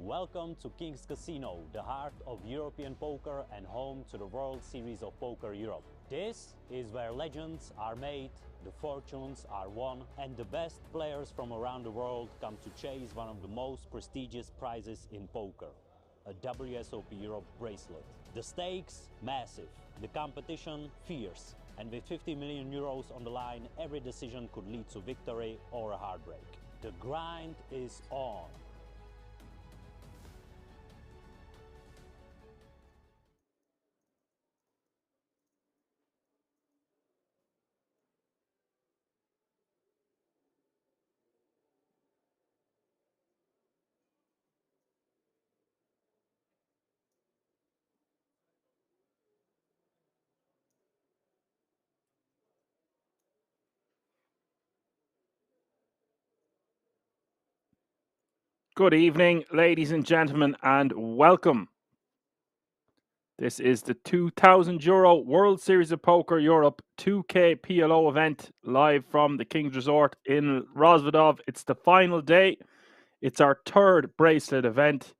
Welcome to King's Casino, the heart of European poker and home to the World Series of Poker Europe. This is where legends are made, the fortunes are won, and the best players from around the world come to chase one of the most prestigious prizes in poker, a WSOP Europe bracelet. The stakes, massive. The competition, fierce. And with 50 million euros on the line, every decision could lead to victory or a heartbreak. The grind is on. Good evening, ladies and gentlemen, and welcome. This is the €2,000 World Series of Poker Europe 2K PLO event live from the King's Resort in Rozvadov. It's the final day. It's our third bracelet event.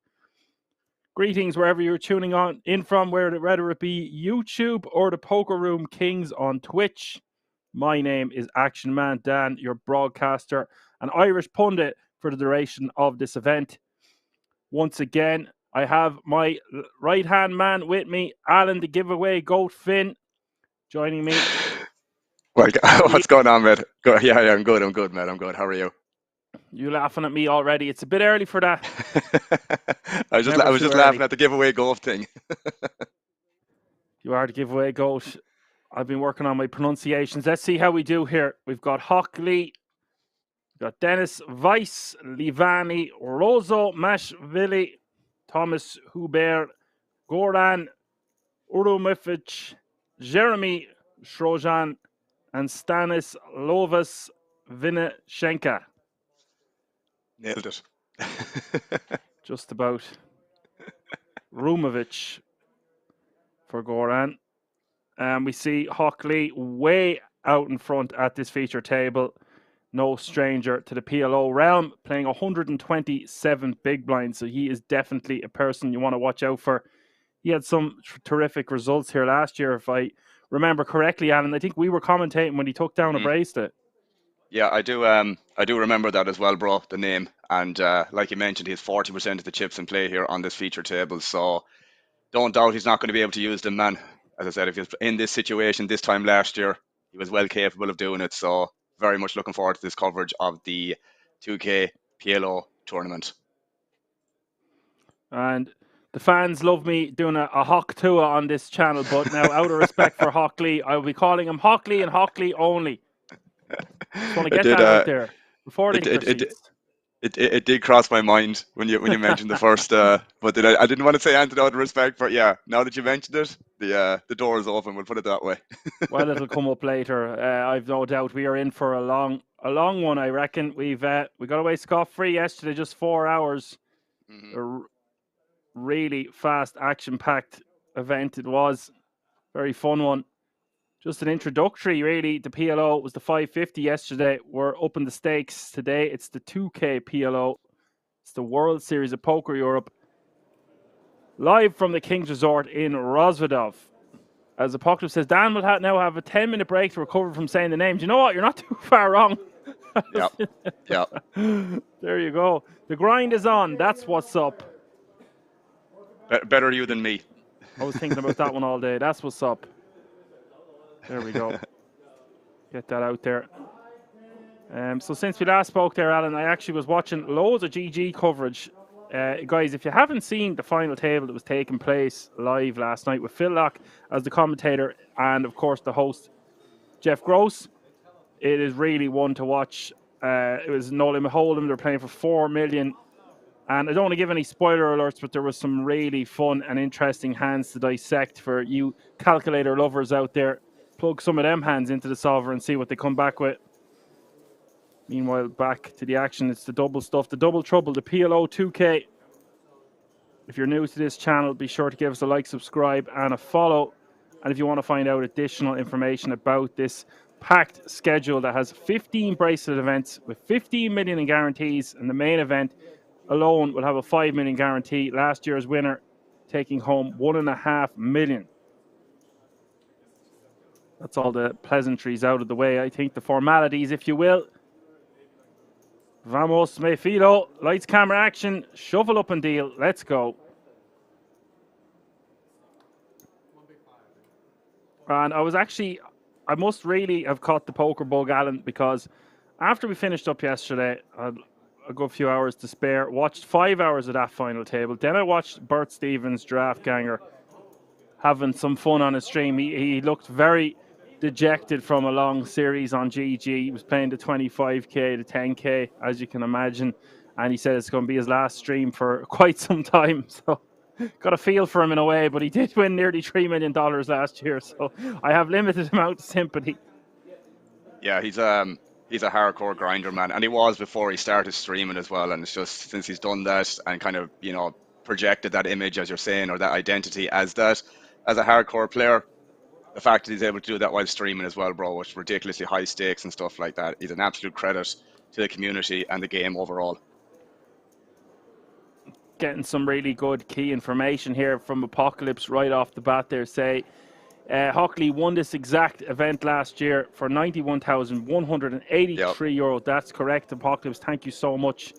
Greetings wherever you're tuning in from, whether it be YouTube or the Poker Room Kings on Twitch. My name is Action Man Dan, your broadcaster and Irish pundit for the duration of this event. Once again, I have my right-hand man with me, Alan, the giveaway goat Finn, joining me. Well, what's going on, mate? Yeah, I'm good, mate. I'm good. How are you? You laughing at me already? It's a bit early for that. I was just laughing at the giveaway golf thing. You are the giveaway goat. I've been working on my pronunciations. Let's see how we do here. We've got Hockley, we've got Dennis Weiss, Livani, Rozo Mashvili, Thomas Hubert, Goran Urumovic, Jeremy Strojan, and Stanislavas Vinashenka. Nailed it. Just about. Rumovic for Goran. And we see Hockley way out in front at this feature table. No stranger to the PLO realm, playing 127 big blinds. So he is definitely a person you want to watch out for. He had some terrific results here last year, if I remember correctly, Alan. I think we were commentating when he took down a bracelet. Yeah, I do remember that as well, bro, the name. And like you mentioned, he has 40% of the chips in play here on this feature table. So don't doubt he's not going to be able to use them, man. As I said, if he's in this situation this time last year, he was well capable of doing it. So very much looking forward to this coverage of the 2K PLO tournament. And the fans love me doing a Hock Tua on this channel, but now out of respect for Hockley, I will be calling him Hockley and Hockley only. Just want to get that out there before they proceed. It did cross my mind when you mentioned the first, but I didn't want to say anything out of respect. But yeah, now that you mentioned it, the door is open. We'll put it that way. Well, it'll come up later. I've no doubt we are in for a long one. I reckon we got away scot-free yesterday, just 4 hours. A really fast, action-packed event it was. Very fun one. Just an introductory, really. The PLO was the 550 yesterday. We're up in the stakes today. It's the 2K PLO. It's the World Series of Poker Europe. Live from the King's Resort in Rozvadov. As Apocalypse says, Dan will now have a 10-minute break to recover from saying the name. Do you know what? You're not too far wrong. Yep. There you go. The grind is on. That's what's up. Better you than me. I was thinking about that one all day. That's what's up. There we go. Get that out there. So since we last spoke there, Alan, I actually was watching loads of GG coverage. Guys, if you haven't seen the final table that was taking place live last night with Phil Locke as the commentator and, of course, the host, Jeff Gross, it is really one to watch. It was No Limit Hold'em. They're playing for 4 million. And I don't want to give any spoiler alerts, but there was some really fun and interesting hands to dissect for you calculator lovers out there. Plug some of them hands into the solver and see what they come back with. Meanwhile, back to the action. It's the double stuff, the double trouble, the PLO 2K. If you're new to this channel, be sure to give us a like, subscribe, and a follow. And if you want to find out additional information about this packed schedule that has 15 bracelet events with 15 million in guarantees, and the main event alone will have a 5 million guarantee. Last year's winner taking home 1.5 million. That's all the pleasantries out of the way. I think the formalities, if you will. Vamos, me filo. Lights, camera, action. Shuffle up and deal. Let's go. And I must really have caught the poker bug, Alan, because after we finished up yesterday, I had a good few hours to spare. Watched 5 hours of that final table. Then I watched Bert Stevens, Draft Ganger, having some fun on his stream. He looked very dejected from a long series on GG. He was playing the 25k, the 10k, as you can imagine. And he said it's going to be his last stream for quite some time. So got a feel for him in a way, but he did win nearly $3 million last year. So I have limited amount of sympathy. Yeah, he's a hardcore grinder, man. And he was before he started streaming as well. And it's just since he's done that and kind of, projected that image, as you're saying, or that identity as a hardcore player, the fact that he's able to do that while streaming as well, bro, with ridiculously high stakes and stuff like that, he's an absolute credit to the community and the game overall. Getting some really good key information here from Apocalypse right off the bat there. Say, Hockley won this exact event last year for €91,183. Yep. That's correct, Apocalypse. Thank you so much.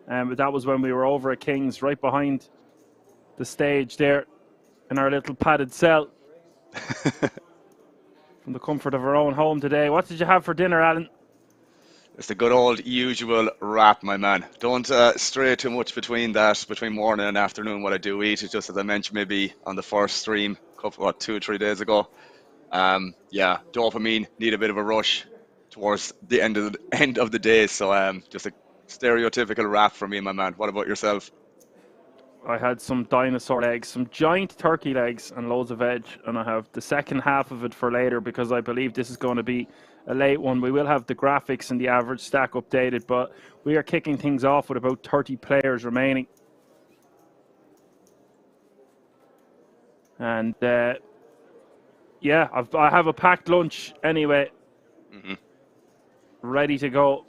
That was when we were over at King's, right behind the stage there in our little padded cell. From the comfort of our own home today. What did you have for dinner, Alan? It's the good old usual wrap, my man. Don't stray too much between morning and afternoon. What I do eat is just, as I mentioned, maybe on the first stream, 2 or 3 days ago. Dopamine, need a bit of a rush towards the end of the day. So just a stereotypical wrap for me, my man. What about yourself? I had some dinosaur legs, some giant turkey legs, and loads of veg. And I have the second half of it for later because I believe this is going to be a late one. We will have the graphics and the average stack updated, but we are kicking things off with about 30 players remaining. And I have a packed lunch anyway. Mm-hmm. Ready to go.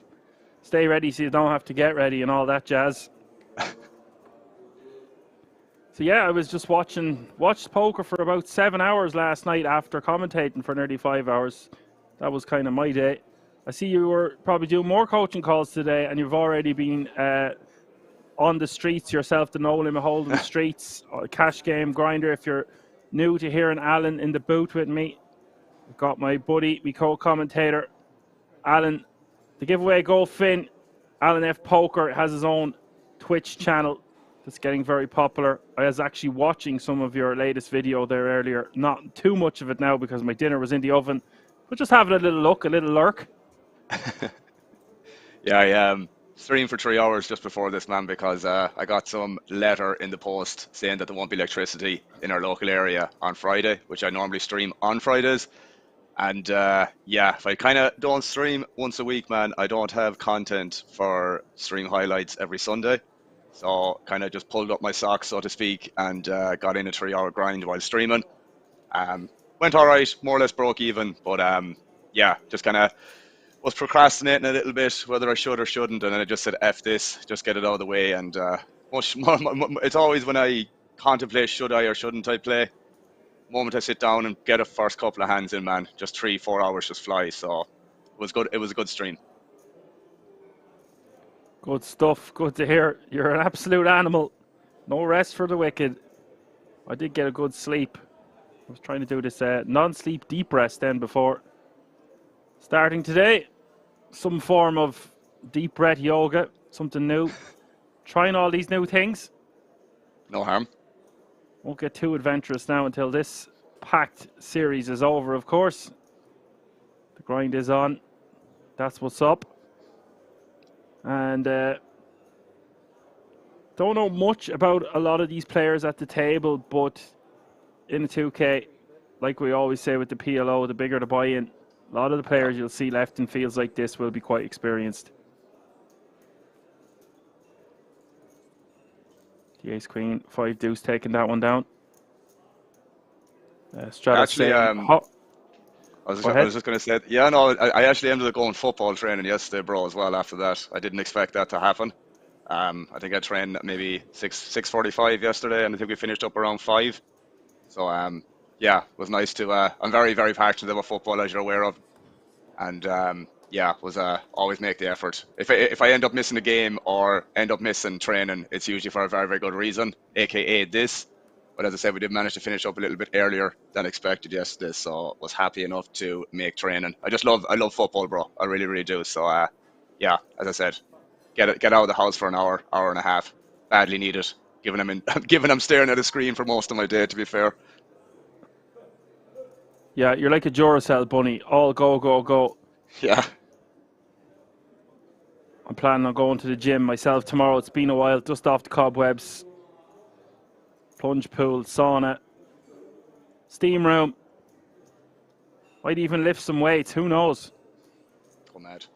Stay ready so you don't have to get ready and all that jazz. So yeah, I was just watched poker for about 7 hours last night after commentating for nearly 5 hours. That was kind of my day. I see you were probably doing more coaching calls today, and you've already been on the streets yourself, the no limit holding streets, cash game grinder. If you're new to hearing Alan in the booth with me, I've got my buddy, my co-commentator, Alan. The giveaway Go Finn. Alan F Poker has his own Twitch channel that's getting very popular. I was actually watching some of your latest video there earlier. Not too much of it now because my dinner was in the oven, but just having a little look, a little lurk. Yeah, I streamed for 3 hours just before this, man, because I got some letter in the post saying that there won't be electricity in our local area on Friday, which I normally stream on Fridays. And if I kind of don't stream once a week, man, I don't have content for stream highlights every Sunday. So kind of just pulled up my socks, so to speak, and got in a 3 hour grind while streaming. Went all right, more or less broke even, but just kind of was procrastinating a little bit, whether I should or shouldn't, and then I just said, F this, just get it out of the way. And it's always when I contemplate should I or shouldn't I play, the moment I sit down and get a first couple of hands in, man, just 3-4 hours just fly. So it was good. It was a good stream. Good stuff. Good to hear. You're an absolute animal. No rest for the wicked. I did get a good sleep. I was trying to do this non-sleep deep rest then before starting today. Some form of deep breath yoga, something new. Trying all these new things. No harm. Won't get too adventurous now until this packed series is over, of course. The grind is on. That's what's up. And don't know much about a lot of these players at the table, but in the 2K, like we always say with the PLO, the bigger the buy-in, a lot of the players you'll see left in fields like this will be quite experienced. The ace queen, 5 deuce taking that one down. Actually, I was just going to say, I actually ended up going football training yesterday, bro, as well after that. I didn't expect that to happen. I think I trained at maybe 6:45 yesterday, and I think we finished up around 5. So yeah, it was nice to. I'm very very passionate about football, as you're aware of, and yeah, was always make the effort. If I end up missing a game or end up missing training, it's usually for a very very good reason, aka this. But as I said, we did manage to finish up a little bit earlier than expected yesterday, so was happy enough to make training. I love football, bro. I really really do. So yeah, as I said, get out of the house for an hour and a half. Badly needed. Given I'm staring at a screen for most of my day, to be fair. Yeah, you're like a Duracell bunny. All go, go, go. Yeah. I'm planning on going to the gym myself tomorrow. It's been a while, dust off the cobwebs. Plunge pool, sauna, steam room. Might even lift some weights, who knows? Go mad.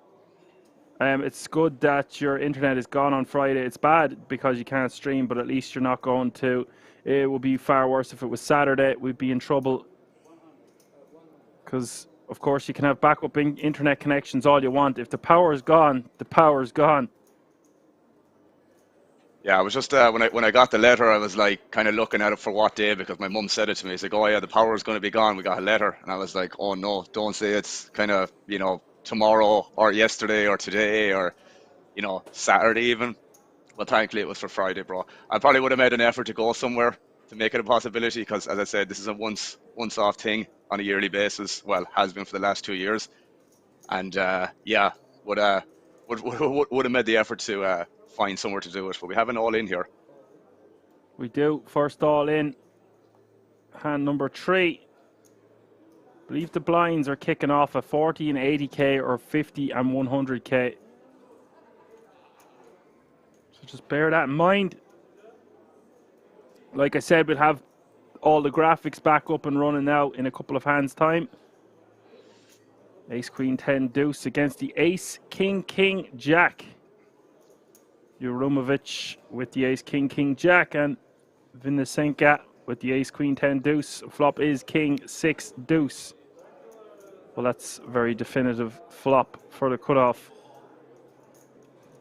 It's good that your internet is gone on Friday. It's bad because you can't stream, but at least you're not going to. It would be far worse if it was Saturday. We'd be in trouble. Because, of course, you can have backup internet connections all you want. If the power is gone, the power is gone. Yeah, I was just when I got the letter, I was like kind of looking at it for what day, because my mum said it to me. She's like, "Oh yeah, the power is going to be gone. We got a letter," and I was like, "Oh no, don't say it's kind of tomorrow or yesterday or today or Saturday even." But thankfully it was for Friday, bro. I probably would have made an effort to go somewhere to make it a possibility, because as I said, this is a once off thing on a yearly basis. Well, has been for the last 2 years, and yeah, would have made the effort to find somewhere to do it. But we have an all in here. We do. First all in. Hand number 3. I believe the blinds are kicking off at 40 and 80k or 50 and 100k. So just bear that in mind. Like I said, we'll have all the graphics back up and running now in a couple of hands' time. Ace, Queen, 10, Deuce against the Ace, King, King, Jack. Jurumovic with the Ace, King, King, Jack, and Vinisenka with the Ace, Queen, 10, Deuce. Flop is King, 6, Deuce. Well, that's a very definitive flop for the cutoff.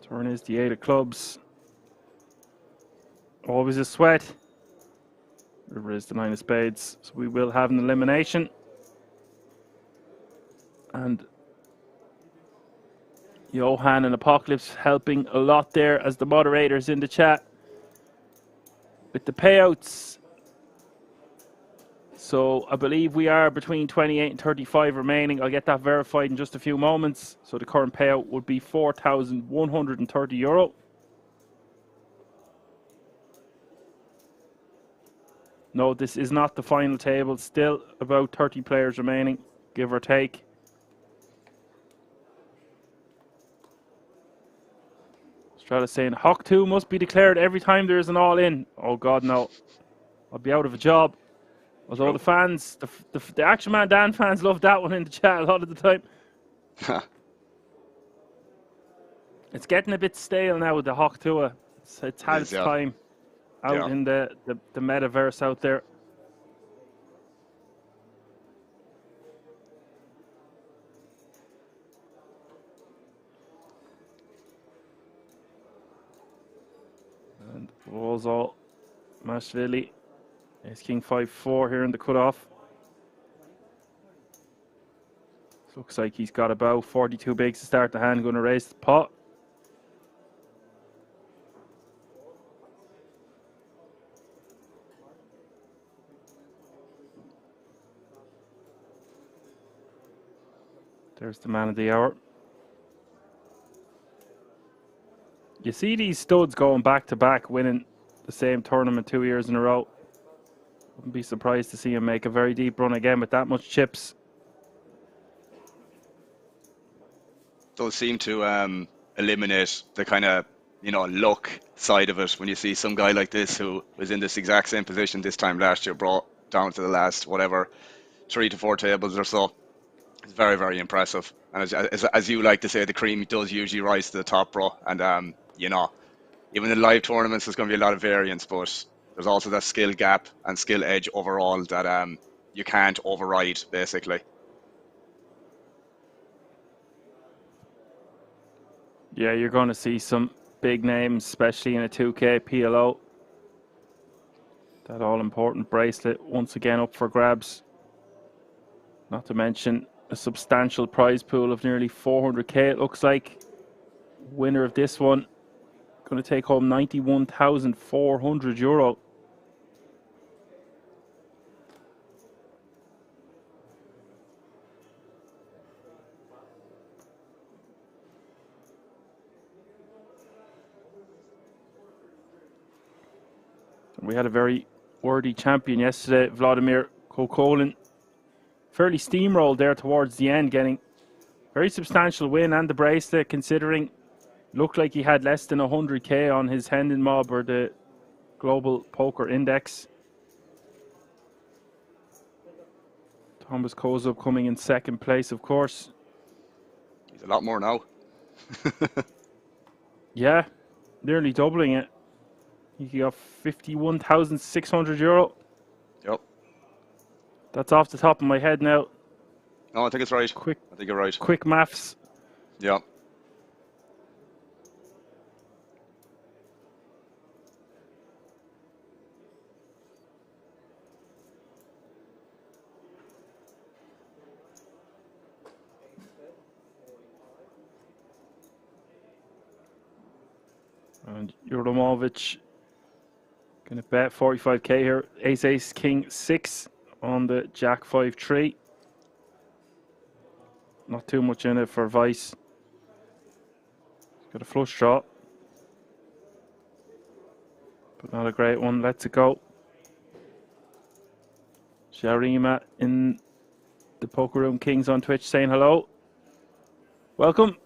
Turn is the 8 of clubs. Always a sweat. River is the 9 of spades. So we will have an elimination. And Johan and Apocalypse helping a lot there as the moderators in the chat with the payouts. So I believe we are between 28 and 35 remaining. I'll get that verified in just a few moments. So the current payout would be €4,130. No, this is not the final table. Still about 30 players remaining, give or take. Strata saying Hawk 2 must be declared every time there is an all-in. Oh God, no. I'll be out of a job. Although the fans, the Action Man Dan fans love that one in the chat a lot of the time. It's getting a bit stale now with the Hawk 2. It's had its time out in the metaverse out there. And walls all matched Lily. Ace King 5-4 here in the cutoff. Looks like he's got about 42 bigs to start the hand. Going to raise the pot. There's the man of the hour. You see these studs going back to back, winning the same tournament 2 years in a row. Wouldn't be surprised to see him make a very deep run again with that much chips. Does seem to eliminate the kind of luck side of it when you see some guy like this who was in this exact same position this time last year, brought down to the last 3 to 4 tables or so. It's very very impressive, and as you like to say, the cream does usually rise to the top, bro. And even in live tournaments there's going to be a lot of variance, but there's also that skill gap and skill edge overall that you can't override, basically. Yeah, you're going to see some big names, especially in a 2K PLO. That all-important bracelet once again up for grabs. Not to mention a substantial prize pool of nearly 400k, it looks like. Winner of this one going to take home €91,400. We had a very worthy champion yesterday, Vladimir Kokolin. Fairly steamrolled there towards the end, getting very substantial win and the bracelet, considering looked like he had less than 100k on his Hendon Mob or the Global Poker Index. Thomas Kozub coming in second place, of course. He's a lot more now. Yeah, nearly doubling it. He got €51,600. Yep. That's off the top of my head now. No, I think it's right. Quick, I think you're right. quick maths. Yeah. And Jurdomovic going to bet 45k here. Ace, Ace, King 6 on the Jack 5-3. Not too much in it for Vice. Got a flush draw, but not a great one. Let's it go. Sharima in the Poker Room Kings on Twitch saying hello. Welcome.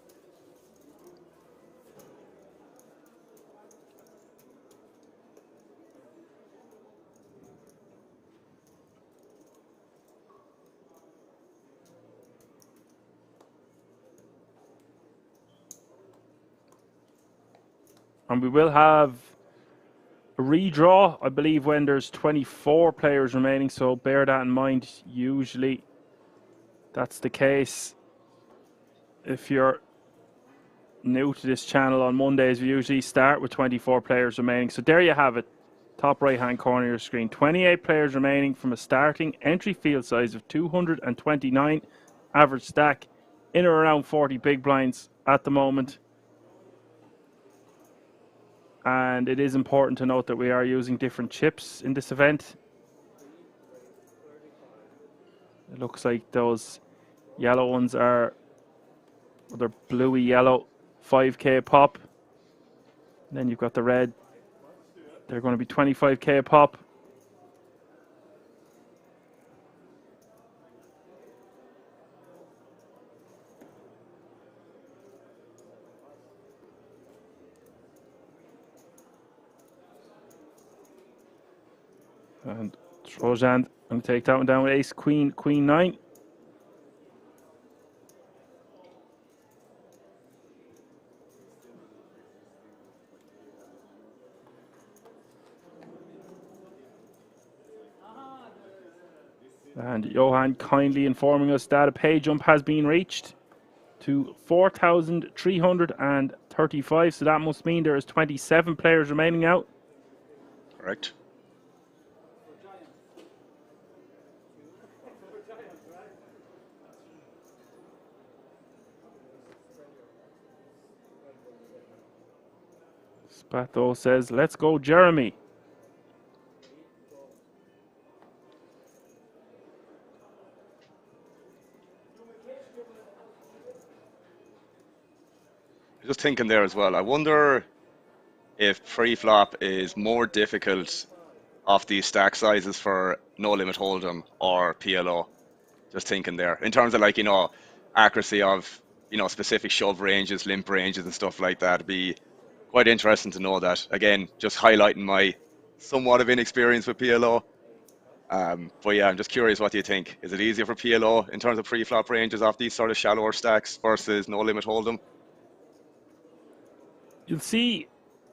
And we will have a redraw, I believe, when there's 24 players remaining, so bear that in mind. Usually that's the case. If you're new to this channel, on Mondays we usually start with 24 players remaining. So there you have it, top right hand corner of your screen. 28 players remaining from a starting entry field size of 229, average stack in or around 40 big blinds at the moment. And it is important to note that we are using different chips in this event. It looks like those yellow ones are, or they're bluey yellow, 5k pop. And then you've got the red, they're going to be 25k a pop. And Trojan, I'm going to take that one down with Ace, Queen, Queen 9. And Johan kindly informing us that a pay jump has been reached to 4,335. So that must mean there is 27 players remaining out. Correct. Spato says, let's go, Jeremy. Just thinking there as well. I wonder if pre-flop is more difficult off these stack sizes for no limit hold'em or PLO. Just thinking there in terms of, like, you know, accuracy of, you know, specific shove ranges, limp ranges and stuff like that. It'd be quite interesting to know that. Again, just highlighting my somewhat of inexperience with PLO. But yeah, I'm just curious, what do you think? Is it easier for PLO in terms of pre-flop ranges off these sort of shallower stacks versus no limit hold'em? You'll see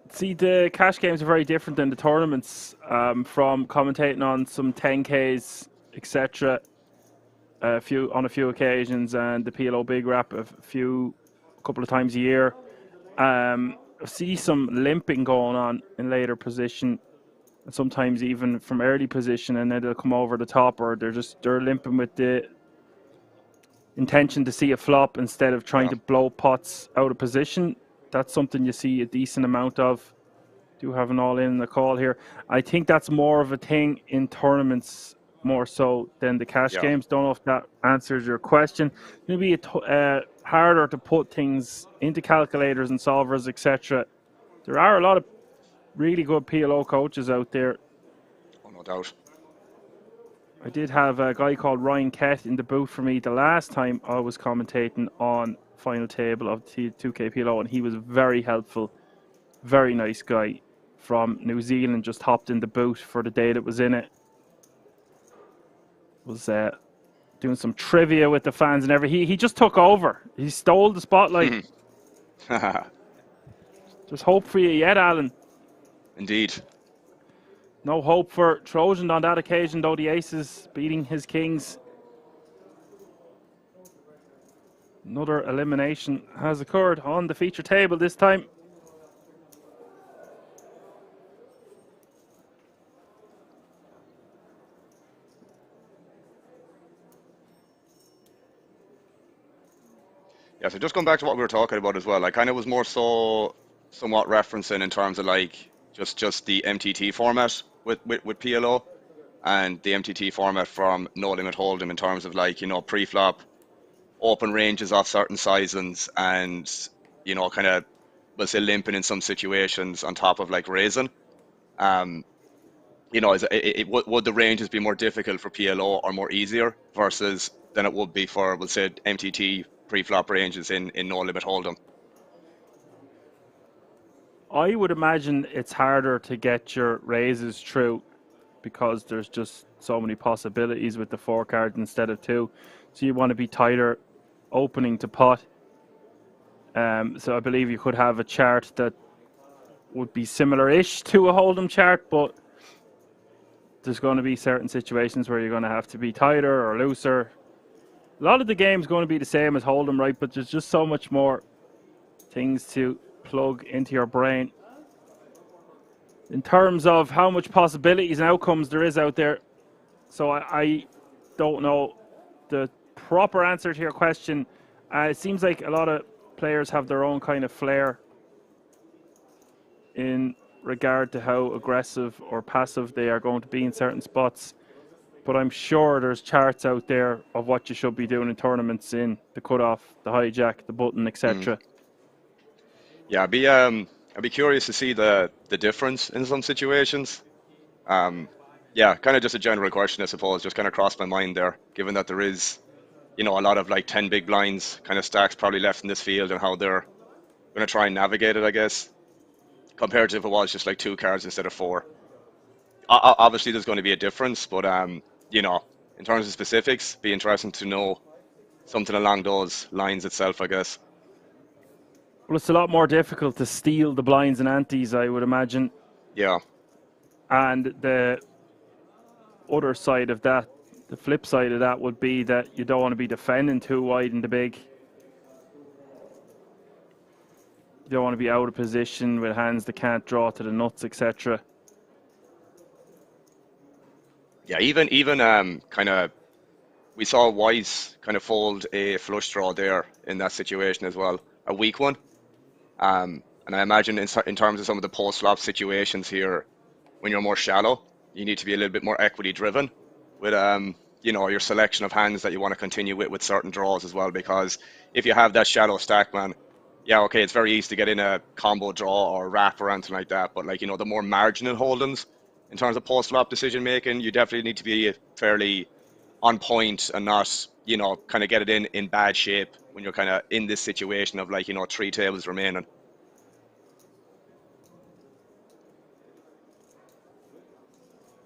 the cash games are very different than the tournaments. From commentating on some 10Ks, etc. On a few occasions, and the PLO Big Rap a couple of times a year. see some limping going on in later position, and sometimes even from early position, and then they'll come over the top, or they're limping with the intention to see a flop instead of trying to blow pots out of position. That's something you see a decent amount of. Do have an all in the call here. I think that's more of a thing in tournaments more so than the cash games. Don't know if that answers your question. Maybe harder to put things into calculators and solvers, etc. There are a lot of really good PLO coaches out there. Oh, no doubt. I did have a guy called Ryan Kett in the booth for me the last time I was commentating on final table of the 2K PLO, and he was very helpful, very nice guy from New Zealand. Just hopped in the booth for the day that was in it. Was doing some trivia with the fans and everything. He just took over. He stole the spotlight. There's hope for you yet, Alan. Indeed. No hope for Trojan on that occasion, though. The aces beating his kings. Another elimination has occurred on the feature table this time. Yeah, so just going back to what we were talking about as well, I kind of was more so somewhat referencing in terms of like just the MTT format with PLO and the MTT format from No Limit Hold'em in terms of like, you know, pre-flop, open ranges off certain sizings and, you know, kind of, let's say, limping in some situations on top of like raising. You know, would the ranges be more difficult for PLO or more easier versus than it would be for, we'll say, MTT pre-flop ranges in No Limit Hold'em? I would imagine it's harder to get your raises through because there's just so many possibilities with the 4 cards instead of 2. So you want to be tighter opening to pot. So I believe you could have a chart that would be similar-ish to a Hold'em chart, but there's going to be certain situations where you're going to have to be tighter or looser. A lot of the game's going to be the same as Hold'em, right? But there's just so much more things to plug into your brain in terms of how much possibilities and outcomes there is out there. So I don't know the proper answer to your question. It seems like a lot of players have their own kind of flair in regard to how aggressive or passive they are going to be in certain spots. But I'm sure there's charts out there of what you should be doing in tournaments, in the cutoff, the hijack, the button, etc. Yeah, I'd be curious to see the difference in some situations. Yeah, kind of just a general question, I suppose, just kind of crossed my mind there, given that there is, you know, a lot of like 10 big blinds kind of stacks probably left in this field and how they're going to try and navigate it, I guess, compared to if it was just like 2 cards instead of 4. Obviously, there's going to be a difference, but, you know, in terms of specifics, be interesting to know something along those lines itself, I guess. Well, it's a lot more difficult to steal the blinds and antes, I would imagine. Yeah. And the other side of that, the flip side of that would be that you don't want to be defending too wide in the big. You don't want to be out of position with hands that can't draw to the nuts, etc. Yeah, even kind of, we saw Weiss kind of fold a flush draw there in that situation as well, a weak one. And I imagine in terms of some of the post-flop situations here, when you're more shallow, you need to be a little bit more equity driven with you know, your selection of hands that you want to continue with certain draws as well. Because if you have that shallow stack, man, yeah, okay, it's very easy to get in a combo draw or wrap or anything like that. But like, you know, the more marginal holdings in terms of post-flop decision making, you definitely need to be fairly on point and not, you know, kind of get it in bad shape when you're kind of in this situation of like, you know, 3 tables remaining.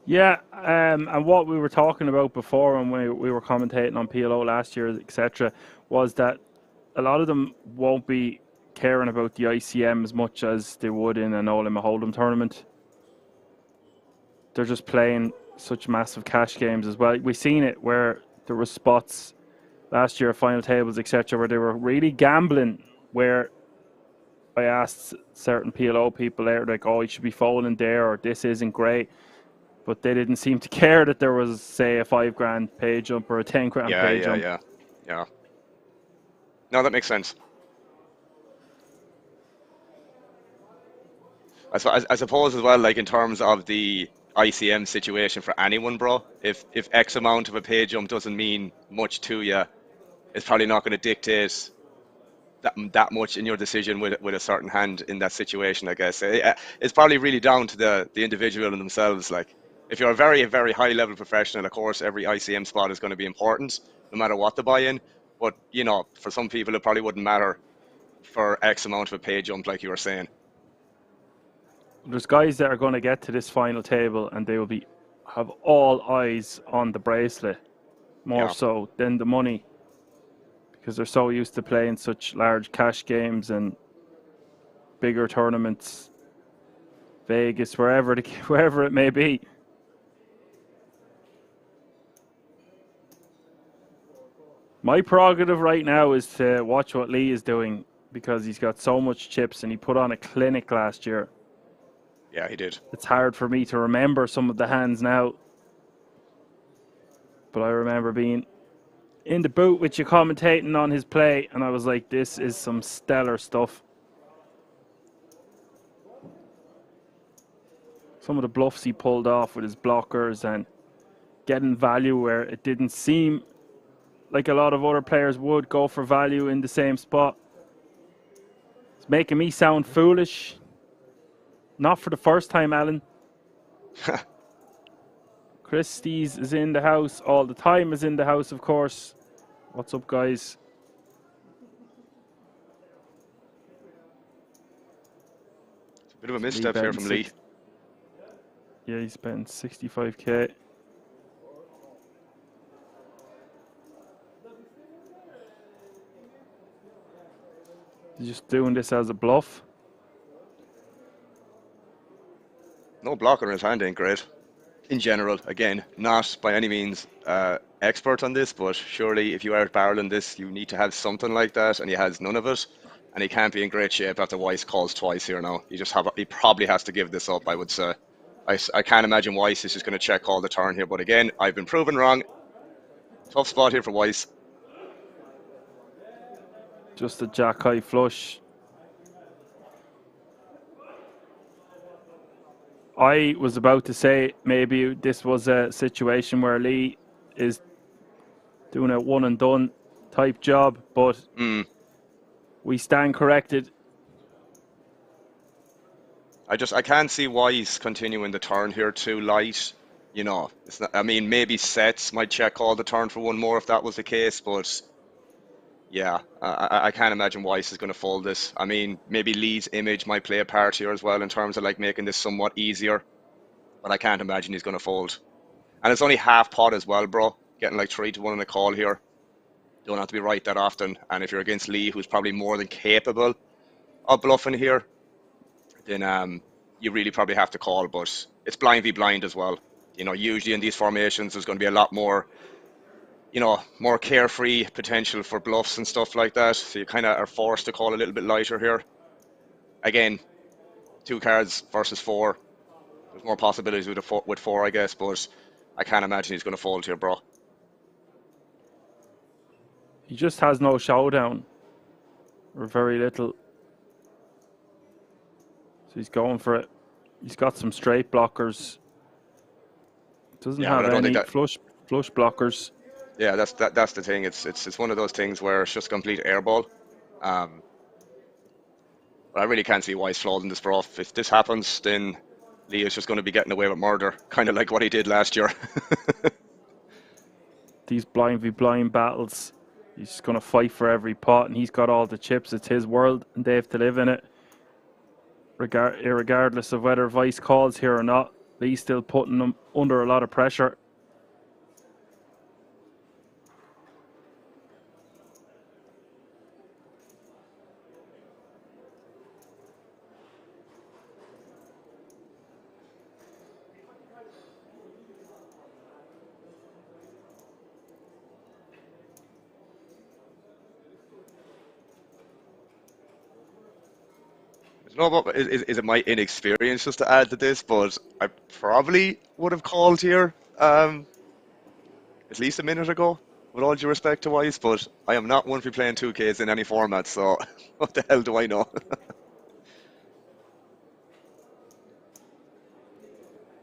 Yeah, and what we were talking about before when we were commentating on PLO last year, etc., was that a lot of them won't be caring about the ICM as much as they would in an No Limit Hold'em tournament. They're just playing such massive cash games as well. We've seen it where there were spots last year, final tables, etc., where they were really gambling, where I asked certain PLO people there, like, oh, you should be folding there, or this isn't great. But they didn't seem to care that there was, say, a $5,000 pay jump or a $10,000 Yeah, pay yeah, jump. yeah. No, that makes sense. I suppose as well, like in terms of the ICM situation for anyone, bro, if X amount of a pay jump doesn't mean much to you, it's probably not going to dictate that much in your decision with a certain hand in that situation, I guess. It's probably really down to the individual and themselves. Like, if you're a very high level professional, of course, every ICM spot is going to be important, no matter what the buy-in. But, you know, for some people, it probably wouldn't matter for X amount of a pay jump, like you were saying. There's guys that are going to get to this final table and they will have all eyes on the bracelet more Yeah. so than the money, because they're so used to playing such large cash games and bigger tournaments, Vegas, wherever wherever it may be. My prerogative right now is to watch what Lee is doing, because he's got so much chips and he put on a clinic last year. Yeah, he did. It's hard for me to remember some of the hands now, but I remember being in the booth with you commentating on his play, and I was like, this is some stellar stuff. Some of the bluffs he pulled off with his blockers and getting value where it didn't seem like a lot of other players would go for value in the same spot. It's making me sound foolish. Not for the first time, Alan. Christie's is in the house. All the time is in the house, of course. What's up, guys? It's a bit of a misstep here from Lee. Yeah, he spent 65k. He's just doing this as a bluff. No blocker in his hand ain't great. In general, again, not by any means expert on this, but surely if you are barreling this, you need to have something like that, and he has none of it, and he can't be in great shape after Weiss calls twice here now. He probably has to give this up, I would say. I can't imagine Weiss is just going to check call the turn here, but again, I've been proven wrong. Tough spot here for Weiss. Just a jack high flush. I was about to say maybe this was a situation where Lee is doing a one and done type job, but we stand corrected. I can't see Weiss continuing the turn here too light. You know, it's not, I mean, maybe Sets might check call the turn for one more if that was the case, but yeah, I can't imagine Weiss is going to fold this. I mean, maybe Lee's image might play a part here as well in terms of like making this somewhat easier, but I can't imagine he's going to fold. And it's only half pot as well, bro. Getting like 3-1 in a call here. Don't have to be right that often. And if you're against Lee, who's probably more than capable of bluffing here, then you really probably have to call. But it's blind v blind as well. You know, usually in these formations, there's going to be a lot more, you know, more carefree potential for bluffs and stuff like that. So you kind of are forced to call a little bit lighter here. Again, 2 cards versus 4. There's more possibilities with four, I guess, but I can't imagine he's going to fold here, bro. He just has no showdown, or very little. So he's going for it. He's got some straight blockers. Doesn't have any flush blockers. Yeah, that's the thing. It's one of those things where it's just complete airball. But I really can't see Weiss flawed in this, bro. If this happens, then Lee is just going to be getting away with murder, kind of like what he did last year. These blind v blind battles, he's just going to fight for every pot, and he's got all the chips. It's his world, and they have to live in it. Regardless of whether Weiss calls here or not, Lee's still putting them under a lot of pressure. don't know about, is it my inexperience just to add to this, but I probably would have called here at least a minute ago, with all due respect to Wise, but I am not one for playing 2Ks in any format, so what the hell do I know?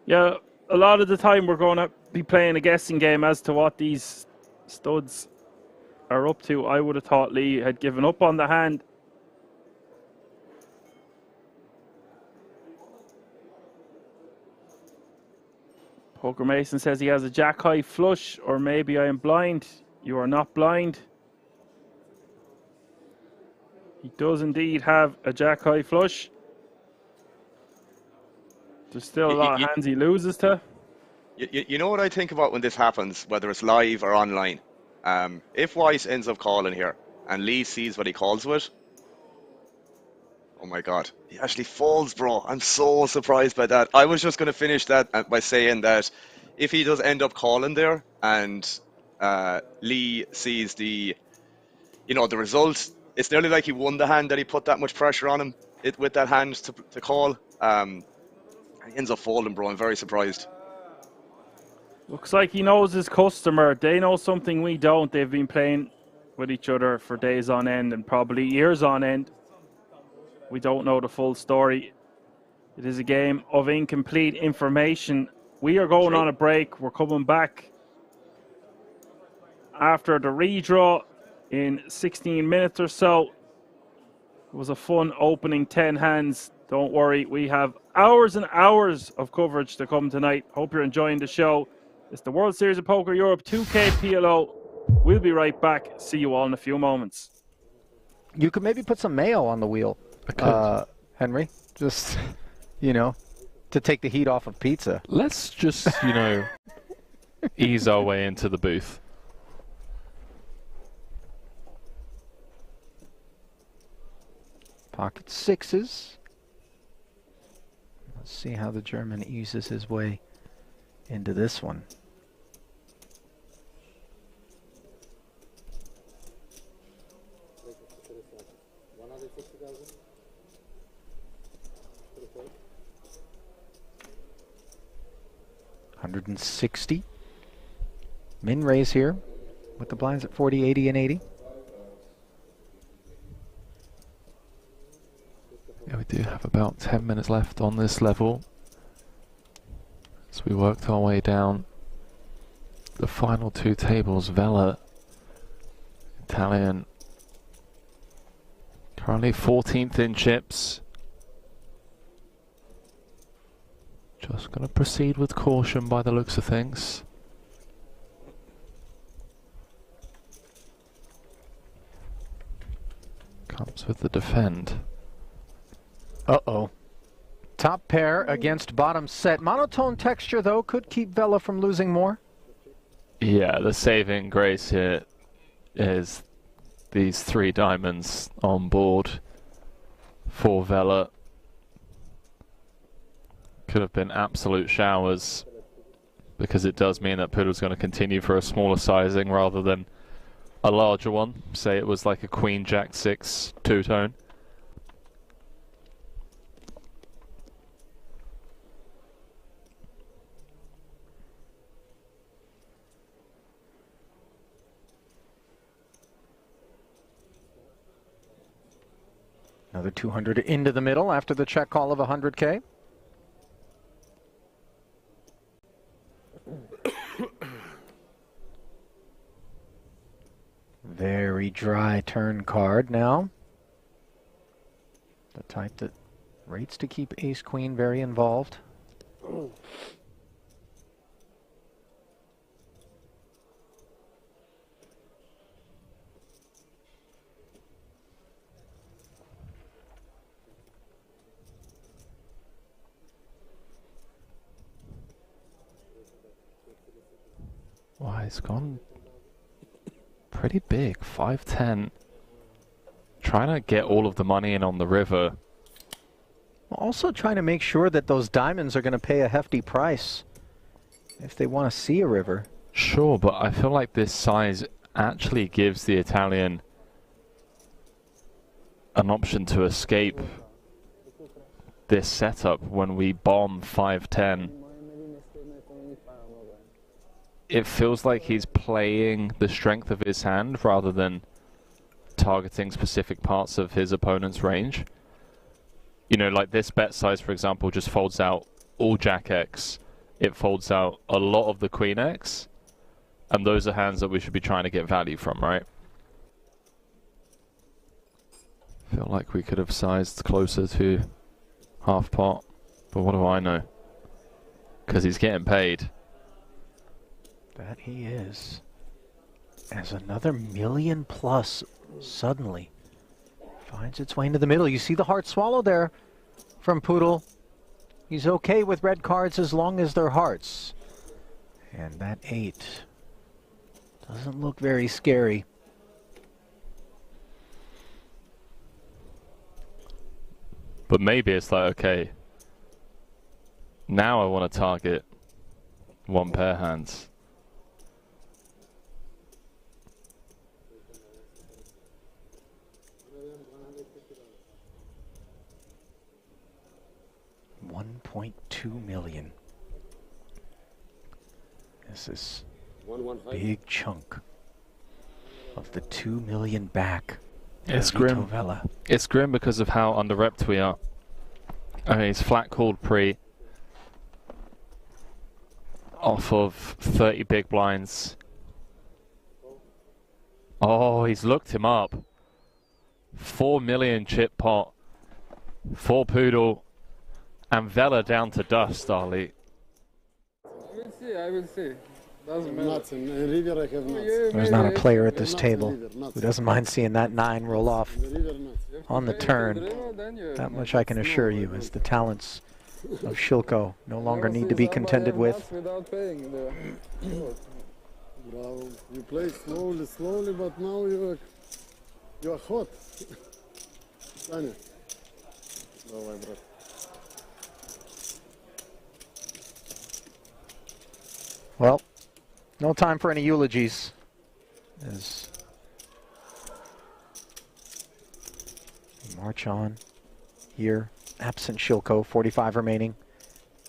Yeah, a lot of the time we're going to be playing a guessing game as to what these studs are up to. I would have thought Lee had given up on the hand. Poker Mason says he has a jack high flush, or maybe I am blind. You are not blind. He does indeed have a jack high flush. There's still a lot of hands he loses to. You know what I think about when this happens, whether it's live or online? If Weiss ends up calling here and Lee sees what he calls with, oh my God, he actually folds, bro. I'm so surprised by that. I was just going to finish that by saying that if he does end up calling there and Lee sees the result, it's nearly like he won the hand that he put that much pressure on him with that hand to call. He ends up folding, bro. I'm very surprised. Looks like he knows his customer. They know something we don't. They've been playing with each other for days on end and probably years on end. We don't know the full story. It is a game of incomplete information. We are going on a break. We're coming back after the redraw in 16 minutes or so. It was a fun opening 10 hands. Don't worry, we have hours and hours of coverage to come tonight. Hope you're enjoying the show. It's the World Series of Poker Europe 2K PLO. We'll be right back. See you all in a few moments. You could maybe put some mayo on the wheel, Henry. Just, to take the heat off of pizza. Let's just, ease our way into the booth. Pocket sixes. Let's see how the German eases his way into this one. $160. Min raise here with the blinds at 40, 80, and 80. Yeah, we do have about 10 minutes left on this level. So we worked our way down the final two tables. Vela, Italian, currently 14th in chips. Just going to proceed with caution by the looks of things. Comes with the defend. Uh-oh. Top pair against bottom set. Monotone texture, though, could keep Vela from losing more. Yeah, the saving grace here is these three diamonds on board for Vela. Could have been absolute showers, because it does mean that Poodle's going to continue for a smaller sizing rather than a larger one. Say it was like a Queen Jack 6 two-tone. Another 200 into the middle after the check call of 100K. Very dry turn card now. The type that rates to keep ace-queen very involved. Wow, it's gone pretty big, 5-10. Trying to get all of the money in on the river. Also trying to make sure that those diamonds are going to pay a hefty price if they want to see a river. Sure, but I feel like this size actually gives the Italian an option to escape this setup when we bomb 5-10. It feels like he's playing the strength of his hand rather than targeting specific parts of his opponent's range. You know, like this bet size, for example, just folds out all Jack X. It folds out a lot of the Queen X. And those are hands that we should be trying to get value from, right? Feel like we could have sized closer to half pot. But what do I know? Because he's getting paid. That he is. As another million plus suddenly finds its way into the middle. You see the heart swallow there from Poodle. He's okay with red cards as long as they're hearts. And that 8 doesn't look very scary. But maybe it's like, okay, now I want to target one pair hands. $1.2 million. This is a big chunk of the 2 million back. It's grim. It's grim because of how under-repped we are. I mean, he's flat called pre off of 30 big blinds. Oh, he's looked him up. 4 million chip pot for Poodle and Vela down to dust, Ali. I will see. Doesn't matter. There's not a player at this table who doesn't mind seeing that 9 roll off on the turn. That much I can assure you, as the talents of Shilko no longer need to be contended with. You play slowly, but now you are hot. Well, no time for any eulogies, as we march on here. Absent Shilko, 45 remaining.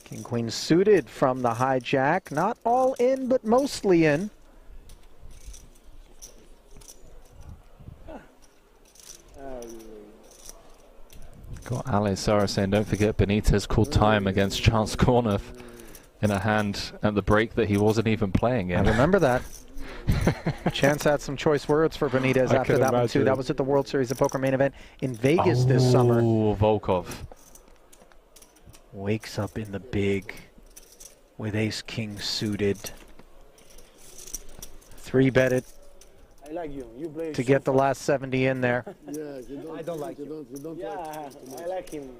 King Queen suited from the hijack. Not all in, but mostly in. Got Ali Sara saying, don't forget Benitez called time against Charles Cornuff in a hand at the break that he wasn't even playing in. I remember that. Chance had some choice words for Benitez after that one too. That was at the World Series of Poker main event in Vegas this summer. Oh, Volkov. Wakes up in the big with ace-king suited. 3-betted I like you. You play to get the last 70 in there. Yeah, I don't like you. Yeah, I like him.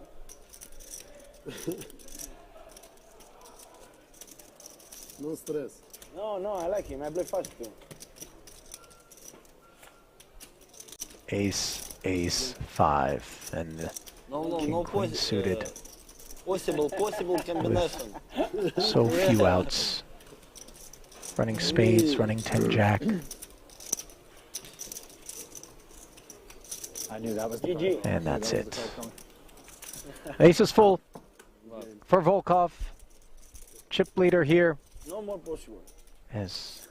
No stress. No, I like him. I play fast too. Ace, ace, 5, and king, queen suited. Possible combination. So few outs. Running spades, running 10-jack. I knew that was GG. And that's it. Ace is full for Volkov. Chip leader here. No more possible. Has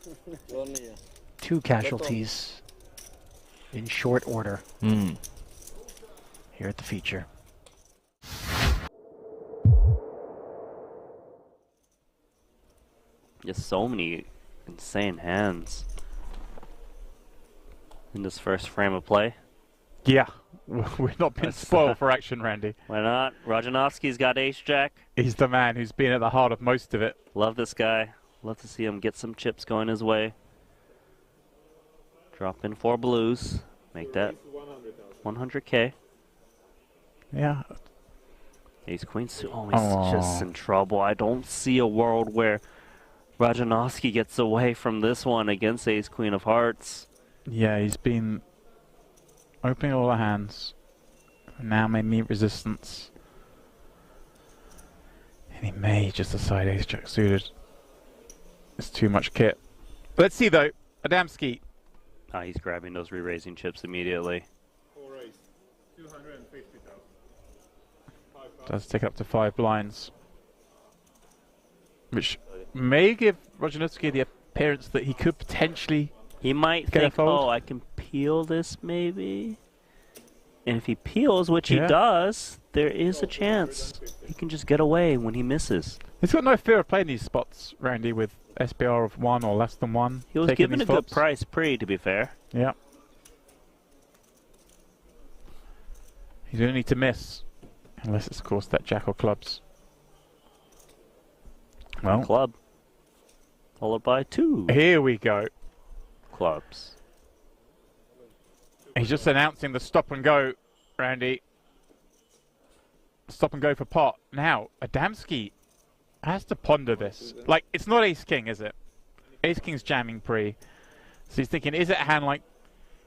2 casualties in short order here at the feature. Just so many insane hands in this first frame of play. Yeah, we've not been spoiled for action, Randy. Why not? Rajanovski's got ace-jack. He's the man who's been at the heart of most of it. Love this guy. Love to see him get some chips going his way. Drop in 4 blues. Make that 100K. Yeah. Ace queen. Oh, he's just in trouble. I don't see a world where Rajanovski gets away from this one against ace queen of hearts. Yeah, he's been opening all the hands. Now may meet resistance. And he may just decide ace-jack suited. It's too much kit. Let's see though. Adamski. Ah, he's grabbing those re-raising chips immediately. Does take up to 5 blinds. Which may give Rojanovsky the appearance that he could potentially He might get a think, fold. oh, I can peel this maybe. And if he peels, which Yeah. he does, there is a chance he can just get away when he misses. He's got no fear of playing these spots, Randy, with SPR of 1 or less than 1. He was taking given a these good flops. price pre, to be fair. Yeah. He's going to need to miss. Unless it's, of course, that jack or clubs. Well, Club. Followed by 2 here we go. clubs. He's just announcing the stop and go, Randy. Stop and go for pot. Now, Adamski has to ponder this. Like, it's not ace-king, is it? Ace-king's jamming pre. So he's thinking, is it a hand like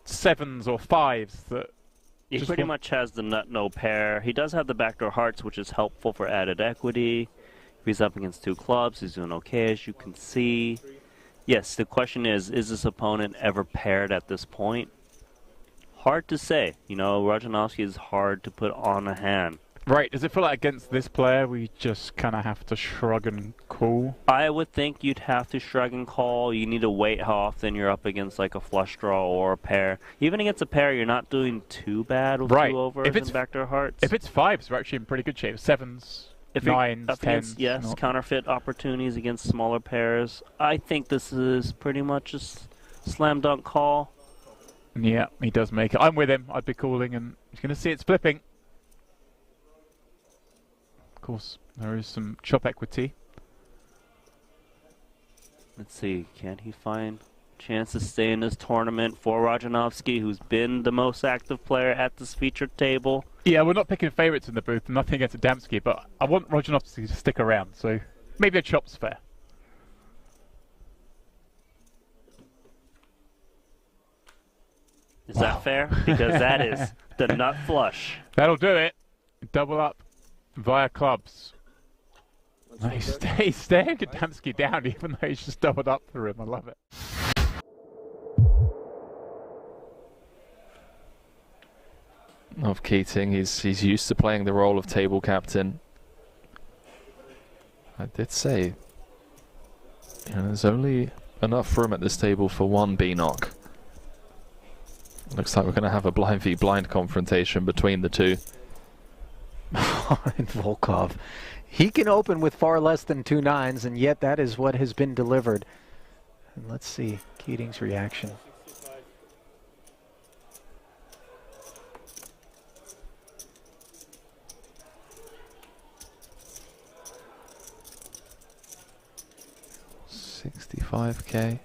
7s or 5s that... He just pretty want- much has the nut no pair. He does have the backdoor hearts, which is helpful for added equity. If he's up against 2 clubs, he's doing okay, as you can see. Yes, the question is this opponent ever paired at this point? Hard to say. You know, Rojanovsky is hard to put on a hand. Right, does it feel like against this player we just kind of have to shrug and call? I would think you'd have to shrug and call. You need to wait how often you're up against like a flush draw or a pair. Even against a pair, you're not doing too bad with Right. 2 overs If it's- and backdoor hearts. If it's 5s, we're actually in pretty good shape. 7s, If you're 9s, up against, 10s. yes, not- counterfeit opportunities against smaller pairs. I think this is pretty much just slam dunk call. Yeah, he does make it. I'm with him. I'd be calling, and he's going to see it's flipping. Of course, there is some chop equity. Let's see, can he find chance to stay in this tournament for Rojanovsky, who's been the most active player at this featured table? Yeah, we're not picking favourites in the booth. Nothing against Adamski, but I want Rojanovsky to stick around, so maybe a chop's fair. Is that fair? Because that is the nut flush. That'll do it. Double up via clubs. He's staring Adamski down, even though he's just doubled up for him. I love it. Of Keating, he's used to playing the role of table captain. I did say, you know, there's only enough room at this table for 1 B-knock. Looks like we're going to have a blind v blind confrontation between the 2. And Volkov. He can open with far less than 2 9s, and yet that is what has been delivered. And let's see Keating's reaction. $65K.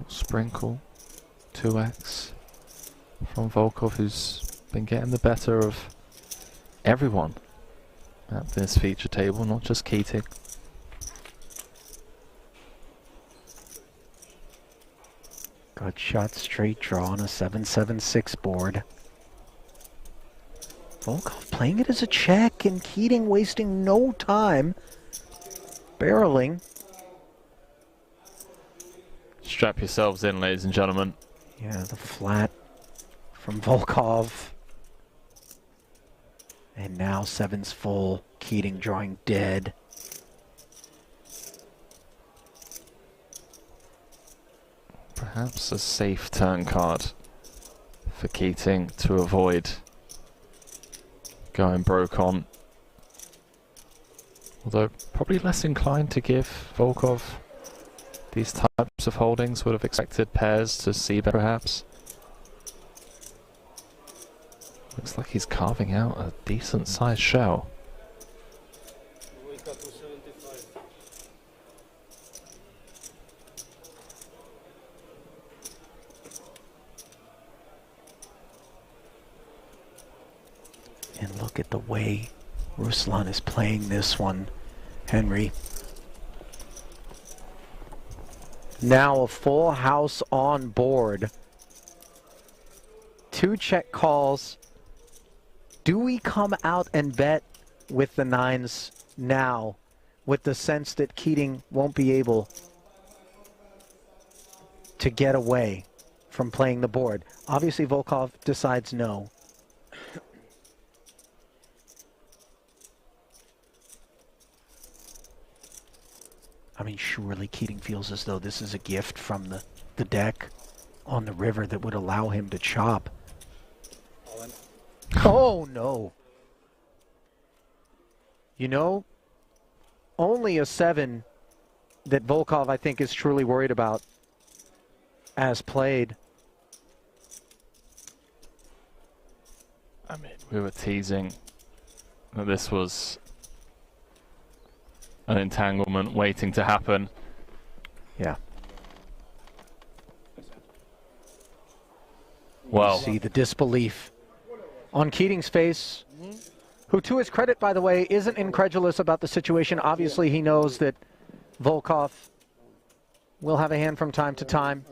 Sprinkle 2x from Volkov, who's been getting the better of everyone at this feature table, not just Keating. Good shot, straight draw on a 7-7-6 board. Volkov playing it as a check, and Keating wasting no time barreling. Strap yourselves in, ladies and gentlemen. Yeah, the flat from Volkov. And now 7's full, Keating drawing dead. Perhaps a safe turn card for Keating to avoid going broke on. Although probably less inclined to give Volkov these types of holdings. Would have expected pairs to see better, perhaps. Looks like he's carving out a decent sized shell. And look at the way Ruslan is playing this one, Henry. Now a full house on board. 2 check calls. Do we come out and bet with the 9s now, with the sense that Keating won't be able to get away from playing the board. Obviously, Volkov decides no. I mean, surely Keating feels as though this is a gift from the deck on the river that would allow him to chop. Oh, no. You know, only a 7 that Volkov, I think, is truly worried about as played. I mean, we were teasing that this was an entanglement waiting to happen. Yeah. Well, you see the disbelief on Keating's face, who, to his credit, by the way, isn't incredulous about the situation. Obviously, he knows that Volkov will have a hand from time to time.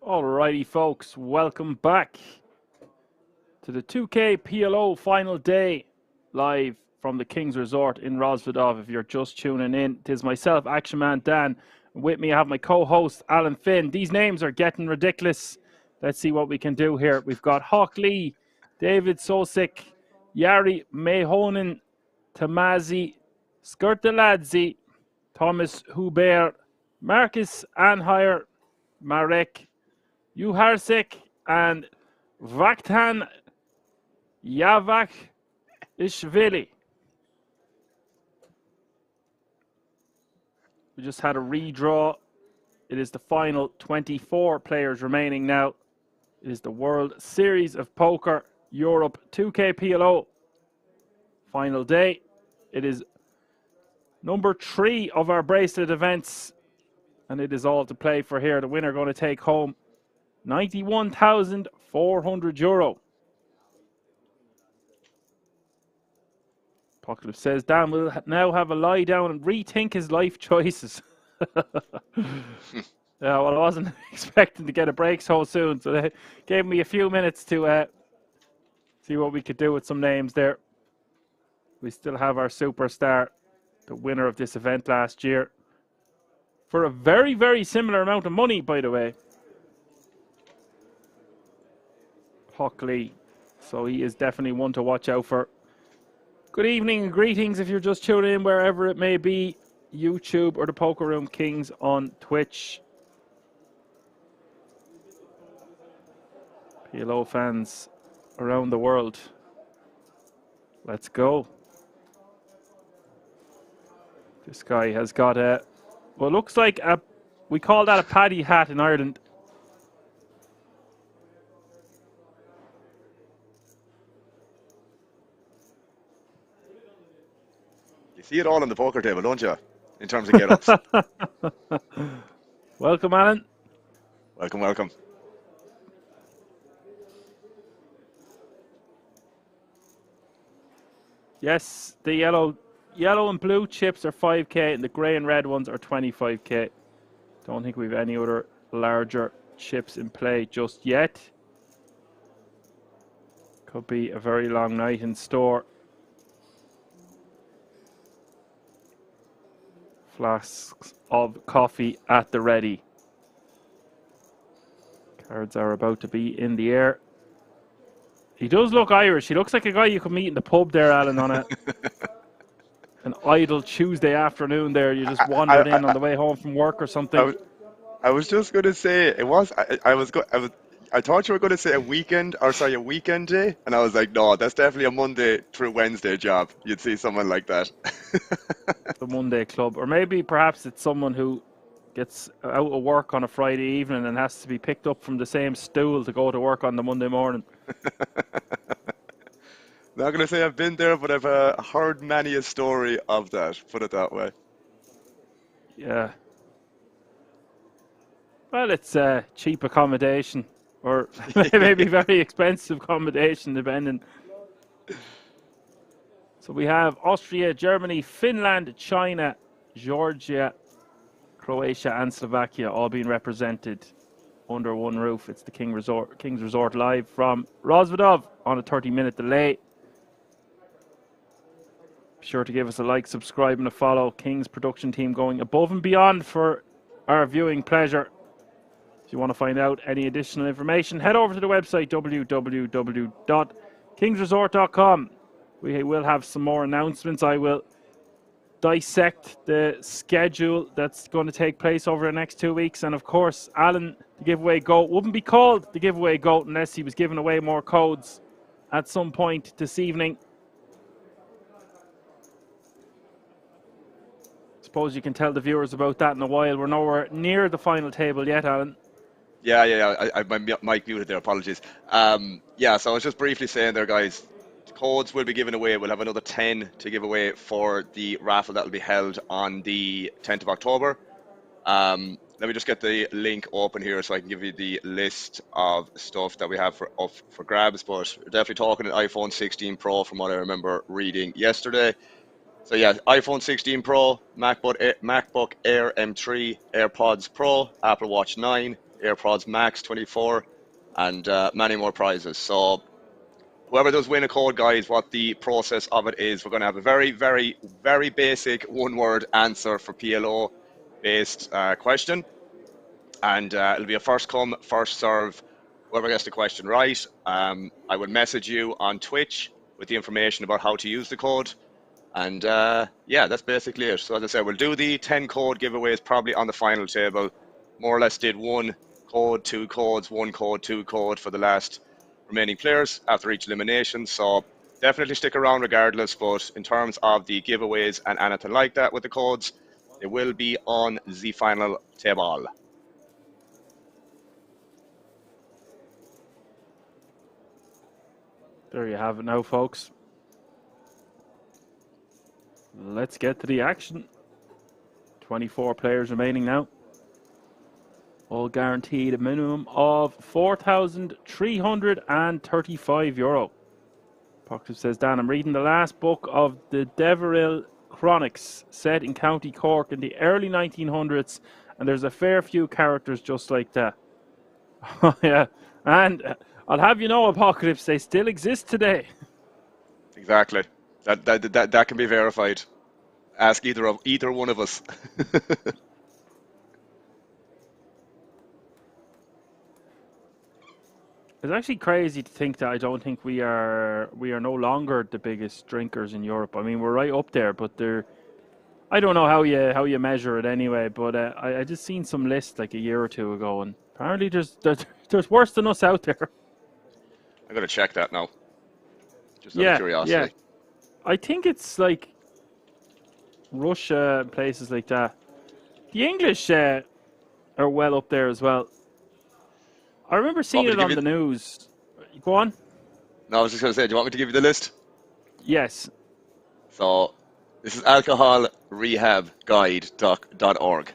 Alrighty, folks, welcome back to the 2K PLO final day, live from the King's Resort in Rosvedov. If you're just tuning in, it is myself, Action Man Dan. With me, I have my co-host, Alan Finn. These names are getting ridiculous. Let's see what we can do here. We've got Hawk Lee, David Sosik, Yari Mehonen, Tamazi, Skirtaladze, Thomas Hubert, Marcus Anhire, Marek Uharsek, and Vaktan Yavak Ishvili. We just had a redraw. It is the final 24 players remaining now. It is the World Series of Poker Europe 2K PLO final day. It is number 3 of our bracelet events, and it is all to play for here. The winner going to take home €91,400. Apocalypse says Dan will now have a lie down and rethink his life choices. Yeah, well, I wasn't expecting to get a break so soon, so they gave me a few minutes to see what we could do with some names there. We still have our superstar, the winner of this event last year, for a very, very similar amount of money, by the way. Hockley. So he is definitely one to watch out for. Good evening and greetings if you're just tuning in wherever it may be, YouTube or the Poker Room Kings on Twitch. PLO fans around the world. Let's go. This guy has got a, well, looks like a, we call that a paddy hat in Ireland. You see it all on the poker table, don't you? In terms of get-ups. Welcome, Alan. Welcome, welcome. Yes, the yellow and blue chips are 5k and the grey and red ones are 25k. Don't think we've any other larger chips in play just yet. Could be a very long night in store. Flasks of coffee at the ready. Cards are about to be in the air. He does look Irish. He looks like a guy you could meet in the pub there, Alan, on an idle Tuesday afternoon there. You just wandered in on the way home from work or something. I was just going to say, it was, I thought you were going to say a weekend day, and I was like, no, that's definitely a Monday through Wednesday job. You'd see someone like that. The Monday club. Or maybe perhaps it's someone who gets out of work on a Friday evening and has to be picked up from the same stool to go to work on the Monday morning. Not going to say I've been there, but I've heard many a story of that, put it that way. Yeah. Well, it's cheap accommodation, or maybe very expensive accommodation, depending. So we have Austria, Germany, Finland, China, Georgia, Croatia, and Slovakia all being represented under one roof. It's the King's Resort live from Rozvadov on a 30-minute delay. Be sure to give us a like, subscribe, and a follow. King's production team going above and beyond for our viewing pleasure. If you want to find out any additional information, head over to the website www.kingsresort.com. We will have some more announcements. I will dissect the schedule that's going to take place over the next 2 weeks. And of course, Alan, the giveaway GOAT, wouldn't be called the giveaway GOAT unless he was giving away more codes at some point this evening. Suppose you can tell the viewers about that in a while. We're nowhere near the final table yet, Alan. Yeah. My mic muted there, apologies. Yeah, so I was just briefly saying there, guys, the codes will be given away. We'll have another 10 to give away for the raffle that will be held on the 10th of October. Let me just get the link open here so I can give you the list of stuff that we have for grabs. But we're definitely talking an iPhone 16 Pro from what I remember reading yesterday. So yeah, iPhone 16 Pro, MacBook Air M3, AirPods Pro, Apple Watch 9, AirPods Max 24, and many more prizes. So whoever does win a code, guys, what the process of it is, we're going to have a very, very, very basic one-word answer for PLO-based question. And it'll be a first-come, first-serve. Whoever gets the question right, I will message you on Twitch with the information about how to use the code. And yeah, that's basically it. So as I said, we'll do the 10 code giveaways probably on the final table. More or less did 1 code, 2 codes, 1 code, 2 code for the last remaining players after each elimination. So definitely stick around regardless. But in terms of the giveaways and anything like that with the codes, they will be on the final table. There you have it now, folks. Let's get to the action. 24 players remaining now. All guaranteed a minimum of €4,335. Proctor says, Dan, I'm reading the last book of the Deverill Chronics, set in County Cork in the early 1900s, and there's a fair few characters just like that. Yeah, and I'll have you know, Apocalypse, they still exist today. Exactly. That can be verified. Ask either one of us. It's actually crazy to think that I don't think we are no longer the biggest drinkers in Europe. I mean, we're right up there, but I don't know how you measure it anyway. But I just seen some list like a year or two ago, and apparently there's worse than us out there. I'm gonna check that now. Just out of Yeah, curiosity. I think it's like Russia and places like that. The English are well up there as well. I remember seeing it on the news. Go on. No, I was just gonna say, do you want me to give you the list? Yes. So this is alcoholrehabguide.org.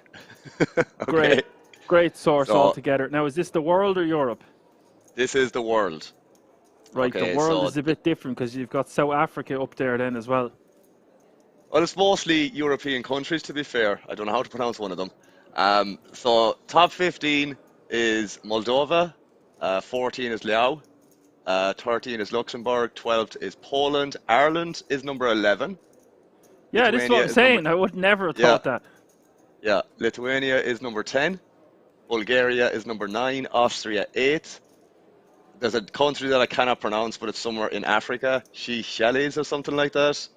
Okay. Great source So, altogether. Now, is this the world or Europe? This is the world. Right, Okay, the world so is a bit different because you've got South Africa up there then as well. Well, it's mostly European countries, to be fair. I don't know how to pronounce one of them. So top 15 is Moldova, 14 is Laos, 13 is Luxembourg, 12 is Poland, Ireland is number 11. Yeah, this is what I'm saying. I would never have thought that. Yeah, Lithuania is number 10, Bulgaria is number 9, Austria 8. There's a country that I cannot pronounce, but it's somewhere in Africa, Seychelles or something like that.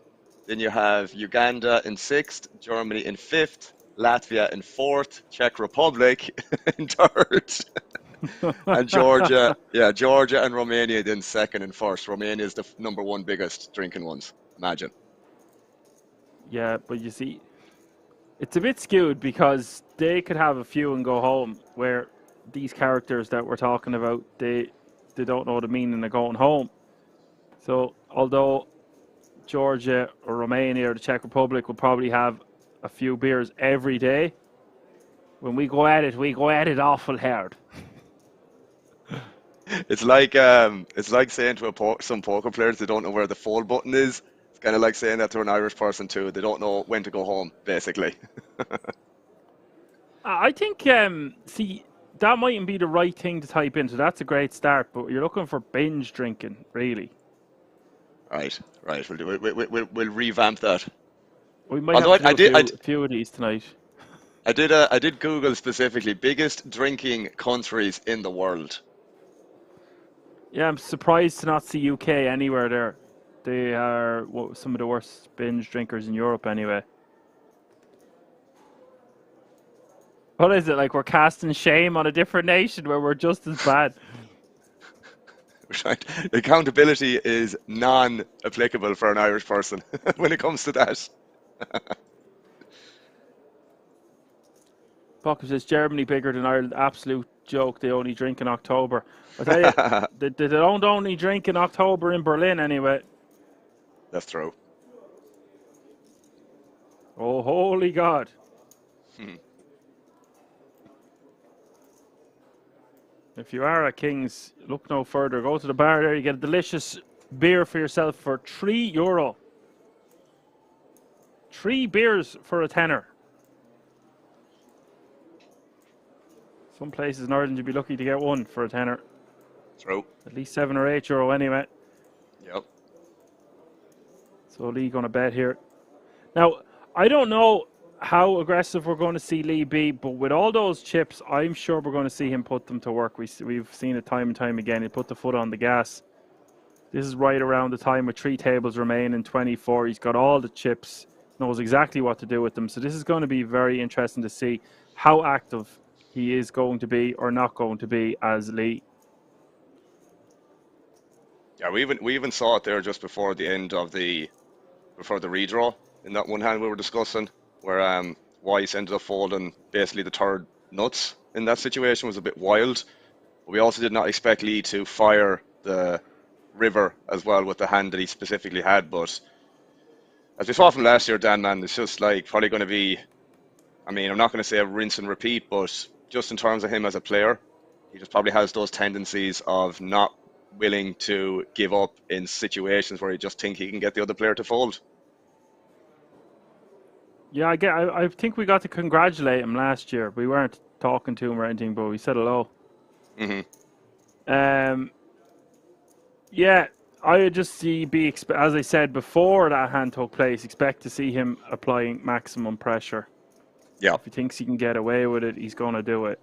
Then you have Uganda in 6th, Germany in 5th, Latvia in 4th, Czech Republic in 3rd, and Georgia and Romania then 2nd and 1st. Romania is the number 1 biggest drinking ones, imagine. Yeah, but you see, it's a bit skewed because they could have a few and go home, where these characters that we're talking about, they don't know the meaning of going home. So, although Georgia or Romania or the Czech Republic will probably have a few beers every day, when we go at it awful hard. It's like saying to some poker players they don't know where the fold button is. It's kind of like saying that to an Irish person too. They don't know when to go home, basically. I think, see, that mightn't be the right thing to type in, so that's a great start, but you're looking for binge drinking, really. Right. We'll revamp that. We might have to do a few of these tonight. I did Google specifically biggest drinking countries in the world. Yeah, I'm surprised to not see UK anywhere there. They are some of the worst binge drinkers in Europe anyway. What is it, like we're casting shame on a different nation where we're just as bad? Right. Accountability is non-applicable for an Irish person when it comes to that. Fuck, is Germany bigger than Ireland? Absolute joke. They only drink in October. I tell you, they don't only drink in October in Berlin anyway. That's true. Oh, holy God. If you are at King's, look no further. Go to the bar there. You get a delicious beer for yourself for €3. 3 beers for a tenner. Some places in Ireland you'd be lucky to get one for a tenner. True. At least €7 or €8 anyway. Yep. So Lee going to bet here. Now, I don't know how aggressive we're going to see Lee be, but with all those chips, I'm sure we're going to see him put them to work. We've seen it time and time again. He put the foot on the gas. This is right around the time with 3 tables remaining, 24. He's got all the chips, knows exactly what to do with them. So this is going to be very interesting to see how active he is going to be or not going to be as Lee. Yeah, we even saw it there just before the end of before the redraw in that one hand we were discussing, where Weiss ended up folding basically the third nuts in that situation. Was a bit wild. But we also did not expect Lee to fire the river as well with the hand that he specifically had. But as we saw from last year, Dan, man, it's just like probably going to be, I mean, I'm not going to say a rinse and repeat, but just in terms of him as a player, he just probably has those tendencies of not willing to give up in situations where he just think he can get the other player to fold. Yeah, I think we got to congratulate him last year. We weren't talking to him or anything, but we said hello. Yeah, I would just as I said before that hand took place, expect to see him applying maximum pressure. Yeah. If he thinks he can get away with it, he's going to do it.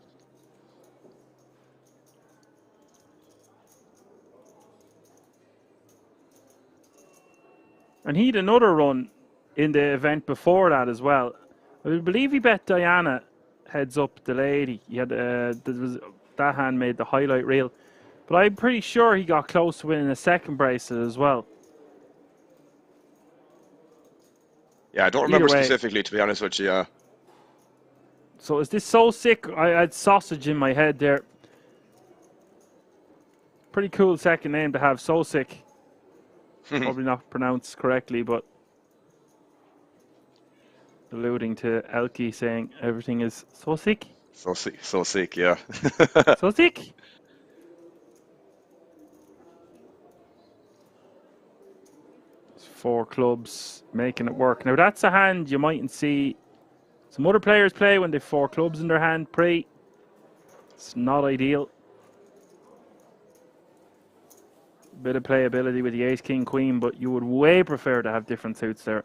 And he had another run in the event before that as well. I believe he bet Diana heads up the lady. He had that hand made the highlight reel. But I'm pretty sure he got close to winning a second bracelet as well. Yeah, I don't remember specifically, to be honest with you. So is this so sick? I had sausage in my head there. Pretty cool second name to have, so sick. Probably not pronounced correctly, but alluding to Elke saying everything is so sick. So sick, yeah. So sick. It's 4 clubs making it work. Now that's a hand you mightn't see some other players play when they've 4 clubs in their hand pre. It's not ideal. Bit of playability with the ace, king, queen, but you would way prefer to have different suits there.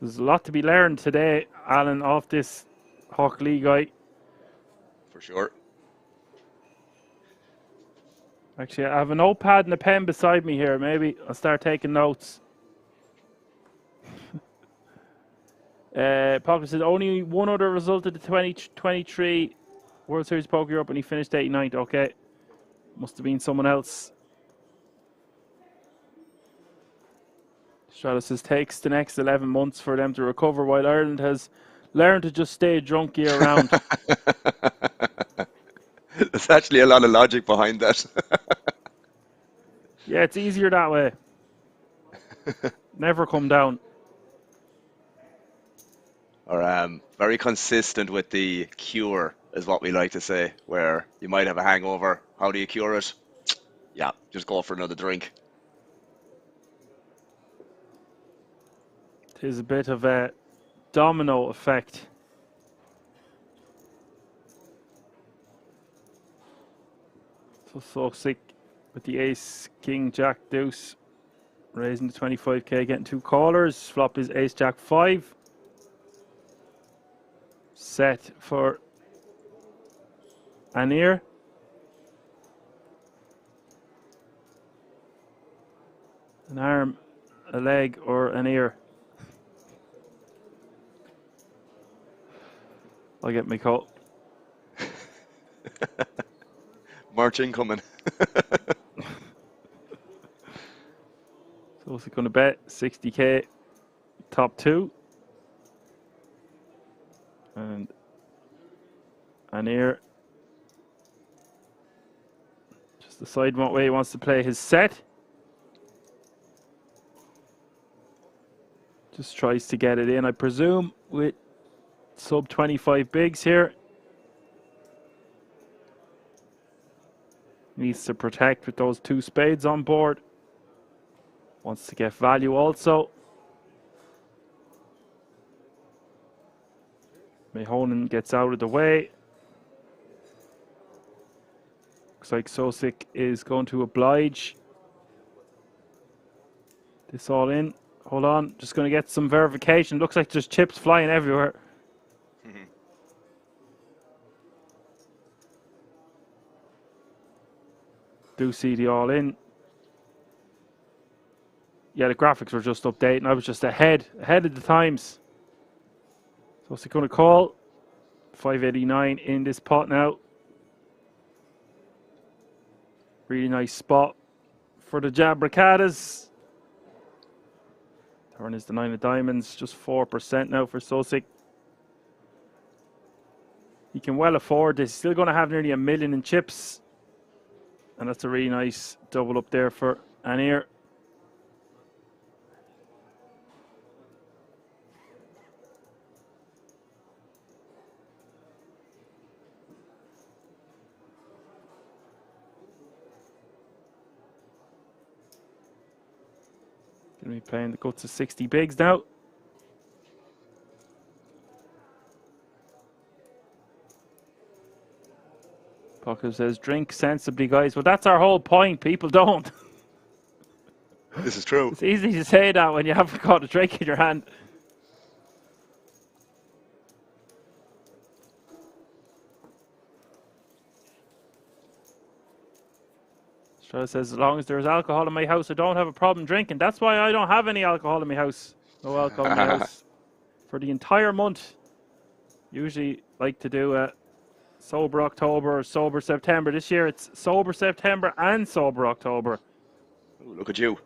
There's a lot to be learned today, Alan, off this Hawk Lee guy. For sure. Actually, I have a notepad and a pen beside me here. Maybe I'll start taking notes. Pocket said only one other result of the 2023 World Series Poker Europe and he finished 89th. Okay. Must have been someone else. Stratus says takes the next 11 months for them to recover while Ireland has learned to just stay drunk year round. There's actually a lot of logic behind that. Yeah, it's easier that way. Never come down. Or very consistent with the cure is what we like to say, where you might have a hangover. How do you cure it? Yeah, just go for another drink. It is a bit of a domino effect. So sick with the ace, king, jack, deuce. Raising the 25k, getting 2 callers. Flop is ace, jack, 5. Set for an ear. An arm, a leg, or an ear. I'll get my call. March incoming. So what's it going to bet? 60k, top 2. And an ear. Just decide what way he wants to play his set. Just tries to get it in, I presume, with sub 25 bigs here. Needs to protect with those 2 spades on board. Wants to get value also. Mehonen gets out of the way. Looks like Sosik is going to oblige. This all in. Hold on, just going to get some verification. Looks like there's chips flying everywhere. Do see the all in. Yeah, the graphics were just updating. I was just ahead of the times. So what's it going to call? 589 in this pot now. Really nice spot for the Jabracadas. Turn is the 9 of diamonds, just 4% now for Sosik. He can well afford this. He's still going to have nearly $1 million in chips. And that's a really nice double up there for Anir. Going to be playing the guts of 60 bigs now. Pocket says, drink sensibly, guys. Well, that's our whole point. People don't. This is true. It's easy to say that when you haven't got a drink in your hand. Strata says, as long as there's alcohol in my house, I don't have a problem drinking. That's why I don't have any alcohol in my house. No alcohol in my house for the entire month. Usually like to do a sober October or sober September. This year it's sober September and sober October. Ooh, look at you.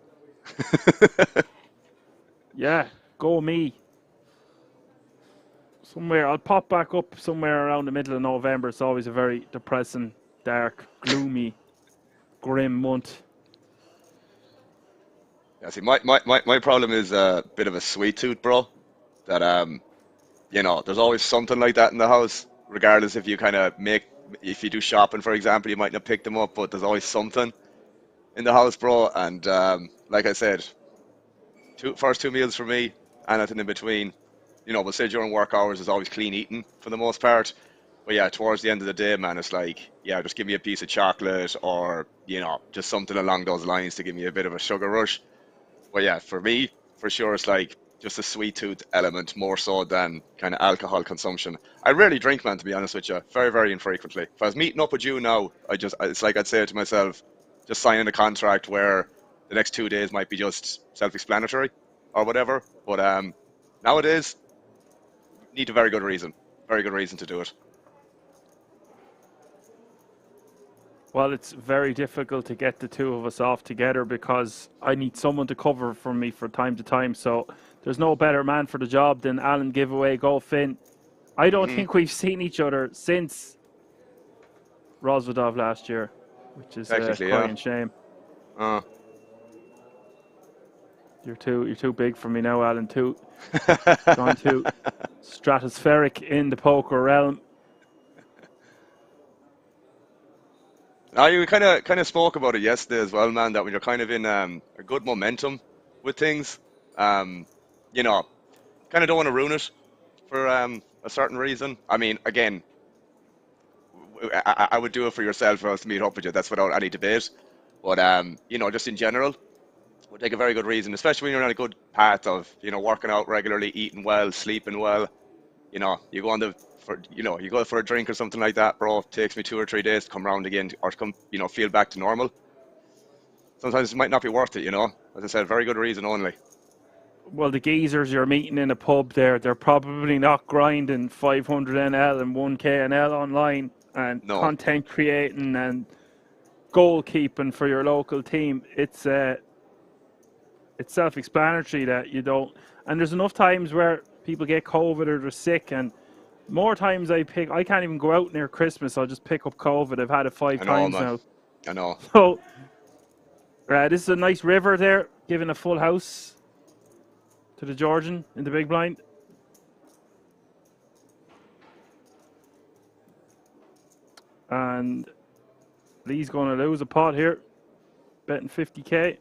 Yeah, go me. Somewhere, I'll pop back up somewhere around the middle of November. It's always a very depressing, dark, gloomy, grim month. Yeah, see, my problem is a bit of a sweet tooth, bro. That you know, there's always something like that in the house, regardless if you kind of if you do shopping, for example, you might not pick them up, but there's always something in the house, bro. And like I said, first 2 meals for me, anything in between. You know, we'll say during work hours is always clean eating for the most part. But yeah, towards the end of the day, man, it's like, yeah, just give me a piece of chocolate or, you know, just something along those lines to give me a bit of a sugar rush. But yeah, for me, for sure, it's like just a sweet tooth element more so than kind of alcohol consumption. I rarely drink, man, to be honest with you. Very, very infrequently. If I was meeting up with you now, it's like I'd say to myself, just signing a contract where the next 2 days might be just self-explanatory or whatever. But nowadays, need a very good reason to do it. Well, it's very difficult to get the two of us off together because I need someone to cover for me from time to time. So there's no better man for the job than Alan Giveaway, Go Finn. I don't think we've seen each other since Rosvedov last year, which is quite a shame. You're too big for me now, Alan. Gone too stratospheric in the poker realm. Now, you kind of spoke about it yesterday as well, man, that when you're kind of in a good momentum with things, you know, kind of don't want to ruin it for a certain reason. I mean, again, I would do it for yourself if I was to meet up with you. That's without any debate. But, you know, just in general, would take a very good reason, especially when you're on a good path of, you know, working out regularly, eating well, sleeping well. You know, you go for a drink or something like that, bro. It takes me 2 or 3 days to come round again or to come, you know, feel back to normal. Sometimes it might not be worth it, you know. As I said, very good reason only. Well, the geezers you're meeting in a pub there, they're probably not grinding 500 NL and 1K NL online and content creating and goalkeeping for your local team. It's self-explanatory that you don't. And there's enough times where people get COVID or they're sick, and more times I can't even go out near Christmas. I'll just pick up COVID. I've had it 5 times now. I know. So this is a nice river there, giving a full house to the Georgian in the big blind. And Lee's going to lose a pot here, betting 50k.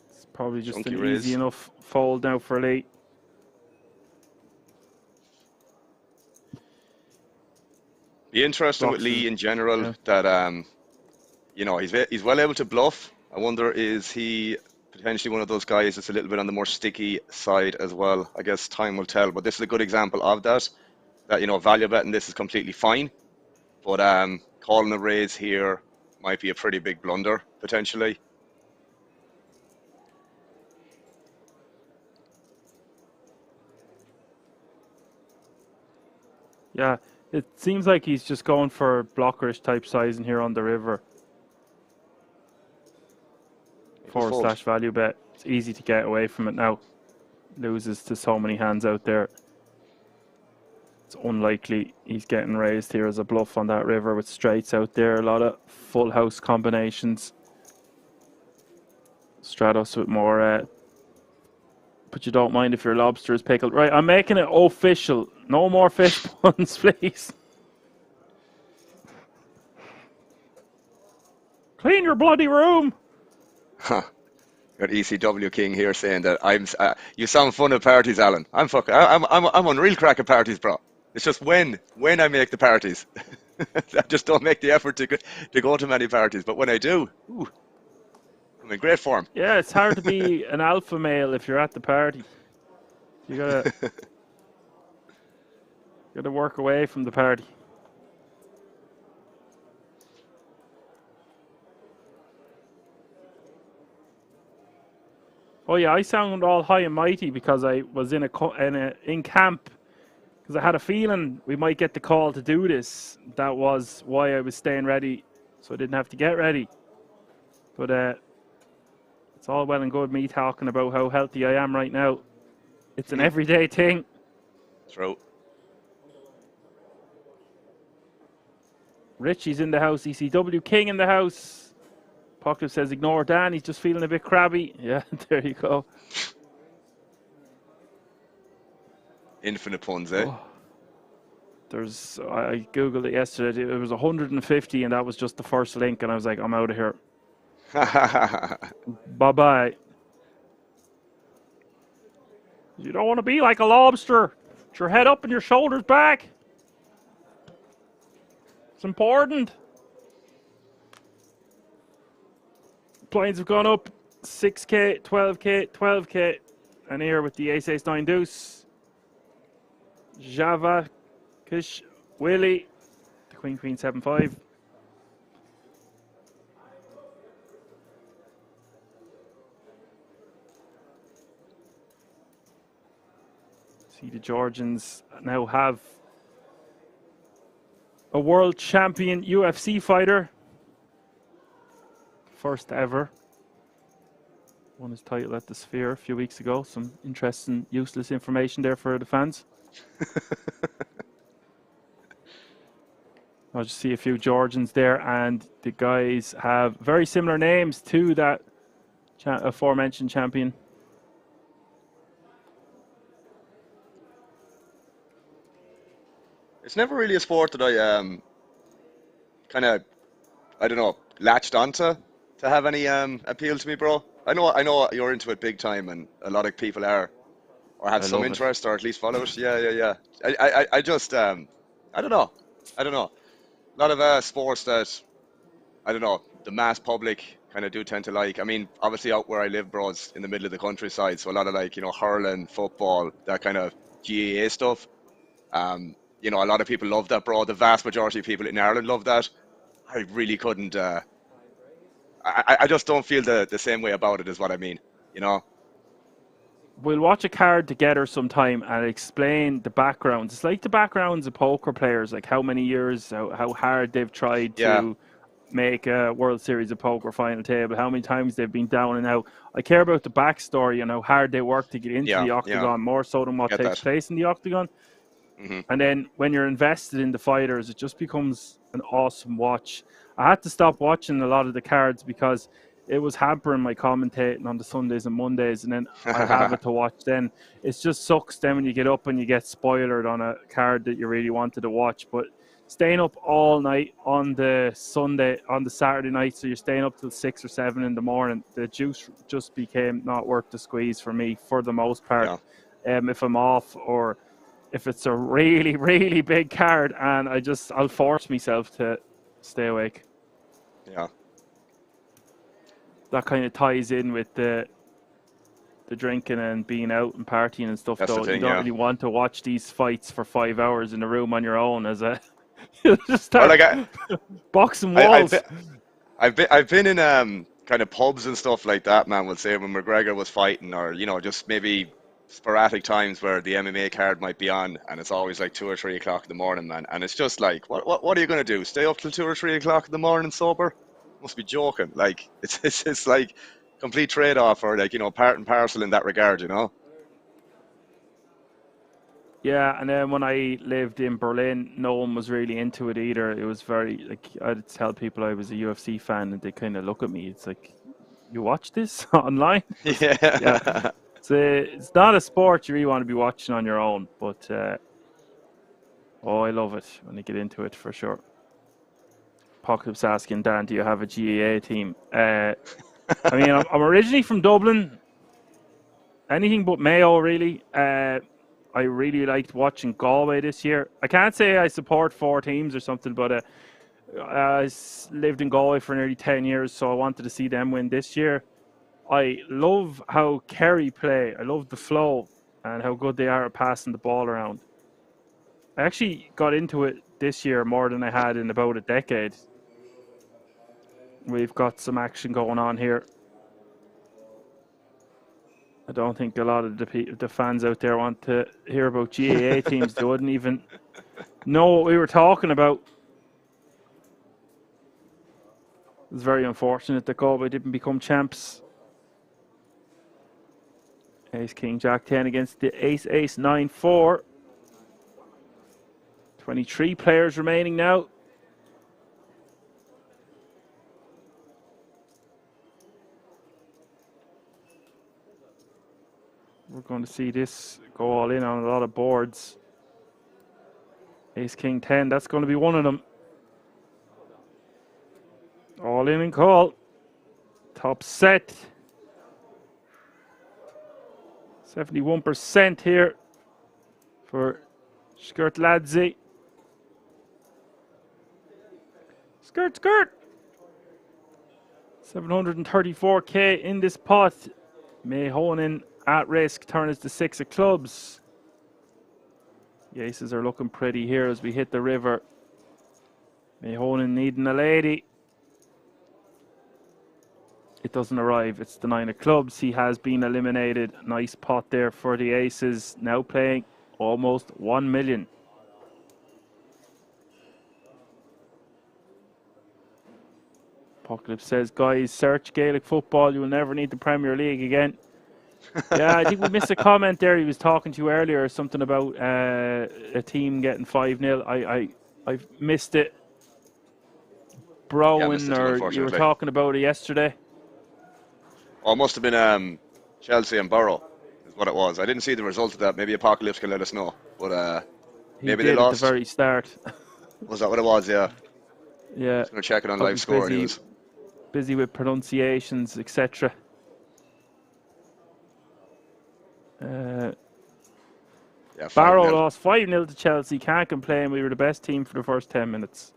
It's probably just Chunky an easy enough fold now for Lee. Be interesting with Lee in general that you know, he's well able to bluff. I wonder, is he potentially one of those guys that's a little bit on the more sticky side as well? I guess time will tell, but this is a good example of that. That, you know, value betting this is completely fine, but calling a raise here might be a pretty big blunder potentially. Yeah, it seems like he's just going for blockerish type sizing here on the river. / value bet. It's easy to get away from it now. Loses to so many hands out there. It's unlikely he's getting raised here as a bluff on that river with straights out there. A lot of full house combinations. Stratos with more, but you don't mind if your lobster is pickled. Right, I'm making it official. No more fish puns, please. Clean your bloody room. Huh. Got ECW King here saying that you sound fun at parties, Alan. I'm on real crack at parties, bro. It's just when I make the parties. I just don't make the effort to go to many parties. But when I do, I'm in great form. Yeah, it's hard to be an alpha male if you're at the party. You gotta work away from the party. Oh yeah, I sound all high and mighty because I was in camp because I had a feeling we might get the call to do this. That was why I was staying ready, so I didn't have to get ready. But it's all well and good me talking about how healthy I am right now. It's an everyday thing. True. Richie's in the house. ECW King in the house. Pocket says ignore Dan. He's just feeling a bit crabby. Yeah, there you go. Infinite puns, eh? Oh. I googled it yesterday. It was 150, and that was just the first link. And I was like, I'm out of here. Bye bye. You don't want to be like a lobster. Put your head up and your shoulders back. It's important. Planes have gone up 6K, 12K, 12K. And here with the ace 9 deuce. Java, Kish, Willie, the Queen 7-5. See, the Georgians now have a world champion UFC fighter. First ever. Won his title at the Sphere a few weeks ago. Some interesting, useless information there for the fans. I'll just see a few Georgians there, and the guys have very similar names to that aforementioned champion. It's never really a sport that I kind of, I don't know, latched onto to have any appeal to me, bro. I know you're into it big time, and a lot of people are, or have some interest, or at least follow it. Yeah. I just I don't know. A lot of sports that I don't know the mass public kind of do tend to like. I mean, obviously out where I live, bro, it's in the middle of the countryside, so a lot of like hurling, football, that kind of GAA stuff. A lot of people love that, bro. The vast majority of people in Ireland love that. I really couldn't. I just don't feel the same way about it, is what I mean. We'll watch a card together sometime and explain the backgrounds. It's like the backgrounds of poker players, like how many years, how hard they've tried to make a World Series of Poker final table, how many times they've been down and out. I care about the backstory and how hard they work to get into the octagon, more so than what takes place in the octagon. Mm-hmm. And then when you're invested in the fighters, it just becomes an awesome watch. I had to stop watching a lot of the cards because it was hampering my commentating on the Sundays and Mondays, and then I have it to watch then. It just sucks then when you get up and you get spoilered on a card that you really wanted to watch. But staying up all night on the Saturday night, so you're staying up till 6 or 7 in the morning, the juice just became not worth the squeeze for me for the most part. If I'm off, or if it's a really, really big card, and I'll force myself to stay awake. Yeah. That kind of ties in with the drinking and being out and partying and stuff. That's though the thing, you don't really want to watch these fights for 5 hours in a room on your own as a just start boxing walls. I've been in kind of pubs and stuff like that, man. We'll say when McGregor was fighting, or just maybe sporadic times where the MMA card might be on, and it's always like 2 or 3 o'clock in the morning, man. And it's just like, what are you gonna do? Stay up till 2 or 3 o'clock in the morning sober? Must be joking. Like it's like complete trade-off, or like part and parcel in that regard, Yeah, and then when I lived in Berlin, no one was really into it either. It was very, like, I'd tell people I was a UFC fan, and they kind of look at me. It's like, you watch this online? Yeah. It's not a sport you really want to be watching on your own, but I love it when you get into it, for sure. Pocket's asking, Dan, do you have a GAA team? I mean, I'm originally from Dublin. Anything but Mayo, really. I really liked watching Galway this year. I can't say I support 4 teams or something, but I lived in Galway for nearly 10 years, so I wanted to see them win this year. I love how Kerry play. I love the flow and how good they are at passing the ball around. I actually got into it this year more than I had in about a decade. We've got some action going on here. I don't think a lot of the fans out there want to hear about GAA teams. They wouldn't even know what we were talking about. It's very unfortunate that Galway didn't become champs. Ace, King, Jack 10 against the Ace, Ace, 9, 4. 23 players remaining now. We're going to see this go all in on a lot of boards. Ace, King, 10, that's going to be one of them. All in and call. Top set. 71% here for Chiplead. Skirt. 734k in this pot. Mayhonen at risk, turn is the 6 of clubs. The aces are looking pretty here as we hit the river. Mayhonen needing a lady. It doesn't arrive. It's the 9 of clubs. He has been eliminated. Nice pot there for the aces. Now playing almost 1 million. Apocalypse says, guys, search Gaelic football. You will never need the Premier League again. Yeah, I think we missed a comment there. He was talking to you earlier, something about a team getting 5-0. I've missed it. Browen, or you were talking about it yesterday. Oh, it must have been Chelsea and Borough is what it was. I didn't see the result of that. Maybe Apocalypse can let us know. But maybe they lost. At the very start. Was that what it was? Yeah. Yeah. Just going to check it on live score news. Busy with pronunciations, etc. Yeah, Barrow lost 5-0 to Chelsea. Can't complain. We were the best team for the first 10 minutes.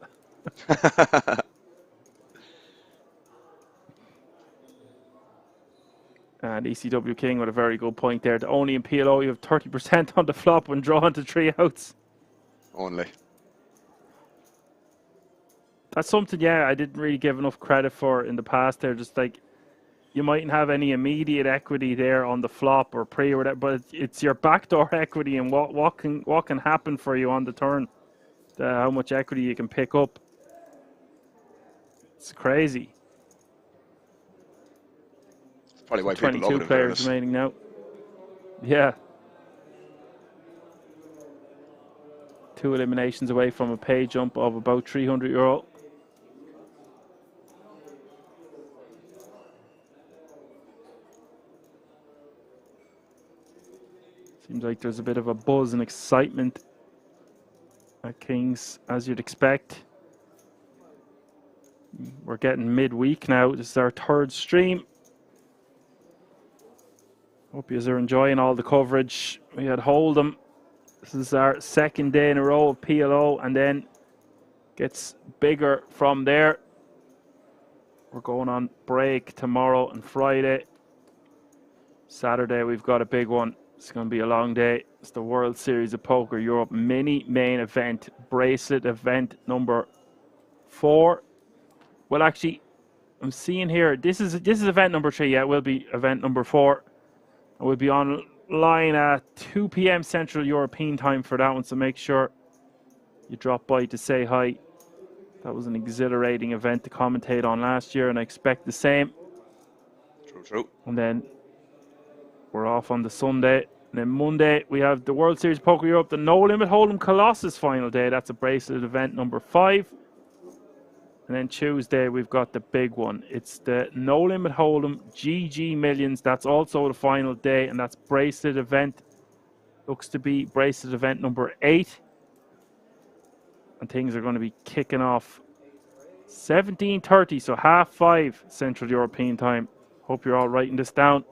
And ECW King with a very good point there. Only in PLO you have 30% on the flop when drawn to 3 outs. Only. That's something, yeah, I didn't really give enough credit for in the past there. Just like, you mightn't have any immediate equity there on the flop or pre or whatever, but it's your backdoor equity and what can happen for you on the turn. How much equity you can pick up. It's crazy. It's probably why people love it. 22 players remaining now. Yeah. 2 eliminations away from a pay jump of about €300. Seems like there's a bit of a buzz and excitement at Kings, as you'd expect. We're getting midweek now. This is our 3rd stream. Hope you are enjoying all the coverage. We had Hold'em. This is our 2nd day in a row of PLO, and then gets bigger from there. We're going on break tomorrow and Friday. Saturday we've got a big one. It's going to be a long day. It's the World Series of Poker Europe mini main event, bracelet event number 4. Well, actually, I'm seeing here, this is event number 3. Yeah, it will be event number 4. And we'll be online at 2 p.m. Central European time for that one, so make sure you drop by to say hi. That was an exhilarating event to commentate on last year, and I expect the same. True. And then we're off on the Sunday. And then Monday, we have the World Series Poker Europe, the No Limit Hold'em Colossus final day. That's a bracelet event number 5. And then Tuesday, we've got the big one. It's the No Limit Hold'em GG Millions. That's also the final day, and that's bracelet event. Looks to be bracelet event number 8. And things are going to be kicking off 17:30, so 5:30 Central European time. Hope you're all writing this down.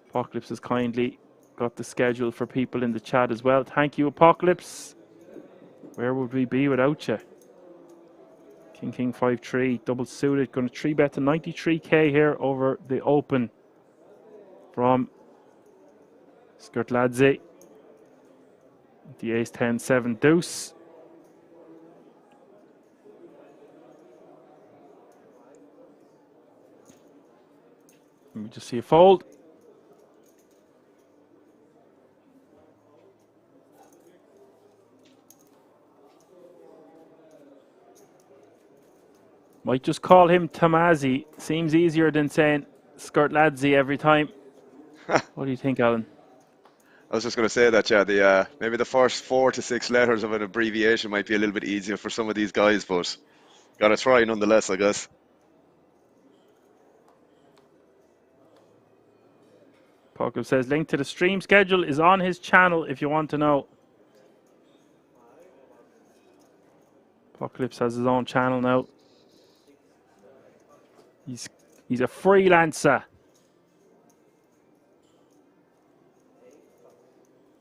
Apocalypse has kindly got the schedule for people in the chat as well. Thank you, Apocalypse. Where would we be without you? King 5-3, double suited. Going to 3-bet to 93k here over the open from Chiplead. The ace 10 7 deuce. Let me just see a fold. Might just call him Tomazzi. Seems easier than saying Skirtladze every time. What do you think, Alan? I was just going to say that, yeah, the maybe the first 4 to 6 letters of an abbreviation might be a little bit easier for some of these guys, but gotta try nonetheless, I guess. Pokum says, link to the stream schedule is on his channel if you want to know. Apocalypse has his own channel now. He's a freelancer.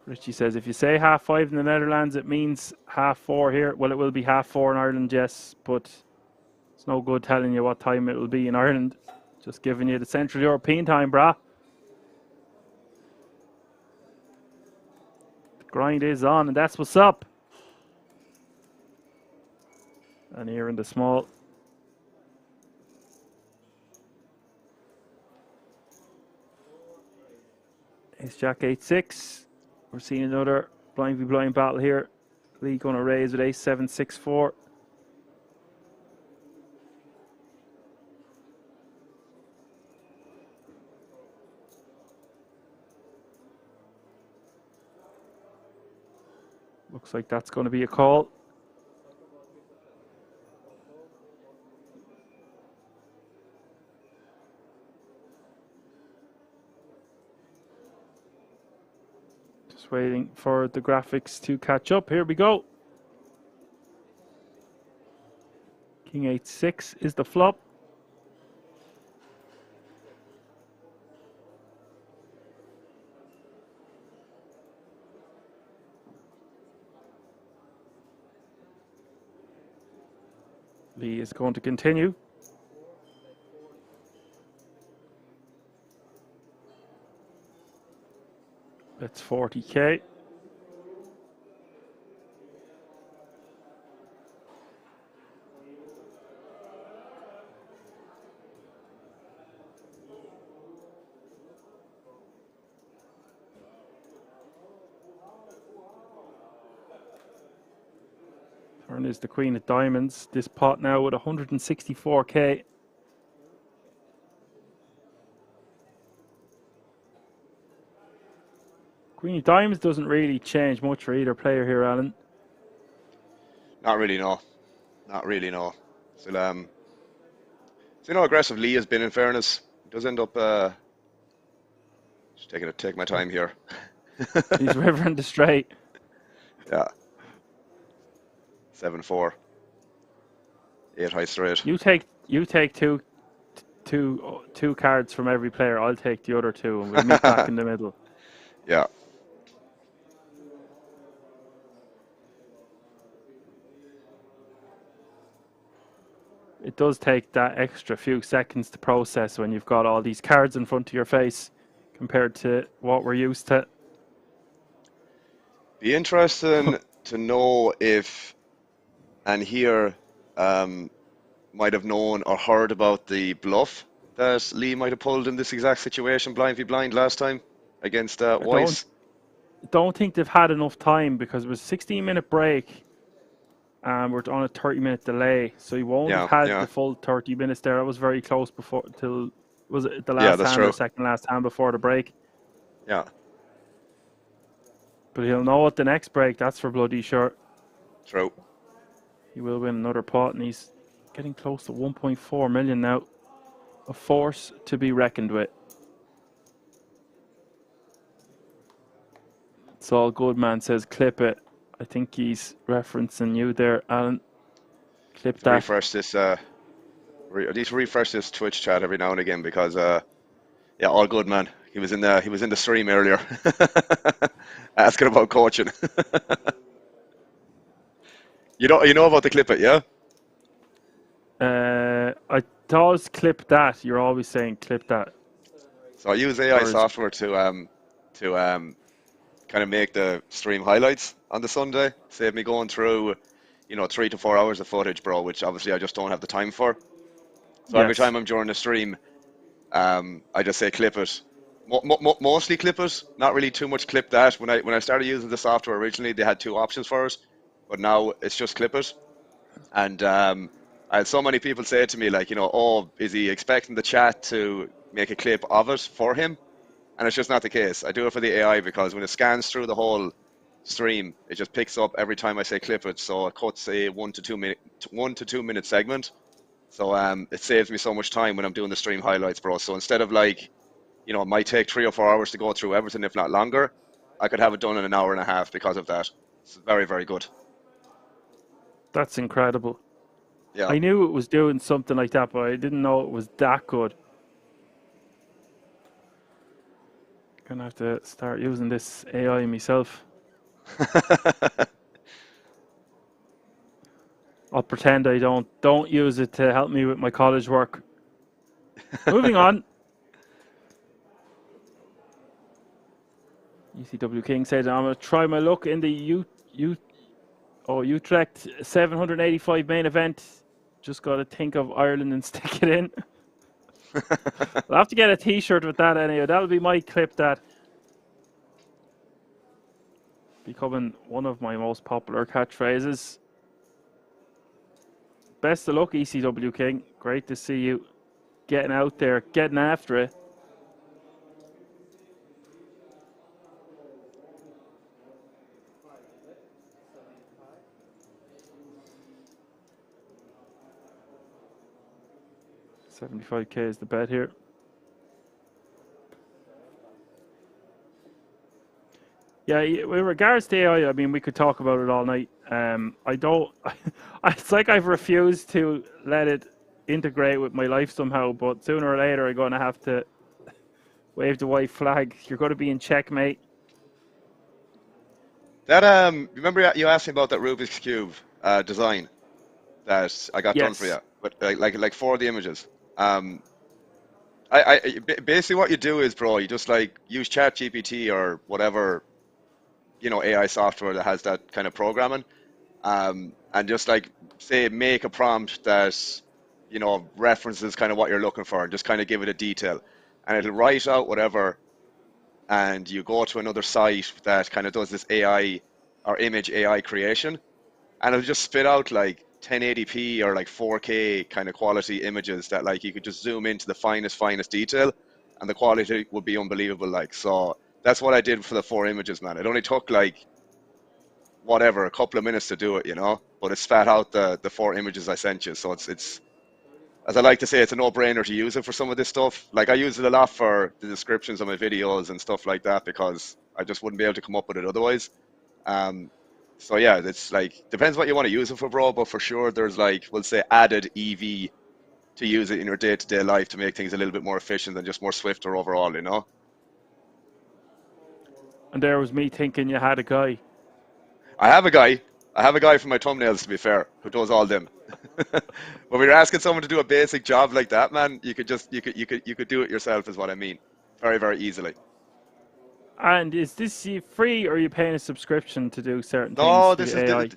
Richie says, if you say 5:30 in the Netherlands, it means 4:30 here. Well, it will be 4:30 in Ireland, yes, but it's no good telling you what time it will be in Ireland. Just giving you the Central European time, brah. The grind is on, and that's what's up. And here in the small. Ace Jack 8-6. We're seeing another blind v blind battle here. Lee going to raise with Ace 7-6-4. Looks like that's going to be a call. Waiting for the graphics to catch up. Here we go. King 8-6 is the flop. Lee is going to continue. That's 40k. Turn is the Queen of Diamonds. This pot now with 164k. Queen of Diamonds doesn't really change much for either player here, Alan. Not really, no. Not really, no. Still, so you know, aggressive Lee has been, in fairness. Does end up just take my time here. He's rivering the straight. Yeah. 7-4. 8 high straight. You take two cards from every player. I'll take the other two, and we'll meet back in the middle. Yeah. It does take that extra few seconds to process when you've got all these cards in front of your face compared to what we're used to. Be interesting to know if and here might have known or heard about the bluff that Lee might have pulled in this exact situation, blind v blind, last time against Weiss. I don't think they've had enough time because it was a 16-minute break. We're on a 30-minute delay, so you won't have had the full 30 minutes there. It was very close before till was it the last hand or second last hand before the break. Yeah. But he'll know at the next break, that's for bloody sure. True. He will win another pot, and he's getting close to 1.4 million now. A force to be reckoned with. It's all good, man, says clip it. I think he's referencing you there, Alan. Clip that. Refresh this, at least refresh this Twitch chat every now and again because, yeah, all good, man. He was in the stream earlier, asking about coaching. You know about the clip it, yeah? I does clip that. You're always saying clip that. So I use AI software to kind of make the stream highlights on the Sunday. Save me going through, 3 to 4 hours of footage, bro, which obviously I just don't have the time for. So every time I'm during the stream, I just say clip it. Mostly clip it, not really too much clip that. When I started using the software originally, they had 2 options for it, but now it's just clip it. And I I had so many people say to me, like, you know, oh, is he expecting the chat to make a clip of it for him? And it's just not the case. I do it for the AI because when it scans through the whole stream, it just picks up every time I say clip it. So it cuts a 1 to 2 minute segment. So it saves me so much time when I'm doing the stream highlights, bro. So instead of like, you know, it might take 3 or 4 hours to go through everything, if not longer, I could have it done in an hour and a half because of that. It's very, very good. That's incredible. Yeah. I knew it was doing something like that, but I didn't know it was that good. Gonna have to start using this AI myself. I'll pretend I don't use it to help me with my college work. Moving on. ECW King said, I'm going to try my luck in the Utrecht 785 main event. Just got to think of Ireland and stick it in. I'll have to get a t-shirt with that anyway. That'll be my clip, that. Becoming one of my most popular catchphrases. Best of luck, ECW King. Great to see you getting out there, getting after it. $75K is the bet here. Yeah, with regards to AI, I mean, we could talk about it all night. I don't. It's like I've refused to let it integrate with my life somehow, but sooner or later I'm going to have to wave the white flag. You're going to be in checkmate. That remember you asked me about that Rubik's Cube design that I got done for you, but like 4 of the images. Basically what you do is, bro, you just like use ChatGPT or whatever, you know, AI software that has that kind of programming, and just like say make a prompt that, you know, references kind of what you're looking for, and just kind of give it a detail, and it'll write out whatever, and you go to another site that kind of does this AI or image AI creation, and it'll just spit out like 1080p or like 4K kind of quality images that like you could just zoom into the finest detail, and the quality would be unbelievable. Like, so that's what I did for the 4 images, man. It only took like whatever, a couple of minutes to do it, you know, but it spat out the 4 images I sent you. So it's as I like to say, it's a no-brainer to use it for some of this stuff. Like, I use it a lot for the descriptions of my videos and stuff like that because I just wouldn't be able to come up with it otherwise. So yeah, it's like, depends what you want to use it for, bro, but for sure there's like, we'll say added EV to use it in your day-to-day life to make things a little bit more efficient and just more swifter overall, you know? And there was me thinking you had a guy. I have a guy for my thumbnails, to be fair, who does all them. When we're asking someone to do a basic job like that, man, you could do it yourself, is what I mean. Very, very easily. And is this free, or are you paying a subscription to do certain things? No, this is AI?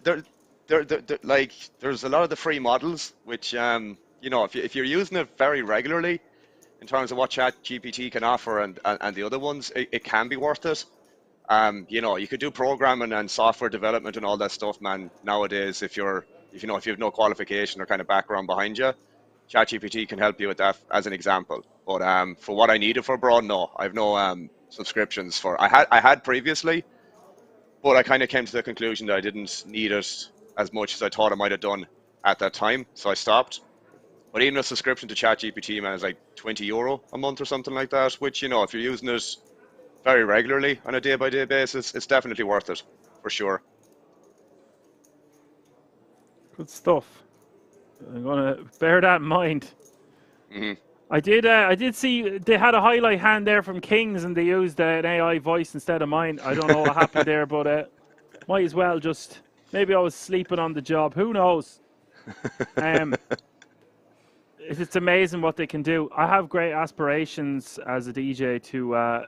like there's a lot of the free models, which you know, if you're using it very regularly, in terms of what ChatGPT can offer and the other ones, it can be worth it. You know, you could do programming and software development and all that stuff, man. Nowadays, if you have no qualification or kind of background behind you, ChatGPT can help you with that as an example. But for what I need it for, bro, no, I have no subscriptions for. I had previously, but I kind of came to the conclusion that I didn't need it as much as I thought I might have done at that time, so I stopped. But even a subscription to ChatGPT, man, is like €20 a month or something like that. Which, you know, if you're using it very regularly on a day-by-day basis, it's definitely worth it, for sure. Good stuff. I'm gonna bear that in mind. Mm-hmm. I did see they had a highlight hand there from Kings, and they used an AI voice instead of mine. I don't know what happened there, but might as well just, maybe I was sleeping on the job. Who knows? It's amazing what they can do. I have great aspirations as a DJ to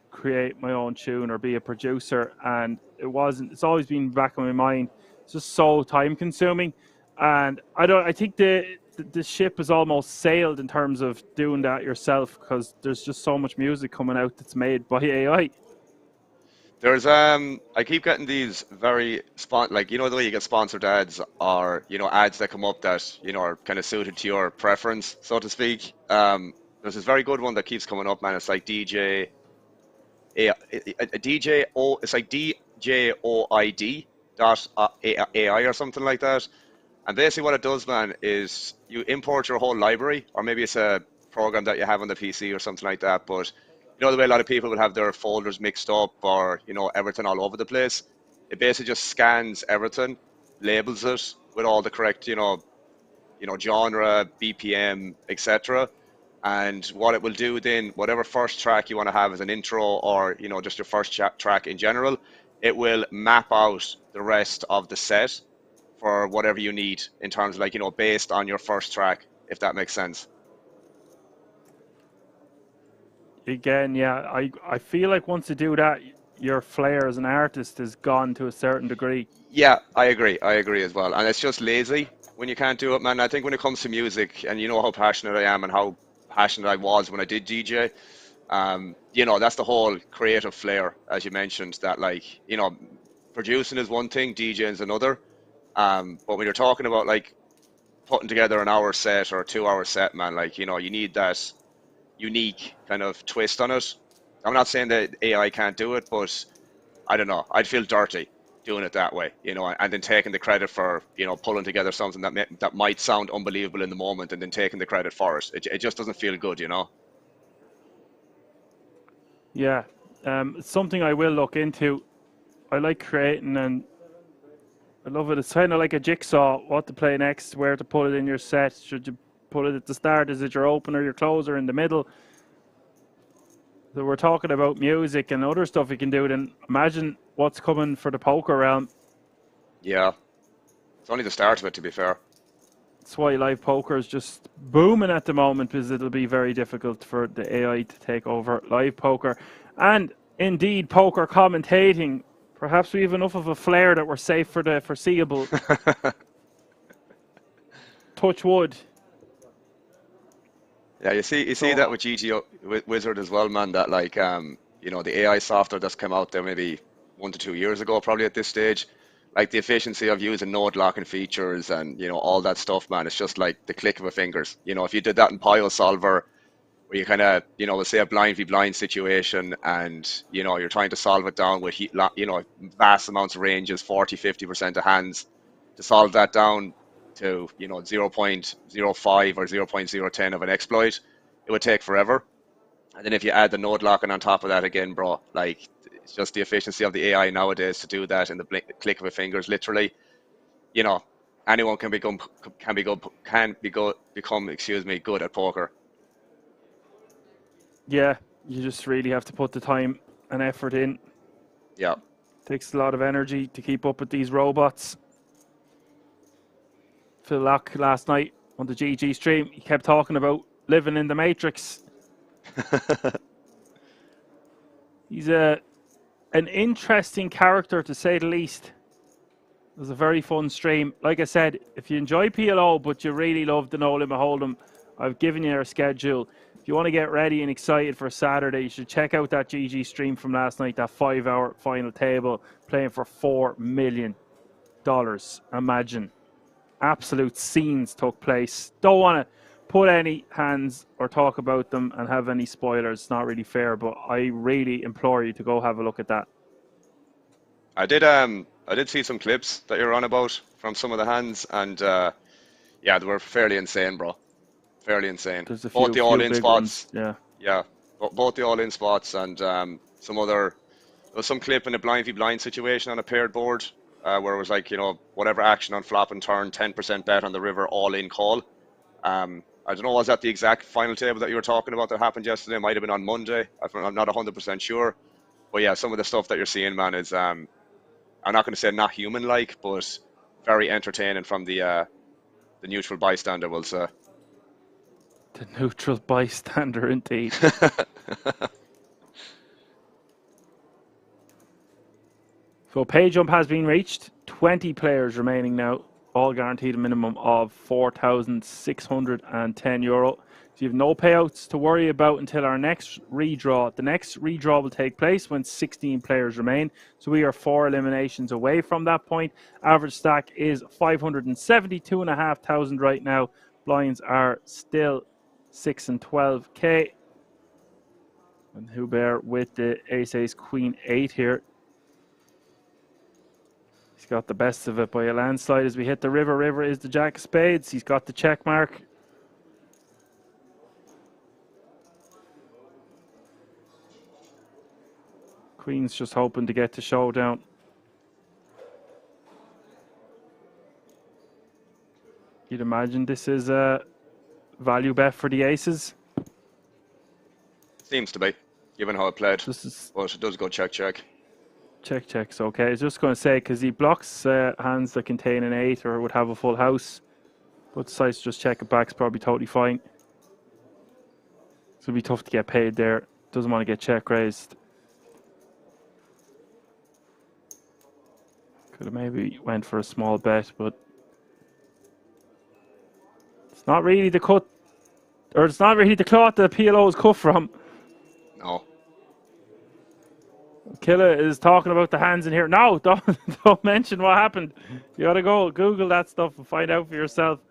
create my own tune or be a producer, and it's always been back in my mind. It's just so time consuming, and I think the ship has almost sailed in terms of doing that yourself, because there's just so much music coming out that's made by AI. There's I keep getting these very like, you know, the way you get sponsored ads, or you know, ads that come up that, you know, are kind of suited to your preference, so to speak. There's this very good one that keeps coming up, man. It's like it's like DJOID dot AI or something like that. And basically what it does, man, is you import your whole library, or maybe it's a program that you have on the PC or something like that. But you know the way a lot of people would have their folders mixed up, or you know, everything all over the place. It basically just scans everything, labels it with all the correct, genre, BPM, etc. And what it will do then, whatever first track you want to have as an intro, or you know, just your first track in general, it will map out the rest of the set for whatever you need in terms of, like, you know, based on your first track, if that makes sense. Again, yeah, I feel like once you do that, your flair as an artist is gone to a certain degree. Yeah, I agree as well. And it's just lazy when you can't do it, man. I think when it comes to music, and you know how passionate I am and how passionate I was when I did DJ, you know, that's the whole creative flair, as you mentioned, that, like, you know, producing is one thing, DJing is another. But when you're talking about, like, putting together an hour set or a 2 hour set, man, like, you know, you need that unique kind of twist on it. I'm not saying that AI can't do it, but I don't know. I'd feel dirty doing it that way, you know, and then taking the credit for, you know, pulling together something that might sound unbelievable in the moment, and then taking the credit for it. It just doesn't feel good, you know. Yeah, it's something I will look into. I like creating, and I love it. It's kind of like a jigsaw. What to play next, where to put it in your set. Should you put it at the start? Is it your opener, your closer, in the middle? So we're talking about music and other stuff you can do. Then imagine what's coming for the poker realm. Yeah, it's only the start of it, to be fair. That's why live poker is just booming at the moment, because it'll be very difficult for the AI to take over live poker. And indeed, poker commentating. Perhaps we have enough of a flair that we're safe for the foreseeable. Touch wood. Yeah, you see that with GG Wizard as well, man. That, like, you know, the AI software that's come out there maybe 1 to 2 years ago, probably at this stage. Like, the efficiency of using node locking features and, you know, all that stuff, man. It's just like the click of a fingers. You know, if you did that in Pile Solver, where you kind of, you know, let's say a blind v blind situation, and you know, you're trying to solve it down with you know, vast amounts of ranges, 40-50% of hands, to solve that down to, you know, 0.05 or 0.010 of an exploit, it would take forever. And then if you add the node locking on top of that again, bro, like, it's just the efficiency of the AI nowadays to do that in the click of a fingers, literally. You know, anyone can become good at poker. Yeah, you just really have to put the time and effort in. Yeah. Takes a lot of energy to keep up with these robots. Phil Locke last night on the GG stream, he kept talking about living in the Matrix. He's an interesting character, to say the least. It was a very fun stream. Like I said, if you enjoy PLO but you really love the No Limit Hold'em, I've given you our schedule. If you want to get ready and excited for Saturday, you should check out that GG stream from last night, that 5-hour final table, playing for $4 million. Imagine. Absolute scenes took place. Don't want to put any hands or talk about them and have any spoilers. It's not really fair, but I really implore you to go have a look at that. I did see some clips that you're on about from some of the hands, and yeah, they were fairly insane, bro. Fairly insane. There's a both the all-in spots. Ones, yeah, both the all-in spots, and some other. There was some clip in a blind v blind situation on a paired board, where it was like, you know, whatever action on flop and turn, 10% bet on the river, all-in call. I don't know, was that the exact final table that you were talking about that happened yesterday? It might have been on Monday. I'm not 100% sure. But yeah, some of the stuff that you're seeing, man, is I'm not going to say not human-like, but very entertaining from the neutral bystander, we'll say. The neutral bystander, indeed. So pay jump has been reached. 20 players remaining now. all guaranteed a minimum of €4,610. So you have no payouts to worry about until our next redraw. The next redraw will take place when 16 players remain. So we are 4 eliminations away from that point. Average stack is 572,500 right now. Blinds are still 6 and 12k. And Hubert with the ace queen 8 here. He's got the best of it by a landslide as we hit the river. River is the jack of spades. He's got the check mark. Queen's just hoping to get to showdown. You'd imagine this is a value bet for the aces. Seems to be, given how it played. This is But it does go check, check. check, check's okay. I was just going to say, because he blocks hands that contain an 8 or would have a full house. But decides to just check it back is probably totally fine. It's going to be tough to get paid there. Doesn't want to get check raised. Could have maybe went for a small bet, but it's not really the cut, or it's not really the cloth that PLO is cut from. No. Killa is talking about the hands in here. No, don't mention what happened. You gotta go Google that stuff and find out for yourself.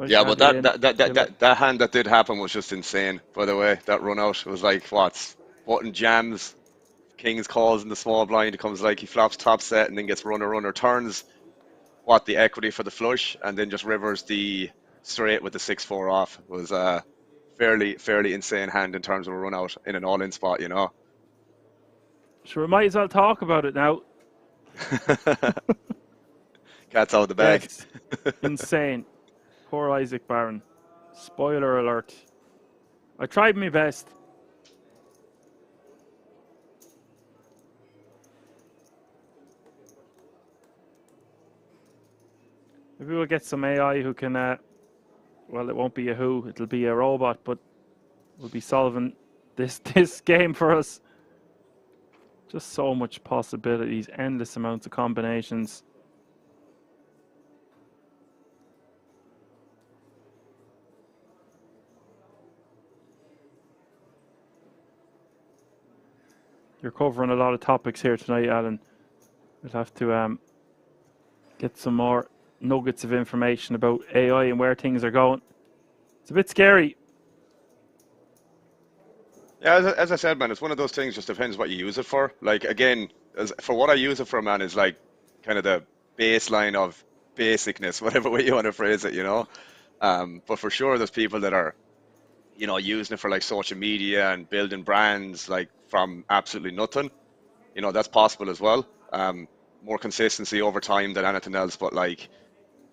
Yeah, but that hand that did happen was just insane. By the way, that run out was like what? Button jams, king's calls in the small blind. It comes like he flops top set and then gets runner turns. What, the equity for the flush, and then just rivers the straight with the 6-4 off. Was a fairly insane hand in terms of a run out in an all-in spot, you know. Sure, we might as well talk about it now. Cat's out of the bag. Yes. Insane. Poor Isaac Barron. Spoiler alert. I tried my best. Maybe we'll get some AI who can, well, it won't be a who, it'll be a robot, but we'll be solving this game for us. Just so much possibilities, endless amounts of combinations. You're covering a lot of topics here tonight, Alan. We'll have to get some more nuggets of information about AI and where things are going. It's a bit scary. Yeah, as I said, man, it's one of those things. Just depends what you use it for. Like again, for what I use it for, man, is like kind of the baseline of basicness, whatever way you want to phrase it, you know. But for sure, there's people that are, you know, using it for like social media and building brands, like from absolutely nothing. You know, that's possible as well. More consistency over time than anything else, but like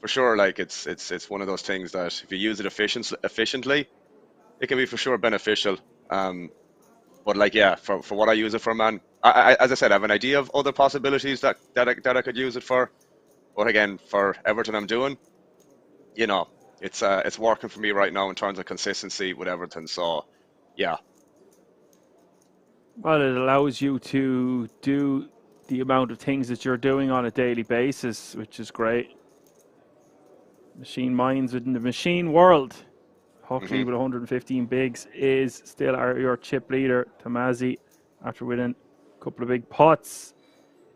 for sure, like it's one of those things that if you use it efficiently, it can be for sure beneficial. But like, yeah, for what I use it for, man, I as I said, I have an idea of other possibilities that I could use it for. But again, for everything I'm doing, you know, it's working for me right now in terms of consistency with everything. So, yeah. Well, it allows you to do the amount of things that you're doing on a daily basis, which is great. Machine minds within the machine world. Hockley with 115 bigs is still your chip leader. Tomasi, after winning a couple of big pots,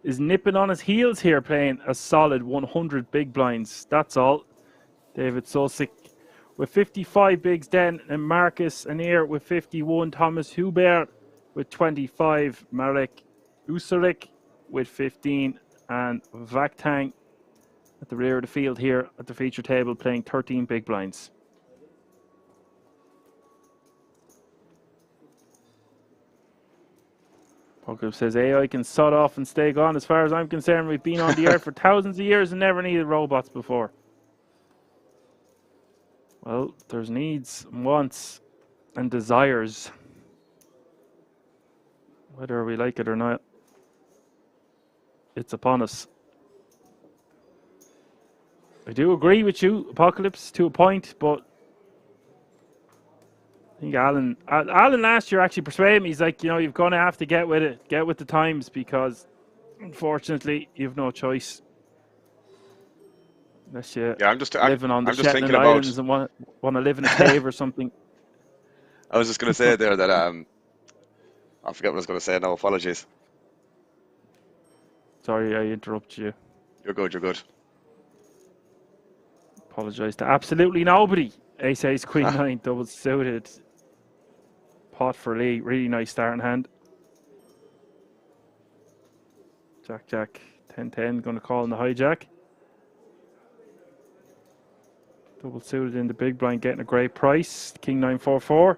is nipping on his heels here, playing a solid 100 big blinds. That's all. David Sosick with 55 bigs then, and Marcus Anir with 51. Thomas Hubert with 25. Marek Usurik with 15. And Vaktang at the rear of the field here at the feature table, playing 13 big blinds. Poker says AI can sod off and stay gone. As far as I'm concerned, we've been on the earth for thousands of years and never needed robots before. Well, there's needs, wants, and desires. Whether we like it or not, it's upon us. I do agree with you, Apocalypse, to a point, but I think Alan last year actually persuaded me. He's like, you know, you're going to have to get with it, get with the times, because unfortunately, you've no choice. Unless you Yeah, living on the I'm just Shetland thinking about. Islands and want to live in a cave or something. I was just going to say there that I forget what I was going to say now. Apologies. Sorry, I interrupted you. You're good. You're good. Apologise to absolutely nobody. Ace Ace Queen 9 double suited. Pot for Lee. Really nice starting hand. Jack Jack 10-10 going to call in the hijack. Double suited in the big blind, getting a great price. King 9-4-4.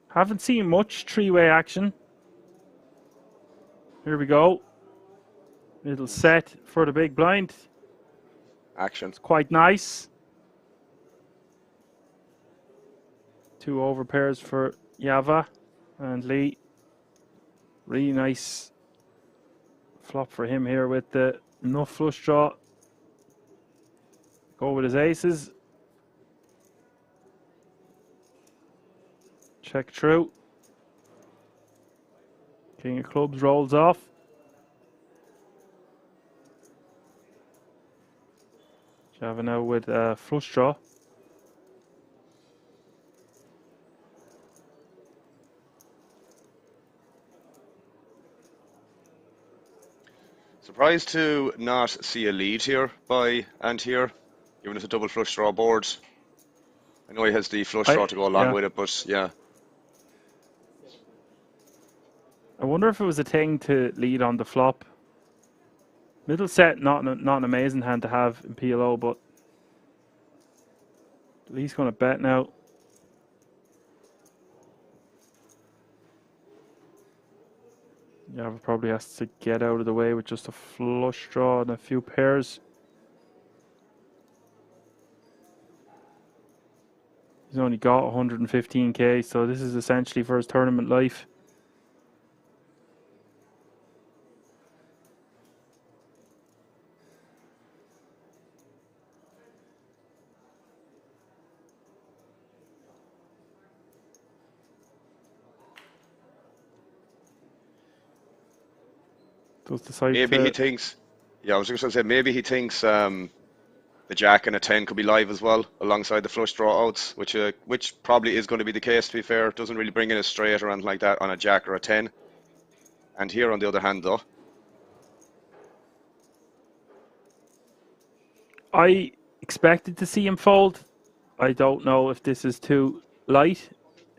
Haven't seen much three-way action. Here we go. Little set for the big blind. Action. It's quite nice. 2 over pairs for Yava and Lee. Really nice flop for him here with the enough flush draw. Go with his aces. Check through. King of clubs rolls off. Java now with a flush draw. Surprised to not see a lead here by Ant here, given it's a double flush draw board. I know he has the flush draw to go along with it, but yeah. I wonder if it was a thing to lead on the flop. Middle set, not an amazing hand to have in PLO, but Lee's going to bet now. Java probably has to get out of the way with just a flush draw and a few pairs. He's only got 115k, so this is essentially for his tournament life. Maybe he thinks, yeah, I was just going to say, maybe he thinks the jack and a 10 could be live as well, alongside the flush draw outs, which probably is going to be the case, to be fair. It doesn't really bring in a straight or anything like that on a jack or a 10. And here, on the other hand, though, I expected to see him fold. I don't know if this is too light.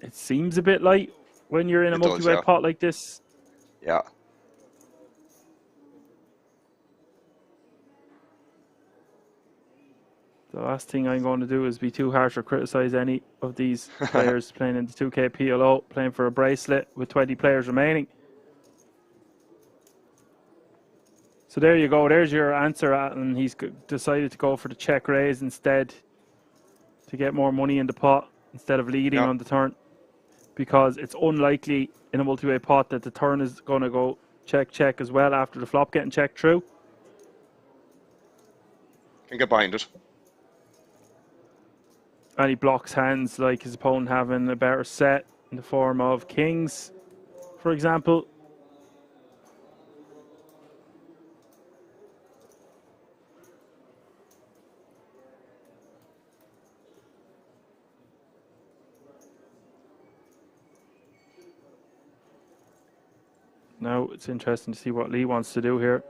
It seems a bit light when you're in a multi-way pot like this. Yeah. The last thing I'm going to do is be too harsh or criticize any of these players playing in the 2K PLO, playing for a bracelet with 20 players remaining. So there you go. There's your answer, and he's decided to go for the check raise instead to get more money in the pot instead of leading on the turn, because it's unlikely in a multi-way pot that the turn is going to go check as well after the flop getting checked through. Can get behind it. And he blocks hands like his opponent having a better set in the form of kings, for example. Now it's interesting to see what Lee wants to do here.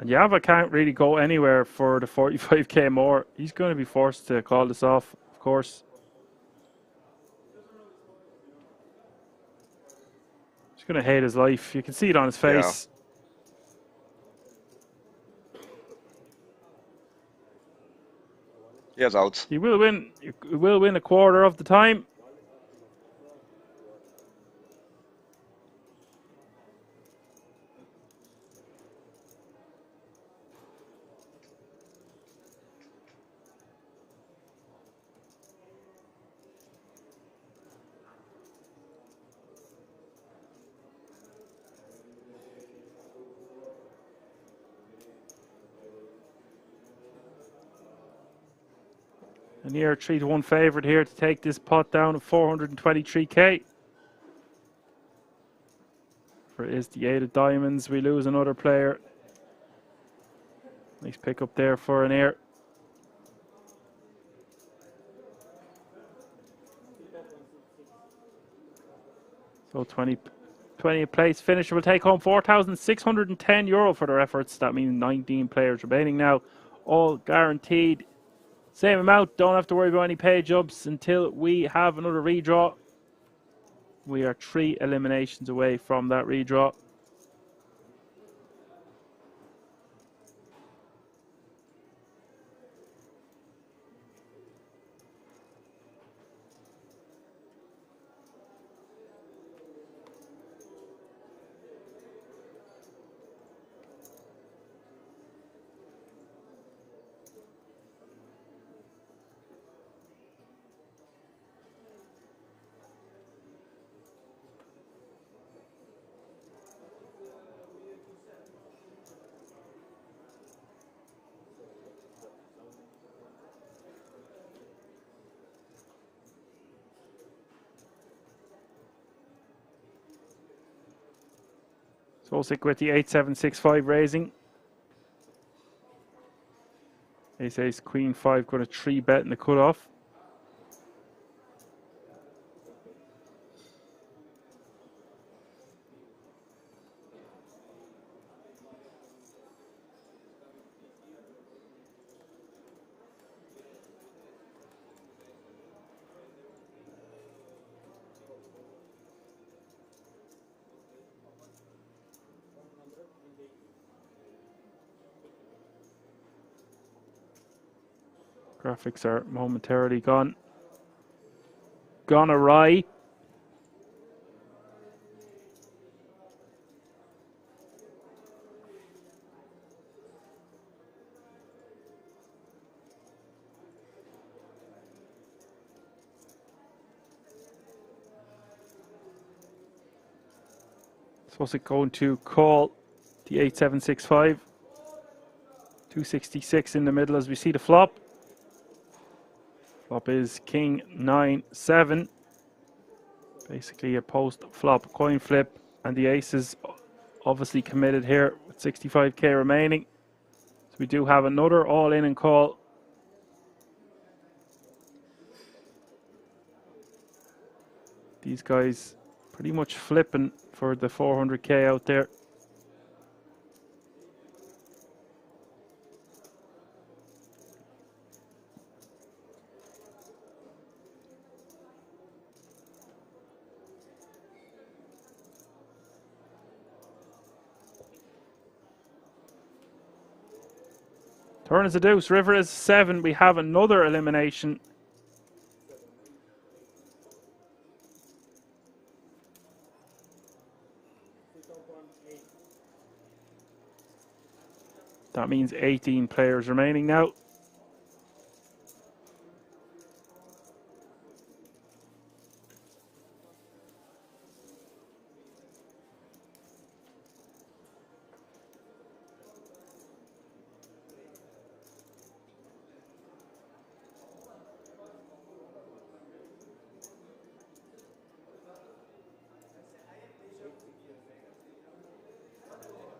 And Java can't really go anywhere for the 45k more. He's going to be forced to call this off, of course. He's going to hate his life. You can see it on his face. He has outs. He will win. He will win a quarter of the time. A near 3-1 favourite here to take this pot down at 423k. For is the 8 of diamonds. We lose another player. Nice pick up there for an air. So 20th place finisher will take home €4,610 for their efforts. That means 19 players remaining now. All guaranteed. Same amount. Don't have to worry about any page ups until we have another redraw. We are 3 eliminations away from that redraw. So sick with the 8-7-6-5 raising. Ace Queen 5 got a 3-bet in the cutoff. Graphics are momentarily gone awry. Supposed to going to call the 8-7-6-5. 266 in the middle as we see the flop. Flop is King 9-7. Basically a post-flop coin flip, and the ace is obviously committed here with 65k remaining. So we do have another all-in and call. These guys pretty much flipping for the 400k out there. Turn is a deuce, river is 7. We have another elimination. That means 18 players remaining now.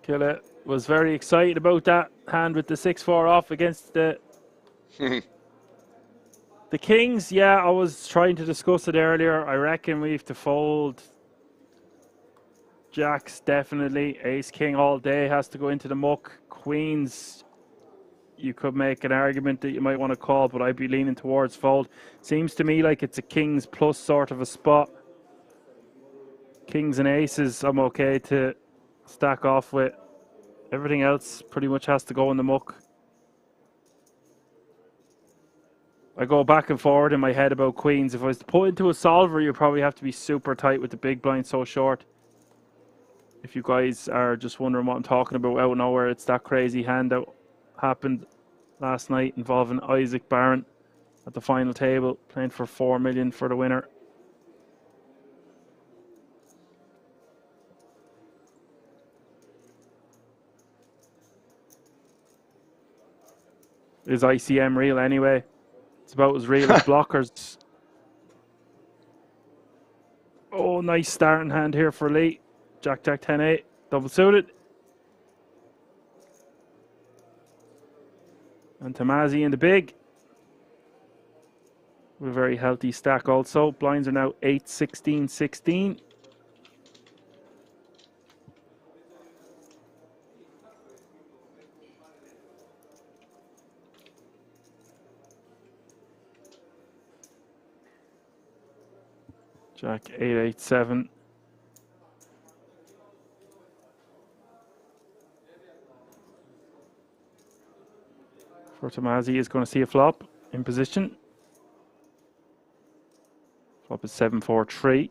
Killa was very excited about that hand with the 6-4 off against the the Kings. Yeah, I was trying to discuss it earlier. I reckon we have to fold. Jacks definitely. Ace King all day has to go into the muck. Queens, you could make an argument that you might want to call, but I'd be leaning towards fold. Seems to me like it's a Kings plus sort of a spot. Kings and aces, I'm okay to stack off with. Everything else pretty much has to go in the muck. I go back and forward in my head about queens. If I was to put into a solver, you probably have to be super tight with the big blind so short. If you guys are just wondering what I'm talking about out of nowhere, it's that crazy hand that happened last night involving Isaac Barron at the final table, playing for 4 million for the winner. Is ICM real anyway? It's about as real as blockers. Oh, nice starting hand here for Lee. Jack, 10-8, double suited. And Tomasi in the big. With a very healthy stack also. Blinds are now 8, 16, 16. Jack 8, 8, 7. For Tomasi is going to see a flop in position. Flop is 7, 4, 3.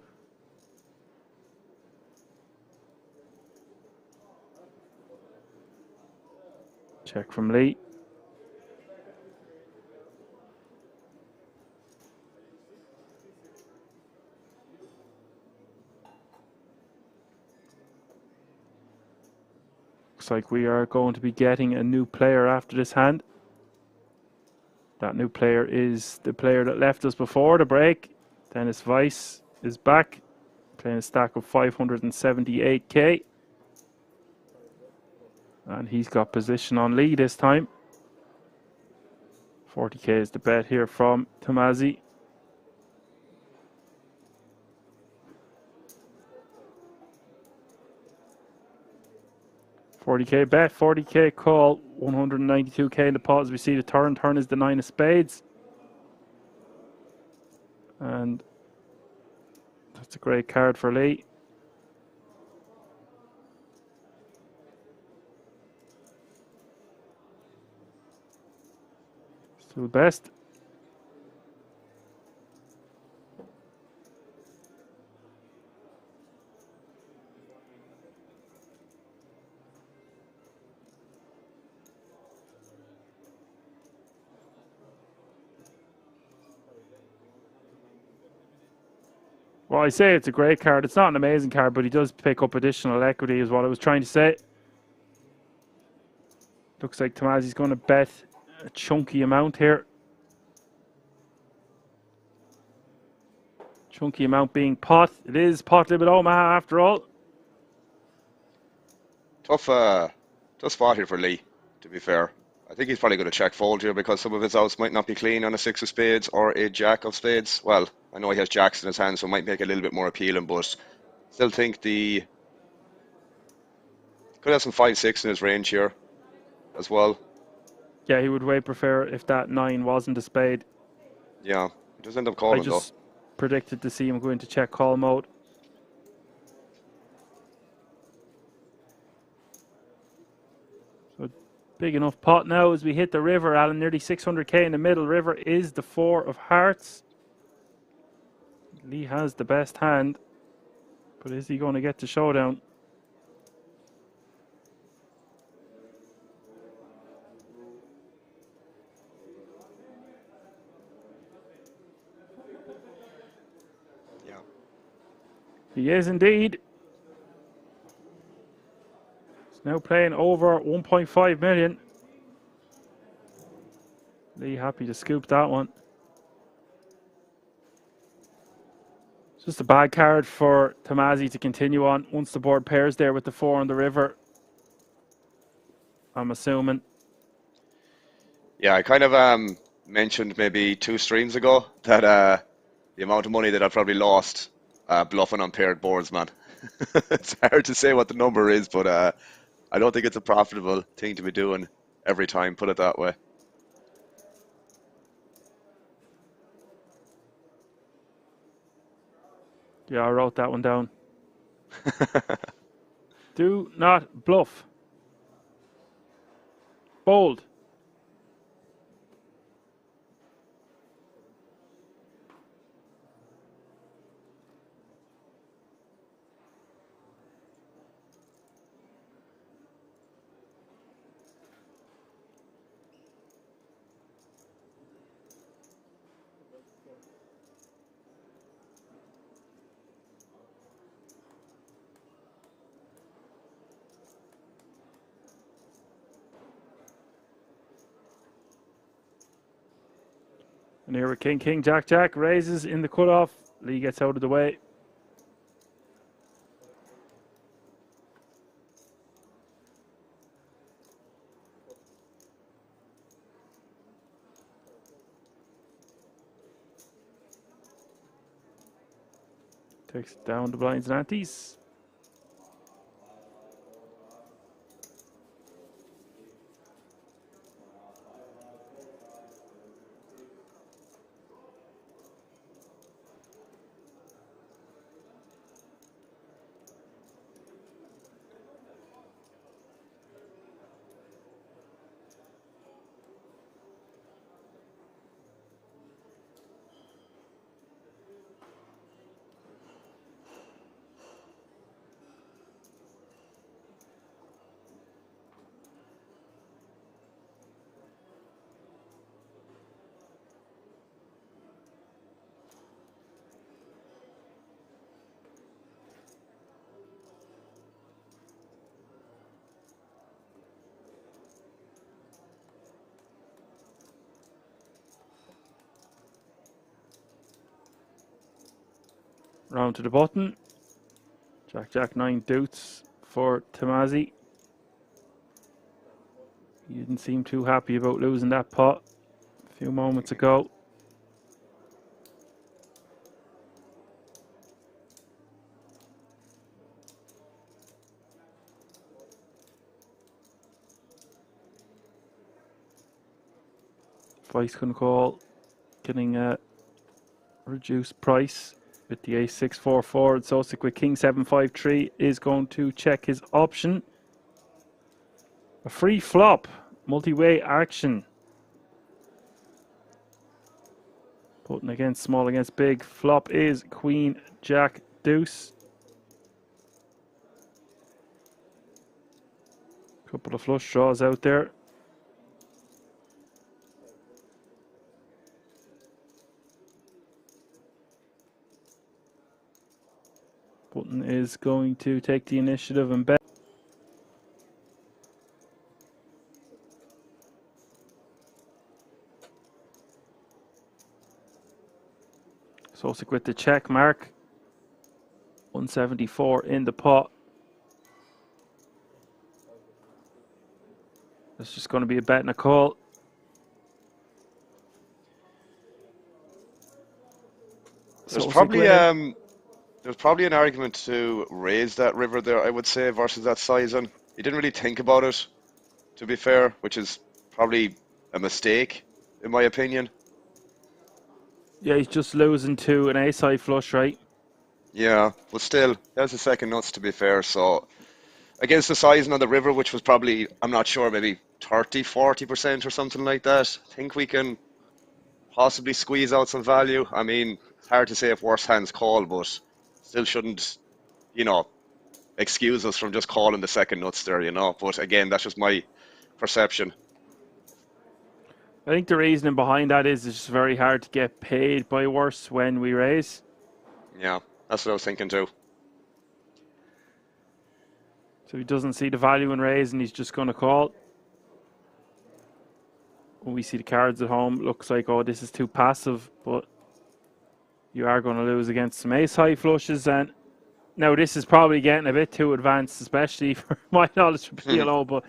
Check from Lee. Looks like we are going to be getting a new player after this hand. That new player is the player that left us before the break. Dennis Weiss is back, playing a stack of 578k. And he's got position on Lee this time. 40k is the bet here from Tomasi. $40k bet, 40k call, 192k in the pot as we see the turn. Turn is the 9 of spades. And that's a great card for Lee. Still best. Well, I say it's a great card. It's not an amazing card, but he does pick up additional equity is what I was trying to say. Looks like Tomasi's going to bet a chunky amount here. Chunky amount being pot. It is pot limit Omaha after all. Tough spot here for Lee, to be fair. I think he's probably going to check fold here because some of his outs might not be clean on a 6 of spades or a jack of spades. Well, I know he has jacks in his hand, so it might make it a little bit more appealing, but still think the could have some 5-6 in his range here as well. Yeah, he would way prefer if that 9 wasn't a spade. Yeah, he does end up calling I just predicted to see him go into check call mode. So big enough pot now as we hit the river, Alan. Nearly 600k in the middle. River is the 4 of hearts. Lee has the best hand, but is he going to get to showdown? Yeah. He is indeed. He's now playing over 1.5 million. Lee happy to scoop that one. Just a bad card for Tomasi to continue on once the board pairs there with the 4 on the river, I'm assuming. Yeah, I kind of mentioned maybe 2 streams ago that the amount of money that I've probably lost bluffing on paired boards, man. It's hard to say what the number is, but I don't think it's a profitable thing to be doing every time, put it that way. Yeah, I wrote that one down. Do not bluff. Bold. And here with King, King, Jack, Jack, raises in the cutoff. Lee gets out of the way. Takes it down the blinds and antes. Round to the button. Jack, Jack, 9 deuce for Tamazi. He didn't seem too happy about losing that pot a few moments ago. Vice can call, getting a reduced price with the ace 6-4 forward. Sosik with king 7-5-3 is going to check his option. A free flop, multi-way action. Button against small against big. Flop is queen, jack, deuce. Couple of flush draws out there. Button is going to take the initiative and bet. Sosik with the check mark. 174 in the pot. It's just going to be a bet and a call. There's probably an argument to raise that river there, I would say, versus that sizing. He didn't really think about it, to be fair, which is probably a mistake, in my opinion. Yeah, he's just losing to an ace-high flush, right? Yeah, but still, there's the second nuts, to be fair. So, against the sizing on the river, which was probably, I'm not sure, maybe 30-40% or something like that, I think we can possibly squeeze out some value. I mean, it's hard to say if worse hands call, but still shouldn't, you know, excuse us from just calling the second nuts there, you know. But again, that's just my perception. I think the reasoning behind that is it's just very hard to get paid by worse when we raise. Yeah, that's what I was thinking too. So he doesn't see the value in raising, he's just going to call. When we see the cards at home, it looks like, oh, this is too passive, but you are going to lose against some ace-high flushes. And now this is probably getting a bit too advanced, especially for my knowledge of PLO, but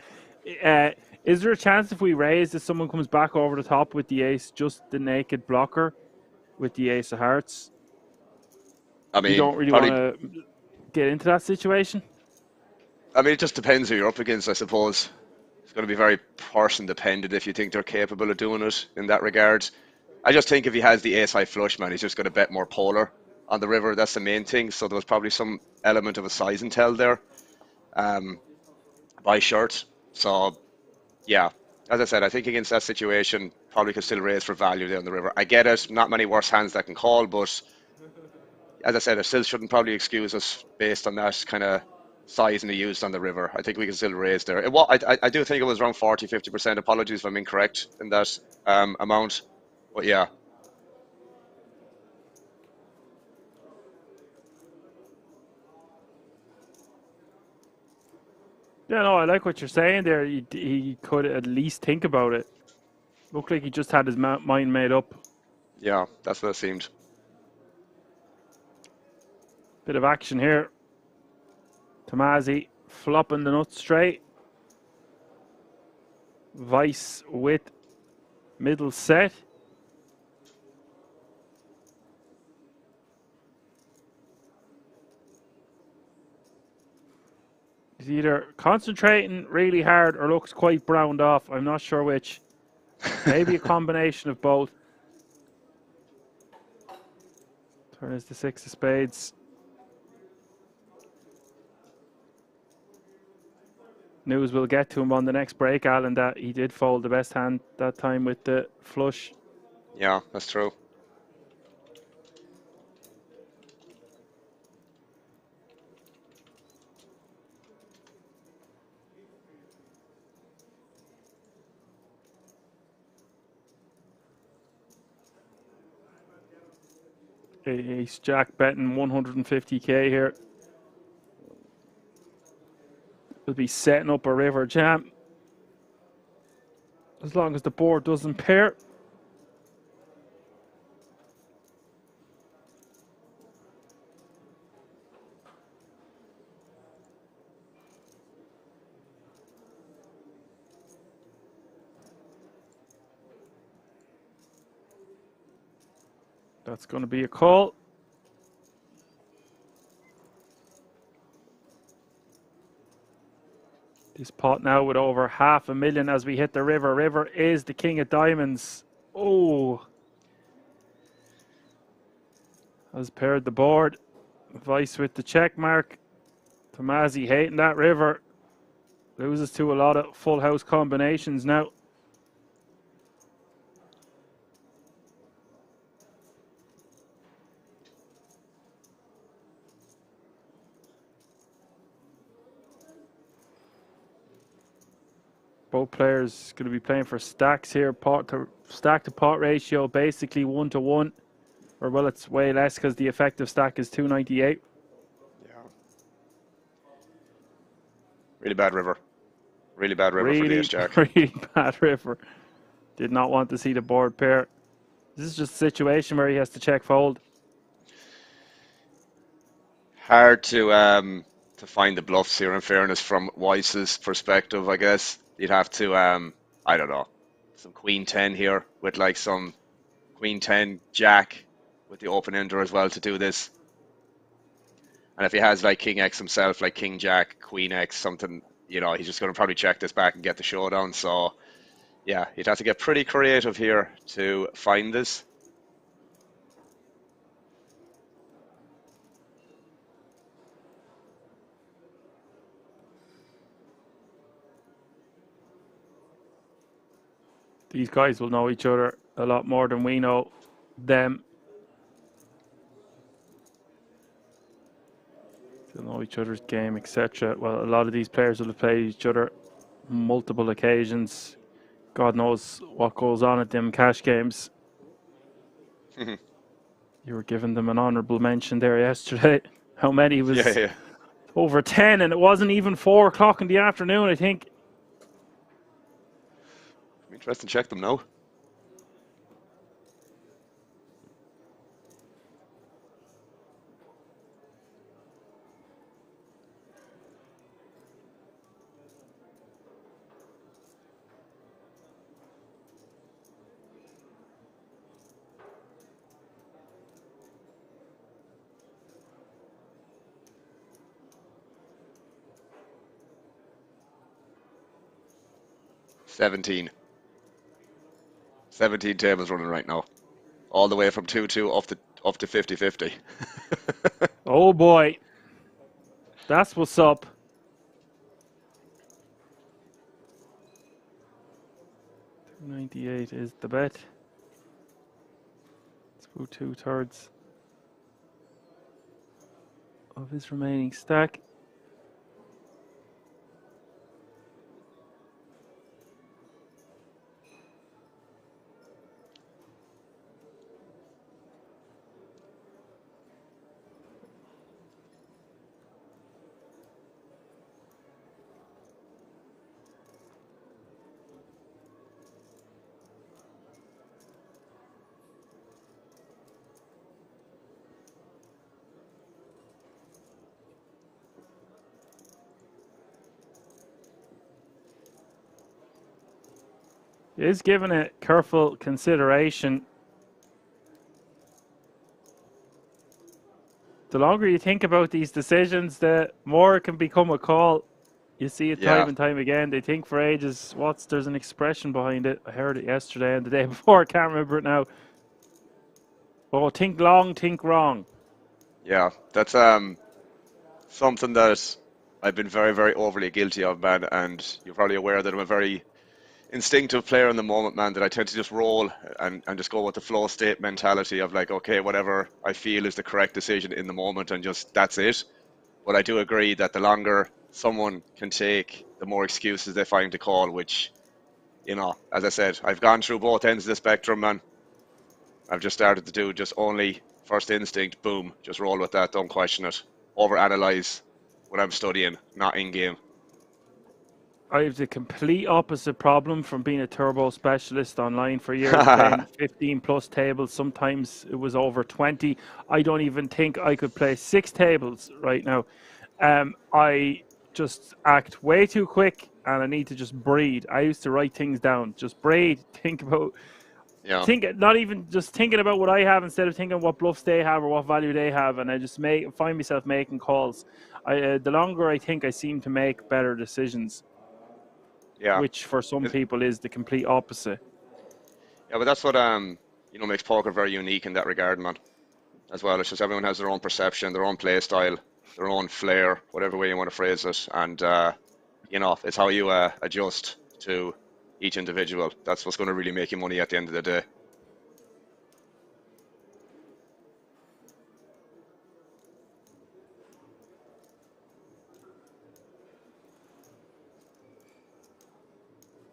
is there a chance if we raise that someone comes back over the top with the ace, just the naked blocker with the ace of hearts? I mean, you don't really want to get into that situation? I mean, it just depends who you're up against, I suppose. It's going to be very person dependent if you think they're capable of doing it in that regard. I just think if he has the ace-high flush, man, he's just going to bet more polar on the river. That's the main thing. So there was probably some element of a size and tell there by shirt. So, yeah, as I said, I think against that situation, probably could still raise for value there on the river. I get it, not many worse hands that can call, but as I said, I still shouldn't probably excuse us based on that kind of sizing he used on the river. I think we can still raise there. I do think it was around 40-50%. Apologies if I'm incorrect in that amount, but yeah. Yeah, no, I like what you're saying there. He could at least think about it. Looked like he just had his mind made up Yeah, that's what it seemed. Bit of action here. Tomasi flopping the nut straight. Weiss with middle set. He's either concentrating really hard or looks quite browned off. I'm not sure which. Maybe a combination of both. Turn is the 6 of spades. News will get to him on the next break, Alan, that he did fold the best hand that time with the flush. Yeah, that's true. Ace Jack betting 150k here. He'll be setting up a river jam. As long as the board doesn't pair. That's going to be a call. This pot now with over $500,000 as we hit the river. River is the king of diamonds. Oh. Has paired the board. Weiss with the check mark. Tomasi hating that river. Loses to a lot of full house combinations now. Both players going to be playing for stacks here. Stack to pot ratio basically 1-to-1. Or well, it's way less because the effective stack is 298. Yeah. Really bad river. Really bad river for the ace jack. Really bad river. Did not want to see the board pair. This is just a situation where he has to check fold. Hard to find the bluffs here, in fairness, from Weiss's perspective, I guess. You'd have to, I don't know, some queen 10 here with like some queen 10 jack with the open ender as well to do this. And if he has like king X himself, like king jack, queen X, something, you know, he's just going to probably check this back and get the showdown. So, yeah, you'd have to get pretty creative here to find this. These guys will know each other a lot more than we know them. They'll know each other's game, etc. Well, a lot of these players will have played each other multiple occasions. God knows what goes on at them cash games. You were giving them an honourable mention there yesterday. How many was over 10, and it wasn't even 4 o'clock in the afternoon, I think. Interesting, check them now. $17 tables running right now. All the way from 2-2 up to 50-50. Oh boy. That's what's up. $298 is the bet. Let's go 2/3 of his remaining stack. He is given it careful consideration. The longer you think about these decisions, the more it can become a call. You see it time and time again. They think for ages. There's an expression behind it. I heard it yesterday and the day before. I can't remember it now. Oh, think long, think wrong. Yeah, that's something that I've been very, very overly guilty of, man. And you're probably aware that I'm a very instinctive player in the moment, man, that I tend to just roll and just go with the flow state mentality of like, okay, whatever I feel is the correct decision in the moment and just that's it. But I do agree that the longer someone can take, the more excuses they find to call, which, you know, as I said, I've gone through both ends of the spectrum, man. I've just started to do just only first instinct, boom, just roll with that, don't question it. Overanalyze when I'm studying, not in-game. I have the complete opposite problem from being a turbo specialist online for years, playing 15 plus tables. Sometimes it was over 20. I don't even think I could play 6 tables right now. I just act way too quick and I need to just breathe. I used to write things down, just breathe, think about, not even just thinking about what I have instead of thinking what bluffs they have or what value they have. And I just find myself making calls. The longer I think, I seem to make better decisions. Yeah. Which for some people is the complete opposite. Yeah, but that's what you know, makes poker very unique in that regard, man. As well, it's just everyone has their own perception, their own play style, their own flair, whatever way you want to phrase it, and you know, it's how you adjust to each individual. That's what's going to really make you money at the end of the day.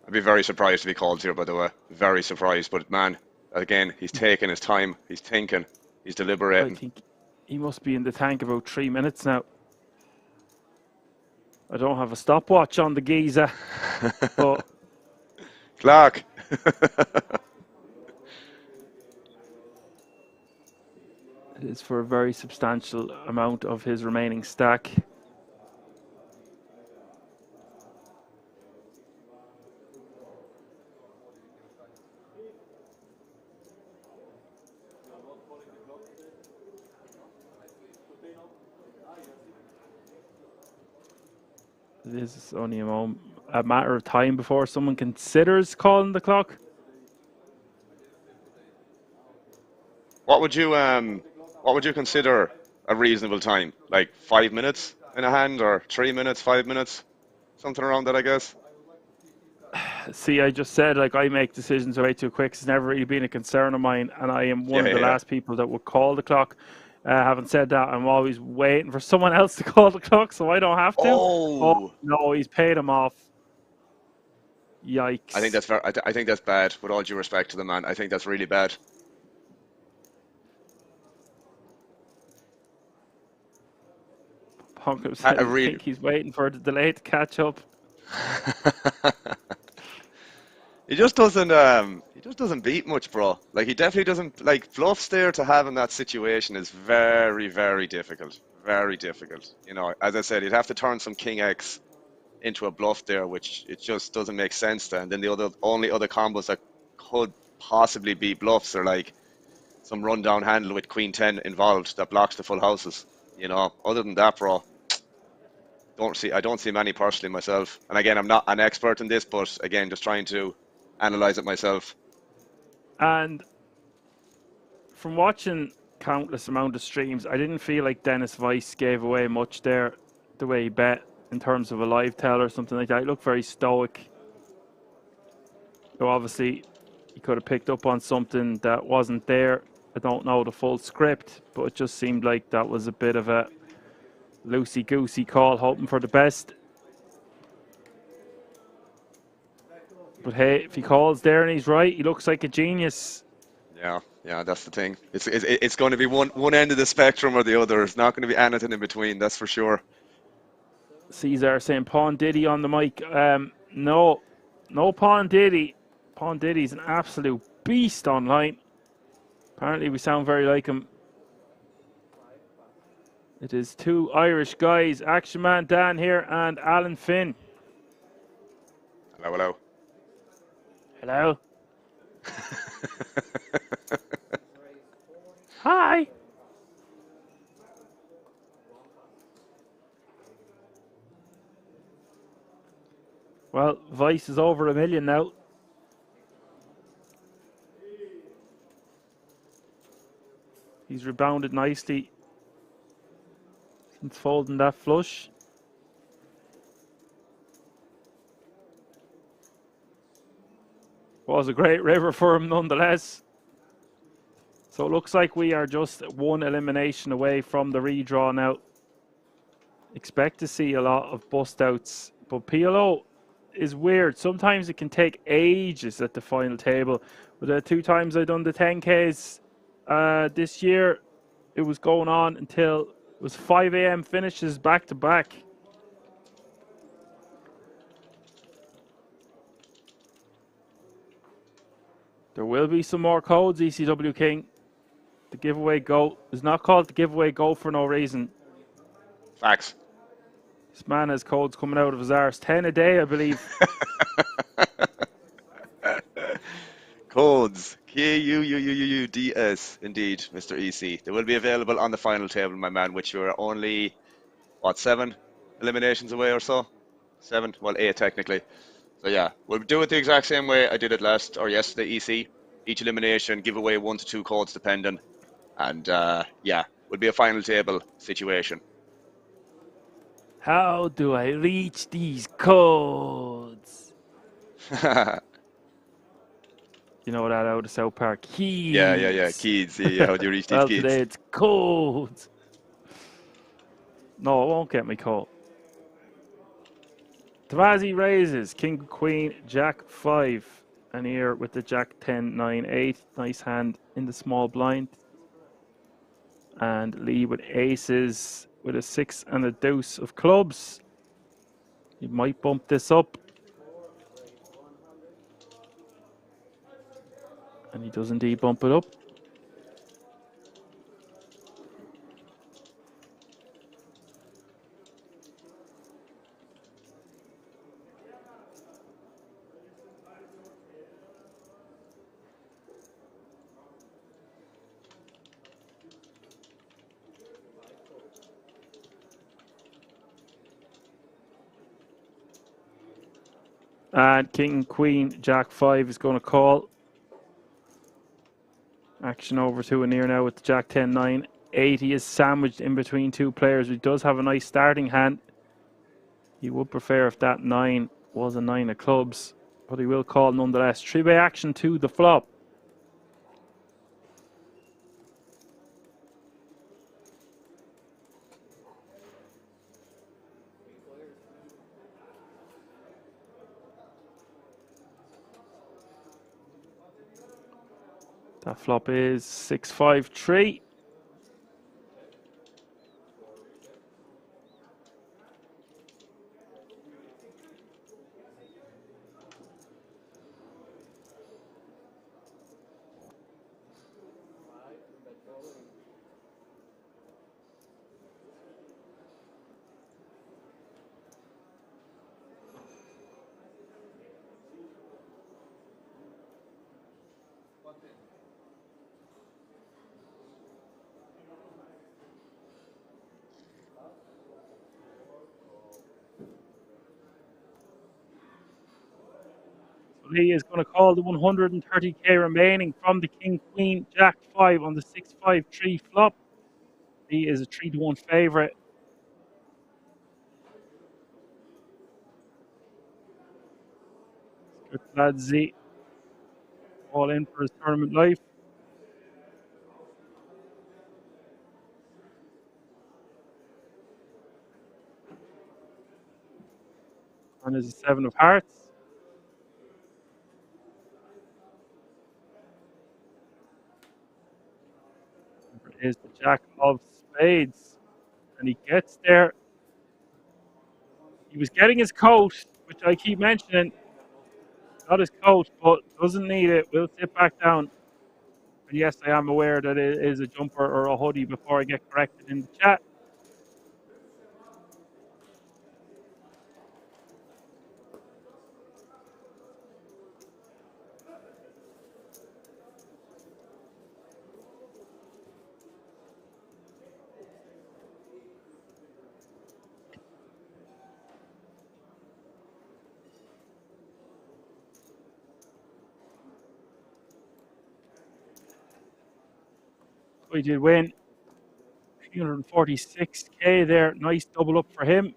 I'd be very surprised if he calls here, by the way. Very surprised. But man, again, he's taking his time. He's thinking. He's deliberating. I think he must be in the tank about 3 minutes now. I don't have a stopwatch on the Giza, but Clark. It is for a very substantial amount of his remaining stack. It is only a matter of time before someone considers calling the clock. What would you consider a reasonable time? Like 5 minutes in a hand, or 3 minutes, 5 minutes, something around that, I guess. See, I just said, like, I make decisions way too quick. It's never really been a concern of mine, and I am one of the last people that would call the clock. Having said that, I'm always waiting for someone else to call the clock, so I don't have to. Oh no, he's paid him off. Yikes! I think that's I think that's bad. With all due respect to the man, I think that's really bad. I think he's waiting for the delay to catch up. He just doesn't beat much, bro. Like, he definitely doesn't, like, bluffs there to have in that situation is very, very difficult. Very difficult. You know, as I said, you'd have to turn some King X into a bluff there, which it just doesn't make sense then. Then the only other combos that could possibly be bluffs are like some rundown handle with Queen 10 involved that blocks the full houses. You know, other than that, bro, I don't see many personally myself. And again, I'm not an expert in this, but again, just trying to analyze it myself. And from watching countless amount of streams, I didn't feel like Dennis Weiss gave away much there, the way he bet in terms of a live tell or something like that. He looked very stoic. So obviously, he could have picked up on something that wasn't there. I don't know the full script, but it just seemed like that was a bit of a loosey-goosey call, hoping for the best. But hey, if he calls there and he's right, he looks like a genius. Yeah, that's the thing. It's going to be one end of the spectrum or the other. It's not going to be anything in between, that's for sure. Caesar saying Pawn Diddy on the mic. No Pawn Diddy. Pawn Diddy's an absolute beast online. Apparently we sound very like him. It is two Irish guys, Action Man Dan here and Alan Finn. Hello. Hello. Hi. Well, Vice is over 1 million now. He's rebounded nicely since folding that flush. Was a great river for him nonetheless. So it looks like we are just one elimination away from the redraw now. Expect to see a lot of bust outs, but PLO is weird. Sometimes it can take ages at the final table. But the 2 times I done the 10Ks this year, it was going on until it was 5 a.m. finishes back to back. There will be some more codes, ECW King. The giveaway go is not called the giveaway go for no reason. Facts. This man has codes coming out of his arse. 10 a day, I believe. Codes. KUUUUDS. Indeed, Mr. EC. They will be available on the final table, my man, which you are only, what, 7 eliminations away or so? 7? Well, 8 technically. So yeah, we'll do it the exact same way I did it yesterday, EC. Each elimination, give away 1 to 2 codes depending. And yeah, would be a final table situation. How do I reach these codes? You know that out of South Park. Keys. Yeah. Keys. Yeah, how do you reach these well, keys? today it's codes. No, it won't get me caught. Tavazi raises King, Queen, Jack 5. And here with the Jack 10, 9, 8. Nice hand in the small blind. And Lee with aces with a 6 and a deuce of clubs. He might bump this up. And he does indeed bump it up. And King, Queen, Jack 5 is going to call. Action over to a near now with the Jack 10, 9, 8. He is sandwiched in between 2 players. He does have a nice starting hand. He would prefer if that 9 was a 9 of clubs, but he will call nonetheless. 3-way action to the flop. That flop is 6-5-3. Lee is going to call the 130k remaining from the King, Queen, Jack 5 on the 6-5-3 flop. He is a 3-1 favourite. Chiplead Z all in for his tournament life. And there's a 7 of hearts. There is the Jack of spades. And he gets there. He was getting his coat, which I keep mentioning. Got his coat, but doesn't need it. Will sit back down. And yes, I am aware that it is a jumper or a hoodie before I get corrected in the chat. We did win 346k there. Nice double up for him.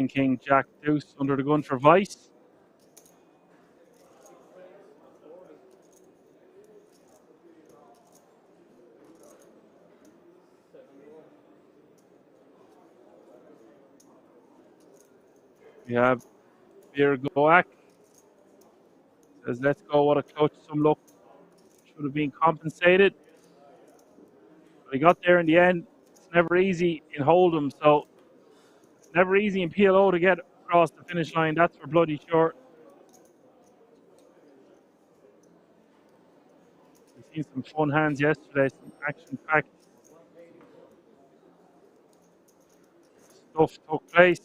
King, Jack, Deuce under the gun for Vice. We have Virgoak. Says, let's go, what a clutch, some luck. Should have been compensated. But he got there in the end. It's never easy in Hold'em, so it's never easy in PLO to get across the finish line. That's for bloody sure. We've seen some fun hands yesterday, some action-packed stuff took place.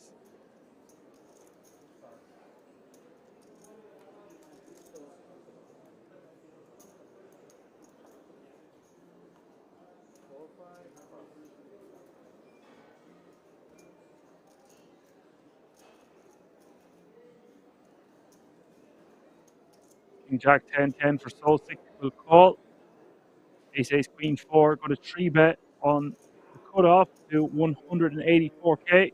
King Jack 10-10 for Soul Sick will call. Ace Queen 4 got a 3-bet on the cutoff to 184k.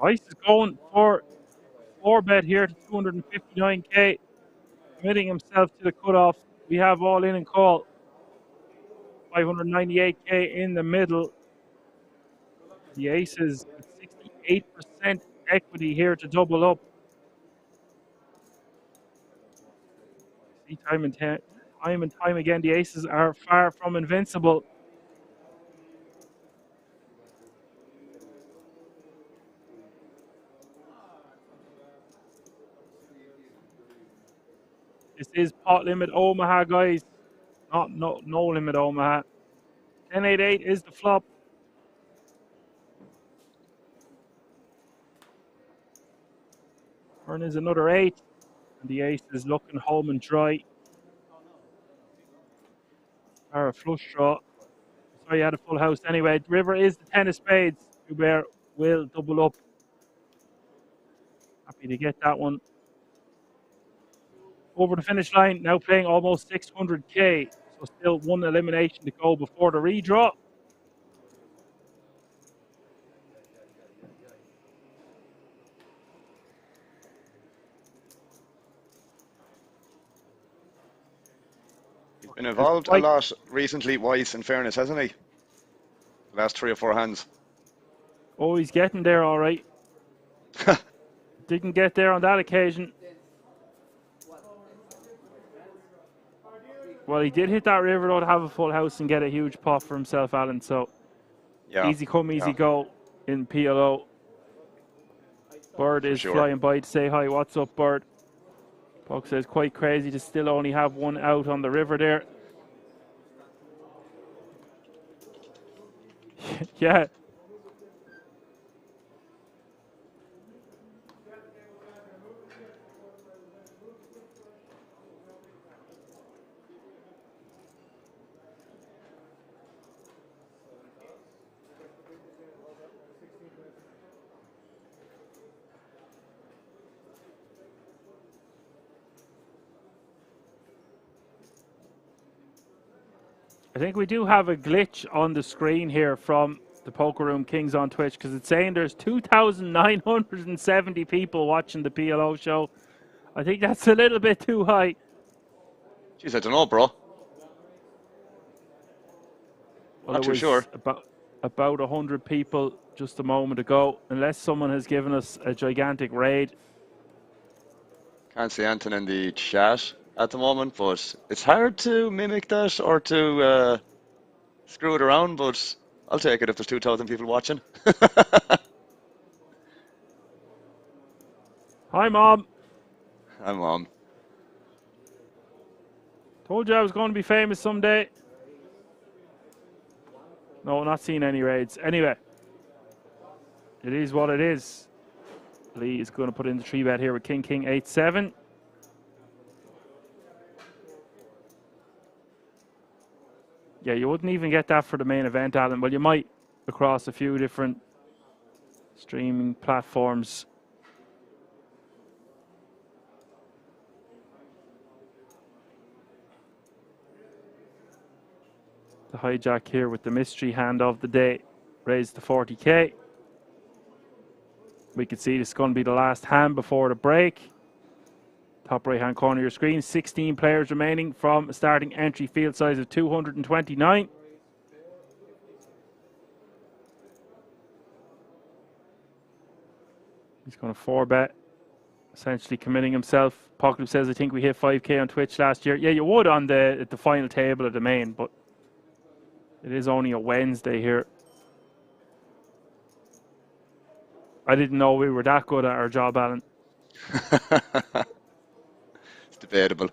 Vice is going for 4-bet here to 259k, committing himself to the cutoff. We have all in and call. 598k in the middle. The aces with 68% equity here to double up. See, time and time again, the aces are far from invincible. This is pot limit Omaha, guys. Not no limit Omaha. 10-8-8 is the flop. Turn is another 8. And the ace is looking home and dry. Or a flush draw. Sorry, you had a full house anyway. The river is the 10 of spades. Hubert will double up. Happy to get that one. Over the finish line, now playing almost 600k. So still one elimination to go before the redraw. He's been involved a lot recently, Weiss, in fairness, hasn't he? The last 3 or 4 hands. Oh, he's getting there all right. Didn't get there on that occasion. Well, he did hit that river though to have a full house and get a huge pot for himself, Alan. So yeah, easy come, easy go in PLO. Bird is flying by to say hi. What's up, Bird? Puck says quite crazy to still only have one out on the river there. Yeah. I think we do have a glitch on the screen here from the Poker Room Kings on Twitch because it's saying there's 2,970 people watching the PLO show. I think that's a little bit too high. Jeez, I don't know, bro. Well, not too sure. About 100 people just a moment ago, unless someone has given us a gigantic raid. Can't see anything in the chat at the moment, but it's hard to mimic that or to screw it around, but I'll take it if there's 2,000 people watching. Hi, Mom. Hi, Mom. Told you I was going to be famous someday. No, not seeing any raids. Anyway, it is what it is. Lee is going to put in the 3-bet here with King, King, 8-7. Yeah, you wouldn't even get that for the main event, Alan. Well, you might across a few different streaming platforms. The hijack here with the mystery hand of the day raised to 40k. We can see this is going to be the last hand before the break. Top right hand corner of your screen. 16 players remaining from a starting entry field size of 229. He's going to 4-bet, essentially committing himself. Pocket says, I think we hit 5k on Twitch last year. Yeah, you would on the final table of the main, but it is only a Wednesday here. I didn't know we were that good at our job, Alan. It's debatable.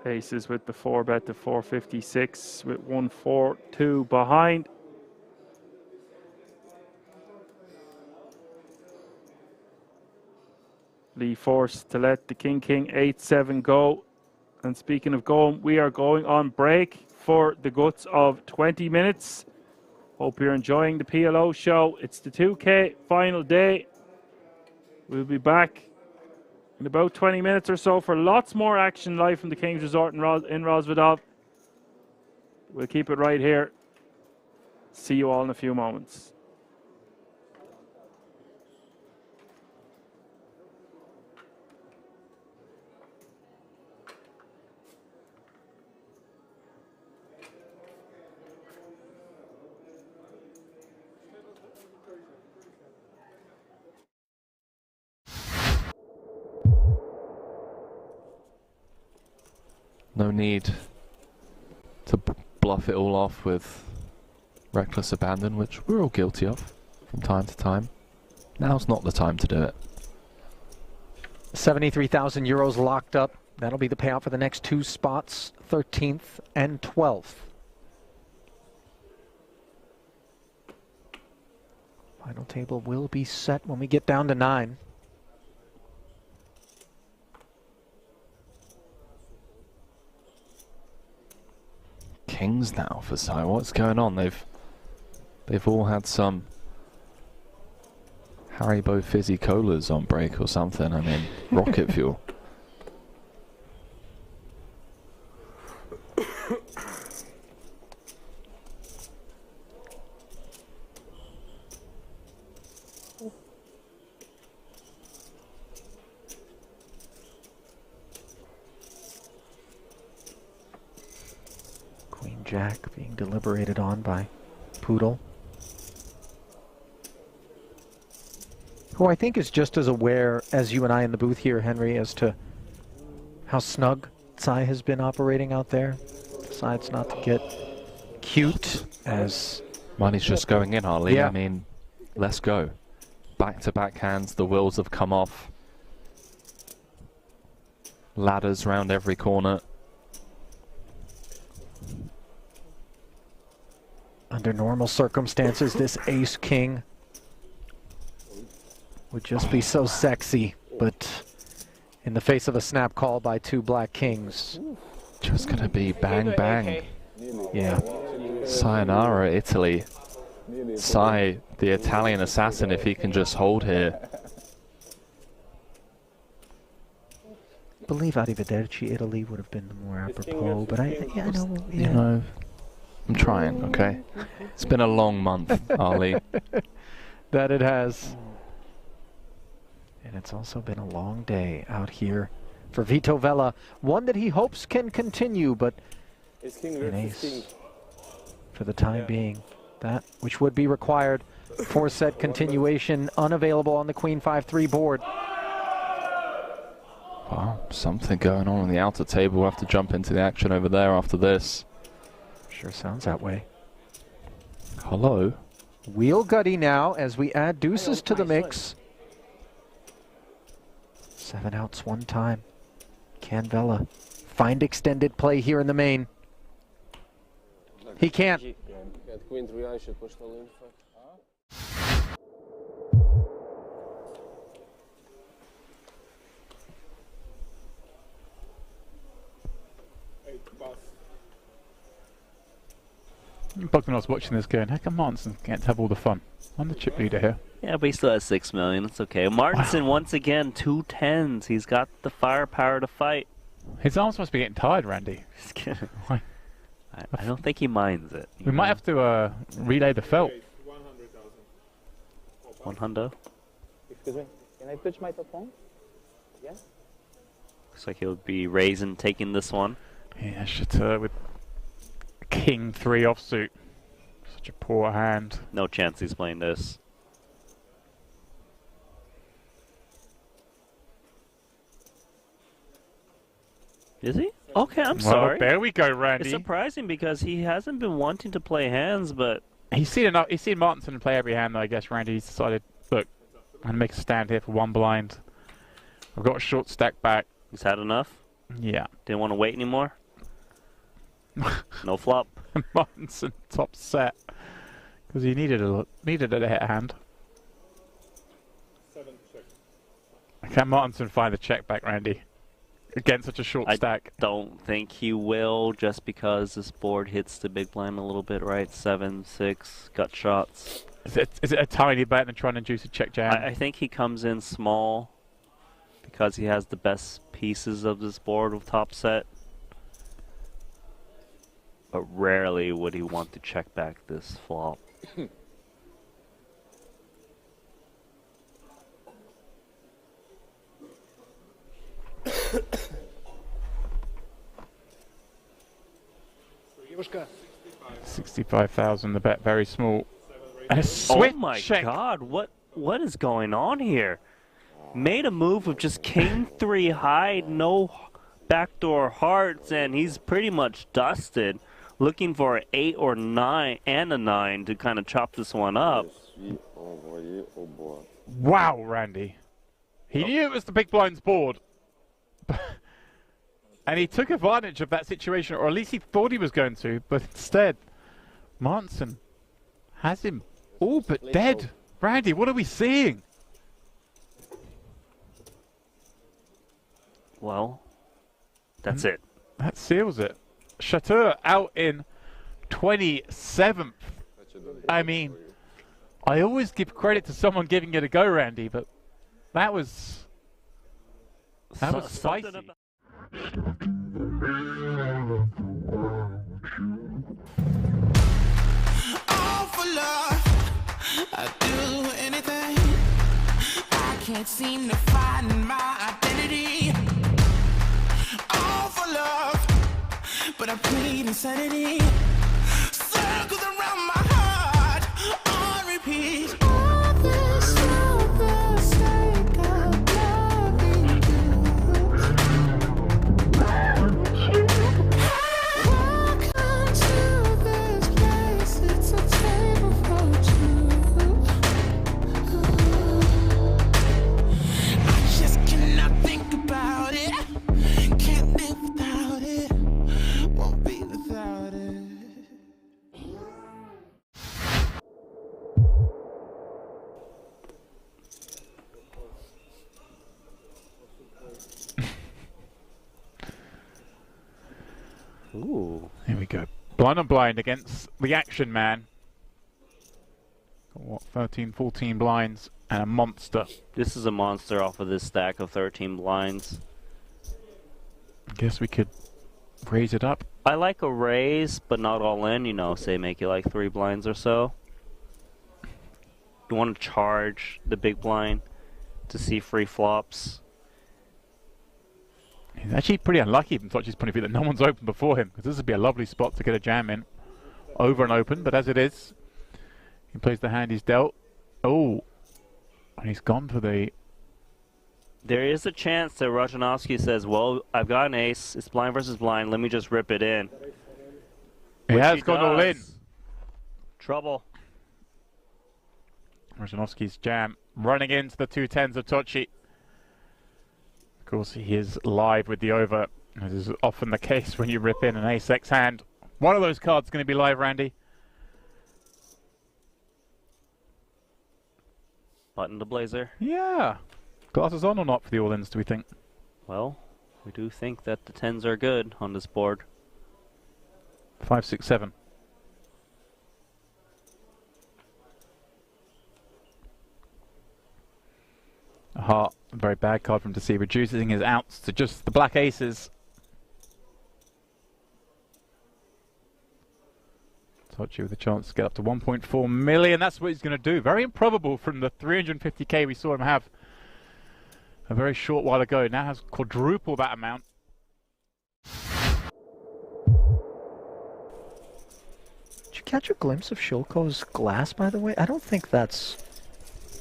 Aces with the 4-bet to 456 with 142 behind. Lee forced to let the King, King, 8-7 go. And speaking of going, we are going on break for the guts of 20 minutes. Hope you're enjoying the PLO show. It's the 2K final day. We'll be back in about 20 minutes or so for lots more action live from the King's Resort in Rosvedov. We'll keep it right here. See you all in a few moments. No need to bluff it all off with reckless abandon, which we're all guilty of from time to time. Now's not the time to do it. 73,000 euros locked up. That'll be the payout for the next two spots, 13th and 12th. Final table will be set when we get down to 9. Kings now for side. What's going on? They've all had some Haribo fizzy colas on break or something. I mean, rocket fuel. Jack being deliberated on by Poodle, who I think is just as aware as you and I in the booth here, Henry, as to how snug Tsai has been operating out there. Decides not to get cute as... Money's just going in, Harley. Yeah. I mean, let's go. Back-to-back hands, the wheels have come off. Ladders round every corner. Under normal circumstances, this ace-king would just be so sexy, but in the face of a snap call by two black kings... Just gonna be bang, bang. Yeah. Sayonara, Italy. Sai, the Italian assassin, if he can just hold here. I believe Arrivederci, Italy would have been more apropos, but I know... Yeah. You know, I'm trying, okay? It's been a long month, Ali. That it has. And it's also been a long day out here for Vito Vella. One that he hopes can continue, but an ace for the time being. That which would be required. 4-set continuation unavailable on the Queen 5-3 board. Oh, something going on the outer table. We'll have to jump into the action over there after this. Sure sounds that way. Hello? Wheel gutty now as we add deuces to the mix. 7 outs one time. Can Vela find extended play here in the main? He can't. Bogdanov's watching this going, how come Martinson can't have all the fun? I'm the chip leader here. Yeah, but he still has 6 million. It's okay. Martinson, once again, 2 10s. He's got the firepower to fight. His arms must be getting tired, Randy. Just kidding. I don't think he minds it. We might have to relay the felt. 100. Excuse me, can I touch my phone? Yeah? Looks like he'll be raising, taking this one. Yeah, Chateau with King 3 offsuit. Such a poor hand. No chance he's playing this. Is he? Okay, I'm sorry. There we go, Randy. It's surprising because he hasn't been wanting to play hands, but He's seen enough. He's seen Martinson play every hand, though. I guess Randy decided, look, I'm gonna make a stand here for 1 blind. I've got a short stack back. he's had enough. Yeah. Didn't want to wait anymore. No flop. Martinson top set because he needed a hit hand. Can Martinson find the check back, Randy? Again, such a short stack. Don't think he will, just because this board hits the big blind a little bit, right? 7, 6, gut shots. Is it a tiny bet than trying to induce a check jam? I think he comes in small because he has the best pieces of this board with top set. But rarely would he want to check back this flop. $65,000. The bet very small. And a switch Oh my check. God! What is going on here? Made a move with just King 3 high, no backdoor hearts, and he's pretty much dusted. Looking for an 8 or 9 and a 9 to kind of chop this one up. Wow, Randy. He knew it was the big blind's board. And he took advantage of that situation, or at least he thought he was going to, but instead, Martinson has him all but dead. Randy, what are we seeing? Well, that's it. That seals it. Chateau out in 27th. I mean, I always give credit to someone giving it a go, Randy, but that was spicy. All for love, I'd do anything. I can't seem to find my identity. All for love, but I plead insanity. Circles around my heart on repeat. All this for the sake of loving you. Welcome to this place. It's a table for two. I just cannot think about it. Can't live without it. Won't be without it. Ooh. Here we go. Blind on blind against the action man. Got what, 13, 14 blinds and a monster. This is a monster off of this stack of 13 blinds. I guess we could raise it up. I like a raise, but not all in, you know, say make it like 3 blinds or so. You want to charge the big blind to see free flops. He's actually pretty unlucky from Tochi's point of view that no one's open before him, because this would be a lovely spot to get a jam in. Over and open, but as it is, he plays the hand he's dealt. Oh, and he's gone for the There is a chance that Rajanovsky says, well, I've got an ace. It's blind versus blind. Let me just rip it in. He has gone all in. Trouble. Rajanovsky's jam running into the 2-10s of Tochi. Of course, he is live with the over, as is often the case when you rip in an ace-x hand. One of those cards is going to be live, Randy. Button to blazer. Yeah. Glasses on or not for the all-ins, do we think? Well, we do think that the 10s are good on this board. 5, 6, 7. A heart, a very bad card from to see, reducing his outs to just the black aces. Tochi with a chance to get up to 1.4 million. That's what he's going to do. Very improbable from the 350k we saw him have a very short while ago. Now has quadruple that amount. Did you catch a glimpse of Shilko's glass, by the way? I don't think that's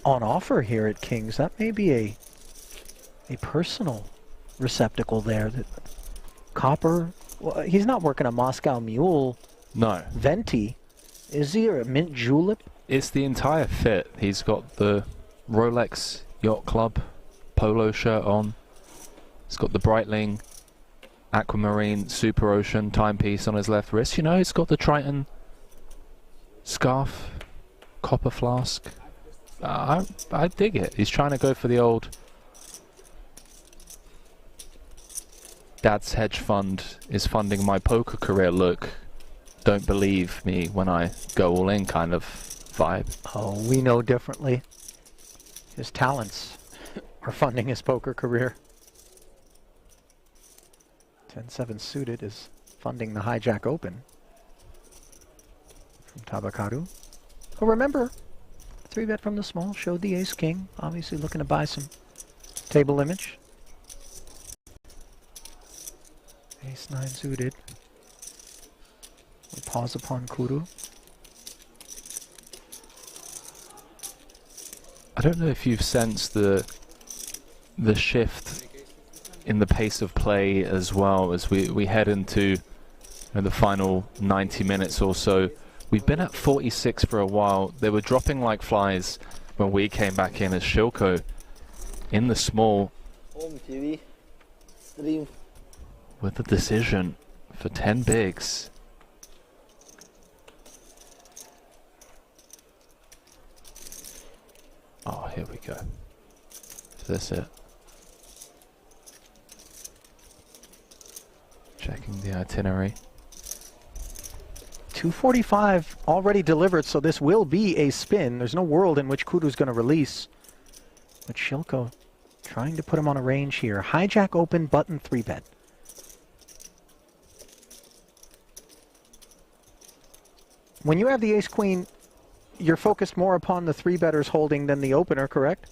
on offer here at King's. That may be a personal receptacle there. That copper. Well, he's not working a Moscow Mule. No. Venti. Is he, or a mint julep? It's the entire fit. He's got the Rolex Yacht Club polo shirt on. He's got the Breitling Aquamarine Super Ocean timepiece on his left wrist. You know, he's got the Triton scarf, copper flask. I dig it. He's trying to go for the old Dad's hedge fund is funding my poker career look. Don't believe me when I go all in kind of vibe. Oh, we know differently. His talents are funding his poker career. 10-7 suited is funding the Hijack Open from Tabakaru. Oh, remember, 3-bet from the small, showed the ace-king, obviously looking to buy some table image. Ace-9 suited. We pause upon Kuru. I don't know if you've sensed the shift in the pace of play as well as we head into the final 90 minutes or so. We've been at 46 for a while. They were dropping like flies when we came back in as Shilko in the small with the decision for 10 bigs. Oh, here we go. Is this it? Checking the itinerary. 245 already delivered, so this will be a spin. There's no world in which Kudu's going to release. But Shilko trying to put him on a range here. Hijack open, button 3-bet. When you have the ace-queen, you're focused more upon the 3-betters holding than the opener, correct?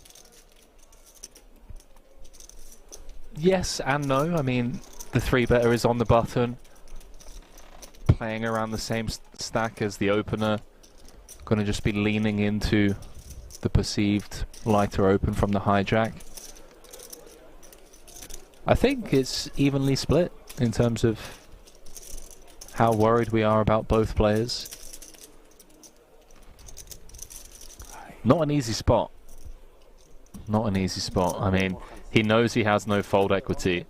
Yes and no. I mean, the 3-better is on the button, playing around the same stack as the opener. Going to just be leaning into the perceived lighter open from the hijack. I think it's evenly split in terms of how worried we are about both players. Not an easy spot. Not an easy spot. I mean, he knows he has no fold equity,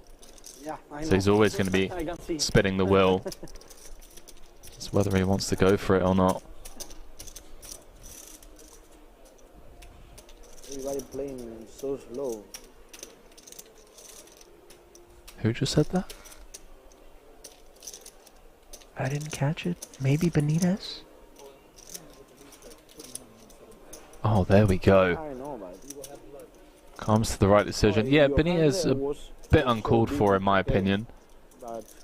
so he's always going to be spinning the wheel. It's whether he wants to go for it or not. Everybody playing so slow. Who just said that? I didn't catch it. Maybe Benitez? Oh, there we go. Comes to the right decision. Yeah, Benitez a bit uncalled for in my opinion.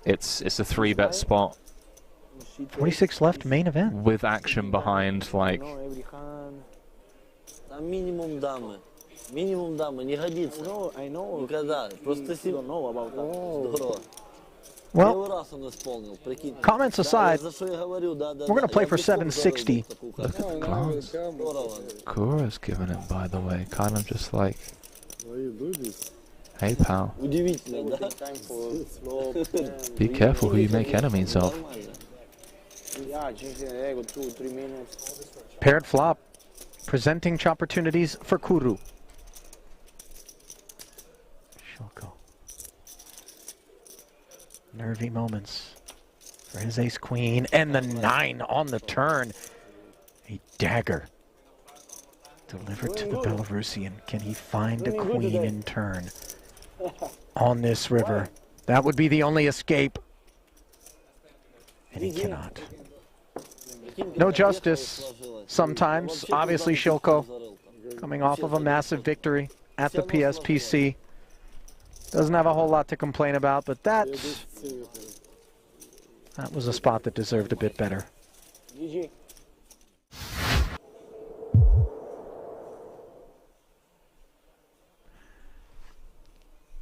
It's a 3-bet spot. 26 left, main event. With action behind, like... Минимум дамы. Минимум дамы. Не годится. I know. Никогда. Просто ты don't know about that. Здорово. Well, comments aside, we're going to play for 760. Look at the glance. Kura's giving it, by the way. Kind of just like... Why you do this? Hey, pal. Удивительно, да? Be careful who you make enemies of. Yeah, 2-3 minutes. Paired flop, presenting opportunities for Kuru. Shilko. Nervy moments for his ace-queen, and the 9 on the turn. A dagger delivered to the Belarusian. Can he find a queen in turn on this river? That would be the only escape. And he cannot. No justice sometimes. Obviously, Shilko, coming off of a massive victory at the PSPC, doesn't have a whole lot to complain about, but that was a spot that deserved a bit better. GG.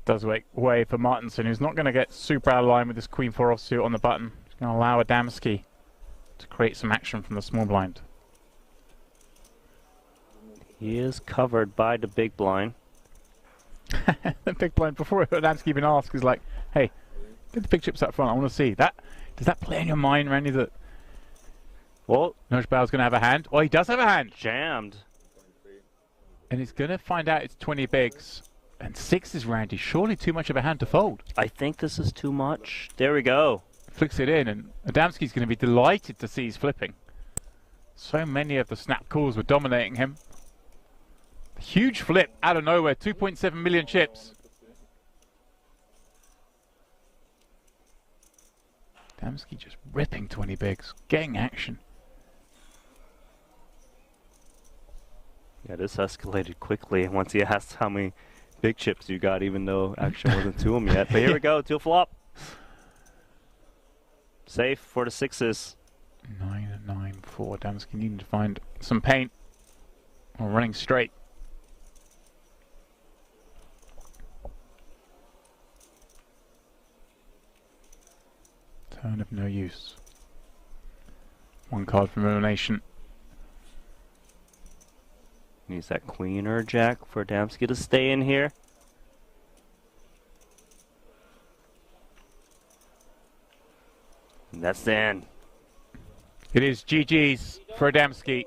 Does make way for Martinson, who's not going to get super out of line with this Queen 4 offsuit on the button. He's going to allow Adamski to create some action from the small blind. He is covered by the big blind. The big blind, before Adamski even asks, is like, hey, get the big chips up front, I want to see. That. Does that play in your mind, Randy, that well, Nojbal's going to have a hand? Well, he does have a hand. Jammed. And he's going to find out it's 20 bigs. And 6 is Randy. Surely too much of a hand to fold. I think this is too much. There we go. Flicks it in, and Adamski's going to be delighted to see he's flipping. So many of the snap calls were dominating him. Huge flip out of nowhere. 2.7 million chips. Adamski just ripping 20 bigs. Getting action. Yeah, this escalated quickly once he asked how many big chips you got, even though action wasn't to him yet. But here we go, 2 flop. Safe for the 6s. 9-9-4. Adamski needing to find some paint. Or running straight. Turn of no use. 1 card from elimination. Needs that queen or jack for Adamski to stay in here. And that's the end. It is GG's for Adamski.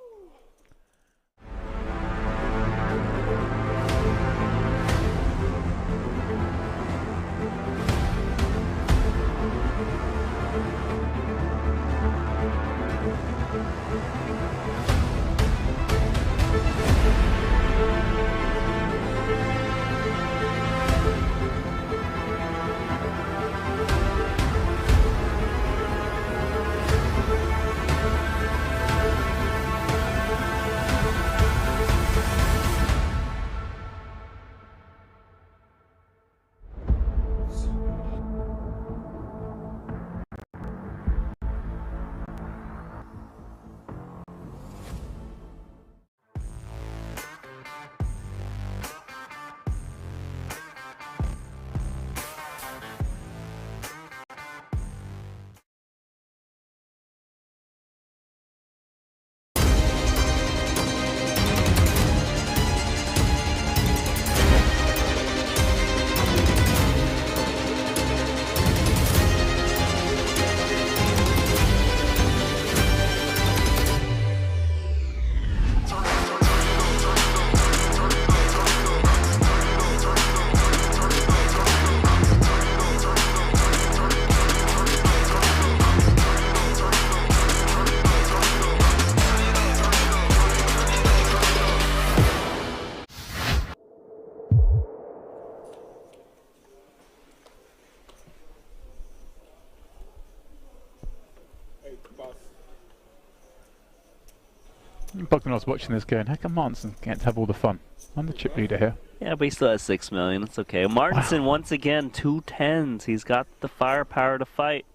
Bogdanov's watching this going, how come Martinson can't have all the fun? I'm the chip leader here. Yeah, but he still has 6 million. It's okay. Martinson, once again, 2 10s. He's got the firepower to fight.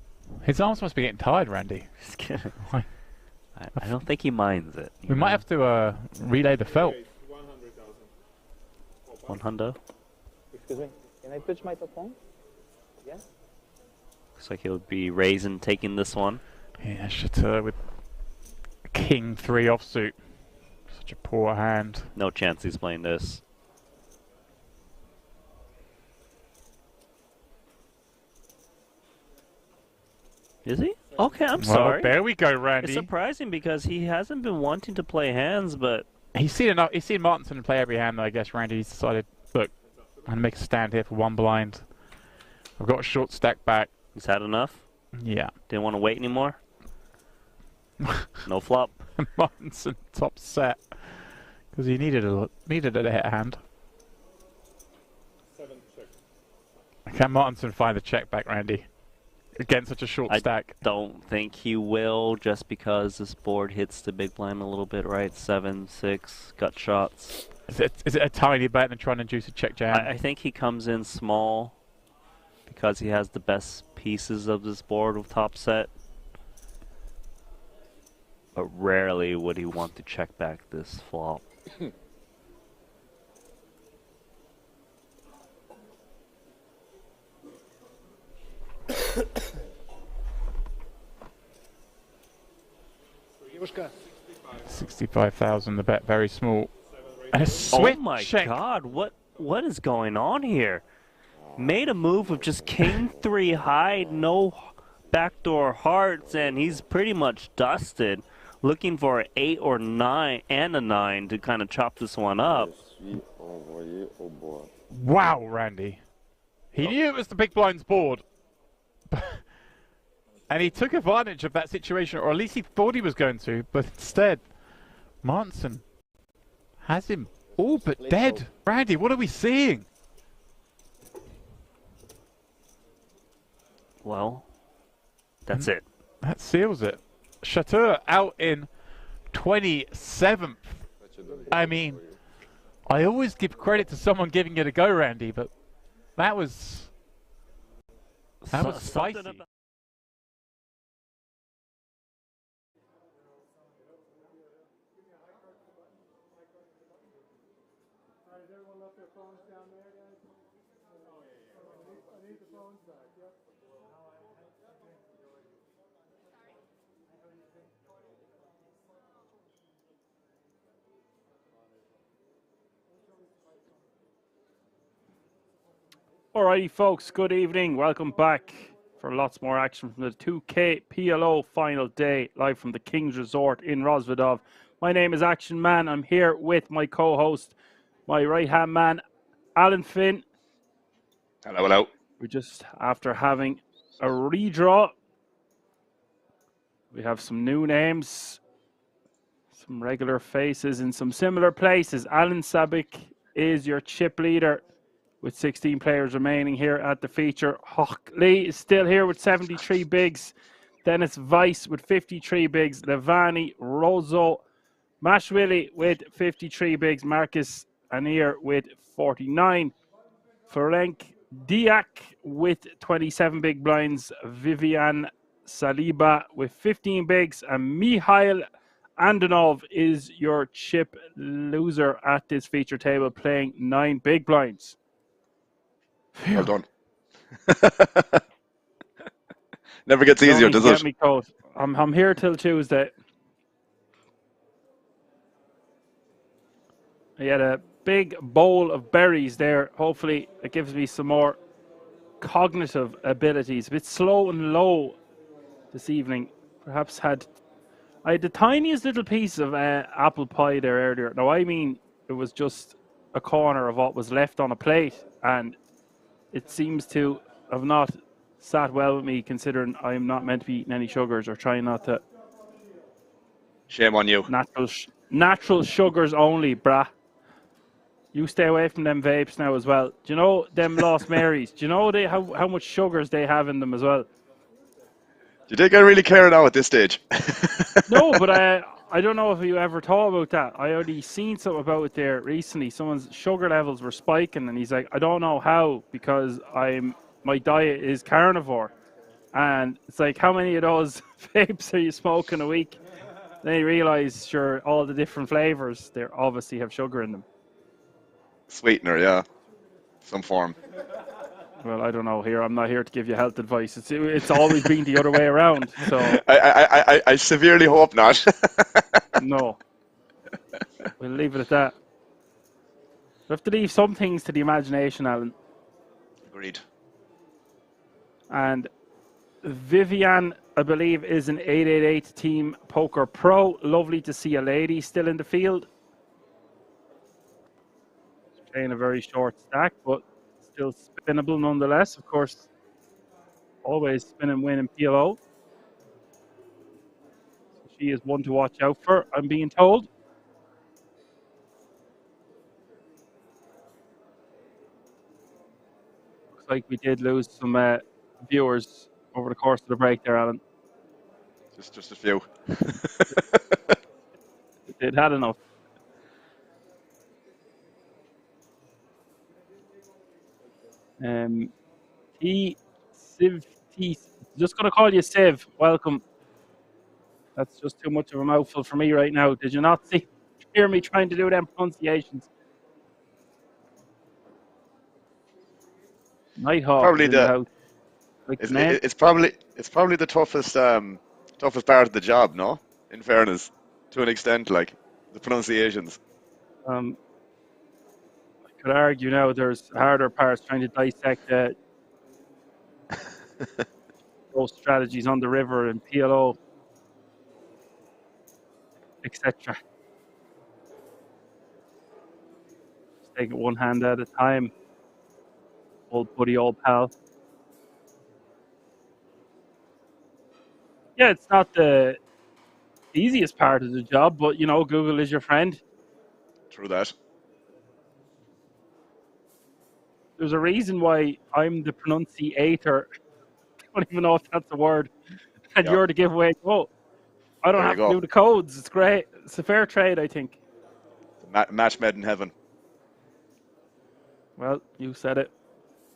His arms must be getting tired, Randy. Just kidding. I don't think he minds it. We might have to relay the felt. 100. Excuse me, can I touch my top phone? Yes? Looks like he'll be raising, taking this one. Yeah, Chateau with King 3 offsuit. Such a poor hand. No chance he's playing this. Is he? Okay, I'm Well, sorry. there we go, It's Randy. surprising because he hasn't been wanting to play hands, but He's seen enough. He's seen Martinson play every hand, though, I guess. Randy, he's decided, look, I'm gonna make a stand here for one blind. I've got a short stack back. he's had enough. Yeah. Didn't want to wait anymore. No flop. Martinson top set because he needed a hit hand. Can Martinson find a check back, Randy? Against such a short stack. Don't think he will, just because this board hits the big blind a little bit, right? 7, 6, gut shots. Is it a tiny bet than trying to induce a check jam? I think he comes in small because he has the best pieces of this board with top set. But rarely would he want to check back this flop. $65,000, the bet very small. And a switch Oh my check. god, what is going on here? Made a move with just king 3 high, no backdoor hearts, and he's pretty much dusted. Looking for an 8 or 9 and a 9 to kind of chop this one up. Wow, Randy. He knew it was the big blind's board. And he took advantage of that situation, or at least he thought he was going to, but instead, Martinson has him all but dead. Randy, what are we seeing? Well, that's it. That seals it. Chateau out in 27th. I mean, I always give credit to someone giving it a go, Randy, but that was spicy. Alrighty, folks, good evening. Welcome back for lots more action from the 2K PLO final day, live from the King's Resort in Rozvadov. My name is Action Man. I'm here with my co-host, my right-hand man, Alan Finn. Hello, hello. We're just after having a redraw. We have some new names, some regular faces in some similar places. Alan Sabic is your chip leader, with 16 players remaining here at the feature. Hock Lee is still here with 73 bigs. Dennis Weiss with 53 bigs. Levani, Rozo, Mashwili with 53 bigs. Marcus Anir with 49. Ferenc Diak with 27 big blinds. Vivian Saliba with 15 bigs. And Mihail Andonov is your chip loser at this feature table, playing 9 big blinds. Well done. Never gets easier, does it? Get me caught. I'm here till Tuesday. I had a big bowl of berries there. Hopefully it gives me some more cognitive abilities. A bit slow and low this evening. Perhaps I had the tiniest little piece of apple pie there earlier. Now, I mean, it was just a corner of what was left on a plate, and it seems to have not sat well with me, considering I'm not meant to be eating any sugars or trying not to. Shame on you. Natural sugars only, brah. You stay away from them vapes now as well. Do you know them Lost Marys? Do you know how much sugars they have in them as well? Do you think I really care now at this stage? No, but I don't know if you ever thought about that. I already seen something about it there recently. Someone's sugar levels were spiking, and he's like, I don't know how, because my diet is carnivore. And it's like, how many of those vapes are you smoking a week? Then you realise, sure, all the different flavours, they obviously have sugar in them. Sweetener, yeah. Some form. Well, I don't know. Here, I'm not here to give you health advice. It's always been the other way around. So I severely hope not. No. We'll leave it at that. We have to leave some things to the imagination, Alan. Agreed. And Vivian, I believe, is an 888 Team Poker Pro. Lovely to see a lady still in the field. Playing a very short stack, but still spinnable nonetheless. Of course, always spin and win in PLO. So she is one to watch out for, I'm being told. Looks like we did lose some viewers over the course of the break there, Alan. Just a few. It had enough. Civ T. Just gonna call you Civ. Welcome. That's just too much of a mouthful for me right now. Did you not hear me trying to do them pronunciations? Nighthawk Probably is in the house. it's probably the toughest part of the job, no? In fairness, to an extent, like the pronunciations. I could argue now there's harder parts trying to dissect those strategies on the river and PLO, etc. Just take it one hand at a time. Old buddy, old pal. Yeah, it's not the easiest part of the job, but you know, Google is your friend. True that. There's a reason why I'm the pronunciator. I don't even know if that's a word. And you're the giveaway. Oh, I don't have to do the codes. It's great. It's a fair trade, I think. Match made in heaven. Well, you said it,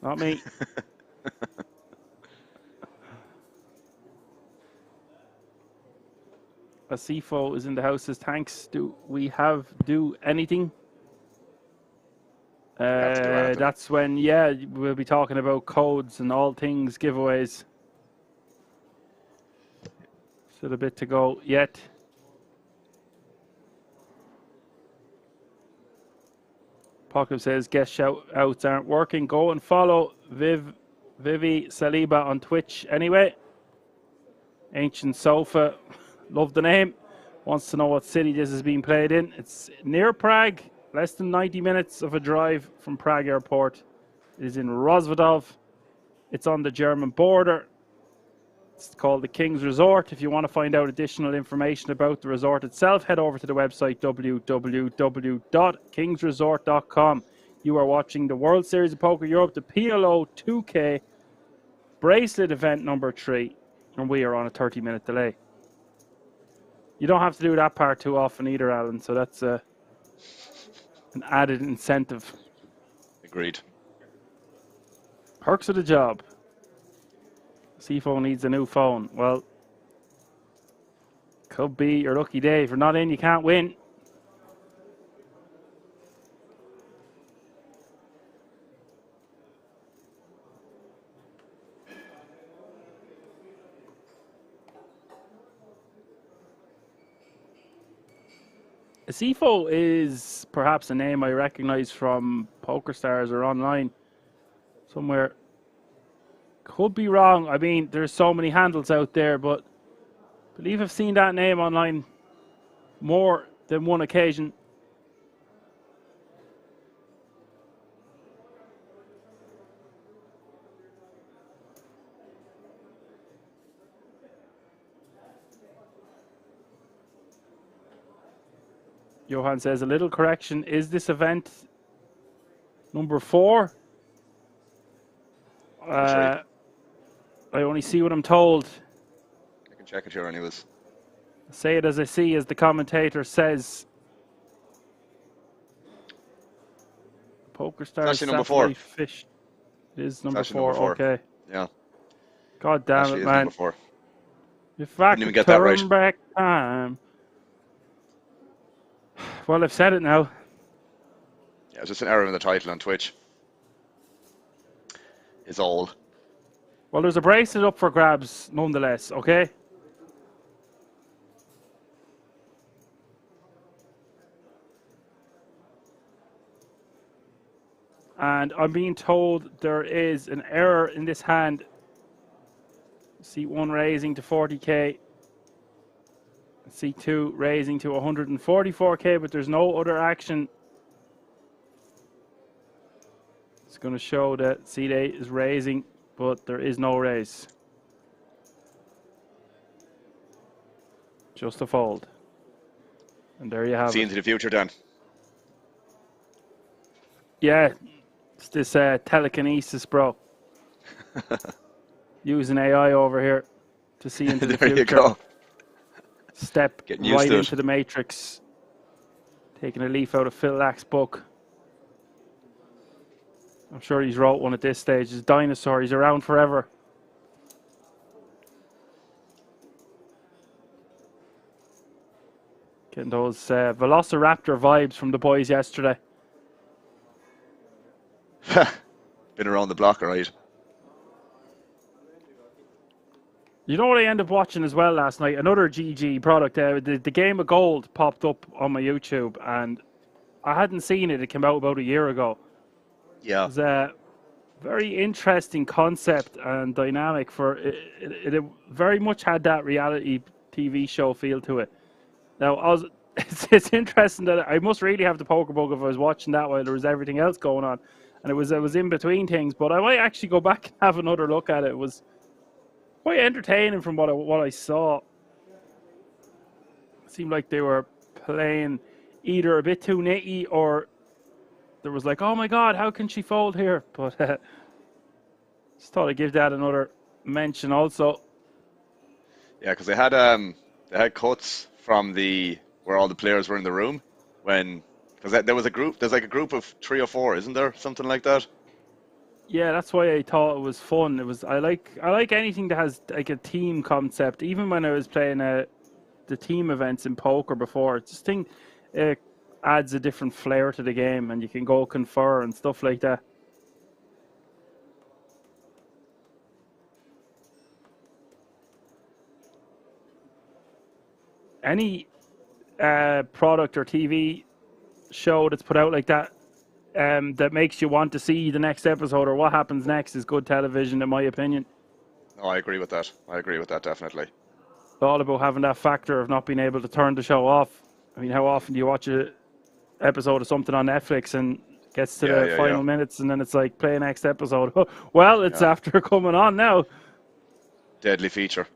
not me. A CFO is in the house. Says, thanks. Do anything? That's when, yeah, we'll be talking about codes and all things giveaways. Still a bit to go yet. Pocket says guest shout outs aren't working. Go and follow Vivi Saliba on Twitch anyway. Ancient Sofa, love the name. Wants to know what city this is being played in. It's near Prague. Less than 90 minutes of a drive from Prague Airport. It is in Rozvadov. It's on the German border. It's called the King's Resort. If you want to find out additional information about the resort itself, head over to the website www.kingsresort.com. You are watching the World Series of Poker Europe, the PLO 2K bracelet event number 3, and we are on a 30-minute delay. You don't have to do that part too often either, Alan, so that's an added incentive. Agreed. Perks of the job. CFO needs a new phone. Well, could be your lucky day. If you're not in, you can't win. CFO is perhaps a name I recognize from PokerStars or online somewhere. Could be wrong. I mean, there's so many handles out there, but I believe I've seen that name online more than one occasion. Johan says, a little correction. Is this event number 4? I only see what I'm told. I can check it here anyways. Say it as I see, as the commentator says. PokerStars actually number 4. Fish. It is number 4. Okay. Yeah. God damn actually it, man. Number 4. If I Didn't even could get that right. turn back time. Well, I've said it now. Yeah, it's just an error in the title on Twitch. Is all. Well, there's a bracelet up for grabs, nonetheless, okay? And I'm being told there is an error in this hand. Seat 1 raising to 40k. Seat 2 raising to 144k, but there's no other action. It's going to show that seat 8 is raising, but there is no raise. Just a fold. And there you have See it. into the future, Dan. Yeah, it's this telekinesis, bro. Using AI over here to see into the There future. you go. Step Getting used right to it. into the matrix. Taking a leaf out of Phil Lack's book. I'm sure he's wrote one at this stage. His dinosaur, he's around forever. Getting those Velociraptor vibes from the boys yesterday. Been around the block, all right. You know what I ended up watching as well last night? Another GG product. The Game of Gold popped up on my YouTube, and I hadn't seen it. It came out about a year ago. Yeah. It was a very interesting concept and dynamic for it. It very much had that reality TV show feel to it. Now, it's interesting that I must really have the poker book if I was watching that while there was everything else going on, and it was in between things. But I might actually go back and have another look at it. It was quite entertaining from what I saw. It seemed like they were playing either a bit too nitty, or there was like, oh my god, how can she fold here? But just thought I'd give that another mention also. Yeah, because they had cuts from where all the players were in the room because there was a group. There's like a group of 3 or 4, isn't there? Something like that. Yeah, that's why I thought it was fun. It was I like anything that has like a team concept. Even when I was playing the team events in poker before, I just think it adds a different flair to the game, and you can go confer and stuff like that. Any product or TV show that's put out like that that makes you want to see the next episode or what happens next is good television, in my opinion. No, I agree with that. Definitely. It's all about having that factor of not being able to turn the show off. I mean, how often do you watch an episode of something on Netflix and it gets to the final minutes and then it's like, play next episode? Well, it's after coming on now. Deadly feature.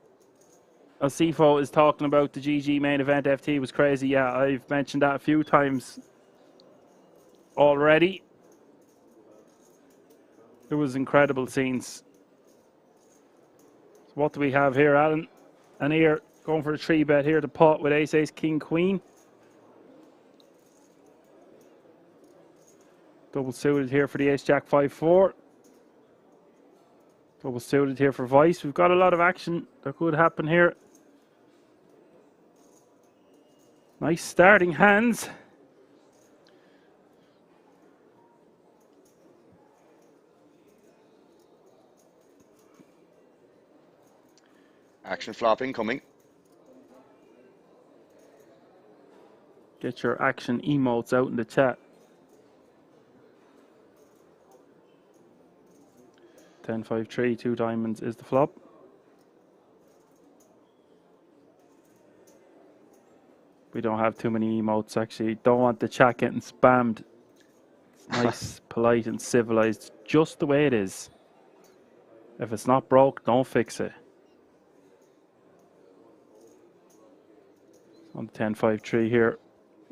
Sifo is talking about the GG main event. FT was crazy. Yeah, I've mentioned that a few times already. It was incredible scenes. So what do we have here, Alan? And here, going for a 3-bet here, the pot with ace, ace, king, queen. Double suited here for the ace, jack, 5-4. Double suited here for vice. We've got a lot of action that could happen here. Nice starting hands. Action flop incoming. Get your action emotes out in the chat. 10-5-3, 2 diamonds is the flop. We don't have too many emotes, actually. Don't want the chat getting spammed. It's nice, polite and civilized, just the way it is. If it's not broke, don't fix it. On the 10-5-3 here,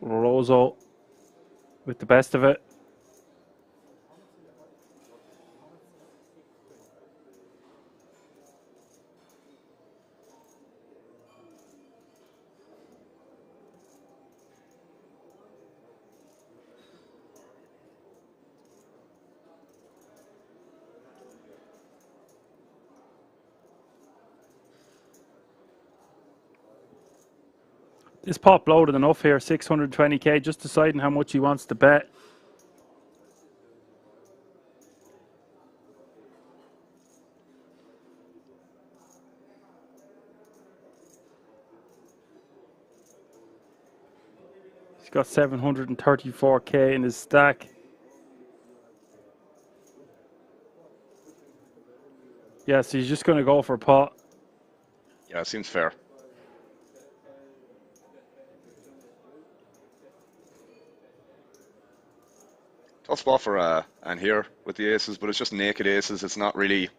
Rosso with the best of it. This pot loaded enough here, 620k, just deciding how much he wants to bet. He's got 734k in his stack. Yeah, so he's just going to go for pot. Yeah, seems fair. Tough spot for and here with the aces, but it's just naked aces. It's not really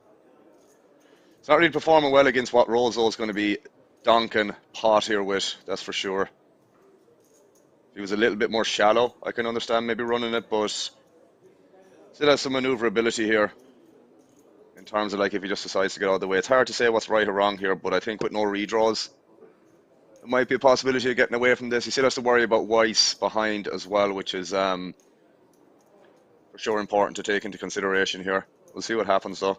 performing well against what Roseau is going to be donking pot here with. That's for sure. If he was a little bit more shallow, I can understand maybe running it, but still has some maneuverability here in terms of like if he just decides to get out of the way. It's hard to say what's right or wrong here, but I think with no redraws, there might be a possibility of getting away from this. He still has to worry about Weiss behind as well, which is for sure important to take into consideration here. We'll see what happens though.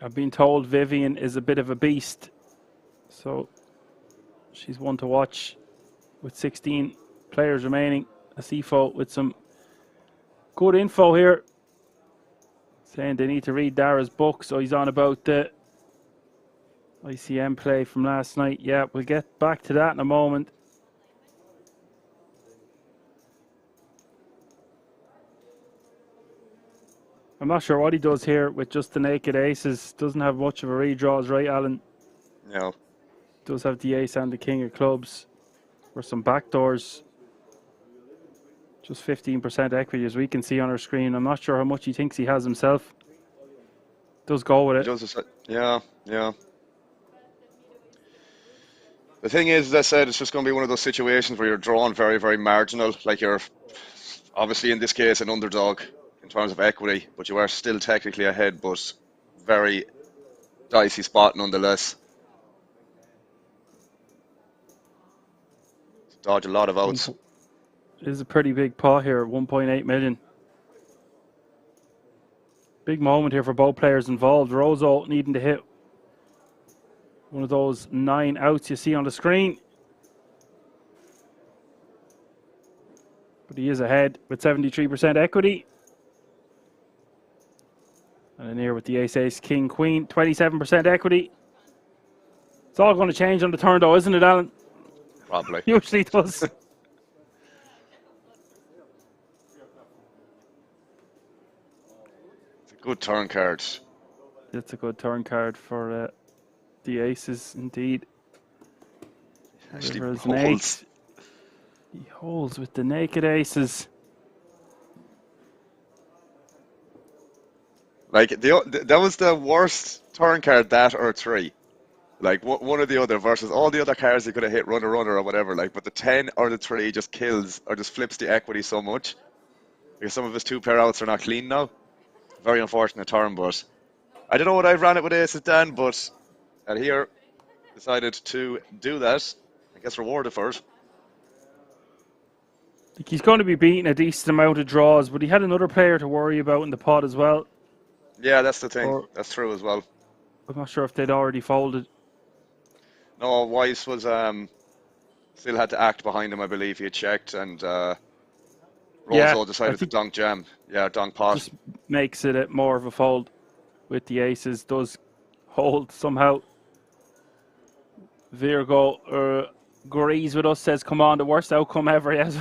I've been told Vivian is a bit of a beast, so she's one to watch with 16 players remaining. A CFO with some good info here, saying they need to read Dara's book, so he's on about the ICM play from last night. Yeah, we'll get back to that in a moment. I'm not sure what he does here with just the naked aces. Doesn't have much of a redraws, right, Alan? No. Does have the ace and the king of clubs for some backdoors. Just 15% equity as we can see on our screen. I'm not sure how much he thinks he has himself. Does go with it. Yeah. The thing is, as I said, it's just going to be one of those situations where you're drawn very, very marginal. Like you're obviously in this case an underdog in terms of equity, but you are still technically ahead, but very dicey spot nonetheless. Dodge a lot of outs. It is a pretty big pot here, 1.8 million. Big moment here for both players involved. Roseau needing to hit one of those 9 outs you see on the screen. But he is ahead with 73% equity. And then here with the ace, ace, king, queen, 27% equity. It's all going to change on the turn though, isn't it, Alan? Probably. Usually does. It's a good turn card. It's a good turn card for the aces, indeed. Actually holds. He holds with the naked aces. Like that was the worst turn card, that or 3. Like one or the other versus all the other cards he could have hit runner or whatever. Like, but the 10 or the 3 just kills or just flips the equity so much because some of his 2 pair outs are not clean now. Very unfortunate turn, but I don't know what I've ran it with aces, Dan, but at here decided to do that. I guess rewarded for it. I think he's going to be beating a decent amount of draws, but he had another player to worry about in the pot as well. Yeah, that's the thing. That's true as well. I'm not sure if they'd already folded. No, Weiss was still had to act behind him, I believe. He had checked, and Roseau decided to dunk jam. Yeah, dunk pot. Just makes it more of a fold with the aces. Does hold somehow. Virgo agrees with us, says, come on, the worst outcome ever. Yes.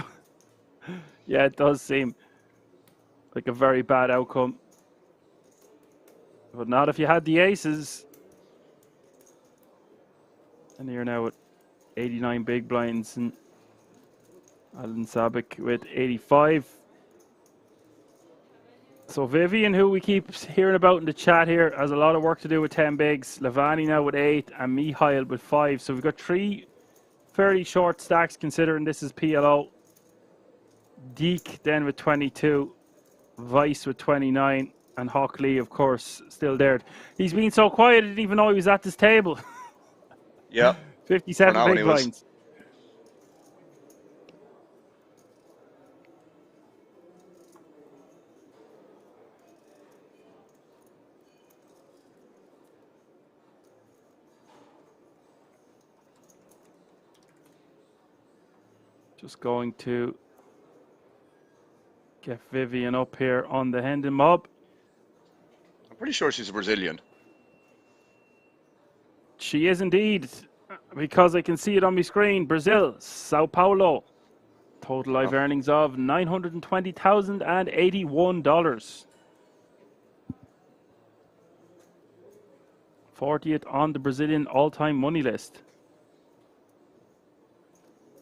Yeah, it does seem like a very bad outcome. But not if you had the aces. And you're now at 89 big blinds, and Alan Sabic with 85. So Vivian, who we keep hearing about in the chat here, has a lot of work to do with 10 bigs. Levani now with 8 and Mihail with 5. So we've got 3 fairly short stacks considering this is PLO. Deek then with 22. Weiss with 29. And Hockley, of course, still there. He's been so quiet, I didn't even know he was at this table. Yeah. 57 big blinds. Just going to get Vivian up here on the Hendon mob. I'm pretty sure she's a Brazilian. She is indeed, because I can see it on my screen. Brazil, Sao Paulo, Total live earnings of $920,081. 40th on the Brazilian all-time money list.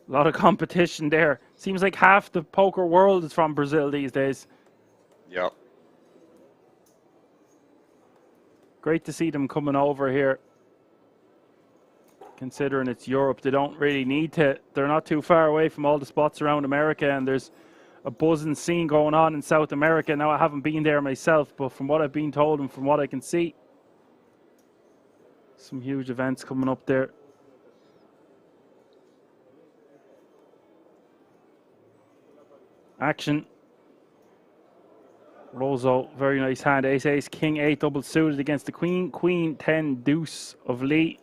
A lot of competition there. Seems like half the poker world is from Brazil these days. Yeah. Great to see them coming over here. Considering it's Europe, they don't really need to. They're not too far away from all the spots around America, and there's a buzzing scene going on in South America. Now, I haven't been there myself, but from what I've been told and from what I can see, some huge events coming up there. Action. Rosso, very nice hand. Ace, ace, king, 8 double suited against the queen. Queen, 10, deuce of Lee.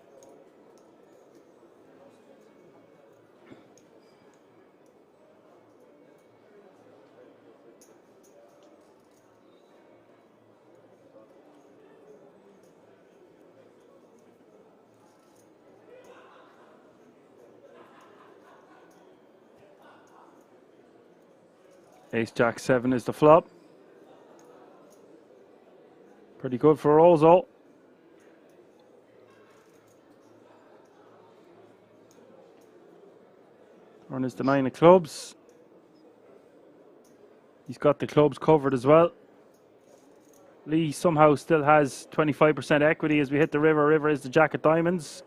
Ace, jack, 7 is the flop. Pretty good for Rosso. Turn is the 9 of clubs. He's got the clubs covered as well. Lee somehow still has 25% equity as we hit the river. River is the jack of diamonds.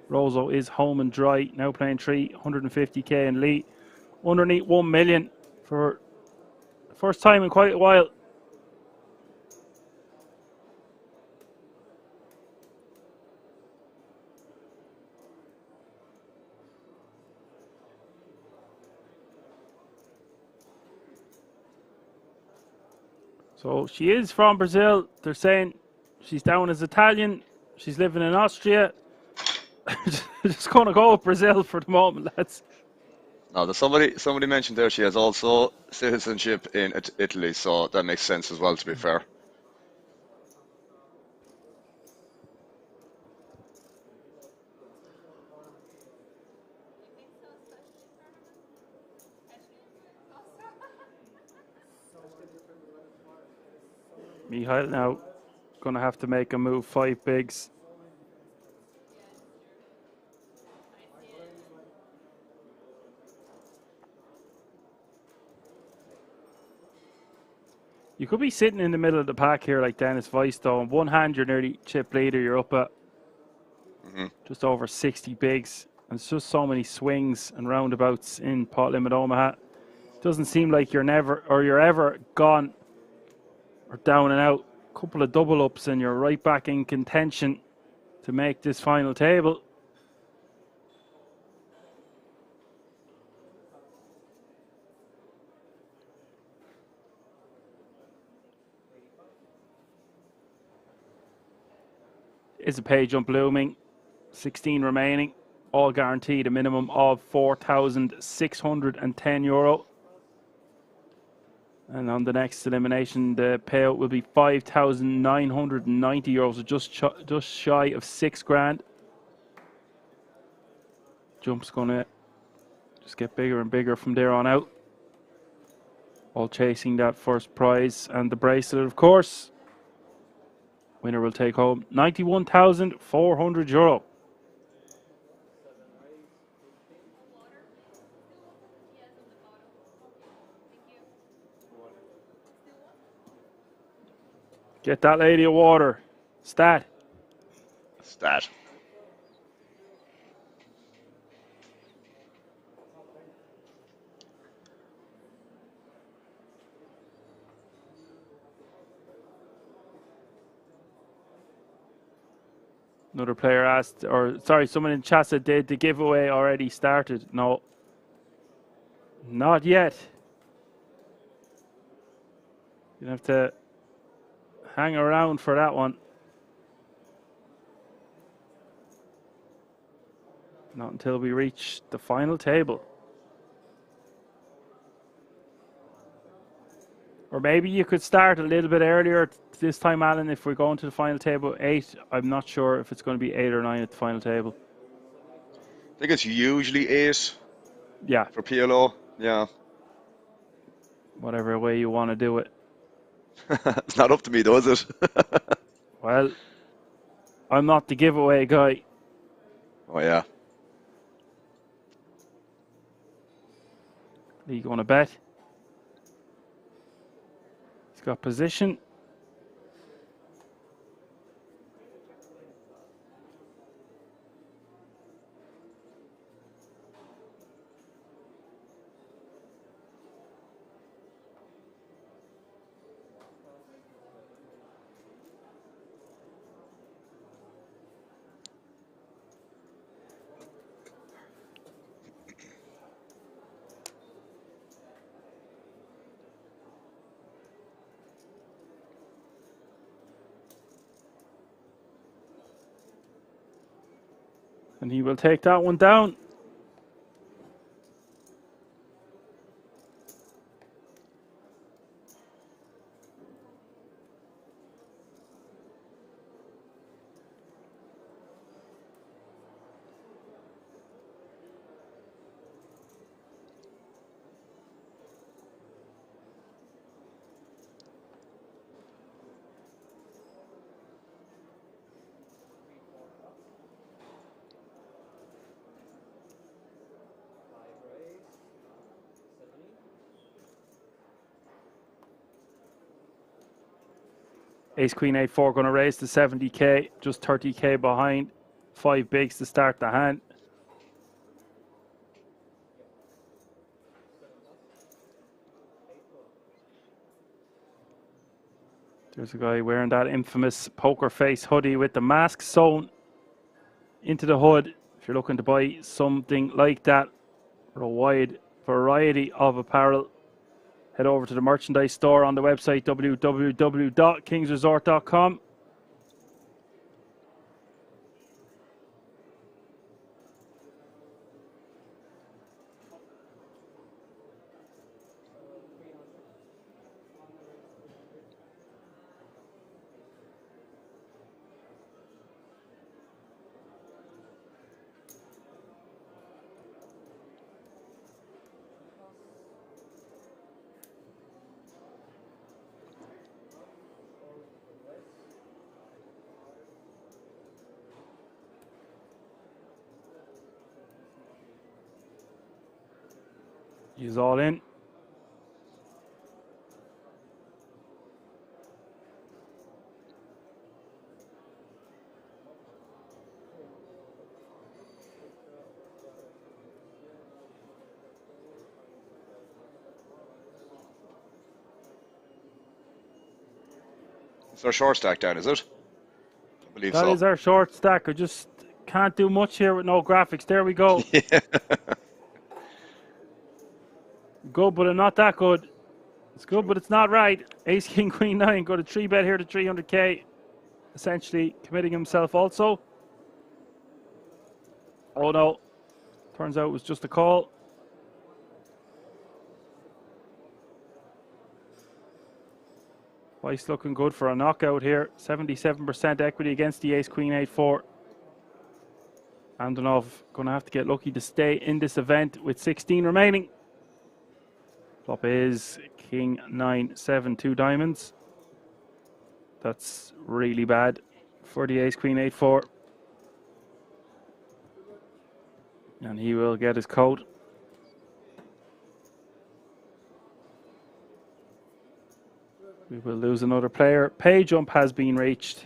Rosso is home and dry. Now playing 350k, and Lee underneath 1 million for the first time in quite a while. So she is from Brazil. They're saying she's down as Italian. She's living in Austria. Just going to go with Brazil for the moment, lads. No, there's somebody mentioned there she has also citizenship in Italy, so that makes sense as well, to be fair. Mihail now going to have to make a move, 5 bigs. You could be sitting in the middle of the pack here like Dennis Weiss, though. On one hand, you're nearly chip leader. You're up at just over 60 bigs. And it's just so many swings and roundabouts in pot limit Omaha. It doesn't seem like you're ever gone or down and out. A couple of double ups and you're right back in contention to make this final table. Is a pay jump looming. 16 remaining. All guaranteed a minimum of €4,610. And on the next elimination, the payout will be €5,990, so just shy of $6,000. Jump's gonna just get bigger and bigger from there on out. All chasing that first prize and the bracelet, of course. Winner will take home €91,400. Get that lady a water. Stat. Stat. Another player asked, or sorry, someone in chat said, did the giveaway already started? No. Not yet. You have to hang around for that one. Not until we reach the final table. Or maybe you could start a little bit earlier this time, Alan, if we're going to the final table. 8. I'm not sure if it's going to be 8 or 9 at the final table. I think it's usually 8. Yeah. For PLO, yeah. Whatever way you want to do it. It's not up to me, though, is it? Well, I'm not the giveaway guy. Oh, yeah. Are you going to bet? He's got position. And he will take that one down. Ace Queen 8-4 going to raise to 70k, just 30k behind. 5 bigs to start the hand. There's a guy wearing that infamous poker face hoodie with the mask sewn into the hood. If you're looking to buy something like that for a wide variety of apparel, head over to the merchandise store on the website www.kingsresort.com. He's all in. It's our short stack down, is it? I believe That so. is our short stack. I just can't do much here with no graphics. There we go. Yeah. Good, but I'm not that good. It's good, but it's not right. Ace, King, Queen, 9. Go to 3-bet here to 300k. Essentially committing himself also. Oh no. Turns out it was just a call. Vice looking good for a knockout here. 77% equity against the Ace, Queen, 8-4. Andonov going to have to get lucky to stay in this event with 16 remaining. Flop is King 9-7, 2 diamonds. That's really bad for the Ace Queen 8-4. And he will get his code. We will lose another player. Pay jump has been reached.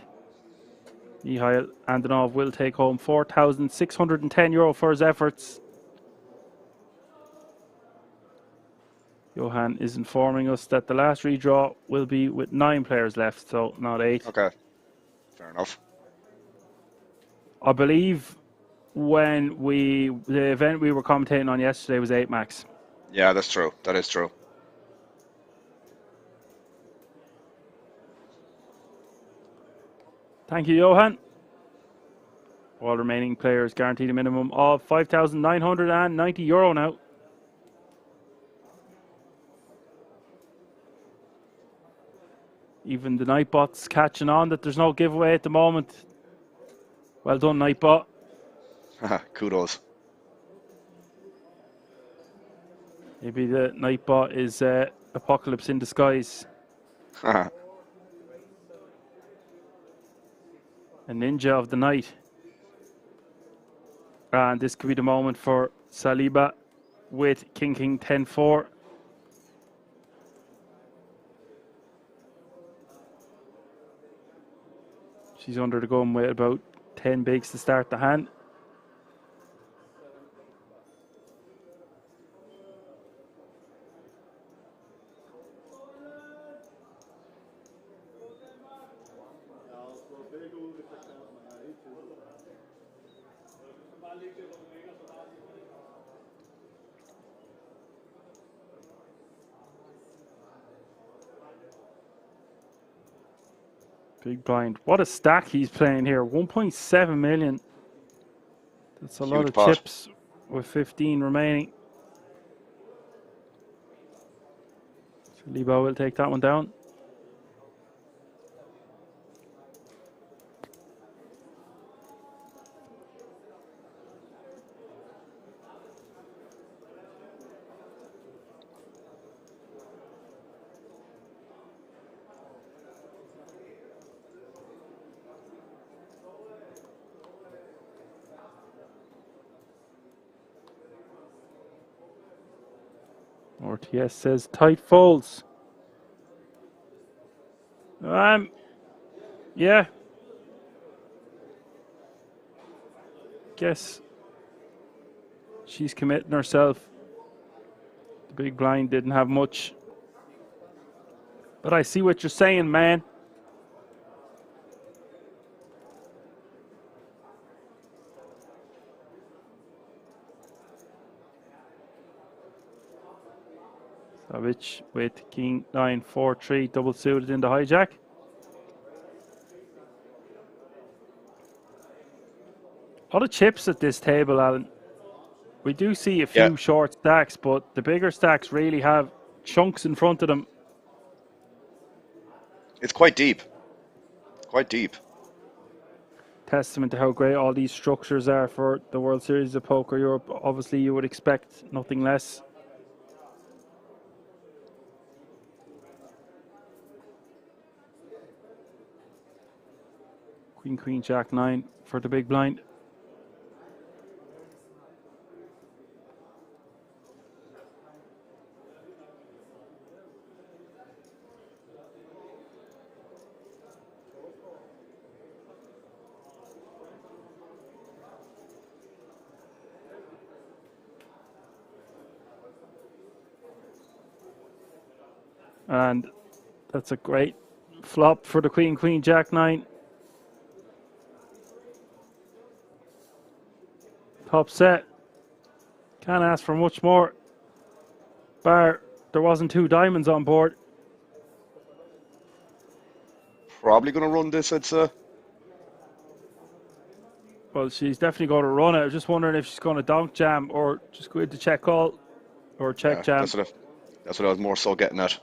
Mihail Andonov will take home €4,610 for his efforts. Johan is informing us that the last redraw will be with 9 players left, so not 8. Okay, fair enough. I believe the event we were commentating on yesterday was 8 max. Yeah, that's true. That is true. Thank you, Johan. All remaining players guaranteed a minimum of €5,990 now. Even the Nightbot's catching on that there's no giveaway at the moment. Well done, Nightbot. Kudos. Maybe the Nightbot is apocalypse in disguise. A ninja of the night. And this could be the moment for Saliba with King 10-4. She's under the gun with about 10 bigs to start the hand. Big blind. What a stack he's playing here. 1.7 million. That's a lot of chips with 15 remaining. Lebo will take that one down. RTS says tight folds. Yeah. Guess she's committing herself. The big blind didn't have much. But I see what you're saying, man. Savage with King 9-4-3 double suited in the hijack. A lot of chips at this table, Alan. We do see a few short stacks, but the bigger stacks really have chunks in front of them. It's quite deep. Quite deep. Testament to how great all these structures are for the World Series of Poker Europe. Obviously, you would expect nothing less. Queen, Queen, Jack 9 for the big blind. And that's a great flop for the Queen, Queen, Jack 9. Top set. Can't ask for much more. Bar, there wasn't 2 diamonds on board. Probably going to run this, I'd say. Well, she's definitely going to run it. I was just wondering if she's going to donk jam or just go into check call or check jam. That's what I was more so getting at.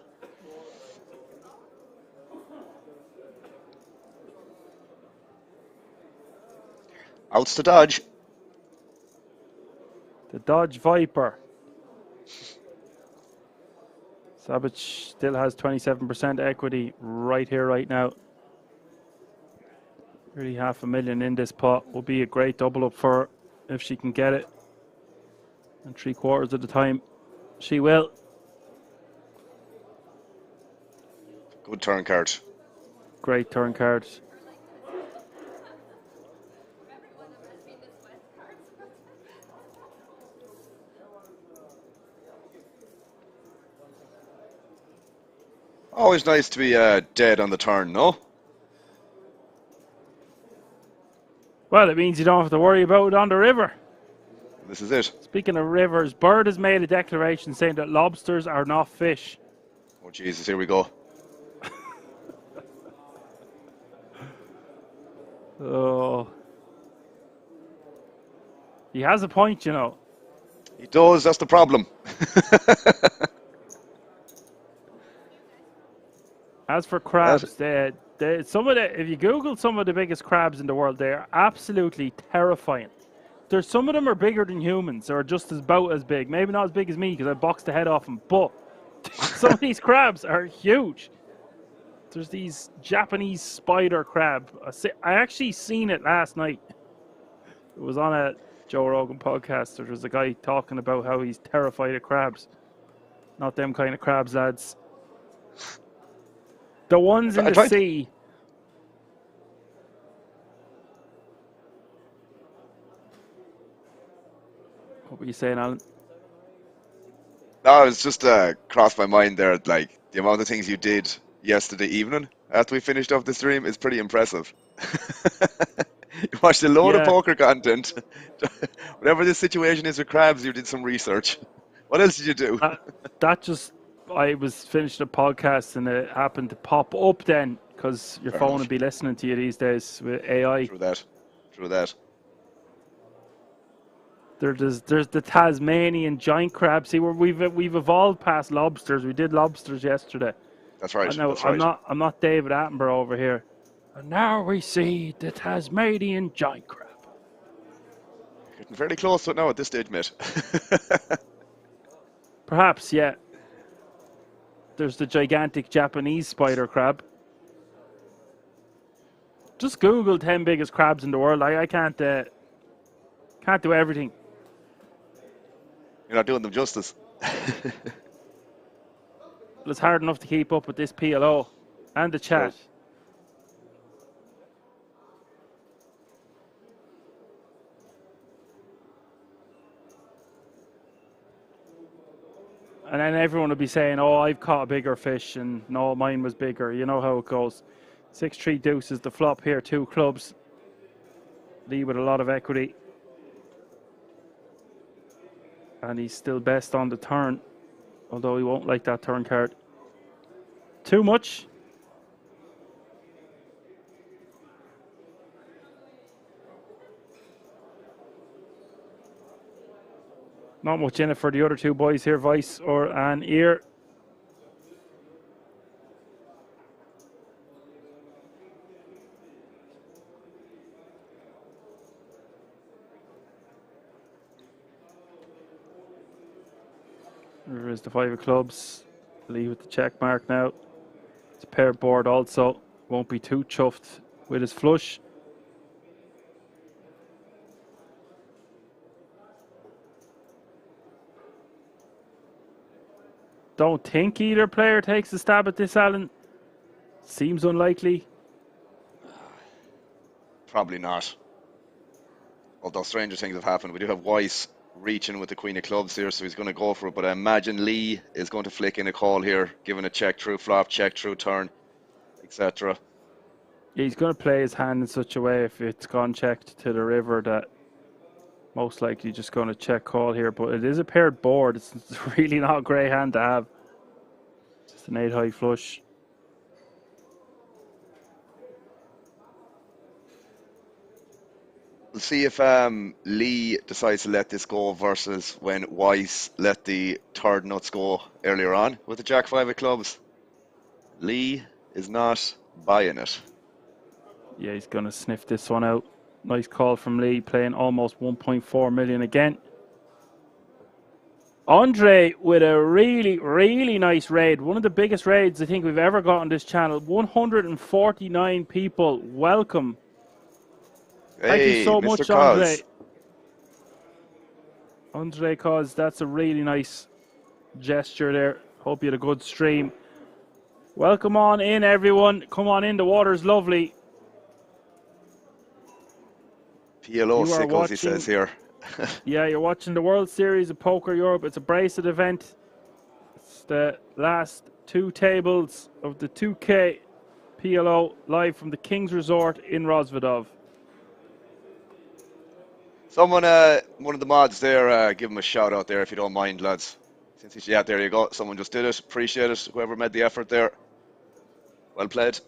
Outs to dodge. The Dodge Viper. Savage still has 27% equity right here, right now. Really $500,000 in this pot will be a great double up for her if she can get it. And 3/4 of the time, she will. Good turn card. Great turn card. Always nice to be dead on the turn, no? Well, it means you don't have to worry about it on the river. This is it. Speaking of rivers, Bird has made a declaration saying that lobsters are not fish. Oh, Jesus, here we go. Oh. He has a point, you know. He does, that's the problem. As for crabs, if you Google some of the biggest crabs in the world, they are absolutely terrifying. There's some of them are bigger than humans, or just about as big. Maybe not as big as me because I boxed the head off them, but Some of these crabs are huge. There's these Japanese spider crab. I actually seen it last night. It was on a Joe Rogan podcast. There was a guy talking about how he's terrified of crabs. Not them kind of crabs, lads. The ones in the sea. What were you saying, Alan? No, it's just crossed my mind there. Like the amount of things you did yesterday evening after we finished off the stream is pretty impressive. You watched a load of poker content. Whatever the situation is with crabs, you did some research. What else did you do? I was finishing a podcast and it happened to pop up then because your phone would be listening to you these days with AI. True that. There's the Tasmanian giant crab. See, we've evolved past lobsters. We did lobsters yesterday. That's right. I'm not David Attenborough over here. And now we see the Tasmanian giant crab. Getting fairly close to it now at this stage, mate. Perhaps, yeah. There's the gigantic Japanese spider crab. Just Google 10 biggest crabs in the world. I can't do everything. You're not doing them justice. It's hard enough to keep up with this PLO and the chat. And then everyone will be saying, oh, I've caught a bigger fish, and no, mine was bigger. You know how it goes. 6-3 deuces, the flop here, 2 clubs. Lee with a lot of equity. And he's still best on the turn, although he won't like that turn card. Too much. Not much in it for the other 2 boys here, Vice or an Ear. There is the 5 of clubs. Lee with the check mark now. It's a paired board also. Won't be too chuffed with his flush. Don't think either player takes a stab at this, Alan. Seems unlikely. Probably not. Although stranger things have happened. We do have Weiss reaching with the Queen of Clubs here, so he's going to go for it. But I imagine Lee is going to flick in a call here, given a check through flop, check through turn, etc. Yeah, he's going to play his hand in such a way, if it's gone checked to the river, that most likely just going to check call here. But it is a paired board. It's really not a great hand to have. Just an 8 high flush. We'll see if Lee decides to let this go versus when Weiss let the third nuts go earlier on with the Jack 5 of clubs. Lee is not buying it. Yeah, he's going to sniff this one out. Nice call from Lee, playing almost 1.4 million again. Andre with a really, really nice raid. One of the biggest raids I think we've ever got on this channel. 149 people. Welcome. Thank you so much, Andre. Andre Cause, that's a really nice gesture there. Hope you had a good stream. Welcome on in, everyone. Come on in, the water's lovely. PLO sickles, he says here. Yeah, you're watching the World Series of Poker Europe. It's a bracelet event. It's the last 2 tables of the 2K PLO live from the King's Resort in Rozvadov. Someone, one of the mods there, give him a shout out there if you don't mind, lads. Since he's, yeah, there you go. Someone just did it. Appreciate it. Whoever made the effort there. Well played.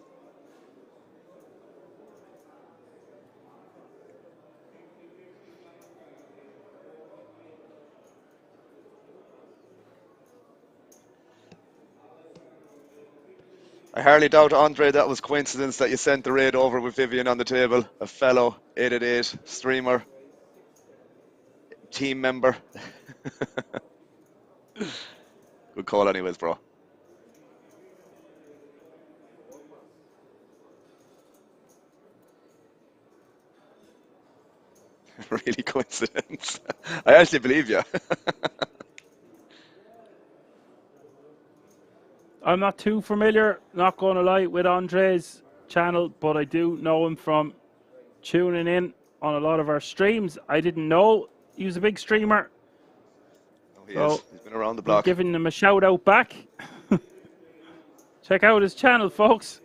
I hardly doubt, Andre, that was coincidence that you sent the raid over with Vivian on the table. A fellow 888 streamer, team member. Good call anyways, bro. Really coincidence. I actually believe you. I'm not too familiar, not going to lie, with Andre's channel, but I do know him from tuning in on a lot of our streams. I didn't know he was a big streamer. Oh, he is. He's been around the I'm block. giving him a shout out back. Check out his channel, folks.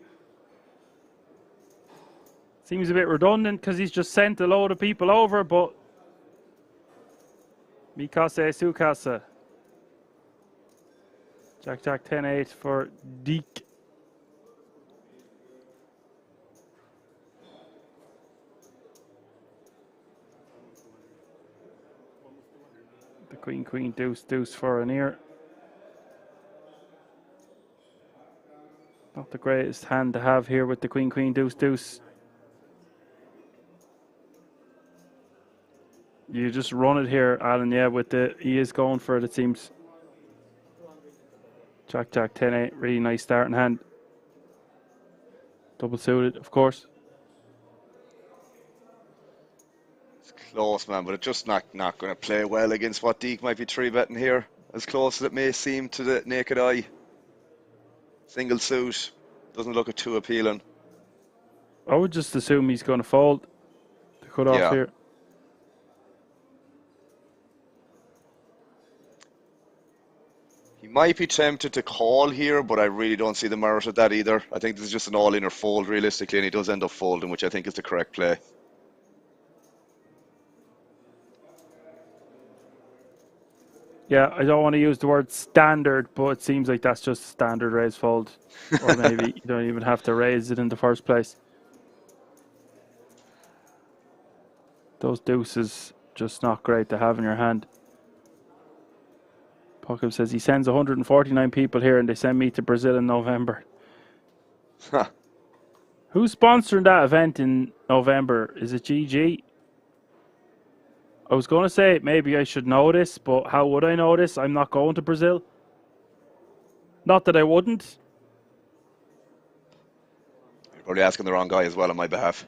Seems a bit redundant because he's just sent a load of people over, but Mikase Sukasa. Jack 10-8 for Deke. The Queen deuce for an ear. Not the greatest hand to have here with the Queen deuce. You just run it here, Alan. Yeah, with he is going for it, it seems. Jack 10-8, really nice starting hand. Double suited, of course. It's close, man, but it's just not going to play well against what Deke might be 3-betting here. As close as it may seem to the naked eye. Single suit doesn't look too appealing. I would just assume he's going to fold to cut off here. He might be tempted to call here, but I really don't see the merit of that either. I think this is just an all-in or fold realistically, and he does end up folding, which I think is the correct play. Yeah, I don't want to use the word standard, but it seems like that's just standard raise fold. Or maybe you don't even have to raise it in the first place. Those deuces just not great to have in your hand. Pocket says he sends 149 people here and they send me to Brazil in November. Huh. Who's sponsoring that event in November? Is it GG? I was going to say maybe I should know this, but how would I know this? I'm not going to Brazil. Not that I wouldn't. You're probably asking the wrong guy as well on my behalf.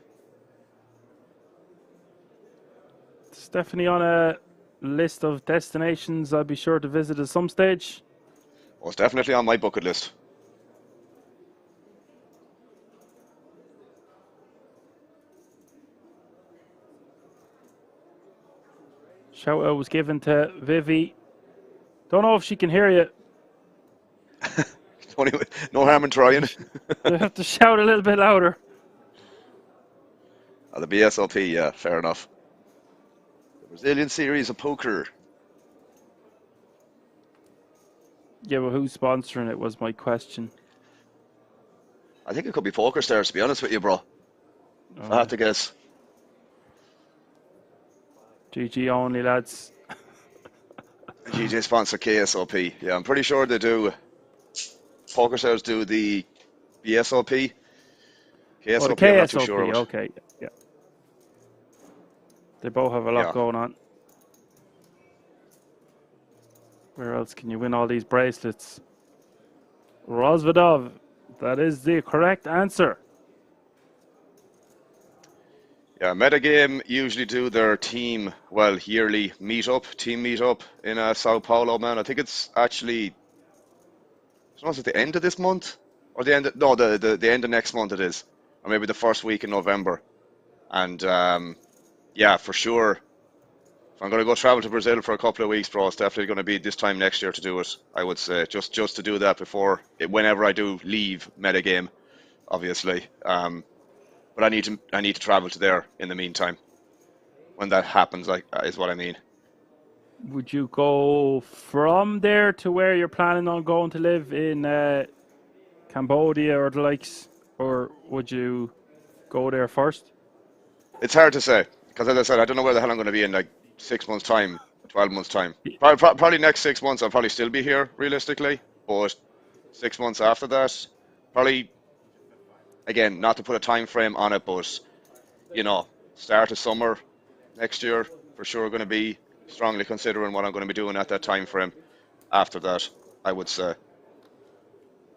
It's definitely on a list of destinations I'll be sure to visit at some stage. Well, it's definitely on my bucket list. Shout out was given to Vivi. Don't know if she can hear you. No harm in trying. You have to shout a little bit louder. The WSOP, yeah, fair enough. The Brazilian series of poker. Yeah, but who's sponsoring it was my question. I think it could be Poker Stars, to be honest with you, bro. If I had to guess. GG only, lads. GJ sponsor KSOP. Yeah, I'm pretty sure they do. Poker Stars do the BSOP. KSOP, the KSOP, I'm not too sure about. Okay, yeah. They both have a lot going on. Where else can you win all these bracelets? Rozvadov. That is the correct answer. Yeah, Metagame usually do their team, yearly team meetup in Sao Paulo, man. I think it's actually, I don't know, is it the end of this month? Or the end of next month it is. Or maybe the first week in November. And, yeah, for sure, if I'm going to go travel to Brazil for a couple of weeks, bro, it's definitely going to be this time next year to do it, I would say. Just to do that whenever I do leave Metagame, obviously. But I need to travel to there in the meantime. When that happens, is what I mean. Would you go from there to where you're planning on going to live in Cambodia or the likes, or would you go there first? It's hard to say, because as I said, I don't know where the hell I'm going to be in 6 months' time, 12 months' time. Probably next 6 months I'll probably still be here, realistically. But 6 months after that, probably. Again, not to put a time frame on it, but, start of summer next year, for sure going to be strongly considering what I'm going to be doing at that time frame after that, I would say.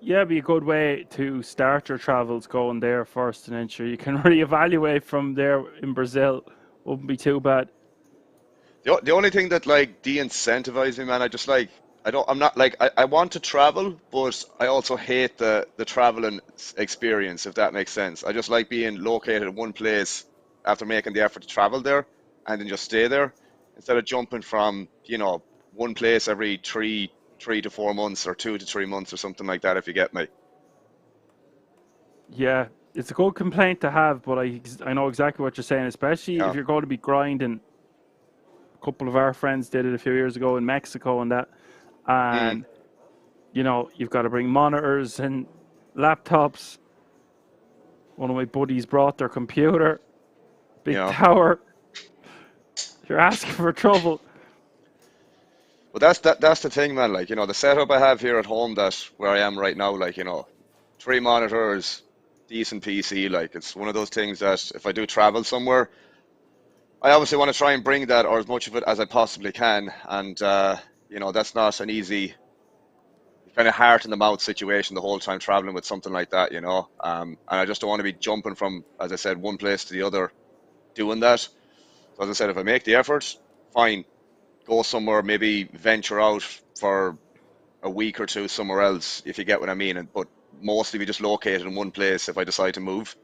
Yeah, it'd be a good way to start your travels going there first, and then sure you can reevaluate from there in Brazil. Wouldn't be too bad. The only thing that like de-incentivizes me, man, I'm not like I want to travel, but I also hate the traveling experience, if that makes sense. I just like being located in one place after making the effort to travel there and then just stay there instead of jumping from, one place every 3 to 4 months or 2 to 3 months or something like that, if you get me. Yeah, it's a good complaint to have, but I know exactly what you're saying, especially Yeah. if you're going to be grinding. A couple of our friends did it a few years ago in Mexico and that, and you've got to bring monitors and laptops. One of my buddies brought their computer, big Yeah. tower. You're asking for trouble. But that's the thing, man. Like, the setup I have here at home, that where I am right now, like, 3 monitors, decent PC, like it's one of those things that if I do travel somewhere, I obviously want to try and bring that or as much of it as I possibly can. And that's not an easy kind of heart in the mouth situation the whole time traveling with something like that, and I just don't want to be jumping from, as I said, one place to the other doing that. So as I said, if I make the effort, fine, go somewhere, maybe venture out for a week or two somewhere else, if you get what I mean. But mostly be just located in one place if I decide to move.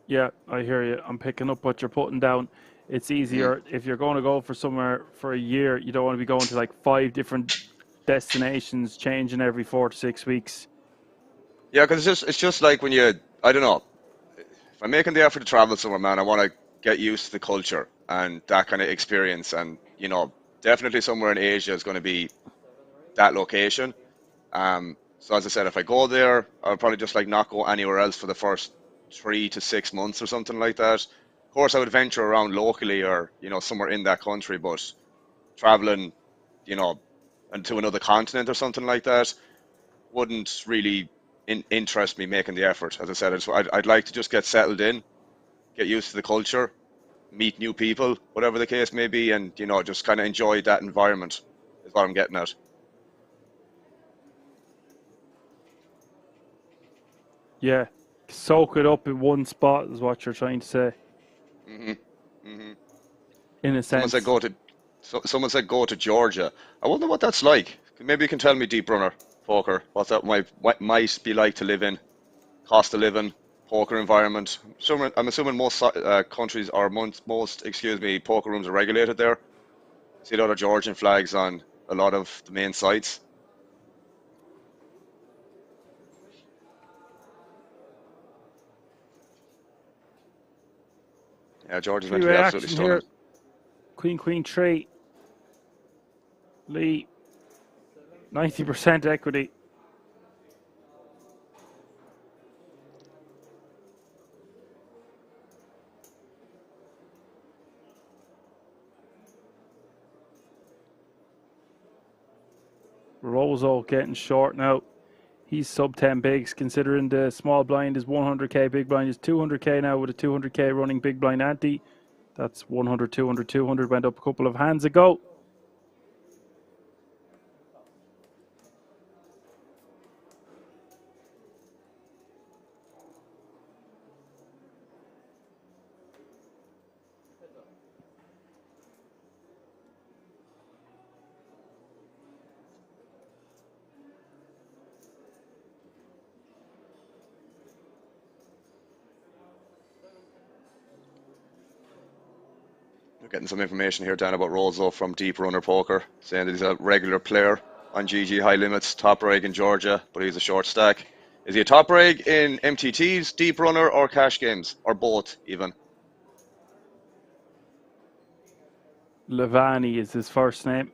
Yeah, I hear you. I'm picking up what you're putting down. It's easier if you're going to go for somewhere for a year. You don't want to be going to like 5 different destinations, changing every 4 to 6 weeks. Yeah, because it's just like when I don't know, if I'm making the effort to travel somewhere, man, I want to get used to the culture and that kind of experience. And, definitely somewhere in Asia is going to be that location. So as I said, if I go there, I'll probably just like not go anywhere else for the first 3 to 6 months or something like that. Of course, I would venture around locally or, somewhere in that country, but traveling, and to another continent or something like that wouldn't really interest me making the effort. As I said, I'd like to just get settled in, get used to the culture, meet new people, whatever the case may be, and, just kind of enjoy that environment is what I'm getting at. Yeah, soak it up in one spot is what you're trying to say. In a Someone sense. said someone said go to Georgia. I wonder what that's like. Maybe you can tell me, Deep Runner Poker, what that might be like to live in. Cost of living, poker environment. I'm assuming most countries or most poker rooms are regulated there. See a lot of Georgian flags on a lot of the main sites. Yeah, Georgia's meant to be absolutely stunning. Here. Queen, Queen, 3. Lee. 90% equity. Rozo getting short now. He's sub 10 bigs, considering the small blind is 100k, big blind is 200k now with a 200k running big blind ante. That's 100, 200, 200, went up a couple of hands ago. We're getting some information here, Dan, about Rozo from Deep Runner Poker, saying that he's a regular player on GG High Limits, top reg in Georgia, but he's a short stack. Is he a top reg in MTTs, Deep Runner, or cash games, or both even? Levani is his first name.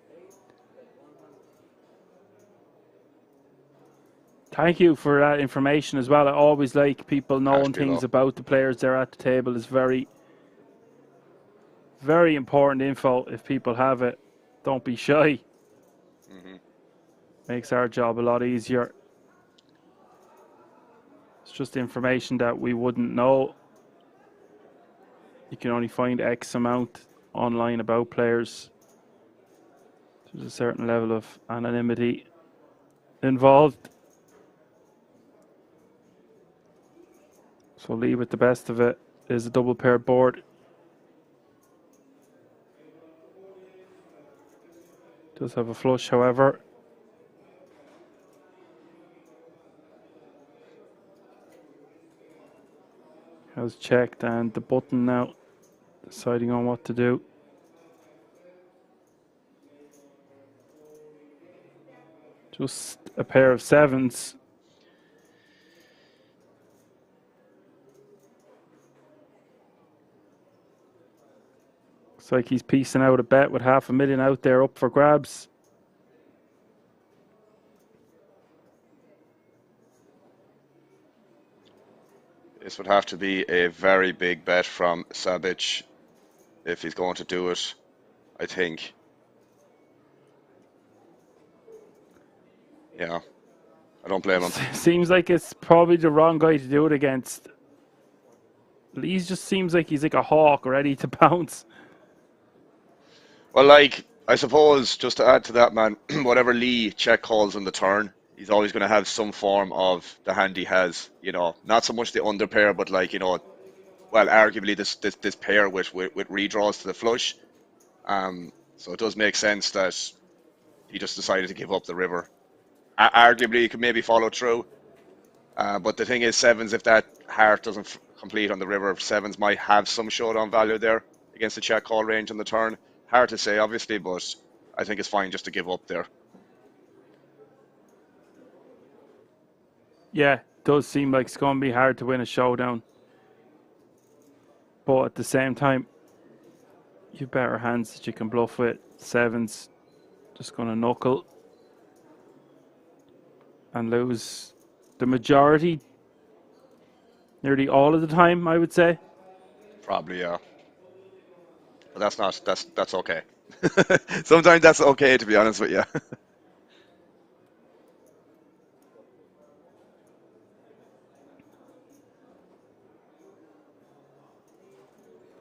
Thank you for that information as well. I always like people knowing things about the players there at the table. Is very, very important info. If people have it, don't be shy. Makes our job a lot easier. It's just information that we wouldn't know. You can only find X amount online about players. There's a certain level of anonymity involved. So Lee with the best of it is a double paired board. Does have a flush, however. Has checked and the button now, deciding on what to do. Just a pair of sevens. Looks like he's piecing out a bet with $500,000 out there up for grabs. This would have to be a very big bet from Sabic if he's going to do it, I think. Yeah, I don't blame him. Seems like it's probably the wrong guy to do it against. Lee just seems like he's like a hawk ready to pounce. Well, like, I suppose, just to add to that, man, whatever Lee check calls on the turn, he's always going to have some form of the hand he has, you know, not so much the under pair, but like, you know, well, arguably this pair with redraws to the flush. So it does make sense that he just decided to give up the river. Arguably, he could maybe follow through. But the thing is, sevens, if that heart doesn't complete on the river, sevens might have some showdown value there against the check call range on the turn. Hard to say, obviously, but I think it's fine just to give up there. Yeah, it does seem like it's going to be hard to win a showdown. But at the same time, you've better hands that you can bluff with. Sevens, just going to knuckle and lose the majority, nearly all of the time, I would say. Probably, yeah. But that's okay. Sometimes that's okay, to be honest with you.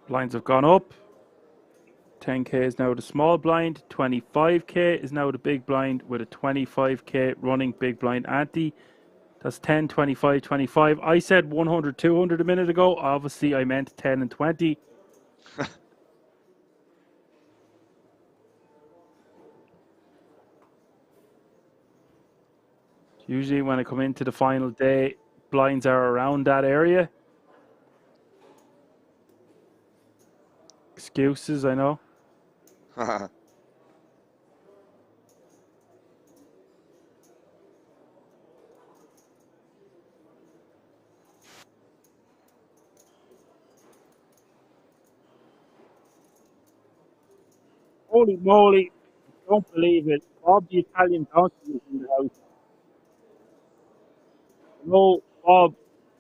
Blinds have gone up. 10k is now the small blind. 25k is now the big blind with a 25k running big blind ante. That's 10, 25, 25. I said 100, 200 a minute ago. Obviously, I meant 10 and 20. Usually when I come into the final day, blinds are around that area. Excuses, I know. Holy moly, I don't believe it. Bob the Italian donkey is in the house. Hello, Bob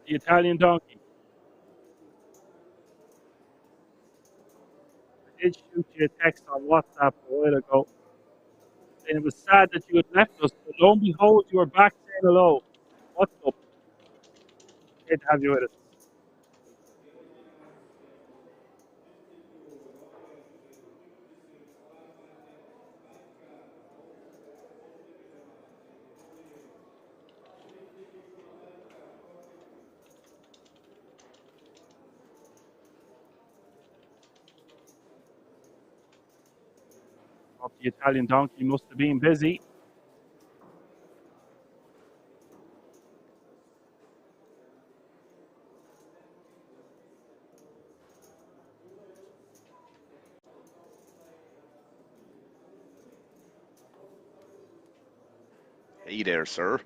the Italian donkey. I did shoot you a text on WhatsApp a while ago. And it was sad that you had left us, but lo and behold, you were back saying hello. What's up? Great to have you with us. The Italian donkey must have been busy. Hey there, sir.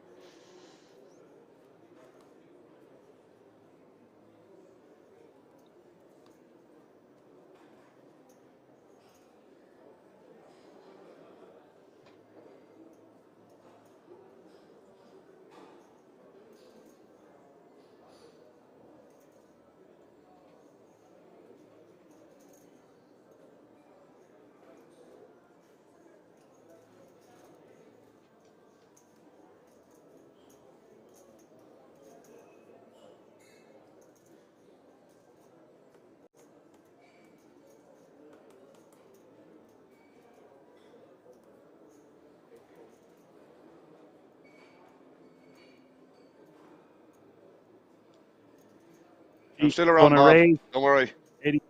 I'm still around, Bob. Don't worry.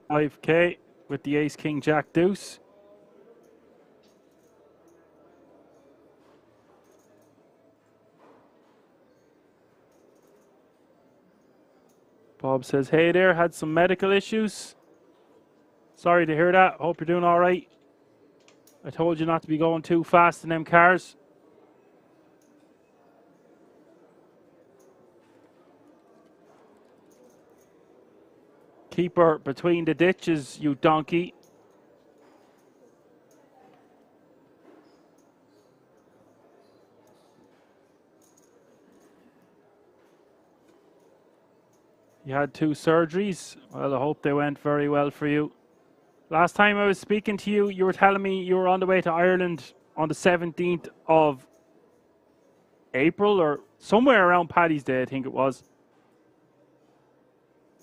85k with the ace, king, jack, deuce. Bob says, hey there, had some medical issues. Sorry to hear that. Hope you're doing all right. I told you not to be going too fast in them cars. Keep her between the ditches, you donkey. You had 2 surgeries. Well, I hope they went very well for you. Last time I was speaking to you, you were telling me you were on the way to Ireland on the 17th of April or somewhere around Paddy's Day, I think it was.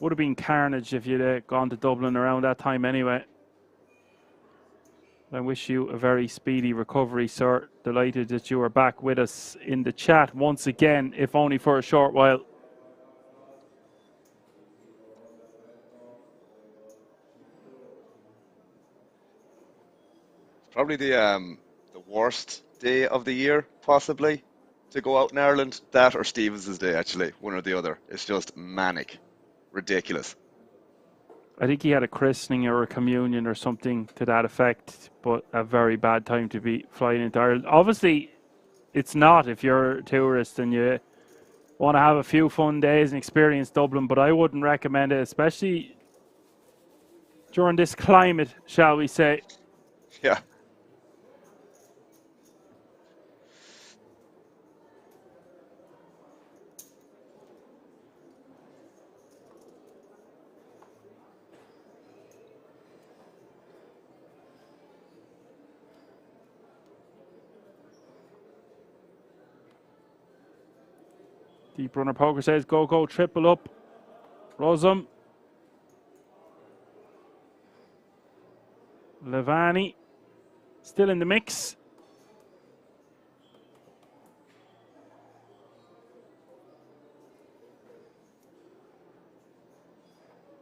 Would have been carnage if you'd gone to Dublin around that time anyway. I wish you a very speedy recovery, sir. Delighted that you are back with us in the chat once again, if only for a short while. Probably the worst day of the year, possibly, to go out in Ireland. That or Stevens' Day, actually, one or the other. It's just manic, ridiculous. I think he had a christening or a communion or something to that effect, but a very bad time to be flying into Ireland. Obviously, it's not if you're a tourist and you want to have a few fun days and experience Dublin, but I wouldn't recommend it, especially during this climate, shall we say. Yeah. Deep Runner Poker says, go, go, triple up. Rosum. Levani. Still in the mix.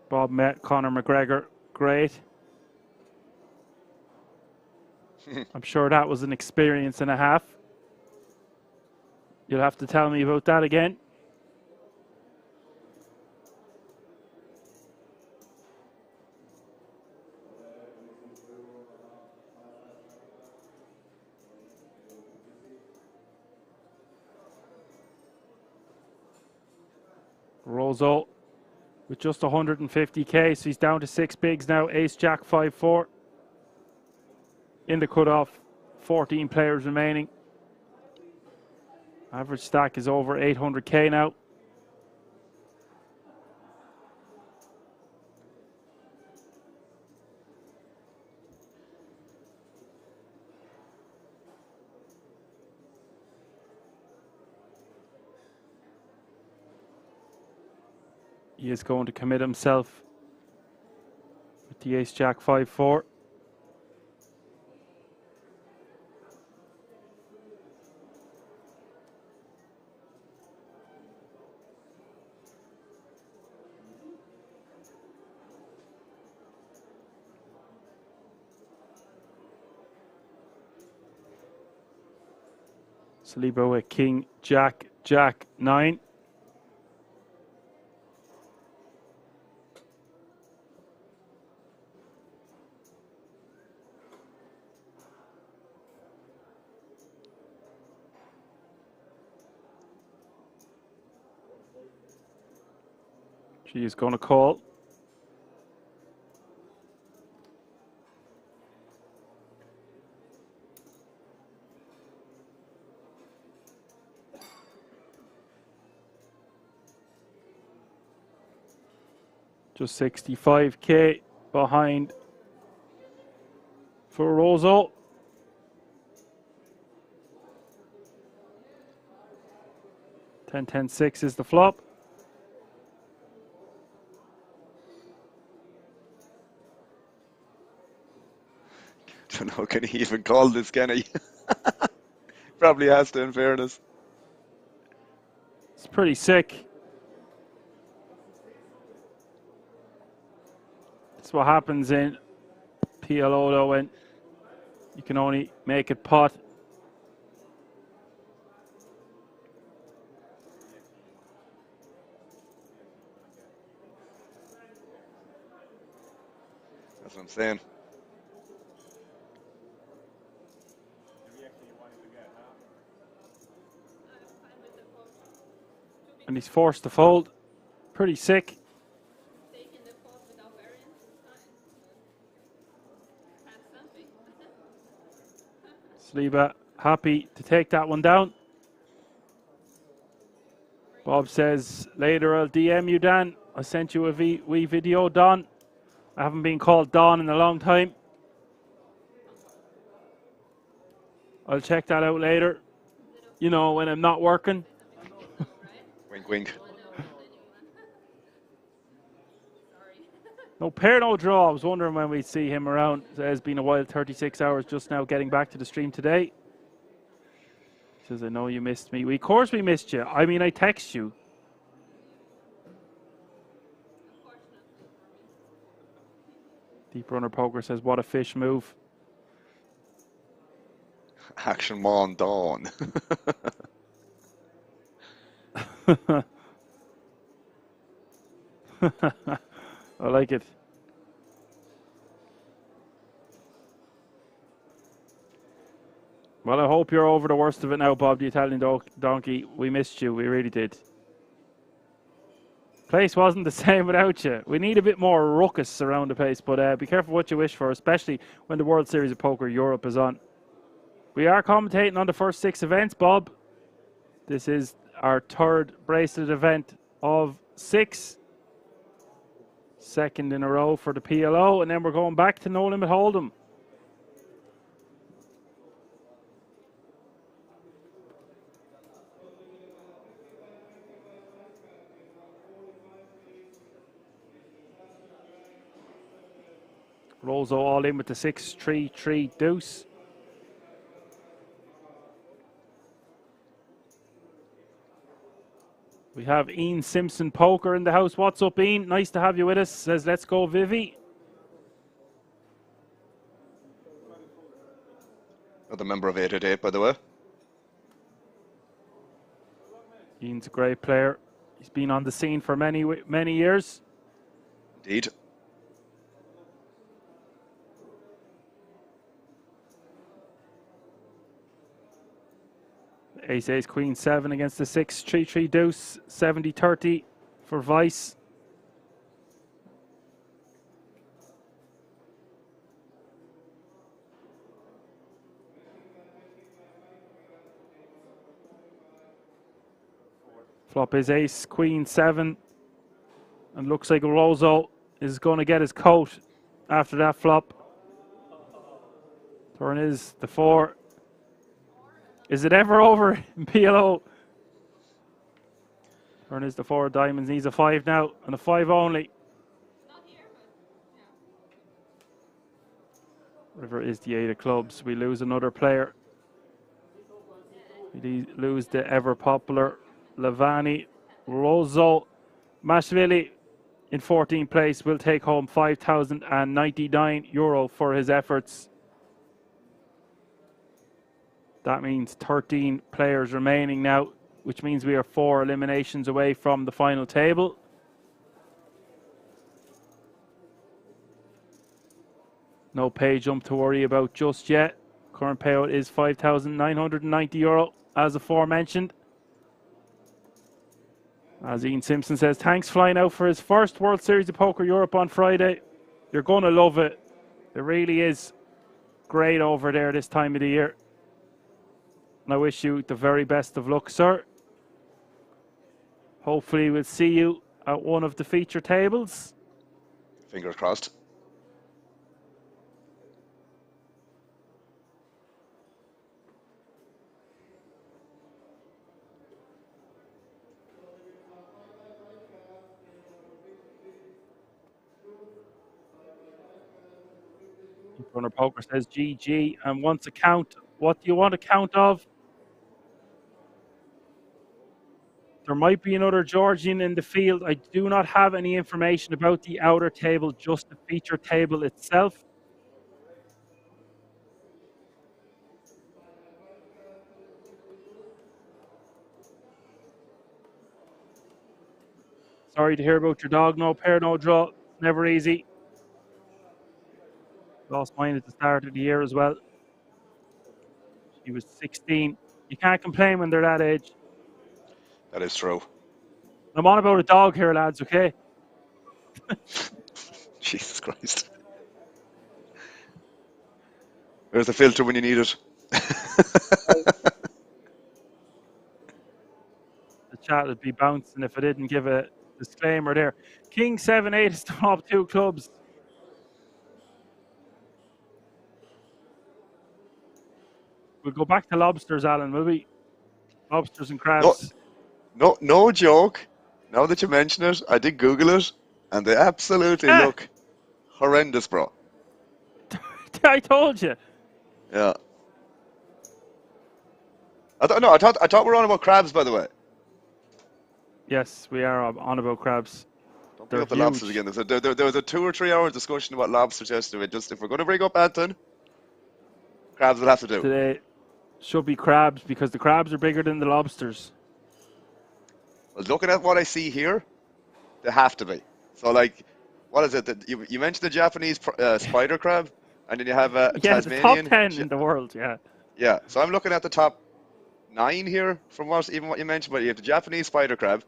Bob met Conor McGregor. Great. I'm sure that was an experience and a half. You'll have to tell me about that again. Rozo with just 150k, so he's down to 6 bigs now. Ace Jack 5-4 in the cutoff. 14 players remaining. Average stack is over 800k now. He is going to commit himself with the Ace Jack 5-4. Saliba with King, Jack, Jack 9. She is going to call. Just 65k behind for Rozo. Ten, 10-6 is the flop. Don't know, can he even call this, can he? Probably has to, in fairness. It's pretty sick. That's what happens in PLO though, when you can only make it pot. That's what I'm saying. And he's forced to fold. Pretty sick. Sliba happy to take that one down. Bob says, later I'll DM you, Dan. I sent you a wee video, Don. I haven't been called Don in a long time. I'll check that out later. You know, when I'm not working. Wink, wink. No pair, no draw. I was wondering when we'd see him around. It's been a while, 36 hours just now getting back to the stream today. He says, I know you missed me. Of course we missed you. I mean, I text you. Deep Runner Poker says, what a fish move. Action Mon Dawn. I like it. Well, I hope you're over the worst of it now, Bob, the Italian donkey. We missed you. We really did. Place wasn't the same without you. We need a bit more ruckus around the place, but be careful what you wish for, especially when the World Series of Poker Europe is on. We are commentating on the first 6 events, Bob. This is our 3rd bracelet event of 6. 2nd in a row for the PLO, and then we're going back to No Limit Hold'em. Rozo all in with the 6-3-3 deuce. We have Ian Simpson Poker in the house. What's up, Ian? Nice to have you with us. Says, let's go, Vivi. Another member of 888, by the way. Ian's a great player. He's been on the scene for many years. Indeed. Ace, Queen, 7 against the 6-3-3 deuce. 70-30 for Vice. Flop is Ace, Queen, 7. And looks like Rozo is going to get his coat after that flop. Turn is the 4. Is it ever over in PLO? Turn is the 4 diamonds. Needs a 5 now, and a 5 only. River is the 8 of clubs. We lose another player. We lose the ever popular Lavani. Rozo Mashvili in 14th place will take home €5,099 for his efforts. That means 13 players remaining now, which means we are 4 eliminations away from the final table. No pay jump to worry about just yet. Current payout is €5,990, as aforementioned. As Ian Simpson says, thanks flying out for his first World Series of Poker Europe on Friday. You're going to love it. It really is great over there this time of the year. And I wish you the very best of luck, sir. Hopefully we'll see you at one of the feature tables. Fingers crossed. Runner Poker says GG and wants a count. What do you want a count of? There might be another Georgian in the field. I do not have any information about the outer table, just the feature table itself. Sorry to hear about your dog. No pair, no draw. Never easy. Lost mine at the start of the year as well. She was 16. You can't complain when they're that age. That is true. I'm on about a dog here, lads, okay? Jesus Christ. Where's the filter when you need it? The chat would be bouncing if I didn't give a disclaimer there. King 7-8 is the top 2 clubs. We'll go back to lobsters, Alan, will we? Lobsters and crabs. No joke. Now that you mention it, I did Google it, and they absolutely look horrendous, bro. I told you. Yeah. I thought we were on about crabs, by the way. Yes, we are on about crabs. Don't bring up the lobsters again. There was a 2 or 3 hour discussion about lobsters yesterday. Just if we're going to bring up Anton, crabs will have to do. Today should be crabs because the crabs are bigger than the lobsters. Well, looking at what I see here, they have to be. So, like, what is it? You mentioned the Japanese spider crab, and then you have a Tasmanian. The top 10 in the world, yeah. Yeah, so I'm looking at the top 9 here from what you mentioned, but you have the Japanese spider crab,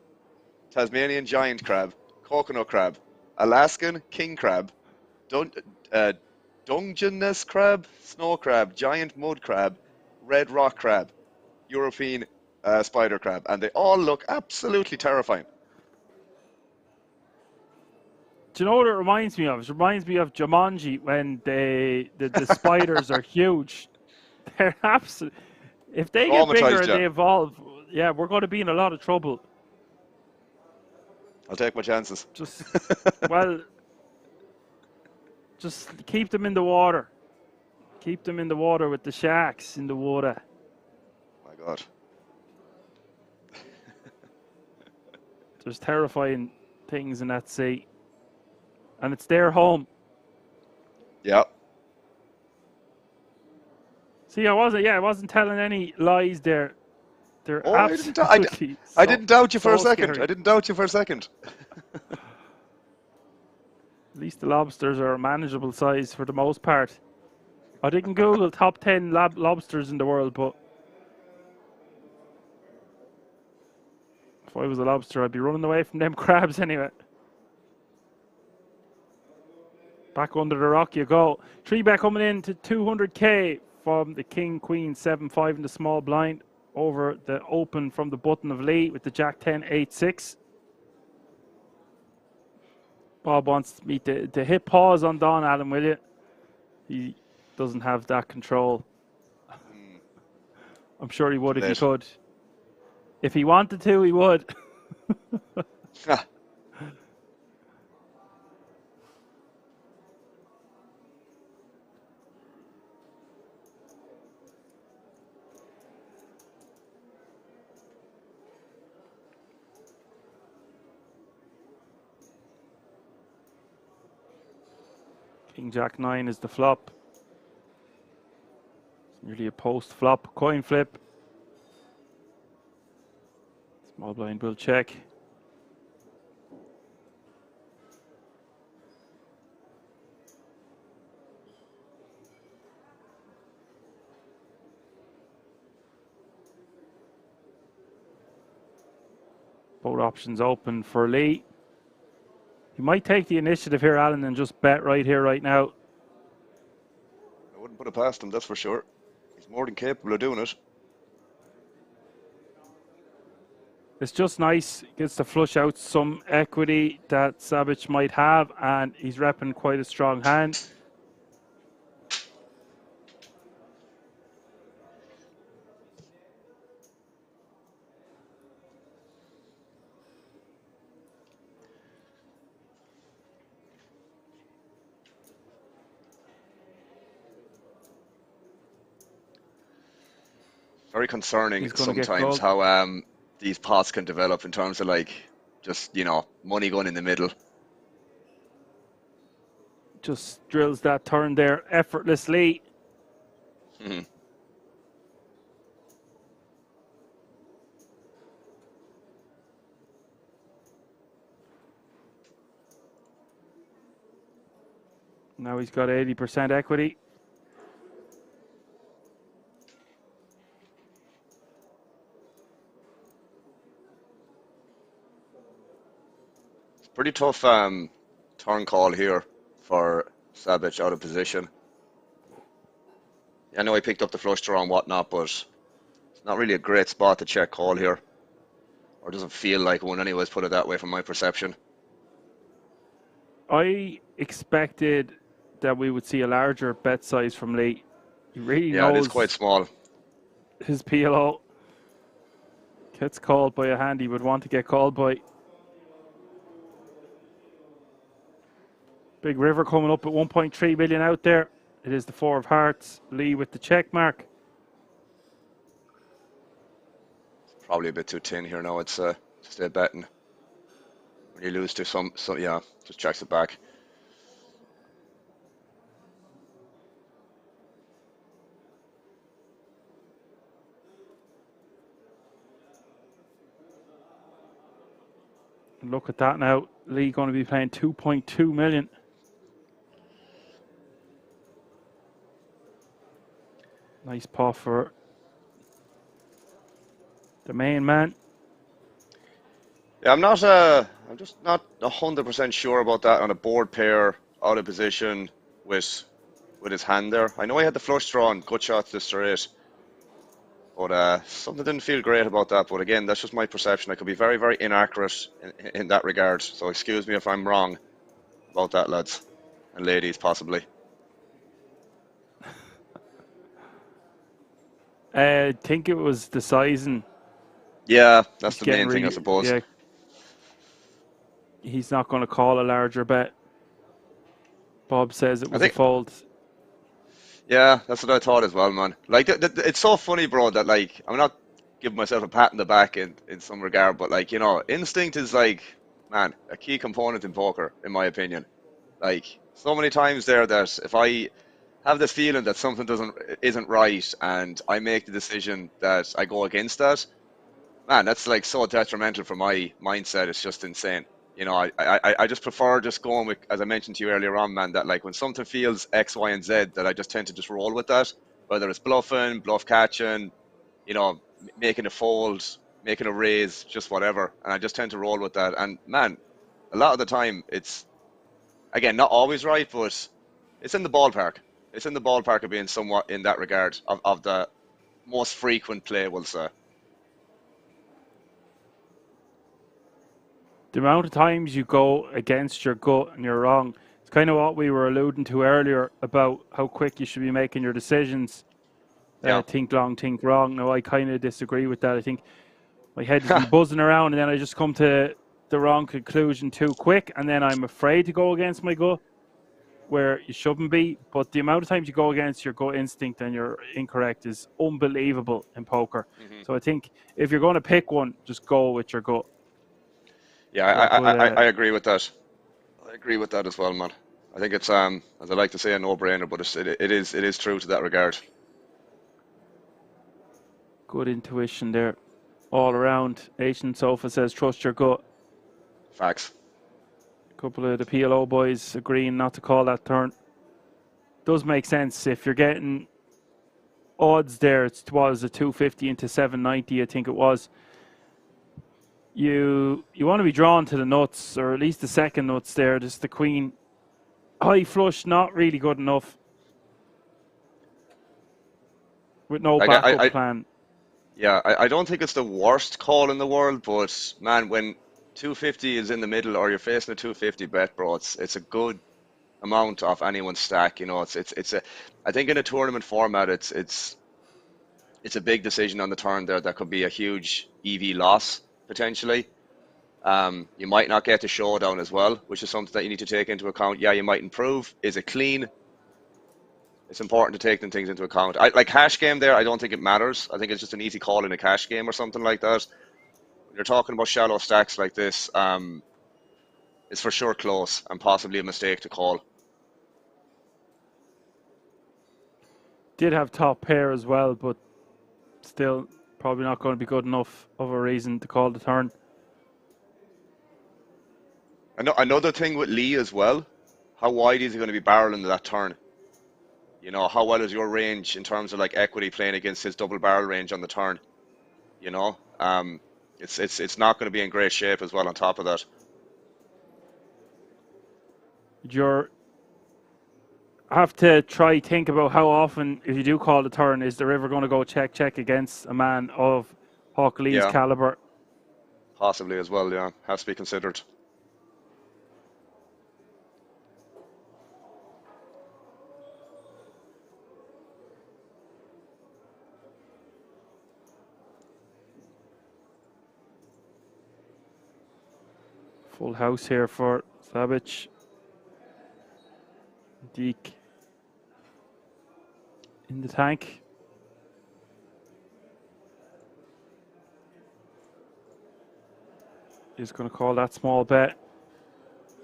Tasmanian giant crab, coconut crab, Alaskan king crab, Dungeness crab, snow crab, giant mud crab, red rock crab, European spider crab, and they all look absolutely terrifying. Do you know what it reminds me of? It reminds me of Jumanji when the spiders are huge. They're absolute. If they get bigger and they evolve, yeah, we're going to be in a lot of trouble. I'll take my chances. Just keep them in the water. Keep them in the water with the sharks in the water. My God. There's terrifying things in that sea. And it's their home. Yeah. See, I wasn't telling any lies there. They're absolutely I didn't doubt you for a second. scary. I didn't doubt you for a second. At least the lobsters are a manageable size for the most part. I didn't Google top 10 lobsters in the world, but if I was a lobster, I'd be running away from them crabs anyway. Back under the rock you go. 3-bet coming in to 200k from the King Queen 7-5 in the small blind over the open from the button of Lee with the Jack 10 8-6. Bob wants me to hit pause on Don, Alan, will you? He doesn't have that control. I'm sure he would if he could. If he wanted to, he would. King Jack 9 is the flop. It's nearly a post flop. Coin flip. Small blind will check. Both options open for Lee. He might take the initiative here, Alan, and just bet right here, right now. I wouldn't put it past him, that's for sure. He's more than capable of doing it. It's just nice. He gets to flush out some equity that Savic might have, and he's repping quite a strong hand. Very concerning sometimes how these pots can develop in terms of like just, you know, money going in the middle. Just drills that turn there effortlessly. Mm-hmm. Now he's got 80% equity. Pretty tough turn call here for Savic out of position. I know he picked up the flush draw and whatnot, but it's not really a great spot to check call here. Or doesn't feel like one anyways, put it that way from my perception. I expected that we would see a larger bet size from Lee. He really knows it is quite small. His PLO. Gets called by a hand he would want to get called by. Big river coming up at 1.3 million out there. It is the 4 of hearts. Lee with the check mark. Probably a bit too thin here now. It's to stay betting. When you lose to some yeah, just checks it back. Look at that now. Lee going to be paying 2.2 million. Nice paw for the main man. Yeah, I'm just not 100% sure about that on a board pair out of position with his hand there. I know he had the flush draw and good shots to straight, but something didn't feel great about that. But again, that's just my perception. I could be very, very inaccurate in that regard. So excuse me if I'm wrong about that, lads and ladies, possibly. I think it was the sizing. Yeah, that's the main thing, I suppose. Yeah, he's not going to call a larger bet. Bob says it was a fold. Yeah, that's what I thought as well, man. Like, it's so funny, bro, that, like, I'm not giving myself a pat in the back in some regard, but, like, you know, instinct is, like, man, a key component in poker, in my opinion. Like, so many times there that if I have this feeling that something isn't right and I make the decision that I go against that, man, that's, like, so detrimental for my mindset. It's just insane. You know, I just prefer just going with, as I mentioned to you earlier on, man, that like when something feels X, Y, and Z, that I just tend to just roll with that, whether it's bluffing, bluff catching, you know, making a fold, making a raise, just whatever. And I just tend to roll with that. And man, a lot of the time it's, again, not always right, but it's in the ballpark. It's in the ballpark of being somewhat in that regard of the most frequent play, we'll say. The amount of times you go against your gut and you're wrong, it's kind of what we were alluding to earlier about how quick you should be making your decisions. Yeah. Think long, think wrong. No, I kind of disagree with that. I think my head is buzzing around and then I just come to the wrong conclusion too quick, and then I'm afraid to go against my gut where you shouldn't be. But the amount of times you go against your gut instinct and you're incorrect is unbelievable in poker. So I think if you're going to pick one, just go with your gut. Yeah, I agree with that. I agree with that as well, man. I think it's as I like to say, a no-brainer, but it is true to that regard. Good intuition there, all around. Asian Sofa says trust your gut. Facts. A couple of the PLO boys agreeing not to call that turn. Does make sense if you're getting odds there. It was a 250 into 790, I think it was. You want to be drawn to the nuts, or at least the second nuts there. Just the queen. High flush, not really good enough. With no backup plan. Yeah, I don't think it's the worst call in the world, but man, when 250 is in the middle or you're facing a 250 bet, bro, it's a good amount off anyone's stack. You know, it's a. I think in a tournament format, it's a big decision on the turn there that could be a huge EV loss. Potentially. You might not get to showdown as well, which is something that you need to take into account. Yeah, you might improve. Is it clean? It's important to take them things into account. Like cash game there, I don't think it matters. I think it's just an easy call in a cash game or something like that. When you're talking about shallow stacks like this, it's for sure close and possibly a mistake to call. Did have top pair as well, but still probably not going to be good enough of a reason to call the turn. Another thing with Lee as well, how wide is he going to be barreling that turn? You know, how well is your range in terms of like equity playing against his double barrel range on the turn? You know, it's not going to be in great shape as well on top of that. You're have to think about how often, if you do call the turn, is the river going to go check against a man of Hawk Lee's caliber? Possibly as well, yeah. Has to be considered. Full house here for Savic. Deke in the tank. He's going to call that small bet.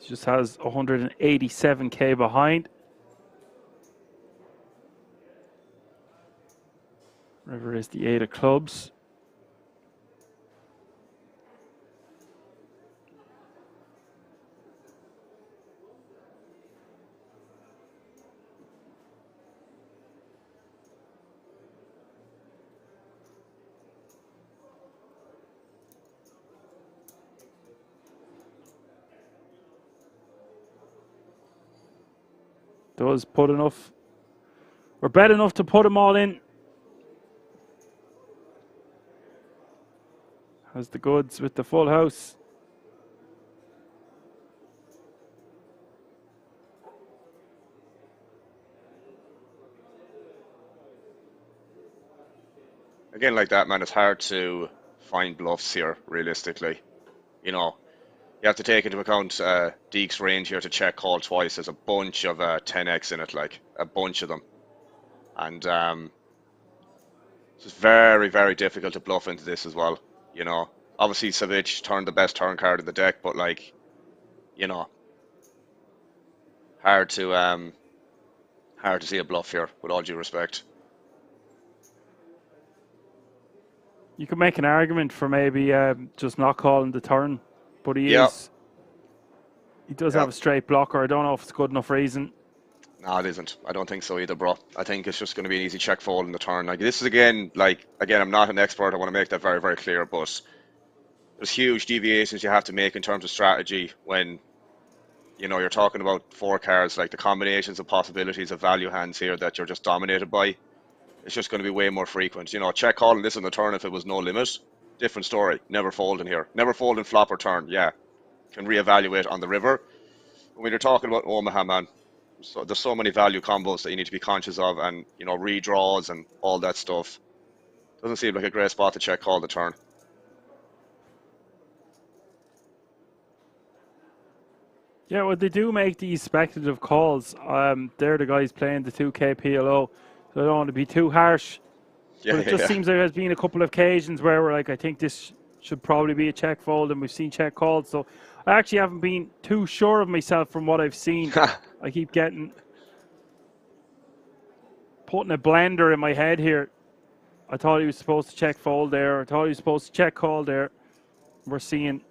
He just has 187k behind. River is the 8 of clubs. Does put enough, or bet enough to put them all in. Has the goods with the full house. Again, like that, man, it's hard to find bluffs here, realistically. You know, you have to take into account Deke's range here to check call twice. There's a bunch of 10x in it, like a bunch of them. And it's just very, very difficult to bluff into this as well. You know, obviously Savic turned the best turn card in the deck, but like, you know, hard to see a bluff here, with all due respect. You could make an argument for maybe just not calling the turn, but he does have a straight blocker. I don't know if it's good enough reason. No, it isn't. I don't think so either, bro. I think it's just going to be an easy check fold in the turn. Like, this is again, I'm not an expert. I want to make that very, very clear, but there's huge deviations you have to make in terms of strategy when, you know, you're talking about 4 cards, like the combinations of possibilities of value hands here that you're just dominated by. It's just going to be way more frequent. You know, check calling this on the turn if it was no limit, different story. Never folding here. Never folding flop or turn, yeah. Can reevaluate on the river. But when you're talking about Omaha, man, so there's so many value combos that you need to be conscious of, and, you know, redraws and all that stuff. Doesn't seem like a great spot to check call the turn. Yeah, well, they do make these speculative calls. They're the guys playing the 2K PLO, so I don't want to be too harsh. Yeah, but it just seems there has been a couple of occasions where we're like, I think this should probably be a check fold, and we've seen check calls. So I actually haven't been too sure of myself from what I've seen. I keep putting a blender in my head here. I thought he was supposed to check fold there. I thought he was supposed to check call there. We're seeing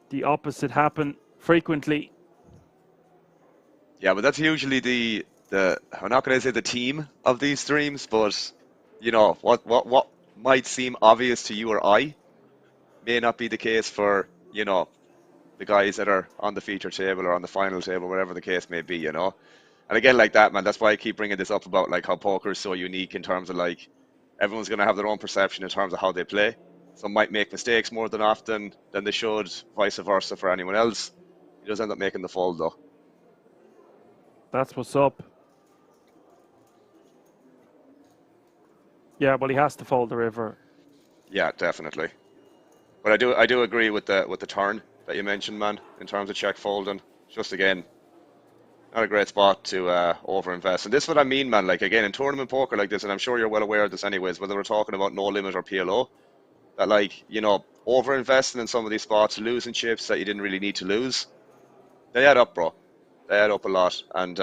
the opposite happen frequently. Yeah, but that's usually the I'm not going to say the team of these streams, but, you know, what might seem obvious to you or I may not be the case for, you know, the guys that are on the feature table or on the final table, whatever the case may be, you know. And again, like that, man, that's why I keep bringing this up about like how poker is so unique in terms of like everyone's going to have their own perception in terms of how they play. Some might make mistakes more than often than they should, vice versa for anyone else. He does end up making the fold though. That's what's up. Yeah, well, he has to fold the river. Yeah, definitely. But I do agree with the turn that you mentioned, man, in terms of check folding. Just again, not a great spot to overinvest. And this is what I mean, man. Like, again, in tournament poker like this, and I'm sure you're well aware of this anyways, whether we're talking about no limit or PLO, that, like, you know, overinvesting in some of these spots, losing chips that you didn't really need to lose, they add up, bro. They add up a lot. And,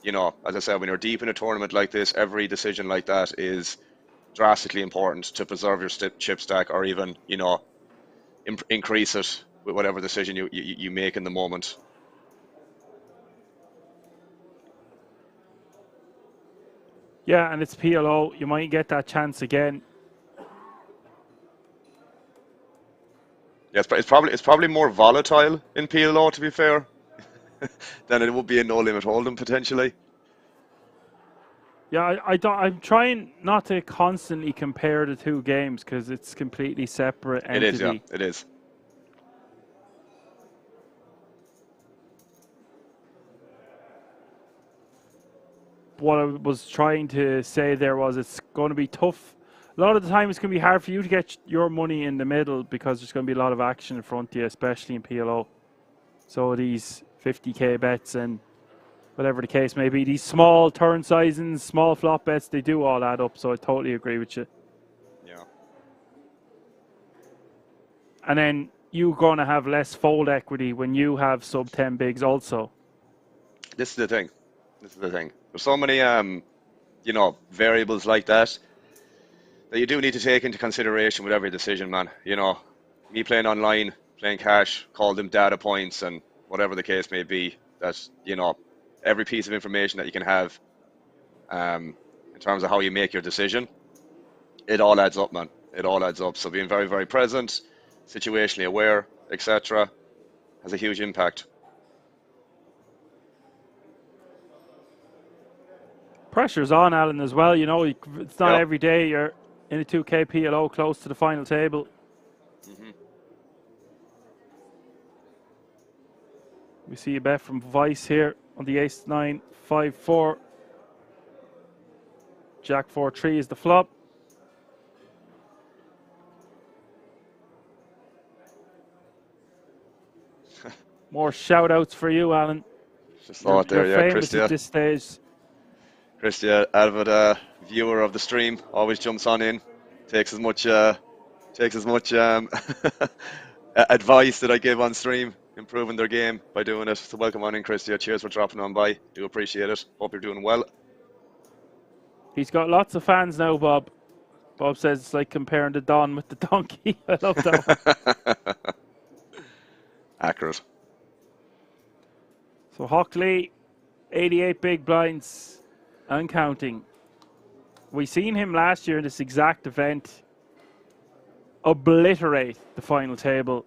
you know, as I said, when you're deep in a tournament like this, every decision like that is drastically important to preserve your chip stack, or even, you know, increase it with whatever decision you make in the moment. Yeah, and it's PLO. You might get that chance again. Yeah, it's probably more volatile in PLO, to be fair, than it would be in No Limit Hold'em potentially. Yeah, I'm trying not to constantly compare the two games because it's completely separate It is, entity. yeah, it is. What I was trying to say there was it's going to be tough. A lot of the time it's going to be hard for you to get your money in the middle because there's going to be a lot of action in front of you, especially in PLO. So these 50k bets and whatever the case may be, these small turn sizings, small flop bets, they do all add up. So I totally agree with you. Yeah. And then you're going to have less fold equity when you have sub 10 bigs also. This is the thing. There's so many, you know, variables like that you do need to take into consideration with every decision, man. You know, me playing online, playing cash, call them data points and whatever the case may be. That, you know, every piece of information that you can have in terms of how you make your decision, it all adds up, man. It all adds up. So being very, very present, situationally aware, etc., has a huge impact. Pressure's on, Alan, as well. You know, it's not every day you're in a 2K PLO close to the final table. We see a bet from Vice here on the ace-9, 5-4. Jack 4-3 is the flop. More shout-outs for you, Alan. Just saw it there, you're yeah, famous Christia. at this stage. Christia, avid viewer of the stream, always jumps on in, takes as much advice that I give on stream, improving their game by doing it. So welcome on in, Christia. Cheers for dropping on by. Do appreciate it. Hope you're doing well. He's got lots of fans now, Bob. Bob says it's like comparing the Don with the donkey. I love that one. Accurate. So Hockley, 88 big blinds and counting. We seen him last year in this exact event obliterate the final table.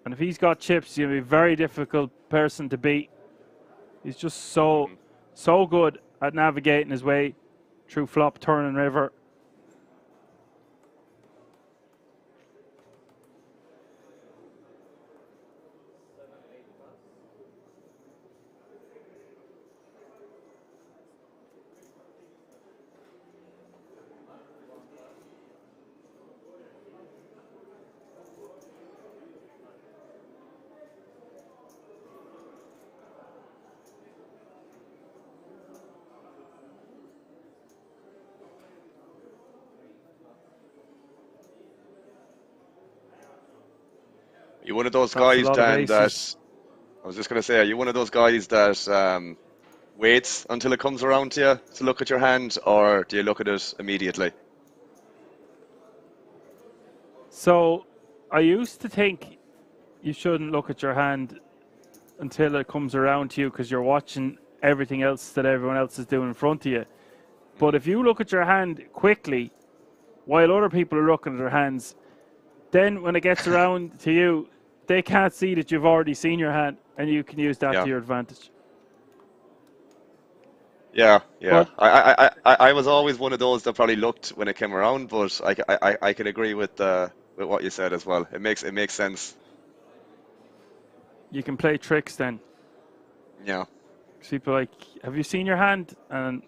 And if he's got chips, he'll be a very difficult person to beat. He's just so good at navigating his way through flop, turn and river. You one of those guys, Dan, that I was just going to say, are you one of those guys that waits until it comes around to you to look at your hand, or do you look at it immediately? So I used to think you shouldn't look at your hand until it comes around to you because you're watching everything else that everyone else is doing in front of you. But if you look at your hand quickly while other people are looking at their hands, then when it gets around to you, they can't see that you've already seen your hand, and you can use that to your advantage. Yeah, yeah. I was always one of those that probably looked when it came around, but I can agree with what you said as well. It makes sense. You can play tricks then. Yeah. People are like, have you seen your hand? And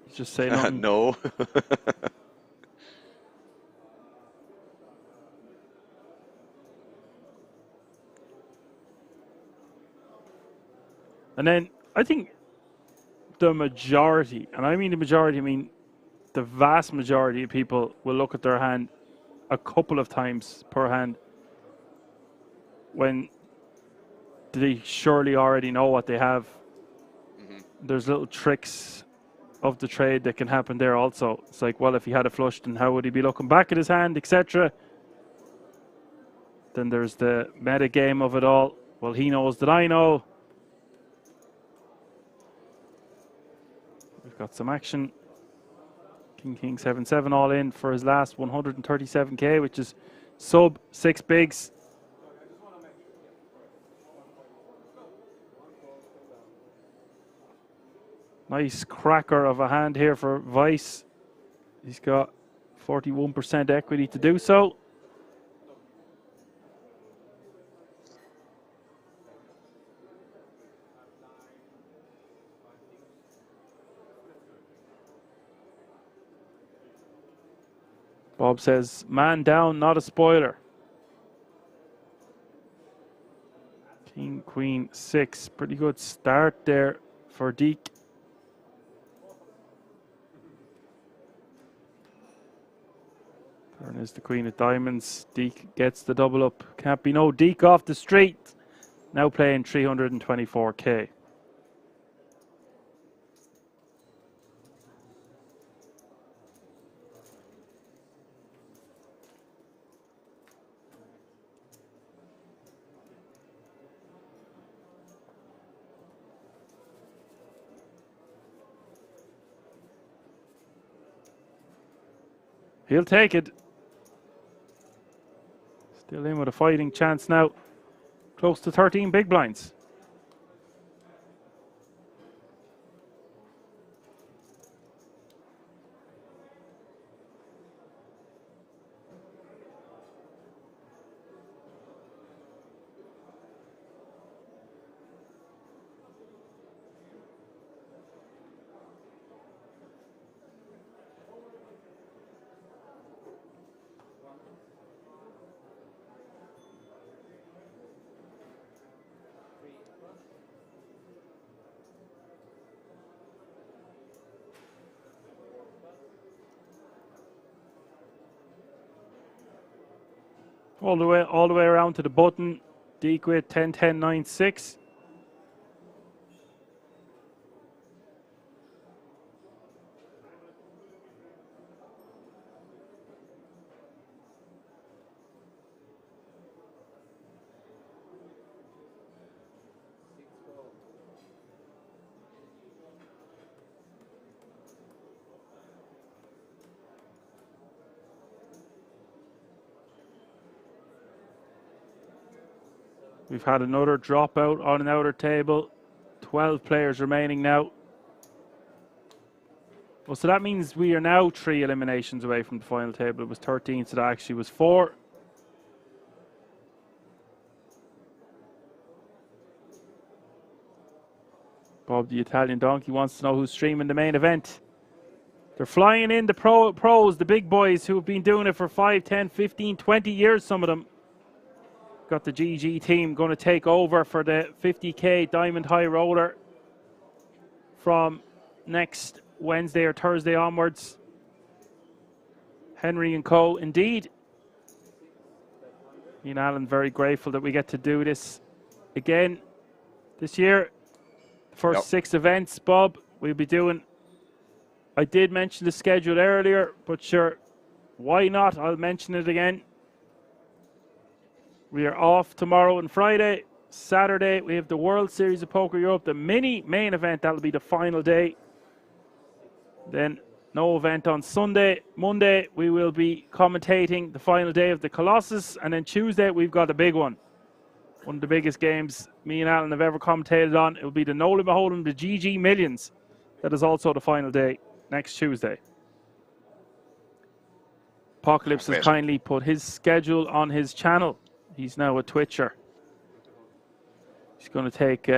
you just say nothing. No. And then I think the majority, and I mean the majority, I mean the vast majority of people will look at their hand a couple of times per hand when they surely already know what they have. There's little tricks of the trade that can happen there also. It's like, well, if he had a flush, then how would he be looking back at his hand, etc. Then there's the meta game of it all. Well, he knows that I know. We've got some action. King 7-7 all in for his last 137k, which is sub 6 bigs. Nice cracker of a hand here for Vice. He's got 41% equity to do so. Bob says, man down, not a spoiler. King, Queen, 6. Pretty good start there for Deke. Turn is the Queen of Diamonds. Deke gets the double up. Can't be no Deke off the street. Now playing 324k. He'll take it. Still in with a fighting chance now. Close to 13 big blinds. All the way around to the button. Deke with 10-10-9-6. We've had another dropout on an outer table. 12 players remaining now. Well, so that means we are now 3 eliminations away from the final table. It was 13, so that actually was 4. Bob the Italian Donkey wants to know who's streaming the main event. They're flying in the pros, the big boys who have been doing it for 5, 10, 15, 20 years, some of them. Got the GG team going to take over for the 50k Diamond High Roller from next Wednesday or Thursday onwards. Henry and Co. Indeed. Me and Alan very grateful that we get to do this again this year. The first 6 events, Bob, we'll be doing. I did mention the schedule earlier, but sure, why not? I'll mention it again. We are off tomorrow and Friday. Saturday, we have the World Series of Poker Europe, the mini main event. That'll be the final day. Then no event on Sunday. Monday, we will be commentating the final day of the Colossus. And then Tuesday, we've got a big one. One of the biggest games me and Alan have ever commentated on. It will be the No Limit Hold'em, the GG Millions. That is also the final day next Tuesday. Apocalypse has kindly put his schedule on his channel. He's now a Twitcher. He's going to take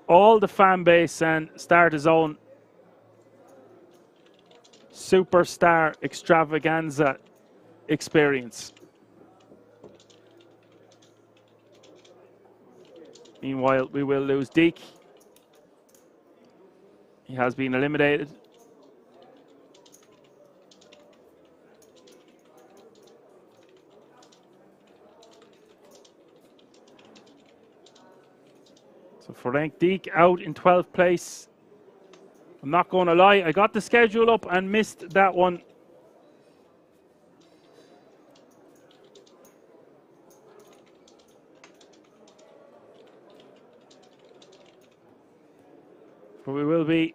all the fan base and start his own superstar extravaganza experience. Meanwhile, we will lose Deke. He has been eliminated. So Frank Deke out in 12th place. I'm not going to lie, I got the schedule up and missed that one. But we will be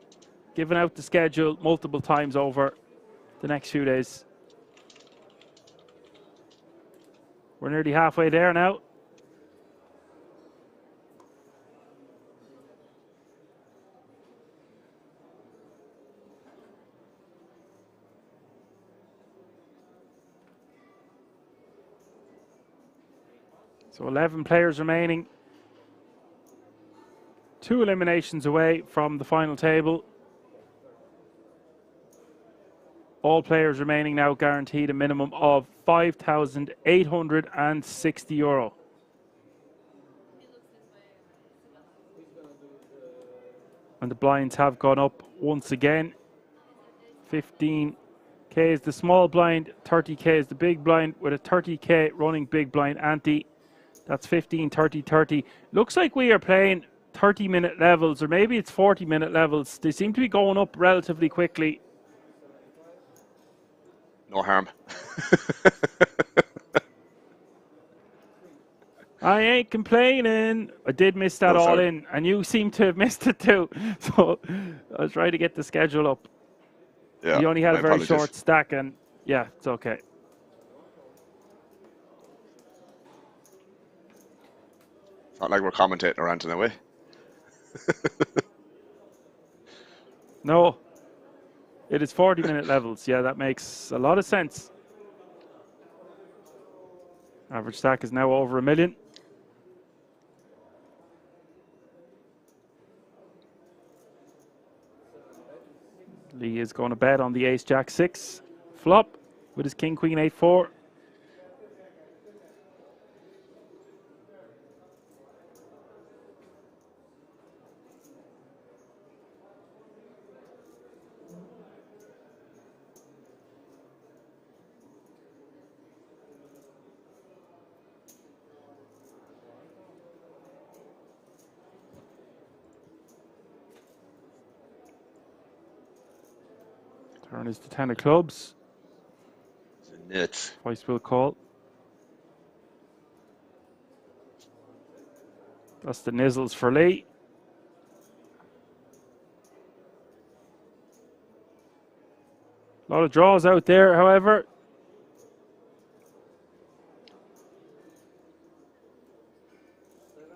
given out the schedule multiple times over the next few days. We're nearly halfway there now. So 11 players remaining. 2 eliminations away from the final table. All players remaining now guaranteed a minimum of €5,860. And the blinds have gone up once again. 15K is the small blind, 30K is the big blind, with a 30K running big blind ante. That's 15, 30, 30. Looks like we are playing 30-minute levels, or maybe it's 40-minute levels. They seem to be going up relatively quickly. No harm. I ain't complaining. I did miss that all in, and you seem to have missed it too. So I was trying to get the schedule up. Yeah, you only had a very apologies. short stack, and yeah, it's okay. It's not like we're commentating or anything away. No, it is 40-minute levels. Yeah, that makes a lot of sense. Average stack is now over 1 million. Lee is going to bet on the ace-jack-6 flop with his king-queen 8-4. Turn is the 10 of clubs. Nuts. Vice will call. That's the nizzles for Lee. A lot of draws out there, however.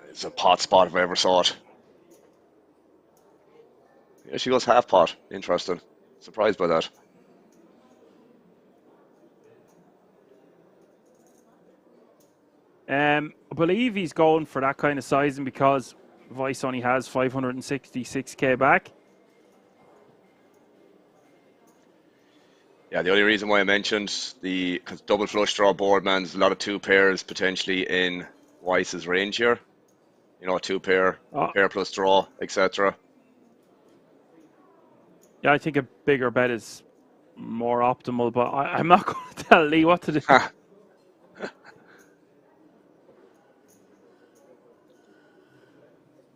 It's a pot spot if I ever saw it. Yeah, she goes half pot. Interesting. Surprised by that. I believe he's going for that kind of sizing because Vice only has 566k back. Yeah, the only reason why I mentioned because double flush draw board, man, there's a lot of 2 pairs potentially in Weiss's range here. You know, 2 pair, pair plus draw, etc. Yeah, I think a bigger bet is more optimal, but I'm not going to tell Lee what to do.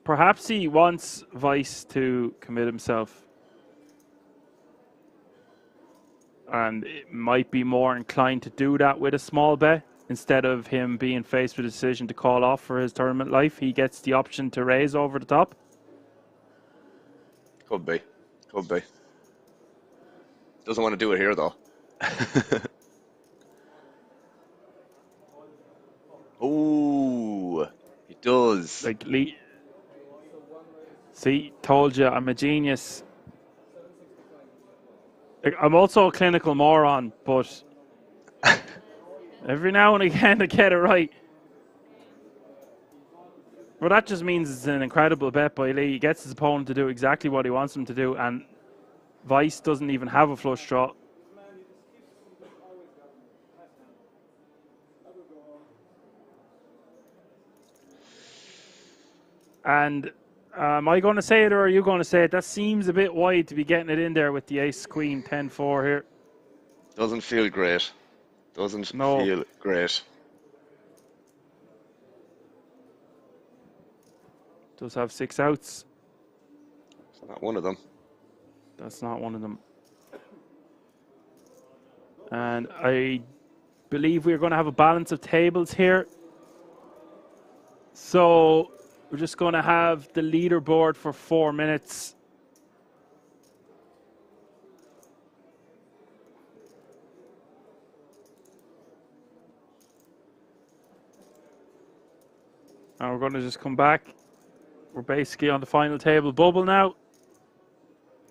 Perhaps he wants Vice to commit himself. And it might be more inclined to do that with a small bet. Instead of him being faced with a decision to call off for his tournament life, he gets the option to raise over the top. Could be. Could be. Doesn't want to do it here, though. Ooh, he does. Like Lee. See, told you, I'm a genius. Like, I'm also a clinical moron, but every now and again I get it right. Well, that just means it's an incredible bet by Lee. He gets his opponent to do exactly what he wants him to do, and Vice doesn't even have a flush draw. And am I going to say it or are you going to say it? That seems a bit wide to be getting it in there with the ace-queen 10-4 here. Doesn't feel great. Doesn't feel great. Does have 6 outs. It's not one of them. That's not one of them. And I believe we're going to have a balance of tables here. So we're just going to have the leaderboard for 4 minutes. And we're going to just come back. We're basically on the final table bubble now.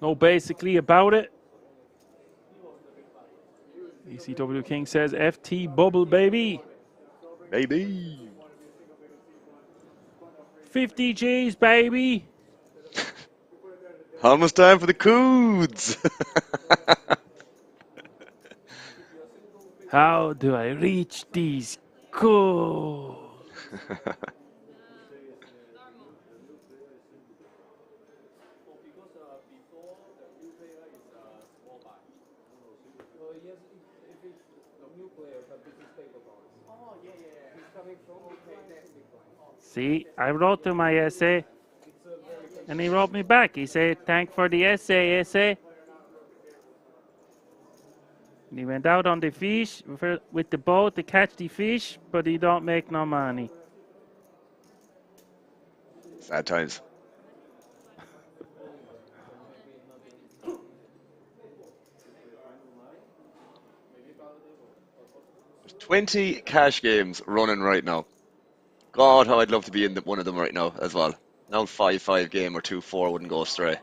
No basically about it. ECW King says FT bubble, baby. Baby. 50 G's, baby. Almost time for the coods. How do I reach these goals? See, I wrote to my essay, and he wrote me back. He said, "Thank for the essay." And he went out on the fish with the boat to catch the fish, but he don't make no money. Sad times. There's 20 cash games running right now. God, how I'd love to be in one of them right now as well. Now 5-5 game or 2-4 wouldn't go astray.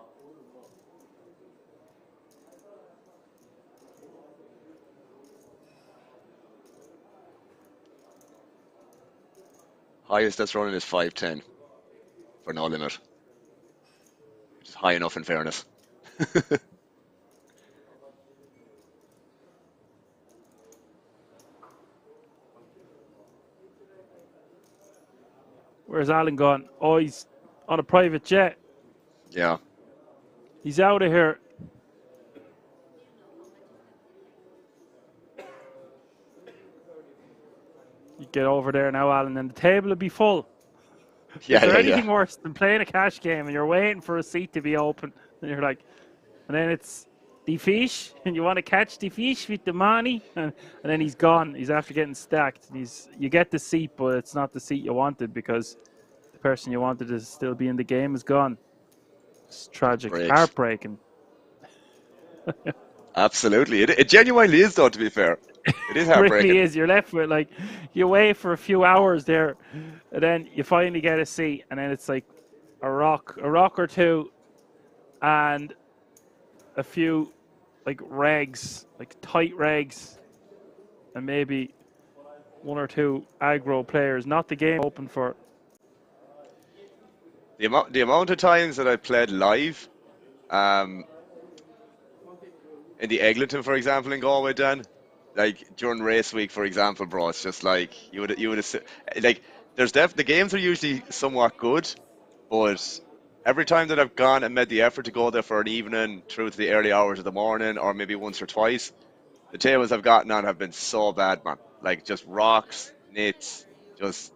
Highest that's running is 5-10 for no limit. Which is high enough in fairness. Where's Alan gone? Oh, he's on a private jet. Yeah. He's out of here. You get over there now, Alan, and the table will be full. Yeah, Is there anything worse than playing a cash game and you're waiting for a seat to be open? And you're like, and then it's the fish, and you want to catch the fish with the money, and then he's gone. He's after getting stacked. You get the seat, but it's not the seat you wanted because the person you wanted to still be in the game is gone. It's tragic, heartbreaking. Absolutely. It genuinely is, though, to be fair. It is heartbreaking. It really is. You're left with, like, you wait for a few hours there, and then you finally get a seat, and then it's like a rock or two, and a few, like, regs, like tight regs, and maybe one or two aggro players. Not the game open for. The amount of times that I played live, in the Eglinton, for example, in Galway, Dan, like during race week, for example, bro, it's just like you would have like. The games are usually somewhat good, but every time that I've gone and made the effort to go there for an evening through to the early hours of the morning, or maybe once or twice, the tables I've gotten on have been so bad, man. Like just rocks, nits, just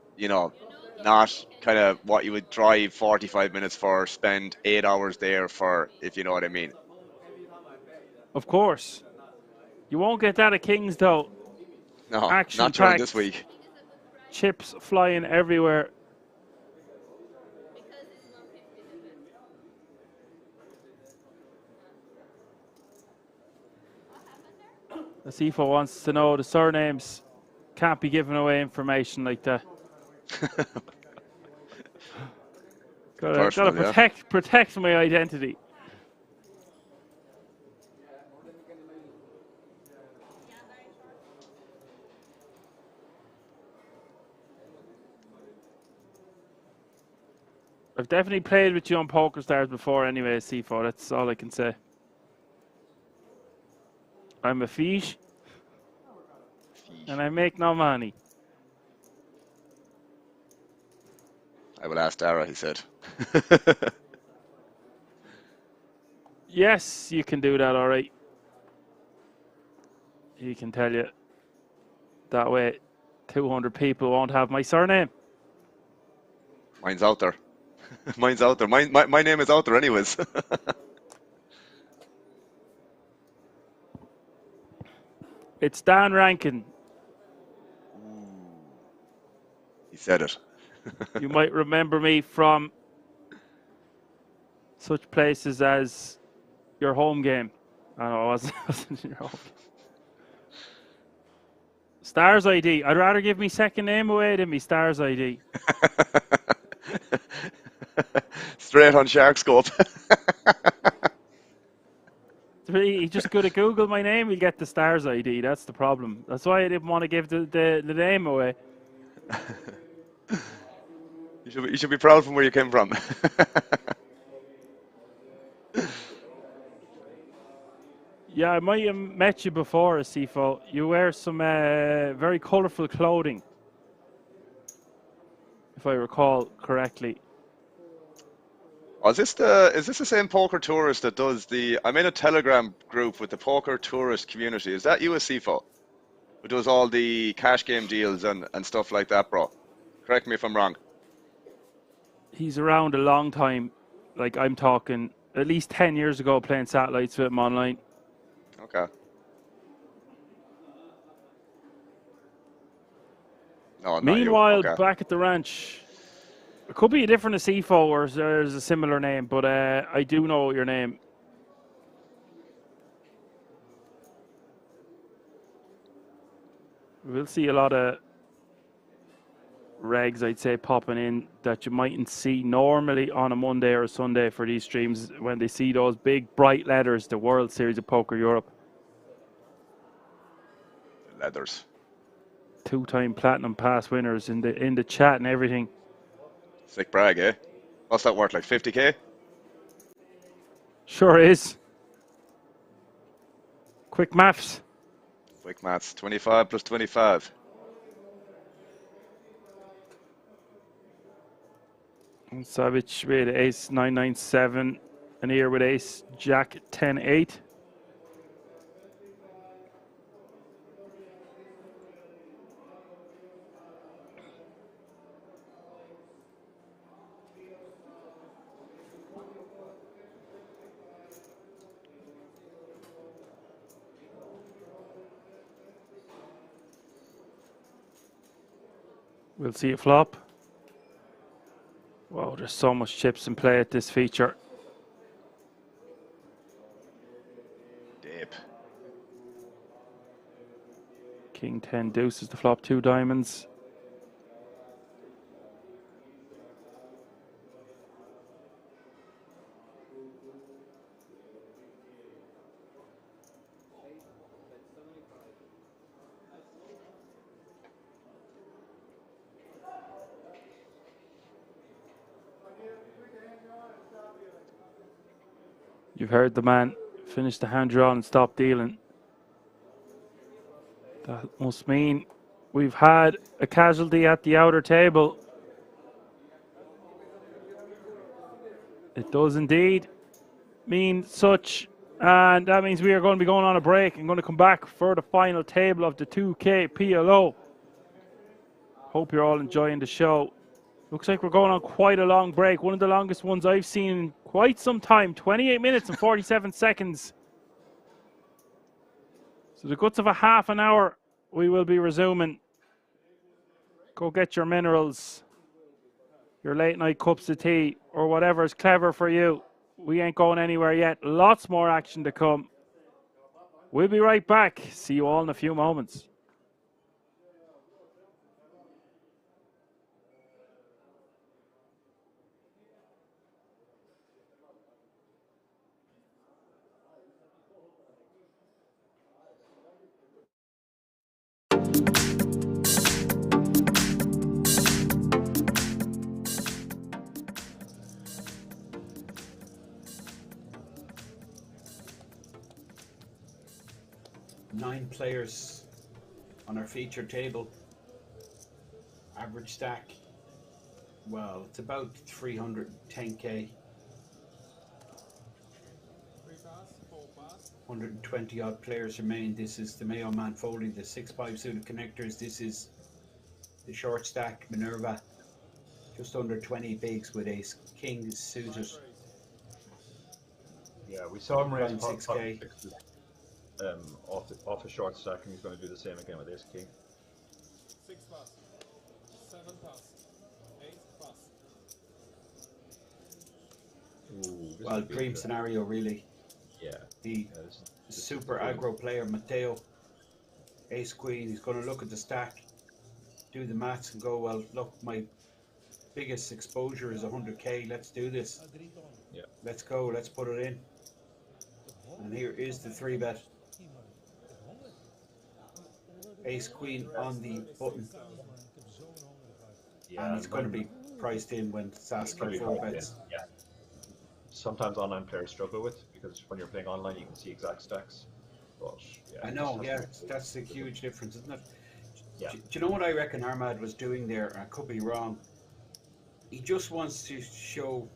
not kind of what you would drive 45 minutes for, spend 8 hours there for, if you know what I mean. Of course. You won't get that at Kings, though. No, Action not during packed, this week. Chips flying everywhere. The CFO wants to know the surnames. Can't be giving away information like that. Gotta protect my identity. I've definitely played with you on PokerStars before anyway, CFO. That's all I can say. I'm a fish. And I make no money. I will ask Dara, he said. Yes, you can do that, all right. He can tell you. That way, 200 people won't have my surname. Mine's out there. Mine's out there. My name is out there anyways. It's Dan Rankin. He said it. You might remember me from such places as your home game. I know, I wasn't your home game. Stars ID. I'd rather give me second name away than me Stars ID. Straight on Shark Scope. He's just good at Google my name, he'll get the stars ID. That's the problem. That's why I didn't want to give the name away. You should be proud from where you came from. Yeah, I might have met you before, Sifo. You wear some very colourful clothing, if I recall correctly. Oh, is this the same poker tourist that does the? I'm in a Telegram group with the poker tourist community. Is that you, Sifo, who does all the cash game deals and stuff like that, bro? Correct me if I'm wrong. He's around a long time. Like, I'm talking at least 10 years ago, playing satellites with him online. Okay. No, not Meanwhile, you. Okay. back at the ranch, it could be a different Sifo or there's a similar name, but I do know your name. We'll see a lot of regs, I'd say, popping in that you mightn't see normally on a Monday or a Sunday for these streams when they see those big bright letters, the World Series of Poker Europe. Leathers. 2-time platinum pass winners in the chat and everything. Sick brag, eh? What's that worth? Like 50k? Sure is. Quick maths. Quick maths. 25 plus 25. Savage with ace 997, and here with ace jack 10-8. We'll see a flop. Wow, there's so much chips in play at this feature. Deep. King 10 deuce is the flop, 2 diamonds. You've heard the man finish the hand draw and stop dealing. That must mean we've had a casualty at the outer table. It does indeed mean such. And that means we are going to be going on a break and going to come back for the final table of the 2K PLO. Hope you're all enjoying the show. Looks like we're going on quite a long break. One of the longest ones I've seen in quite some time. 28 minutes and 47 seconds. So the guts of a half an hour, we will be resuming. Go get your minerals, your late night cups of tea, or whatever is clever for you. We ain't going anywhere yet. Lots more action to come. We'll be right back. See you all in a few moments. Nine players on our feature table. Average stack, well, it's about 310k. 120 odd players remain. This is the Mayo Man folding the 6-5 suited connectors. This is the short stack Minerva, just under 20 bigs with ace king suited. Yeah, we saw him raise 6k. Off a short stack, and he's going to do the same again with ace king. 6 pass, 7 pass, 8 pass. Ooh, Well, dream scenario really. Yeah. The super aggro player Matteo, ace queen, he's going to look at the stack, do the maths and go, well, look, my biggest exposure is 100k. Let's do this. Yeah. Let's go. Let's put it in. And here is the 3-bet. Ace Queen on the button. Yeah, And it's going to be priced in when Saskia 4-bets. Yeah. Sometimes online players struggle with, because when you're playing online you can see exact stacks. But yeah, I know, yeah, that's a huge difference, isn't it? Yeah. Do you know what I reckon Armad was doing there? I could be wrong. He just wants to show.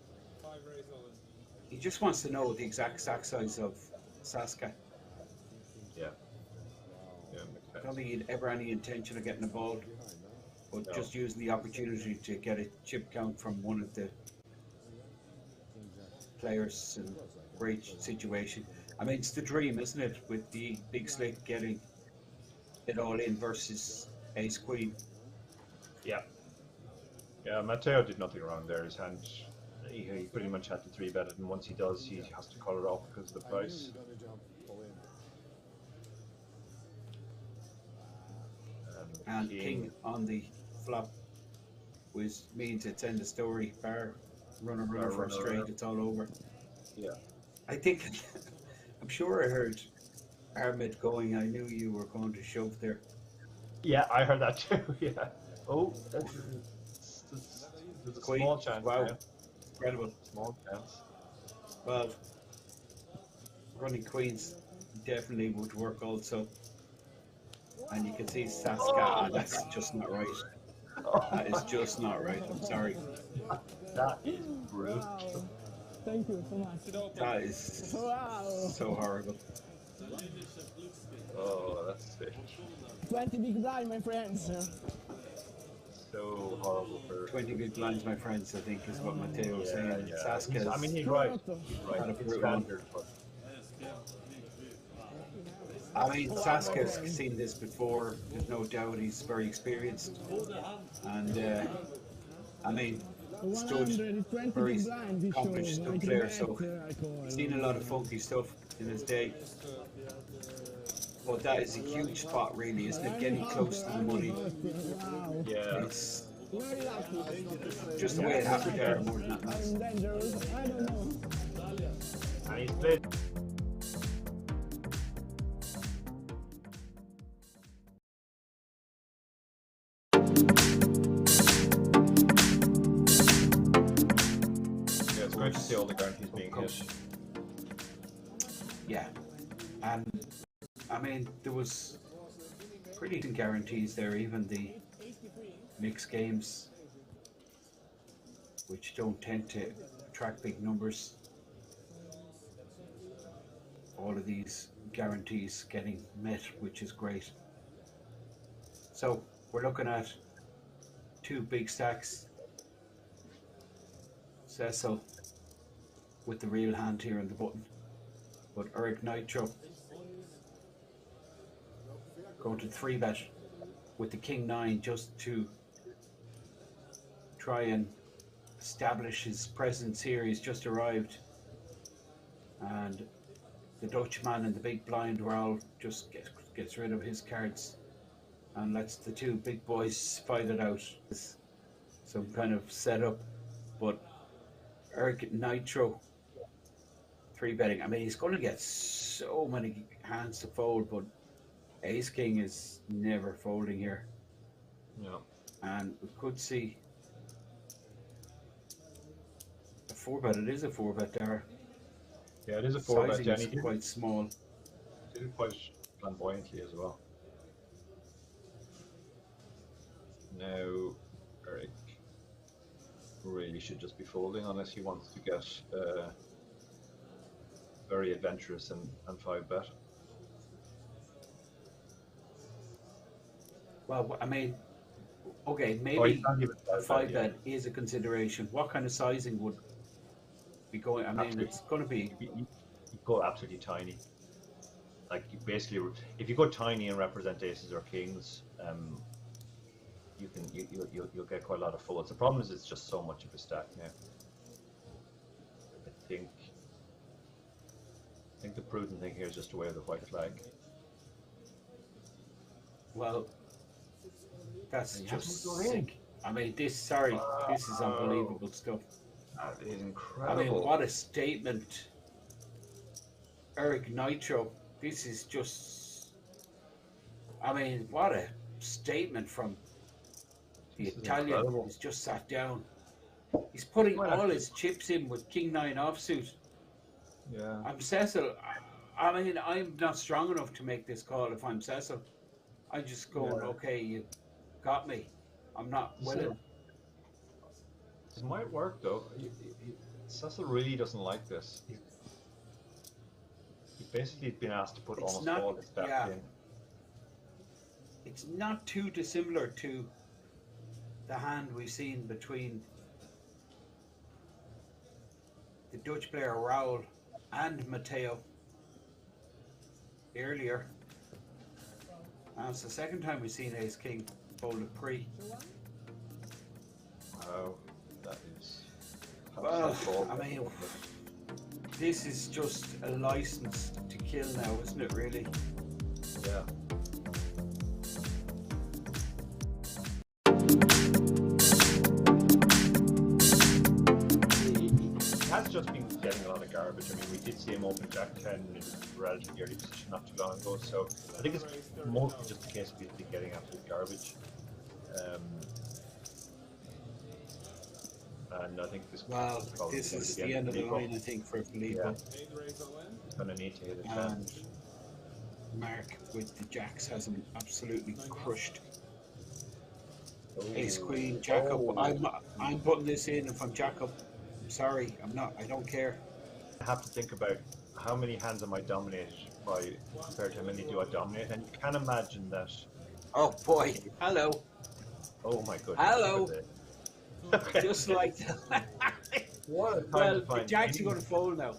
He just wants to know the exact stack size of Saskia. Yeah. I don't think he'd ever any intention of getting involved, but just using the opportunity to get a chip count from one of the players in a great situation. I mean, it's the dream, isn't it, with the big slick getting it all in versus Ace Queen. Yeah. Yeah, Matteo did nothing wrong there. His hand, he pretty much had to 3-bet it, and once he does, he has to call it off because of the price. And King on the flop, which means it's end of story. Bar runner for a straight, it's all over. Yeah. I think, I'm sure I heard Armid going, I knew you were going to shove there. Yeah, I heard that too, yeah. Oh, there's a Queen. small chance. Wow. Yeah. Incredible. Small chance. Well, running Queens definitely would work also. And you can see Saskia, and that's just not right. That is just not right, I'm sorry. That is brutal. Thank you so much. That is so horrible. Oh, that's sick. 20 big blind, my friends. So horrible for 20 big blinds, my friends, I think is what Matteo was saying. Yeah. Saskia's I mean, he's right. had a It's brutal standard, but I mean, Saskia's seen this before. There's no doubt he's very experienced, and I mean, stood very accomplished, stood player. So he's seen a lot of funky stuff in his day. But that is a huge spot, really, isn't it? Getting close to the money. yeah. It's just the way it happened there, more than that. I'm dangerous. I don't know. And he's played. Yeah, it's great to see all the guarantees being hit. Yeah, and I mean, there was pretty decent guarantees there, even the mixed games, which don't tend to attract big numbers. All of these guarantees getting met, which is great. So we're looking at two big stacks. Cecil with the real hand here on the button, but Eric Nitro going to 3-bet with the King 9 just to try and establish his presence here. He's just arrived, and the Dutchman and the big blind were all just gets rid of his cards and lets the two big boys fight it out. Some kind of setup, but Eric Nitro 3-betting. I mean, he's going to get so many hands to fold, but Ace King is never folding here. Yeah. And we could see a 4-bet. It is a 4-bet there. Yeah, it is a 4-bet. Sizing is quite small. Did it quite flamboyantly as well. Now, Eric really should just be folding unless he wants to get very adventurous and 5-bet. Well, I mean, okay, maybe 5-bet is a consideration. What kind of sizing would be going? I mean, it's going to be. You go absolutely tiny. Like you basically, if you go tiny and represent aces or kings, you'll get quite a lot of folds. The problem is it's just so much of a stack now. I think the prudent thing here is just to wave the white flag. Well, that's just sick. I mean, this is unbelievable stuff. That is I incredible. mean, what a statement. Eric Nitro, this is just, I mean, what a statement from the This is Italian incredible. who's just sat down. He's putting Might all actually- his chips in with King 9 offsuit. Yeah. I'm Cecil. I mean, I'm not strong enough to make this call if I'm Cecil. I'm just going, Yeah. okay, you got me. I'm not willing. This might work though. Cecil really doesn't like this. He's basically been asked to put It's almost not- all his steps yeah. in. It's not too dissimilar to the hand we've seen between the Dutch player Raul and Matteo earlier. And it's the second time we've seen Ace King folded pre. Wow, that is. Well, I mean, this is just a license to kill now, isn't it, really? Yeah. He has just been getting a lot of garbage. I mean, we did see him open Jack 10 in a relatively early position not too long ago, so I think it's mostly just a case of he's been getting absolute garbage. And I think this Well, probably this gonna is be the end of the Filippo. line, I think, for Filippo. He's going to need to hit a 10. And Mark with the jacks has him absolutely crushed. Ace Queen, Jack up. I'm putting this in if I'm Jack up. I'm sorry, I'm not. I don't care. I have to think about how many hands am I dominated by compared to how many do I dominate, and you can imagine that. Oh boy, hello. Oh my goodness. Hello. look at this. Just like that. What a time Well, to the find jacks are me. going to fold now.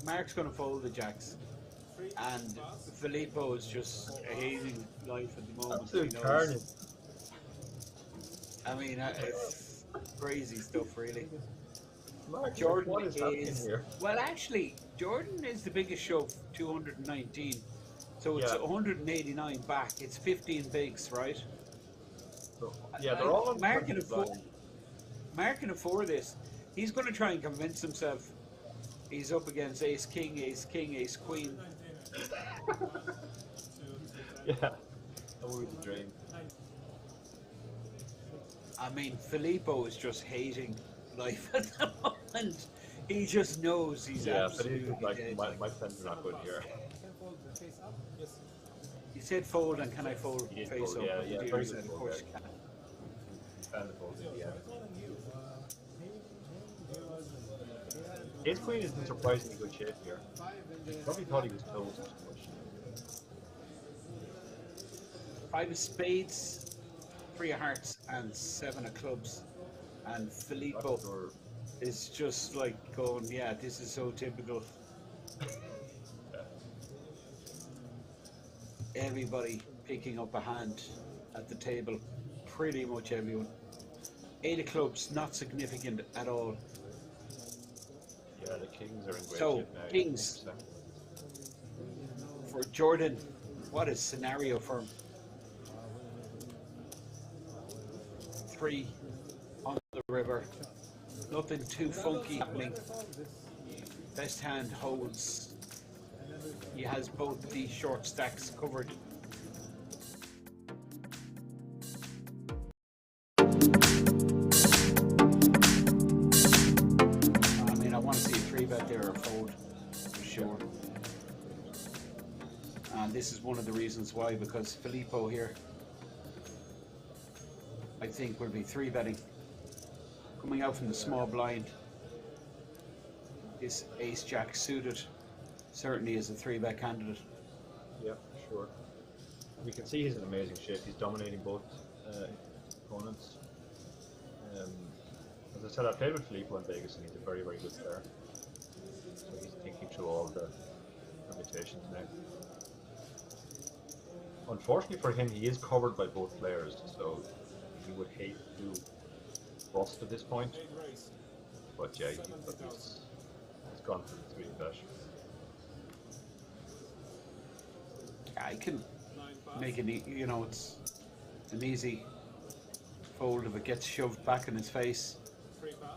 Mark's going to fold the jacks. And Filippo is just hating life at the moment. Absolute he knows. carnage. I mean, it's crazy stuff, really. Mark, Jordan what is happening is here? well, actually, Jordan is the biggest shove, 219. So it's Yeah. 189 back. It's 15 bigs, right? So, yeah, they're all on Mark can 20 afford. blind. Mark can afford this. He's going to try and convince himself he's up against Ace King, Ace King, Ace Queen. Yeah, that was a dream. I mean, Filippo is just hating life at the moment. He just knows he's Yeah, but absolutely it's like dead. my friends are not good here. He said fold, and can I fold He did face fold, up? yeah, And yeah, the very dealer good said, of fold course there. you can. Found the fold in the end. Ace Queen is in surprisingly good shape here. Probably thought he was close too much. 5 of spades, 3 of hearts, and 7 of clubs. And Filippo is just like going, yeah, this is so typical. Everybody picking up a hand at the table, pretty much everyone. 8 of clubs, not significant at all. Yeah, the Kings are in great So, shape now. Kings. For Jordan, what a scenario for him. 3 on the river. Nothing too funky happening. Best hand holds. He has both the short stacks covered. I mean, I want to see a 3-bet there or fold for sure. And this is one of the reasons why, because Filippo here, I think, will be 3-betting. Coming out from the small blind, this ace-jack suited certainly is a 3-bet candidate. Yeah, sure. We can see he's in amazing shape. He's dominating both opponents. As I said, I played with Filippo in Vegas, and he's a very, very good player. So he's thinking through all the permutations now. Unfortunately for him, he is covered by both players, so he would hate to bust at this point. But yeah, he's gone for the 3-bet. I can make it, you know, it's an easy fold if it gets shoved back in his face.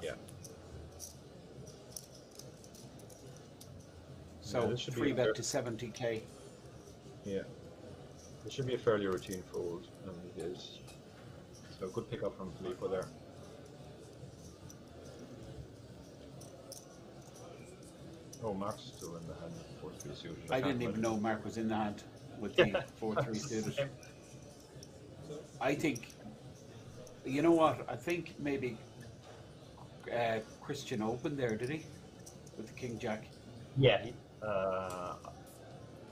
Yeah. So Yeah, this should be free a bet to 70k. Yeah. This should be a fairly routine fold, and it is. So good pick up from Filippo there. Oh, Mark's still in the hand with 4-3 suited. I didn't even know Mark was in the hand with the 4-3 suited. I think, you know what? I think maybe Christian opened there, did he? With the King Jack. Yeah. I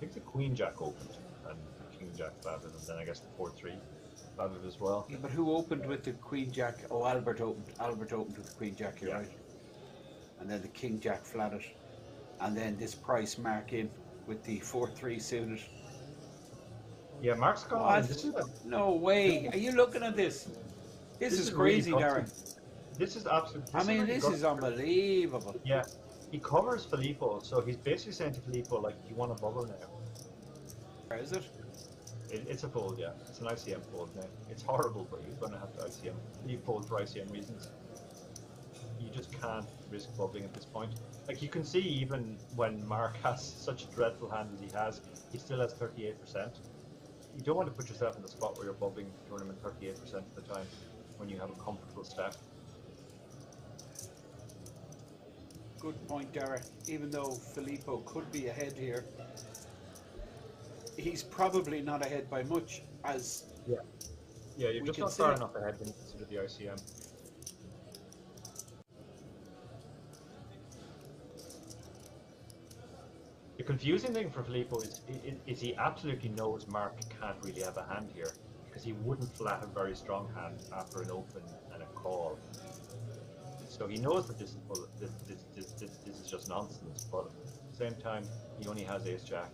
think the Queen Jack opened and the King Jack flatted, and then I guess the 4-3 flatted as well. Yeah, but who opened with the Queen Jack? Oh, Albert opened. Albert opened with the Queen Jack, you're right. And then the King Jack flatted. And then this price Mark in with the 4-3 suited. Yeah, Mark's gone. What? No way. Are you looking at this? This is crazy, really Darren. This is absolutely. I mean, this is unbelievable. Yeah, he covers Filippo, so he's basically saying to Filippo, like, you want a bubble now. Is it? It's a fold, yeah. It's an ICM fold now. It's horrible, but you're going to have to ICM. You fold for ICM reasons. You just can't risk bubbling at this point. Like, you can see even when Mark has such a dreadful hand as he has, he still has 38%. You don't want to put yourself in the spot where you're bubbling the tournament 38% of the time when you have a comfortable stack. Good point, Dara. Even though Filippo could be ahead here, he's probably not ahead by much, as yeah, you're just not far enough ahead when you consider the ICM. The confusing thing for Filippo is he absolutely knows Mark can't really have a hand here, because he wouldn't flat a very strong hand after an open and a call. So he knows that this is just nonsense, but at the same time, he only has ace jack.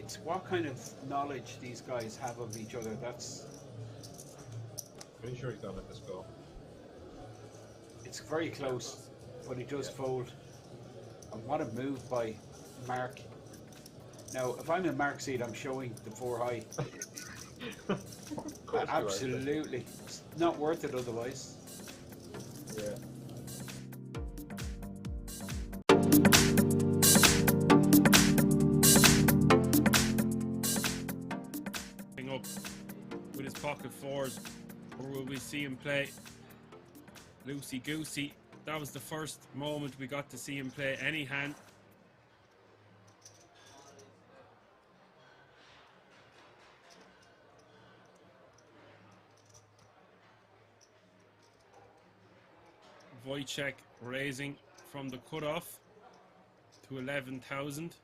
it's what kind of knowledge these guys have of each other. That's pretty sure he's gonna let this go. It's very close, but he does fold. And what a move by Mark. Now, if I'm in Mark's seat, I'm showing the 4 high. Absolutely. It's not worth it otherwise. Yeah. Up with his pocket fours, or will we see him play loosey goosey? That was the first moment we got to see him play any hand. Wojciech raising from the cutoff to 11,000.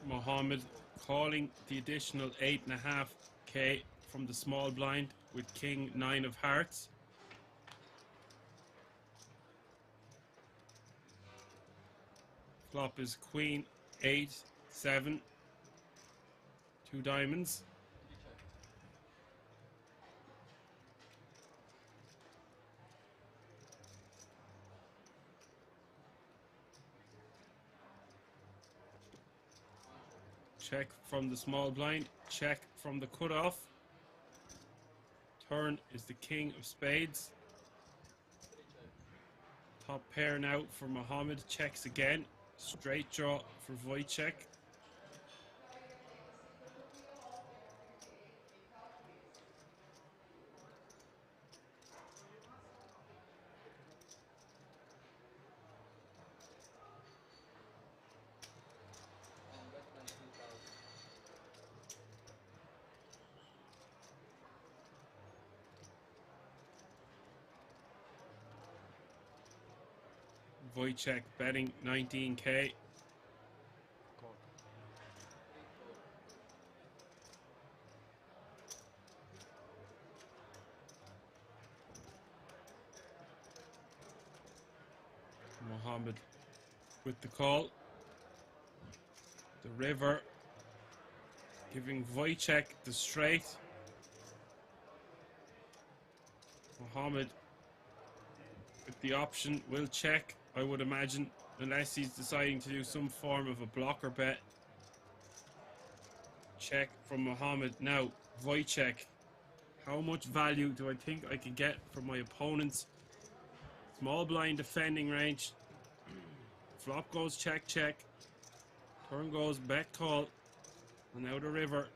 Mohammed calling the additional 8.5k from the small blind with King 9 of hearts. Flop is Queen 8, 7, 2 diamonds. Check from the small blind, check from the cutoff. Turn is the King of Spades. Top pair now for Mohammed, checks again. Straight draw for Wojciech. Wojciech betting 19k. Mohammed with the call. The river giving Wojciech the straight. Mohammed with the option will check, I would imagine, unless he's deciding to do some form of a blocker bet. Check from Mohammed. Now, Wojciech. How much value do I think I could get from my opponent's small blind defending range? Flop goes check, check. Turn goes bet call. And now the river.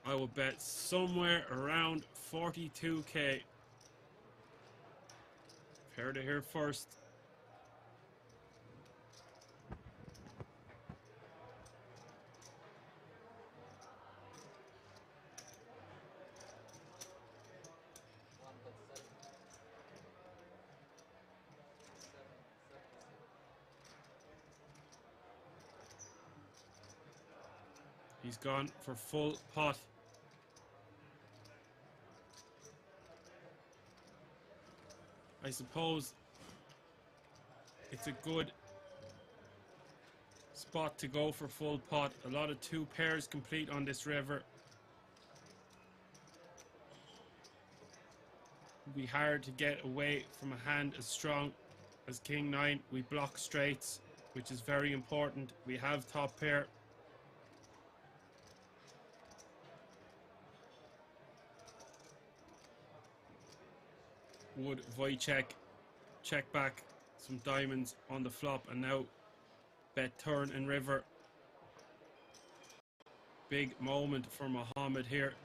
I will bet somewhere around 42k. Heard it here first. He's gone for full pot. I suppose it's a good spot to go for full pot. A lot of 2 pairs complete on this river. It'll be hard to get away from a hand as strong as King 9. We block straights, which is very important. We have top pair. Would Wojciech check back some diamonds on the flop and now bet turn and river? Big moment for Mohammed here.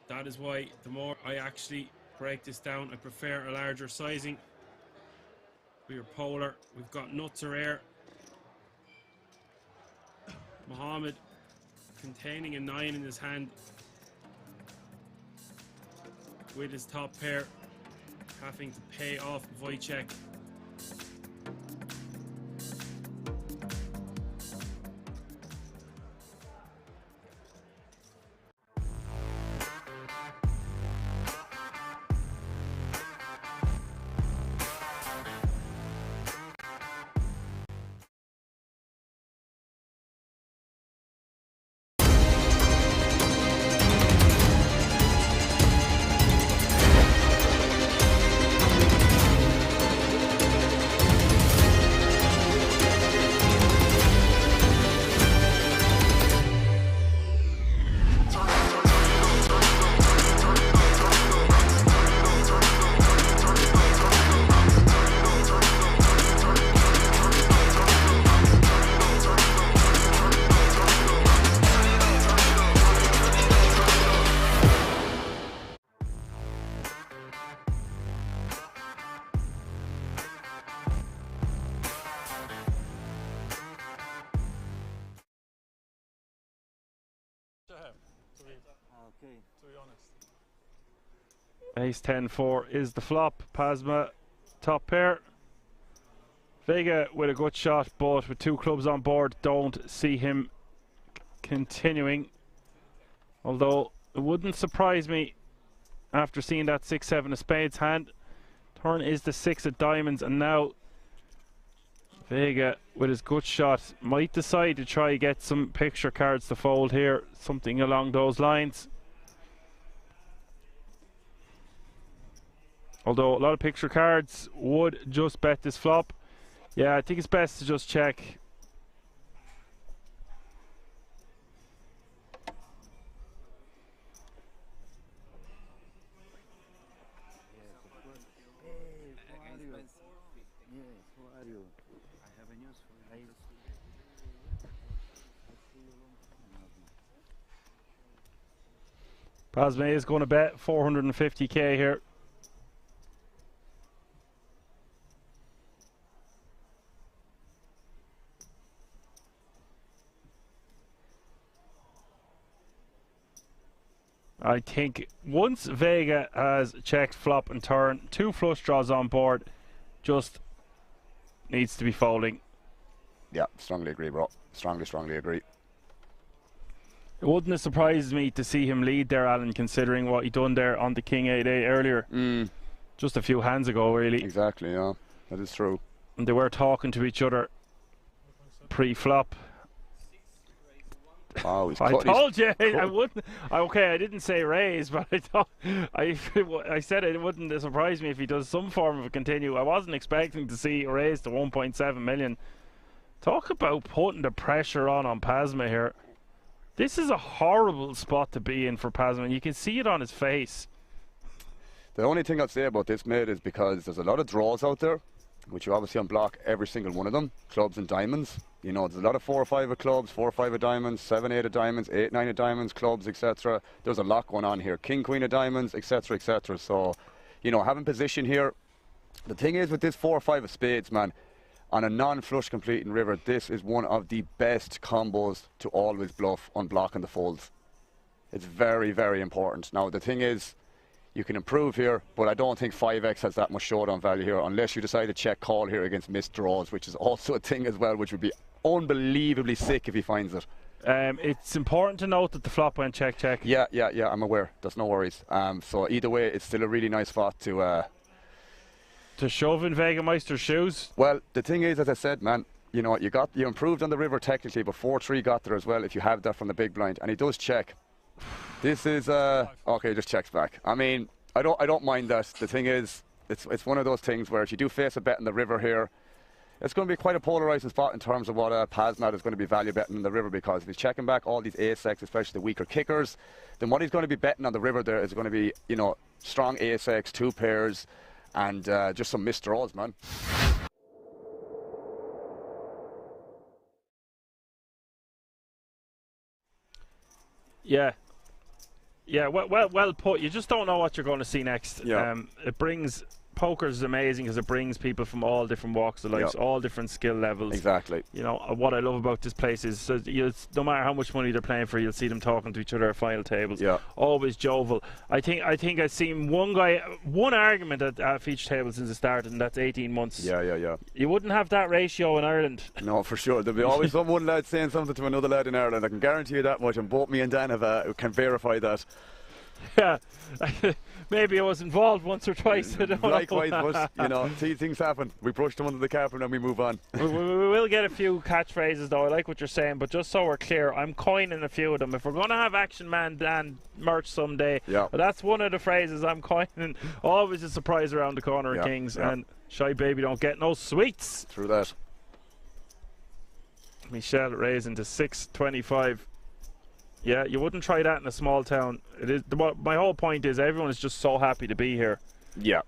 That is why the more I actually break this down, I prefer a larger sizing. We are polar. We've got nuts or air. Mohammed containing a 9 in his hand. With his top pair, having to pay off Wojciech. Okay. To be honest. Ace 10-4 is the flop. Pasma top pair. Vega with a good shot, but with 2 clubs on board, don't see him continuing. Although it wouldn't surprise me after seeing that 6-7 of spades hand. Turn is the 6 of diamonds, and now Vega with his good shot might decide to try get some picture cards to fold here, something along those lines. Although a lot of picture cards would just bet this flop. Yeah, I think it's best to just check. Pasma is going to bet 450k here. I think once Vega has checked flop and turn, 2 flush draws on board, just needs to be folding. Yeah, strongly agree, bro. Strongly agree. It wouldn't have surprised me to see him lead there, Alan, considering what he done there on the King 8-8 earlier. Just a few hands ago, really. Exactly, yeah. That is true. And they were talking to each other pre-flop. Oh, he's I told you I wouldn't. Okay, I didn't say raise, but I thought I said it wouldn't surprise me if he does some form of a continue. I wasn't expecting to see a raise to 1.7 million. Talk about putting the pressure on Pasma here. This is a horrible spot to be in for Pasma, and you can see it on his face. The only thing I'd say about this, mate, is because there's a lot of draws out there, which you obviously unblock every single one of them, clubs and diamonds. You know, there's a lot of 4 or 5 of clubs, 4 or 5 of diamonds, 7, 8 of diamonds, 8, 9 of diamonds, clubs, etc. There's a lot going on here. King, queen of diamonds, etc., etc. So, you know, having position here. The thing is with this 4 or 5 of spades, man, on a non-flush completing river, this is one of the best combos to always bluff on blocking the folds. It's very, very important. Now, the thing is, you can improve here, but I don't think 5x has that much showdown value here, unless you decide to check call here against missed draws, which is also a thing as well, which would be unbelievably sick if he finds it. It's important to note that the flop went check. Yeah, I'm aware. There's no worries. So either way, it's still a really nice spot to shove in Vegameister's shoes. Well, the thing is, as I said, man, you know, you improved on the river technically, but 4-3 got there as well if you have that from the big blind, and he does check. This is okay, just checks back. I mean, I don't mind that. The thing is, it's one of those things where if you do face a bet in the river here, it's going to be quite a polarizing spot in terms of what Pasmat is going to be value betting in the river, because if he's checking back all these ace-x, especially the weaker kickers, then what he's going to be betting on the river there is going to be, you know, strong ace-x, 2 pairs, and just some missed draws, man. Yeah, well put. You just don't know what you're going to see next. Yeah. It brings poker is amazing because it brings people from all different walks of life, all different skill levels. Exactly. You know what I love about this place is no matter how much money they're playing for, you'll see them talking to each other at final tables. Yeah. Always jovial. I think I've seen one argument at each table since it started, and that's 18 months. Yeah. You wouldn't have that ratio in Ireland. No, for sure. There'll be always one lad saying something to another lad in Ireland. I can guarantee you that much, and both me and Dan can verify that. Yeah. Maybe I was involved once or twice. I don't Likewise, know. but you know, things happen. We brush them under the carpet and we move on. we will get a few catchphrases though. I like what you're saying, but just so we're clear, I'm coining a few of them. If we're going to have Action Man Dan merch someday, that's one of the phrases I'm coining. Always a surprise around the corner of Kings, and Shy Baby don't get no sweets. Through that. Michelle raising to 625. Yeah, you wouldn't try that in a small town. It is. My whole point is everyone is just so happy to be here. Yeah.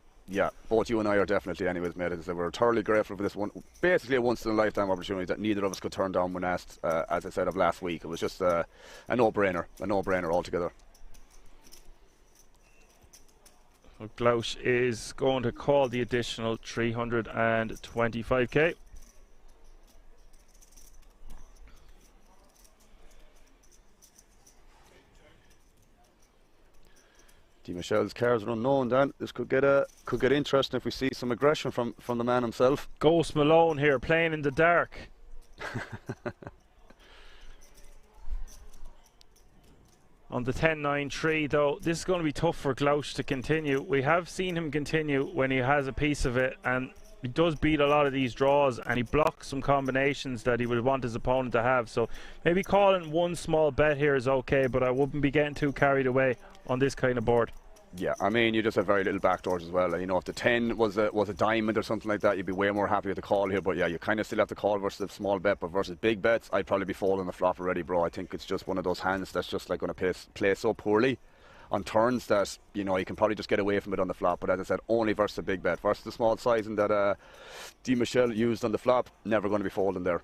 Both you and I are definitely, anyways, mate. As I said, we're thoroughly grateful for this one. Basically, a once-in-a-lifetime opportunity that neither of us could turn down when asked. As I said of last week, it was just a no-brainer, altogether. Glausch is going to call the additional 325k. Michelle's cards are unknown, Dan. This could get interesting if we see some aggression from the man himself. Ghost Malone here playing in the dark. On the 10-9-3 though, this is going to be tough for Glausch to continue. We have seen him continue when he has a piece of it, and he does beat a lot of these draws, and he blocks some combinations that he would want his opponent to have. So maybe calling one small bet here is okay, but I wouldn't be getting too carried away on this kind of board. Yeah, I mean, you just have very little backdoors as well. You know, if the 10 was a diamond or something like that, you'd be way more happy with the call here. But yeah, you kind of still have to call versus a small bet, but versus big bets, I'd probably be folding the flop already, bro. I think it's just one of those hands that's just like going to play so poorly on turns that, you know, you can probably just get away from it on the flop. But as I said, only versus a big bet. Versus the small sizing that D. Michel used on the flop, never going to be folding there.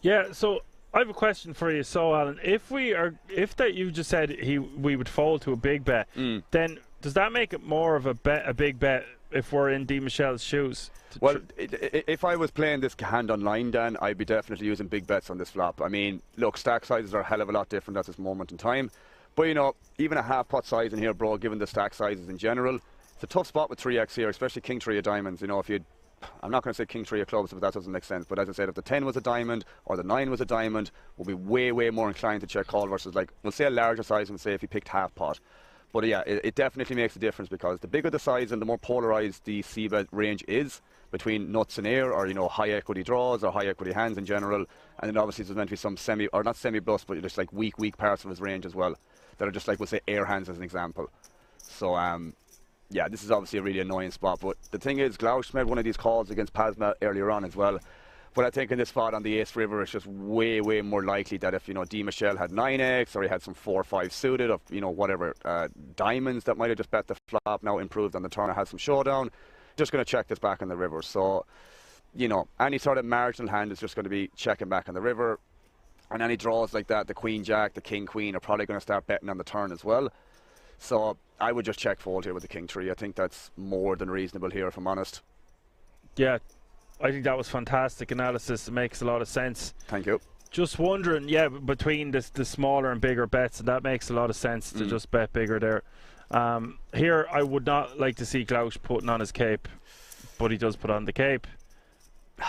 Yeah, so I have a question for you. So, Alan, if that you just said we would fold to a big bet, then does that make it more of a big bet if we're in D. Michel's shoes? Well, if I was playing this hand online, Dan, I'd be definitely using big bets on this flop. I mean, look, stack sizes are a hell of a lot different at this moment in time. But, you know, even a half pot size in here, bro, given the stack sizes in general, it's a tough spot with 3x here, especially King 3 of diamonds. You know, if you I'm not going to say king 3 of clubs, but that doesn't make sense. But as I said, if the 10 was a diamond or the 9 was a diamond, we'll be way more inclined to check call versus, like, we'll say a larger size and say if he picked half pot. But yeah, it definitely makes a difference, because the bigger the size and the more polarized the c-bet range is between nuts and air, or, you know, high equity draws or high equity hands in general. And then obviously there's meant to be some semi, or not semi-bluffs, but just like weak parts of his range as well, that are just like, we'll say air hands as an example. So yeah, this is obviously a really annoying spot. But the thing is, Glausch made one of these calls against Pasma earlier on as well. But I think in this spot on the ace river, it's just way more likely that if, you know, D. Michel had 9x, or he had some 4-5 suited, of, you know, whatever, diamonds that might have just bet the flop, now improved on the turn, or had some showdown, just going to check this back on the river. So, you know, any sort of marginal hand is just going to be checking back on the river. And any draws like that, the queen jack, the king queen, are probably going to start betting on the turn as well. So I would just check fold here with the king 3. I think that's more than reasonable here, if I'm honest. Yeah, I think that was fantastic analysis. It makes a lot of sense. Thank you. Just wondering, yeah, between the smaller and bigger bets, and that makes a lot of sense to just bet bigger there. Here, I would not like to see Glausch putting on his cape, but he does put on the cape.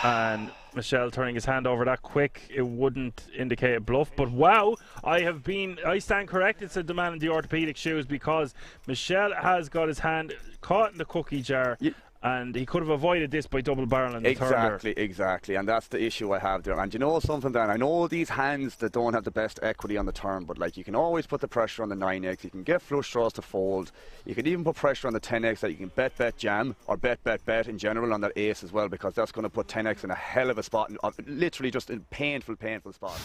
And Michel turning his hand over that quick, it wouldn't indicate a bluff. But wow, I stand corrected, said the man in the orthopedic shoes, because Michel has got his hand caught in the cookie jar. And he could have avoided this by double barreling the turn there. Exactly, and that's the issue I have there. And you know something, Dan? I know these hands that don't have the best equity on the turn, but like, you can always put the pressure on the 9x. You can get flush draws to fold. You can even put pressure on the 10x, that you can bet jam, or bet in general on that ace as well, because that's going to put 10x in a hell of a spot, literally just in painful spot.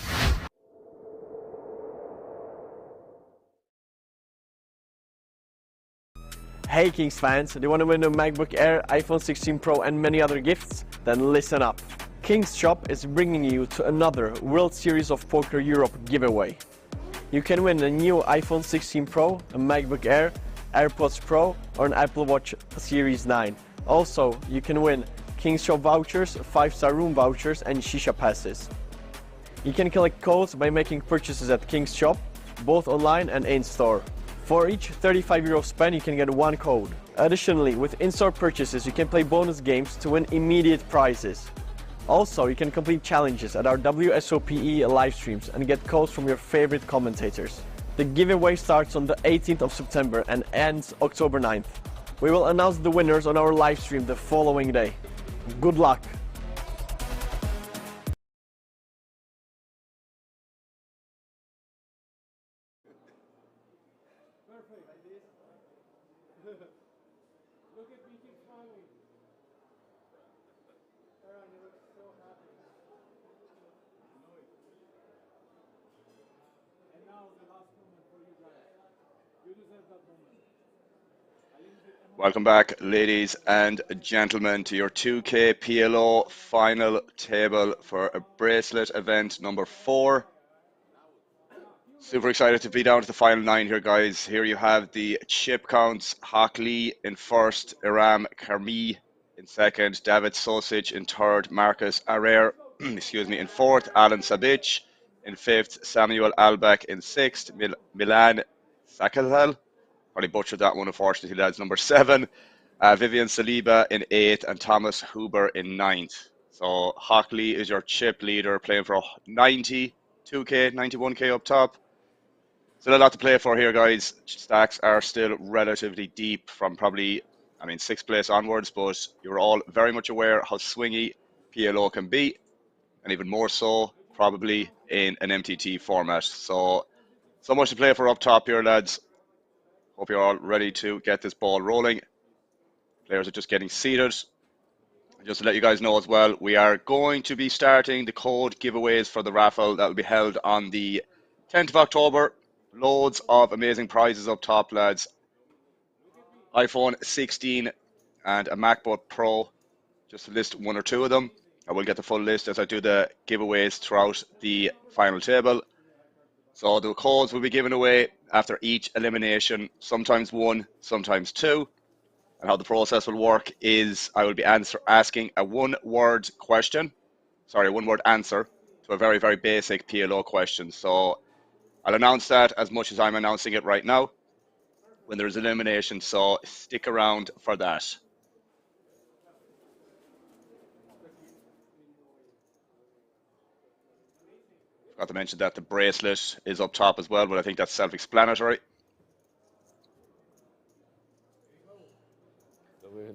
Hey Kings fans, do you want to win a MacBook Air, iPhone 16 Pro and many other gifts? Then listen up. Kings Shop is bringing you to another World Series of Poker Europe giveaway. You can win a new iPhone 16 Pro, a MacBook Air, AirPods Pro or an Apple Watch Series 9. Also, you can win Kings Shop vouchers, 5-star room vouchers and Shisha passes. You can collect codes by making purchases at Kings Shop, both online and in-store. For each €35 spend, you can get 1 code. Additionally, with in-store purchases, you can play bonus games to win immediate prizes. Also, you can complete challenges at our WSOPE live streams and get codes from your favorite commentators. The giveaway starts on the 18th of September and ends October 9th. We will announce the winners on our live stream the following day. Good luck! Welcome back, ladies and gentlemen, to your 2K PLO final table for a bracelet event number 4. Super excited to be down to the final 9 here, guys. Here you have the chip counts: Hak Lee in first, Iram Karmi in second, David Sosic in third, Marcus Arer excuse me, in fourth, Alan Sabic in fifth, Samuel Albeck in sixth, Milan Sakatal, probably butchered that one unfortunately, that's number 7, Vivian Saliba in 8th, and Thomas Huber in 9th. So Hak Lee is your chip leader, playing for 90, 2K, 91K up top. Still a lot to play for here, guys. Stacks are still relatively deep from probably, 6th place onwards, but you're all very much aware how swingy PLO can be, and even more so probably in an MTT format. So much to play for up top here, lads. Hope you're all ready to get this ball rolling. Players are just getting seated. Just to let you guys know as well, we are going to be starting the code giveaways for the raffle that will be held on the 10th of October. Loads of amazing prizes up top, lads. iPhone 16 and a MacBook Pro, just to list 1 or 2 of them. I will get the full list as I do the giveaways throughout the final table. So the codes will be given away after each elimination, sometimes 1, sometimes 2. And how the process will work is I will be asking a one-word answer to a very, very basic PLO question. So I'll announce that as much as I'm announcing it right now when there's elimination, so stick around for that. Forgot to mention that the bracelet is up top as well, but I think that's self-explanatory.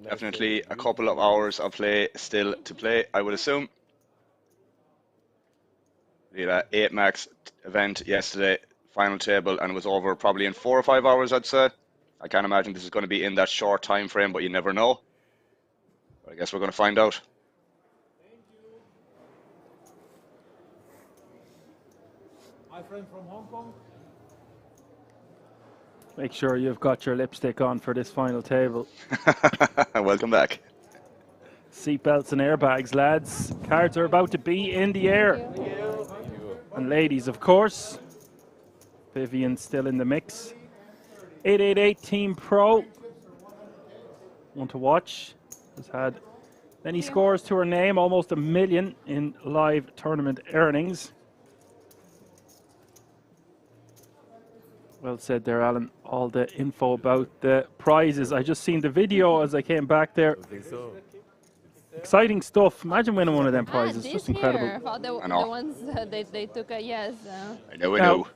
Definitely a couple of hours of play still to play, I would assume. We had an 8 max event yesterday, final table, and it was over probably in 4 or 5 hours, I'd say. I can't imagine this is going to be in that short time frame, but you never know. But I guess we're going to find out. My friend from Hong Kong. Make sure you've got your lipstick on for this final table. Welcome back. Seatbelts and airbags, lads. Cards are about to be in the air. And ladies, of course. Vivian's still in the mix. 888 Team Pro. One to watch. Has had many scores to her name, almost 1 million in live tournament earnings. Well said there, Alan. All the info about the prizes. I just seen the video as I came back there. I think so. Exciting stuff. Imagine winning one of them prizes. Just incredible. The ones that they took yes. I know.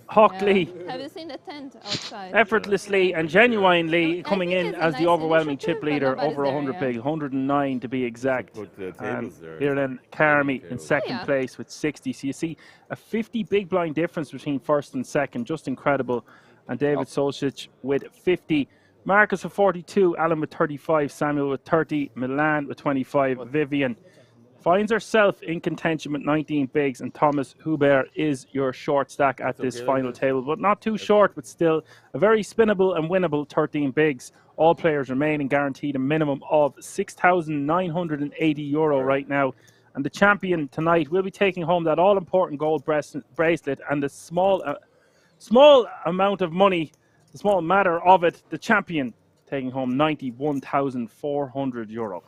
Hockley. Yeah. Have you seen the tent outside? Effortlessly and genuinely coming in it's a as nice the overwhelming chip initiative, but leader, nobody's over there, 100 yeah. bigs, 109 to be exact. Put the And tables there. here then, Carmi in second yeah. place with 60. So you see a 50 big blind difference between first and second. Just incredible. And David Solcic with 50. Marcus with 42, Alan with 35, Samuel with 30, Milan with 25, Vivian finds herself in contention with 19 bigs, and Thomas Hubert is your short stack at this final table, but not too short, but still a very spinnable and winnable 13 bigs. All players remain and guaranteed a minimum of €6,980 right now, and the champion tonight will be taking home that all-important gold bracelet and the small amount of money, the small matter of it, the champion taking home €91,400.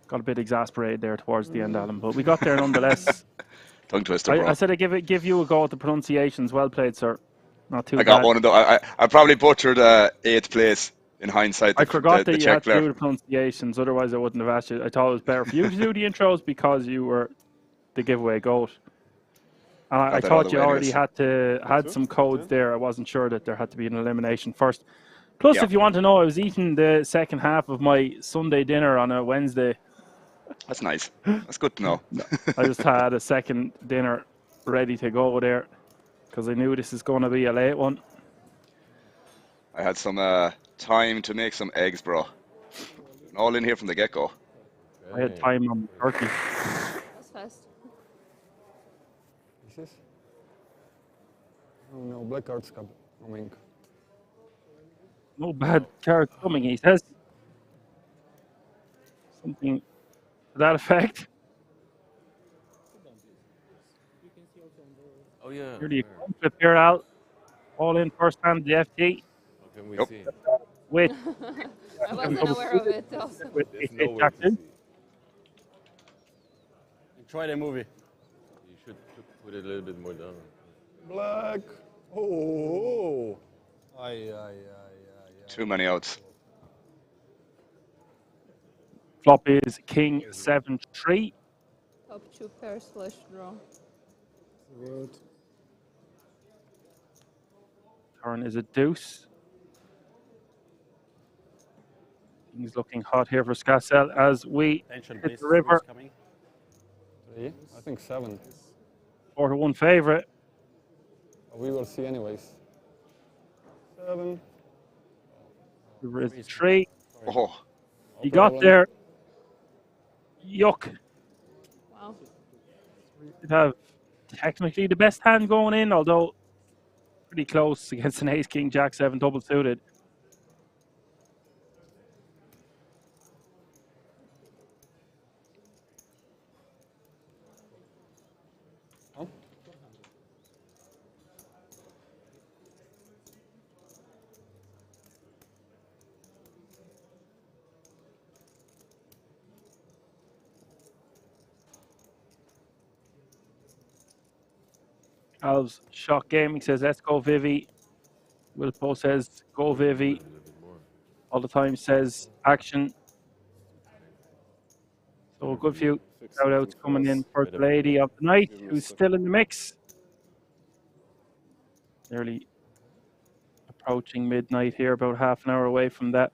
Got a bit exasperated there towards the end, Alan, but we got there nonetheless. Tongue twister, bro. I said I'd give you a go at the pronunciations. Well played, sir. Not too bad. I got one of those. I probably butchered 8th place in hindsight. I forgot that you Czech had to do the pronunciations, otherwise I wouldn't have asked you. I thought it was better for you to do the intros because you were the giveaway goat. And I thought you already had some codes there. I wasn't sure that there had to be an elimination first. Plus, if you want to know, I was eating the second half of my Sunday dinner on a Wednesday. That's nice. That's good to know. I just had a second dinner ready to go there because I knew this is going to be a late one. I had some time to make some eggs, bro. All in here from the get-go. I had time on turkey. That's fast. Is this? Oh no, black cards coming. No bad cards coming, he says. Something to that effect. Oh yeah. Here the flip here, Al. All in first hand, the FT. What can we see? With I wasn't aware of it. with There's no way to Jackson. see. Try the movie. You should put it a little bit more down. Black. Oh. Too many outs. Flop is King 7-3. Top 2 pairs flush draw. Good. Turn is a deuce. Things looking hot here for Scassel as we hit the river. 3. I think 7. 4-1 favourite. We will see anyways. 7. River is 3. Oh. He got there. Yuck. Wow. You'd have technically the best hand going in, although pretty close against an ace, king, jack, 7 double suited. Alves Shock Gaming says, let's go Vivi. Wilpo says, go Vivi. All the time says, action. So a good few Shout outs coming in for the lady of the night, who's still in the mix. Nearly approaching midnight here, about half an hour away from that.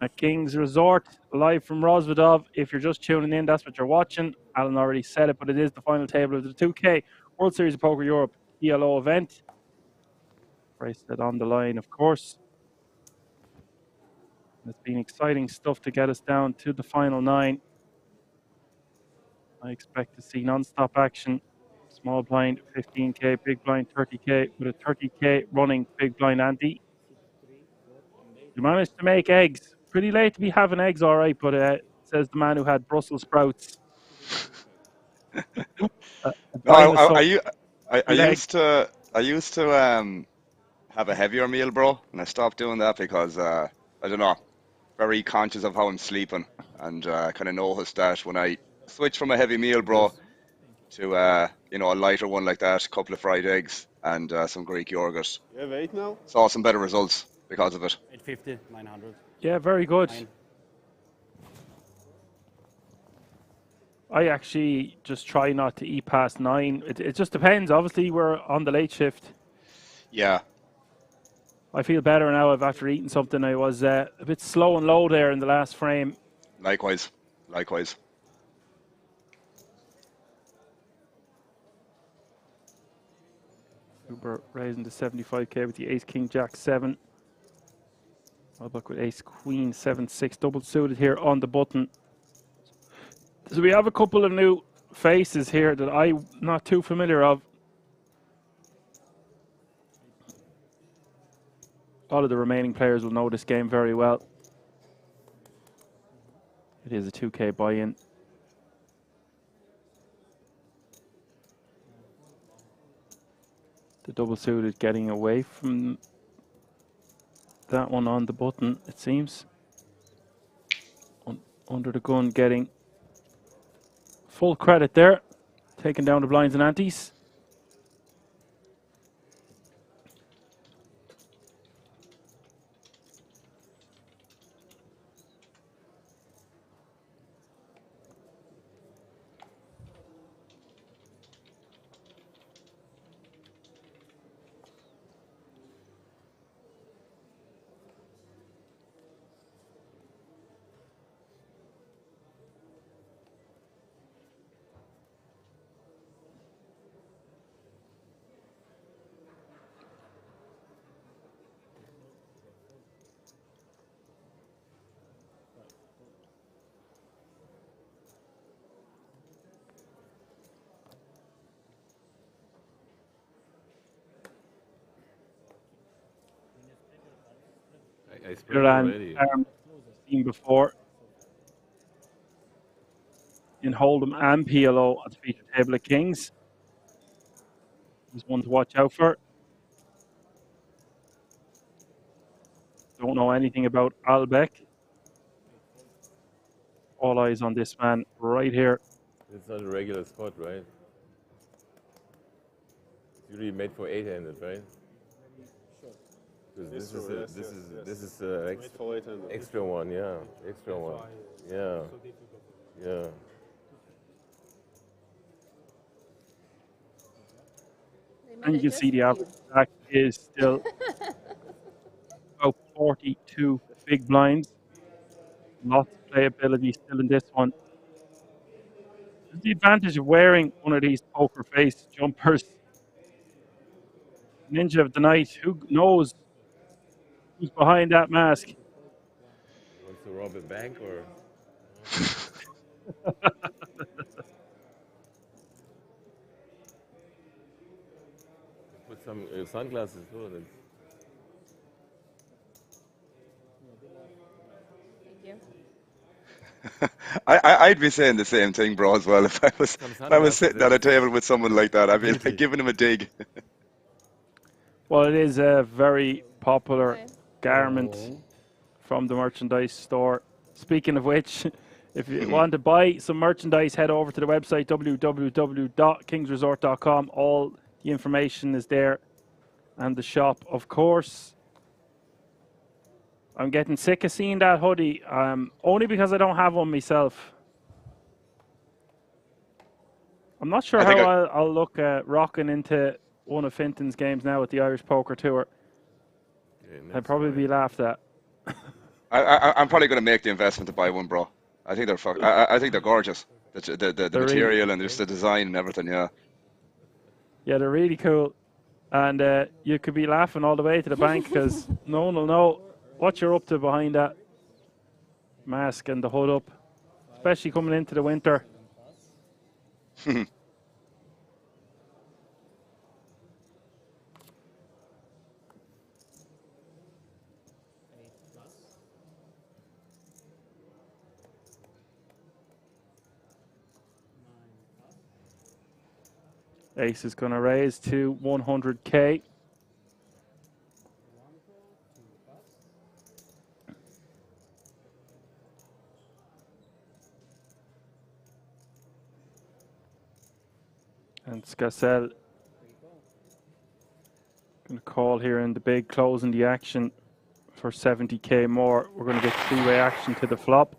At King's Resort, live from Rosvedov. If you're just tuning in, that's what you're watching. Alan already said it, but it is the final table of the 2K World Series of Poker Europe PLO event. Bracelet on the line, of course. It's been exciting stuff to get us down to the final 9. I expect to see non-stop action. Small blind 15K, big blind 30K, with a 30K running big blind ante. You managed to make eggs. Pretty late to be having eggs, all right, but says the man who had Brussels sprouts. I used to have a heavier meal, bro, and I stopped doing that because I don't know, very conscious of how I'm sleeping, and kind of noticed that when I switched from a heavy meal, bro, to a lighter one like that, a couple of fried eggs and some Greek yogurt. You have 8 now? Saw some better results because of it. 850, 900. Yeah, very good. 9. I actually just try not to eat past 9. It just depends. Obviously, we're on the late shift. Yeah. I feel better now after eating something. I was a bit slow and low there in the last frame. Likewise. Uber raising to 75K with the Ace King Jack 7. I'll book with Ace Queen 7-6 double suited here on the button. So we have a couple of new faces here that I'm not too familiar of. A lot of the remaining players will know this game very well. It is a 2K buy-in. The double suited getting away from that one on the button, it seems. Under the gun getting full credit there. Taking down the blinds and antes. I sprayed already. Seen before in Hold'em and PLO at the feature table at Kings. There's one to watch out for. Don't know anything about Albeck. All eyes on this man right here. It's not a regular spot, right? It's usually made for 8-handed, right? Because this is extra one, yeah, extra one, yeah, yeah. And you can see the average stack is still about 42 big blinds. Lots of playability still in this one. There's the advantage of wearing one of these poker face jumpers. Ninja of the night, who knows who's behind that mask? Wants to rob a bank or? Put some sunglasses too. Then. I'd be saying the same thing, bro, as well. If I was sitting at a table with someone like that, I'd be like giving him a dig. Well, it is a very popular garment from the merchandise store. Speaking of which, if you want to buy some merchandise, head over to the website www.kingsresort.com. All the information is there, and the shop, of course. I'm getting sick of seeing that hoodie, only because I don't have one myself. I'm not sure I how think I'll look rocking into one of Finton's games now with the Irish Poker Tour. I'd probably be laughed at. I'm probably going to make the investment to buy one, bro. I think they're I think they're gorgeous. The They're material really, and just the design and everything. Yeah. yeah, they're really cool. And you could be laughing all the way to the bank because no one will know what you're up to behind that mask and the hood up, especially coming into the winter. Ace is going to raise to 100k. And Scassel going to call here in the big close in the action for 70k more. We're going to get three-way action to the flop.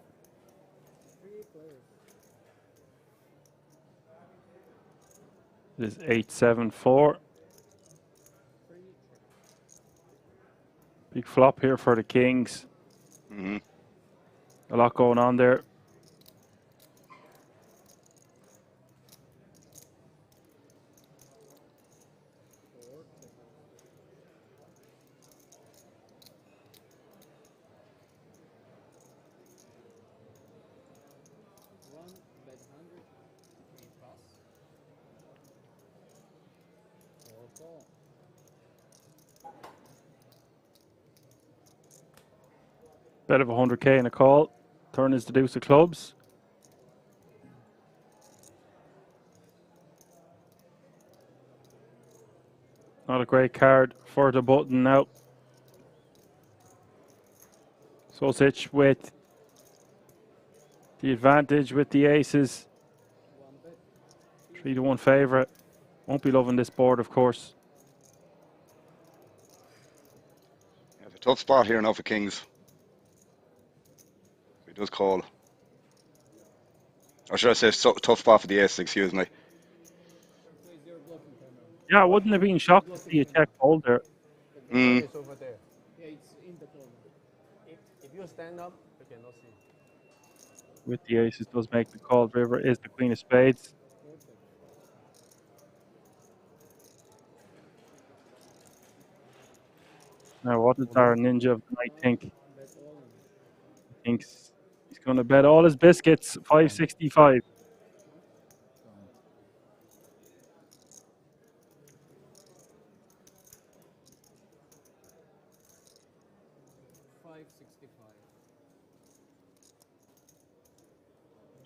It is 8-7-4. Big flop here for the Kings. A lot going on there. Bet of 100k in a call. Turn is the deuce of clubs. Not a great card for the button now. Sosic with the advantage with the aces. 3-1 favourite. Won't be loving this board, of course. Yeah, it's a tough spot here now for Kings. He does call. Or should I say tough spot for the ace, excuse me. Yeah, I wouldn't have been shocked to see a check fold there. It's over there. Yeah, it's in the corner. If you stand up, you cannot see. With the aces does make the call. River is the queen of spades. Now, what does our ninja of the night think? He thinks he's going to bet all his biscuits, 565.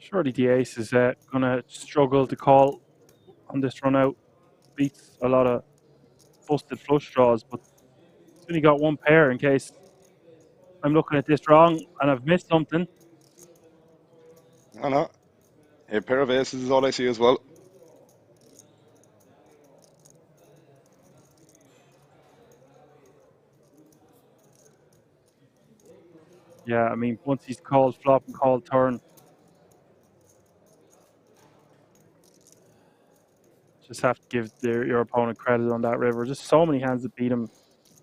Surely the ace is going to struggle to call on this run out. Beats a lot of busted flush draws, but he's only got one pair in case I'm looking at this wrong and I've missed something. No. A pair of aces is all I see as well. Yeah, I mean, once he's called flop and called turn, just have to give your opponent credit on that river. Just so many hands that beat him.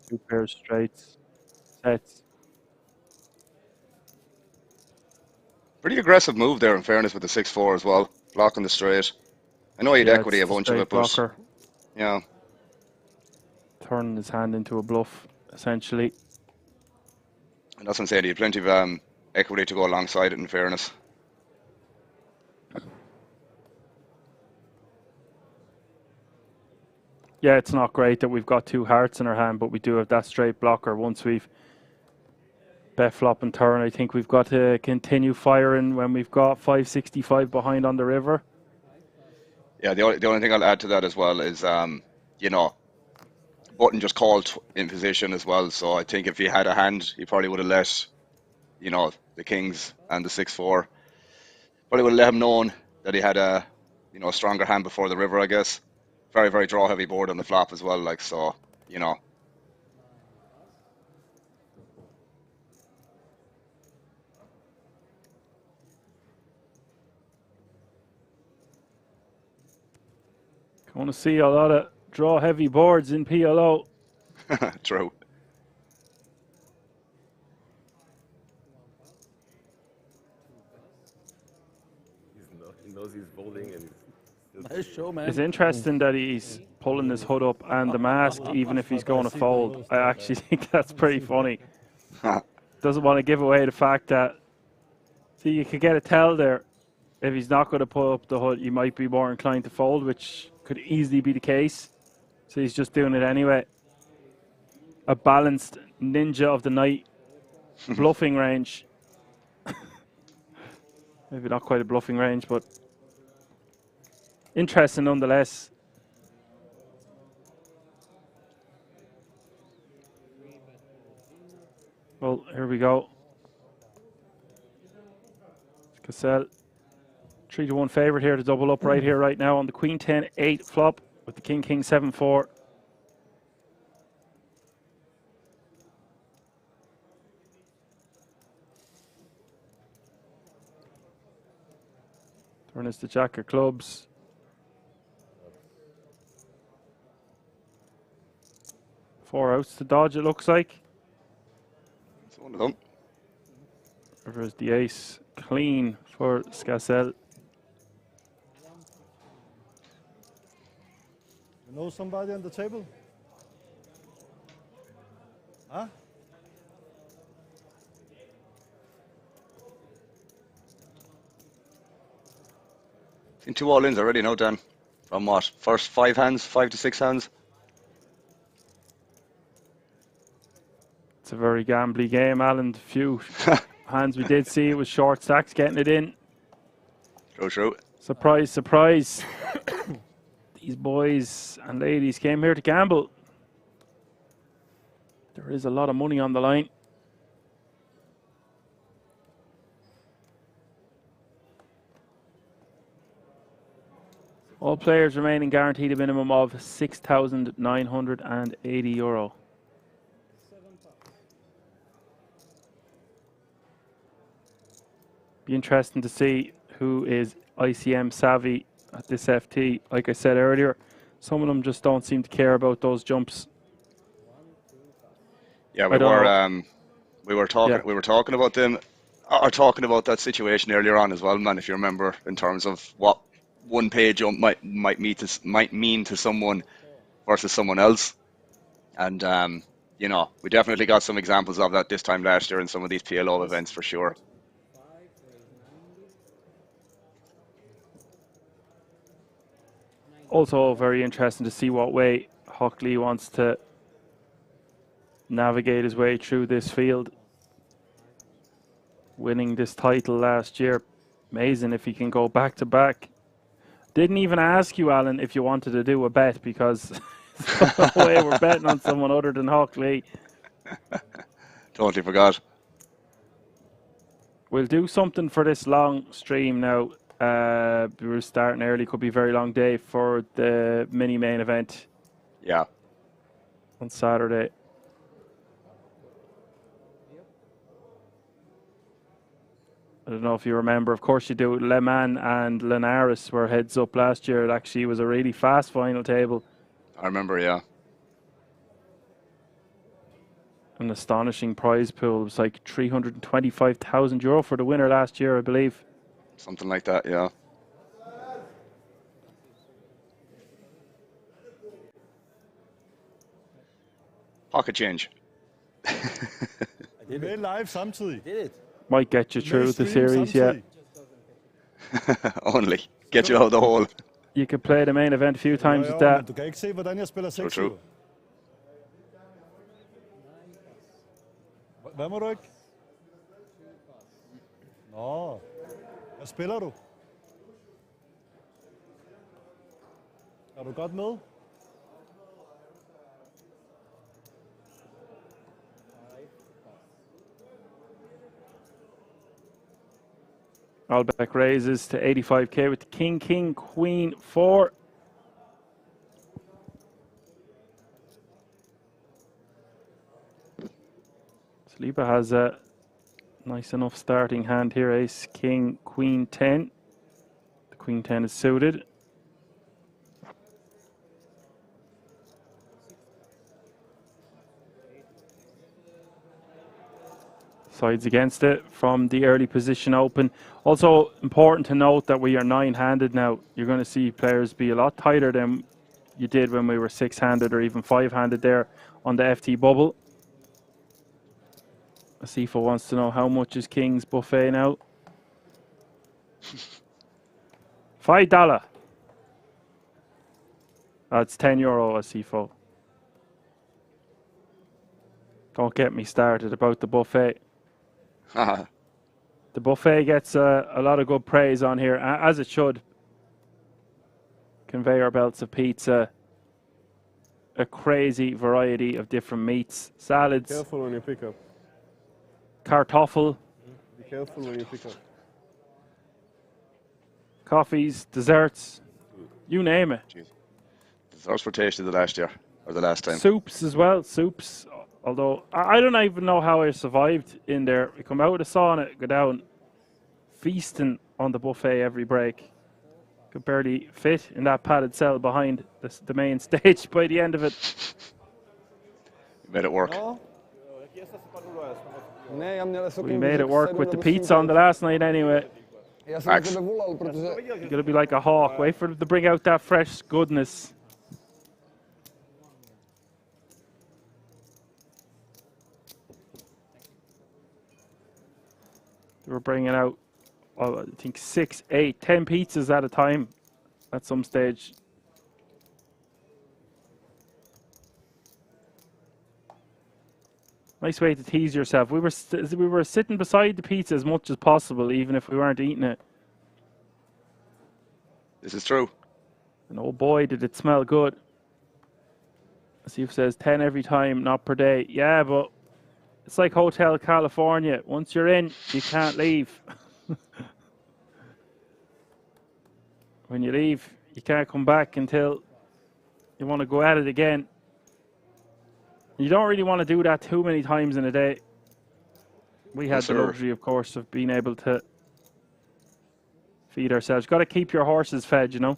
Two pairs straights, sets. Pretty aggressive move there, in fairness, with the 6-4 as well. Blocking the straight. I know he'd equity a bunch of it, but yeah. Turning his hand into a bluff, essentially. And that's what I'm saying. He had plenty of equity to go alongside it, in fairness. Yeah, it's not great that we've got two hearts in our hand, but we do have that straight blocker. Once we've bet flop and turn, I think we've got to continue firing when we've got 565 behind on the river. Yeah, the only thing I'll add to that as well is, you know, button just called in position as well. So I think if he had a hand, he probably would have let, you know, the Kings and the 6-4. Probably would have let him known that he had a, you know, a stronger hand before the river, I guess. Very, very draw heavy board on the flop as well, like, so, you know. Want to see a lot of draw heavy boards in PLO. True. He knows he's folding and Nice show, man. It's interesting that he's pulling his hood up and the mask, even if he's going to fold. I actually think that's pretty funny. Doesn't want to give away the fact that, see, you could get a tell there. If he's not going to pull up the hood, he might be more inclined to fold, which could easily be the case. So he's just doing it anyway. A balanced ninja of the night bluffing range. Maybe not quite a bluffing range, but interesting nonetheless. Well, here we go. Cassell, 3-1 favorite here to double up right here, right now on the Queen 10-8 flop with the King 7-4. Turn is the Jack of clubs. Four outs to dodge, it looks like. It's one of them. Reverse the ace, clean for Scassell. You know somebody on the table? Huh? Seen 2 all-ins already now, Dan. From what? First 5 hands, 5 to 6 hands? It's a very gambly game, Alan. Few hands we did see, it was short stacks getting it in. True. Surprise, surprise. These boys and ladies came here to gamble. There is a lot of money on the line. All players remaining guaranteed a minimum of €6,980. Be interesting to see who is ICM savvy at this FT. Like I said earlier, some of them just don't seem to care about those jumps. Yeah, we were talking about them, or talking about that situation earlier on as well, man. If you remember, in terms of what one pay jump might mean to someone versus someone else, and you know, we definitely got some examples of that this time last year in some of these PLO events for sure. Also very interesting to see what way Hockley wants to navigate his way through this field. Winning this title last year. Amazing if he can go back to back. Didn't even ask you, Alan, if you wanted to do a bet, because there's no way we're betting on someone other than Hockley. Totally forgot. We'll do something for this long stream now. We're starting early, could be a very long day for the mini main event. Yeah. On Saturday. I don't know if you remember, of course you do, Le Mans and Linares were heads up last year. It actually was a really fast final table. I remember, yeah. An astonishing prize pool. It was like €325,000 for the winner last year, I believe. Something like that, yeah. Pocket change. I did it live samtidig. Did it? Might get you through the series, yeah. Only. Get you out of the hole. You could play the main event a few times with that. Du kan ikke se, hvordan jeg spiller 6. True. Hvad må du ikke? Nå, hvad spiller du? Er du godt med? Albeck raises to 85k with the King, King, Queen, 4. Saliba has a nice enough starting hand here. Ace, King, Queen, 10. The Queen 10 is suited. Sides against it from the early position open. Also important to note that we are 9-handed now. You're going to see players be a lot tighter than you did when we were 6-handed or even 5-handed there on the FT bubble. Asifo wants to know how much is King's buffet now. $5. That's €10, Asifo. Don't get me started about the buffet. The buffet gets a lot of good praise on here, as it should. Conveyor belts of pizza, a crazy variety of different meats, salads. Careful when you pick up. Kartoffel. Be careful when you pick up. Coffees, desserts, you name it. Desserts were tasty the last year, or the last time. Soups as well, soups. Although, I don't even know how I survived in there. We come out of the sauna, go down, feasting on the buffet every break. Could barely fit in that padded cell behind the main stage by the end of it. You made it work. We made it work with the pizza on the last night anyway. Max. You're going to be like a hawk. Wait for them to bring out that fresh goodness. They were bringing out, I think, 6, 8, 10 pizzas at a time at some stage. Nice way to tease yourself. We were sitting beside the pizza as much as possible, even if we weren't eating it. This is true. And oh boy, did it smell good. Asif says 10 every time, not per day. Yeah, but it's like Hotel California. Once you're in, you can't leave. When you leave, you can't come back until you want to go at it again. You don't really want to do that too many times in a day. We had the luxury, of course, of being able to feed ourselves. Got to keep your horses fed, you know.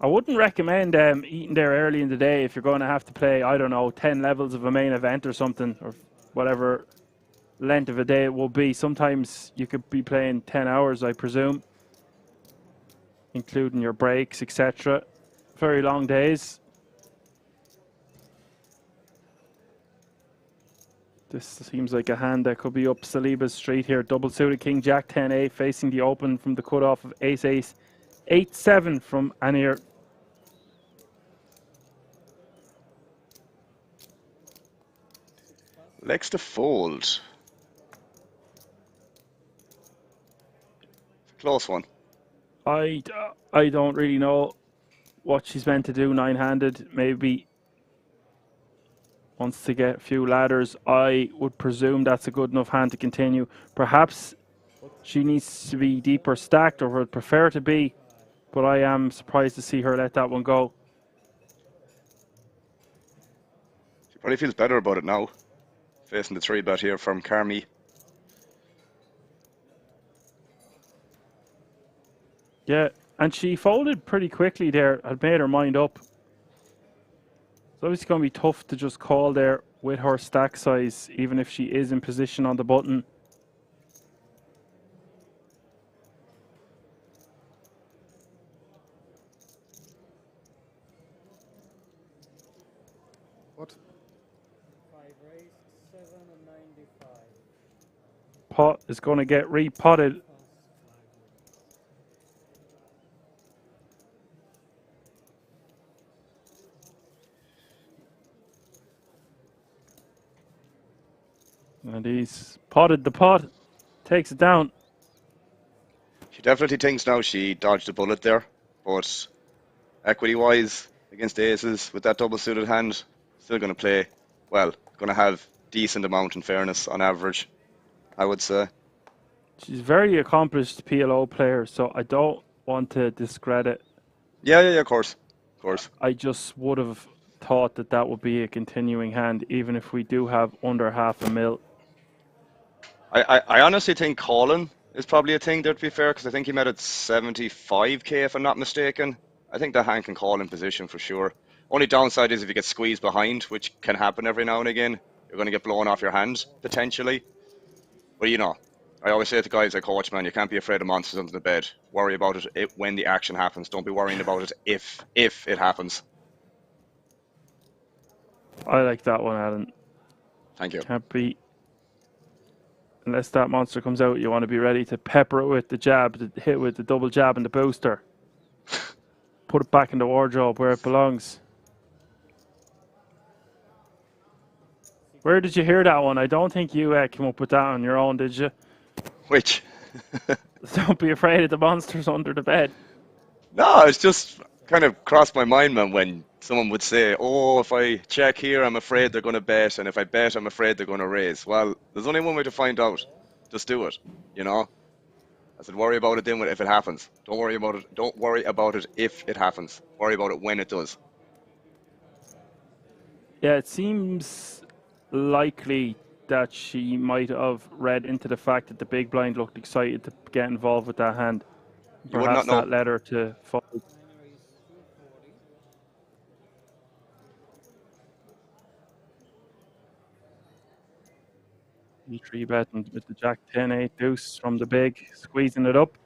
I wouldn't recommend eating there early in the day if you're going to have to play, I don't know, 10 levels of a main event or something, or whatever length of a day it will be. Sometimes you could be playing 10 hours, I presume, including your breaks, etc. Very long days. This seems like a hand that could be up Saliba's street here. Double suited King Jack 10-8 facing the open from the cutoff of Ace-Ace. 8-7 from Anir. Lex to fold. It's a close one. I don't really know what she's meant to do 9-handed. Maybe wants to get a few ladders. I would presume that's a good enough hand to continue. Perhaps she needs to be deeper stacked, or would prefer to be, but I am surprised to see her let that one go. She probably feels better about it now, facing the 3-bet here from Carmi. Yeah, and she folded pretty quickly there, had made her mind up. It's obviously going to be tough to just call there with her stack size, even if she is in position on the button. What? Pot is going to get repotted. And he's potted the pot, takes it down. She definitely thinks now she dodged a bullet there, but equity-wise against aces with that double-suited hand, still going to play well. Going to have decent amount in fairness on average, I would say. She's a very accomplished PLO player, so I don't want to discredit. Yeah, of course. Of course. I just would have thought that that would be a continuing hand, even if we do have under $500,000. I honestly think calling is probably a thing there, to be fair, because I think he made it 75k if I'm not mistaken. I think the hand can call in position for sure. Only downside is if you get squeezed behind, which can happen every now and again, you're going to get blown off your hands, potentially. But you know, I always say to guys I coach, man, you can't be afraid of monsters under the bed. Worry about it when the action happens. Don't be worrying about it if it happens. I like that one, Alan. Thank you. Can't be. Unless that monster comes out, you want to be ready to pepper it with the jab, to hit with the double jab and the booster. Put it back in the wardrobe where it belongs. Where did you hear that one? I don't think you came up with that on your own, did you? Which? Don't be afraid of the monsters under the bed. No, it's just kind of crossed my mind, man, when someone would say, oh, if I check here, I'm afraid they're going to bet, and if I bet, I'm afraid they're going to raise. Well, there's only one way to find out. Just do it, you know? I said, worry about it then if it happens. Don't worry about it. Don't worry about it if it happens. Worry about it when it does. Yeah, it seems likely that she might have read into the fact that the big blind looked excited to get involved with that hand. You would not Perhaps know. that led her to fold. You 3-betting with the Jack 10-8 deuce from the big, squeezing it up.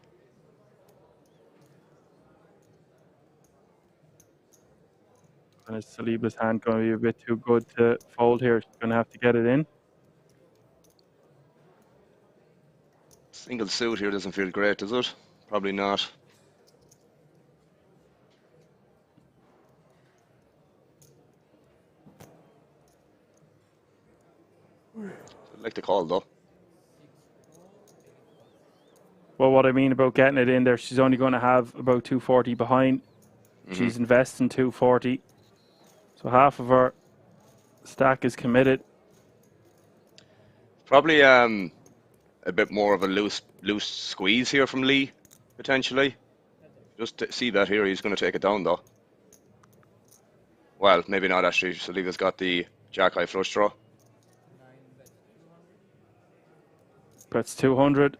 And is Saliba's hand going to be a bit too good to fold here? She's going to have to get it in. Single suit here doesn't feel great, does it? Probably not. I'd like to call though. Well, what I mean about getting it in there, she's only going to have about 240 behind. She's investing 240. So half of her stack is committed. Probably a bit more of a loose squeeze here from Lee, potentially. Just see that here, he's going to take it down though. Well, maybe not actually. Saliba's got the jack high flush draw. That's 200.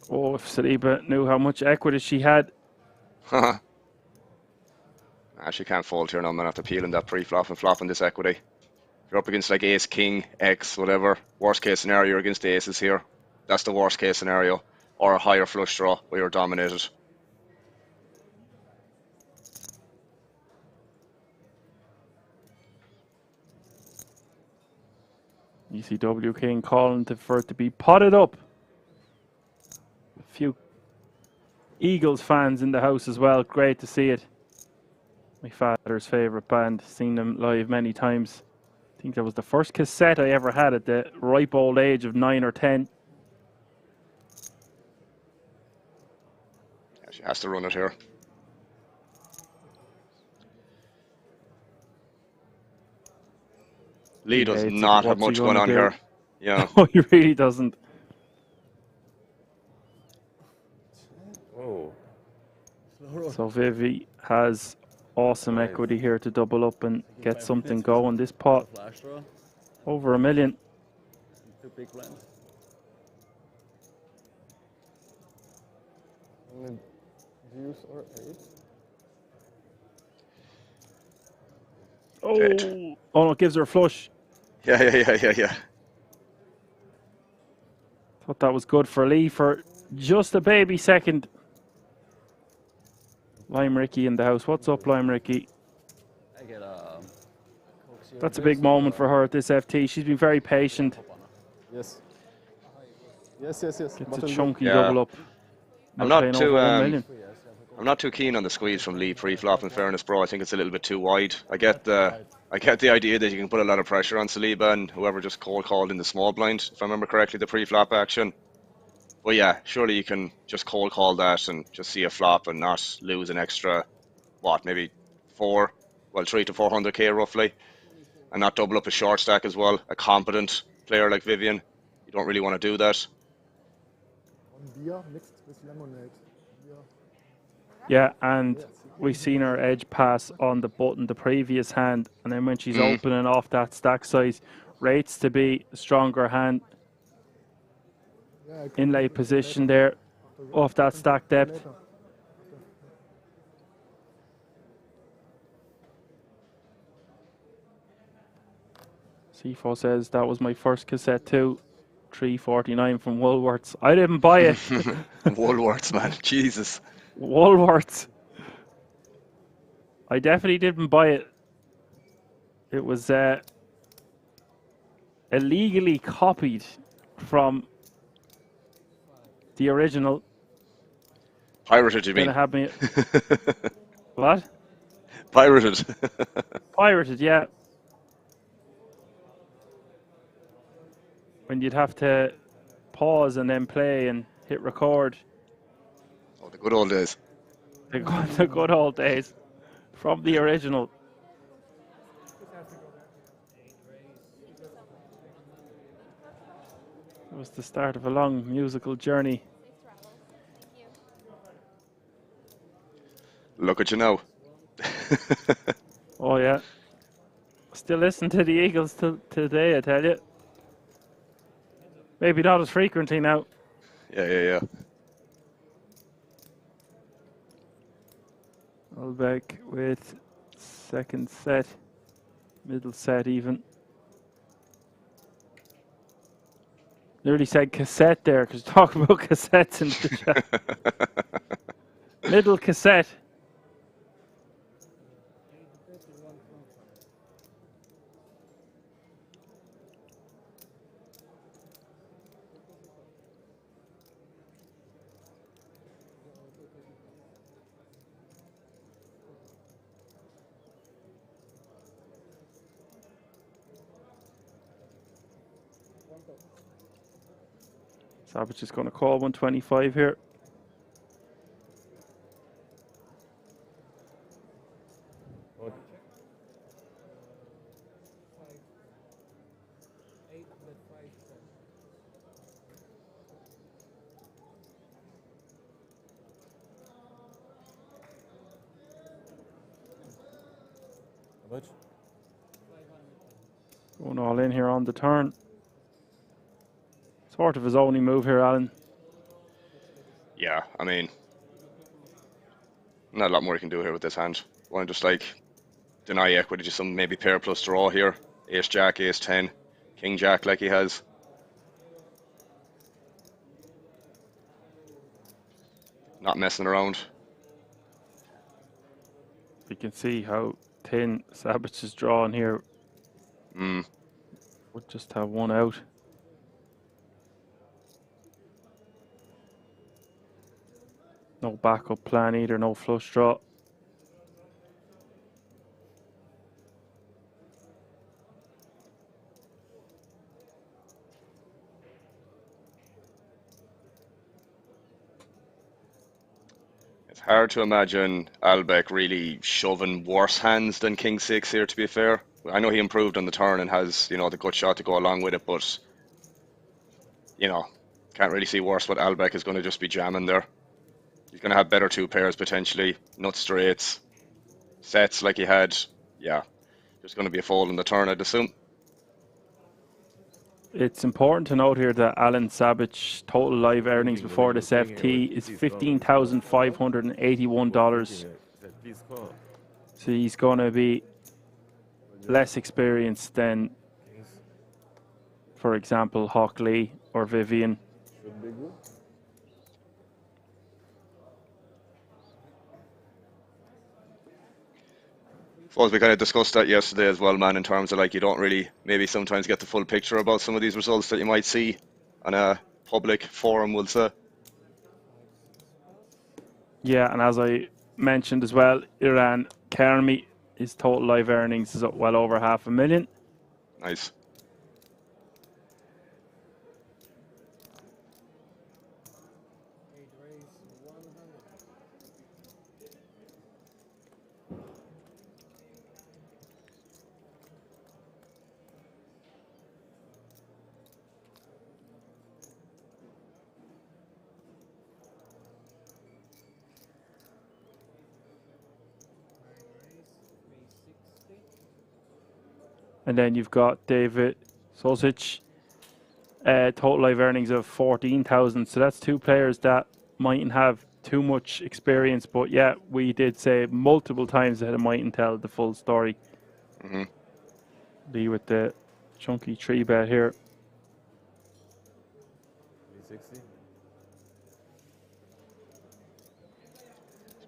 Oh, if Saliba knew how much equity she had. Nah, she can't fold here now, man, after peeling that pre-flop and flopping this equity. If you're up against like ace, king, x, whatever, worst case scenario, you're against the aces here. That's the worst case scenario. Or a higher flush draw where you're dominated. ECW King calling for it to be potted up. A few Eagles fans in the house as well. Great to see it. My father's favourite band. Seen them live many times. I think that was the first cassette I ever had at the ripe old age of 9 or 10. Yeah, she has to run it here. Lee does not have much going on here. Yeah. No, he really doesn't. Oh. So Vivi has awesome equity here to double up and get something going. This pot, over $1 million. Two big blinds. Deuce or 8. Oh no, it gives her a flush. Yeah. Thought that was good for Lee for just a baby second. Lime Ricky in the house. What's up, Lime Ricky? That's a big moment for her at this FT. She's been very patient. Yes. Gets a chunky double up. I'm not too keen on the squeeze from Lee pre-flop. In fairness, bro, I think it's a little bit too wide. I get the idea that you can put a lot of pressure on Saliba and whoever just called in the small blind, if I remember correctly, the pre-flop action. But yeah, surely you can just call that and just see a flop and not lose an extra, what, maybe 3 to 400k roughly, and not double up a short stack as well. A competent player like Vivian, you don't really want to do that. Beer mixed with lemonade. Yeah, and we've seen her edge pass on the button the previous hand, and then when she's opening off that stack size, rates to be a stronger hand. Inlay position there. off that stack depth. CFO says that was my first cassette too. 349 from Woolworths. I didn't buy it. Woolworths, man. Jesus. Woolworths. I definitely didn't buy it. It was illegally copied from the original. Pirated, you mean? Have me. What? Pirated. Pirated, yeah. When you'd have to pause and then play and hit record. Oh, the good old days. The good old days. From the original. It was the start of a long musical journey. Look at you now. Oh, yeah. Still listen to the Eagles today, I tell you. Maybe not as frequently now. Yeah. Albeck with second set, middle set even. Nearly said cassette there because talking about cassettes in the chat. Middle cassette. Savage is going to call 125 here. Going all in here on the turn. Sort of his only move here, Alan. Yeah, I mean, not a lot more you can do here with this hand. Want to just like deny equity to some maybe pair plus draw here. Ace Jack, Ace 10, King Jack like he has. Not messing around. You can see how thin Savage is drawing here. Would just have one out. No backup plan either, no flush draw. It's hard to imagine Albeck really shoving worse hands than King 6 here, to be fair. I know he improved on the turn and has, you know, the gut shot to go along with it, but, you know, can't really see worse what Albeck is going to just be jamming there. He's going to have better two pairs potentially, nut straights, sets like he had. Yeah, there's going to be a fold in the turn, I'd assume. It's important to note here that Alan Savage total live earnings before this FT is $15,581. So he's going to be less experienced than, for example, Hawk Lee or Vivian. I suppose we kind of discussed that yesterday as well, man, in terms of like you don't really maybe sometimes get the full picture about some of these results that you might see on a public forum, we'll say. Yeah, and as I mentioned as well, Iran Karmi, his total live earnings is well over $500,000. Nice. And then you've got David Sosic, total live earnings of 14,000. So that's two players that mightn't have too much experience, but yeah, we did say multiple times that it mightn't tell the full story. Mm-hmm. Lee with the chunky 3-bet here. 360.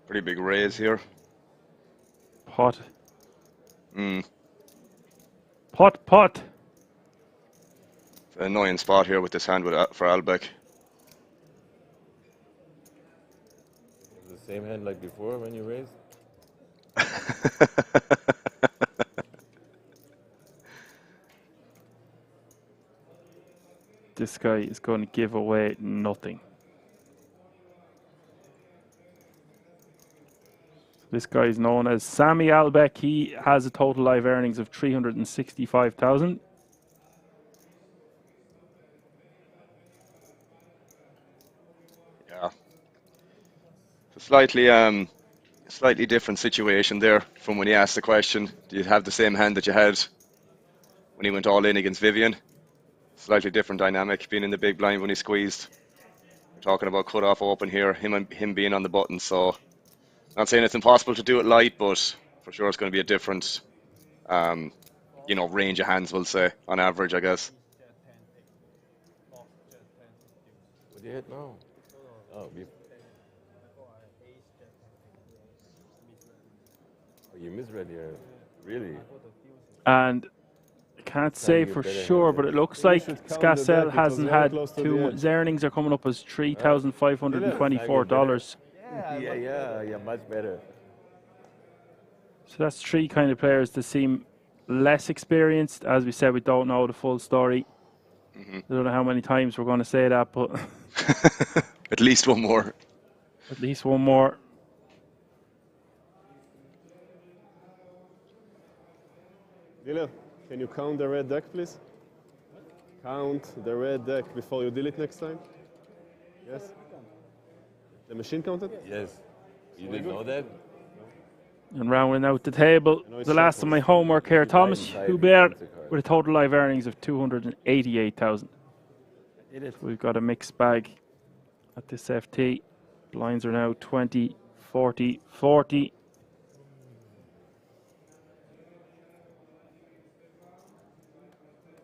Pretty big raise here. Pot. Mm. Pot. Annoying spot here with this hand for Albeck. The same hand like before when you raised? This guy is going to give away nothing. This guy is known as Sammy Albeck. He has a total live earnings of 365,000. Yeah. It's a slightly different situation there from when he asked the question. Do you have the same hand that you had when he went all in against Vivian? Slightly different dynamic, being in the big blind when he squeezed. We're talking about cut off open here, him being on the button, so not saying it's impossible to do it light, but for sure it's going to be a different range of hands, we'll say, on average, I guess. What do you hit now? Oh, you misread here. Really? And I can't say for sure, but it looks like Scassell hasn't had too much. His earnings are coming up as $3,524. Yeah, much better. So that's three kind of players that seem less experienced. As we said, we don't know the full story. Mm-hmm. I don't know how many times we're going to say that, but at least one more. At least one more. Dylan, can you count the red deck, please? Count the red deck before you deal it next time. Yes? The machine counted? Yes. You didn't know that? And rounding out the table, the last of my homework here, Thomas Hubert with a total live earnings of 288,000. So we've got a mixed bag at this FT. Blinds are now 20, 40, 40.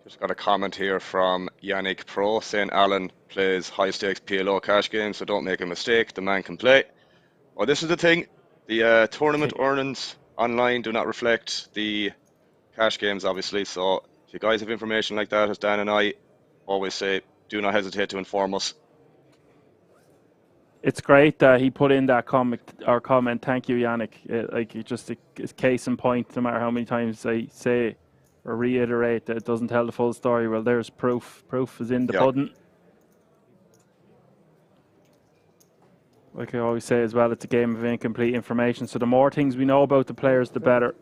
Just got a comment here from Yannick Pro saying Alan plays high stakes PLO cash games, so don't make a mistake. The man can play. Well, this is the thing. The tournament earnings online do not reflect the cash games, obviously. So if you guys have information like that, as Dan and I always say, do not hesitate to inform us. It's great that he put in that comment. Thank you, Yannick. It's just a case in point. No matter how many times I say or reiterate that it doesn't tell the full story, well, there's proof. Proof is in the pudding. Like I always say as well, it's a game of incomplete information. So the more things we know about the players, the better.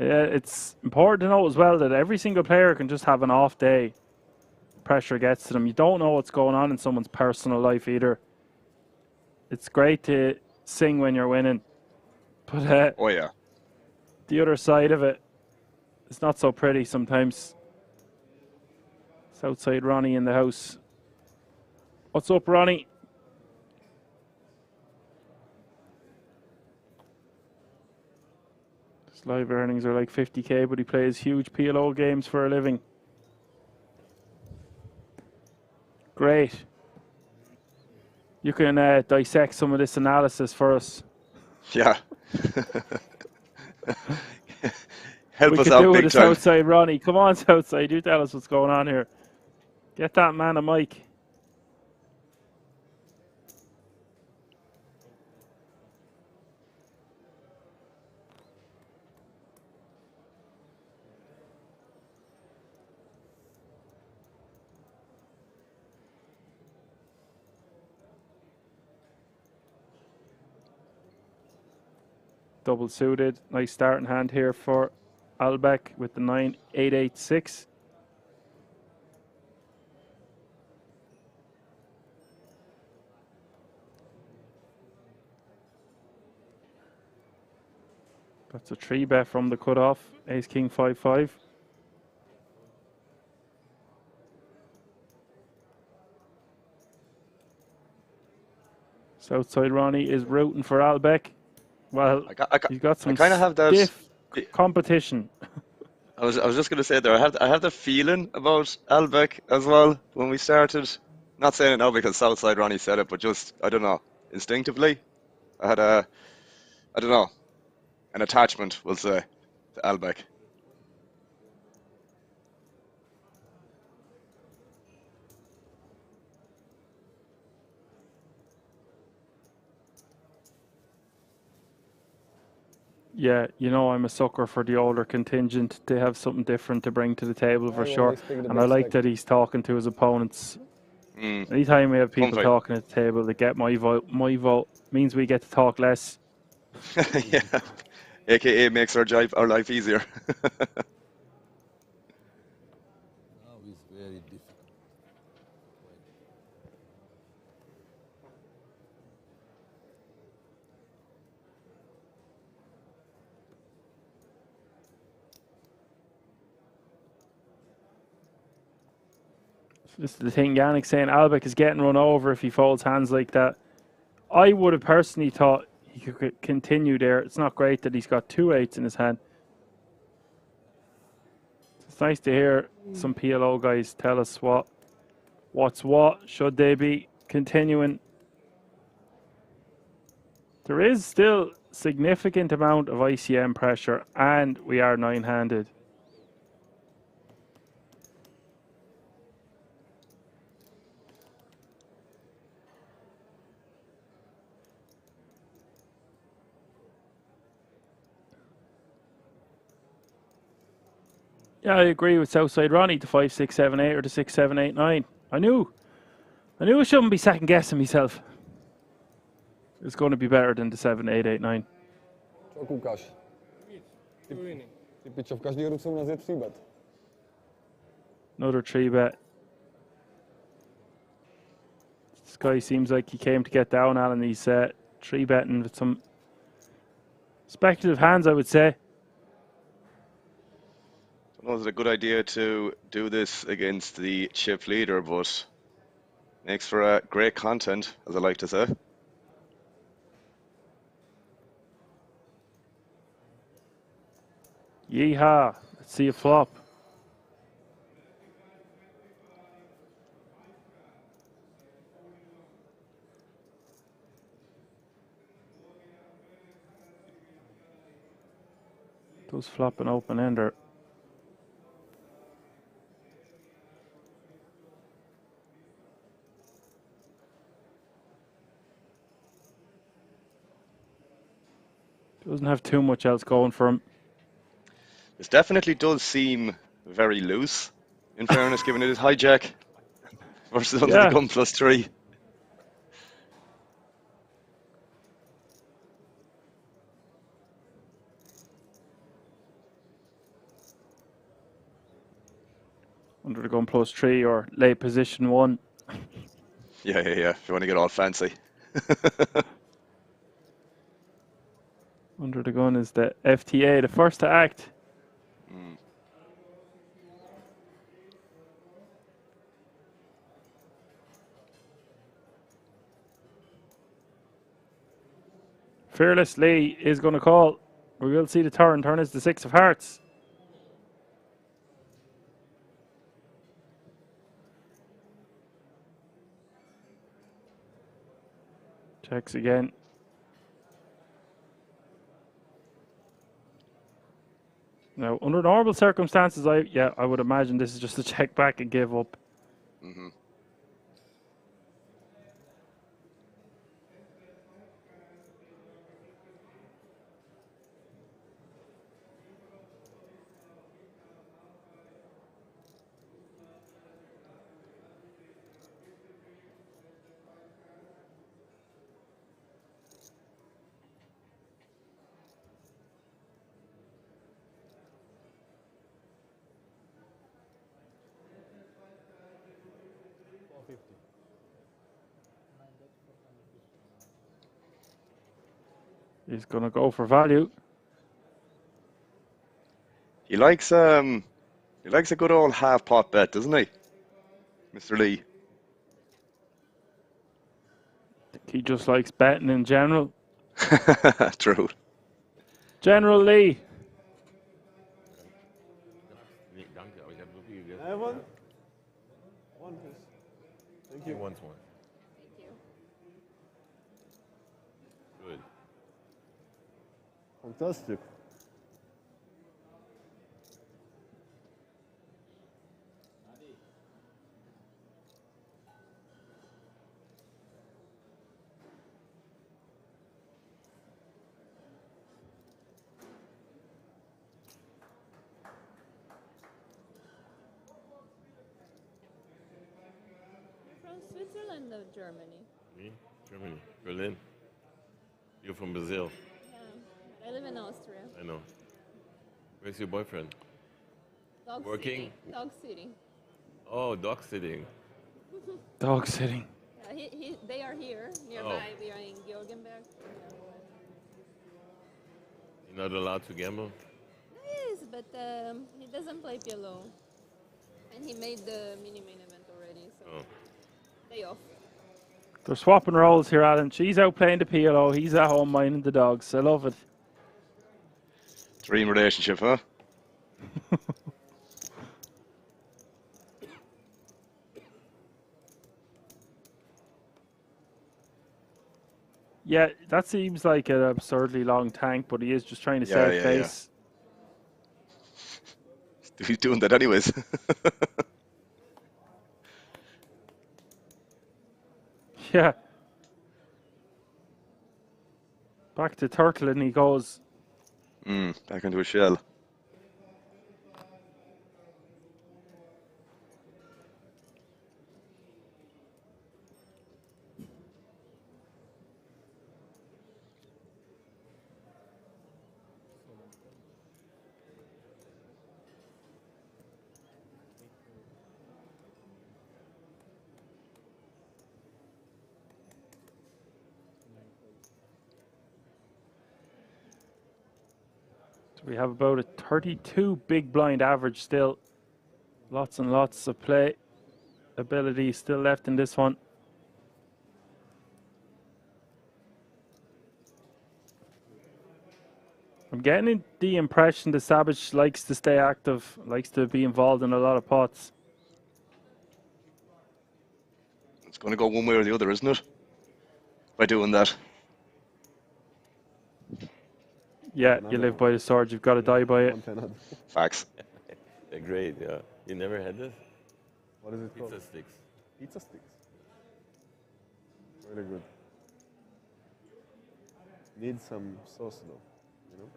Yeah, it's important to know as well that every single player can just have an off day. Pressure gets to them. You don't know what's going on in someone's personal life either. It's great to sing when you're winning, but oh yeah, the other side of it, it's not so pretty sometimes. Southside Ronnie in the house. What's up, Ronnie? His live earnings are like 50k, but he plays huge PLO games for a living. Great. You can dissect some of this analysis for us. Yeah. Help we us could out do big with time. Southside Ronnie. Come on, Southside. You tell us what's going on here. Get that man a mic. Double suited. Nice starting hand here for Albeck with the 9-8-8-6. That's a 3-bet from the cutoff. Ace King 5-5. Southside Ronnie is rooting for Albeck. Well, he's got some kind of have that. stiff competition. I was just going to say there. I have the feeling about Albeck as well when we started. Not saying it now because Southside Ronnie said it, but just I don't know, instinctively, I had a I don't know an attachment, we'll say, to Albeck. Yeah, you know I'm a sucker for the older contingent. They have something different to bring to the table for sure. And I like that he's talking to his opponents. Anytime we have people Comfy. talking at the table, they get my vote. My vote means we get to talk less. Yeah, AKA makes our life easier. Now it's very difficult. This is the thing, Yannick saying Albeck is getting run over if he folds hands like that. I would have personally thought he could continue there. It's not great that he's got 2 8s in his hand. It's nice to hear some PLO guys tell us what's what. Should they be continuing? There is still significant amount of ICM pressure, and we are 9-handed. Yeah, I agree with Southside Ronnie, the 5, 6, 7, 8 or the 6, 7, 8, 9. I knew I shouldn't be second guessing myself. It's going to be better than the 7, 8, 8, 9. Co koukáš? Ty pičo, v každý ruce u nás je 3-bet. Another 3-bet. This guy seems like he came to get down, Alan. He's 3-betting with some speculative hands, I would say. I don't know if it's a good idea to do this against the chip leader, but makes for great content, as I like to say. Yeehaw. Let's see a flop. Does flop an open ender. Doesn't have too much else going for him. This definitely does seem very loose, in fairness, given it is hijack versus under the gun +3. Under the gun +3 or late position 1. Yeah, if you want to get all fancy. Under the gun is the FTA, the first to act. Fearless Lee is going to call. We will see the turn. Turn is the 6 of hearts. Checks again. Now, under normal circumstances, I would imagine this is just a check back and give up. He's going to go for value. He likes a good old half pot bet, doesn't he, Mr. Lee? He just likes betting in general. True. General Lee. I have one. One, please. Thank you. One. Good. Fantastic. From Switzerland or Germany? Me? Germany. Berlin. You're from Brazil. Yeah, I live in Austria. I know. Where's your boyfriend? Dog Working? sitting. Dog sitting. Oh, dog sitting. Dog sitting. Yeah, they are here nearby. We are in Georgenberg. You're not allowed to gamble? Yes, but he doesn't play PLO. And he made the mini-main event already, so day off. They're swapping roles here, Alan. She's out playing the PLO. He's at home minding the dogs. I love it. Dream relationship, huh? Yeah, that seems like an absurdly long tank, but he is just trying to save face. He's doing that anyways. Yeah. Back to turtle and he goes. Back into a shell. So we have about a 32 big blind average still. Lots and lots of play ability still left in this one. I'm getting the impression the Savage likes to stay active, likes to be involved in a lot of pots. It's going to go one way or the other, isn't it? By doing that. Yeah, you live by the sword, you've got to die by it. Facts. They're great, yeah. You never had this? What is it called? Pizza sticks. Pizza sticks. Really good. Need some sauce though, you know?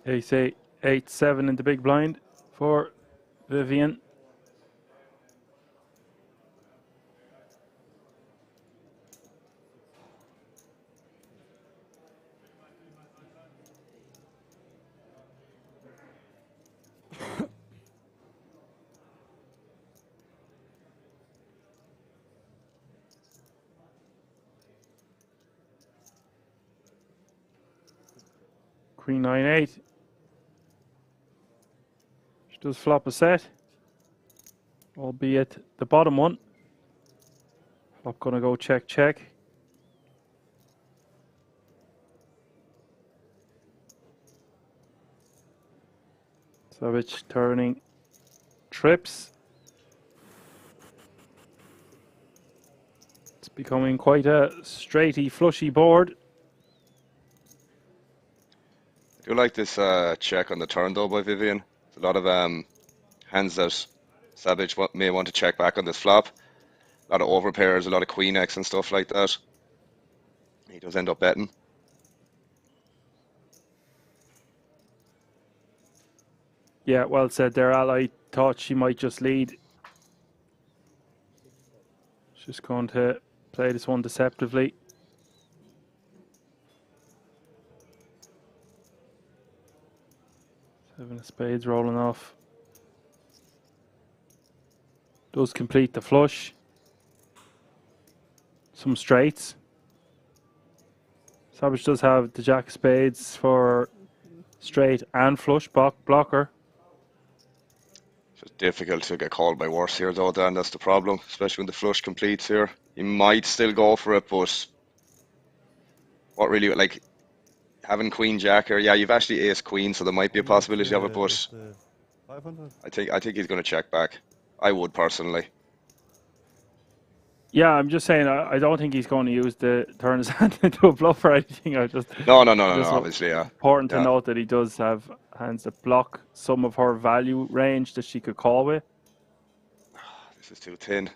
Ace 8, 8-7 in the big blind for Vivian. Queen 9-8. She does flop a set, albeit the bottom one. Flop gonna go check, check. Savage turning trips. It's becoming quite a straighty, flushy board. I do like this check on the turn though by Vivian. There's a lot of hands that Savage may want to check back on this flop. A lot of overpairs, a lot of queen X and stuff like that. He does end up betting. Yeah, well said there, Al. I thought she might just lead. She's going to play this one deceptively. 7 of spades rolling off. Does complete the flush. Some straights. Savage does have the jack of spades for straight and flush blocker. It's difficult to get called by worse here, though, Dan. That's the problem, especially when the flush completes here. You might still go for it, but what really, like, having queen jack here, yeah, you've actually ace queen, so there might be a possibility of it, but I think he's going to check back. I would personally. Yeah, I'm just saying, I don't think he's going to use the turn his hand into a bluff or anything. No, obviously, yeah. Important to Yeah. note that he does have hands that block some of her value range that she could call with. This is too thin.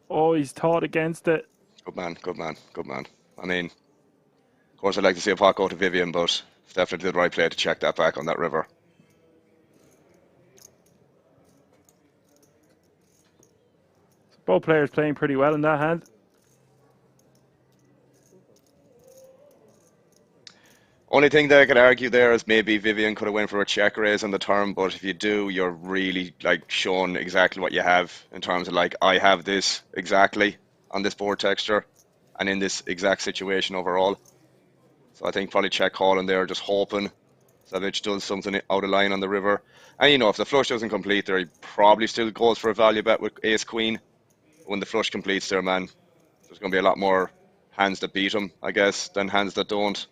Oh, he's thought against it. Good man, good man, good man. I mean, of course, I'd like to see a pot go to Vivian, but it's definitely the right play to check that back on that river. Both players playing pretty well in that hand. Only thing that I could argue there is maybe Vivian could have went for a check raise on the turn, but if you do, you're really like showing exactly what you have in terms of like, I have this exactly on this board texture and in this exact situation overall. So I think probably check call in there, just hoping Savage does something out of line on the river. And you know, if the flush doesn't complete there, he probably still goes for a value bet with ace queen. When the flush completes there, man, there's going to be a lot more hands that beat him, I guess, than hands that don't.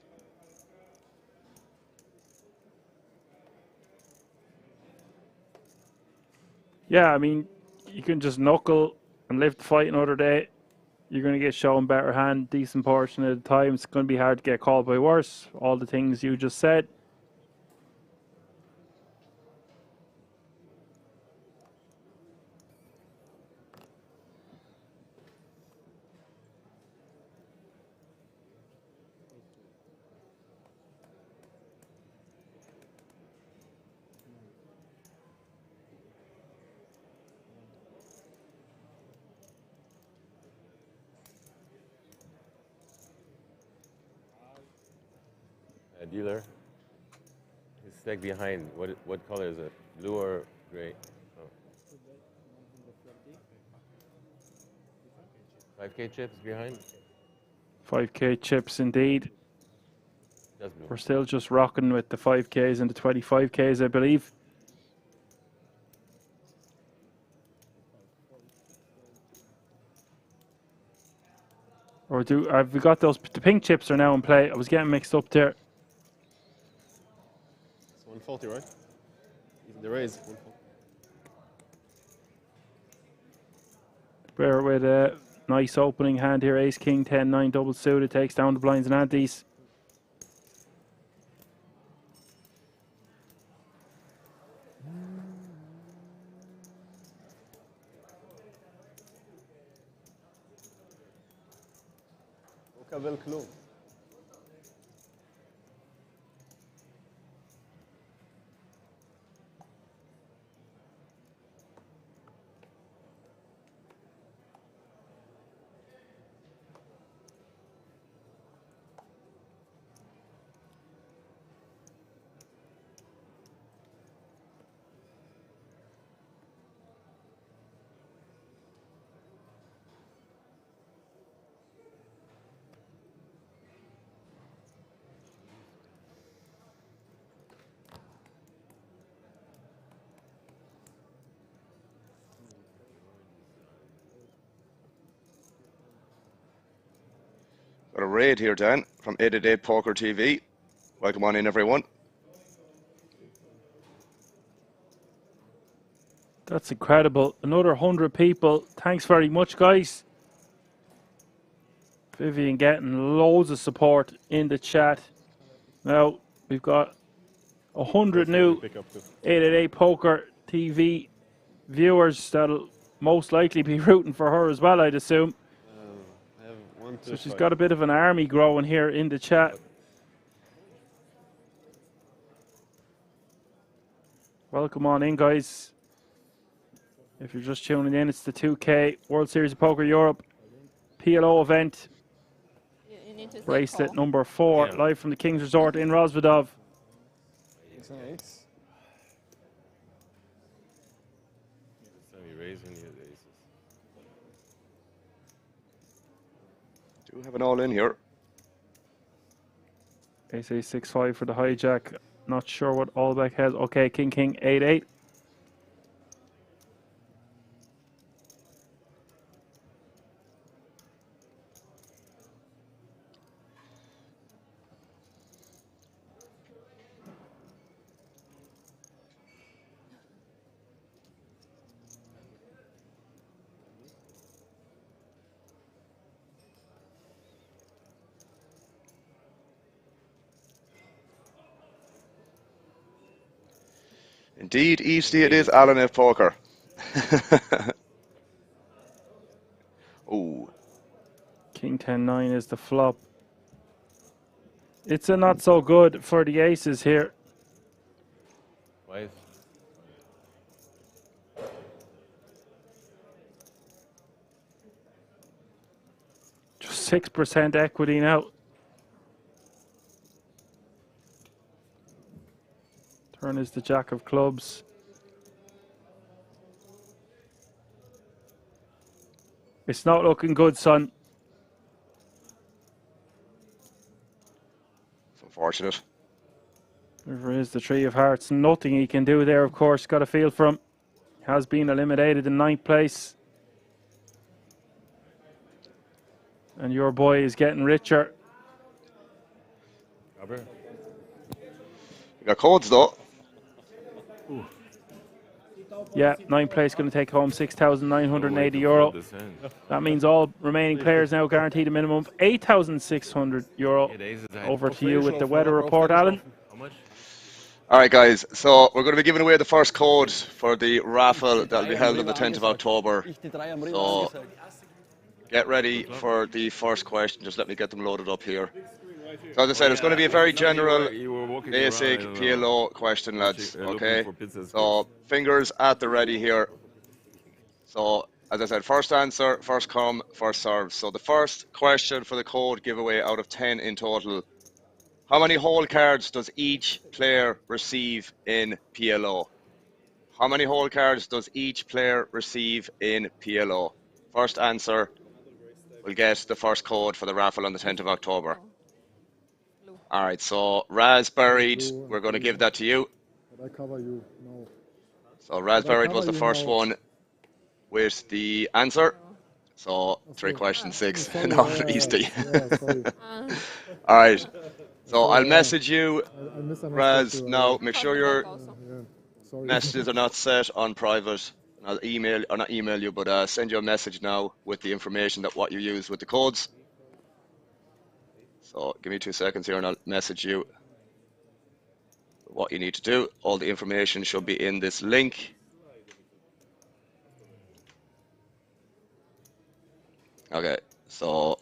Yeah, I mean, you can just knuckle and live the fight another day. You're going to get shown better hand, decent portion of the time. It's going to be hard to get called by worse. All the things you just said. Dealer. His stack behind. What color is it? Blue or gray? Oh. 5K chips behind? 5K chips indeed. That's blue. We're still just rocking with the 5Ks and the 25Ks, I believe. Or have we got those? The pink chips are now in play. I was getting mixed up there. It's 140, right? Even the raise. 140. We're with a nice opening hand here. Ace, King, 10, 9 double suited. Takes down the blinds and antes. קבל כלום. Got a raid here, Dan, from 888 Poker TV. Welcome on in, everyone. That's incredible. Another 100 people. Thanks very much, guys. Vivian getting loads of support in the chat. Now, we've got 100 new 888 Poker TV viewers that'll most likely be rooting for her as well, I'd assume. So she's got a bit of an army growing here in the chat. Welcome on in, guys. If you're just tuning in, it's the 2K World Series of Poker Europe PLO event. You need to say Bracelet call. number 4, Yeah. live from the King's Resort in Rosvedov. Nice. So you're raising your aces. Do have an all in here. Ace A6-5 for the hijack. Not sure what Allback has. Okay, King 8-8. Indeed, Easty, it is Alan F. Poker. Ooh. King 10-9 is the flop. It's a not so good for the aces here. Why? Just 6% equity now. Turn is the jack of clubs. It's not looking good, son. It's unfortunate. There is the Three of Hearts. Nothing he can do there, of course. Got a feel for him. Has been eliminated in 9th place. And your boy is getting richer. We got codes though. Yeah, 9th place going to take home €6,980. That means all remaining players now guaranteed a minimum of €8,600. Over to you with the weather report, Alan. All right, guys. So we're going to be giving away the first code for the raffle that will be held on the 10th of October. So get ready for the first question. Just let me get them loaded up here. So as I said, it's going to be a very general, basic PLO question, lads. Okay. So fingers at the ready here. So as I said, first answer, first come, first serve. So the first question for the code giveaway out of 10 in total. How many hole cards does each player receive in PLO? How many hole cards does each player receive in PLO? First answer will get the first code for the raffle on the 10th of October. All right, so Raspberried, we're going to give that to you. But I cover you. No. So Raspberried was the first one with the answer. So 3 questions, 6. No, Easty. All right. So I'll message you, Raz, now. Make sure your messages are not set on private. I'll email, or not email you, but send you a message now with the information that what you use with the codes. So give me 2 seconds here and I'll message you what you need to do. All the information should be in this link. Okay, so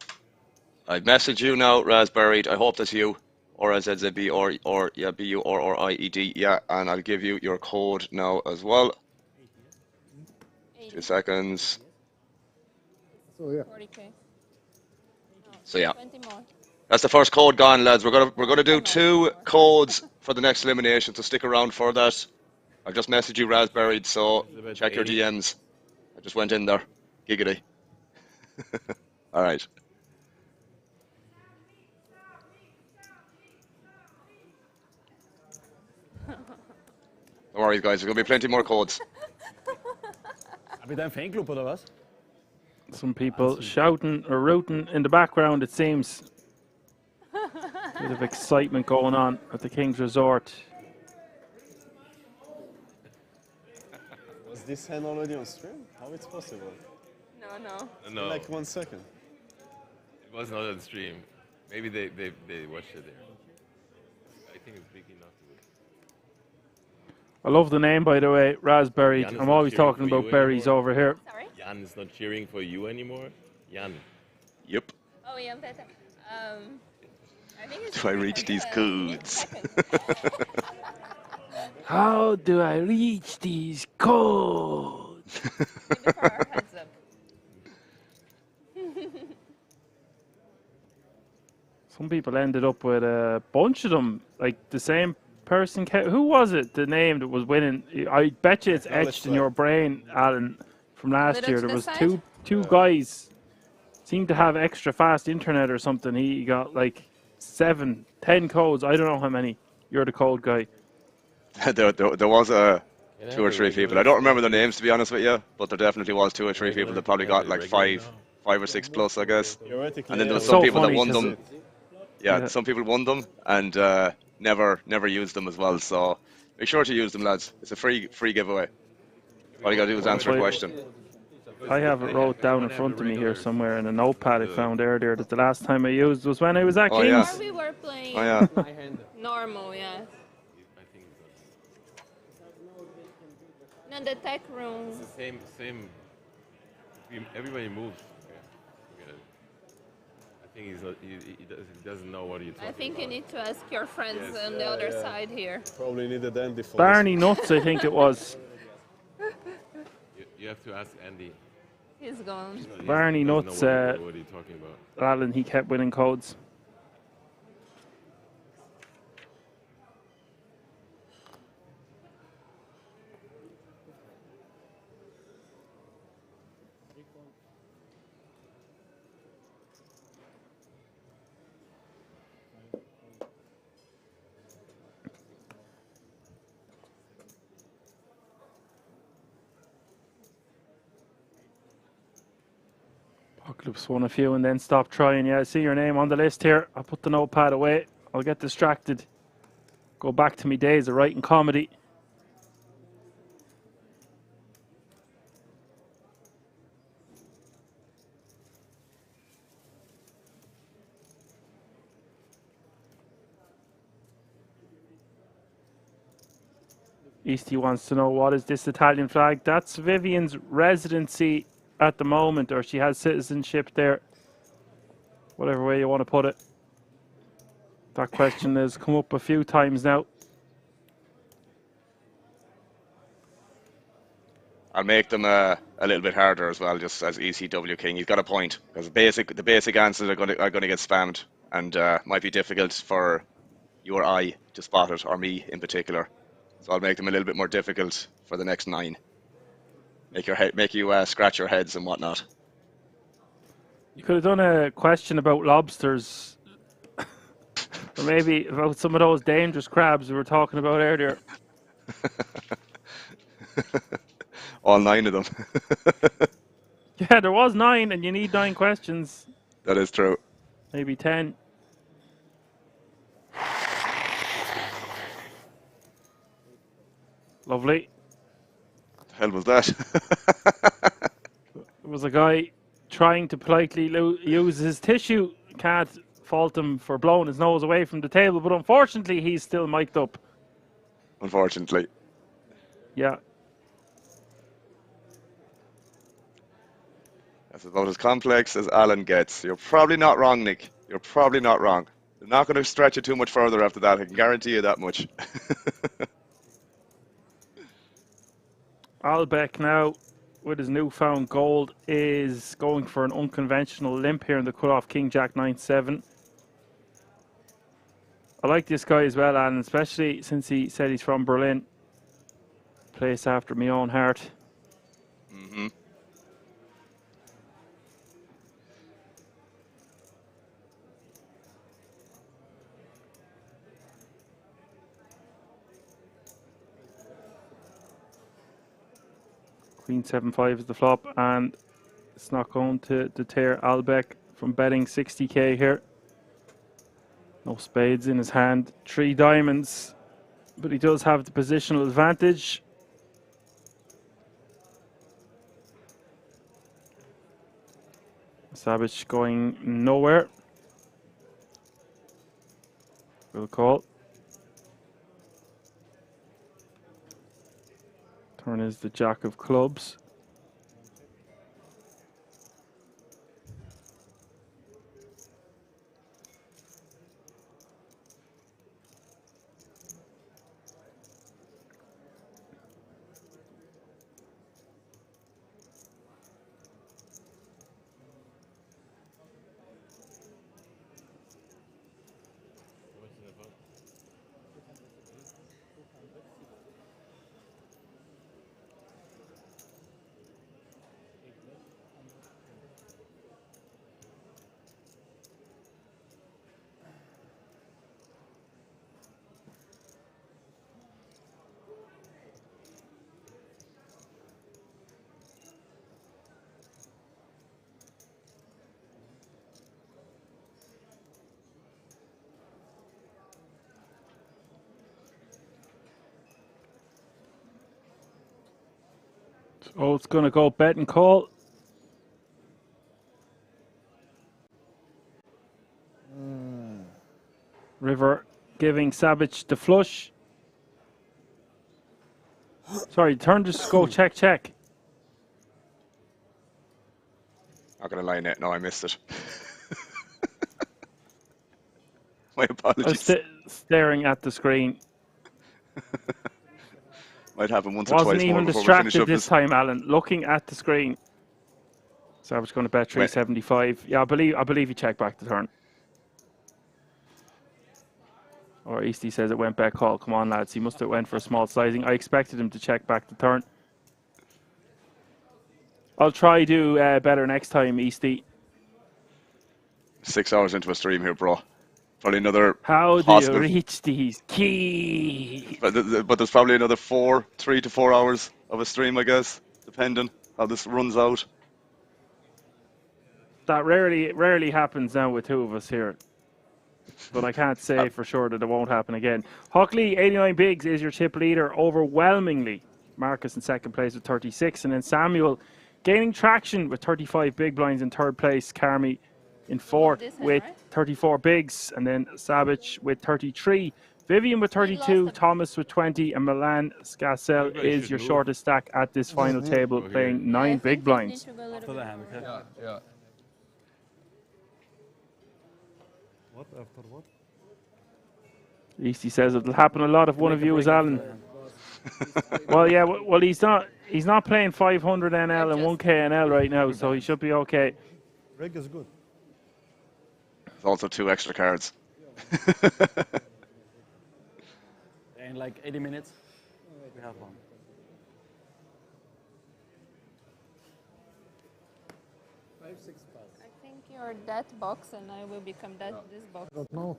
I message you now, Raspberried. I hope that's you, or RZZB, or yeah, BU or IED, yeah, and I'll give you your code now as well. 2 seconds. So yeah. 40K. So yeah, 20 more. that's the first code gone, lads. We're gonna do 2 codes for the next elimination, so stick around for that. I've just messaged you, Raspberried, so check your DMs. I just went in there, giggity. All right. Don't worry, guys. There's gonna be plenty more codes. Hab ich da einen Fanclub oder was? Some people shouting or rooting in the background, it seems. Bit of excitement going on at the King's Resort. Was this hand already on stream? How it's possible? No. No. Like 1 second. It was not on stream. Maybe they watched it there. I think it's big enough to be. I love the name, by the way, Raspberry. Jan is I'm not always cheering talking for about you berries anymore. over here. Sorry? Jan is not cheering for you anymore. Jan. Yep. Oh, yeah, better. I think it's Do I reach these codes? How do I reach these codes? Maybe for our heads up. Some people ended up with a bunch of them. Like the same person. Who was it? The name that was winning? I bet you it's etched in your brain, Alan, from last year. There was two guys seemed to have extra fast internet or something. He got like 7, 10 codes. I don't know how many. You're the code guy. there was 2 or 3 people. I don't remember their names, to be honest with you, but there definitely was 2 or 3 people that probably got like 5 or 6 plus, I guess. And then there was some people that won them. Yeah, some people won them and never used them as well. So make sure to use them, lads. It's a free giveaway. All you gotta do is answer a question. I have it wrote down in front of me here somewhere in a notepad I found earlier that the last time I used was when I was at Kings. We were playing normal, yeah. No, the tech room. It's the same. Everybody moves. Okay. I think he doesn't know what you're talking about. I think you need to ask your friends on the other side here. Probably needed Andy for Barney Nuts, I think it was. You have to ask Andy. He's gone. Barney Nuts, what are you talking about? Alan, he kept winning codes. Apocalypse won a few and then stopped trying. Yeah, I see your name on the list here. I'll put the notepad away. I'll get distracted. Go back to me days of writing comedy. Easty wants to know, what is this Italian flag? That's Vivian's residency at the moment, or she has citizenship there. Whatever way you want to put it. That question has come up a few times now. I'll make them a little bit harder as well, just as ECW King. He's got a point, because the basic answers are going to get spammed, and might be difficult for you or I to spot it, or me in particular. So I'll make them a little bit more difficult for the next 9. Make you scratch your heads and whatnot. You could have done a question about lobsters, or maybe about some of those dangerous crabs we were talking about earlier. All 9 of them. Yeah, there was 9, and you need 9 questions. That is true. Maybe 10. Lovely. What the hell was that? There was a guy trying to politely use his tissue. Can't fault him for blowing his nose away from the table, but unfortunately he's still mic'd up. Unfortunately. Yeah. That's about as complex as Alan gets. You're probably not wrong, Nick. You're probably not wrong. They're not going to stretch it too much further after that. I can guarantee you that much. Albeck now, with his newfound gold, is going for an unconventional limp here in the cutoff. King Jack 9-7. I like this guy as well, Alan, especially since he said he's from Berlin. Place after my own heart. Mm-hmm. Queen 7-5 is the flop, and it's not going to deter Albeck from betting 60k here. No spades in his hand, 3 diamonds, but he does have the positional advantage. Savage going nowhere. We'll call. Turn is the Jack of clubs. Oh, it's going to go bet and call. River giving Savage the flush. Sorry, turn just go check, check. Not going to lie, Net. No, I missed it. My I was apologies. staring at the screen. Might happen once or Wasn't twice more even before we finish distracted up this time, Alan. Looking at the screen. Savage going to bet 375. Yeah, I believe he checked back the turn. Or Eastie says it went back call. Come on, lads. He must have went for a small sizing. I expected him to check back the turn. I'll try do better next time, Eastie. 6 hours into a stream here, bro. Probably another. How do you reach these keys? But there's probably another 3 to 4 hours of a stream, I guess, depending how this runs out. That rarely happens now with two of us here. But I can't say for sure that it won't happen again. Hockley, 89 bigs, is your chip leader overwhelmingly. Marcus in second place with 36. And then Samuel gaining traction with 35 big blinds in third place. Carmi in fourth with 34 bigs. And then Savage with 33. Vivian with 32. Thomas with 20. And Milan Scassel is your shortest stack at this final table, playing 9 big blinds. Yeah. What after what? At least he says it'll happen a lot if one of you is Alan. Well, yeah, well he's not playing 500 NL and 1K NL right now, so he should be okay. Break is good. There's also 2 extra cards. In like 80 minutes, we have one. I think you're that box and I will become this box. I don't know.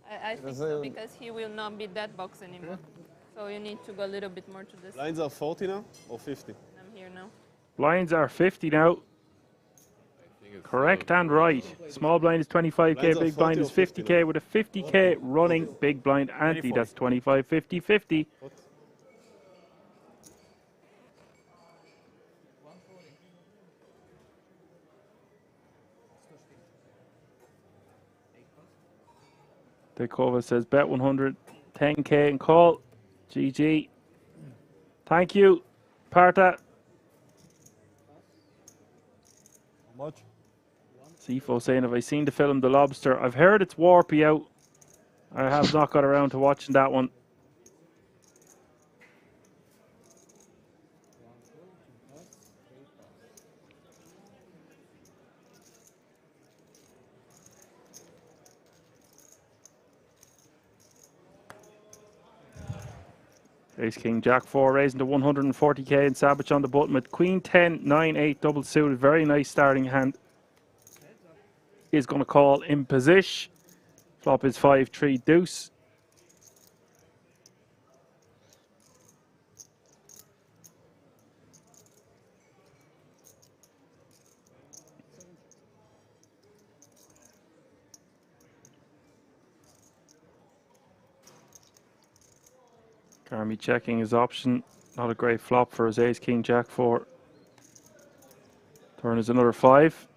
I think so, because he will not be that box anymore. So you need to go a little bit more to this. Lines are 40 now or 50? I'm here now. Blinds are 50 now. Correct and right. Small blind is 25k, big blind is 50k with a 50k running big blind ante. That's 25, 50, 50. Dekova says bet 100, 10k and call. GG. Thank you, Parta. How much? Sifo saying, have I seen the film The Lobster? I've heard it's warpy out. I have not got around to watching that one. Ace King Jack 4 raising to 140k and Savage on the button with Queen 10 9 8 double suited. Very nice starting hand. Is going to call in position. Flop is 5 3 deuce. Carmi checking his option. Not a great flop for his Ace King Jack 4. Turn is another 5.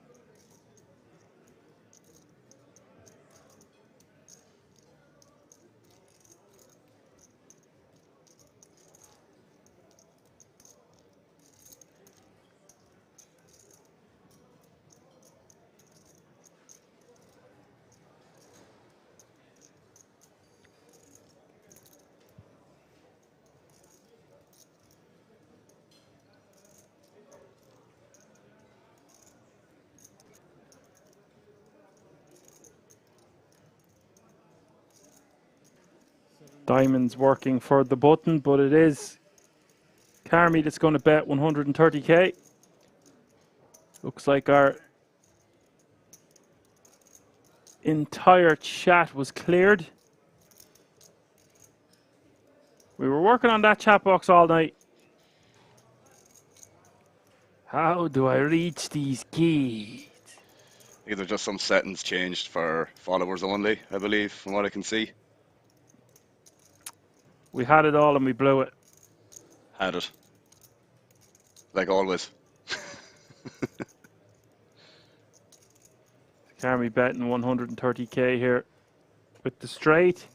Diamonds working for the button, but it is Carmi that's going to bet 130k. Looks like our entire chat was cleared. We were working on that chat box all night. How do I reach these keys? I think there's just some settings changed for followers only, I believe, from what I can see. We had it all and we blew it. Had it. like always. Carmi betting 130k here with the straight.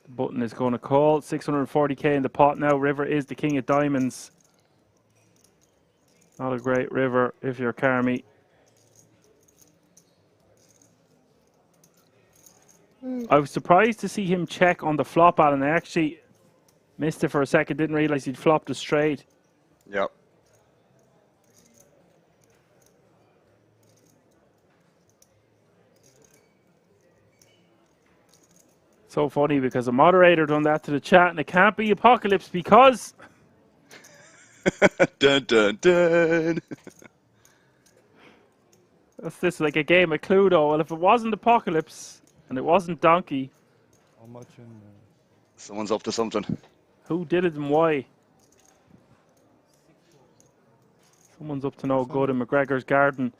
The button is going to call. 640k in the pot now. River is the king of diamonds. Not a great river if you're Carmi. I was surprised to see him check on the flop, Alan. I actually missed it for a second. Didn't realize he'd flopped a straight. Yep. So funny because a moderator done that to the chat, and it can't be Apocalypse because Dun dun dun. that's this like a game of Cluedo. Well, if it wasn't Apocalypse and it wasn't Donkey, How much in? Someone's up to something. who did it and why? Someone's up to no good in McGregor's garden.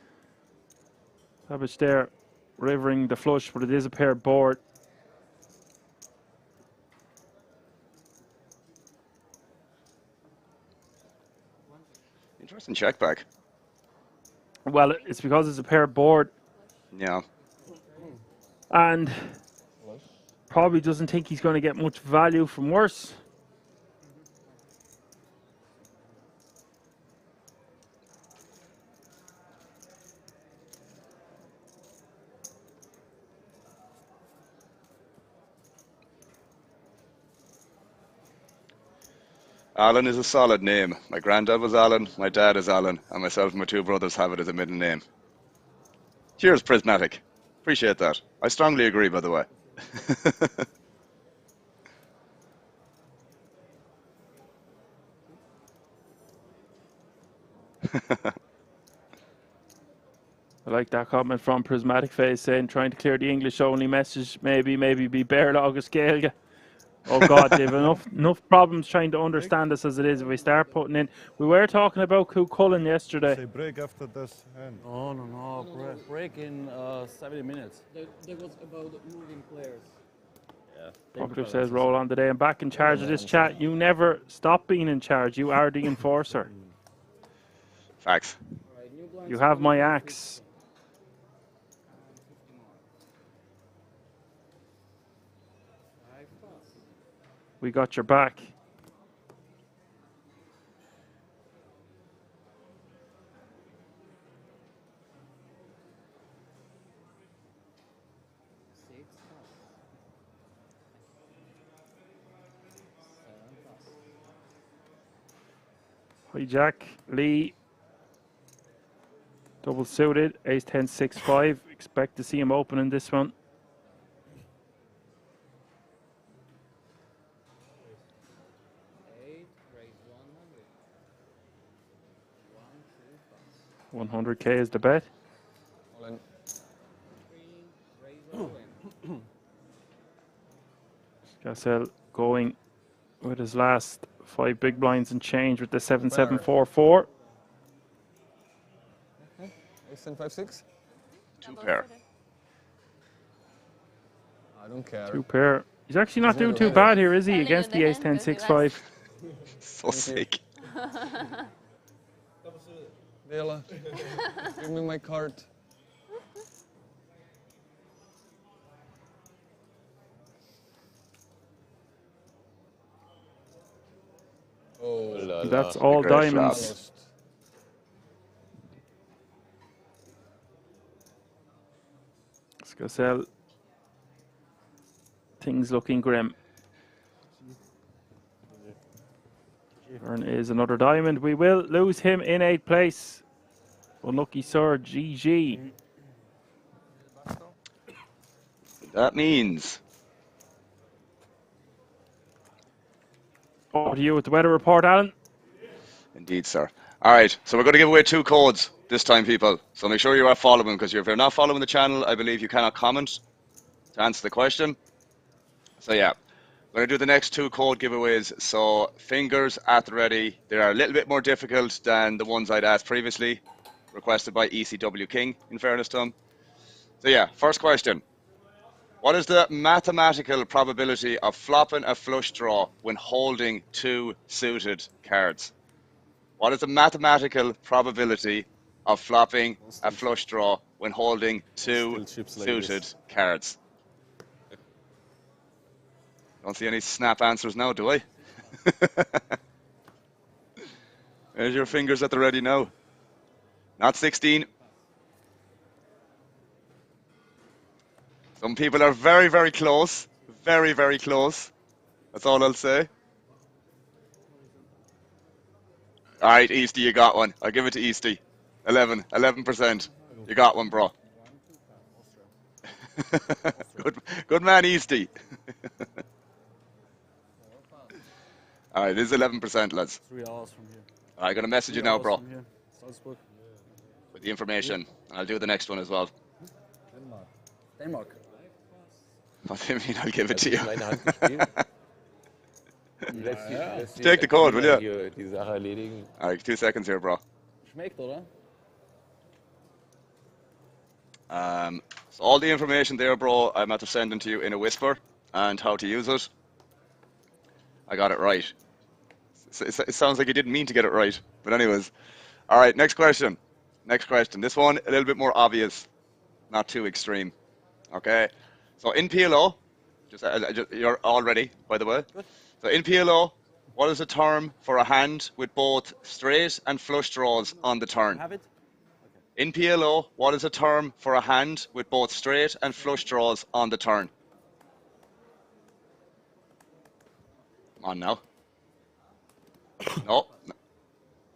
Savage there, rivering the flush, but it is a paired board. Interesting check back. Well, it's because it's a paired board, Yeah. and probably doesn't think he's going to get much value from worse. Alan is a solid name. My granddad was Alan, my dad is Alan, and myself and my two brothers have it as a middle name. Cheers, Prismatic. Appreciate that. I strongly agree, by the way. I like that comment from Prismatic Face saying trying to clear the English only message. Maybe be bare August Gaelga. Oh God, they've enough problems trying to understand us as it is. If we start putting in, we were talking about Cú Cullen yesterday. Say break after this hand. No, break in 70 minutes. There was about moving players. Yeah. Proctor says roll on today. I'm back in charge of this chat. You never stop being in charge. You are the enforcer. Facts. You have my axe. We got your back. Hijack, Lee, double suited, ace 10, 6, 5. Expect to see him open in this one. $100. 100k is the bet. Gassel going with his last 5 big blinds and change with the 7-7-4-4. Ace 10, 5, 6? Two pair. I don't care. 2 pair. He's actually not doing too bad here, is he? Against the ace 10, 6, 5. So sick. Dela, give me my card. Oh, that's all diamonds. Gassel. Things looking grim. Vern is another diamond. We will lose him in 8th place. Unlucky sir, GG. That means over to you with the weather report, Alan. Indeed, sir. All right, so we're going to give away 2 codes this time, people. So make sure you are following, because if you're not following the channel, I believe you cannot comment to answer the question. So yeah, we're going to do the next 2 code giveaways. So fingers at the ready. They are a little bit more difficult than the ones I'd asked previously, requested by ECW King, in fairness to him. So yeah, first question. What is the mathematical probability of flopping a flush draw when holding 2 suited cards? What is the mathematical probability of flopping a flush draw when holding 2 suited cards? Don't see any snap answers now, do I? There's your fingers at the ready now. Not 16. Some people are very, very close. Very, very close. That's all I'll say. All right, Easty, you got one. I'll give it to Easty. 11%. You got one, bro. Good man, Easty. All right, this is 11%, lads. 3 hours from here. All right, I'm gonna message you now, bro, Salzburg. with the information. I'll do the next one as well. Denmark. What do you mean? I'll give it to you. Ja. Take the code, will you? Die Sache erledigen. All right, 2 seconds here, bro. Schmeckt, oder? So all the information there, bro, I'm at to sending to you in a whisper, and how to use it. I got it right. It sounds like you didn't mean to get it right, but anyways. All right, next question. Next question. This one a little bit more obvious, not too extreme. Okay. So in PLO, you're all ready, by the way. So in PLO, what is the term for a hand with both straight and flush draws on the turn? In PLO, what is a term for a hand with both straight and flush draws on the turn? Come on now. No.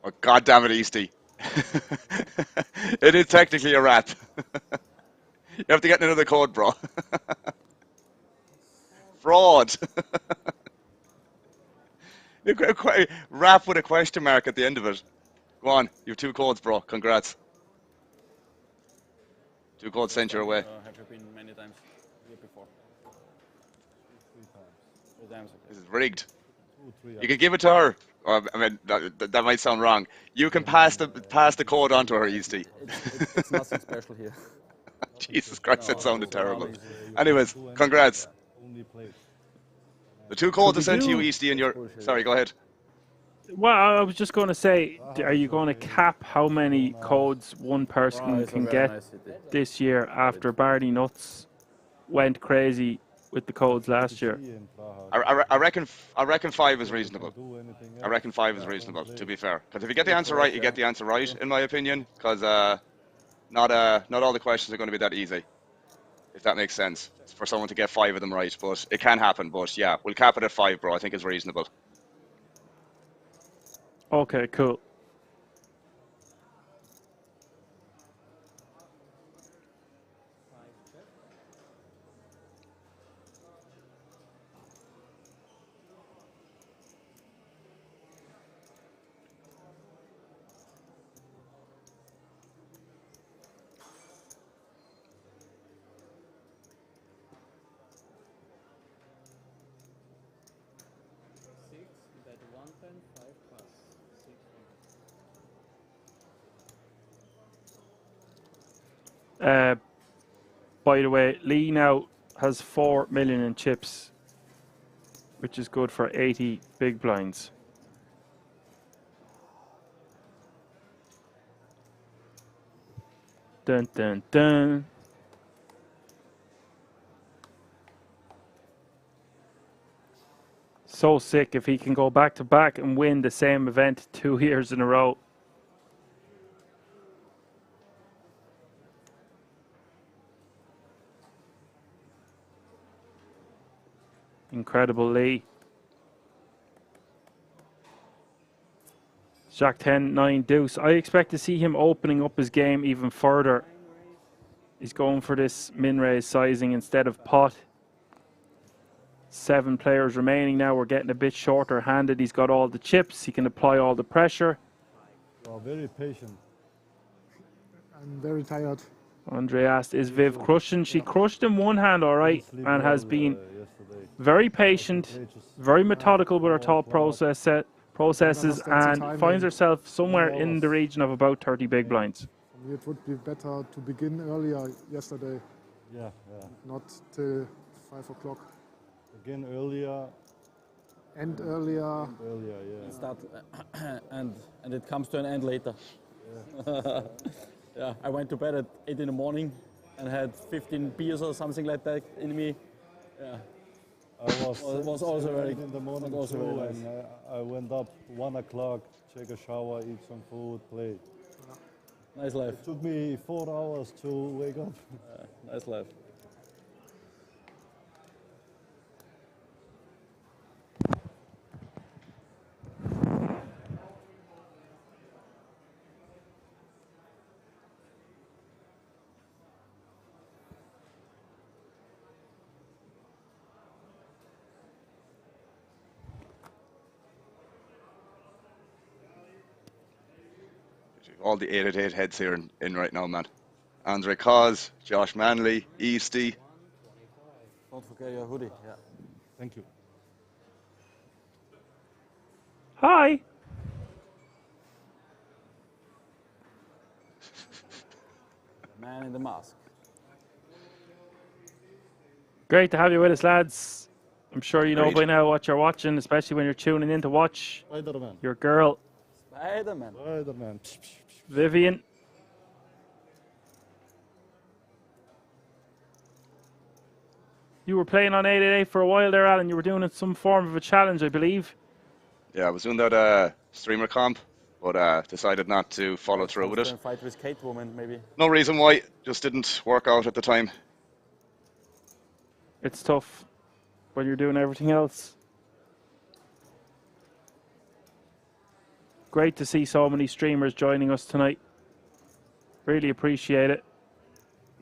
Oh, God damn it, Easty. It is technically a wrap. You have to get another code, bro. Fraud. Wrap with a question mark at the end of it. Go on, you have 2 codes, bro. Congrats. 2 codes sent your way. Have you been many times here before? 3 times. 3 times. This is rigged. You can give it to her. I mean, that might sound wrong. You can pass the code on to her, Easty. It's nothing special here. Jesus Christ, that sounded terrible. Anyways, congrats. The 2 codes are sent to you, Easty, and your... Sorry, go ahead. Well, I was just going to say, are you going to cap how many codes one person can get this year after Barney Nuts went crazy with the codes last year? I reckon 5 is reasonable. I reckon 5 is reasonable, to be fair. Because if you get the answer right, you get the answer right, in my opinion. Because not all the questions are going to be that easy, if that makes sense, for someone to get 5 of them right. But it can happen. But yeah, we'll cap it at 5, bro. I think it's reasonable. Okay, cool. By the way, Lee now has 4 million in chips, which is good for 80 big blinds. Dun dun dun. So sick if he can go back to back and win the same event 2 years in a row. Incredible, Lee. Jack 10, 9 deuce. I expect to see him opening up his game even further. He's going for this min-raise sizing instead of pot. 7 players remaining now. We're getting a bit shorter handed. He's got all the chips. He can apply all the pressure. You are very patient. I'm very tired. Andre asked, is Viv crushing? She crushed in one hand, all right, and has been very patient, very methodical with her thought processes, and finds herself somewhere in the region of about 30 big blinds. It would be better to begin earlier yesterday. Yeah, yeah. Not till 5 o'clock. Again earlier. And earlier. Earlier, yeah. Start and it comes to an end later. Yeah. Yeah, I went to bed at 8 in the morning and had 15 beers or something like that in me. Yeah. I was also very in the morning also too, very nice. and I went up 1 o'clock, take a shower, eat some food, play. Nice life. It took me 4 hours to wake up. Nice life. All the 8-8 heads here in right now, man. Andre Cos, Josh Manley, Easty. Don't forget your hoodie. Yeah. Thank you. Hi. Man in the mask. Great to have you with us, lads. I'm sure you know Great. by now what you're watching, especially when you're tuning in to watch Spider-Man. your girl, Spider-Man. Spider-Man. Vivian. You were playing on 888 for a while there, Alan. You were doing some form of a challenge, I believe. Yeah, I was doing that streamer comp, but decided not to follow through with it. Fight with Kate woman, maybe. No reason why, just didn't work out at the time. It's tough when you're doing everything else. Great to see so many streamers joining us tonight. Really appreciate it.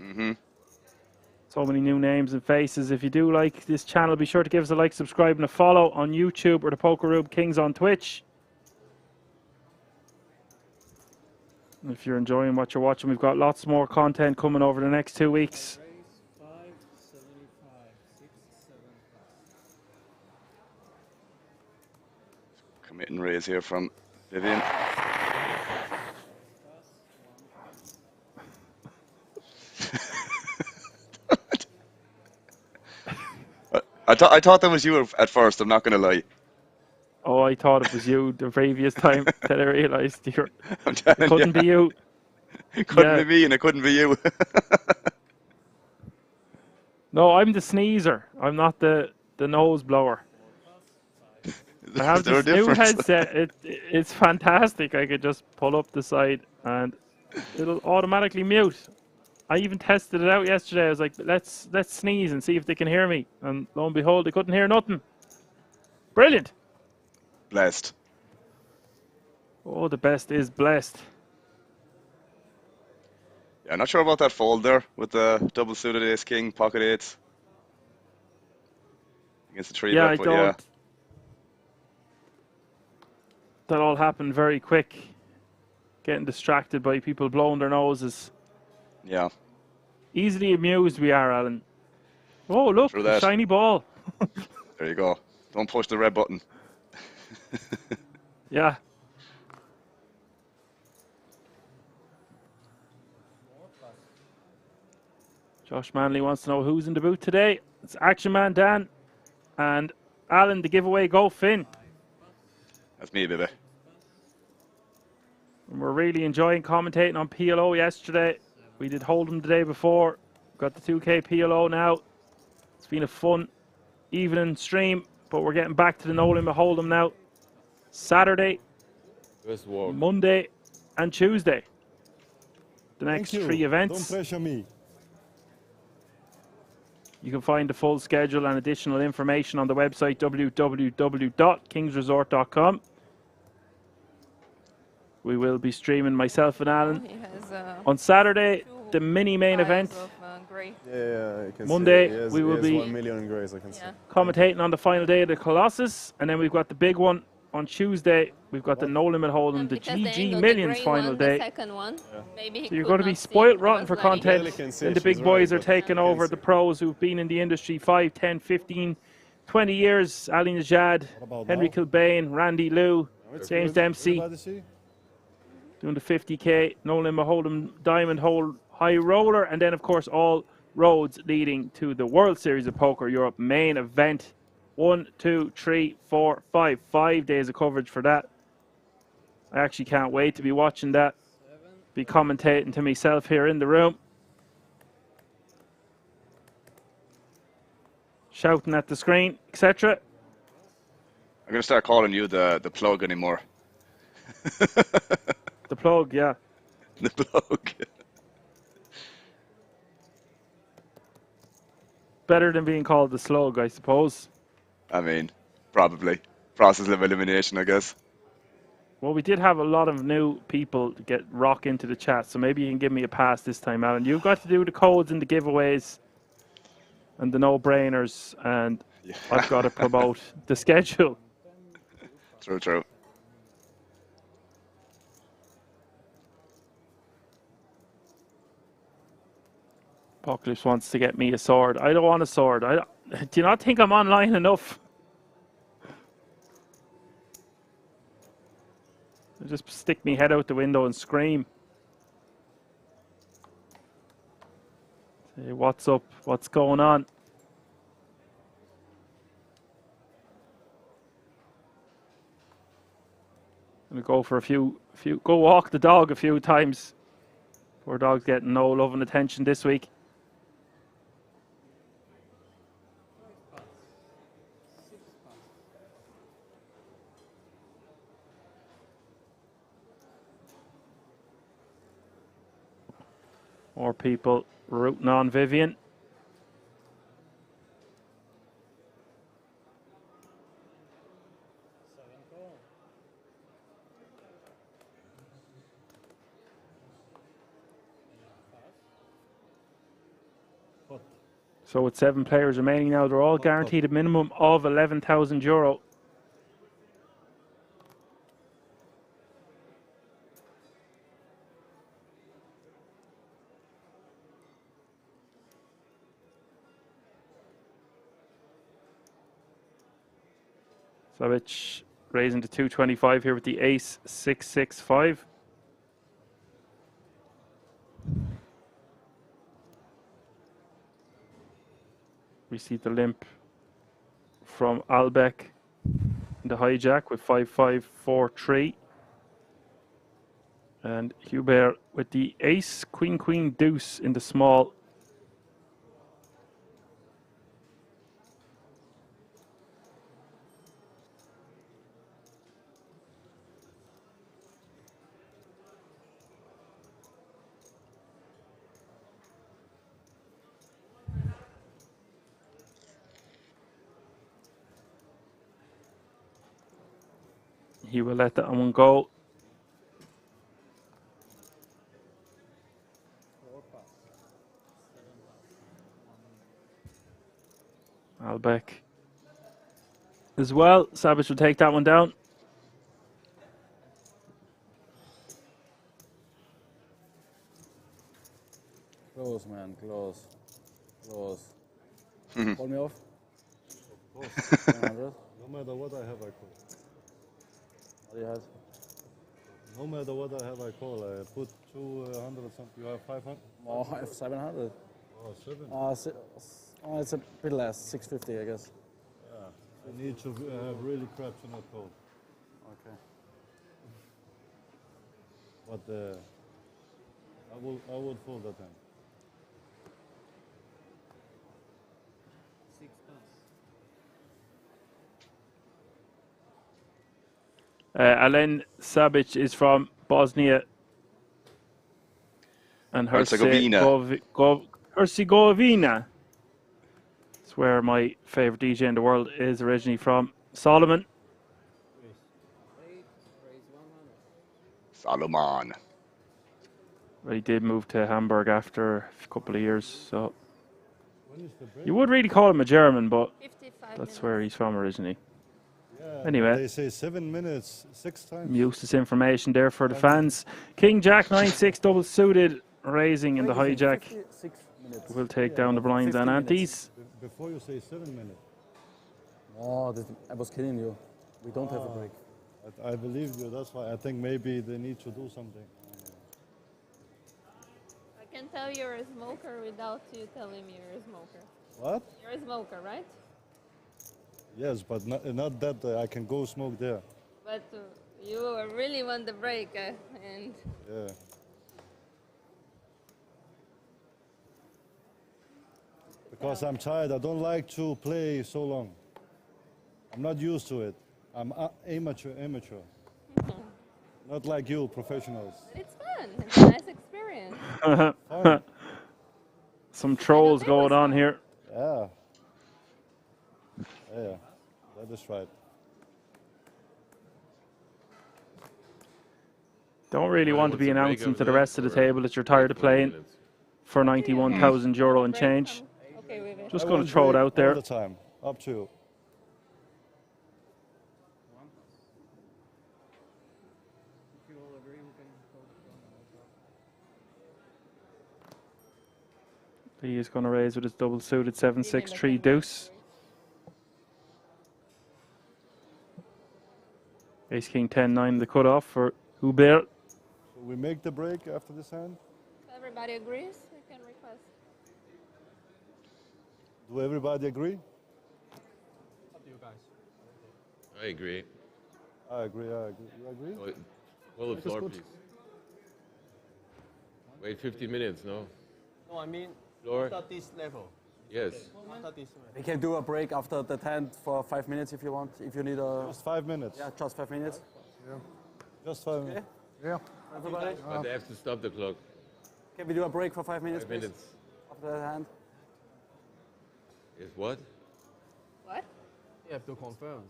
Mm-hmm. So many new names and faces. If you do like this channel, be sure to give us a like, subscribe, and a follow on YouTube or the Poker Room Kings on Twitch. And if you're enjoying what you're watching, we've got lots more content coming over the next 2 weeks. Commit and raise here from Vivian. I thought that was you at first, I'm not going to lie. Oh, I thought it was you the previous time that I realised it telling couldn't ya. be you. It couldn't Yeah. be me and it couldn't be you. No, I'm the sneezer. I'm not the nose blower. I have there a this new difference? headset. It's fantastic. I could just pull up the side and it'll automatically mute. I even tested it out yesterday. I was like, let's sneeze and see if they can hear me. And lo and behold, they couldn't hear nothing. Brilliant. Blessed. Oh, the best is blessed. Yeah, I'm not sure about that fold there with the double suited ace king, pocket eights. Against the three Yeah, bet, I but don't. yeah. That all happened very quick. Getting distracted by people blowing their noses. Yeah. Easily amused we are, Alan. Oh, look, Through a that. shiny ball. There you go. Don't push the red button. Yeah. Josh Manley wants to know who's in the booth today. It's Action Man Dan and Alan, the giveaway Go Finn. That's me, baby. And we're really enjoying commentating on PLO yesterday. We did Hold'em the day before. Got the 2K PLO now. It's been a fun evening stream, but we're getting back to the No Limit Hold'em now. Saturday, Monday, and Tuesday. The next Thank you. 3 events. Don't pressure me. You can find the full schedule and additional information on the website www.kingsresort.com. We will be streaming myself and Alan He has, on Saturday, the mini main event. Yeah, you can Monday, see it. we will he has be 1 million in grays, I can see. Commentating on the final day of the Colossus, and then we've got the big one on Tuesday. We've got the No Limit Hold'em, the Because the GG angle, Millions the final one, day. The second one, maybe he So you're could going to be not see spoiled it. rotten I for was letting content. Barely can see And it, the big she's boys right, are taking over the pros who've been in the industry 5, 10, 15, 20 years. Ali Najad, about Henry now? Kilbane, Randy Liu, It's James good. Dempsey. Everybody see? Doing the 50k, No Limit Hold'em, Diamond Hole, High Roller, and then of course all roads leading to the World Series of Poker Europe main event. 1, 2, 3, 4, 5. 5 days of coverage for that. I actually can't wait to be watching that. Be commentating to myself here in the room. Shouting at the screen, etc. I'm going to start calling you the plug anymore. The plug, yeah. The plug. Better than being called the slug, I suppose. I mean, probably. Process of elimination, I guess. Well, we did have a lot of new people get rock into the chat, so maybe you can give me a pass this time, Alan. You've got to do the codes and the giveaways and the no-brainers, and yeah. I've got to promote the schedule. True, true. Apocalypse wants to get me a sword. I don't want a sword. Do you not think I'm online enough? I'll just stick me head out the window and scream. Say, what's up? What's going on? I'm gonna go for a few, go walk the dog a few times. Poor dog's getting no love and attention this week. More people rooting on Vivian. So with 7 players remaining now, they're all guaranteed a minimum of €11,000. Savic raising to 225 here with the ace 665. We see the limp from Albeck in the hijack with 5543. And Hubert with the ace, queen, queen, deuce in the small. He will let that one go. Albeck as well. Savage will take that one down. Close, man, close. Close. Call me off. Of course. 100. No matter what I have, I call. What do you have? No matter what I have, I call. I put 200 something. You have 500? Oh, I have 700. Oh, 7? It's a bit less, 650, I guess. Yeah. I need to have really crap to not call. Okay. But I will fold that hand. Alen Sabic is from Bosnia and Herzegovina. Herzegovina. It's where my favorite DJ in the world is originally from. Solomon. Solomon. Well, he did move to Hamburg after a couple of years, so you would really call him a German, but that's where he's from originally. Yeah, anyway, they say 7 minutes, 6 times. Useless information there for the fans. King Jack 9-6 double suited, raising in the hijack. We'll take down the blinds and antes. Before you say 7 minutes. Oh, I was kidding you. We don't have a break. I believe you. That's why I think maybe they need to do something. can tell you're a smoker without you telling me you're a smoker. What? You're a smoker, right? Yes, but not that I can go smoke there. But you really want the break, and Yeah. Because I'm tired. I don't like to play so long. I'm not used to it. I'm amateur. Not like you, professionals. it's fun. It's a nice experience. Fun. Some trolls going on here. Yeah. Yeah, that is right. Don't really want to be announcing to the rest of the table that you're tired of playing for 91,000 euro and change. Okay, wait. Just going to throw it out there. All the time. Up to you. He is going to raise with his double suited 7-6-3 deuce. Ace King 10-9 the cutoff for Hubert. So we make the break after this hand? Everybody agrees? We can request. Do everybody agree? Up to you guys. I agree. I agree. You agree? Hold the floor, please. Wait 15 minutes, no? No, I mean, Floor? not at this level. Yes. Not at this level. We can do a break after that hand for 5 minutes if you want. If you need a. Just 5 minutes. Yeah, just 5 minutes. Yeah. Just 5 minutes. Yeah. Everybody? But they have to stop the clock. Can we do a break for 5 minutes, 5 please? minutes. After that hand. Yes, what? What? You have to confirm.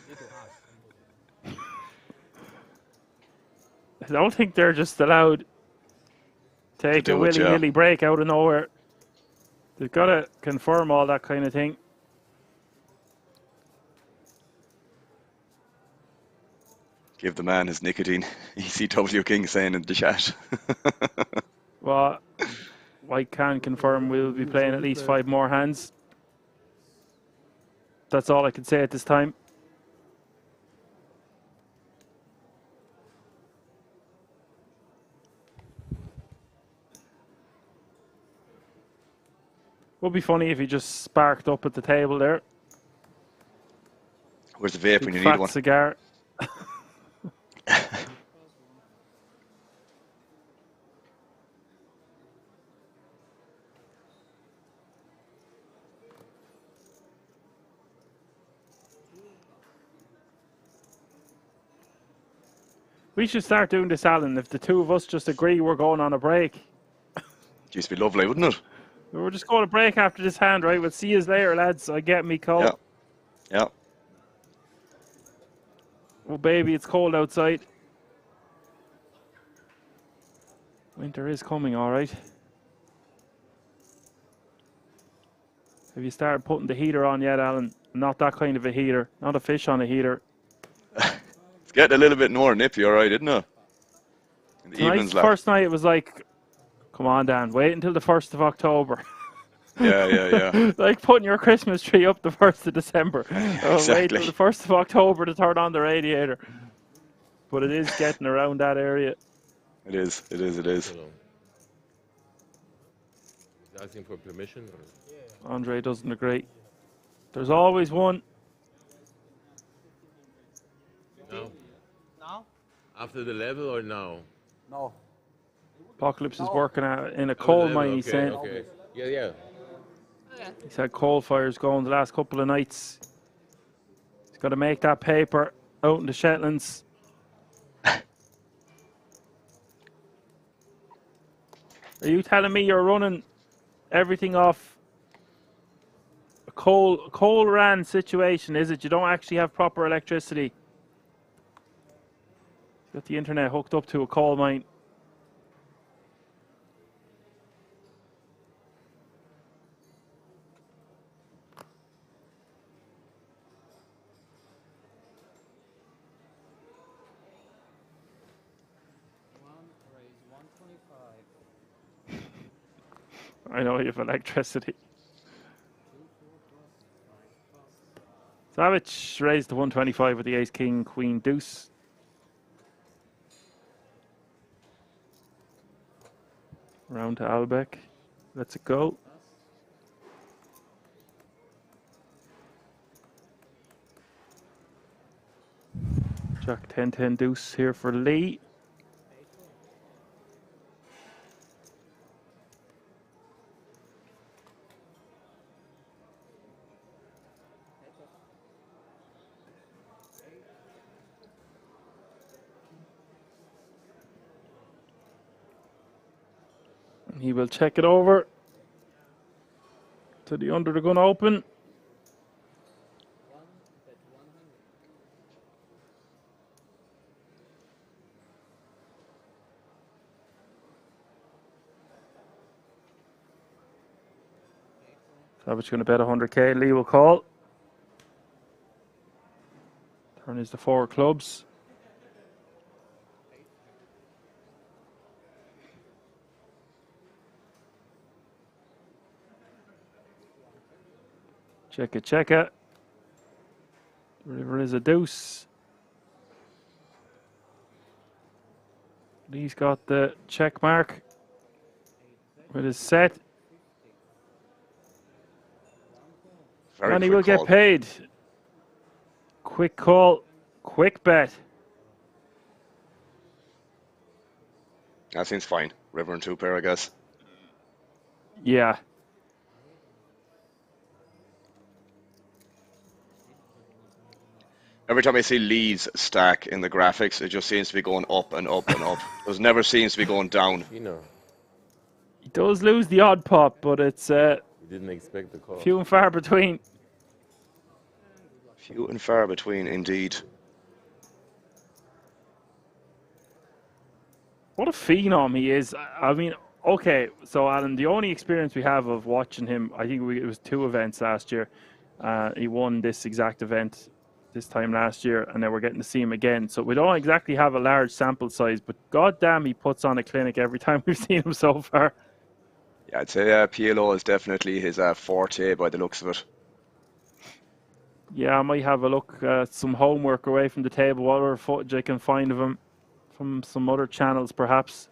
Need to ask. I don't think they're just allowed to take a willy-nilly break out of nowhere. They've got to confirm all that kind of thing. Give the man his nicotine. ECW King saying in the chat. Well, I can confirm we'll be playing at least 5 more hands. That's all I can say at this time. Would be funny if he just sparked up at the table there. Where's the vape Big when you fat need one? Cigar. We should start doing this, Alan. If the two of us just agree we're going on a break. Used to be lovely, wouldn't it? We're just going to break after this hand, right? We'll see you later, lads. I get me cold. Yeah. Yeah. Oh, baby, it's cold outside. Winter is coming, all right. Have you started putting the heater on yet, Alan? Not that kind of a heater. Not a fish on a heater. It's getting a little bit more nippy, all right, isn't it? In the Tonight's evenings, lad. first night, it was like, come on, Dan, wait until the 1st of October. Yeah. Like putting your Christmas tree up the 1st of December. Oh, wait Exactly. till the 1st of October to turn on the radiator. But it is getting around that area. It is. Asking for permission? Or? Andre doesn't agree. There's always one. No? Now? After the level or now? No. Apocalypse is working out in a coal level, mine, he's okay, saying. Okay. Yeah. He's had coal fires going the last couple of nights. He's got to make that paper out in the Shetlands. Are you telling me you're running everything off a coal ran situation, is it? You don't actually have proper electricity. He's got the internet hooked up to a coal mine. I know you have electricity. Savage raised to 125 with the ace, king, queen, deuce. Round to Albeck. Lets it go. Jack 10-10 deuce here for Lee. He will check it over to the under the gun open. Savage going to bet 100k. Lee will call. Turn is the 4 clubs. Check it, check it. River is a deuce. Lee's got the check mark with his set. And he will get paid. Quick call, quick bet. That seems fine. River and 2 pair, I guess. Yeah. Every time I see Lee's stack in the graphics, it just seems to be going up and up and up. It never seems to be going down. You know. He does lose the odd pop, but it's You didn't expect the call. few and far between. Few and far between, indeed. What a phenom he is. I mean, okay, so Alan, the only experience we have of watching him, I think it was 2 events last year. He won this exact event this time last year, and then we're getting to see him again. So we don't exactly have a large sample size, but goddamn, he puts on a clinic every time we've seen him so far. Yeah, I'd say PLO is definitely his forte by the looks of it. Yeah, I might have a look at some homework away from the table, what other footage I can find of him from some other channels, perhaps.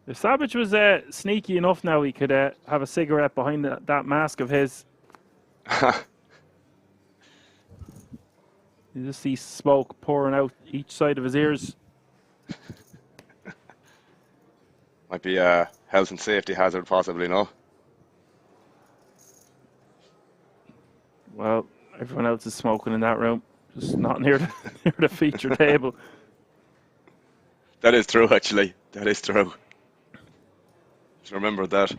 If Savage was sneaky enough now, he could have a cigarette behind that mask of his. You just see smoke pouring out each side of his ears. Might be a health and safety hazard, possibly, no? Well, everyone else is smoking in that room, just not near the feature table. That is true, actually. That is true. Just remember that.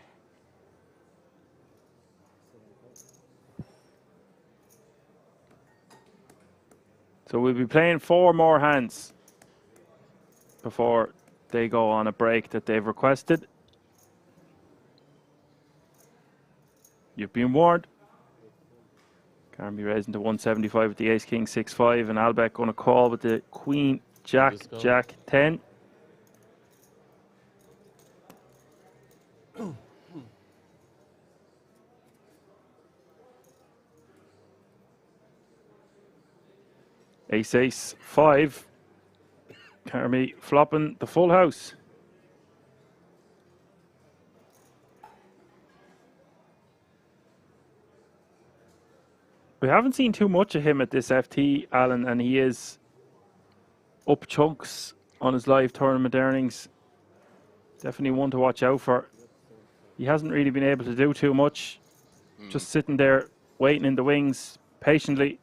So we'll be playing 4 more hands before they go on a break that they've requested. You've been warned. Carnby raising to 175 with the ace king 6-5, and Albeck going to call with the queen jack jack 10. Ace ace 5. Carnby flopping the full house. We haven't seen too much of him at this FT, Alan, and he is up chunks on his live tournament earnings. Definitely one to watch out for. He hasn't really been able to do too much. Just sitting there waiting in the wings patiently.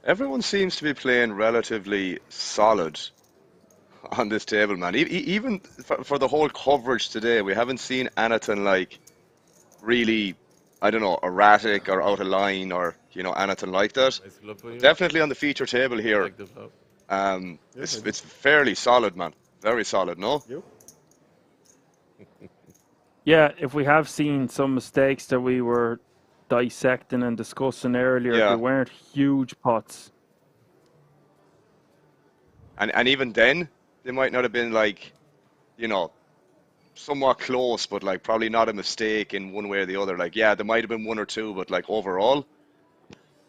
Everyone seems to be playing relatively solid on this table, man. Even for the whole coverage today, we haven't seen anything like really, I don't know, erratic or out of line or, you know, anything like that. Definitely on the feature table here. It's fairly solid, man. Very solid, no? Yeah, if we have seen some mistakes that we were dissecting and discussing earlier, they weren't huge pots. And even then, they might not have been like you know, somewhat close, but like probably not a mistake in one way or the other. Like, yeah, there might have been one or two, but like overall,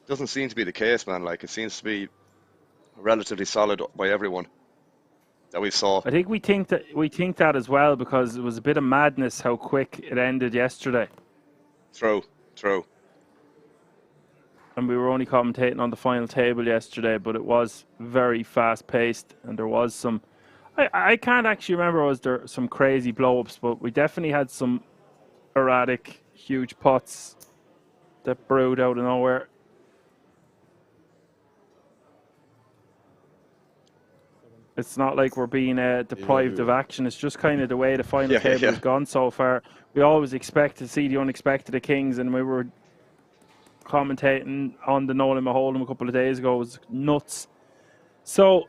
doesn't seem to be the case, man. Like, it seems to be relatively solid by everyone that we saw. I think we think that as well because it was a bit of madness how quick it ended yesterday. True. And we were only commentating on the final table yesterday, but it was very fast paced, and there was some. I can't actually remember was there some crazy blow ups, but we definitely had some erratic, huge pots that brewed out of nowhere. It's not like we're being deprived of action. It's just kind of the way the final table has gone so far. We always expect to see the unexpected of Kings, and we were commentating on the No Limit Hold'em a couple of days ago. It was nuts. So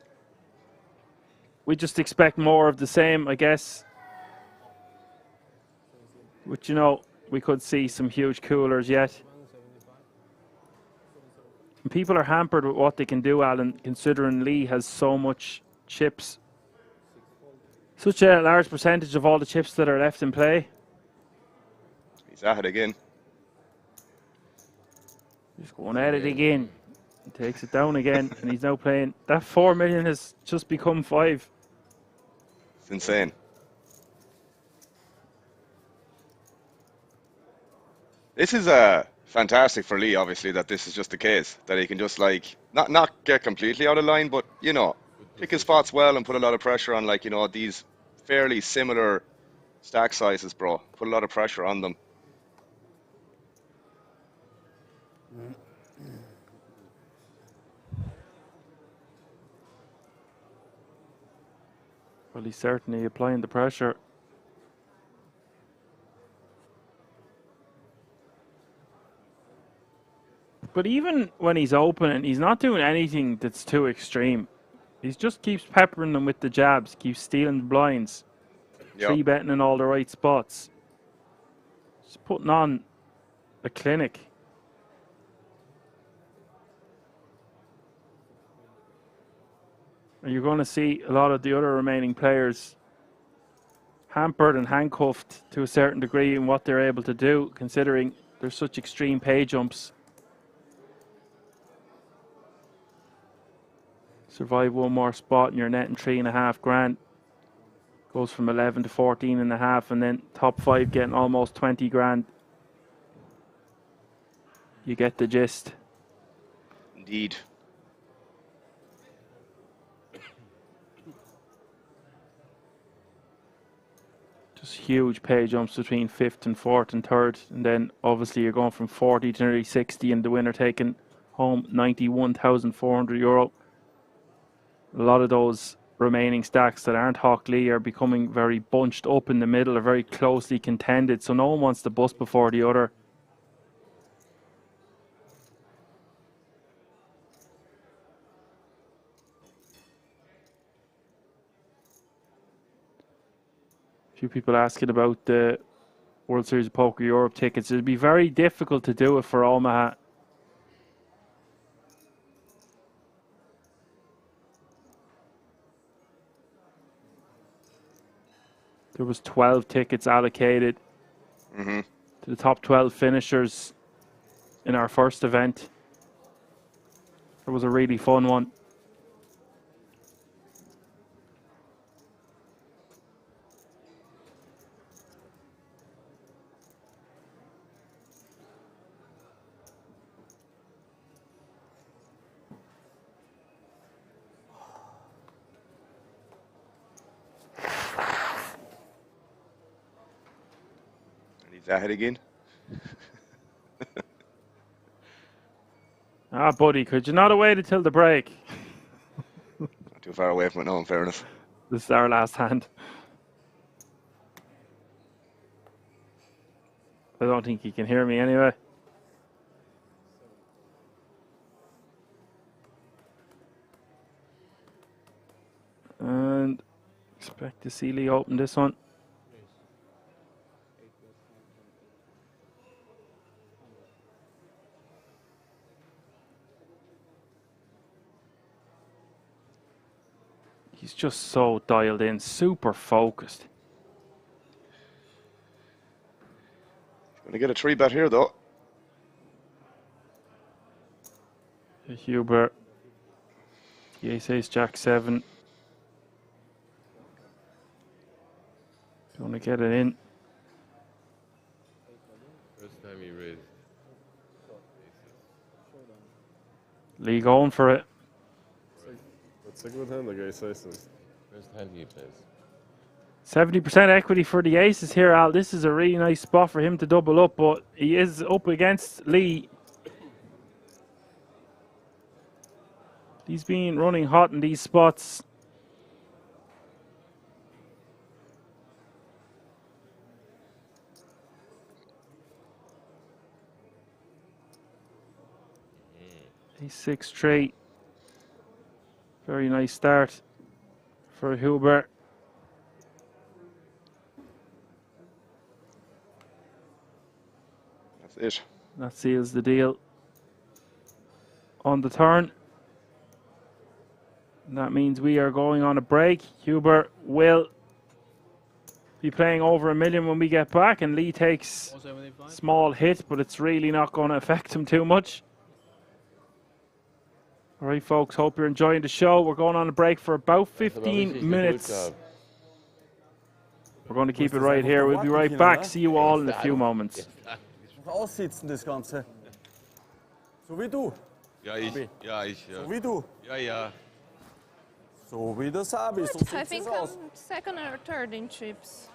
we just expect more of the same, I guess. But, you know, we could see some huge coolers yet. And people are hampered with what they can do, Alan, considering Lee has so much chips. Such a large percentage of all the chips that are left in play. He's at it again. He's going at it again. He takes it down again, and he's now playing. That 4 million has just become 5. It's insane. This is fantastic for Lee, obviously, that this is just the case. That he can just, like, not get completely out of line, but, you know, pick his spots well and put a lot of pressure on, like, you know, these fairly similar stack sizes, bro. Put a lot of pressure on them. Well, he's certainly applying the pressure. But even when he's opening, he's not doing anything that's too extreme. He just keeps peppering them with the jabs, keeps stealing the blinds, three betting in all the right spots. Just putting on a clinic. And you're going to see a lot of the other remaining players hampered and handcuffed to a certain degree in what they're able to do, considering there's such extreme pay jumps. Survive one more spot and you're netting 3.5 grand. Goes from 11 to 14.5, and then top 5 getting almost 20 grand. You get the gist. Indeed. Just huge pay jumps between 5th and 4th and 3rd, and then obviously you're going from 40 to nearly 60, and the winner taking home €91,400. A lot of those remaining stacks that aren't Hawk Lee are becoming very bunched up in the middle, are very closely contended, so no one wants to bust before the other. A few people asking about the World Series of Poker Europe tickets. It'd be very difficult to do it for Omaha. There was 12 tickets allocated to the top 12 finishers in our first event. It was a really fun one. At it again. Ah, buddy, could you not have waited till the break? Not too far away from it now, in fairness. This is our last hand. I don't think he can hear me anyway. And expect to see Lee open this one. He's just so dialed in, super focused. Going to get a 3-bet here, though. Hubert. The ace, ace, jack 7. Going to get it in. First time he raised. Lee going for it. That's a good hand, I guess. First hand he plays. 70% equity for the aces here, Al. This is a really nice spot for him to double up, but he is up against Lee. He's been running hot in these spots. A6 straight. Very nice start for Hubert. That's it. That seals the deal on the turn. And that means we are going on a break. Hubert will be playing over $1 million when we get back, and Lee takes a small hit, but it's really not going to affect him too much. All right, folks, hope you're enjoying the show. We're going on a break for about 15 minutes. We're going to keep it right here. We'll be right back. See you all in a few moments. Aussitzen, das Ganze. So wie du. Ja, ich. Ja, ich. Ja. So wie du. Ja, ja. So wie der Sabi. So I sieht think es aus. I'm second or third in chips.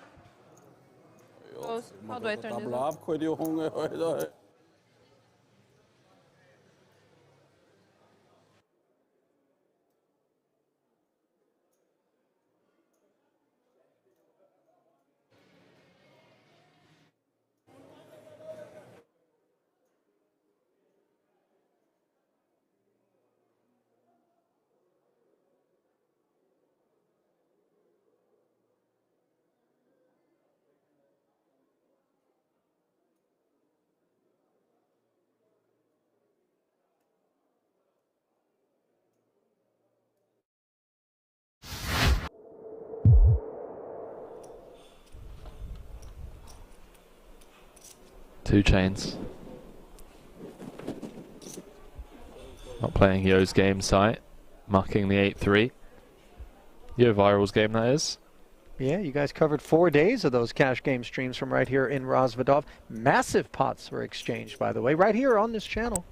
How do I turn this Tabla off? abgeholt, die Junge, Alter. Two chains. Not playing Yo's game site. Mucking the 8-3. Yo Viral's game, that is. Yeah, you guys covered 4 days of those cash game streams from right here in Rozvadov. Massive pots were exchanged, by the way, right here on this channel.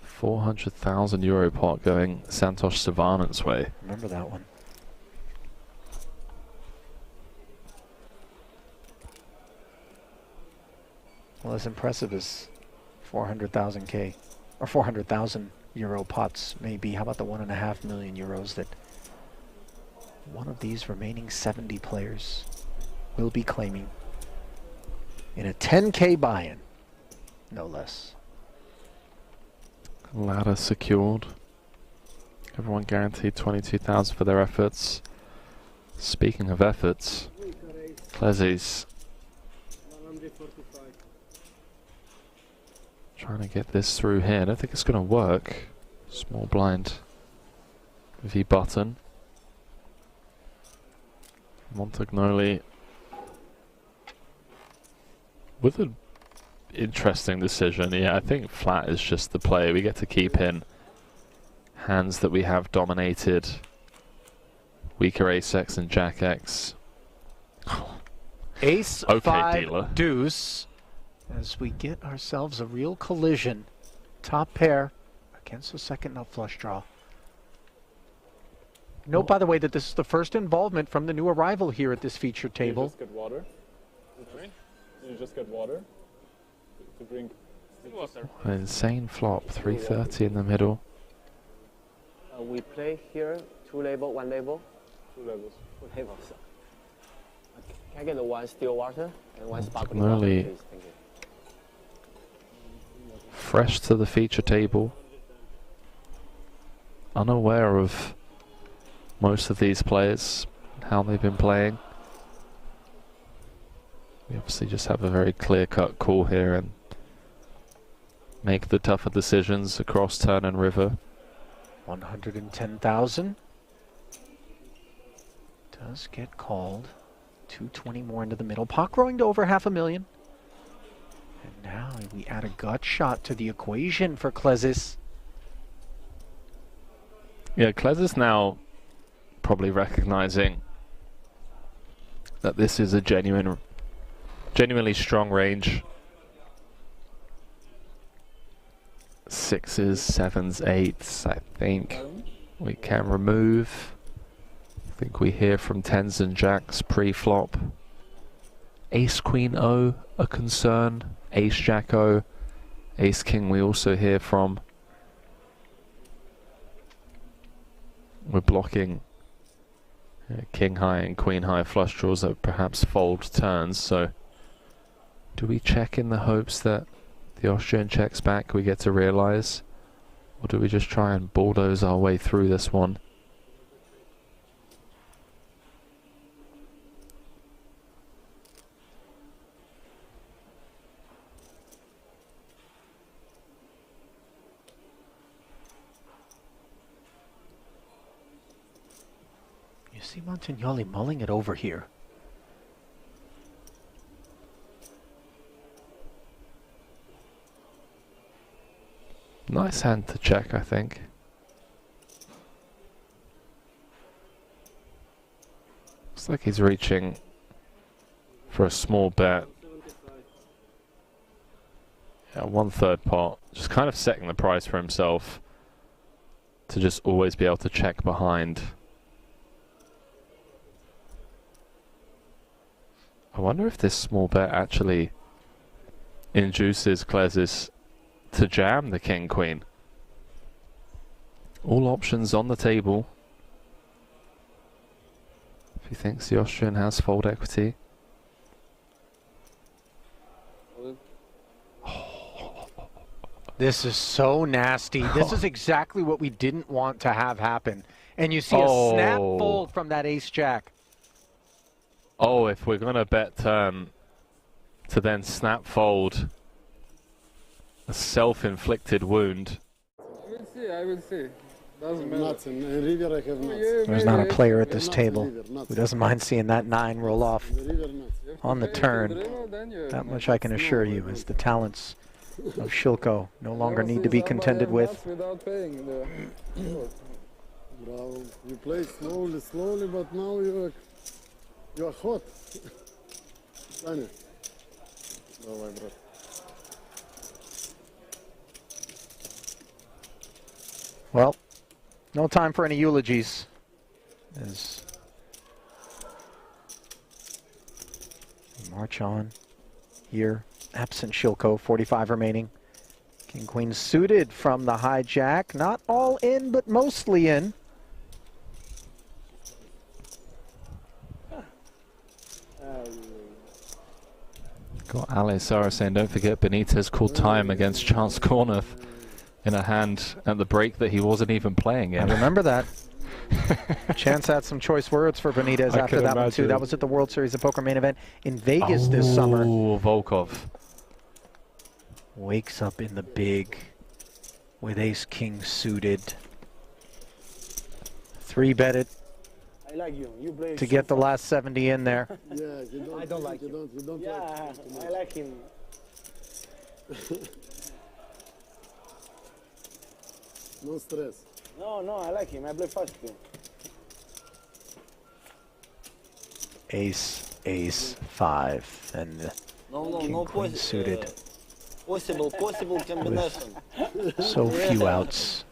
€400,000 pot going Santosh Savanant's way. Remember that one. Well, as impressive as 400,000 or 400,000 euro pots may be, how about the 1.5 million euros that one of these remaining 70 players will be claiming in a 10K buy-in, no less. Ladder secured. Everyone guaranteed 22,000 for their efforts. Speaking of efforts, Plezzy's trying to get this through here. I don't think it's going to work. Small blind V button. Montagnoli with an interesting decision. Yeah, I think flat is just the play. We get to keep in hands that we have dominated. Weaker ace-x and jack-x. Ace, okay, 5, dealer. deuce. As we get ourselves a real collision. Top pair against the second nut flush draw. Note, by the way, that this is the first involvement from the new arrival here at this feature table. You just get water. You just get water to drink. An insane flop. 330 in the middle. We play here 2 label, 1 label. 2 levels. 2 labels. Can I get the 1 still water and 1 sparkling Early. water, please? Thank you. Fresh to the feature table. Unaware of most of these players, how they've been playing. We obviously just have a very clear-cut call here and make the tougher decisions across turn and river. 110,000. Does get called. 220 more into the middle. Pot growing to over 500,000. And now we add a gut shot to the equation for Klezis. Yeah, Klezis now probably recognizing that this is a genuinely strong range. 6s, 7s, 8s, I think we can remove. I think we hear from 10s and jacks pre-flop. Ace Queen O a concern. Ace Jack O. Ace King we also hear from. We're blocking King High and Queen High flush draws that perhaps fold turns. So do we check in the hopes that the Austrian checks back, we get to realize? Or do we just try and bulldoze our way through this one? You see Montagnoli mulling it over here. Nice hand to check, I think. Looks like he's reaching for a small bet. Yeah, 1/3 pot. Just kind of setting the price for himself to just always be able to check behind. I wonder if this small bet actually induces Klezis to jam the King Queen. All options on the table. If he thinks the Austrian has fold equity. This is so nasty. This is exactly what we didn't want to have happen. And you see a snap fold from that ace jack. Oh, if we're going to bet turn to then snap fold a self-inflicted wound. I will see. Doesn't matter. Nothing. In river I have nothing. There's not a player at this table who doesn't mind seeing that 9 roll off on the turn. That much I can assure you, as the talents of Shilko no longer need to be contended with. Bravo. You play slowly, but now you are hot. Даня. Давай, брат. Well, no time for any eulogies. As we march on here, absent Shilko, 45 remaining. King Queen suited from the hijack, not all in, but mostly in. Got Ali Sara saying, don't forget Benitez called time against Chance Cornuth in a hand at the break that he wasn't even playing in. I remember that. Chance had some choice words for Benitez after that one too. That was at the World Series of Poker main event in Vegas this summer. Oh, Volkov. Wakes up in the big with ace-king suited. 3-bet I like you. You play to get the last 70 in there. Yeah, I don't like him. You don't yeah, like I like him. No stress. No, I like him. I play fast too. Ace, ace, 5, and king, queen suited. Possible combination. So few outs.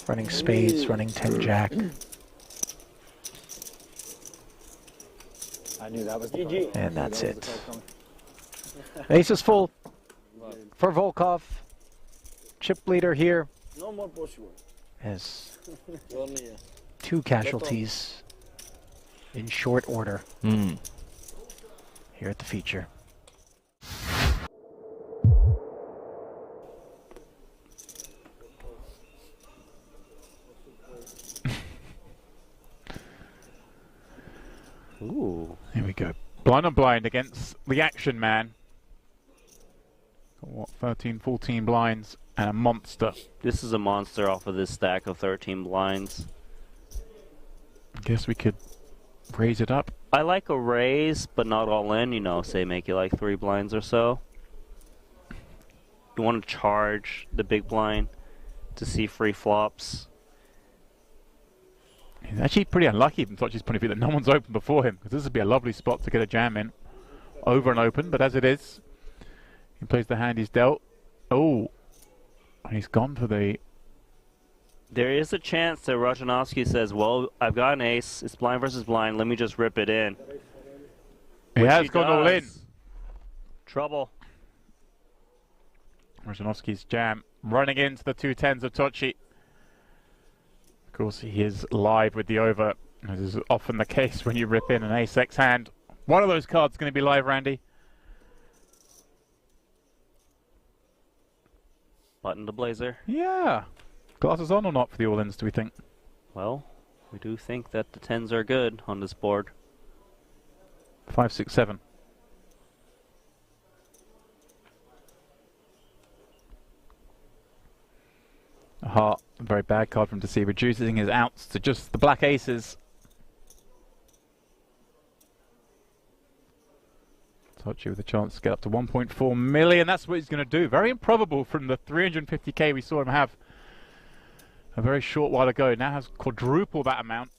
Running spades, running 10 jack. I knew that was the And that's it. Ace is full for Volkov. Chip leader here. No more possible. Has 2 casualties in short order here at the feature. Ooh. Here we go. Blind on blind against the action man. Got what, 13, 14 blinds and a monster. This is a monster off of this stack of 13 blinds. I guess we could Raise it up. I like a raise, but not all in, you know, say make it like 3 blinds or so. You want to charge the big blind to see free flops. He's actually pretty unlucky from Sochi's point of view that no one's open before him, because this would be a lovely spot to get a jam in. Over and open, but as it is, he plays the hand he's dealt. Oh, and he's gone for the... There is a chance that Rajanovsky says, well, I've got an ace, it's blind versus blind, let me just rip it in. He Which has gone all in. Trouble. Rajanovsky's jam running into the 2-10s of Tochi. Of course, he is live with the over, as is often the case when you rip in an ace-x hand. One of those cards is going to be live, Randy. Button to blazer. Yeah. Glasses on or not for the all-ins, do we think? Well, we do think that the 10s are good on this board. 5, 6, 7. A heart, a very bad card for him to see, reducing his outs to just the black aces. Tochi with a chance to get up to 1.4 million. That's what he's going to do. Very improbable from the 350k we saw him have a very short while ago. Now has quadruple that amount.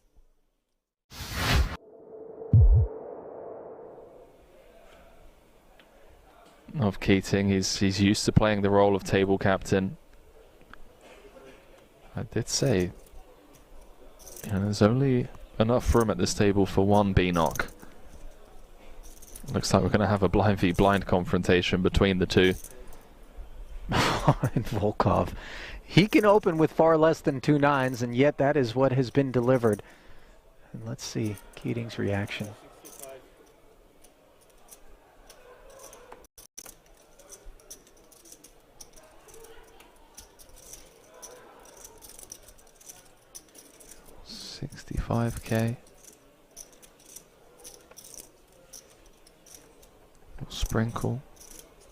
Of Keating, he's used to playing the role of table captain. I did say, you know, there's only enough room at this table for one B-knock. Looks like we're going to have a blind v blind confrontation between the two. And Volkov, he can open with far less than 2 9s, and yet that is what has been delivered. And let's see Keating's reaction. $65k. Sprinkle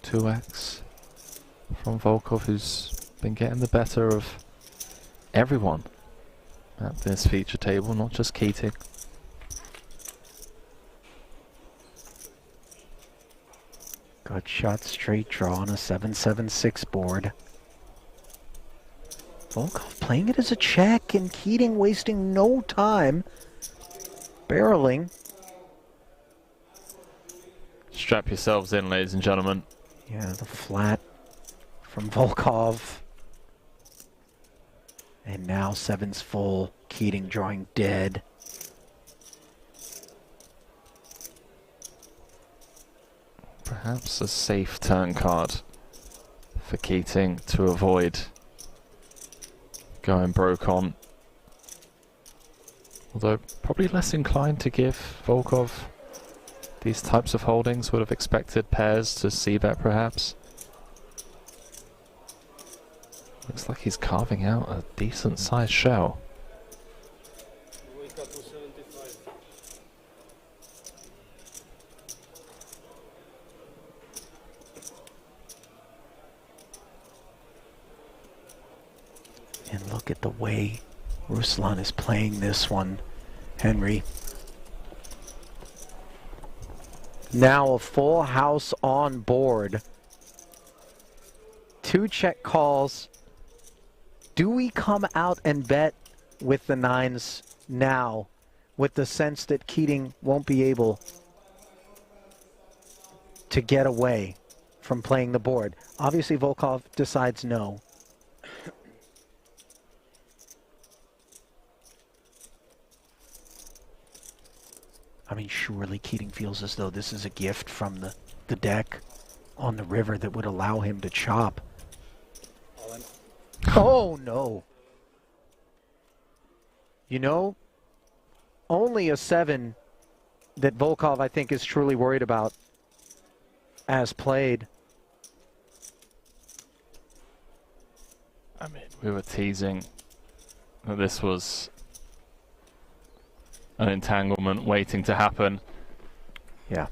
2x from Volkov, who's been getting the better of everyone at this feature table, not just Keating. Good shot, straight draw on a 7-7-6 board. Volkov playing it as a check, and Keating wasting no time barreling. Strap yourselves in, ladies and gentlemen. Yeah, the flat from Volkov. And now 7's full. Keating drawing dead. Perhaps a safe turn card for Keating to avoid going broke on. Although probably less inclined to give Volkov these types of holdings. Would have expected pairs to see bet perhaps. Looks like he's carving out a decent sized shell. And look at the way Ruslan is playing this one, Henry. Now a full house on board. 2 check calls. Do we come out and bet with the 9s now, with the sense that Keating won't be able to get away from playing the board? Obviously Volkov decides no. I mean, surely Keating feels as though this is a gift from the deck on the river that would allow him to chop. Oh, no. You know, only a 7 that Volkov, I think, is truly worried about as played. I mean, we were teasing that this was an entanglement waiting to happen. Yeah.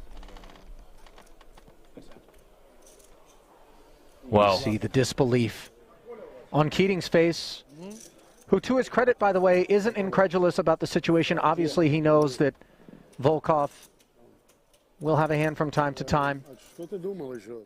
Well, you see the disbelief on Keating's face, who to his credit, by the way, isn't incredulous about the situation. Obviously he knows that Volkov will have a hand from time to time. Što te думали, що?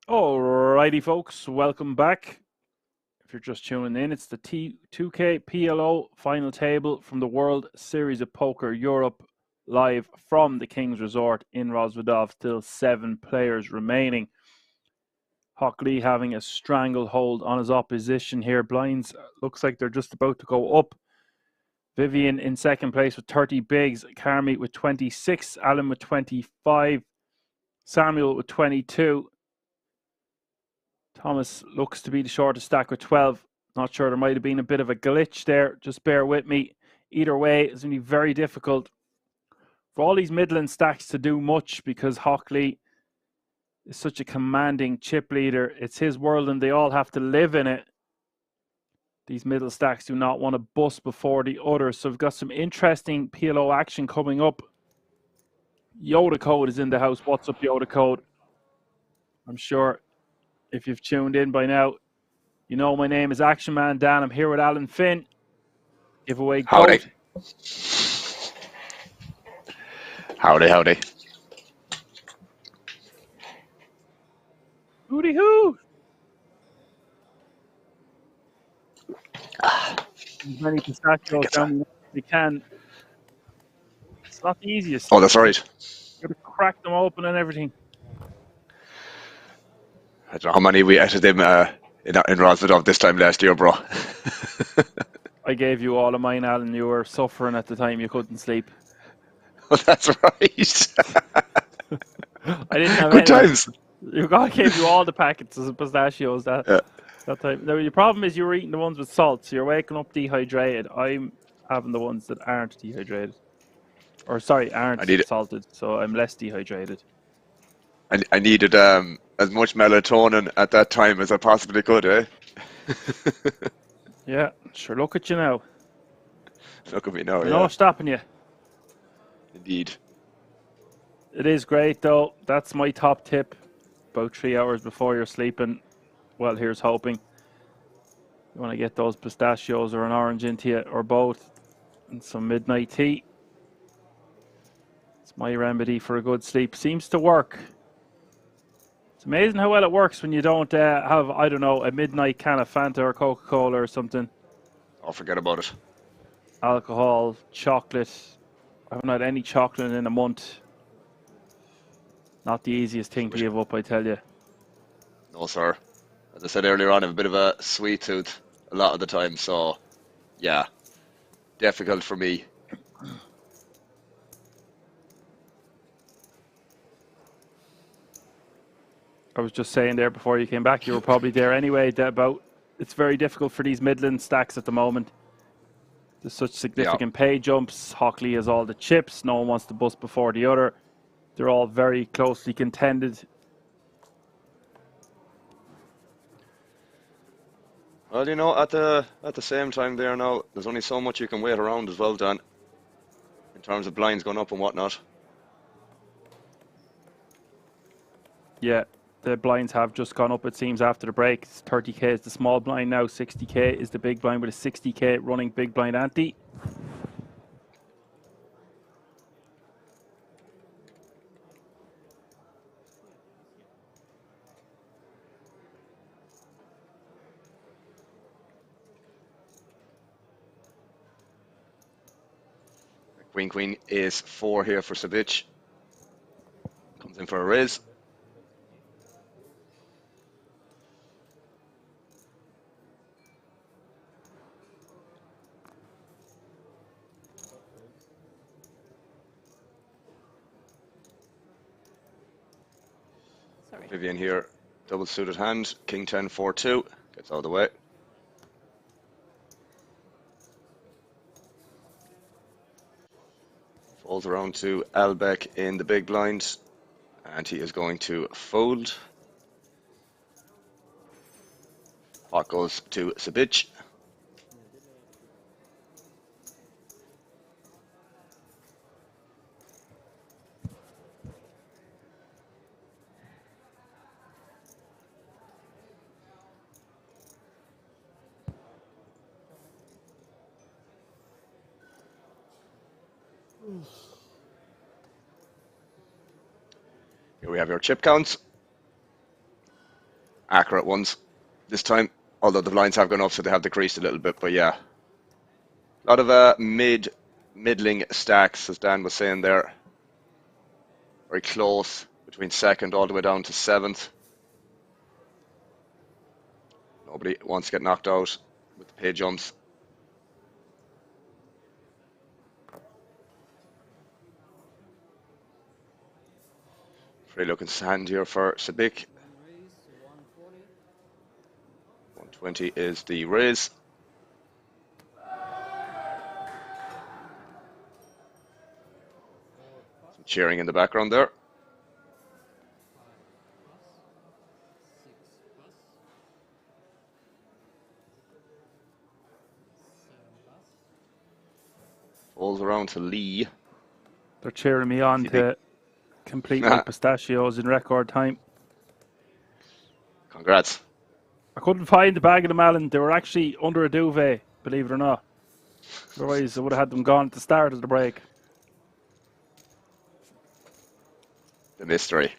Alrighty, folks, welcome back. If you're just tuning in, it's the 2K PLO final table from the World Series of Poker Europe, live from the King's Resort in Rosvedov. Still 7 players remaining. Hockley having a stranglehold on his opposition here. Blinds looks like they're just about to go up. Vivian in second place with 30 bigs. Carmi with 26. Alan with 25. Samuel with 22. Thomas looks to be the shortest stack with 12. Not sure, there might have been a bit of a glitch there. Just bear with me. Either way, it's going to be very difficult for all these Midland stacks to do much because Hockley is such a commanding chip leader. It's his world and they all have to live in it. These middle stacks do not want to bust before the others. So we've got some interesting PLO action coming up. Yoda Code is in the house. What's up, Yoda Code? I'm sure if you've tuned in by now, you know my name is Action Man Dan. I'm here with Alan Finn. Giveaway Howdy. goat. Howdy. Hooty hoo. As many pistachios down as you can. It's not the easiest. Oh, that's right. You gotta crack them open and everything. I don't know how many we ate them in Rosvedov this time last year, bro. I gave you all of mine, Alan. You were suffering at the time. You couldn't sleep. Oh, that's right. I didn't have Good any. times. I gave you all the packets of pistachios that time. Now, the problem is you were eating the ones with salt, so you're waking up dehydrated. I'm having the ones that aren't dehydrated. Or, sorry, aren't salted, so I'm less dehydrated. I needed as much melatonin at that time as I possibly could, eh? Yeah, sure. Look at you now. Look at me now, No stopping you. Indeed. It is great, though. That's my top tip. About 3 hours before you're sleeping. Well, here's hoping. You want to get those pistachios or an orange into you, or both, and some midnight tea. It's my remedy for a good sleep. Seems to work. It's amazing how well it works when you don't have, I don't know, a midnight can of Fanta or Coca-Cola or something. Oh, forget about it. Alcohol, chocolate. I haven't had any chocolate in a month. Not the easiest thing to give up, I tell you. No, sir. As I said earlier on, I have a bit of a sweet tooth a lot of the time, so yeah, difficult for me. I was just saying there before you came back, you were probably there anyway, about it's very difficult for these Midland stacks at the moment. There's such significant pay jumps. Hockley has all the chips. No one wants to bust before the other. They're all very closely contended. Well, you know, at the same time there now, there's only so much you can wait around as well, Dan, in terms of blinds going up and whatnot. Yeah, the blinds have just gone up, it seems, after the break. 30k is the small blind now, 60k is the big blind with a 60k running big blind ante. Queen, ace 4 here for Savic. Comes in for a raise. Sorry. Vivian here, double suited hand, king 10, 4, 2, gets out of the way. Falls around to Albeck in the big blind, and he is going to fold. Pot goes to Sabic. Here we have your chip counts. Accurate ones this time, although the blinds have gone up, so they have decreased a little bit, but yeah. A lot of middling stacks, as Dan was saying there. Very close, between second all the way down to seventh. Nobody wants to get knocked out with the pay jumps. Free looking hand here for Sabic. 120 is the raise. Some cheering in the background there. Falls around to Lee. They're cheering me on to complete my pistachios in record time. Congrats. I couldn't find the bag of them, Alan. They were actually under a duvet, believe it or not. Otherwise, I would have had them gone at the start of the break. The mystery.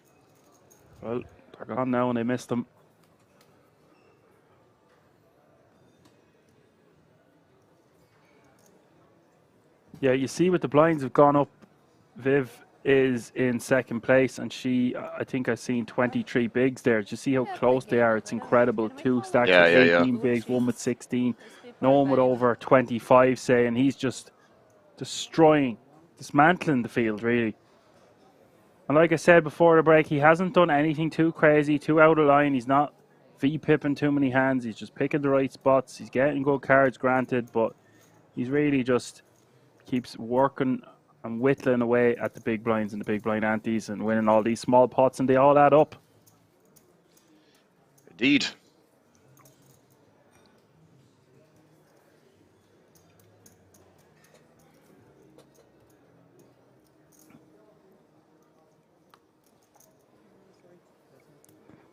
Well, they're gone now and I missed them. Yeah, you see with the blinds have gone up, Viv is in second place and she, I think I've seen 23 bigs there. Do you see how close they are? It's incredible. 2 stacks of 18 bigs, one with 16, no one with over 25 say, and he's just destroying, dismantling the field really. And like I said before the break, he hasn't done anything too crazy, too out of line. He's not V-pipping too many hands. He's just picking the right spots. He's getting good cards, granted, but he's really just keeps working and whittling away at the big blinds and the big blind antes and winning all these small pots, and they all add up. Indeed.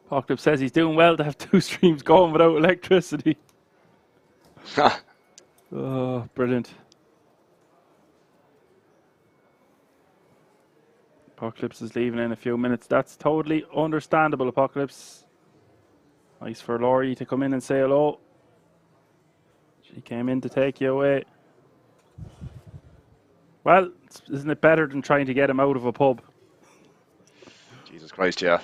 Pockclip says he's doing well to have 2 streams going without electricity. Oh, brilliant. Apocalypse is leaving in a few minutes. That's totally understandable, Apocalypse. Nice for Laurie to come in and say hello. She came in to take you away. Well, isn't it better than trying to get him out of a pub? Jesus Christ, yeah.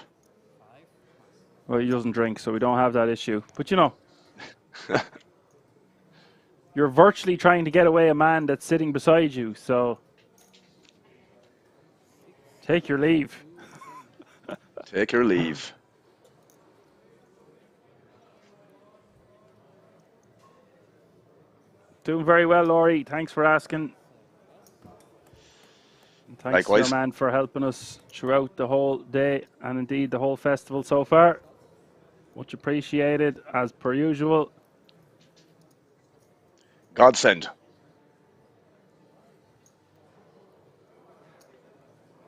Well, he doesn't drink, so we don't have that issue. But you know, you're virtually trying to get away a man that's sitting beside you, so take your leave. Take your leave. Doing very well, Laurie. Thanks for asking. And thanks Likewise. to our man for helping us throughout the whole day and indeed the whole festival so far. Much appreciated, as per usual. Godsend.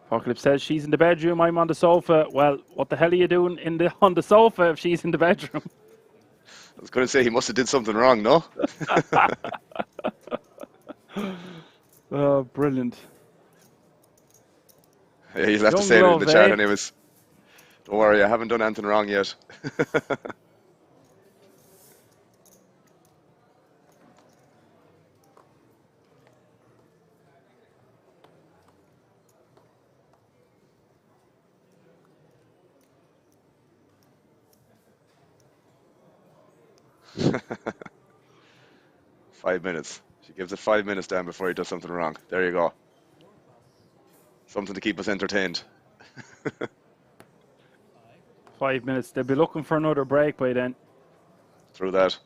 Apocalypse says she's in the bedroom, I'm on the sofa. Well, what the hell are you doing on the sofa if she's in the bedroom? I was going to say he must have did something wrong, no? Oh, brilliant. Yeah, he'll have to Young say it in love, the chat eh? anyways. Don't worry, I haven't done anything wrong yet. 5 minutes. She gives it 5 minutes down before he does something wrong. There you go. Something to keep us entertained. 5 minutes. They'll be looking for another break by then. Through that.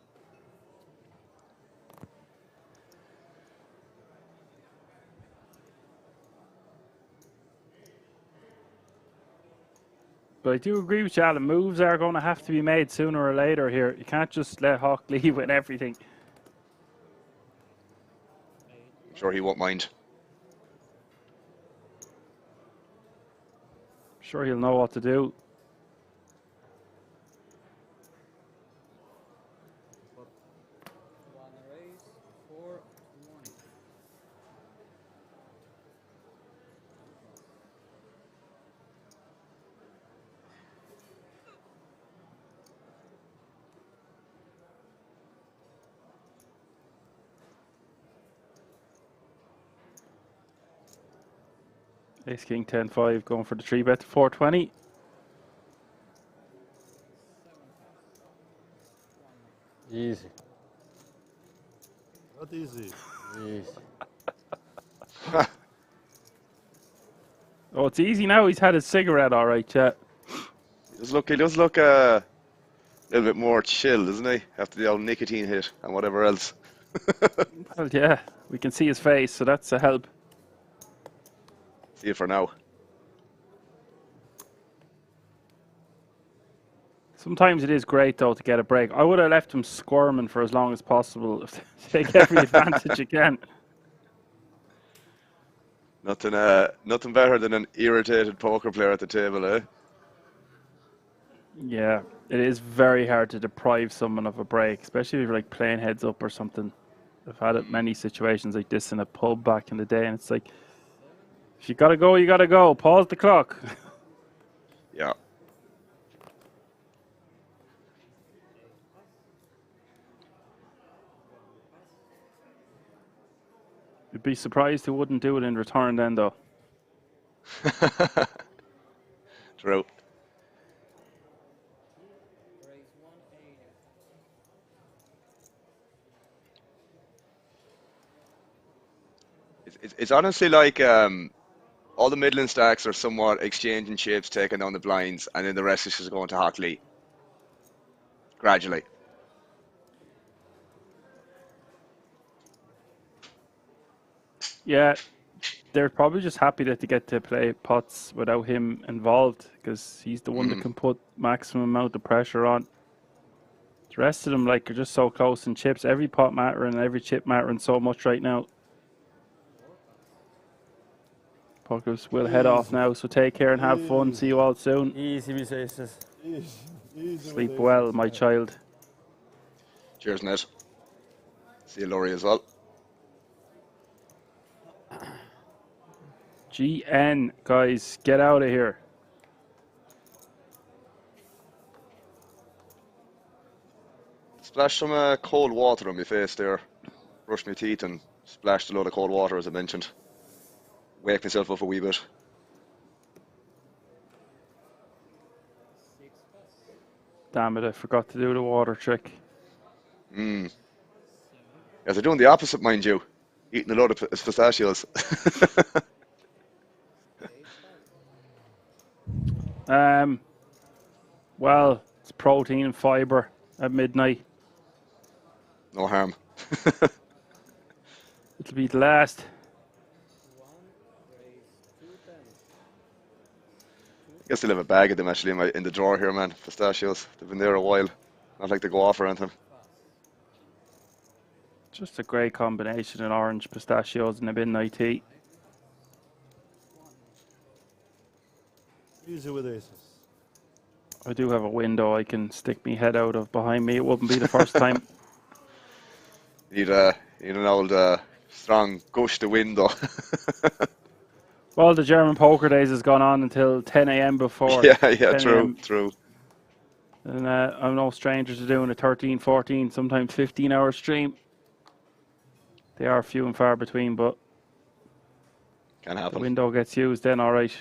But I do agree with you, Alan. Moves are going to have to be made sooner or later here. You can't just let Hawk leave with everything. I'm sure he won't mind. I'm sure he'll know what to do. Ace King 10-5 going for the 3-bet to 420. Easy. Not easy. Easy. Oh, it's easy now. He's had his cigarette, all right, chat. He does look a little bit more chill, doesn't he? After the old nicotine hit and whatever else. Well, yeah, we can see his face, so that's a help. See it for now. Sometimes it is great, though, to get a break. I would have left him squirming for as long as possible to take every advantage you can. Nothing better than an irritated poker player at the table, eh? Yeah, it is very hard to deprive someone of a break, especially if you're like playing heads up or something. I've had it many situations like this in a pub back in the day, and it's like, if you gotta go, you gotta go. Pause the clock. Yeah. You'd be surprised who wouldn't do it in return then, though. True. It's honestly like all the Midland stacks are somewhat exchanging chips, taking down the blinds, and then the rest is just going to Hockley. Gradually. Yeah, they're probably just happy that they get to play pots without him involved, because he's the one that can put maximum amount of pressure on. The rest of them, like, are just so close in chips. Every pot mattering and every chip mattering so much right now. Pokers will head off now, so take care and have fun. See you all soon. Easy with aces. Sleep well, my child. Cheers, Ned. See you, Laurie, as well. GN, guys, get out of here. Splash some cold water on my face there. Brush my teeth and splashed a load of cold water, as I mentioned. Wake myself up a wee bit. Damn it, I forgot to do the water trick. Yes, they're doing the opposite, mind you. Eating a load of pistachios. Well, it's protein and fiber at midnight. No harm. It'll be the last. I guess they'll have a bag of them actually in the drawer here, man. Pistachios. They've been there a while. Not like they go off or anything. Just a great combination of orange, pistachios, and a midnight tea. Easy with aces. I do have a window I can stick my head out of behind me. It wouldn't be the first time. Need an old strong gush the window. Well, the German poker days has gone on until 10 a.m. before. Yeah, 10 true, a.m. true. And I'm no stranger to doing a 13, 14, sometimes 15-hour stream. They are few and far between, but Can the happen. window gets used then, all right.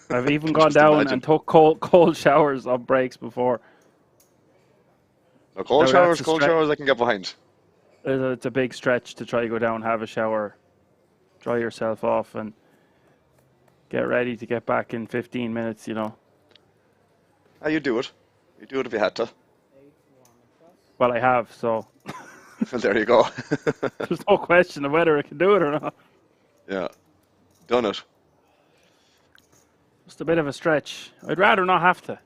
I've even Can gone just down imagine. and took cold showers on breaks before. No, cold Now, showers, that's a I can get behind. It's a big stretch to try to go down, have a shower, dry yourself off, and get ready to get back in 15 minutes, you know. Ah, you do it. You do it if you had to. Well, I have, so Well, there you go. there's no question of whether I can do it or not. Yeah, done it. Just a bit of a stretch. I'd rather not have to.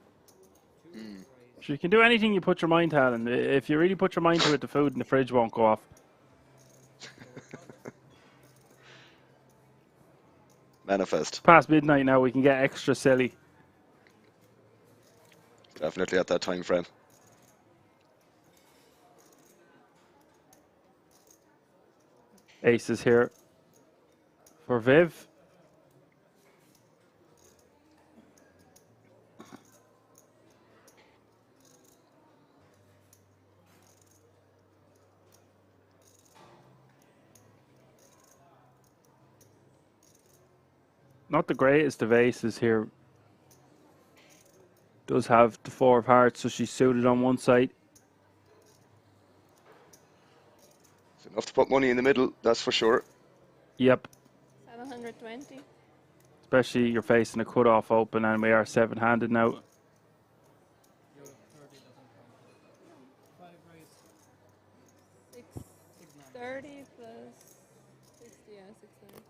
Mm. So you can do anything you put your mind to, and if you really put your mind to it, the food in the fridge won't go off. Manifest. Past midnight now, we can get extra silly. Definitely at that time frame. Aces here for Viv. Not the greatest of aces here. Does have the 4 of hearts, so she's suited on one side. It's enough to put money in the middle, that's for sure. Yep. 720. Especially you're facing a cutoff open, and we are 7-handed now. $630 plus 60, yeah, 630.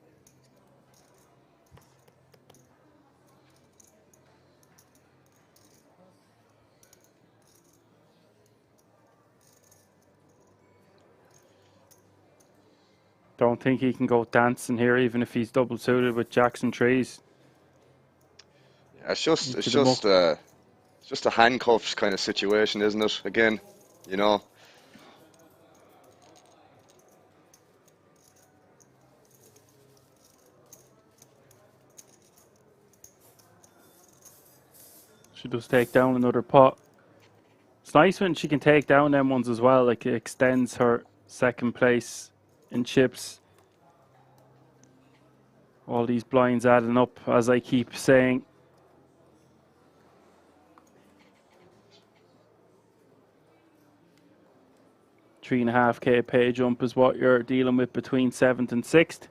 Don't think he can go dancing here, even if he's double suited with jacks and trees. Yeah, it's just Into the muck. it's just a handcuffs kind of situation, isn't it? Again, you know. She does take down another pot. It's nice when she can take down them ones as well. Like, it extends her second place in chips. All these blinds adding up, as I keep saying. $3.5K pay jump is what you're dealing with between 7th and 6th.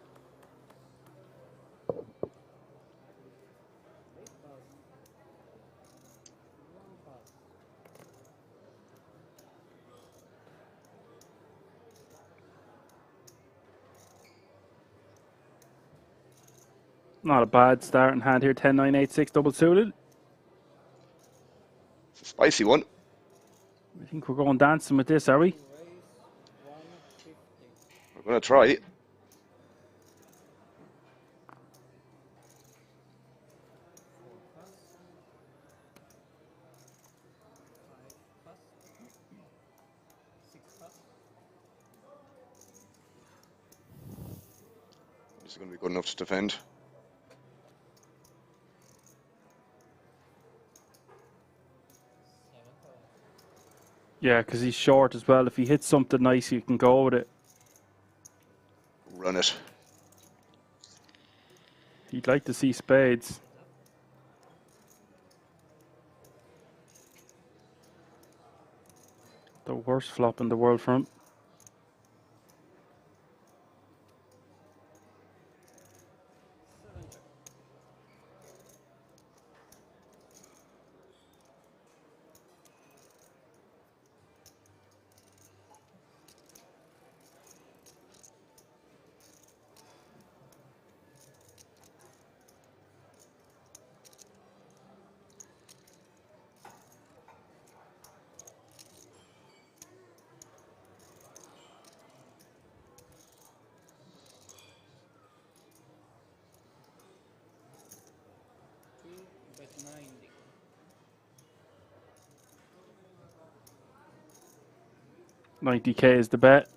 Not a bad starting hand here. 10, 9, 8, 6 double suited. It's a spicy one. I think we're going dancing with this, are we? We're going to try. This is going to be good enough to defend. Yeah, because he's short as well. If he hits something nice, you can go with it. Run it. He'd like to see spades. The worst flop in the world for him. 90k is the bet.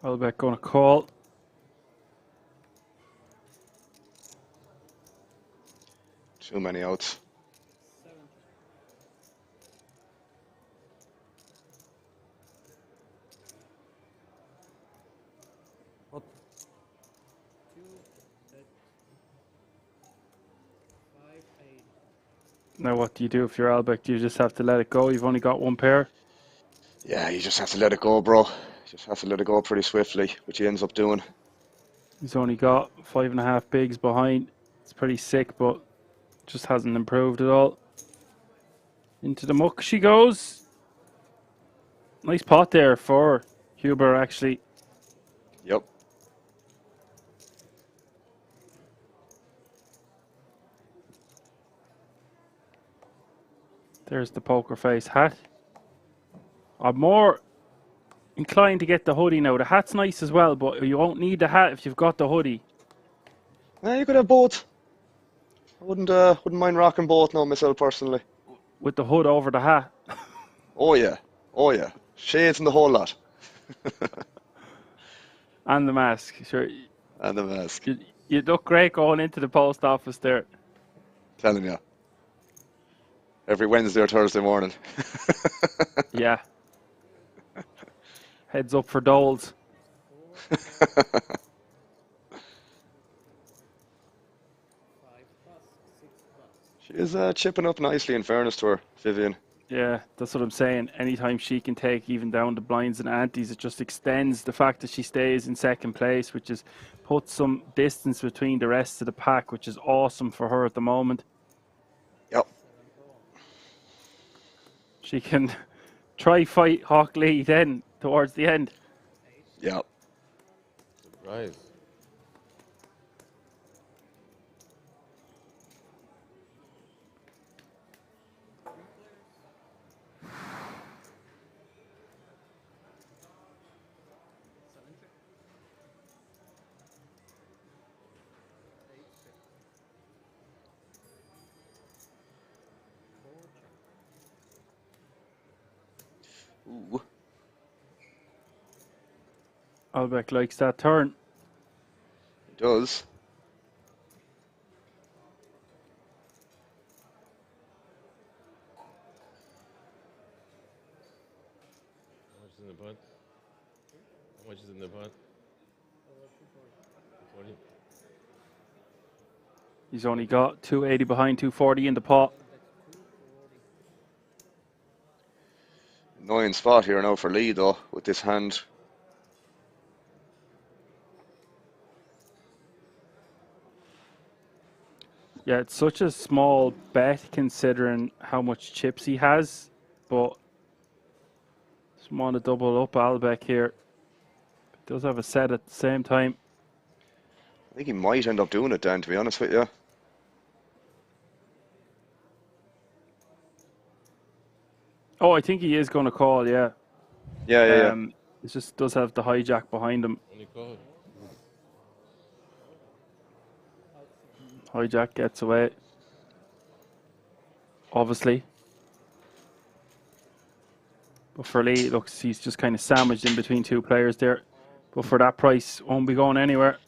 Albeck going to call. Too many outs. Now what do you do if you're Albeck? Do you just have to let it go? You've only got one pair. Yeah, you just have to let it go, bro. You just have to let it go pretty swiftly, which he ends up doing. He's only got 5.5 bigs behind. It's pretty sick, but just hasn't improved at all. Into the muck she goes. Nice pot there for Huber, actually. Yep. There's the poker face hat. I'm more inclined to get the hoodie now. The hat's nice as well, but you won't need the hat if you've got the hoodie. You could have both. I wouldn't mind rocking both now myself personally. With the hood over the hat. Oh yeah. Oh yeah. Shades and the whole lot. And the mask, sure. And the mask. You look great going into the post office there. Telling you. Every Wednesday or Thursday morning. Yeah. Heads up for Doles. She is chipping up nicely, in fairness to her, Vivian. Yeah, that's what I'm saying. Anytime she can take even down the blinds and antes, it just extends the fact that she stays in second place, which is puts some distance between the rest of the pack, which is awesome for her at the moment. Yep. She can try fight Hawk Lee then towards the end. Yep. Surprise. Ooh. Albeck likes that turn. He does. How much is in the pot? How much is in the pot? 240. He's only got 280 behind, 240 in the pot. Annoying spot here now for Lee, though, with this hand. Yeah, it's such a small bet considering how much chips he has, but just want to double up Albeck here. Does have a set at the same time. I think he might end up doing it, Dan, to be honest with you. Oh, I think he is going to call, yeah. Yeah. It just does have the hijack behind him. Only call. Hijack gets away. Obviously. But for Lee, it looks he's just kind of sandwiched in between two players there. But for that price, won't be going anywhere.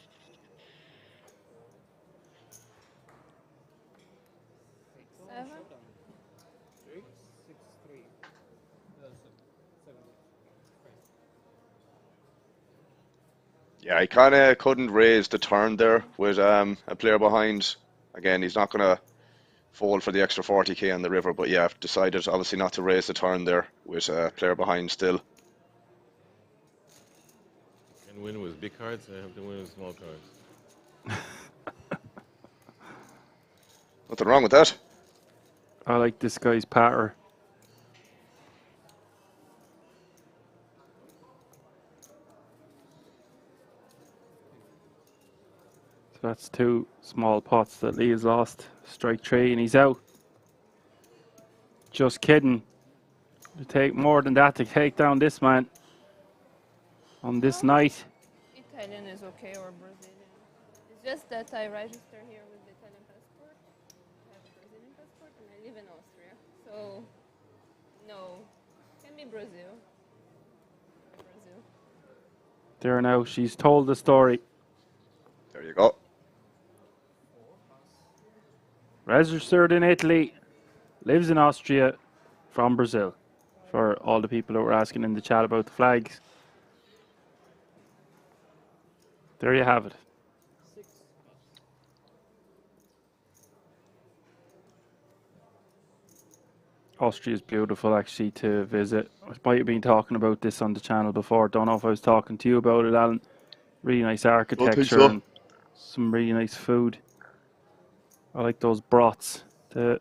Yeah, he kind of couldn't raise the turn there with a player behind. Again, he's not going to fold for the extra 40k on the river, but yeah, decided obviously not to raise the turn there with a player behind still. Can win with big cards, I have to win with small cards. Nothing wrong with that. I like this guy's patter. So that's two small pots that Lee has lost. Strike three and he's out. Just kidding. It'll take more than that to take down this man on this night. Italian is okay or Brazilian. It's just that I register here with the Italian passport. I have a Brazilian passport. Austria. So, no. Can be Brazil. Brazil. There now, she's told the story. There you go. Registered in Italy, lives in Austria, from Brazil. For all the people that were asking in the chat about the flags. There you have it. Austria is beautiful, actually, to visit. I might have been talking about this on the channel before. Don't know if I was talking to you about it, Alan. Really nice architecture so. and some really nice food. I like those broths. The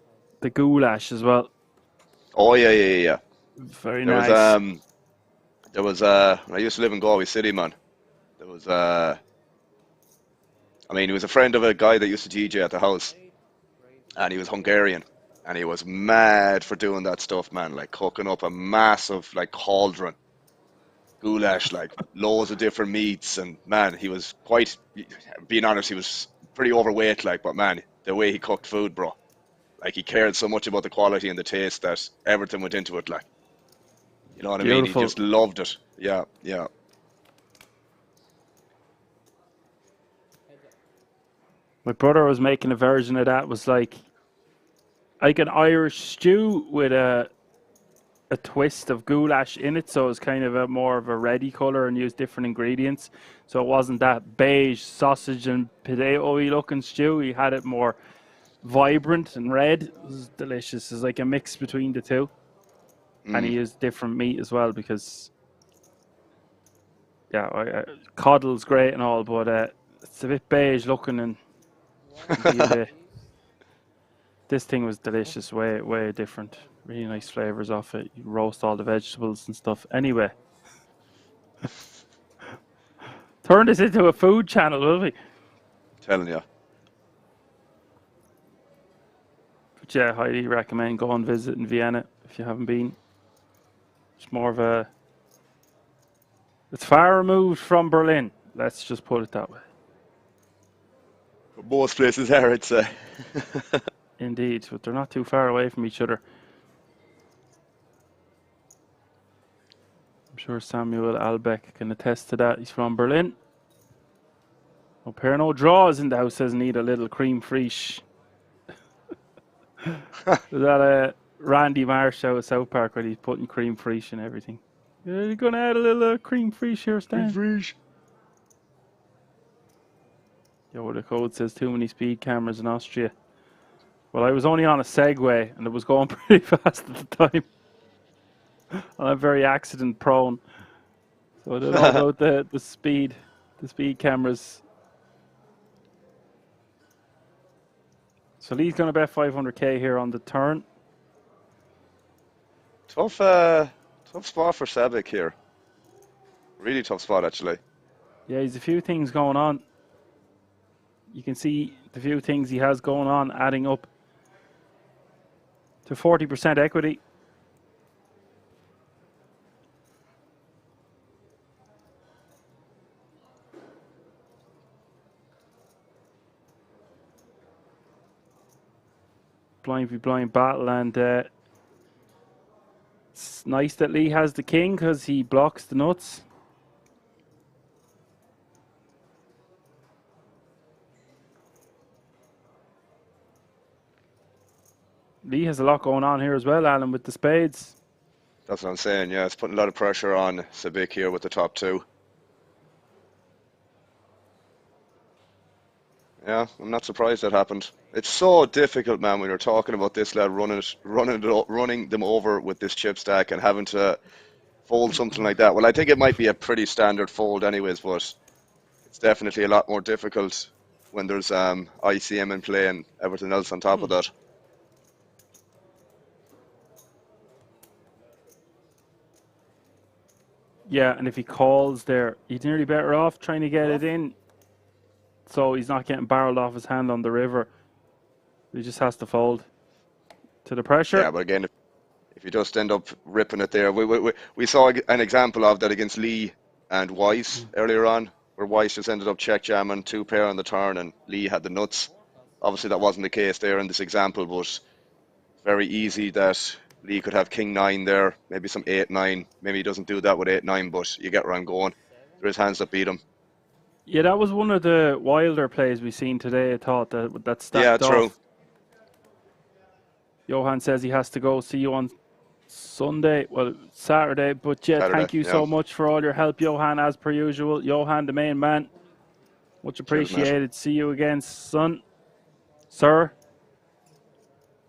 goulash as well. Oh yeah. Very There nice. was when I used to live in Galway City, man. There was I mean, he was a friend of a guy that used to DJ at the house, and he was Hungarian, and he was mad for doing that stuff, man. Like cooking up a massive like cauldron, goulash, like loads of different meats, and man, he was quite. Being honest, he was pretty overweight, like, but man, the way he cooked food, bro, like he cared so much about the quality and the taste that everything went into it, like. You know what I mean? He just loved it. Yeah. My brother was making a version of that. Was like an Irish stew with a twist of goulash in it. So it was kind of more of a reddy color and used different ingredients. So it wasn't that beige sausage and potato-y looking stew. He had it more vibrant and red. It was delicious. It's like a mix between the two. And he used different meat as well because, yeah, coddle's great and all, but it's a bit beige looking and this thing was delicious, way different. Really nice flavors off it. You roast all the vegetables and stuff. Anyway, turn this into a food channel, will we? Telling you. But yeah, highly recommend go and visit in Vienna if you haven't been. It's more of it's far removed from Berlin. Let's just put it that way. Most places are, I'd say. Indeed, but they're not too far away from each other. I'm sure Samuel Albeck can attest to that. He's from Berlin. No pair, no draws in the house, says need a little cream fraiche. Is that Randy Marsh out of South Park where he's putting cream fraiche and everything? You're going to add a little cream fraiche here, Stan? Cream fraiche. Yo, the code says too many speed cameras in Austria. Well, I was only on a Segway and it was going pretty fast at the time. And I'm very accident prone. So I don't know about the speed cameras. So Lee's going to bet 500k here on the turn. Tough spot for Sabic here. Really tough spot, actually. Yeah, he's a few things going on. You can see the few things he has going on adding up to 40% equity. Blind v blind battle, and it's nice that Lee has the king because he blocks the nuts. Lee has a lot going on here as well, Alan, with the spades. That's what I'm saying, yeah. It's putting a lot of pressure on Sabic here with the top two. Yeah, I'm not surprised that happened. It's so difficult, man, when you're talking about this lad running them over with this chip stack and having to fold something like that. Well, I think it might be a pretty standard fold anyways, but it's definitely a lot more difficult when there's ICM in play and everything else on top of that. Yeah, and if he calls there, he's nearly better off trying to get it in. So he's not getting barreled off his hand on the river. He just has to fold to the pressure. Yeah, but again, if you just end up ripping it there, we saw an example of that against Lee and Weiss earlier on, where Weiss just ended up check jamming 2-pair on the turn and Lee had the nuts. Obviously, that wasn't the case there in this example, but very easy that Lee could have king 9 there, maybe some 8-9. Maybe he doesn't do that with 8-9, but you get where I'm going. There is hands that beat him. Yeah, that was one of the wilder plays we've seen today, I thought, that stacked Yeah, off. true. Johan says he has to go. See you on Sunday, well, Saturday. But yeah, Saturday, thank you so much for all your help, Johan, as per usual. Johan, the main man. Much appreciated. See you again, son. Sir.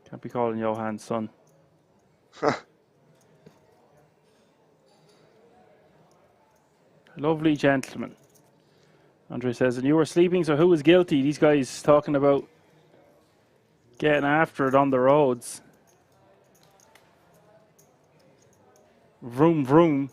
Can't be calling Johan son. Lovely gentleman. Andre says, and you were sleeping, so who was guilty? These guys talking about getting after it on the roads. Vroom, vroom.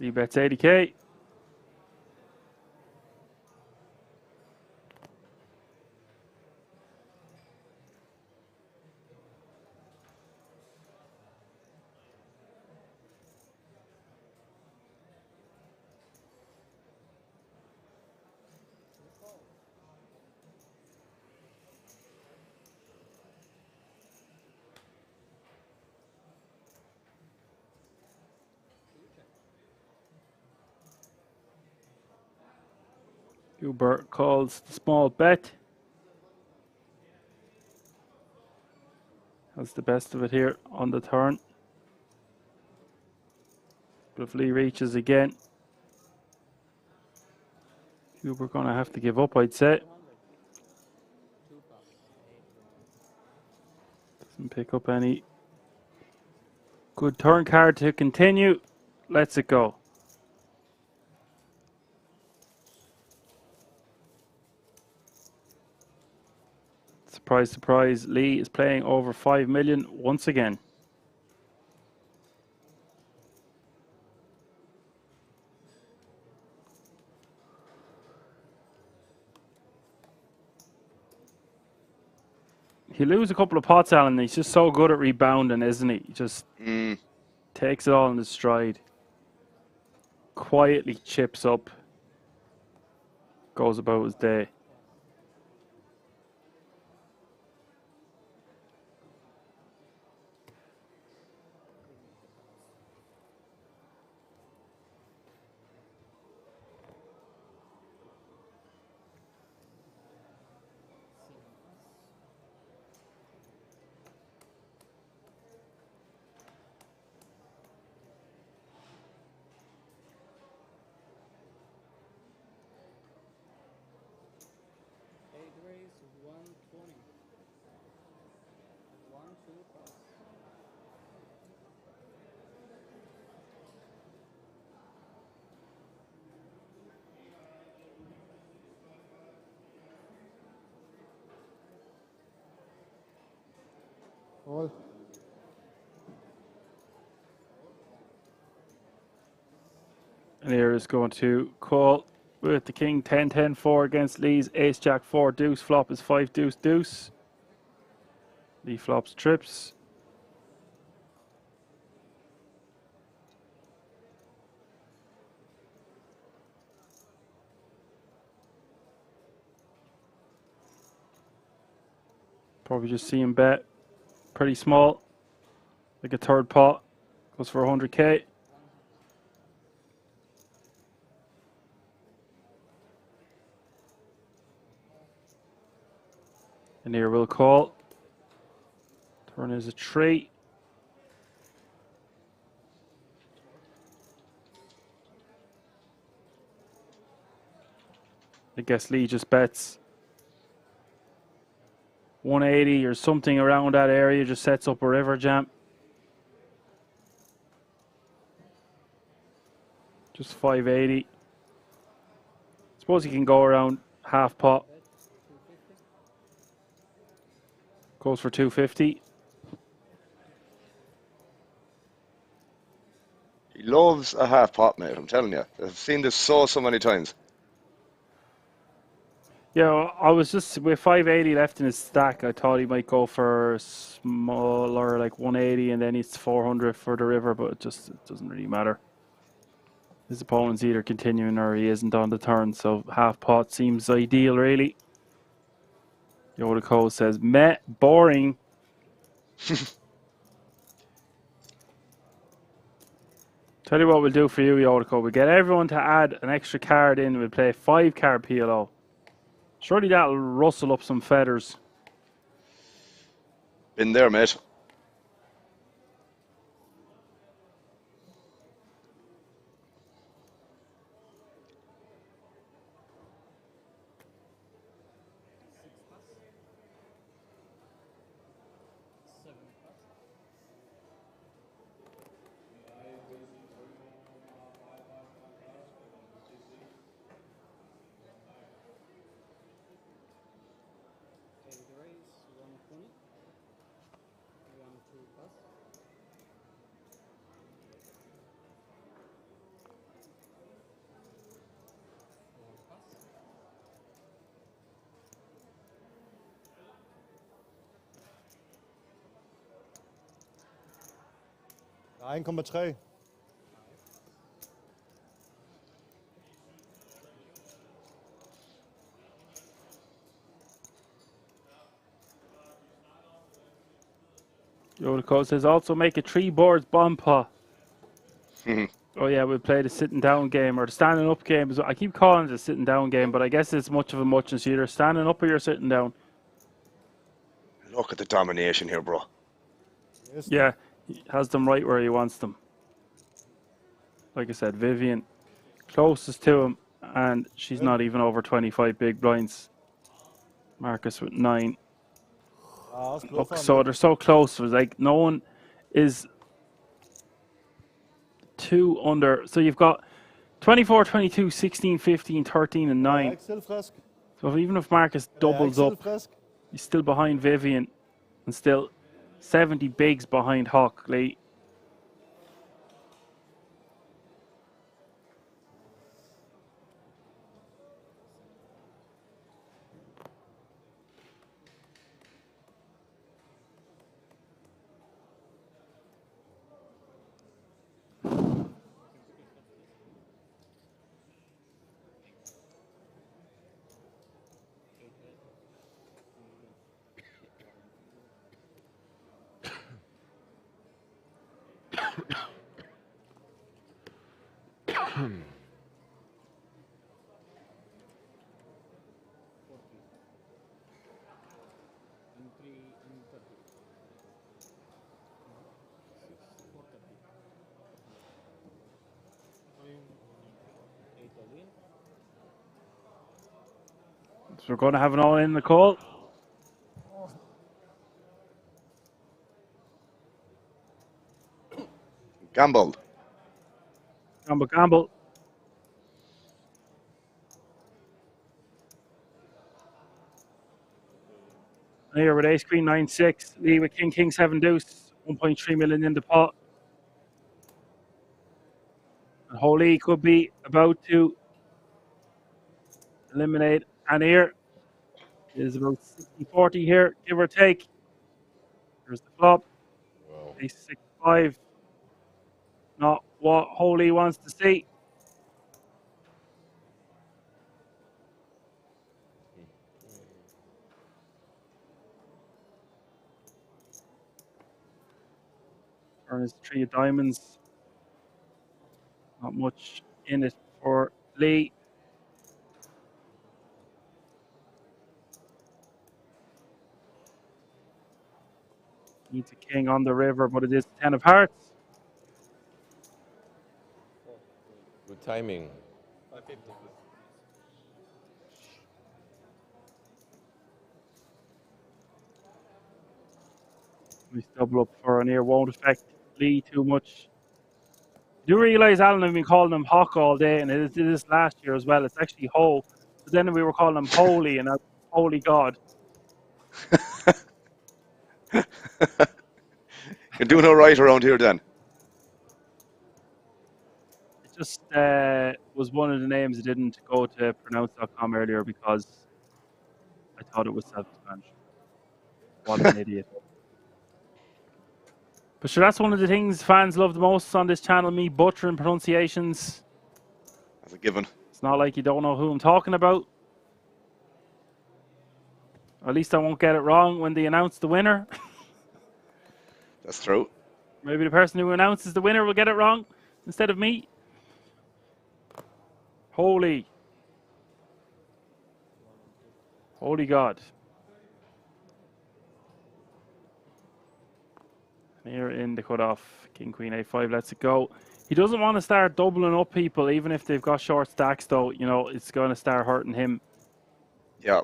He bets 80k. Hubert calls the small bet. Has the best of it here on the turn. But if Lee reaches again, Hubert going to have to give up, I'd say. Doesn't pick up any good turn card to continue. Let's it go. Surprise, surprise, Lee is playing over 5 million once again. He lose a couple of pots, Alan. He's just so good at rebounding, isn't he? He just takes it all in his stride. Quietly chips up. Goes about his day. All. And here is going to call with the king 10-10-4 against Lee's ace jack 4 deuce. Flop is 5 deuce deuce. Lee flops trips. Probably just see him bet pretty small, like a third pot. Goes for 100k. And here we'll call. Turn is a 3. I guess Lee just bets 180 or something around that area, just sets up a river jam. Just 580. Suppose he can go around half pot. Goes for 250. He loves a half pot, mate. I'm telling you. I've seen this so many times. Yeah, I was just with 580 left in his stack. I thought he might go for smaller, like 180, and then it's 400 for the river, but it doesn't really matter. His opponent's either continuing or he isn't on the turn, so half pot seems ideal, really. Yoda Cole says, meh, boring. Tell you what we'll do for you, Yoda Cole. We'll get everyone to add an extra card in. We'll play 5-card PLO. Surely that'll rustle up some feathers. Been there, mate. Der er 1,3. Yoda Cole says, also make a 3 boards bomb pot. Oh yeah, we'll play the sitting down game or the standing up game. I keep calling it a sitting down game, but I guess it's much of a muchness. You're either standing up or you're sitting down. Look at the domination here, bro. Yeah, he has them right where he wants them. Like I said, Vivian closest to him, and she's not even over 25 big blinds. Marcus with 9. Look, so they're so close. It was like no one is 2 under. So you've got 24, 22, 16, 15, 13, and 9. So even if Marcus doubles up, he's still behind Vivian and still 70 bigs behind Hawk Lee. So we're going to have an all in the call. Gamble. Gamble. Here with ace queen 9-6. Lee with king 7 deuce. 1.3 million in the pot. And Holy could be about to eliminate Anir. It is about 60-40 here, give or take. There's the flop. Ace 6-5. Not what Holy wants to see. Turn his 3 of diamonds. Not much in it for Lee. Needs a king on the river, but it is 10 of hearts. Good timing. Nice double up for Anir. Won't affect Lee too much. You do realise, Alan, I've been calling him Hawk all day, and it is last year as well. It's actually Ho. But then we were calling him Holy, and now Holy God. You're doing all right around here, then. just was one of the names I didn't go to pronounce.com earlier because I thought it was self-explanatory. What an idiot. But sure, that's one of the things fans love the most on this channel, me butchering pronunciations. That's a given. It's not like you don't know who I'm talking about. Or at least I won't get it wrong when they announce the winner. That's true. Maybe the person who announces the winner will get it wrong instead of me. Holy God. Here in the cutoff, King Queen A5 lets it go. He doesn't want to start doubling up people, even if they've got short stacks, though. You know, it's going to start hurting him. Yeah.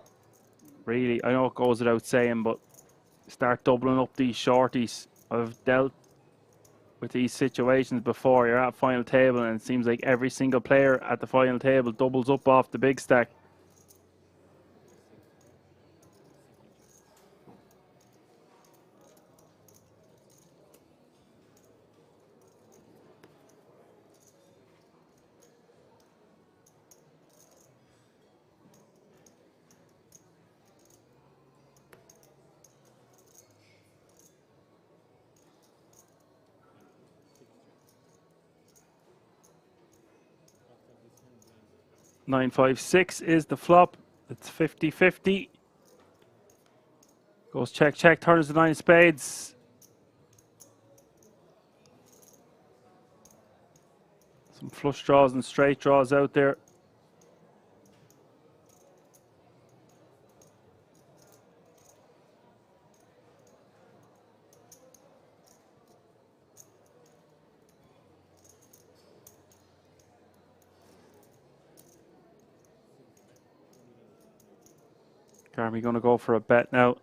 Really, I know it goes without saying, but start doubling up these shorties. I've dealt with these situations before. You're at final table, and it seems like every single player at the final table doubles up off the big stack. Nine, 5, 6 is the flop. It's 50-50. Goes check, check, turns the 9 of spades. Some flush draws and straight draws out there. Carmi going to go for a bet now.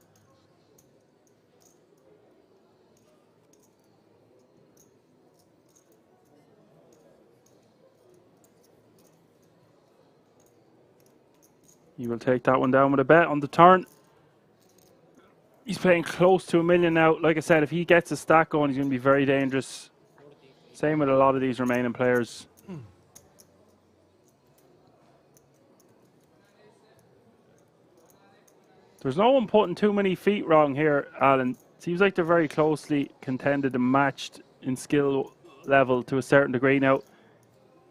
He will take that one down with a bet on the turn. He's playing close to $1 million now. Like I said, if he gets a stack going, he's going to be very dangerous. Same with a lot of these remaining players. There's no one putting too many feet wrong here, Alan. Seems like they're very closely contended and matched in skill level to a certain degree now.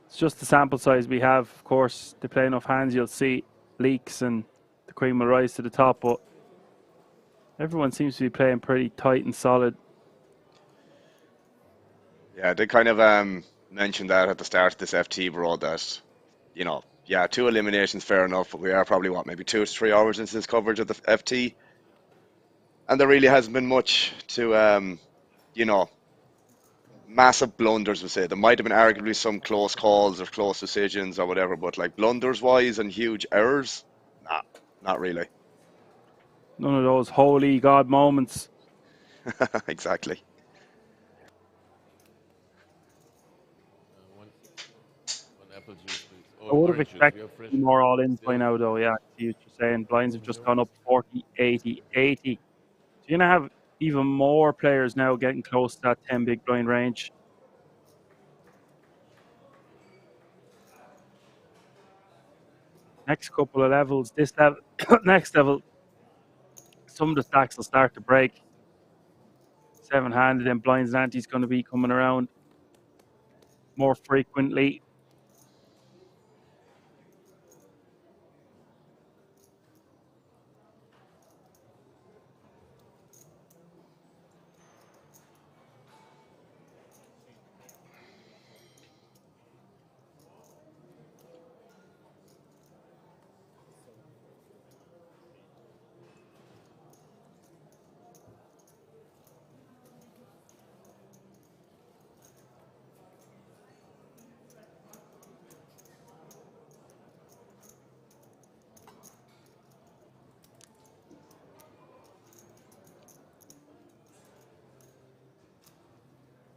It's just the sample size we have. Of course, they play enough hands, you'll see leaks and the cream will rise to the top, but everyone seems to be playing pretty tight and solid. Yeah, they kind of mentioned that at the start of this FT, bro, that, you know, yeah, 2 eliminations, fair enough, but we are probably, what, maybe 2 to 3 hours into this coverage of the FT. And there really hasn't been much to, you know, massive blunders, we say. There might have been arguably some close calls or close decisions or whatever, but like blunders-wise and huge errors, nah, not really. None of those holy God moments. Exactly. One apple juice, please. I would have expected more all-ins by now, though. Yeah, I see what you're saying. Blinds have just gone up 40, 80, 80. So you're going to have even more players now getting close to that 10 big blind range. Next couple of levels, this level, next level, some of the stacks will start to break. 7-handed and blinds and antes going to be coming around more frequently.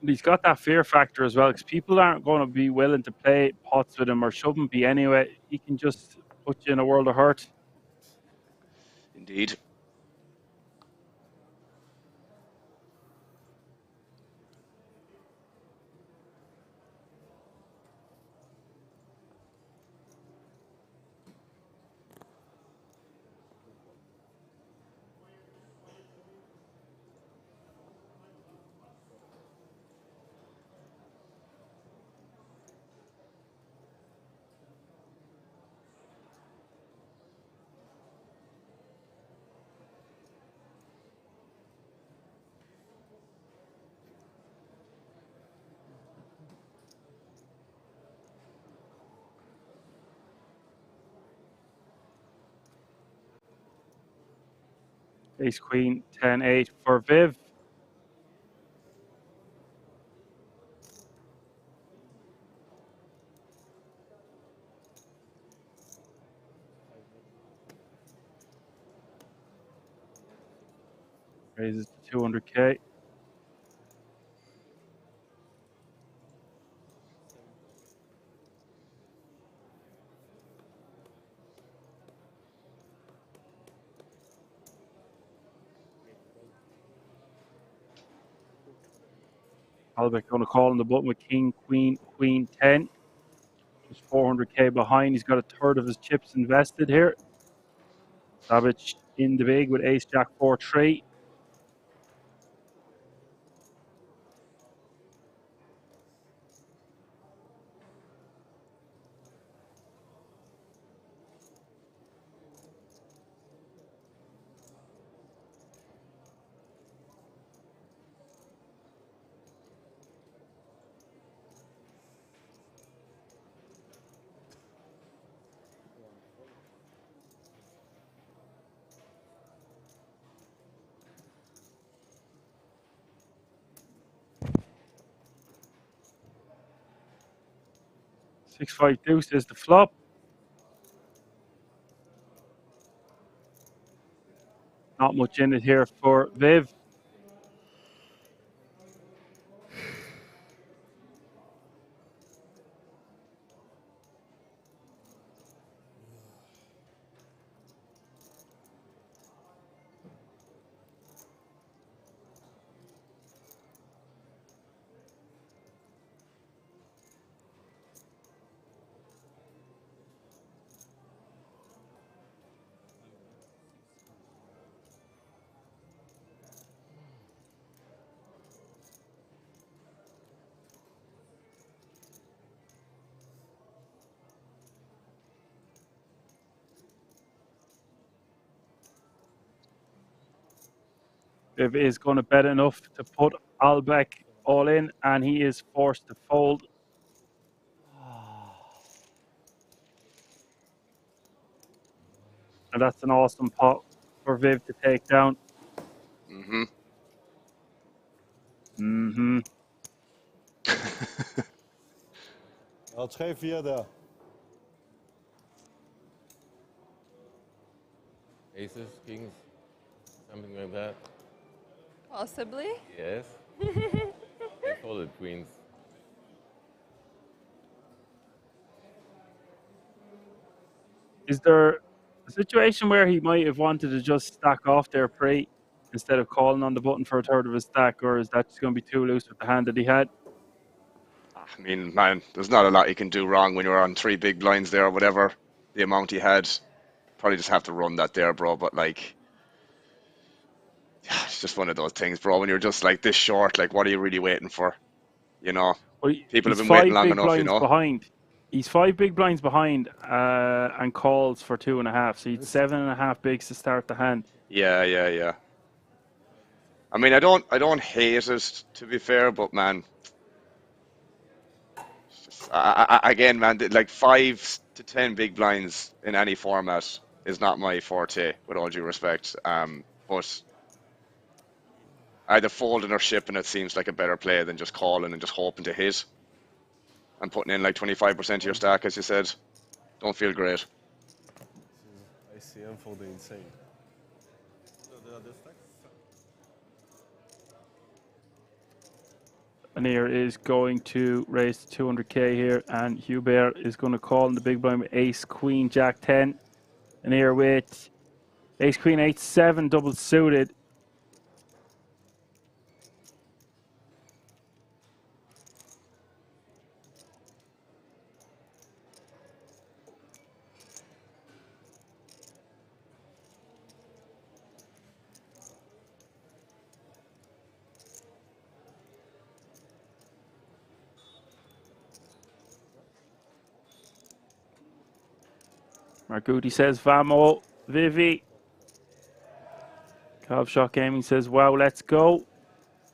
He's got that fear factor as well, because people aren't going to be willing to play pots with him, or shouldn't be anyway. He can just put you in a world of hurt. Indeed. Ace Queen 10-8 for Viv. Raises to 200k. Albeck going to call on the button with King, Queen, Queen 10. He's 400k behind. He's got a third of his chips invested here. Savage in the big with Ace Jack 4-3. Six five deuce is the flop. Not much in it here for Viv. Viv is going to bet enough to put Albeck all in, and he is forced to fold. And that's an awesome pot for Viv to take down. Mm-hmm. Mm-hmm. Al 2-4 there. Aces, kings, something like that. Possibly. Yes. They folded queens. Is there a situation where he might have wanted to just stack off their pre instead of calling on the button for a third of his stack, or is that just going to be too loose with the hand that he had? I mean, man, there's not a lot you can do wrong when you're on 3 big blinds there or whatever the amount he had. Probably just have to run that there, bro. But like, it's just one of those things, bro. When you're just like this short, like, what are you really waiting for? You know, Well, people have he's been waiting 5 long big enough. You blinds know, behind. He's 5 big blinds behind and calls for 2.5. So he'd 7.5 bigs to start the hand. yeah. I mean, I don't hate it, to be fair, but man, it's just, again, man, like 5 to 10 big blinds in any format is not my forte, with all due respect. But either folding or shipping it seems like a better play than just calling and just hoping to hit and putting in like 25% of your stack, as you said. Don't feel great. ICM for the insane. Anir is going to raise to 200k here, and Hubert is going to call in the big blind with Ace, Queen, Jack 10. Anir with Ace, Queen, 8-7 double suited. Marguti says, Vamo, Vivi. Calv Shot Gaming says, wow, let's go.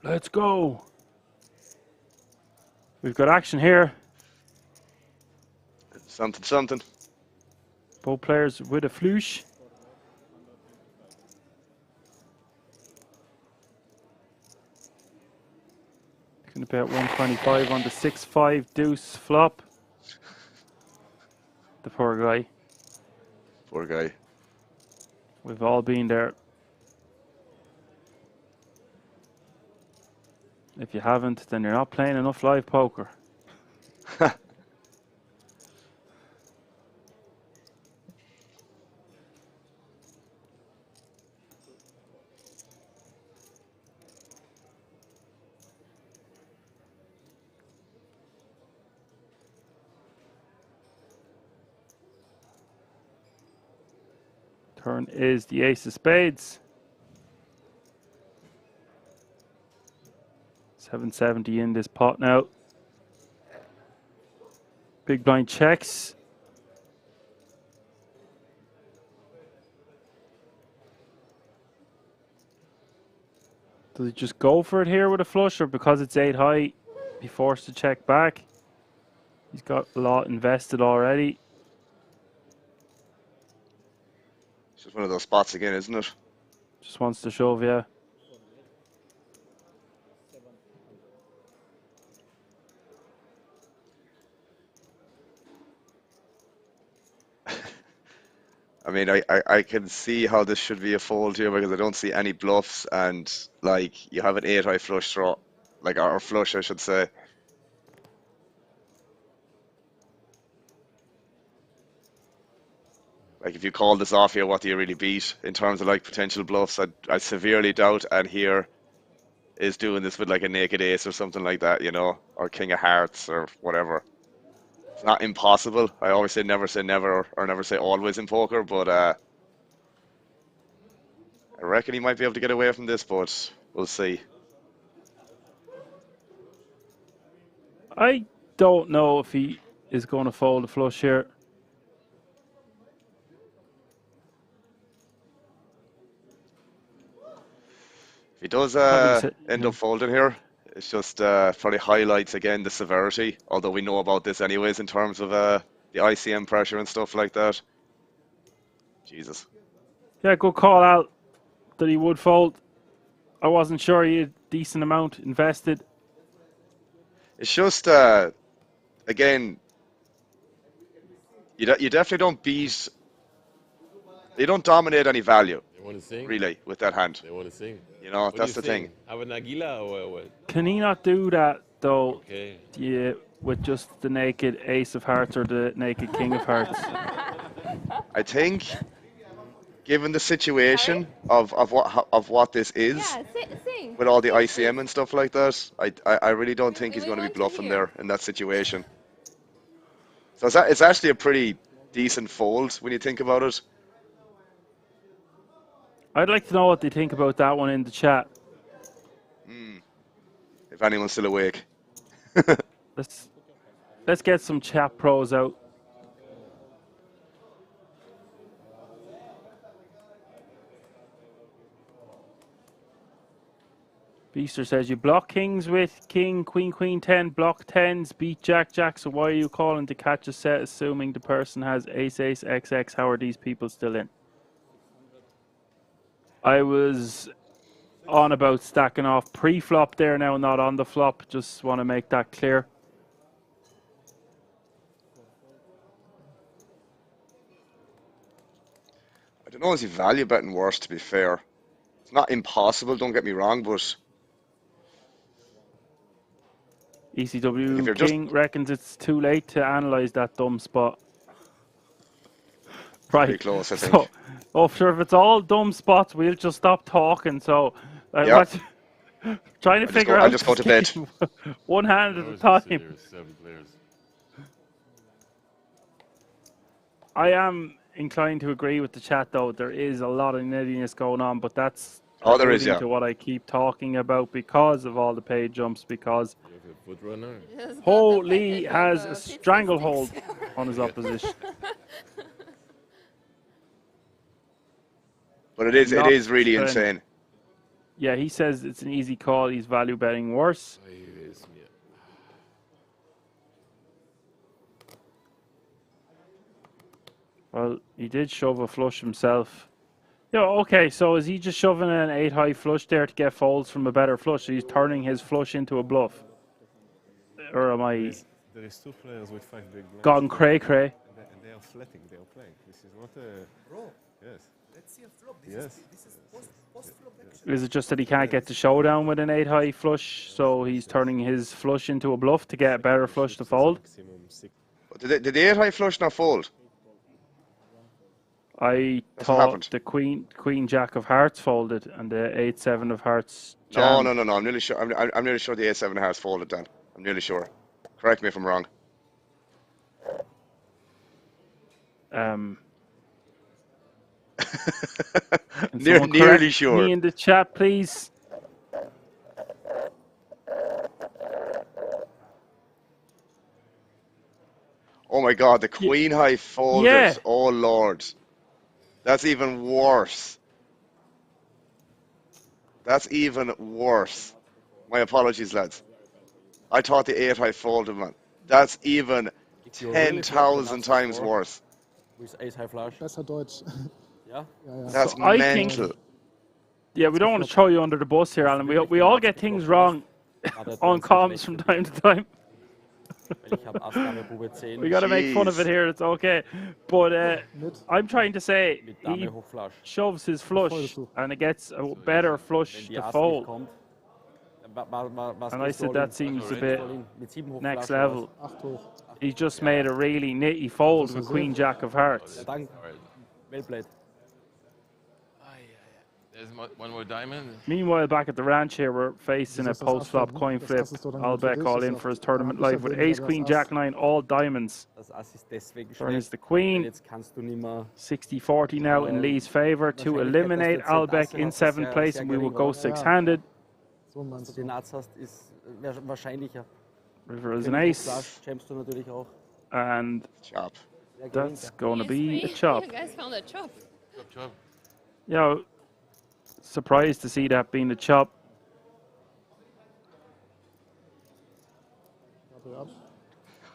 Let's go. We've got action here. Something. Both players with a floosh. about 125 on the 6-5 deuce flop. The poor guy. Poor guy. We've all been there. If you haven't, then you're not playing enough live poker. Turn is the ace of spades. 770 in this pot now. Big blind checks. Does he just go for it here with a flush, or because it's 8 high, be forced to check back? He's got a lot invested already. It's just one of those spots again, isn't it? Just wants to shove, yeah. I mean, I can see how this should be a fold here because I don't see any bluffs, and like you have an 8 high flush draw, like or flush I should say. Like if you call this off here, what do you really beat in terms of like potential bluffs? I severely doubt, and here is doing this with like a naked ace or something like that, you know, or king of hearts or whatever. It's not impossible. I always say never or never say always in poker, but I reckon he might be able to get away from this, but we'll see. I don't know if he is going to fold a flush here. If he does end up folding here, it's just probably highlights again the severity, although we know about this anyways in terms of the ICM pressure and stuff like that. Jesus. Yeah, good call out that he would fold. I wasn't sure he had a decent amount invested. It's just, again, you definitely don't beat, you don't dominate any value, really, with that hand. They want to sing. You know, What that's do the you thing. sing? Have an aguila or what? Can he not do that, though, Okay. yeah, with just the naked ace of hearts or the naked king of hearts? I think, given the situation of what this is, with all the ICM and stuff like that, I really don't think he's going to be bluffing there in that situation. So it's actually a pretty decent fold when you think about it. I'd like to know what they think about that one in the chat. If anyone's still awake. Let's get some chat pros out. Beaster says you block kings with king, queen, queen 10, block 10s, beat jack, jack. So why are you calling to catch a set assuming the person has ace, ace, XX? How are these people still in? I was on about stacking off pre-flop there now, not on the flop. Just want to make that clear. I don't know, is he value betting worse, to be fair? It's not impossible, don't get me wrong, but ECW King reckons it's too late to analyse that dumb spot. Right. Pretty close, I think. So, sure, if it's all dumb spots, we'll just stop talking. So, Yep. trying to figure out. I'll just go to bed. One hand at a time. I am inclined to agree with the chat, though. There is a lot of nittiness going on, but that's there is, alluding yeah. to what I keep talking about because of all the page jumps. Because Holy has a stranglehold on his opposition. But it is really Not insane. Yeah, he says it's an easy call. He's value betting worse. Well, he did shove a flush himself. Yeah, okay, so is he just shoving an 8 high flush there to get folds from a better flush? So he's turning his flush into a bluff. or am I There is 2 players with 5 big blinds. gone cray-cray? And they are flatting, they are playing. This is not a... Bro, yes. let's see a flop. This Yes. This is post-flop action. Is it just that he can't get the showdown with an 8-high flush, so he's turning his flush into a bluff to get a better flush to fold? Did the 8-high flush not fold? I That's what thought happened. the Queen Jack of Hearts folded and the 8-7 of Hearts No, jammed. no, no, no. I'm nearly sure. I'm nearly sure the 8-7 has folded, Dan. I'm nearly sure. Correct me if I'm wrong. Can Nearly someone correct sure. me in the chat, please. Oh my God, the Queen High folded. Yeah. Oh Lord, that's even worse. That's even worse. My apologies, lads. I thought the 8-high folded, man. That's even If you really played the 10,000 nuts times before, worse. With ace-high flush. Besser Deutsch. Yeah? That's So I think- mental. Yeah, we don't want to throw you under the bus here, Alan. We all get things wrong on comms from time to time. We got to make fun of it here. It's okay. But I'm trying to say he shoves his flush and it gets a better flush to fold. And I said that seems a bit next level. He's just made a really nitty fold with Queen Jack of Hearts. Well played. There's one more diamond. Meanwhile, back at the ranch here, we're facing a post-flop coin flip. Albeck all in for his tournament live with ace, queen, jack, 9, all diamonds. Turn is the queen. 60-40 now in Lee's favor to eliminate Albeck in 7th place, and we will go 6-handed. Dass du den Nuts hast, ist wahrscheinlicher. River is an ace. Jammst du natürlich auch. And chop. That's going to be a chop. You guys found a chop. Chop. Yeah, surprised to see that being a chop.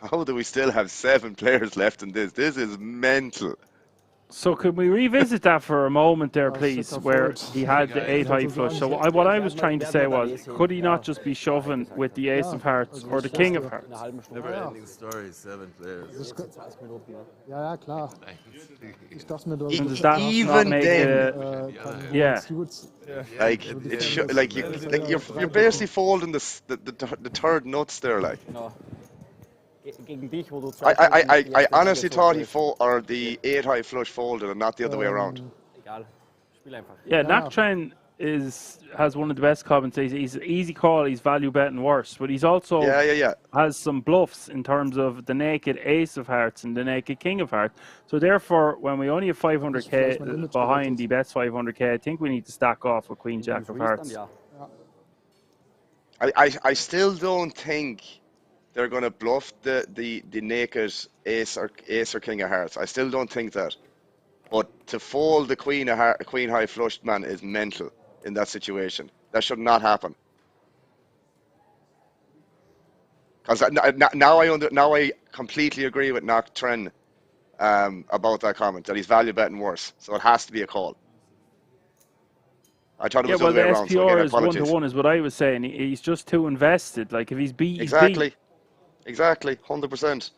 How do we still have 7 players left in this? This is mental. So could we revisit that for a moment there, please, where he had the 8-high flush? So what I was trying to say was, could he not just be shoving with the ace of hearts or the king of hearts? Never ending story, 7 players. Ja, ja, klar. Ich dachte mir, du And does that Even not make then, yeah. like you're basically folding the third nuts there, like. I honestly thought the 8-high flush folded and not the other way around. Yeah, Naktren has one of the best comments. He's an easy call. He's value betting worse, but he's also has some bluffs in terms of the naked ace of hearts and the naked king of hearts. So therefore, when we only have 500k behind, he bets 500k. I think we need to stack off with queen jack of hearts. I still don't think they're going to bluff the naked ace or king of hearts. I still don't think that. But to fold the queen high flushed man is mental in that situation. That should not happen. Because now I completely agree with Naktren about that comment, that he's value betting worse. So it has to be a call. I thought it was the other way around. So again, apologies. 1-to-1 is what I was saying. He's just too invested. Like if he's beat, he's exactly. beat. Exactly, 100%.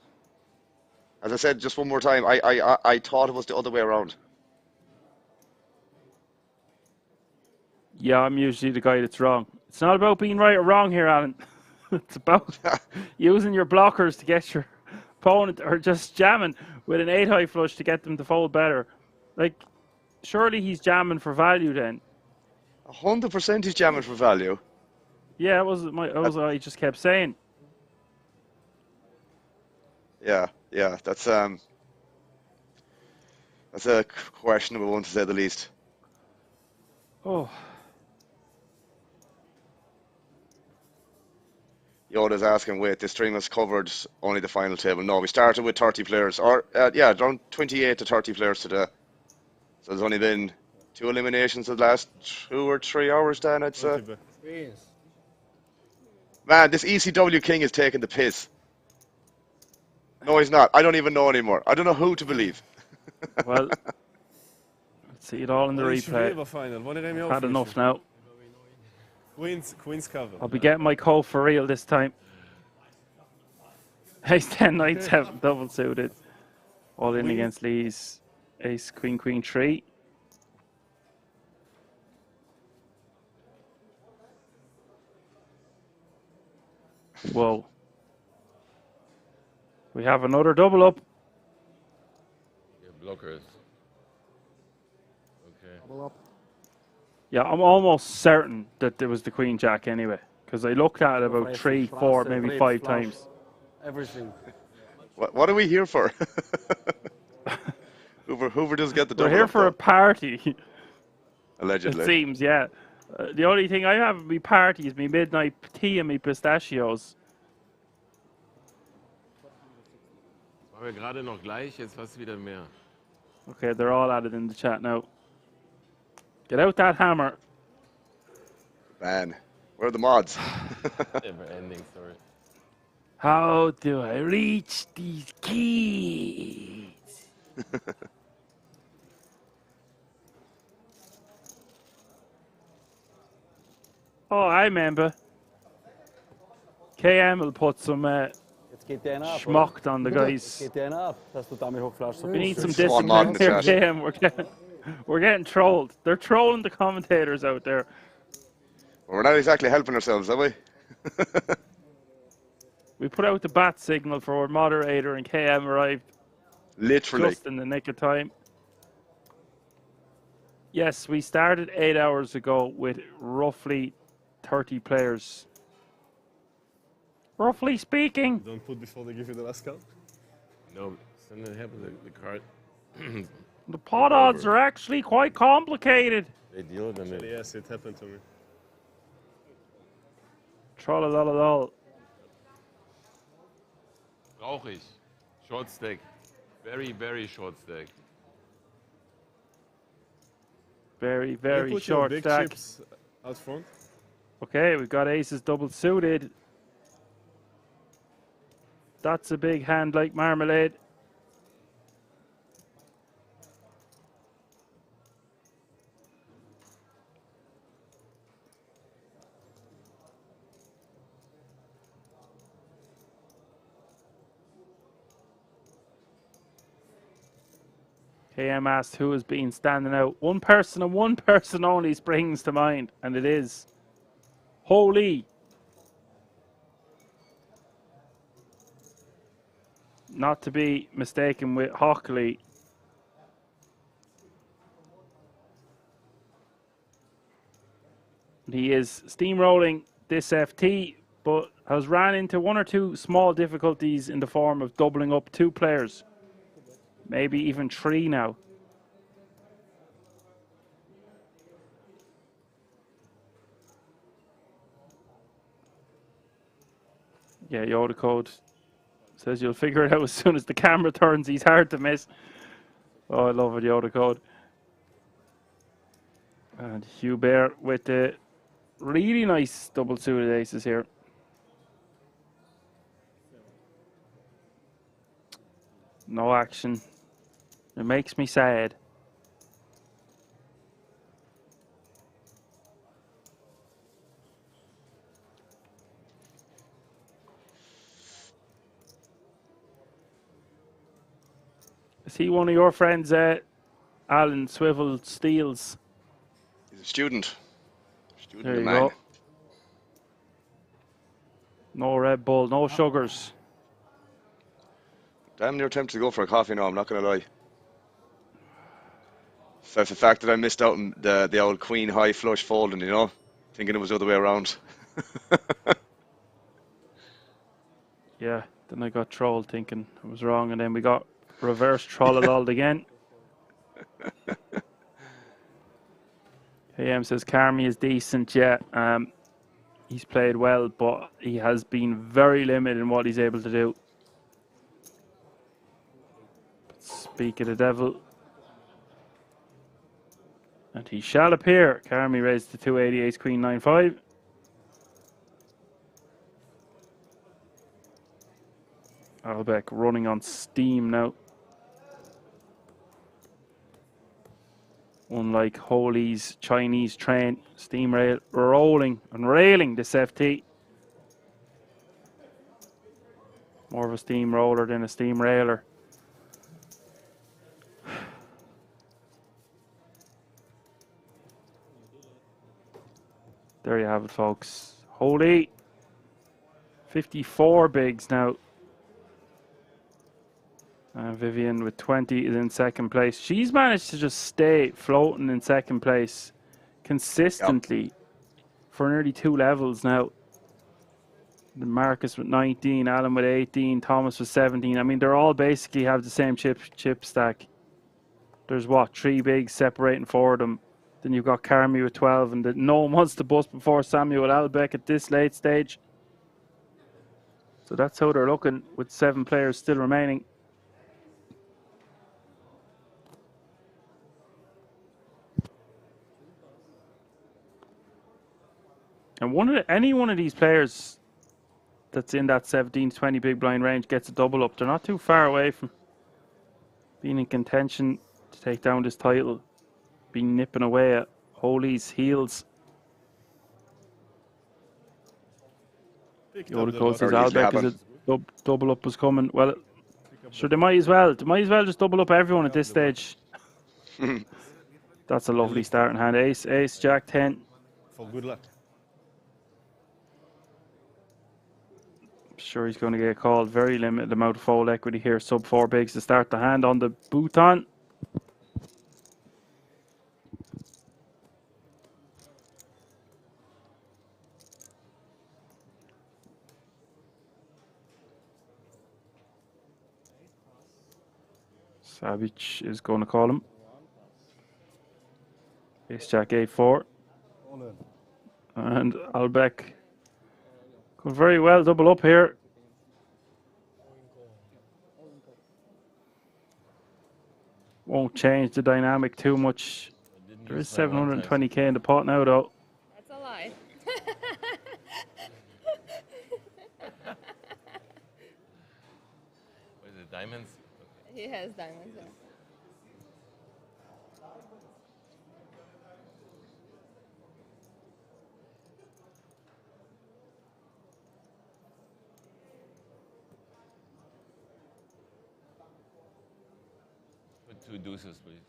As I said, just one more time, I thought it was the other way around. Yeah, I'm usually the guy that's wrong. It's not about being right or wrong here, Alan. It's about using your blockers to get your opponent, or just jamming with an 8-high flush to get them to fold better. Like, surely he's jamming for value then. 100% he's jamming for value. Yeah, that was what I just kept saying. Yeah, that's a questionable one to say the least. Oh. Yoda's asking, wait, this stream has covered only the final table. No, we started with 30 players, or around 28 to 30 players today. So there's only been 2 eliminations in the last 2 or 3 hours, Dan, I'd say. Man, this ECW King is taking the piss. No, he's not. I don't even know anymore. I don't know who to believe. Well, let's see it all in the replay. Had enough now. Queen's cover. I'll be getting my call for real this time. Ace 10, knight 7, double suited. All in Queen. against Lee's ace, queen, queen 3. Whoa. We have another double up. Yeah, blockers. Okay. Double up. Yeah, I'm almost certain that there was the queen jack anyway, because I looked at it about 3, 4, maybe 5 times. Everything. What are we here for? Hoover does get the double. We're here up, for though. a party. Allegedly. It seems, yeah. The only thing I have at my party is my midnight tea and my pistachios. Waren wir gerade noch gleich, jetzt fast wieder mehr. Okay, they're all added in the chat now. Get out that hammer. Man, where are the mods? Never ending story. How do I reach these keys? Oh, I remember. KM will put some Jetzt geht der ab. schmucked on the guys. Jetzt geht der ab, dass du damit hochflaschst. We need some discipline here, KM. We're getting trolled. They're trolling the commentators out there. Well, we're not exactly helping ourselves, are we? We put out the bat signal for our moderator and KM arrived. Literally. Just in the nick of time. Yes, we started 8 hours ago with roughly 30 players. Roughly speaking. Don't put before they give you the last card. No, something happened to the card. The pot odds are actually quite complicated. They deal with them. Yes, it happened to me. Tralalalal. Brauche ich. Short stack. Very, very short stack. Very, Can you very put your short big stack. chips out front. Okay, we've got aces double suited. That's a big hand like marmalade. KM asked who has been standing out. One person and one person only springs to mind, and it is Holy. Not to be mistaken with Hockley. He is steamrolling this FT, but has ran into 1 or 2 small difficulties in the form of doubling up 2 players. Maybe even 3 now. Yeah, Yoda code says you'll figure it out as soon as the camera turns. He's hard to miss. Oh, I love it, Yoda code. And Hubert with the really nice double suited aces here. No action. It makes me sad. Is he one of your friends, Alan Swivel Steels? He's a student. Student There of you mine. go. No Red Bull, no sugars. Damn near tempted to go for a coffee now, I'm not going to lie. So it's the fact that I missed out on the old queen high flush folding, you know? Thinking it was the other way around. Yeah, then I got trolled thinking I was wrong, and then we got reverse trolled again. AM says Carmi is decent, yeah. He's played well, but he has been very limited in what he's able to do. Speak of the devil. And he shall appear. Carmi raised to 280, ace queen 9-5. Albeck running on steam now. Unlike Holy's Chinese train, steam rail rolling and railing this FT. More of a steamroller than a steam railer. There you have it, folks. Holy 54 bigs now. Vivian with 20 is in second place. She's managed to just stay floating in second place consistently for nearly 2 levels now. Marcus with 19, Alan with 18, Thomas with 17. I mean, they're all basically have the same chip stack. There's what, 3 bigs separating for them. Then you've got Carmi with 12, and no one wants to bust before Samuel Albeck at this late stage. So that's how they're looking with 7 players still remaining. And any one of these players that's in that 17 to 20 big blind range gets a double up. They're not too far away from being in contention to take down this title. Being nipping away at Holy's heels. Yoda Cole says Albeck is a double up was coming. Well, sure, they might as well. They might as well just double up everyone at this stage. That's a lovely starting hand. Ace, Jack, 10. For good luck. Sure, he's going to get called. Very limited amount of fold equity here. Sub 4 bigs to start the hand on the Bhutan. Savage is going to call him. Ace Jack 8-4. And Albeck could very well double up here. Won't change the dynamic too much. There is 720k in the pot now, though. That's a lie. What is it, diamonds? He has diamonds, yeah. Put 2 deuces, please.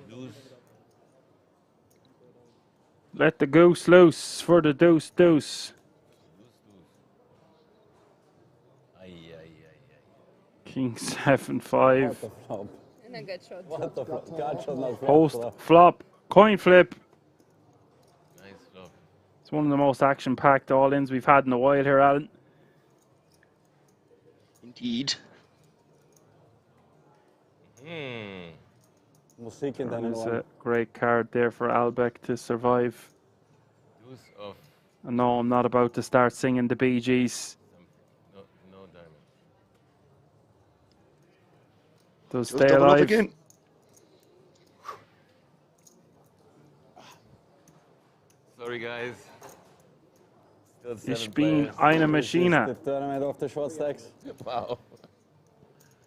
Deuce. Let the goose loose for the deuce. King 7-5. And a good shot. What the flop? God shot not Post flop. Coin flip. Nice flop. It's one of the most action-packed all-ins we've had in a while here, Alan. Indeed. That is a great card there for Albeck to survive. Deuce of. And no, I'm not about to start singing the Bee Gees. No diamond. Does stay alive. Again. Sorry, guys. Ich bin eine Maschine. The tournament of the short stacks. Wow.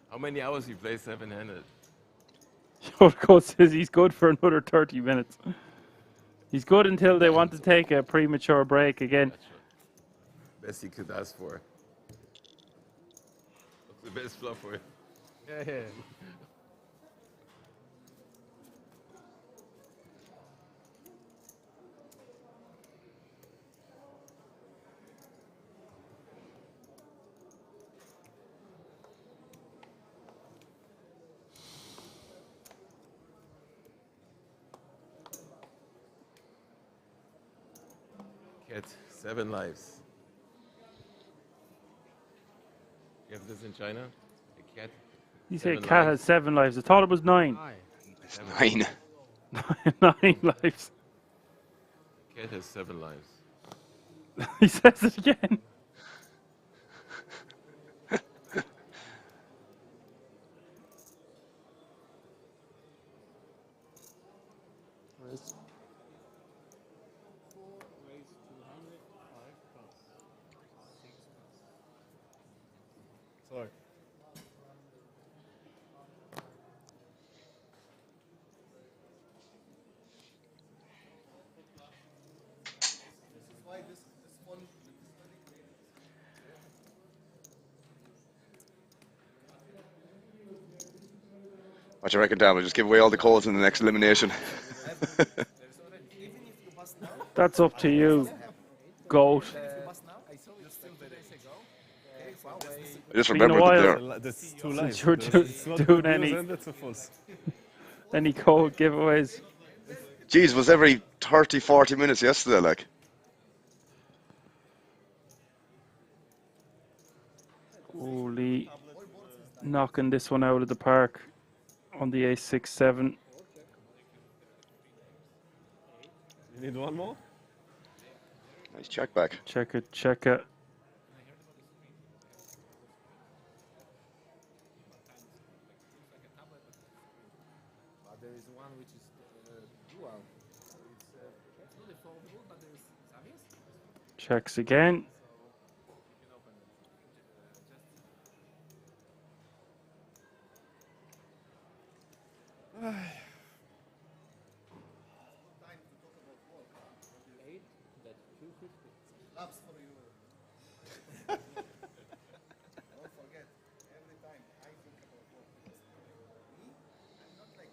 How many hours you play 7-handed? Yorko says he's good for another 30 minutes. He's good until they want to take a premature break again. Best you could ask for. What's the best flop for you? Yeah. Cat, 7 lives. You have this in China? A cat? He said cat has 7 lives. I thought it was 9. It's 9. 9 lives. Cat has 7 lives. He says it again. Sorry. What do you reckon, Dan? We'll just give away all the codes in the next elimination. That's up to you, Goat. I just Been a remembered that there. while That's two since lives. you're It's not doing good news any and it's a false. code giveaways. Geez, was every 30, 40 minutes yesterday, like. Holy, knocking this one out of the park on the A67. You need one more? Nice check back. Check it, check it. There is one which is dual. So it's not a foldable, but there is Xavier's. Checks again.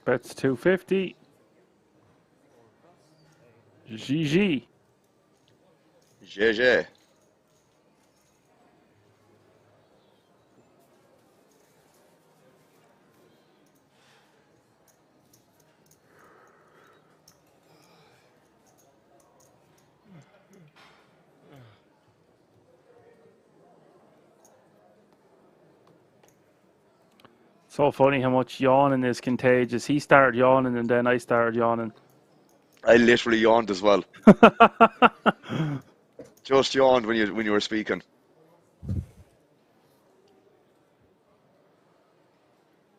Bets 250. GG. GG. So funny how much yawning is contagious. He started yawning and then I started yawning. I literally yawned as well. Just yawned when you were speaking.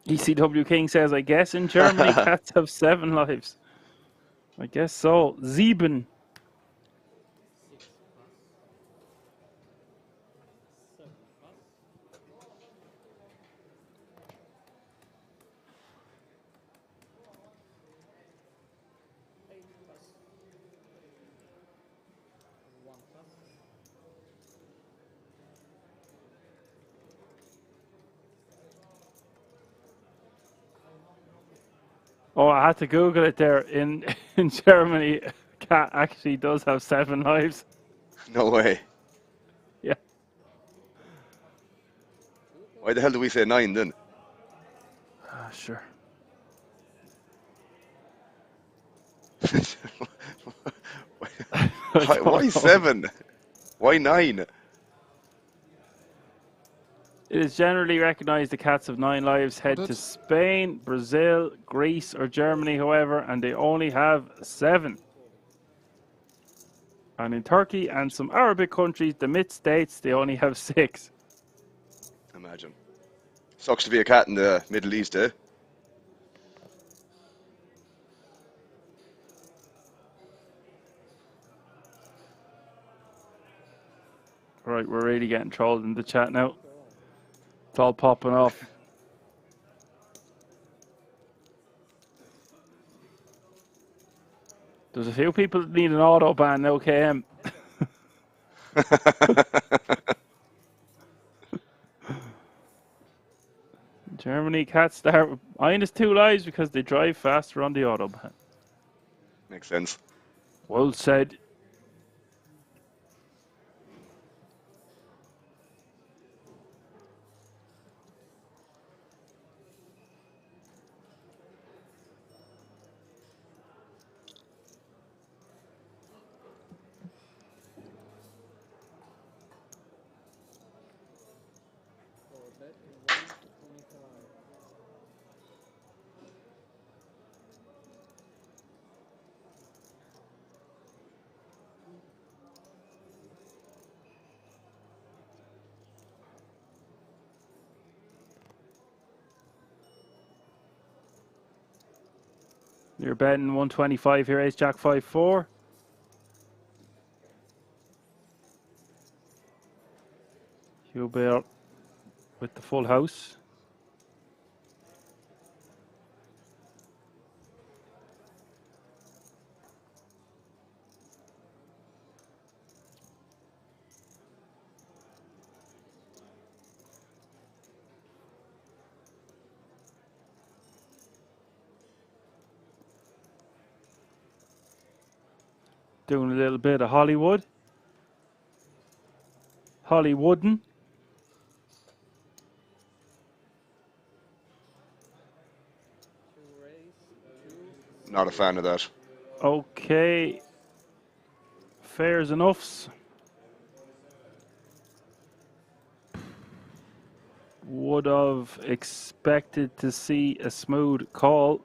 ECW King says, I guess in Germany cats have 7 lives. I guess so. 7. Oh, I had to Google it there. In Germany, a cat actually does have 7 lives. No way. Yeah. Why the hell do we say 9 then? Sure. Why 7? Why 9? It is generally recognized the cats have 9 lives. Head to Spain, Brazil, Greece, or Germany, however, and they only have 7. And in Turkey and some Arabic countries, the mid states, they only have 6. Imagine. Sucks to be a cat in the Middle East, eh? Right, we're really getting trolled in the chat now. It's all popping off. There's a few people that need an auto ban now, KM. Germany cats start with -2 lives because they drive faster on the autobahn. Makes sense. Well said. You're betting 125 here, Ace Jack 5-4. Hubert with the full house. Doing a little bit of Hollywood. Hollywooden. Not a fan of that. Okay. Fair's enoughs. Would have expected to see a smooth call.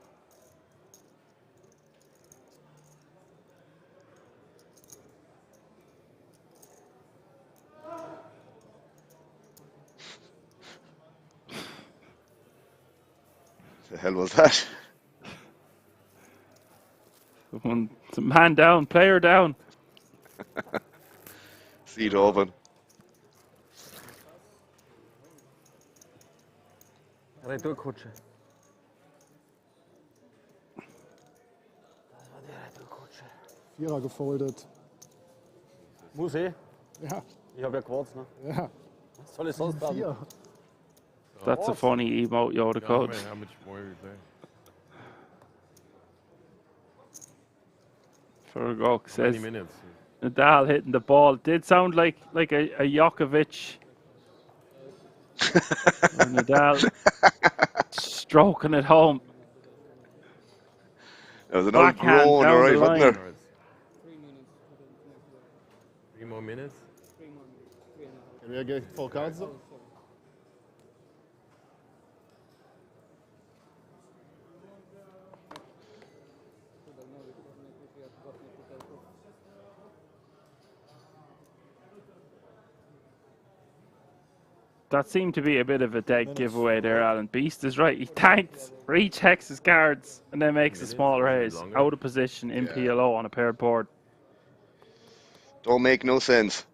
The hell was that? One man down, player down. Seat open. Retourkutsche. Vierer gefoldet. Muss eh? Ja. Ich habe ja Quads, ne? Ja. Was soll ich sonst haben? Vier. That's a funny emote, Yoda coach. How much more is there? Fergok How says many minutes? Nadal hitting the ball. Did sound like a Djokovic. Or Nadal stroking it home. There was an old Backhand groan, down alright, the wasn't line. there? 3 more minutes? Can we get 4 cards though? That seemed to be a bit of a dead giveaway there, Alan. Beast is right. He tanked, rechecks his cards, and then makes a small raise. Out of position in PLO on a paired board. Don't make no sense.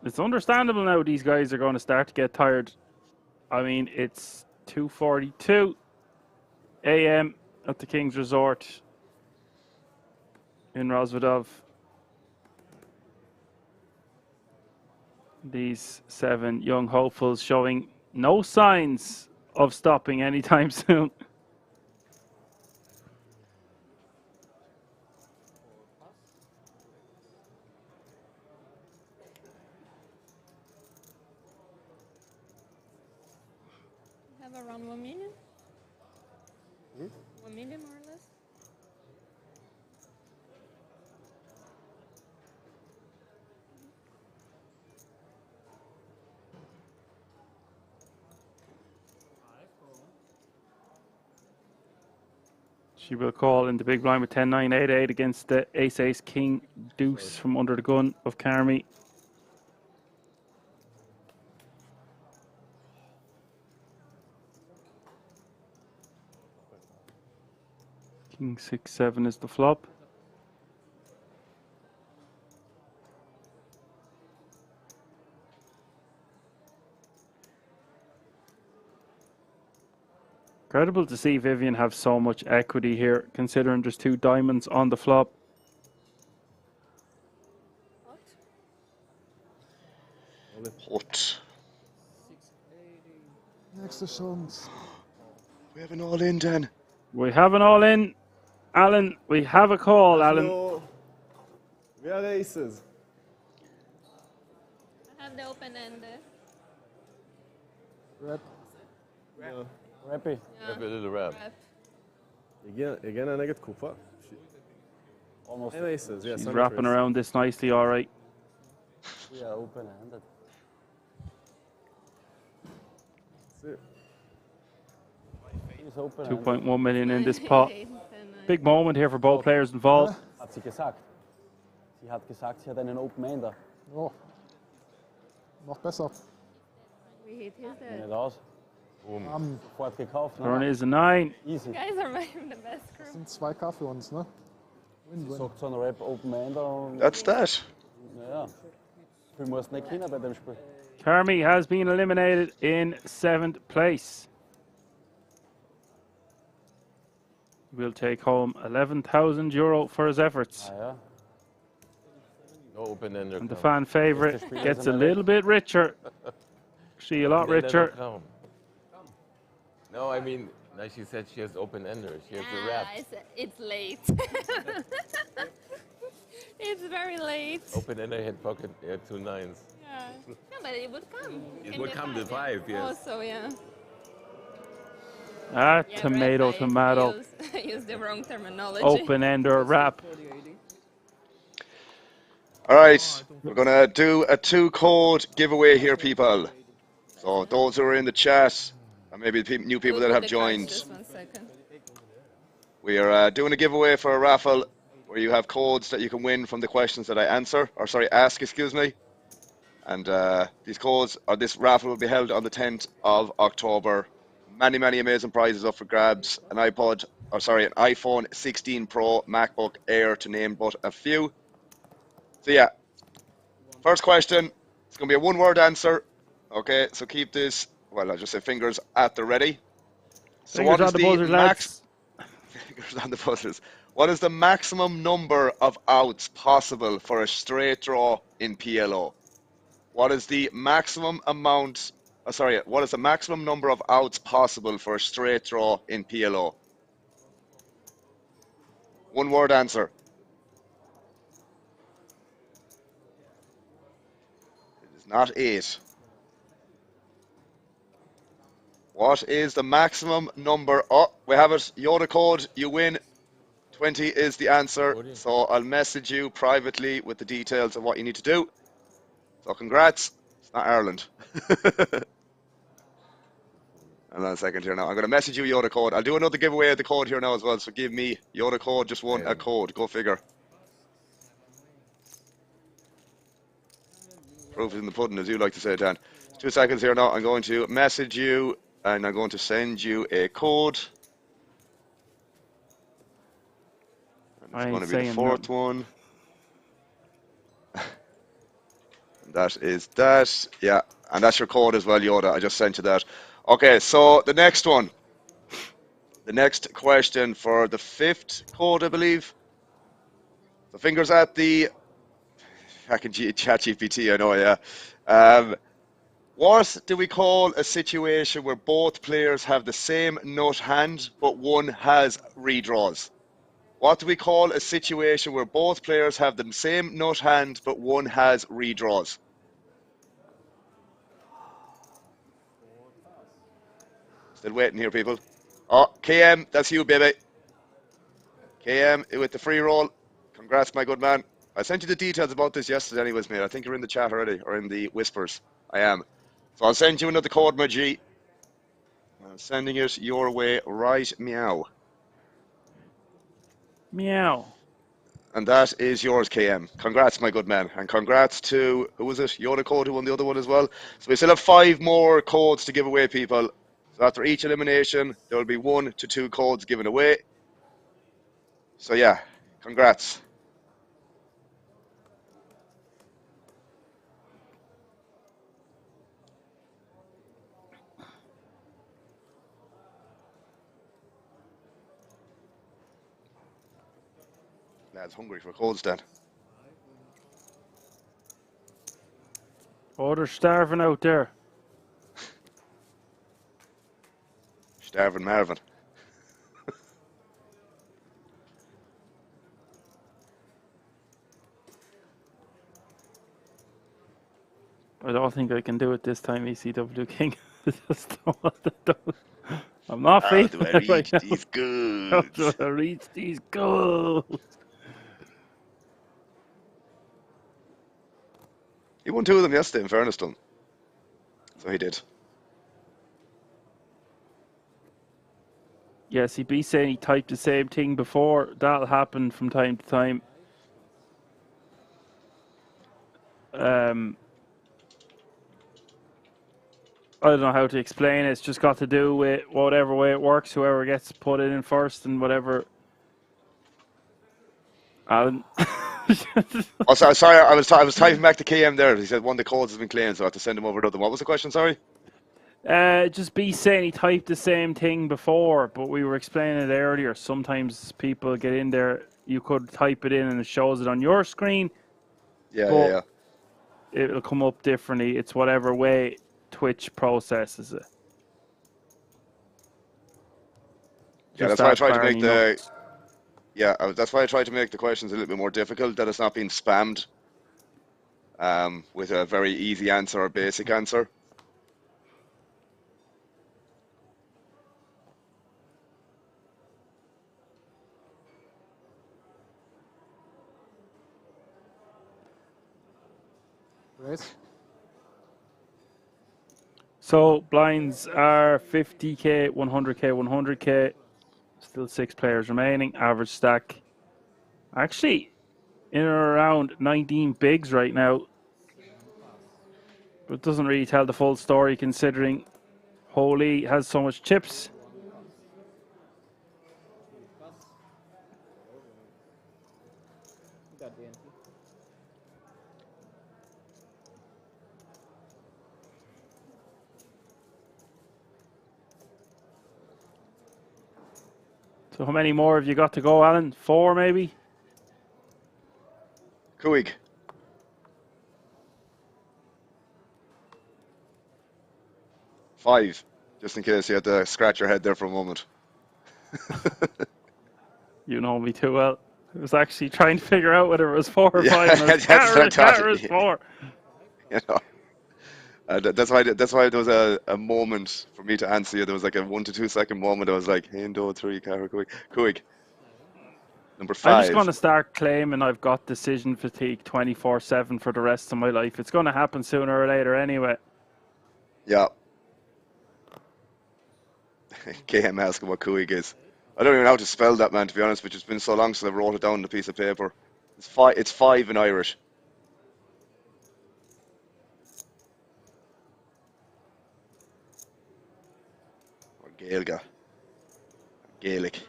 It's understandable now these guys are going to start to get tired. I mean, it's 2:42 a.m. at the King's Resort in Rozvadov. These 7 young hopefuls showing no signs of stopping anytime soon. Have around 1 million? 1 million more or less? She will call in the big blind with 10-9-8-8 against the ace-ace king deuce from under the gun of Carmi. King 6-7 is the flop. Incredible to see Vivian have so much equity here, considering there's 2 diamonds on the flop. What? Nächste Chance. We have an all in, Dan. We have an all in. Alan, we have a call, Alan. No. We are aces. I have the open end. Rep. Ja. Rappy. Yeah. Even a little rap. Again, I get Cooper. Almost. And aces, yes. She's I'm wrapping interested. around this nicely, all right. We are open-handed. That's it. He's open-handed. 2.1 million in this pot. Big moment here for both players involved. Hat sie gesagt. Sie hat gesagt, sie hat einen Open-Ender. Oh. Noch besser. We hit his Nicht aus. Sofort gekauft. Turn is a 9. Easy. You guys are making the best crew. Das sind 2K für uns, ne? Sie sagt so ein Rap Open-Ender und... That's that. Ja. Viel musst du nicht können bei dem Spiel. Carmi has been eliminated in 7th place. Will take home €11,000 for his efforts. Ah, ja. No open ender. And the fan favorite gets a little bit richer. She a lot richer. No, I mean, Now she said she has open ender. She has the wrap. It's late. It's very late. Open ender hit pocket 2 nines. Yeah. No, but it would come. It Can would be come to 5, 5, yeah. yes. Also, yeah. Ah, Yeah, tomato, right, tomato. I used the wrong terminology. Open ender wrap. All right, we're gonna do a 2-code giveaway here, people. So those who are in the chat, and maybe the new people that have joined, Just 1 second. we are doing a giveaway for a raffle where you have codes that you can win from the questions that I ask, excuse me. And these codes, or this raffle will be held on the 10th of October. Many, many amazing prizes up for grabs. An iPhone 16 Pro, MacBook Air, to name but a few. So yeah, first question, it's going to be a 1-word answer. Okay, so keep this, well, I'll just say fingers at the ready. So Fingers on the buzzers, lads. Fingers on the buzzers. What is the maximum number of outs possible for a straight draw in PLO? What is the maximum what is the maximum number of outs possible for a straight draw in PLO? 1-word answer. It is not 8. What is the maximum number? Oh, we have it. Yoda code, you win. 20 is the answer. So I'll message you privately with the details of what you need to do. So congrats. It's not Ireland. Hold on a second here now. I'm going to message you Yoda code. I'll do another giveaway of the code here now as well. So give me Yoda code, just a code. Go figure. Proof is in the pudding, as you like to say, Dan. 2 seconds here now. I'm going to message you and I'm going to send you a code. And it's going to be the 4th one. That is that. Yeah, and that's your code as well, Yoda. I just sent you that. Okay, so the next one. The next question for the 5th code, I believe. So fingers at the... Hacking ChatGPT, I know, yeah. What do we call a situation where both players have the same nut hand, but one has redraws? What do we call a situation where both players have the same nut hand, but one has redraws? Still waiting here, people. Oh, KM, that's you, baby. KM with the free roll. Congrats, my good man. I sent you the details about this yesterday anyways, mate. I think you're in the chat already, or in the whispers. I am. So I'll send you another code, my G. I'm sending it your way right meow. Meow. And that is yours, KM. Congrats, my good man. And congrats to, who was it? Yoda Code, who won the other one as well. So we still have 5 more codes to give away, people. So after each elimination, there will be 1 to 2 codes given away. So yeah, congrats. Lads hungry for codes, Dan. Oh, they're starving out there. Starving Marvin. I don't think I can do it this time, ECW King. I just don't want to do it. I'm not How feeling do I it right reach now. these How goods? do I reach these goals? He won 2 of them yesterday, in fairness to him. So he did. Yes, he'd be saying he typed the same thing before. That'll happen from time to time. I don't know how to explain it. It's just got to do with whatever way it works, whoever gets put in first and whatever. Alan. Oh, sorry, I was typing back to KM there. He said one of the codes has been claimed, so I have to send him over another. What was the question, sorry? Just be saying he typed the same thing before, but we were explaining it earlier. Sometimes people get in there, you could type it in and it shows it on your screen. Yeah. It'll come up differently. It's whatever way Twitch processes it. Yeah, Just that's why I that tried to make Barney the. nuts. Yeah, that's why I tried to make the questions a little bit more difficult. That it's not being spammed with a very easy answer or basic answer. Great. So blinds are 50k, 100k, 100k. Still 6 players remaining. Average stack actually in or around 19 bigs right now. But it doesn't really tell the full story considering Holy has so much chips. So how many more have you got to go, Alan? 4 maybe? Kuig. Five, just in case you had to scratch your head there for a moment. You know me too well. I was actually trying to figure out whether it was 4 or Yeah, 5. And I was, that's what I thought. Cater's 4. You know, that's why there was a moment for me to answer you. There was like a 1 to 2 second moment. I was like, Hendo 3, Cara Kuig. Number I'm just going 5. to start claiming I've got decision fatigue 24/7 for the rest of my life. It's going to happen sooner or later anyway. Yeah. KM asking what Kuig is. I don't even know how to spell that, man, to be honest, but it's been so long since I wrote it down on a piece of paper. It's 5 in Irish. Or Gaelga. Gaelic.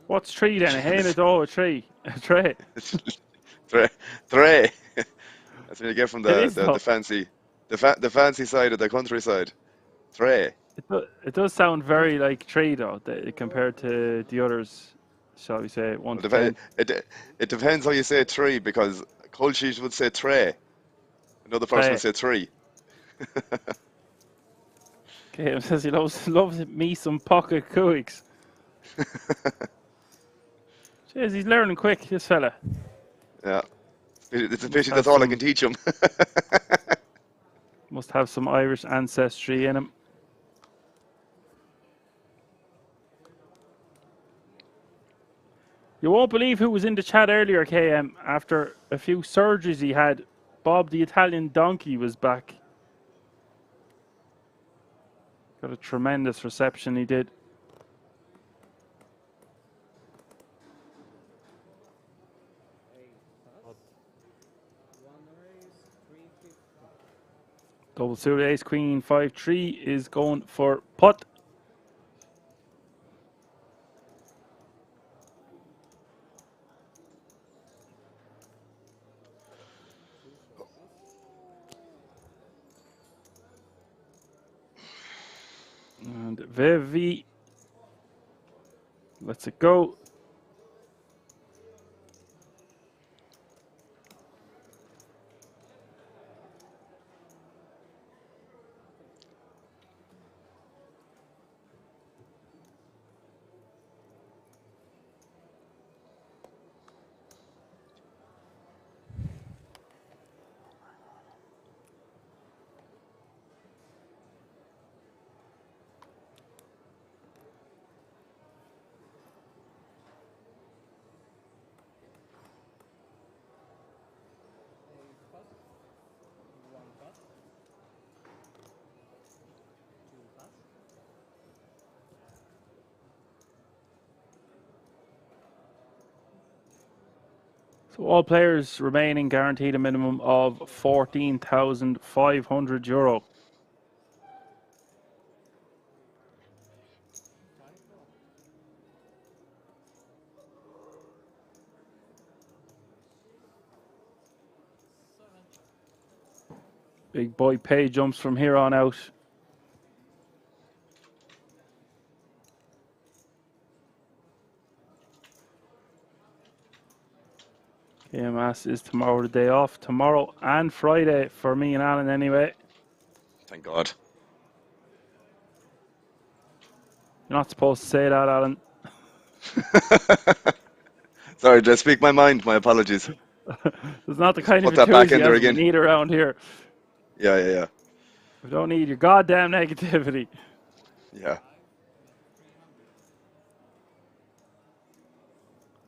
What's 3 then? A hen, a doe, a tree? A tray? Three. That's what you get from It is the though. fancy the fancy side of the countryside. Three. It does sound very like tree though, compared to the others, shall we say, 1 to 10. It depends how you say tree, because Colchies would say tray. Another person would say three. Okay, says he loves me some pocket Kuigs. Jeez, he's learning quick, this fella. Yeah. It's a pity that's all I can teach him. Must have some Irish ancestry in him. You won't believe who was in the chat earlier, KM. After a few surgeries he had, Bob the Italian donkey was back. Got a tremendous reception he did. Double suit ace queen 5-3 is going for putt. And Vivi lets it go. So all players remaining guaranteed a minimum of 14,500 euro. Big boy pay jumps from here on out. KMS is tomorrow the day off. Tomorrow and Friday for me and Alan anyway. Thank God. You're not supposed to say that, Alan. Sorry, did I speak my mind? My apologies. It's not the kind of Put that back in there enthusiasm we again. need around here. Yeah. We don't need your goddamn negativity. Yeah.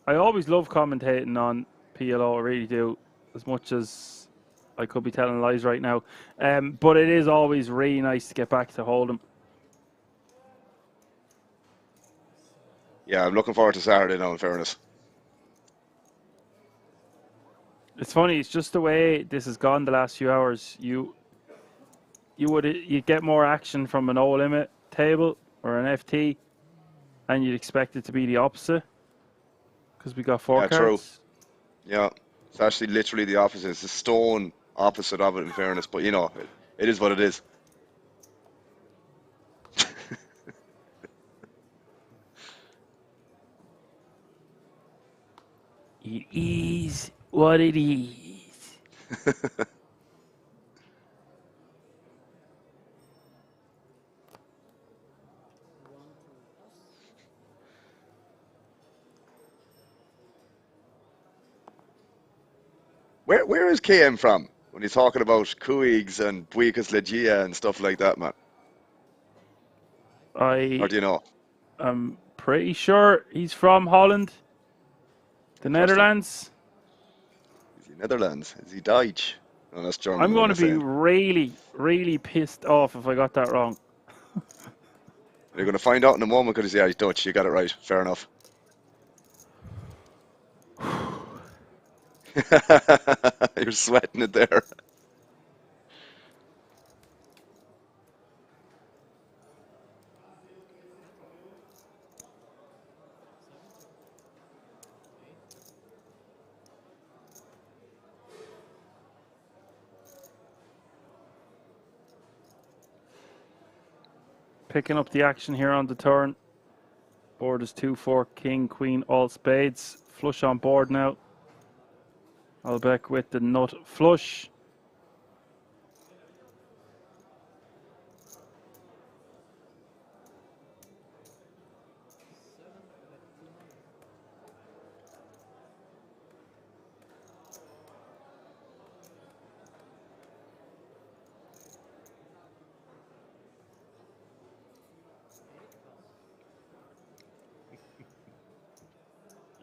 I always love commentating on PLO, I really do, as much as I could be telling lies right now. But it is always really nice to get back to Hold'em. Yeah, I'm looking forward to Saturday now, in fairness. It's funny, it's just the way this has gone the last few hours. You get more action from an O limit table or an FT, and you'd expect it to be the opposite because we got four Yeah, cards. true. Yeah, it's actually literally the opposite. It's the stone opposite of it, in fairness. But, you know, it is what it is. It is what it is. Where is KM from when he's talking about Kuigs and Buicas Legia and stuff like that, man? Or do you know? I'm pretty sure he's from Holland, the Netherlands. Is he Netherlands? Is he Deutsch? No, that's German. I'm going to what am I be saying? really, really pissed off if I got that wrong. You're going to find out in a moment because he's Dutch. You got it right. Fair enough. You're sweating it there. Picking up the action here on the turn. Board is 2-4, king, queen, all spades. Flush on board now. Albeck with the nut flush.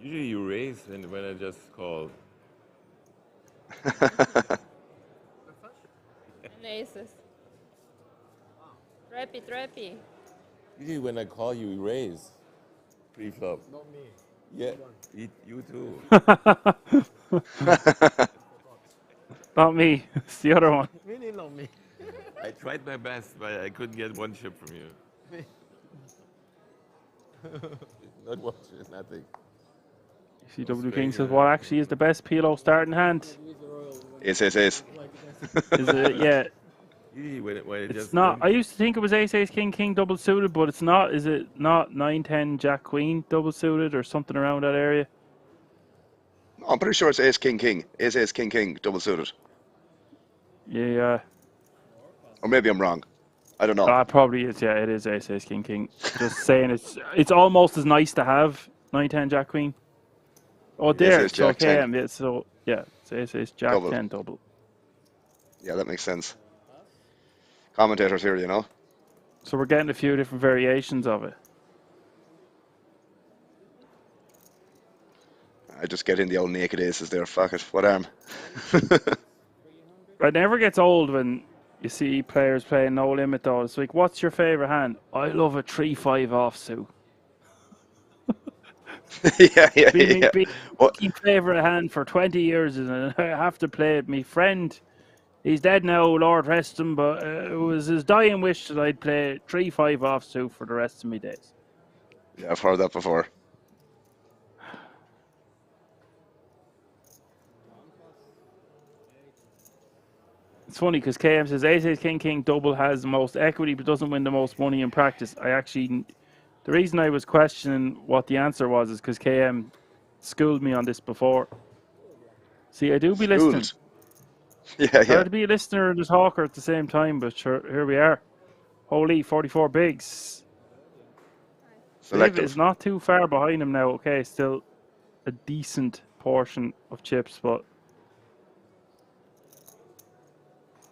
Usually you raise when I just call. And aces. Trappy. Usually when I call you, you raise. Pre-flop. Not me. Yeah, you too. Not me, it's the other one. Really not me. I tried my best, but I couldn't get one chip from you. Not one chip, nothing. CW King says, what actually is the best PLO starting hand? Ace. Is it, yeah. Usually when it It's just not. I used to think it was ace, king double suited, but it's not. Is it not 9-10 jack queen double suited or something around that area? No, I'm pretty sure it's ace, king. Ace, king, double suited. Yeah. Or maybe I'm wrong. I don't know. Probably is. Yeah, it is ace, king. Just saying, it's almost as nice to have 9-10 jack queen. Oh, there. Ace, jack, okay. 10. Yeah, so yeah, it's ace, jack Double. 10 double. Yeah, that makes sense. Commentators here, you know. So we're getting a few different variations of it. I just get in the old naked aces there. Fuck it. What arm? It never gets old when you see players playing no limit though. It's like, what's your favourite hand? I love a 3-5 offsuit. yeah. Been favourite hand for 20 years and I have to play it. My friend, he's dead now, Lord rest him, but it was his dying wish that I'd play 3-5 offsuit for the rest of my days. Yeah, I've heard that before. It's funny because KM says ace, king double has the most equity but doesn't win the most money in practice. The reason I was questioning what the answer was is because KM schooled me on this before. See, I do be listening. Yeah. Hard to be a listener and a talker at the same time, but sure, here we are. Holy 44 bigs. Liv selective. is not too far behind him now. Okay, still a decent portion of chips, but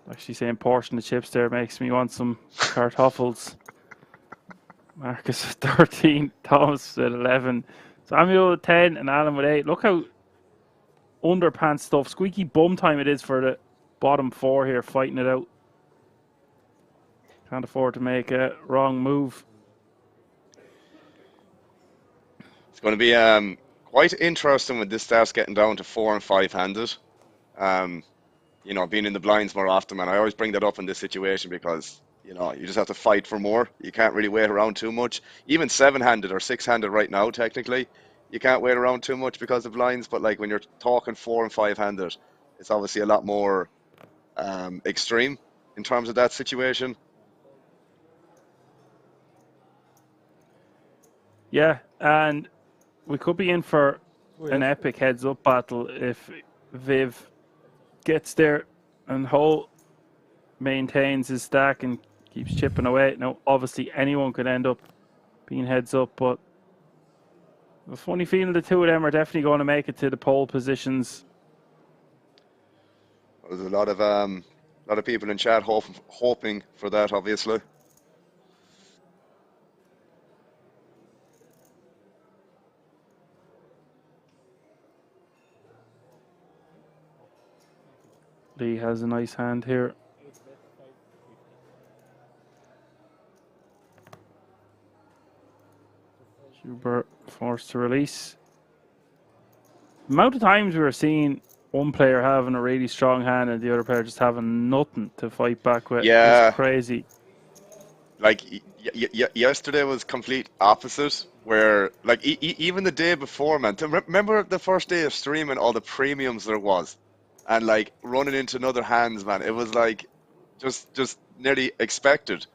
actually saying portion of chips there makes me want some kartoffels. Marcus with 13, Thomas with 11, Samuel with 10, and Alan with 8. Look how underpants stuff, squeaky bum time it is for the bottom 4 here, fighting it out. Can't afford to make a wrong move. It's going to be quite interesting when this starts getting down to 4 and 5 handed. You know, being in the blinds more often, man. I always bring that up in this situation because, you know, you just have to fight for more. You can't really wait around too much. Even 7-handed or 6-handed right now, technically, you can't wait around too much because of blinds. But like when you're talking 4 and 5-handed, it's obviously a lot more extreme in terms of that situation. Yeah, and we could be in for an epic heads-up battle if Viv gets there and Hull maintains his stack and keeps chipping away. Now, obviously, anyone could end up being heads-up, but a funny feeling the two of them are definitely going to make it to the pole positions. There's a lot of people in chat hoping for that, obviously. Lee has a nice hand here. Schubert forced to release. The amount of times we were seeing one player having a really strong hand and the other player just having nothing to fight back with is crazy. Like yesterday was complete opposite. Where like even the day before, man. Remember the first day of streaming, all the premiums there was, and like running into another hands, man. It was like just nearly expected.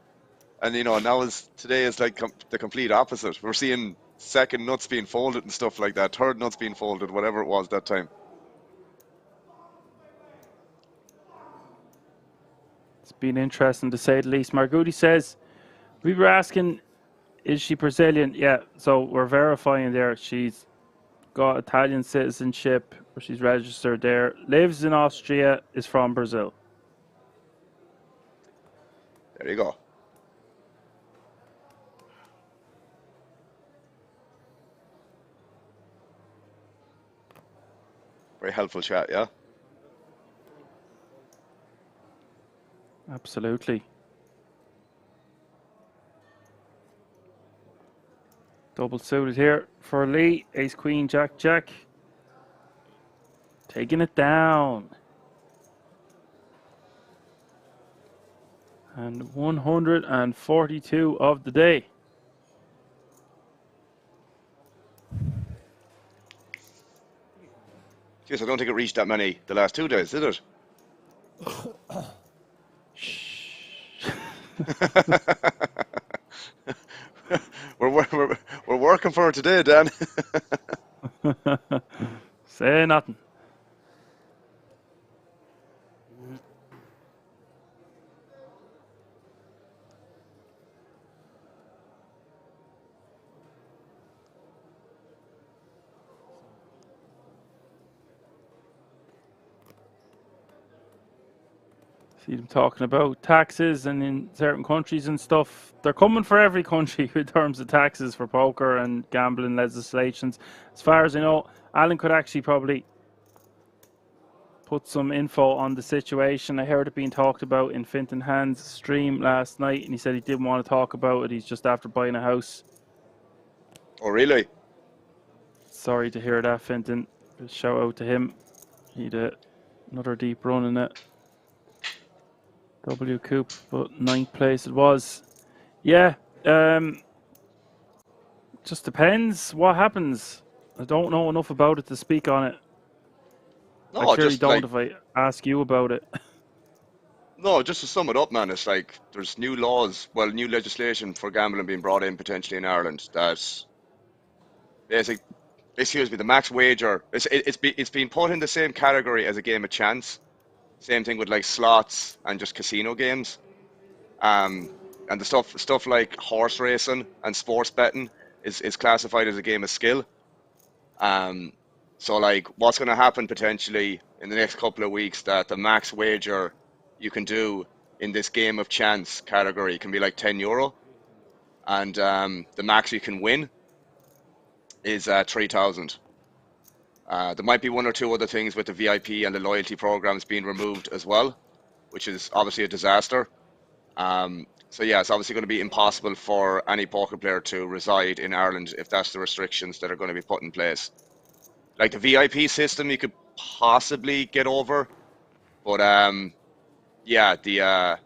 And you know, today is like the complete opposite. We're seeing second nuts being folded and stuff like that, third nuts being folded, whatever it was that time. It's been interesting to say the least. Margutti says, we were asking, is she Brazilian? Yeah, so we're verifying there. She's got Italian citizenship, or she's registered there, lives in Austria, is from Brazil. There you go. Very helpful chat, yeah? Absolutely. Double suited here for Lee. Ace, queen, jack, jack. Taking it down. And 142 of the day. Jeez, I don't think it reached that many the last 2 days, did it? we're working for it today, Dan. Say nothing. See them talking about taxes and in certain countries and stuff. They're coming for every country in terms of taxes for poker and gambling legislations. As far as I know, Alan could actually probably put some info on the situation. I heard it being talked about in Finton Hand's stream last night, and he said he didn't want to talk about it. He's just after buying a house. Oh, really? Sorry to hear that, Finton. Shout out to him. He'd another deep run in it. W Coupe, but 9th place it was. Yeah, just depends what happens. I don't know enough about it to speak on it. No, I clearly just don't like, if I ask you about it. No, just to sum it up, man, it's like there's new laws, well, new legislation for gambling being brought in potentially in Ireland that basically, excuse me, the max wager, it's been put in the same category as a game of chance. Same thing with like slots and just casino games. And the stuff like horse racing and sports betting is classified as a game of skill. So like what's going to happen potentially in the next couple of weeks, that the max wager you can do in this game of chance category can be like €10, and the max you can win is 3,000. There might be one or two other things with the VIP and the loyalty programs being removed as well, which is obviously a disaster. So yeah, it's obviously going to be impossible for any poker player to reside in Ireland if that's the restrictions that are going to be put in place. Like the VIP system, you could possibly get over, but yeah, the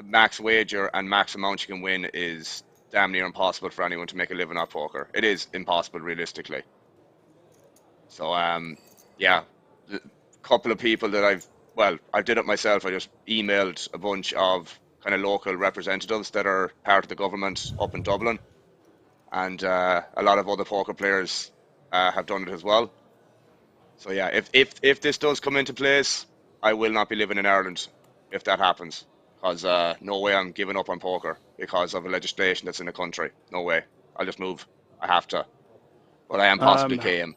max wager and max amount you can win is damn near impossible for anyone to make a living off poker. It is impossible realistically. So yeah, a couple of people that I did it myself. I just emailed a bunch of kind of local representatives that are part of the government up in Dublin, and a lot of other poker players have done it as well. So yeah, if this does come into place, I will not be living in Ireland if that happens, because no way I'm giving up on poker because of a legislation that's in the country. No way. I'll just move. I have to. But I am possibly KM.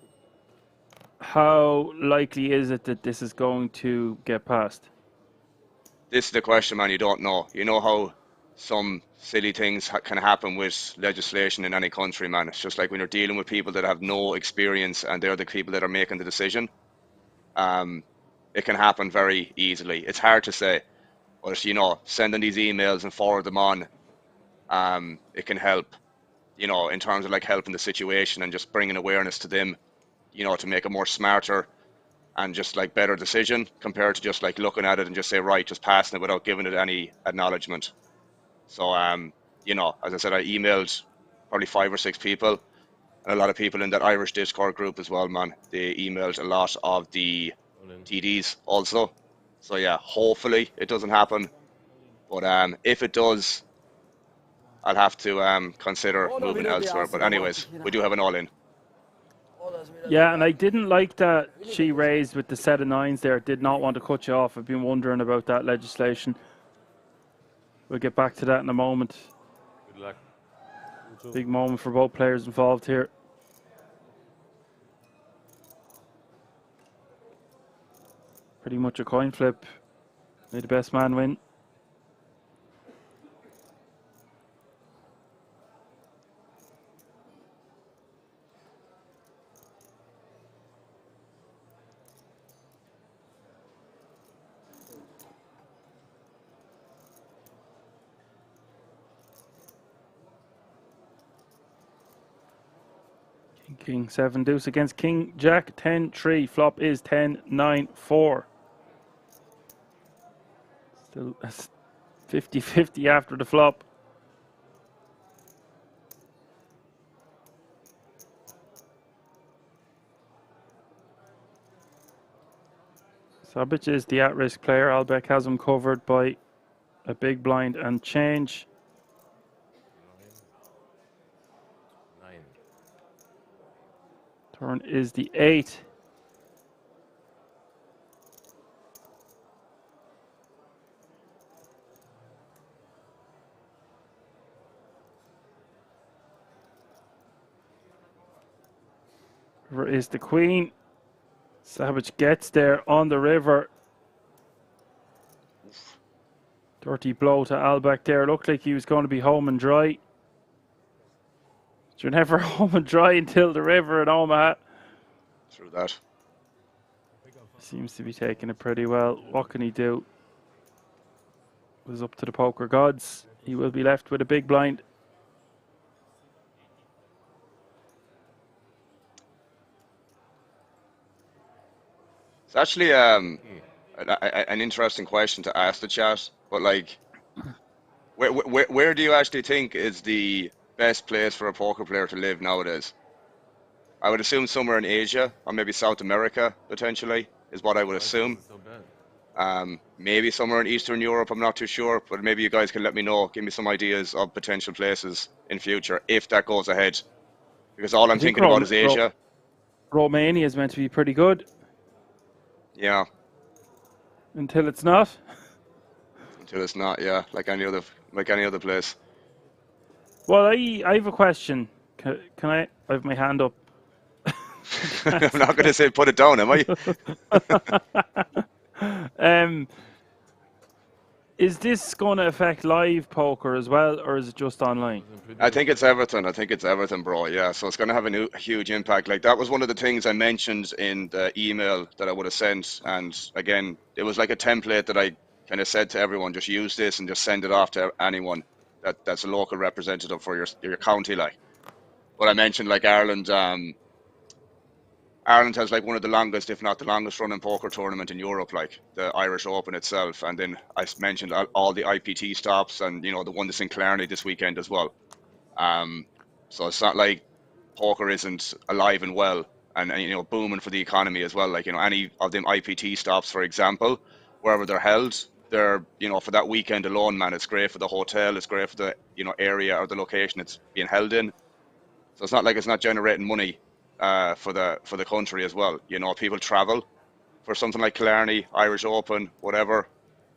How likely is it that this is going to get passed? This is the question, man. You don't know. You know how some silly things can happen with legislation in any country, man. It's just like when you're dealing with people that have no experience and they're the people that are making the decision. It can happen very easily. It's hard to say, but you know, sending these emails and forward them on, it can help. You know, in terms of like helping the situation and just bringing awareness to them. You know, to make a more smarter and just like better decision compared to just like looking at it and just say, right, just passing it without giving it any acknowledgement. So, you know, as I said, I emailed probably 5 or 6 people, and a lot of people in that Irish Discord group as well, man. They emailed a lot of the TDs also. So yeah, hopefully it doesn't happen. But if it does, I'll have to consider moving elsewhere. But anyways, we do have an all-in. Yeah, and I didn't like that she raised with the set of 9s there. Did not want to cut you off. I've been wondering about that legislation. We'll get back to that in a moment. Good luck. Big moment for both players involved here. Pretty much a coin flip. May the best man win. King 7 deuce against King Jack 10-3. Flop is 10-9-4. Still 50-50 after the flop. Sabic is the at-risk player. Albeck has him covered by a big blind and change. 9. Turn is the 8. River is the queen. Savage gets there on the river. Dirty blow to Albeck there. Looked like he was going to be home and dry. You're never home and dry until the river in Omaha. True that. Seems to be taking it pretty well. What can he do? It was up to the poker gods. He will be left with a big blind. It's actually an interesting question to ask the chat, but like, where do you actually think is the best place for a poker player to live nowadays? I would assume somewhere in Asia or maybe South America potentially is what I would assume. Maybe somewhere in Eastern Europe, I'm not too sure, but maybe you guys can let me know, give me some ideas of potential places in future if that goes ahead, because all I'm thinking about is Asia. Romania is meant to be pretty good. Yeah. Until it's not. Until it's not, yeah, like any other place. Well, I have a question, Can I have my hand up? I'm not going to say put it down, am I? Is this going to affect live poker as well, or is it just online? I think it's everything. I think it's everything, bro. Yeah, so it's going to have a huge impact. Like that was one of the things I mentioned in the email that I would have sent. And again, it was like a template that I kind of said to everyone, just use this and just send it off to anyone that's a local representative for your county. Like, but I mentioned like Ireland. Ireland has like one of the longest, if not the longest, running poker tournament in Europe, like the Irish Open itself. And then I mentioned all the IPT stops, and the one that's in Clarny this weekend as well. So it's not like poker isn't alive and well, and booming for the economy as well. Like any of them IPT stops, for example, wherever they're held, they're for that weekend alone, man. It's great for the hotel. It's great for the area or the location it's being held in. So it's not like it's not generating money for the country as well. People travel for something like Killarney, Irish Open, whatever,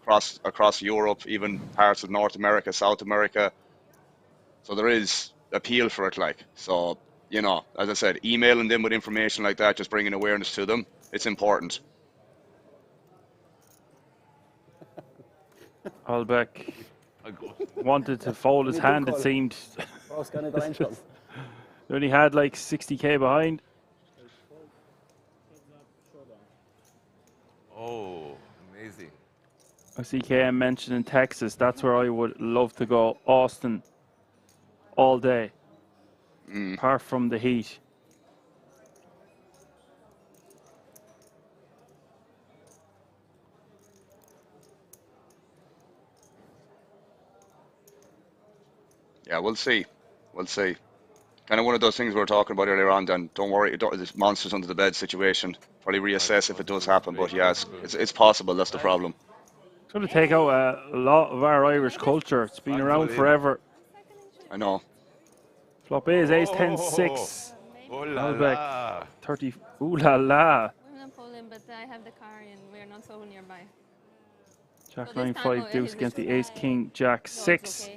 across Europe, even parts of North America, South America. So there is appeal for it, like. So, as I said, emailing them with information like that, just bringing awareness to them, it's important. Albeck wanted to fold his hand, it seemed. They only had like 60k behind. Oh, amazing. I see KM mentioned in Texas. That's where I would love to go. Austin. All day. Apart from the heat. Yeah, we'll see. We'll see. Kind of one of those things we were talking about earlier on, Dan. Don't worry, this monsters under the bed situation. Probably reassess if it does happen, but yeah, it's possible. That's the problem. It's going to take out a lot of our Irish culture. It's been around forever. I know. Flop is ace 10 6. Oh la la. 30. Ooh la la. I'm not Poland, but I have the car and we're not so nearby. Jack So 9 this time, 5 deuce against the ace king Jack 6.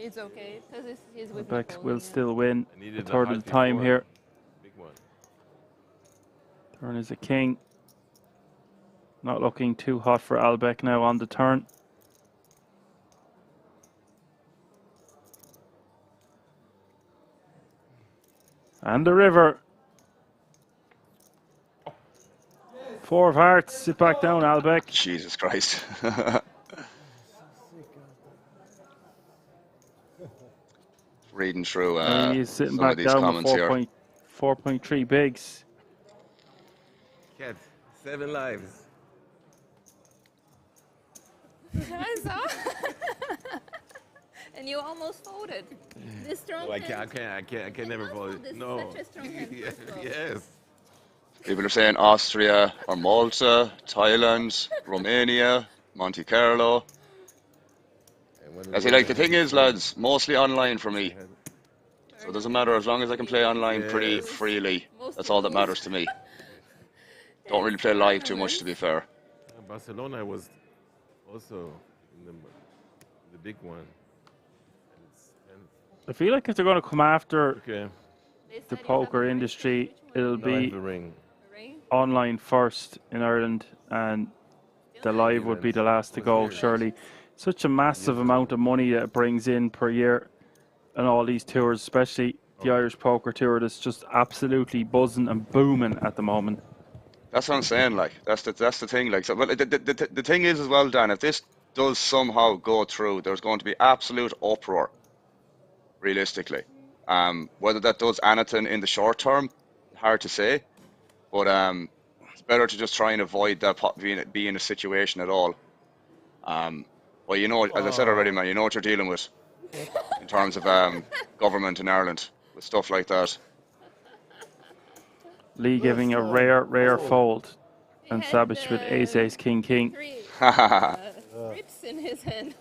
It's okay because he's with Albeck will still win a needed the third of heart the time before. here. Big one. Turn is a king. Not looking too hot for Albeck now on the turn. And the river. 4 of hearts. Sit back down, Albeck. Jesus Christ. Reading through he's sitting some back of these down comments with here. 4.3 bigs. Cat, 7 lives. I saw. And you almost folded. This strong Oh, I hand. can never fold it. No. Such a strong hand. Yes. People are saying Austria or Malta, Thailand, Romania, Monte Carlo. I see, like, the thing is, lads, mostly online for me. So it doesn't matter, as long as I can play online pretty freely. That's all that matters to me. Don't really play live too much, to be fair. Barcelona was also in the big one. I feel like if they're going to come after the poker industry, it'll be online first in Ireland, and the live would be the last to go, surely. Such a massive amount of money that it brings in per year and all these tours, especially the Irish Poker Tour, that's just absolutely buzzing and booming at the moment. That's what I'm saying, like, that's the thing, like, so, but the thing is as well, Dan, if this does somehow go through, there's going to be absolute uproar, realistically. Whether that does anything in the short term, hard to say, but it's better to just try and avoid that being a situation at all. Well, you know, as I said already, man, you know what you're dealing with in terms of government in Ireland with stuff like that. Lee giving a rare fold, and Savage with ace, ace, king, king. Rips in his hand.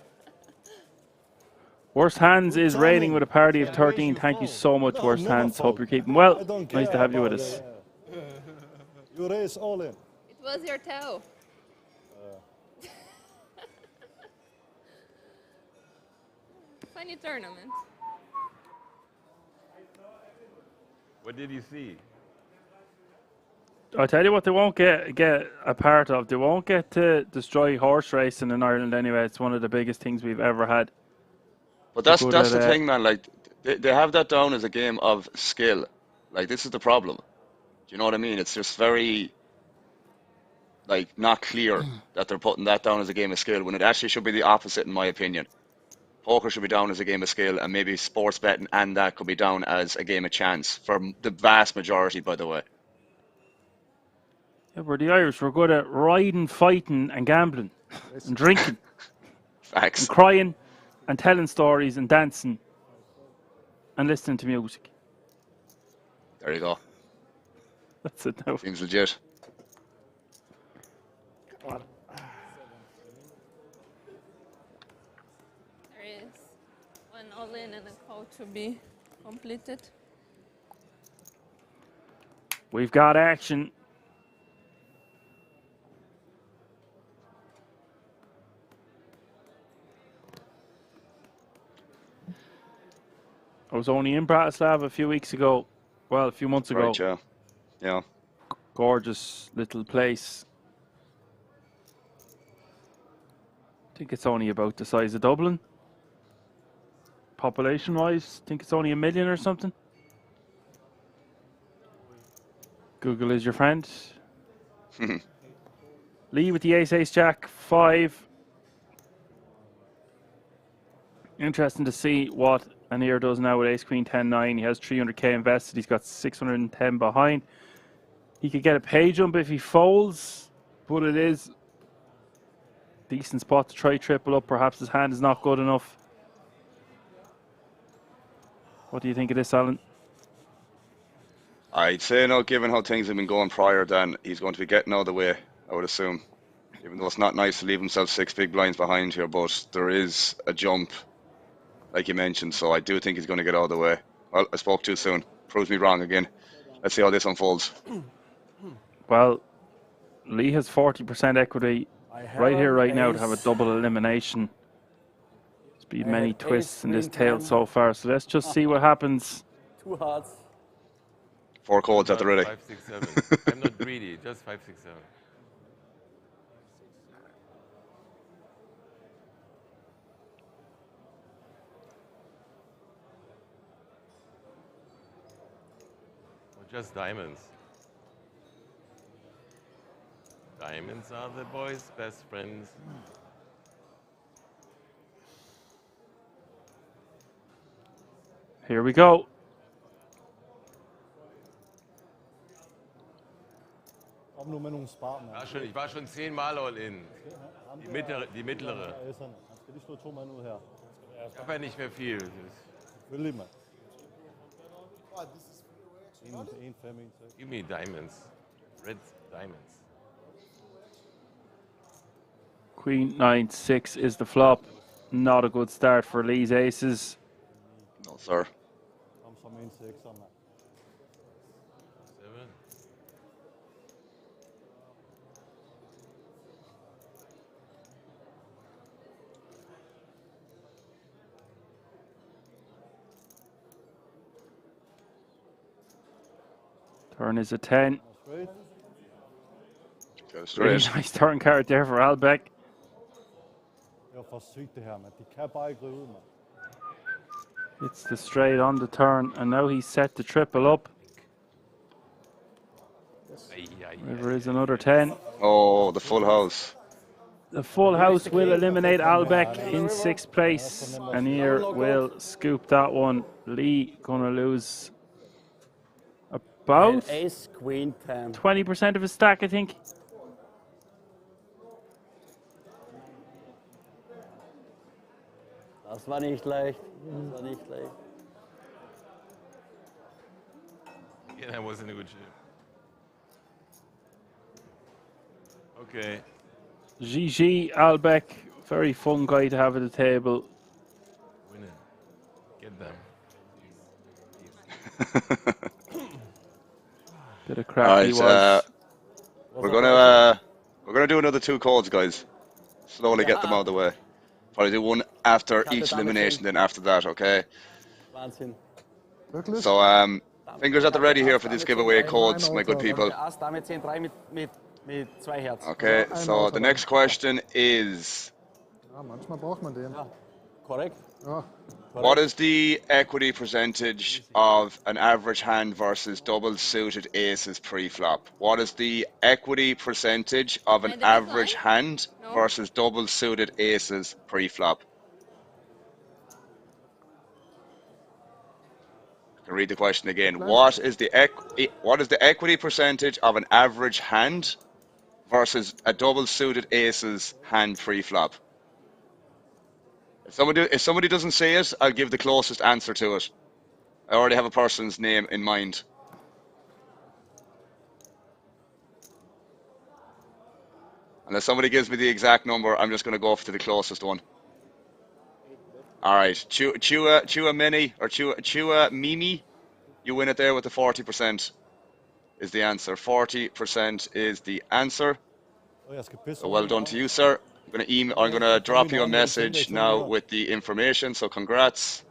Worst Hands is rating with a party of 13. Thank you so much, Worst Hands. Hope you're keeping well. Nice to have you with us. You raise all in. It was your toe. Funny tournament. What did you see? I tell you what, they won't get a part of. They won't get to destroy horse racing in Ireland anyway. It's one of the biggest things we've ever had. But They're that's good that's at, the thing, man. Like they have that down as a game of skill. Like this is the problem. Do you know what I mean? It's just very like not clear that they're putting that down as a game of skill when it actually should be the opposite, in my opinion. Poker should be down as a game of skill, and maybe sports betting and that could be down as a game of chance for the vast majority, by the way. Yeah, we're the Irish. We're good at riding, fighting, and gambling, and drinking, Facts. and crying, and telling stories, and dancing, and listening to music. There you go. That's it now. Seems legit. There is one all-in and a call to be completed. We've got action. I was only in Bratislava a few weeks ago. Well, a few months ago. Right, yeah. Yeah. Gorgeous little place. I think it's only about the size of Dublin. Population-wise, I think it's only 1 million or something. Google is your friend. Lee with the ace jack 5. Interesting to see what Anir does now with ace queen 10-9. He has 300k invested. He's got 610 behind. He could get a pay jump if he folds, but it is a decent spot to try triple up. Perhaps his hand is not good enough. What do you think of this, Alan? I'd say no, given how things have been going prior, then he's going to be getting out of the way, I would assume. Even though it's not nice to leave himself 6 big blinds behind here, but there is a jump, like you mentioned, so I do think he's going to get out of the way. Well, I spoke too soon. Proves me wrong again. Let's see how this unfolds. Well, Lee has 40% equity right here, right now, to have a double elimination. There's been many twists in this tale so far, so let's just see what happens. 2 hearts. 4 codes at the ready. 5, 6, 7. I'm not greedy, just 5, 6, 7. Or just diamonds. Diamonds are the boys' best friends. Here we go. Ich war schon 10 Mal all in. Die mittlere. Ich habe ja nicht mehr viel. Give me diamonds. Red diamonds. Queen 9-6 is the flop. Not a good start for Lee's aces. No, sir. Turn is a 10. Really nice turn card there for Albeck. It's the straight on the turn, and now he's set to triple up. There is another 10. Oh, the full house. The full house will eliminate Albeck in 6th place. Anir will scoop that one. Lee gonna lose about Ace, Queen, 10. 20% of his stack, I think. Das war nicht leicht. Das war nicht leicht. Yeah, that wasn't a good shit. Okay. GG Albeck, very fun guy to have at the table. Winner. Get them. Bit of crap he was. We're gonna do another 2 calls, guys. Slowly get them out of the way. Probably do one after each elimination, then after that, okay? Wirklich? So Fingers at the ready here for these giveaway codes, my good people. Ass, Dame 10-3 mit 2 Herz. Okay, so the next question is, Ja, manchmal braucht man den. Ja, korrekt. Ja. what is the equity percentage of an average hand versus double suited aces pre-flop? What is the equity percentage of an average hand versus double suited aces pre-flop? I can read the question again. What is the equity percentage of an average hand versus a double suited aces hand pre-flop? If somebody doesn't say it, I'll give the closest answer to it. I already have a person's name in mind. Unless somebody gives me the exact number, I'm just going to go for the closest one. All right, Chua Mini or Chua Mimi, you win it there with the 40%. Is the answer 40% is the answer? So well done to you, sir. I'm gonna drop you a message now with the information. So congrats.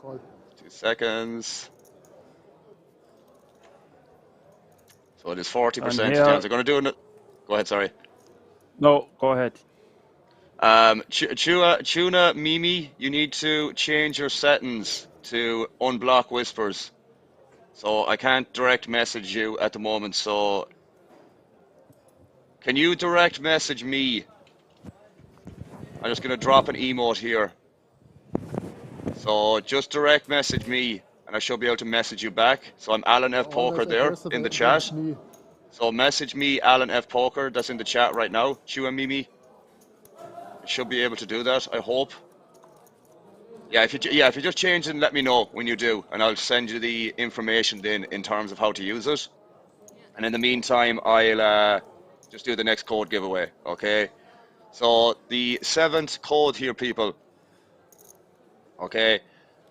2 seconds. So it is 40%. here- I'm gonna do it. Go ahead. Sorry. No, go ahead. Tuna Mimi, you need to change your settings to unblock whispers. So I can't direct message you at the moment. So can you direct message me? I'm just gonna drop an emote here. So just direct message me, and I should be able to message you back. So I'm Alan F Poker there in the chat. So message me, Alan F Poker. That's in the chat right now. Chua Mimi. I should be able to do that. I hope. Yeah, if you just change it, let me know when you do, and I'll send you the information then in terms of how to use it. And in the meantime, I'll just do the next code giveaway. Okay. So the 7th code here, people. Okay.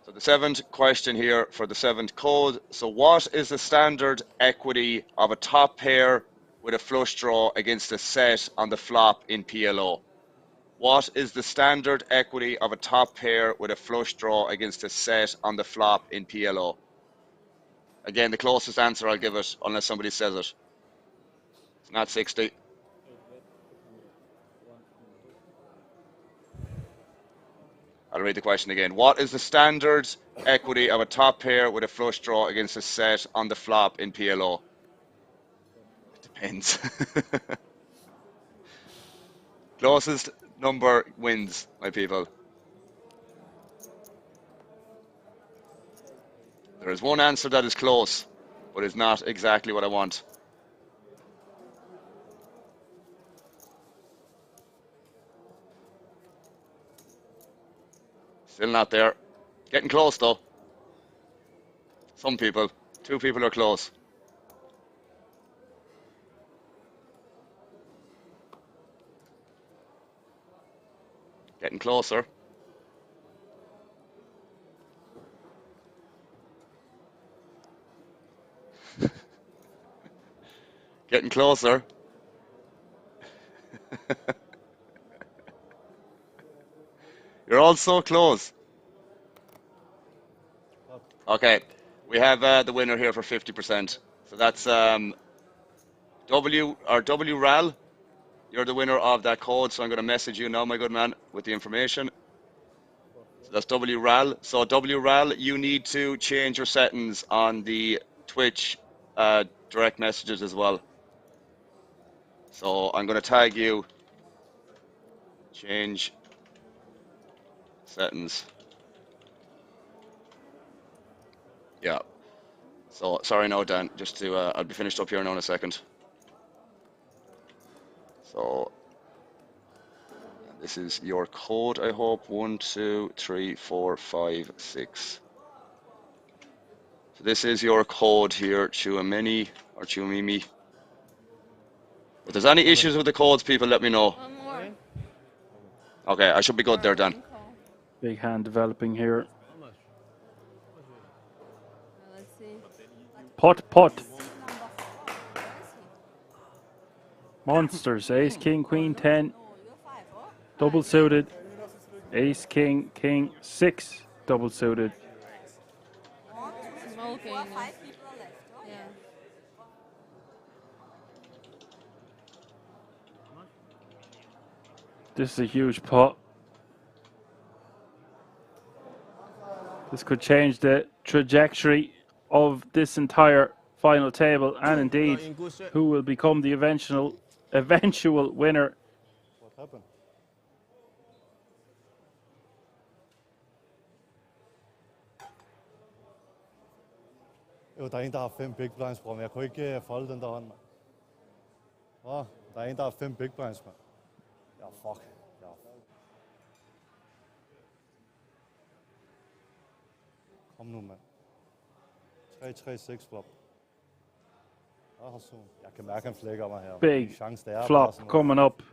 So the 7th question here for the 7th code. So what is the standard equity of a top pair with a flush draw against a set on the flop in PLO? What is the standard equity of a top pair with a flush draw against a set on the flop in PLO? Again, the closest answer I'll give it, unless somebody says it. It's not 60. I'll read the question again. What is the standard equity of a top pair with a flush draw against a set on the flop in PLO? It depends. Closest number wins, my people. There is one answer that is close, but is not exactly what I want. Still not there. Getting close though. Some people. 2 people are close. Getting closer. Getting closer. You're all so close. Okay, we have the winner here for 50%. So that's WRAL. You're the winner of that code, so I'm going to message you now, my good man, with the information. So that's WRAL. So WRAL, you need to change your settings on the Twitch direct messages as well. So I'm going to tag you. Change settings. Yeah. So sorry now, Dan. Just to I'll be finished up here now in a second. So this is your code, I hope. 1, 2, 3, 4, 5, 6. So this is your code here, Chuamini or Chuamimi. If there's any issues with the codes, people, let me know. Okay, I should be good there, Dan. Big hand developing here. Let's see. Pot. Monsters. Ace, king, queen, 10. Double suited. Ace, king, king, 6. Double suited. Smoke. okay. 4 or now. 5 people are left. Oh, Yeah. This is a huge pot. This could change the trajectory of this entire final table, and indeed, who will become the eventual winner. What happened? Jo, der er en, der har 5 big blinds, bror, men jeg kunne ikke folde den der hånd, mand. Åh, der er en, der har 5 big blinds, mand. Ja, fuck. Ja. Kom nu, mand. 3-3-6 flop. Jeg kan mærke, han flækker mig her. Big Chance, det er flop sådan coming up.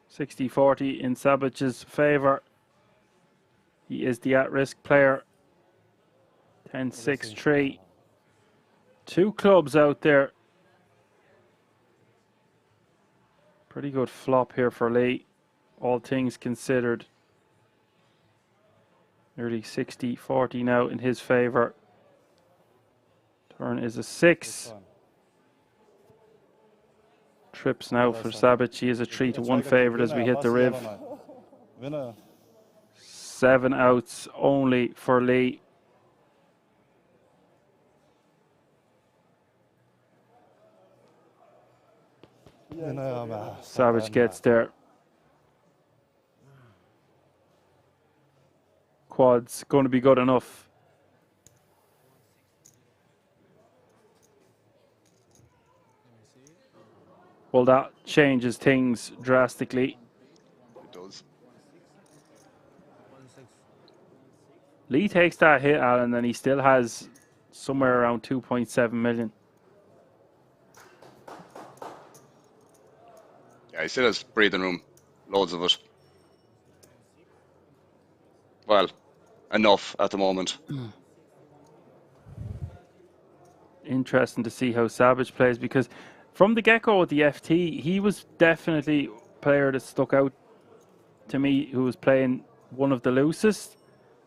60-40 in Sabage's favor. He is the at-risk player. 10-6-3. 2 clubs out there. Pretty good flop here for Lee, all things considered. Nearly 60-40 now in his favor. Turn is a 6. Trips now for Sabich. He is a 3-1 favorite as we hit the riv. 7 outs only for Lee. Savage gets there. Quad's going to be good enough. Well, that changes things drastically. It does. Lee takes that hit, Alan, and he still has somewhere around 2.7 million. Yeah, he still has breathing room. Loads of it. Well, enough at the moment. Interesting to see how Savage plays, because from the get-go with the FT, he was definitely a player that stuck out to me, who was playing one of the loosest.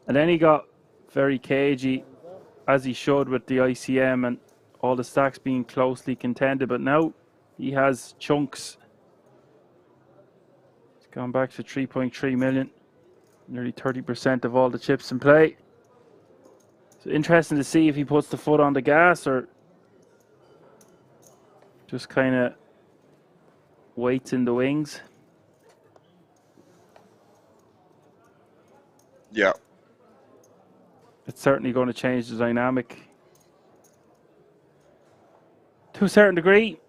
And then he got very cagey, as he should, with the ICM and all the stacks being closely contended. But now he has chunks. It's gone back to 3.3 million. Nearly 30% of all the chips in play. So interesting to see if he puts the foot on the gas or just kind of waits in the wings. Yeah. It's certainly going to change the dynamic to a certain degree.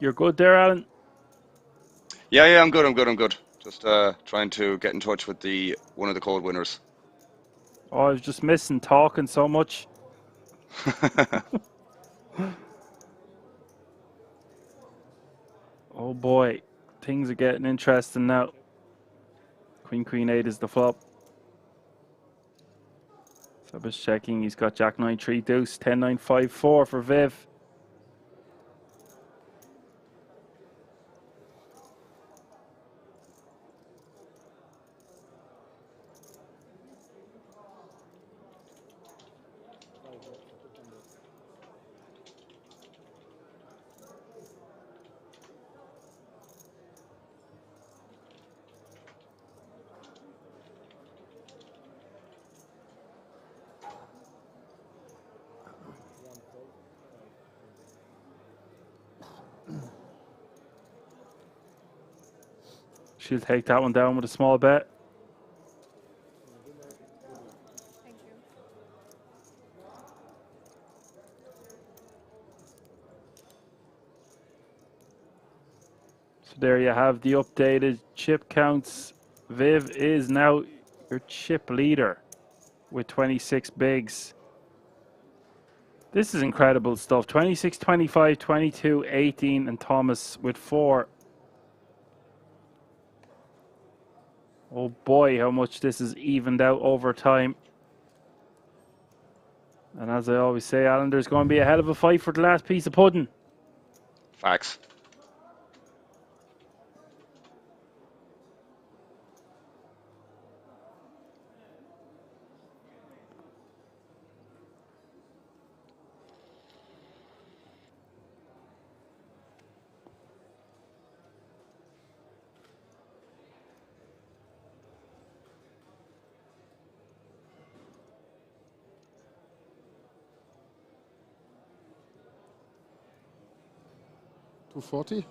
You're good there, Alan? Yeah, I'm good. Just trying to get in touch with one of the code winners. Oh, I was just missing talking so much. Oh boy, things are getting interesting now. Queen 8 is the flop. Sabas checking, he's got Jack 9 3 deuce, 10 9 5 4 for Viv. She'll take that one down with a small bet. So there you have the updated chip counts. Viv is now your chip leader with 26 bigs. This is incredible stuff. 26, 25, 22, 18, and Thomas with 4. Oh boy, how much this is evened out over time. And as I always say, Alan, there's going to be a hell of a fight for the last piece of pudding. Facts. $240.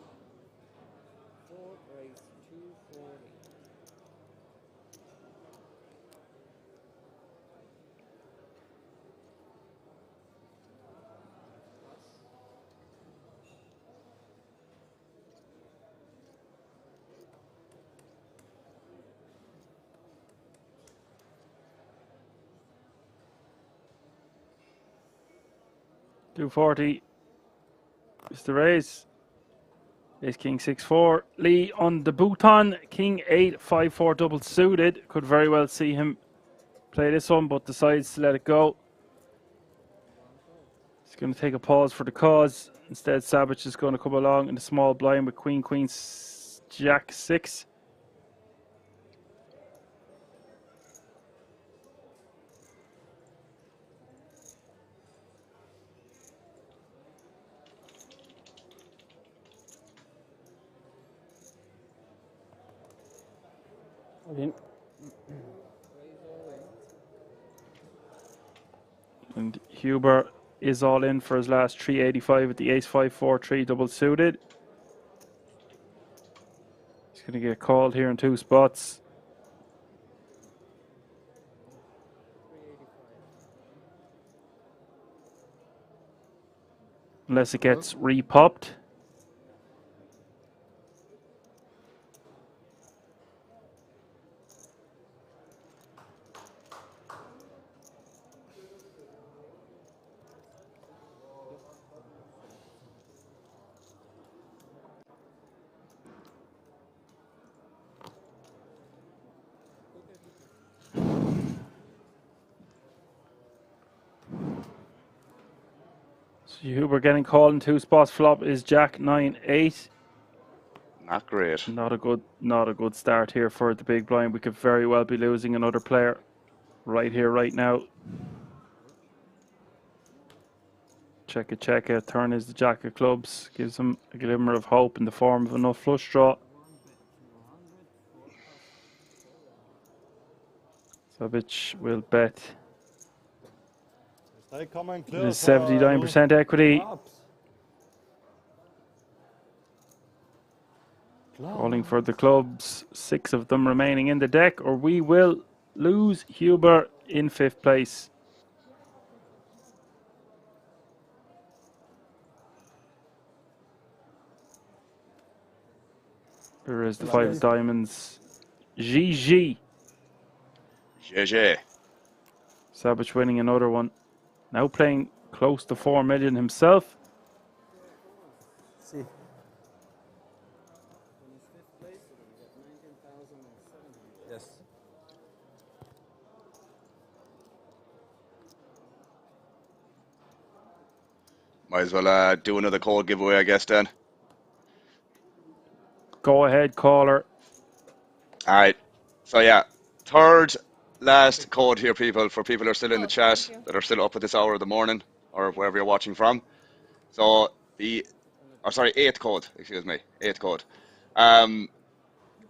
$240 is the raise. Ace King 6-4. Lee on the bouton. King 8-5-4 double suited. Could very well see him play this one, but decides to let it go. He's going to take a pause for the cause. Instead, Savage is going to come along in the small blind with Queen, Queen, Jack 6. And Huber is all in for his last 385 with the ace 5-4-3 double suited. He's going to get called here in 2 spots. Unless it gets re-popped. Huber getting called in 2 spots. Flop is Jack 9-8. Not great. Not a good start here for the big blind. We could very well be losing another player right here, right now. Check it. Turn is the Jack of clubs. Gives him a glimmer of hope in the form of enough flush draw. Savage will bet. They come and It clear is 79% equity. Calling for the clubs. 6 of them remaining in the deck, or we will lose Huber in 5th place. There is the 5 of diamonds. GG. GG. Savage winning another one. Now playing close to 4 million himself. See. Yes. Might as well do another code giveaway, I guess, then. Go ahead, caller. All right. So, yeah, 3rd last code here, people, for people who are still in the chat, that are still up at this hour of the morning, or wherever you're watching from. So, 8th code, excuse me, 8th code.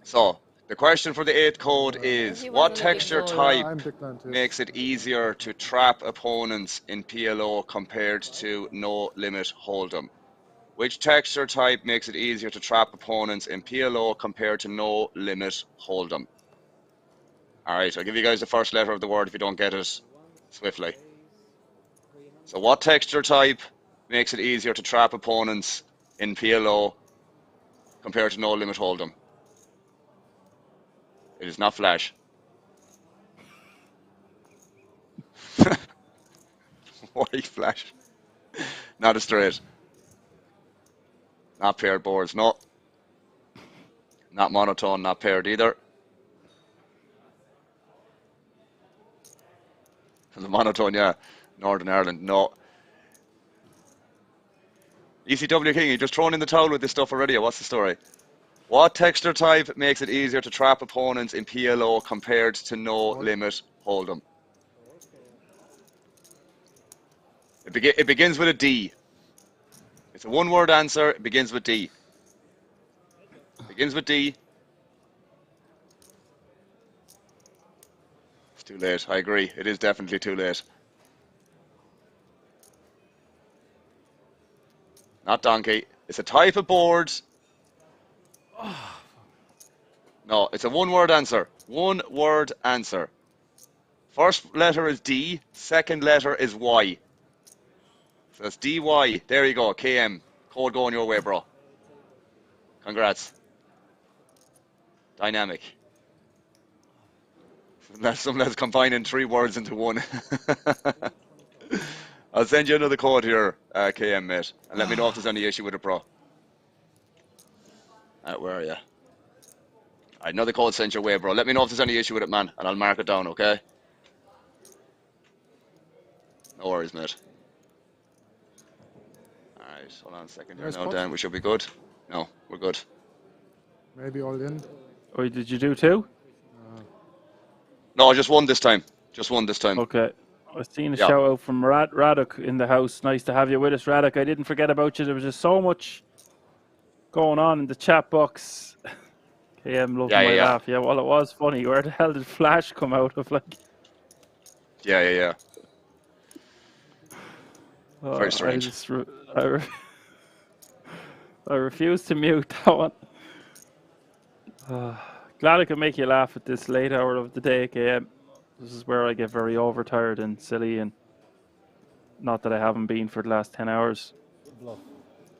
So, the question for the 8th code is, what texture type makes it easier to trap opponents in PLO compared to no limit hold'em? Which texture type makes it easier to trap opponents in PLO compared to no limit hold'em? All right, I'll give you guys the first letter of the word if you don't get it swiftly. So what texture type makes it easier to trap opponents in PLO compared to no limit hold'em? It is not flash. White flash. Not a straight. Not paired boards, no. Not monotone, not paired either. The monotone, yeah. Northern Ireland, no. ECW King, you just thrown in the towel with this stuff already. What's the story? What texture type makes it easier to trap opponents in PLO compared to no limit hold'em? It begins with a D. It's a one-word answer. It begins with D. Begins with D. It's too late. I agree. It is definitely too late. Not donkey. It's a type of board. No, it's a one-word answer. One-word answer. First letter is D. Second letter is Y. So it's DY. There you go. KM. Code going your way, bro. Congrats. Dynamic. Let's combine 3 words into one. I'll send you another code here, KM, mate. And let me know if there's any issue with it, bro. Where are you? Another code sent your way, bro. Let me know if there's any issue with it, man. And I'll mark it down, okay? No worries, mate. Alright, hold on a second here now, Dan. We should be good. No, we're good. Maybe all in. Oh, did you do 2? No, just one this time. Just one this time. Okay. I've seen a shout out from Radek in the house. Nice to have you with us, Radek. I didn't forget about you. There was just so much going on in the chat box. KM loved my laugh. Yeah, well, it was funny. Where the hell did Flash come out of? Like, Yeah. Very strange. I refuse to mute that one. Glad I could make you laugh at this late hour of the day, KM. This is where I get very overtired and silly, and not that I haven't been for the last 10 hours.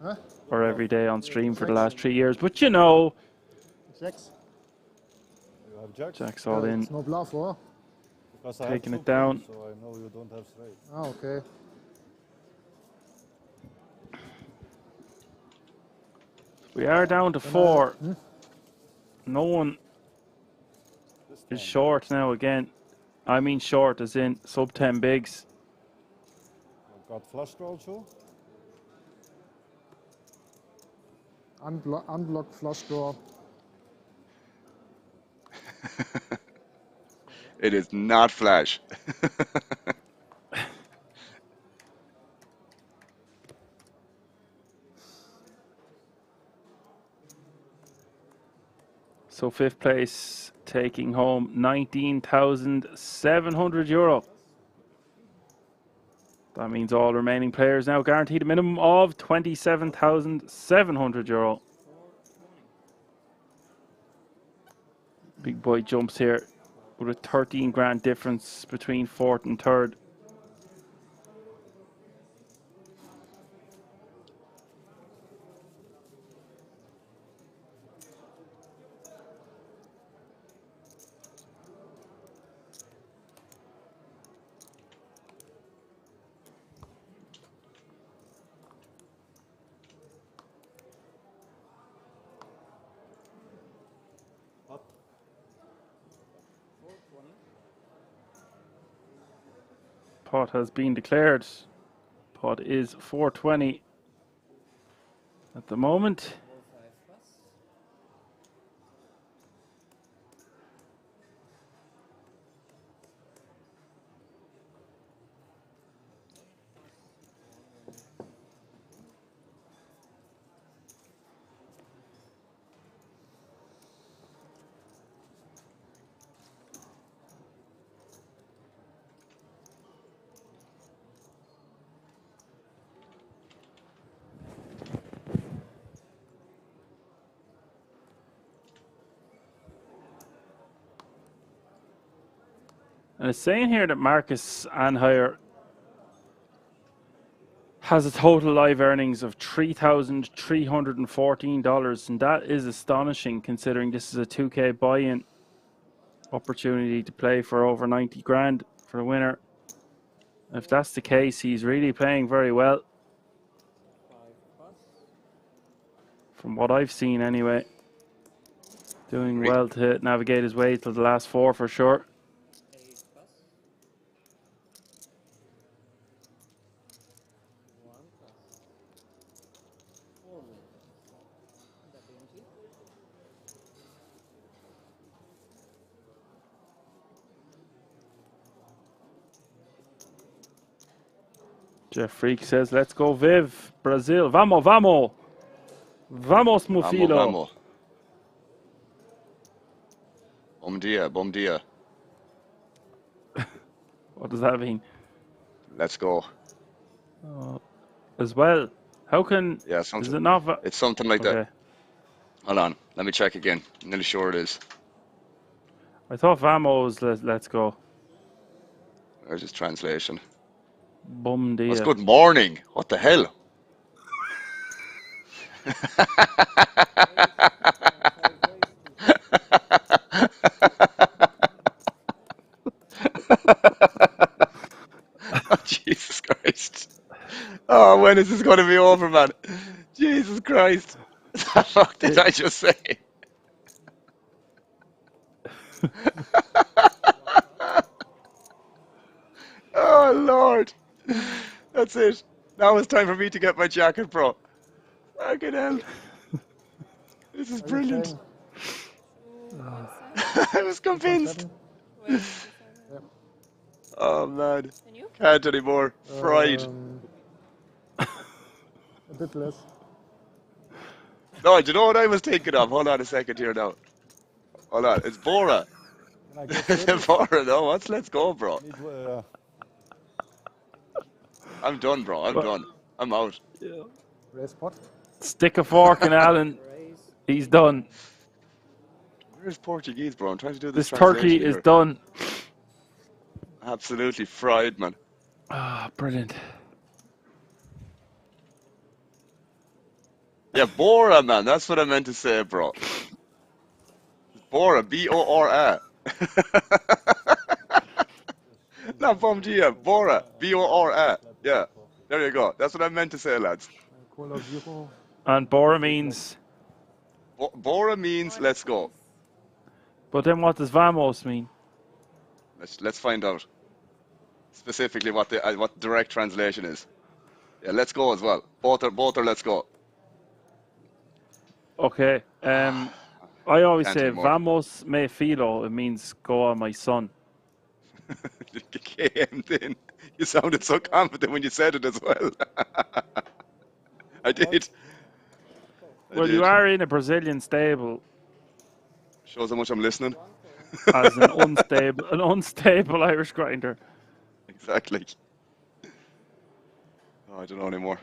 Huh? Or every day on stream for the last 3 years. But you know, Jacks. You have jacks? Jack's all in. It's no bluff, or? Because I Taking have it down. So I know you don't have straight. Ah, okay. We are down to 4. No one is short now again. I mean short as in sub 10 bigs. I've got flush draw too. Unblocked flush draw. It is not flash. So 5th place taking home €19,700. That means all remaining players now guaranteed a minimum of €27,700. Big boy jumps here with a 13 grand difference between 4th and 3rd. Pot has been declared. Pot is 420 at the moment. And it's saying here that Marcus Anheuer has a total live earnings of $3,314, and that is astonishing considering this is a 2K buy-in opportunity to play for over 90 grand for the winner. If that's the case, he's really playing very well. From what I've seen anyway. Doing well to navigate his way to the last four for sure. Jeff Freak says, let's go Viv, Brazil. Vamos, vamos. Vamos, Mufilo. Vamos, vamos. Bom dia. What does that mean? Let's go. As well. How can... Yeah, is it not... It's something like that. Hold on. Let me check again. I'm nearly sure it is. I thought Vamos was let's go. There's his translation. Bum dia. That's good morning. What the hell? Oh, Jesus Christ. Oh, when is this going to be over, man? Jesus Christ. What the fuck did I just say? Oh, Lord. That's it. Now it's time for me to get my jacket, bro. Fucking hell. This is brilliant. I was convinced. Oh, man. Can't anymore. Fried. A bit less. No, do you know what I was thinking of? Hold on a second here now. Hold on. It's Bora. Is it Bora? No, what's let's go, bro? I'm done, bro. I'm done. I'm out. Raise pot. Stick a fork in Alan. He's done. Where's Portuguese, bro? I'm trying to do this. This turkey is done. Absolutely fried, man. Ah, brilliant. Yeah, Bora, man. That's what I meant to say, bro. Bora, B-O-R-A. Not Bom Dia, Bora, B-O-R-A. Yeah, there you go. That's what I meant to say, lads. And Bora means? Bora means let's go. But then what does Vamos mean? Let's find out. Specifically what the direct translation is. Yeah, let's go as well. Both are let's go. Okay. I always Can't say anymore. Vamos me filo. It means go on, my son. KM. You sounded so confident when you said it as well. I did. Well, you are in a Brazilian stable. Shows how much I'm listening. As an unstable Irish grinder. Exactly. Oh, I don't know anymore.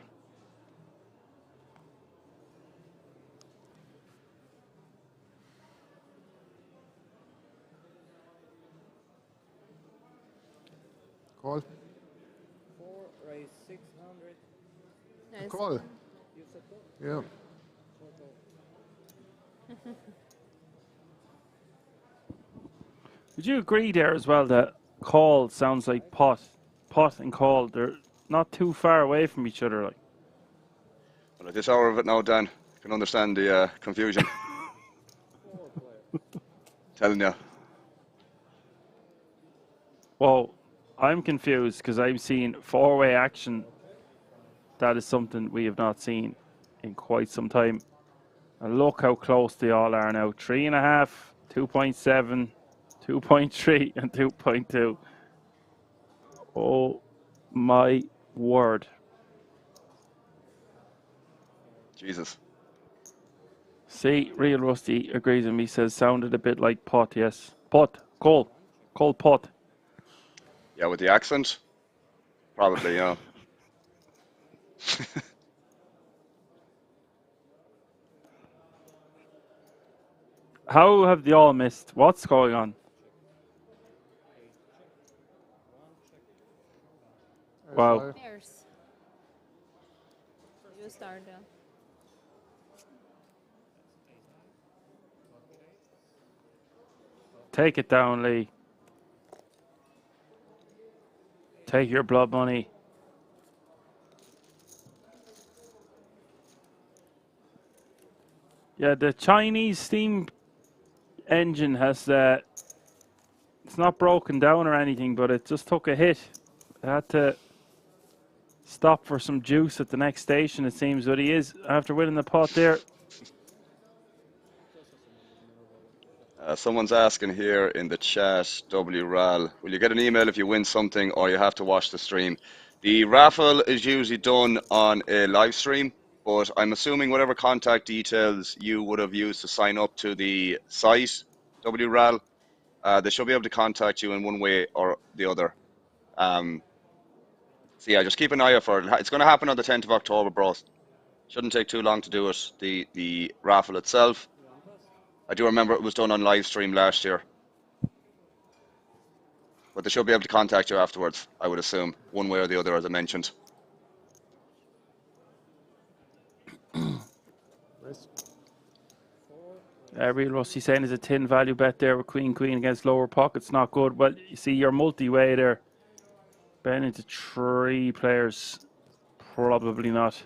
Call. 4 raise 600. Nice. Call. Yeah. Would you agree there as well that call sounds like pot? Pot and call, they're not too far away from each other. Like. Well, at this hour of it now, Dan, I can understand the confusion. Telling you. Well, I'm confused because I've seen four-way action. That is something we have not seen in quite some time. And look how close they all are now. 3.5, 2.7, 2.3, and 2.2. Oh my word. Jesus. See, Real Rusty agrees with me, says sounded a bit like pot, yes. Pot, call pot. Yeah, with the accent, probably, yeah. How have they all missed? What's going on? Wow. Pairs. You start. Take it down, Lee. Take your blood money. Yeah, the Chinese steam engine has it's not broken down or anything, but it just took a hit. It had to stop for some juice at the next station, it seems, but he is after winning the pot there. Someone's asking here in the chat, WRAL, will you get an email if you win something or you have to watch the stream? The raffle is usually done on a live stream, but I'm assuming whatever contact details you would have used to sign up to the site, WRAL, they should be able to contact you in one way or the other. So yeah, just keep an eye out for it. It's going to happen on the 10th of October, bro. Shouldn't take too long to do it. The raffle itself, I do remember it was done on live stream last year. But they should be able to contact you afterwards, I would assume, one way or the other, as I mentioned. Real Rusty saying is a 10 value bet there with Queen against lower pockets, not good. Well, you see your multi-way there, betting into 3 players, probably not.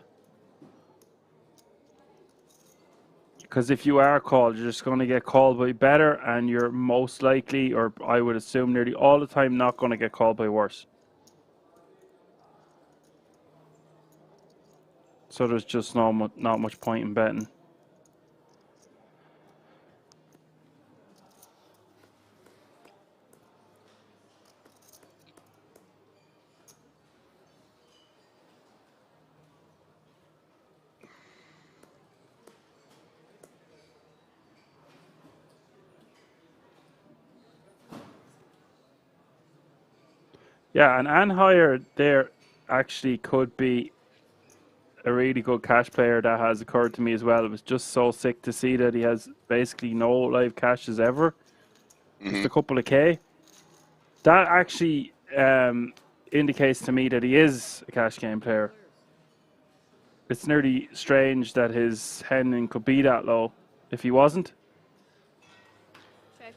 Because if you are called, you're just going to get called by better, and you're most likely, or I would assume nearly all the time, not going to get called by worse. So there's just not much point in betting. Yeah, and Anheuer there actually could be a really good cash player. That has occurred to me as well. It was just so sick to see that he has basically no live cashes ever. Just a couple of K. That actually indicates to me that he is a cash game player. It's nearly strange that his handling could be that low if he wasn't. Check.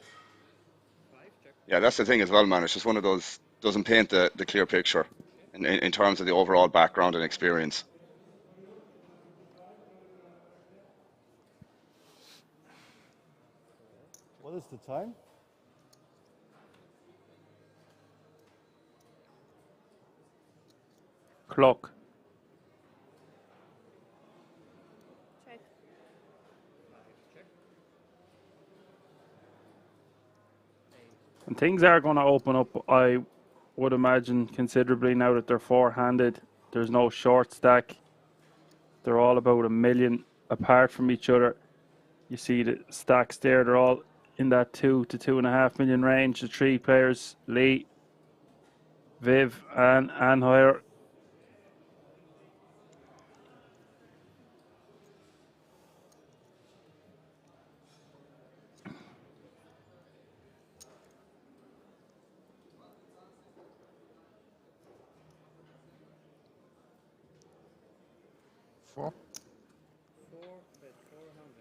Yeah, that's the thing as well, man. It's just one of those, doesn't paint the clear picture in terms of the overall background and experience. What is the time? Clock. Check. And things are going to open up, I would imagine, considerably now that they're four-handed. There's no short stack. They're all about a million apart from each other. You see the stacks there, they're all in that 2 to 2.5 million range. The 3 players, Lee, Viv, and Anheuer. Four. Bet 400.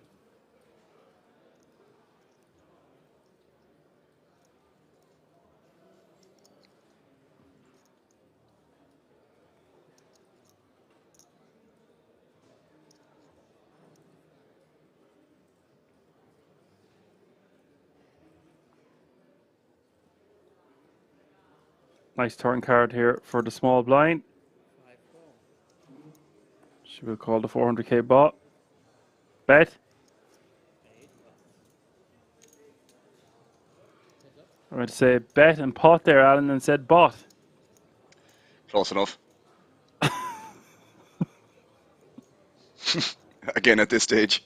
Nice turn card here for the small blind. Should we call the 400k bot? Bet. I'm going to say bet and pot there, Alan, and said bot. Close enough. Again, at this stage.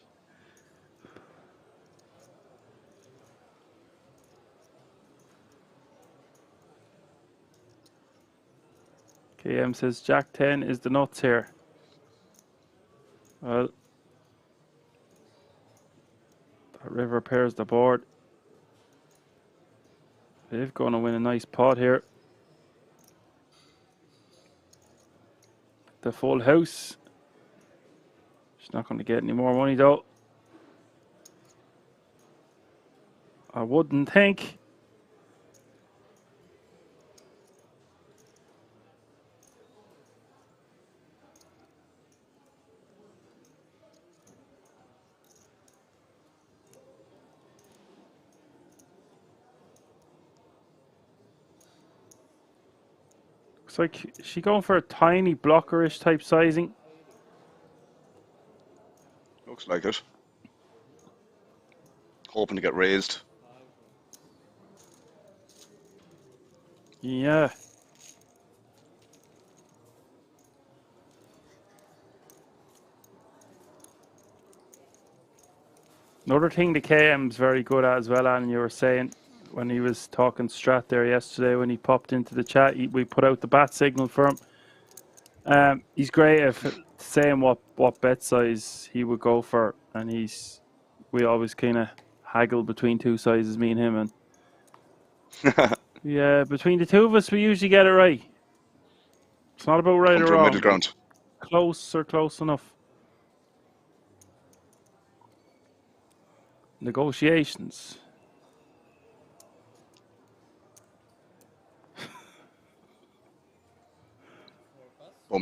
KM says Jack 10 is the nuts here. Well, that river pairs the board. They're going to win a nice pot here. the full house. She's not going to get any more money though. I wouldn't think. Looks like she's going for a tiny blockerish type sizing. Looks like it. Hoping to get raised. Yeah. Another thing the KM's very good at as well, Alan, you were saying when he was talking strat there yesterday, when he popped into the chat, we put out the bat signal for him. He's great at saying what bet size he would go for, and we always kind of haggle between two sizes, me and him, and yeah, between the two of us, we usually get it right. It's not about right Come or to a wrong. middle ground. Close or close enough. Negotiations.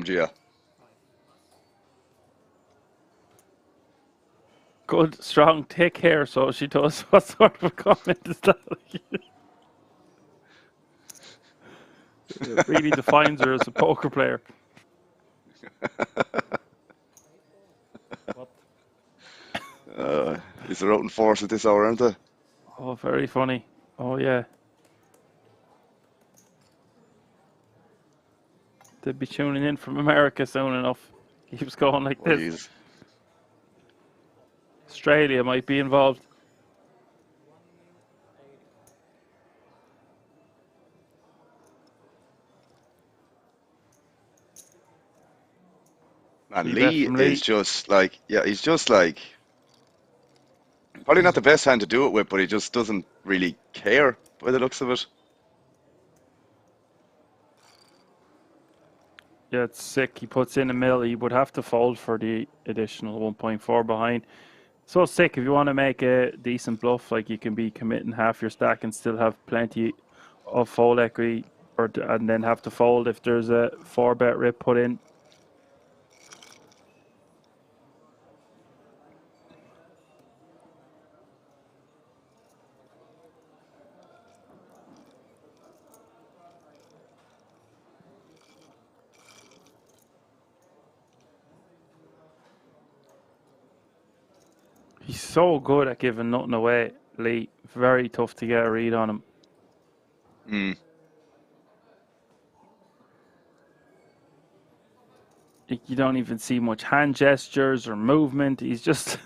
Yeah. Good, strong, thick hair, so she does. What sort of a comment is that? It really defines her as a poker player. Is they're out in force at this hour, aren't they? Oh, very funny. Oh, yeah. They'd be tuning in from America soon enough. Keeps going like this. Jeez. Australia might be involved. Man, Lee is just like, yeah, he's just like, probably not the best hand to do it with, but he just doesn't really care by the looks of it. Yeah, it's sick. He puts in a mil. He would have to fold for the additional 1.4 behind. So sick. If you want to make a decent bluff, like you can be committing half your stack and still have plenty of fold equity, and then have to fold if there's a 4-bet rip put in. He's so good at giving nothing away, Lee. Very tough to get a read on him. You don't even see much hand gestures or movement. He's just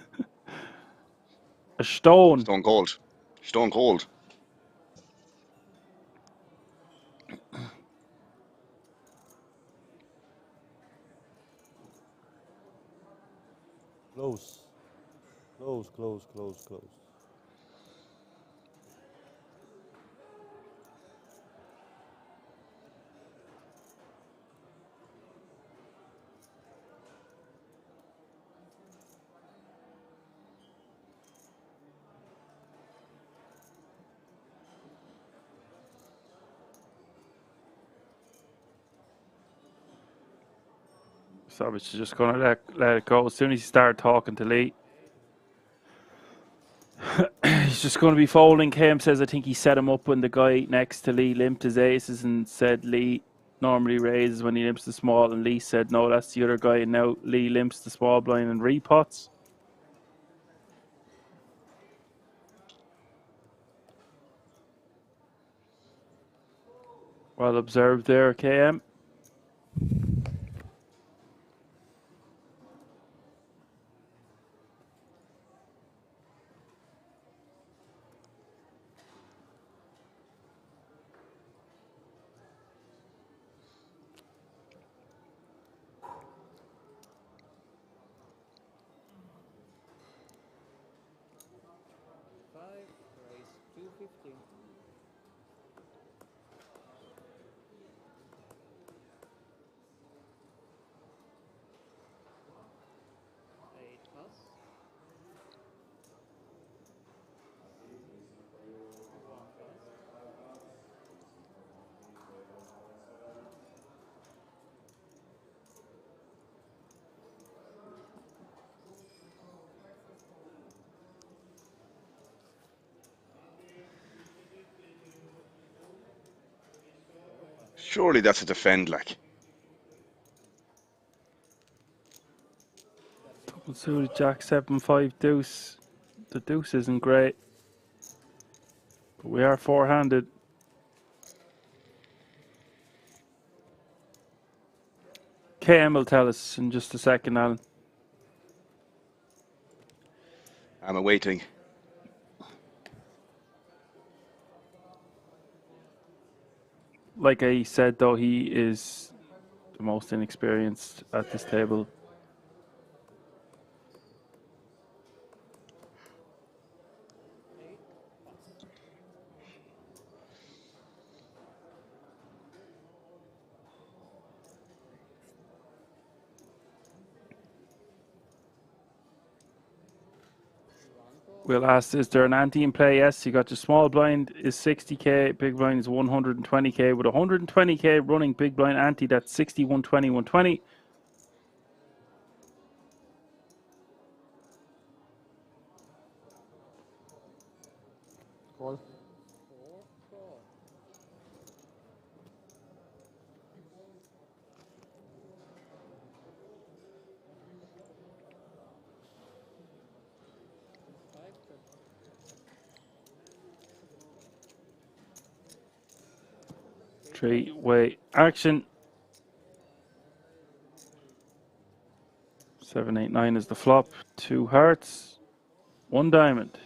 a stone. Stone cold. Stone cold. Close. Close, close, close, close. Savage is just going to let it go. As soon as he started talking to Lee, he's just going to be folding. KM says, I think he set him up when the guy next to Lee limped his aces and said Lee normally raises when he limps the small, and Lee said, no, that's the other guy, and now Lee limps the small blind and repots. Well observed there, KM. Surely that's a defend, like. Double suited Jack 7-5 deuce. The deuce isn't great, but we are four-handed. KM will tell us in just a second, Alan. I'm awaiting. Like I said, though, he is the most inexperienced at this table. We'll ask, is there an ante in play? Yes, you got your small blind is 60k, big blind is 120k. With 120k running big blind ante, that's 60, 120, 120. Call. Three-way action. 7, 8, 9 is the flop. 2 hearts, 1 diamond.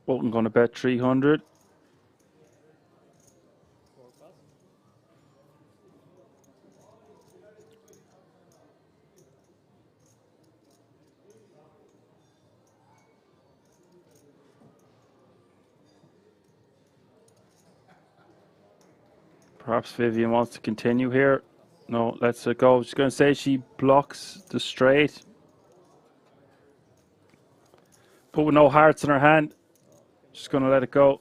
Bolton going to bet 300. Perhaps Vivian wants to continue here. No, lets it go. She's going to say she blocks the straight. But with no hearts in her hand, she's going to let it go.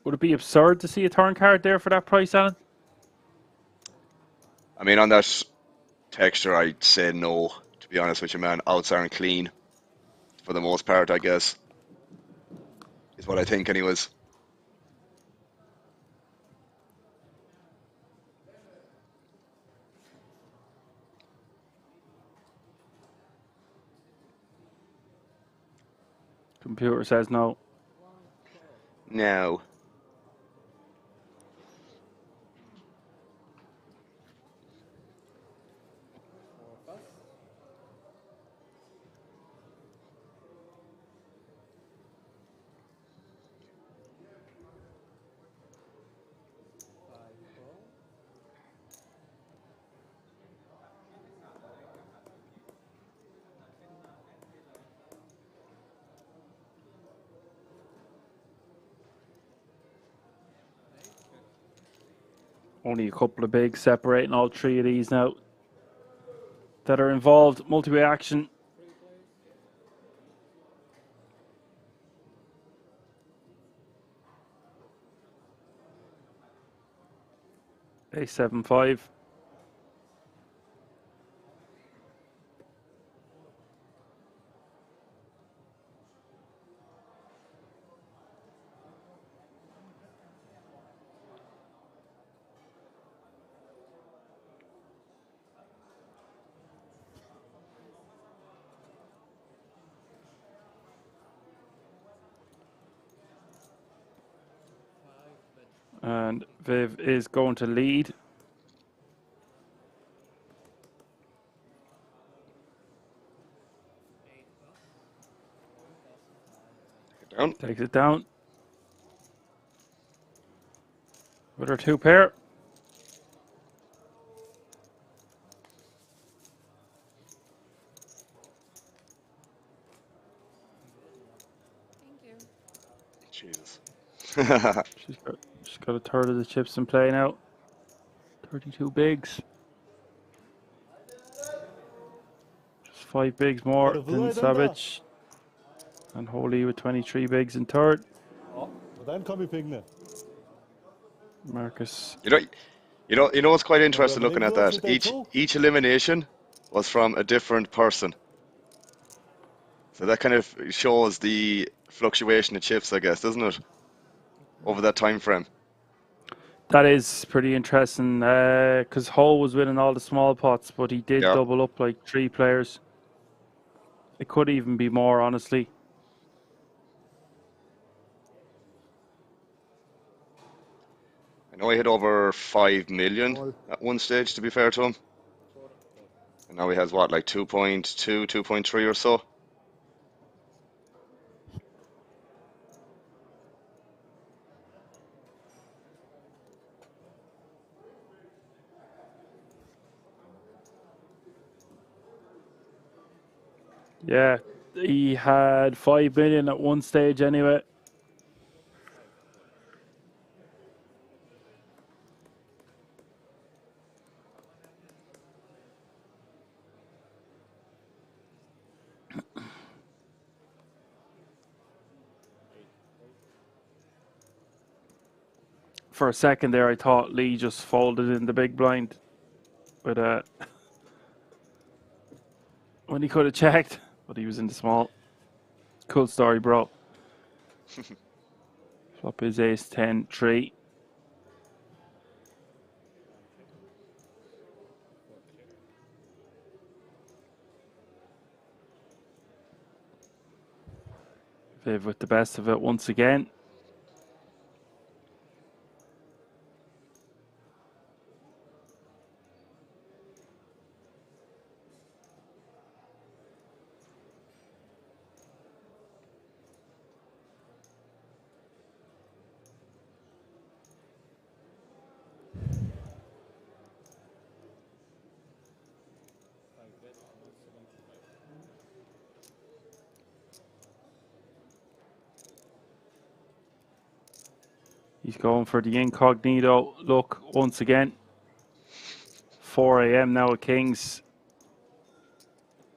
Would it be absurd to see a turn card there for that price, Alan? I mean, on that texture, I'd say no, to be honest with you, man. Outs aren't clean, for the most part, I guess. Is what I think, anyways. Computer says no. No. Only a couple of bigs separating all three of these now that are involved. Multi-way action. A7-5. And Viv is going to lead. Down. Takes it down. With her 2 pair. Thank you. Jesus. She's got a third of the chips in play now. 32 bigs. Just 5 bigs more than Savage. And Holy with 23 bigs in third. Hvordan kom I pengene? Marcus. You know what's quite interesting looking at that? Each elimination was from a different person. So that kind of shows the fluctuation of chips, I guess, doesn't it? Over that time frame. That is pretty interesting because Hull was winning all the small pots, but he did double up like 3 players. It could even be more, honestly. I know he had over 5 million at one stage, to be fair to him. And now he has what, like 2.2, 2.3 or so? Yeah, he had 5 million at one stage anyway. For a second there, I thought Lee just folded in the big blind, but when he could have checked, but he was in the small. Cool story, bro. Flop is ace 10 3. Viv with the best of it once again. He's going for the incognito look once again. 4 a.m. now at Kings.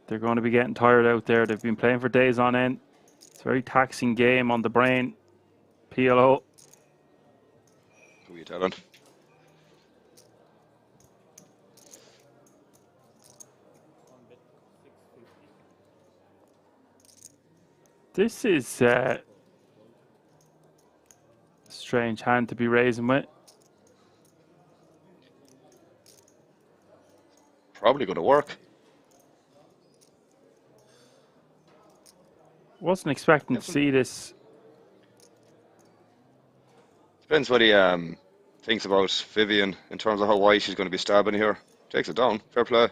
They're going to be getting tired out there. They've been playing for days on end. It's a very taxing game on the brain. PLO. Who are you telling? This is a strange hand to be raising with. Probably going to work. Wasn't expecting to see this. Depends what he thinks about Vivian in terms of how wide she's going to be stabbing here. Takes it down. Fair play.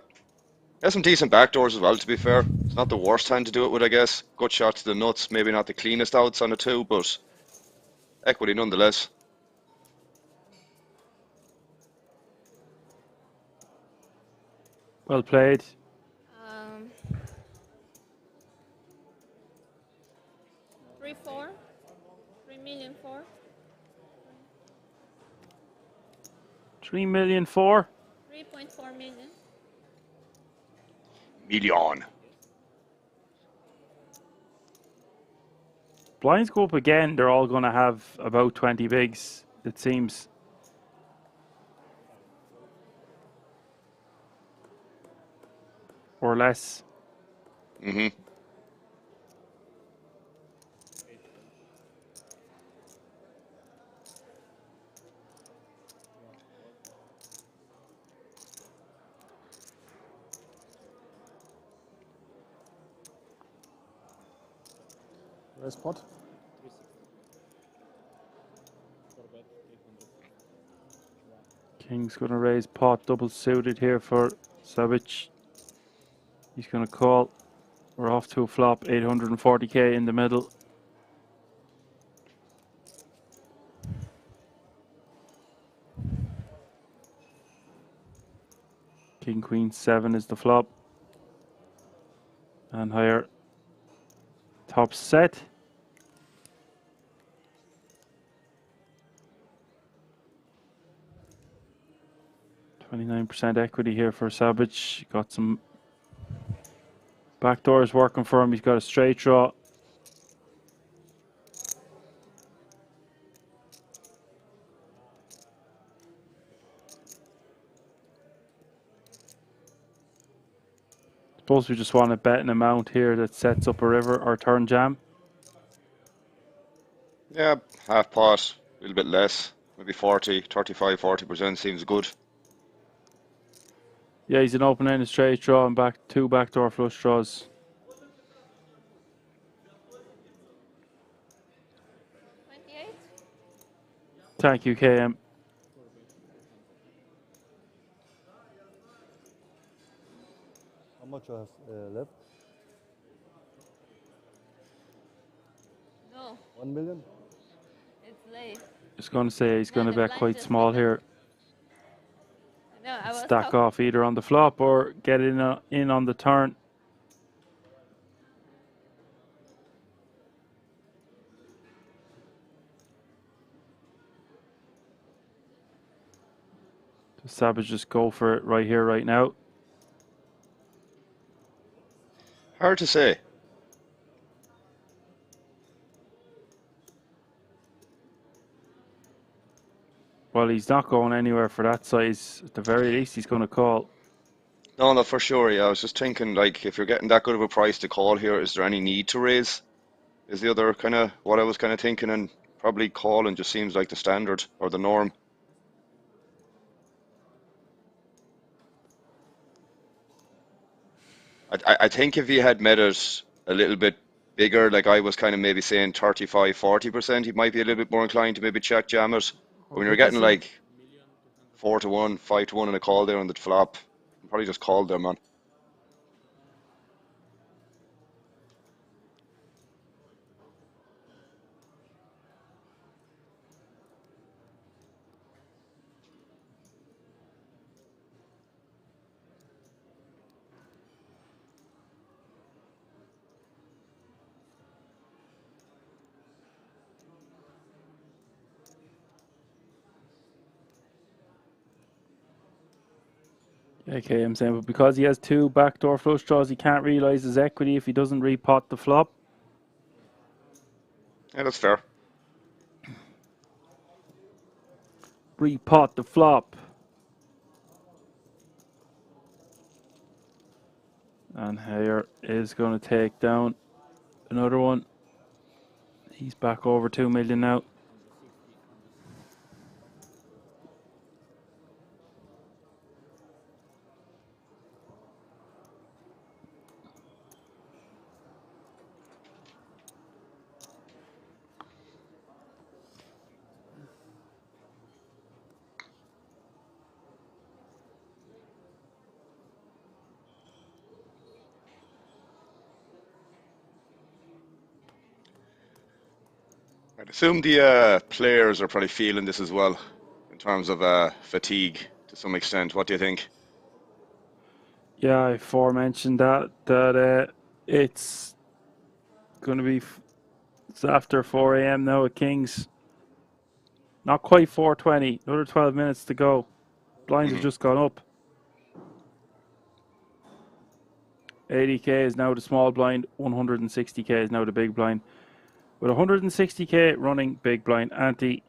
Has some decent backdoors as well, to be fair. It's not the worst time to do it with, I guess. Good shot to the nuts. Maybe not the cleanest outs on the 2, but equity nonetheless. Well played. 3-4. 3,000,004. 3,000,004. 3.4 million. Million. Blinds go up again. They're all going to have about 20 bigs, it seems. Or less. Mm-hmm. Where's pot? King's going to raise pot, double suited here for Savage. He's going to call. We're off to a flop, 840k in the middle. King, Queen, 7 is the flop. And higher. Top set. 29% equity here for Savage. Got some backdoors working for him. He's got a straight draw. Suppose we just want to bet an amount here that sets up a river or turn jam. Yeah, half pot, a little bit less. Maybe 35, 40% seems good. Yeah, he's an open-ended straight draw and two backdoor flush draws. 28? Thank you, KM. How much you have left? No. 1 million? It's late. Just going to say he's going to the bet blind quite just small here. No, I was Stack off either on the flop or get in on the turn. Savage just go for it right here, right now. Hard to say. Well, he's not going anywhere for that size. At the very least, he's going to call. No, for sure. Yeah, I was just thinking, like, if you're getting that good of a price to call here, is there any need to raise? Is the other kind of what I was kind of thinking, and probably calling just seems like the standard or the norm. I think if he had made it a little bit bigger, like I was kind of maybe saying 35, 40%, he might be a little bit more inclined to maybe check jam it. But when you're getting like 4-1, 5-1 and a call there on the flop, you probably just called there, man. Okay, I'm saying, but because he has two backdoor flush draws, he can't realise his equity if he doesn't repot the flop. Yeah, that's fair. Repot the flop. And here is going to take down another one. He's back over 2 million now. I'd assume the players are probably feeling this as well, in terms of fatigue to some extent. What do you think? Yeah, I aforementioned that it's going to be it's after 4 a.m. now at Kings. Not quite 4:20. Another 12 minutes to go. Blinds have just gone up. 80k is now the small blind. 160k is now the big blind. With 160k running big blind ante.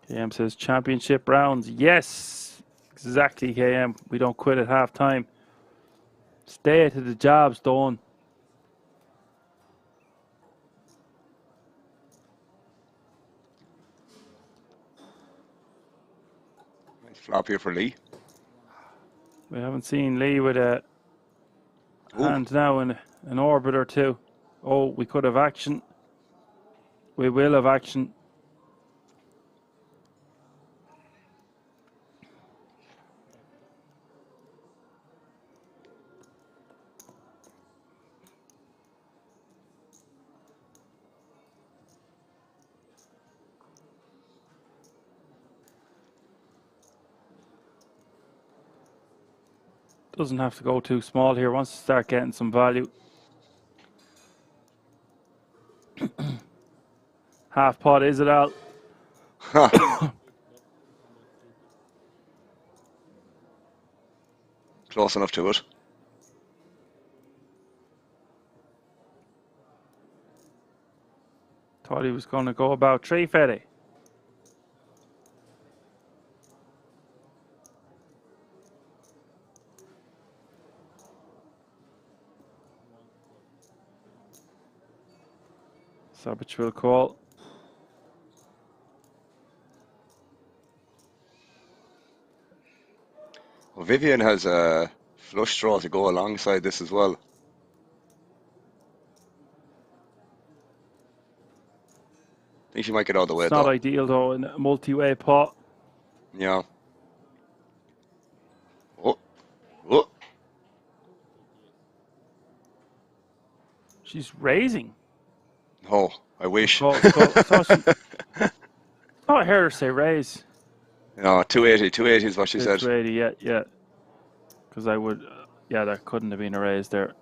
KM says championship rounds. Yes, exactly, KM. We don't quit at half time. Stay to the job's done. Nice flop here for Lee. We haven't seen Lee with a hand now in an orbit or two. Oh, we could have action. We will have action. Doesn't have to go too small here. Wants to start getting some value. Half pot, is it, Al? Close enough to it. Thought he was going to go about 3 Fetty. Sabich will call. Well, Vivian has a flush draw to go alongside this as well. I think she might get all the way It's not though. ideal though in a multi-way pot. Yeah. Oh. Oh. She's raising. Oh, I wish. I thought I heard her say raise. No, 280. 280 is what she said. 280, yeah. Because I would, yeah, there couldn't have been a raise there.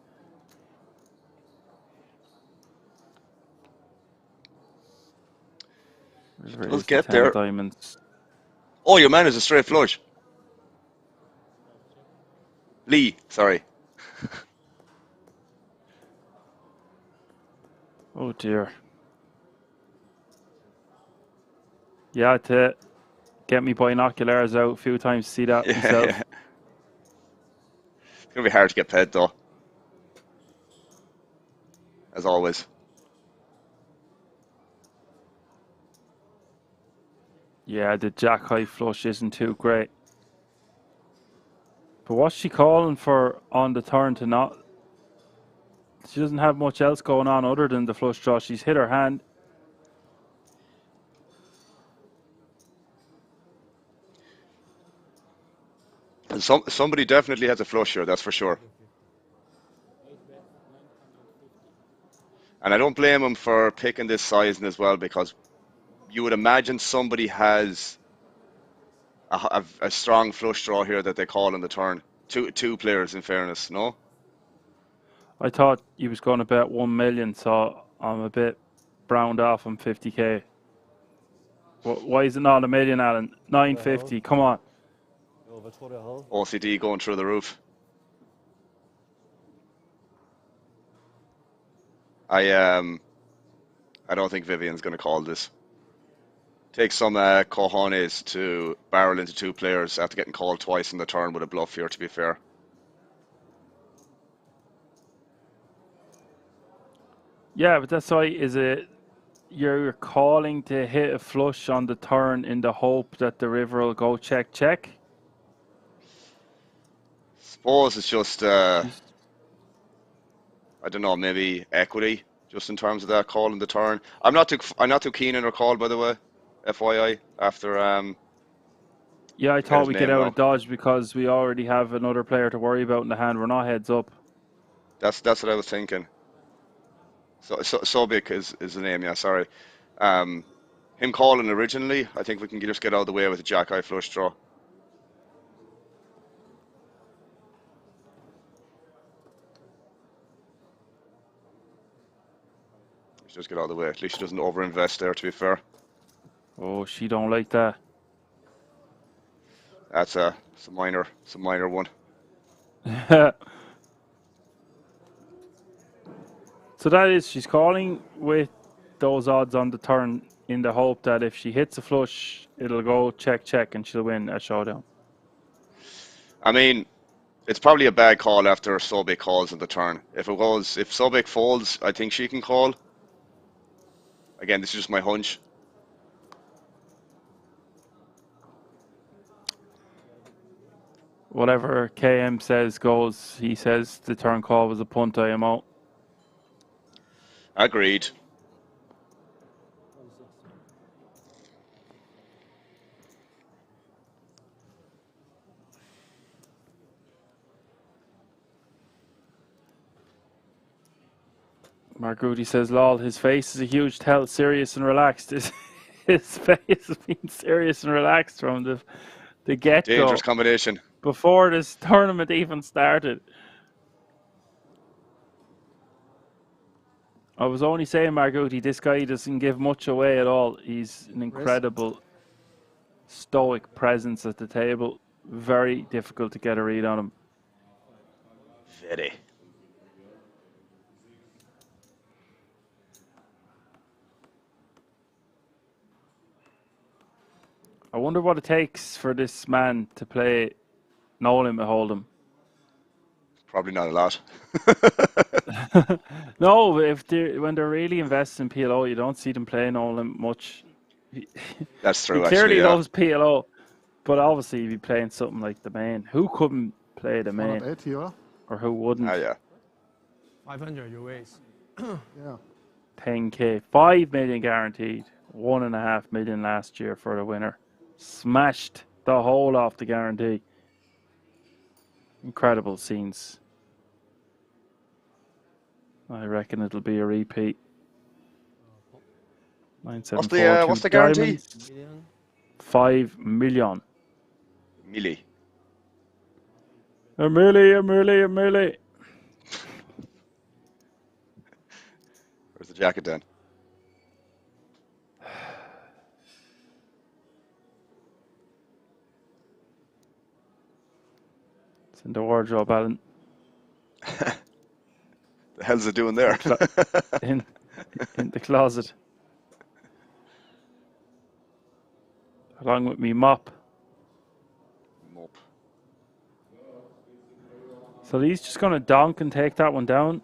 Let's get there. Diamonds. Oh, your man is a straight flush. Lee, sorry. Oh dear. Yeah, I had to get me binoculars out a few times to see that myself. Yeah. It's going to be hard to get paid though. As always. Yeah, the jack high flush isn't too great. But what's she calling for on the turn to not? She doesn't have much else going on other than the flush draw. She's hit her hand. And somebody definitely has a flush here, that's for sure. And I don't blame him for picking this sizing as well, because you would imagine somebody has a strong flush draw here that they call on the turn. Two players, in fairness, no? I thought he was going to bet 1 million, so I'm a bit browned off on 50k. Why is it not a million, Alan? 950, come on. OCD going through the roof. I don't think Vivian's going to call this. Takes some cojones to barrel into 2 players after getting called twice in the turn with a bluff here, to be fair. Yeah, but that's why, is it you're calling to hit a flush on the turn in the hope that the river will go check, check? Suppose it's just, I don't know, maybe equity, just in terms of that call in the turn. I'm not too keen on her call, by the way, FYI, after Yeah, I thought we'd get out now. of dodge because we already have another player to worry about in the hand. We're not heads up. That's what I was thinking. So Sobik is the name, yeah, sorry. Him calling originally, I think we can just get out of the way with a jack high flush draw. Let's just get out of the way. At least she doesn't overinvest there, to be fair. Oh, she don't like that. That's a minor one. So that is, she's calling with those odds on the turn in the hope that if she hits a flush, it'll go check, check, and she'll win a showdown. I mean, it's probably a bad call after Sobek calls on the turn. If Sobek folds, I think she can call. Again, this is just my hunch. Whatever KM says goes. He says the turn call was a punt, I am out. Agreed. Mark Rudy says, lol, his face is a huge tell, serious and relaxed. His face has been serious and relaxed from the get-go. Dangerous combination. Before this tournament even started. I was only saying, Marguti, this guy doesn't give much away at all. He's an incredible stoic presence at the table. Very difficult to get a read on him. Very. I wonder what it takes for this man to play no limit hold'em. Probably not a lot. No, when they're really invested in PLO, you don't see them playing no limit much. That's true. He clearly actually, yeah. loves PLO, but obviously he'd be playing something like the main. Who couldn't play the main? 180, Or who wouldn't? Ah, yeah. 500 UAs. Yeah. 10k, 5 million guaranteed, 1.5 million last year for the winner. Smashed the whole off the guarantee. Incredible scenes. I reckon it'll be a repeat. 9742 What's the guarantee? diamonds. 5 million. Milli. A milli. Where's the jacket then? It's in the wardrobe, Alan. The hell's it doing there? in the closet. Along with me mop. So he's just going to donk and take that one down.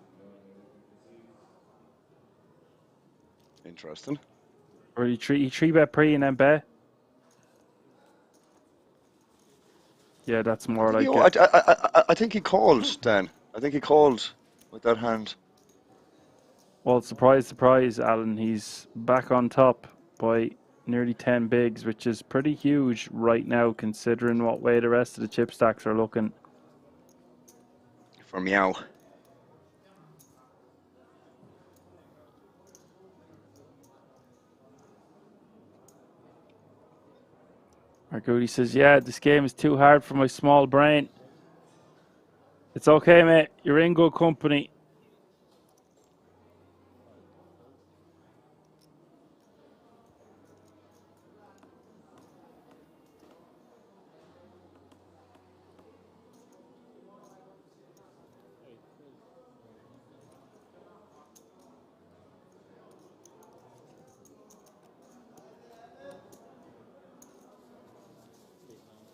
Interesting. Or he three bet pre and then bet. Yeah, that's more like it. I think he called, Dan. I think he called with that hand. Well, surprise, Alan. He's back on top by nearly 10 bigs, which is pretty huge right now, considering what way the rest of the chip stacks are looking. For meow. Marguti says, yeah, this game is too hard for my small brain. It's okay, mate. You're in good company.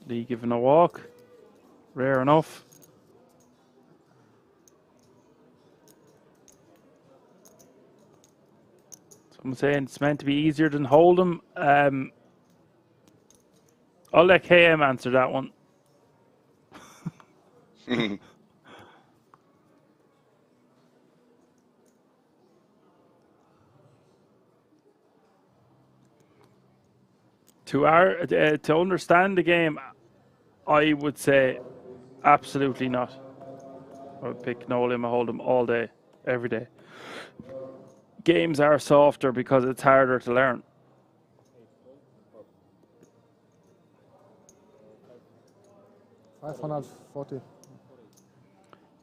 Lee giving a walk. Rare enough. Someone saying it's meant to be easier than Hold'em. I'll let KM answer that one. To understand the game, I would say absolutely not. I would pick no limit hold'em all day, every day. Games are softer because it's harder to learn. $540.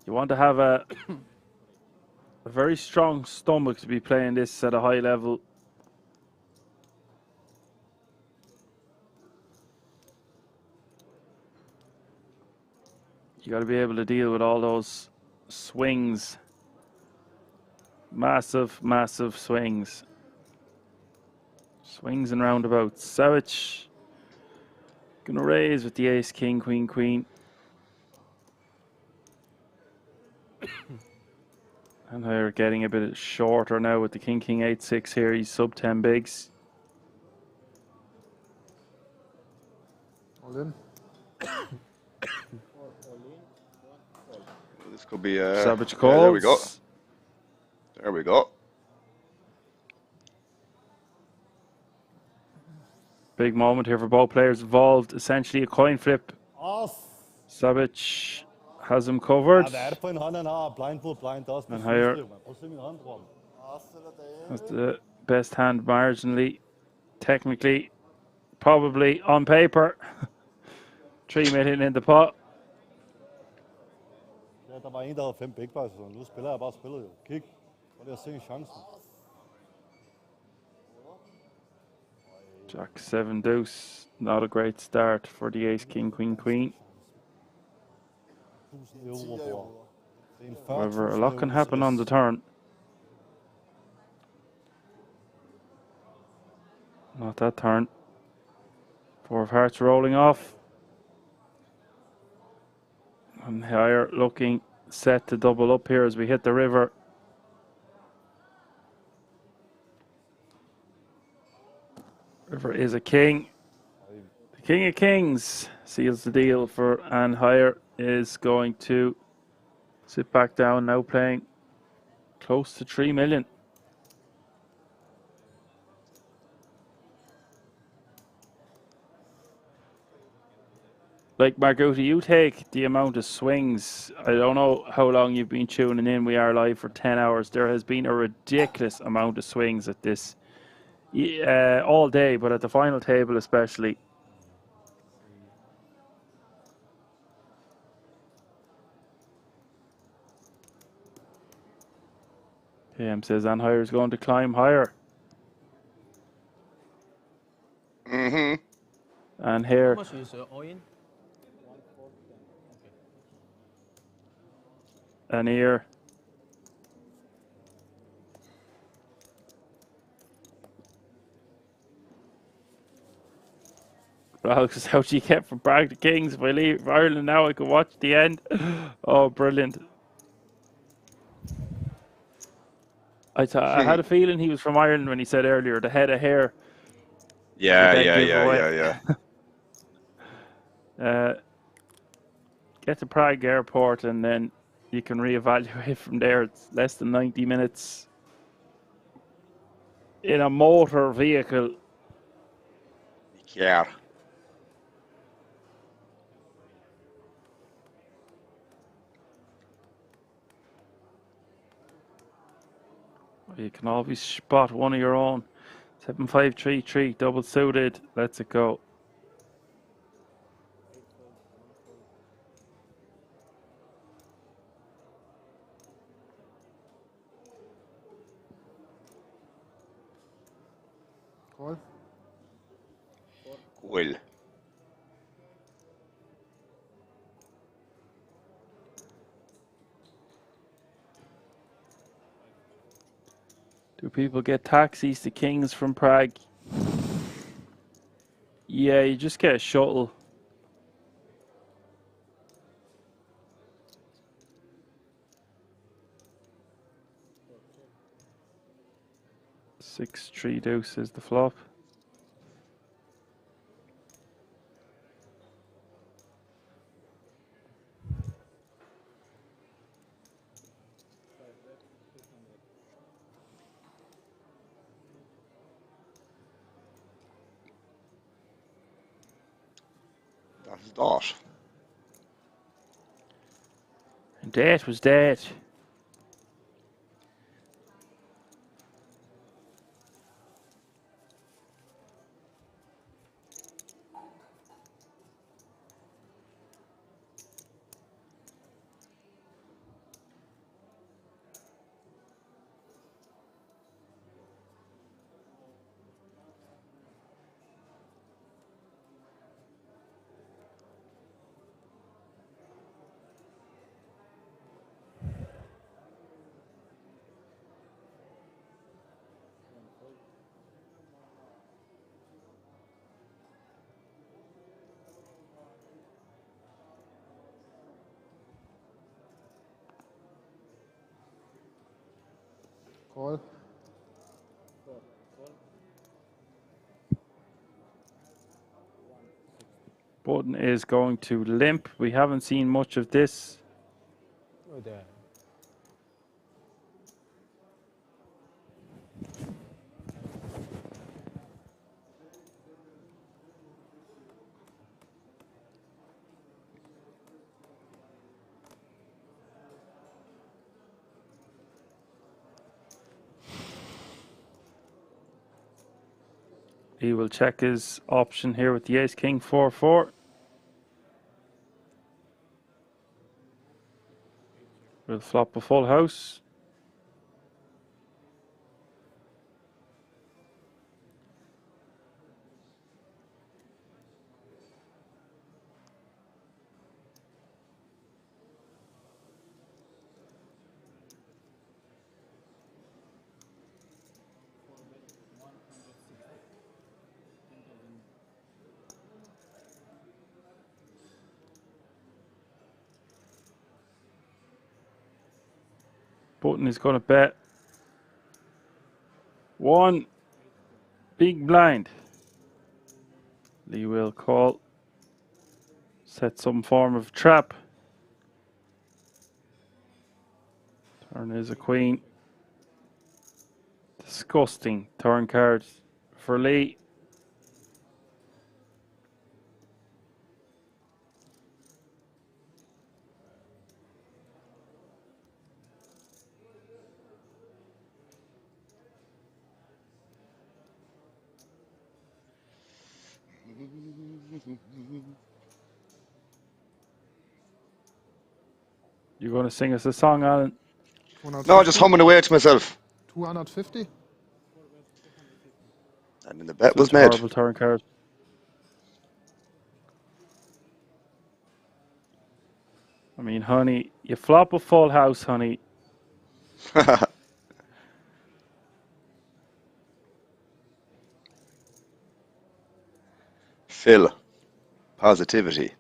You want to have a very strong stomach to be playing this at a high level. You got to be able to deal with all those swings. Massive, massive swings. Swings and roundabouts. Savage gonna raise with the ace, king, queen, queen. And they're getting a bit shorter now with the king, king, 8-6 here. He's sub 10 bigs. All in. This could be Savage yeah, calls. there we go. There we go. Big moment here for both players involved. Essentially a coin flip. Off. Savage has him covered. Ja, det på en hånd, han har blind på blind også. And higher. Prøv at se min hånd, Rom. That's the best hand marginally. Technically, probably on paper. 3 million in the pot. Ja, der var en, der havde 5 big buys, så nu spiller jeg bare spillet jo. Kig. Prøv lige at se chancen. Jack 7 deuce, not a great start for the ace, king, queen, queen. 1000 euro, bror. Det er en 40.000 However, a lot can euro happen on the stress. turn. Not that turn. Four of hearts rolling off. And higher looking set to double up here as we hit the river. River is a king. The king of kings seals the deal for, and higher is going to sit back down now, playing close to 3 million. Like Marguti, you take the amount of swings. I don't know how long you've been tuning in. We are live for 10 hours. There has been a ridiculous amount of swings at this all day, but at the final table especially. PM says Anheuser is going to climb higher. And here. How much is all in? And here. Alex, how do you get from Prague to Kings? If I leave Ireland now, I can watch the end. Oh, brilliant. I had a feeling he was from Ireland when he said earlier, the head of hair. Yeah. Get to Prague airport and then you can reevaluate from there. It's less than 90 minutes in a motor vehicle. Yeah. You can always spot one of your own. 7-5-3-3, double suited. Let's it go. Call. Well. Do people get taxis to Kings from Prague? Yeah, you just get a shuttle. Six, 3 deuce is the flop. That's that. And that was that. Call. Button is going to limp. We haven't seen much of this. Oh, there. He will check his option here with the ace king 4-4. We'll flop a full house. Button is going to bet 1 big blind. Lee will call. Set some form of trap. Turn is a queen. Disgusting turn cards for Lee. You're going to sing us a song, Alan? No, just humming away to myself. 250? And then the bet was Such a made. horrible turn card. I mean, honey, you flop a full house, honey. Phil. Positivity.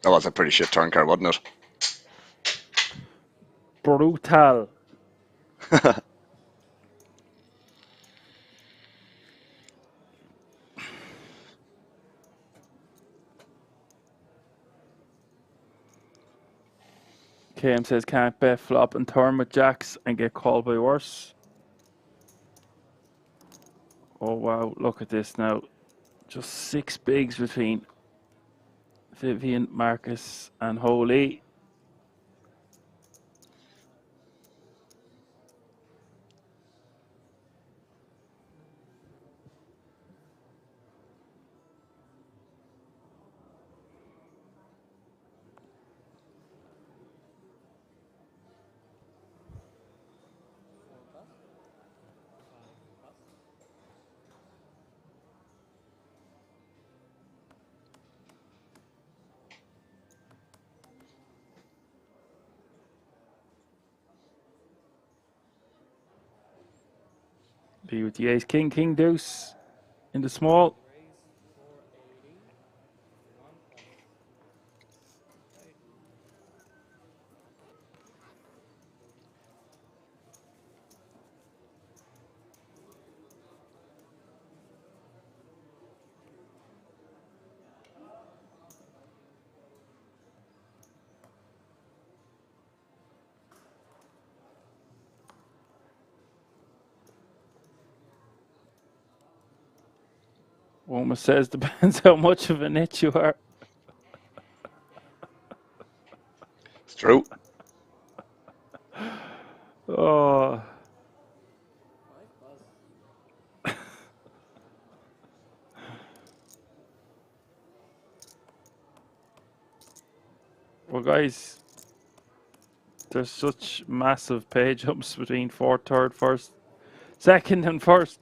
That was a pretty shit turn card, wasn't it? Brutal. KM says can't bet flop and turn with jacks and get called by worse. Oh wow, look at this now. Just 6 bigs between Vivian, Marcus and Holy. Be with the ace, king, king, deuce in the small. Woma says depends how much of a nit you are. It's true. Oh. Well, guys, there's such massive pay jumps between fourth, third, first, second, and first.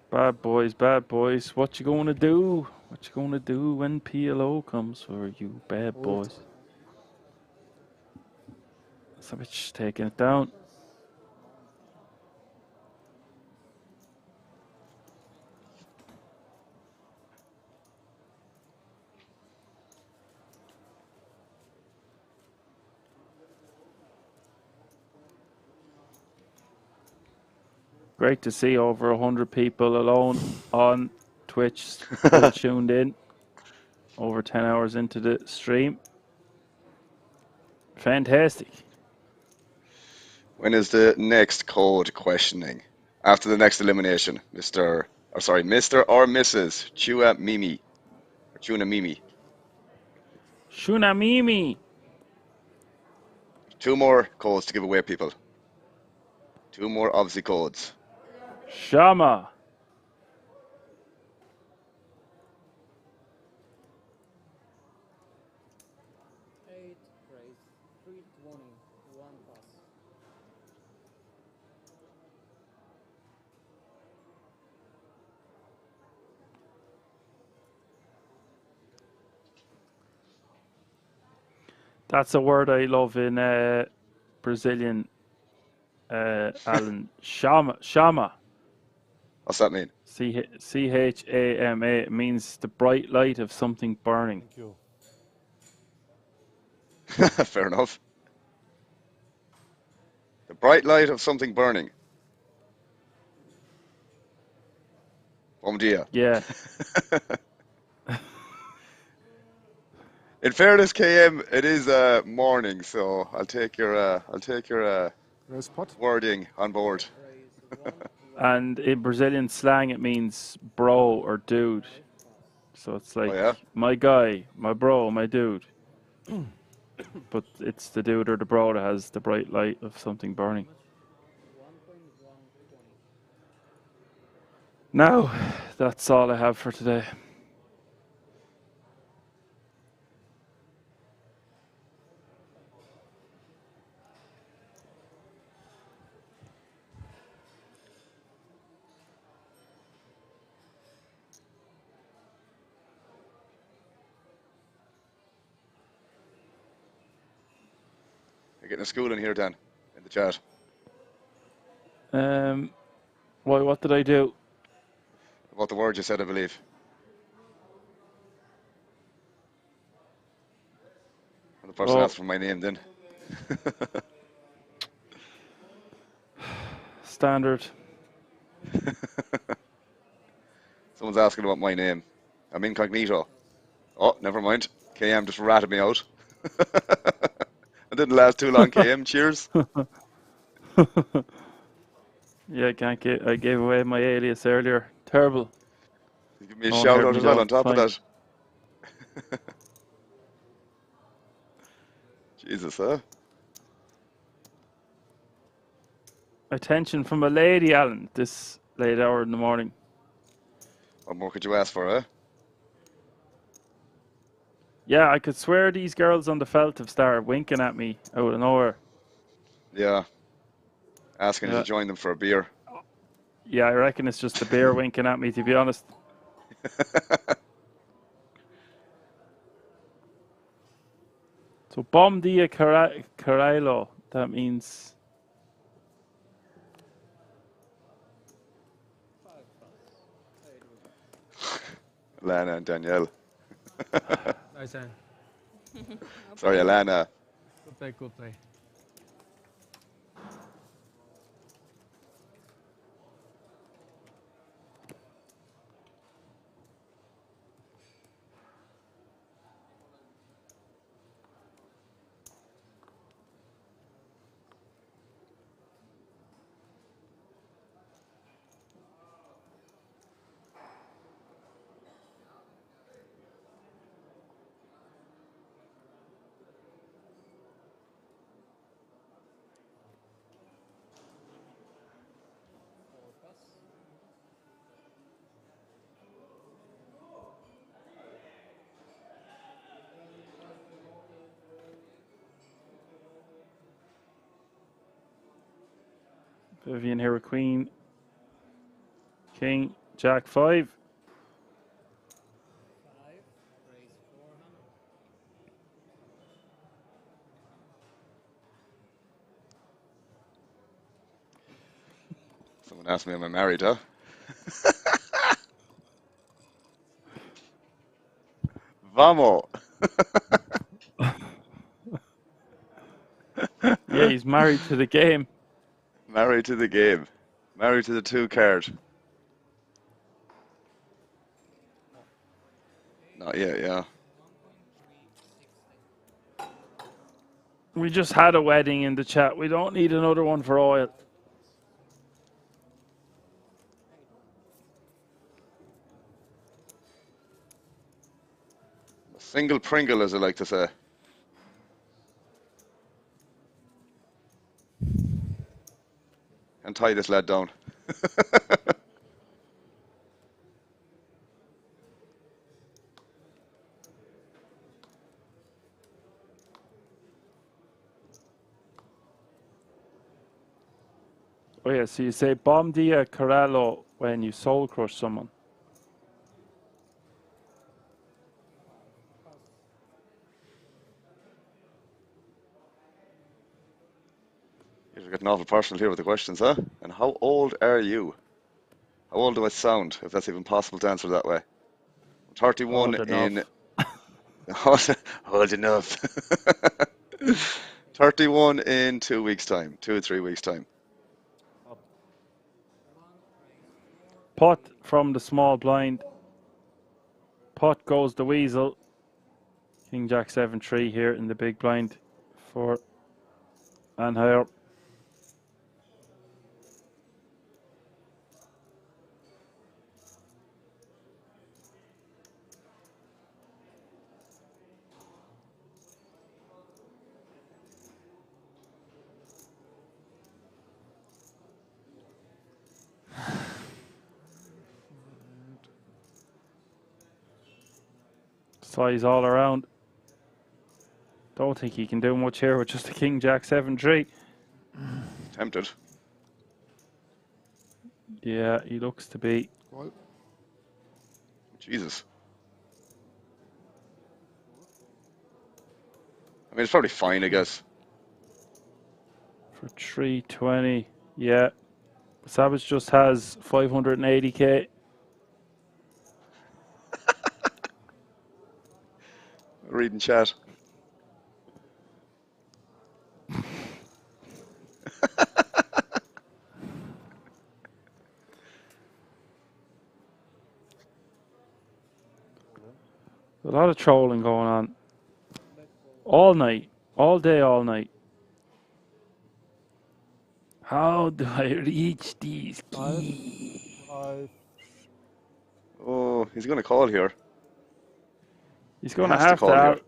Bad boys. What you gonna do? What you gonna do when PLO comes for you, bad boys? Savage taking it down. Great to see over 100 people alone on Twitch still tuned in. Over 10 hours into the stream. Fantastic. When is the next code questioning? After the next elimination, Mr. or Mrs. Chua Mimi. Or Tuna Mimi. Shuna Mimi. 2 more codes to give away, people. 2 more Obviously codes. Shama. That's a word I love in Brazilian, Alan. Chama. What's that mean? Chama. It means the bright light of something burning. Thank you. Fair enough. The bright light of something burning. Bom dia. Yeah. In fairness, KM, it is morning, so I'll take your wording on board. And in Brazilian slang, it means bro or dude. So it's like my guy, my bro, my dude. But it's the dude or the bro that has the bright light of something burning. Now, that's all I have for today. You're getting a school in here, Dan, in the chat. What did I do? About the word you said, I believe. And the person asked for my name then. Standard. Someone's asking about my name. I'm incognito. Oh, never mind. KM just ratted me out. It didn't last too long, KM. Cheers. Yeah, I gave away my alias earlier. Terrible. You give me a shout out as well on top of that. Jesus, huh? Attention from a lady, Alan, this late hour in the morning. What more could you ask for, eh? Yeah, I could swear these girls on the felt have started winking at me out of nowhere. Yeah. Asking you to join them for a beer. Yeah, I reckon it's just the beer winking at me, to be honest. So, bom dia caralho, that means... Alana and Danielle. Nice hand. Sorry, Alana. Good play, good play. Vivian here with Queen, King, Jack 5. Someone asked me, am I married, huh? Vamos. Yeah, he's married to the game. Married to the game. Married to the 2 card. Not yet, yeah. We just had a wedding in the chat. We don't need another one for oil. A single Pringle, as I like to say. And tie this lad down. Oh yeah, so you say bom dia caralho when you soul crush someone. We're getting awful personal here with the questions, huh? And how old are you? How old do I sound, if that's even possible to answer that way? I'm 31 Old in... enough. Old enough. 31 in 2 weeks' time. 2 or 3 weeks' time. Pot from the small blind. Pot goes the weasel. King Jack 7-3 here in the big blind for Anheuer. Size all around. Don't think he can do much here with just a King Jack 7-3. Tempted. Yeah, he looks to be. Jesus. I mean, it's probably fine, I guess. For 320, yeah. Savage just has 580k. Reading chat. A lot of trolling going on. All night. All day, all night. How do I reach these keys? Oh, he's going to call here. He's going to Has to have call to here.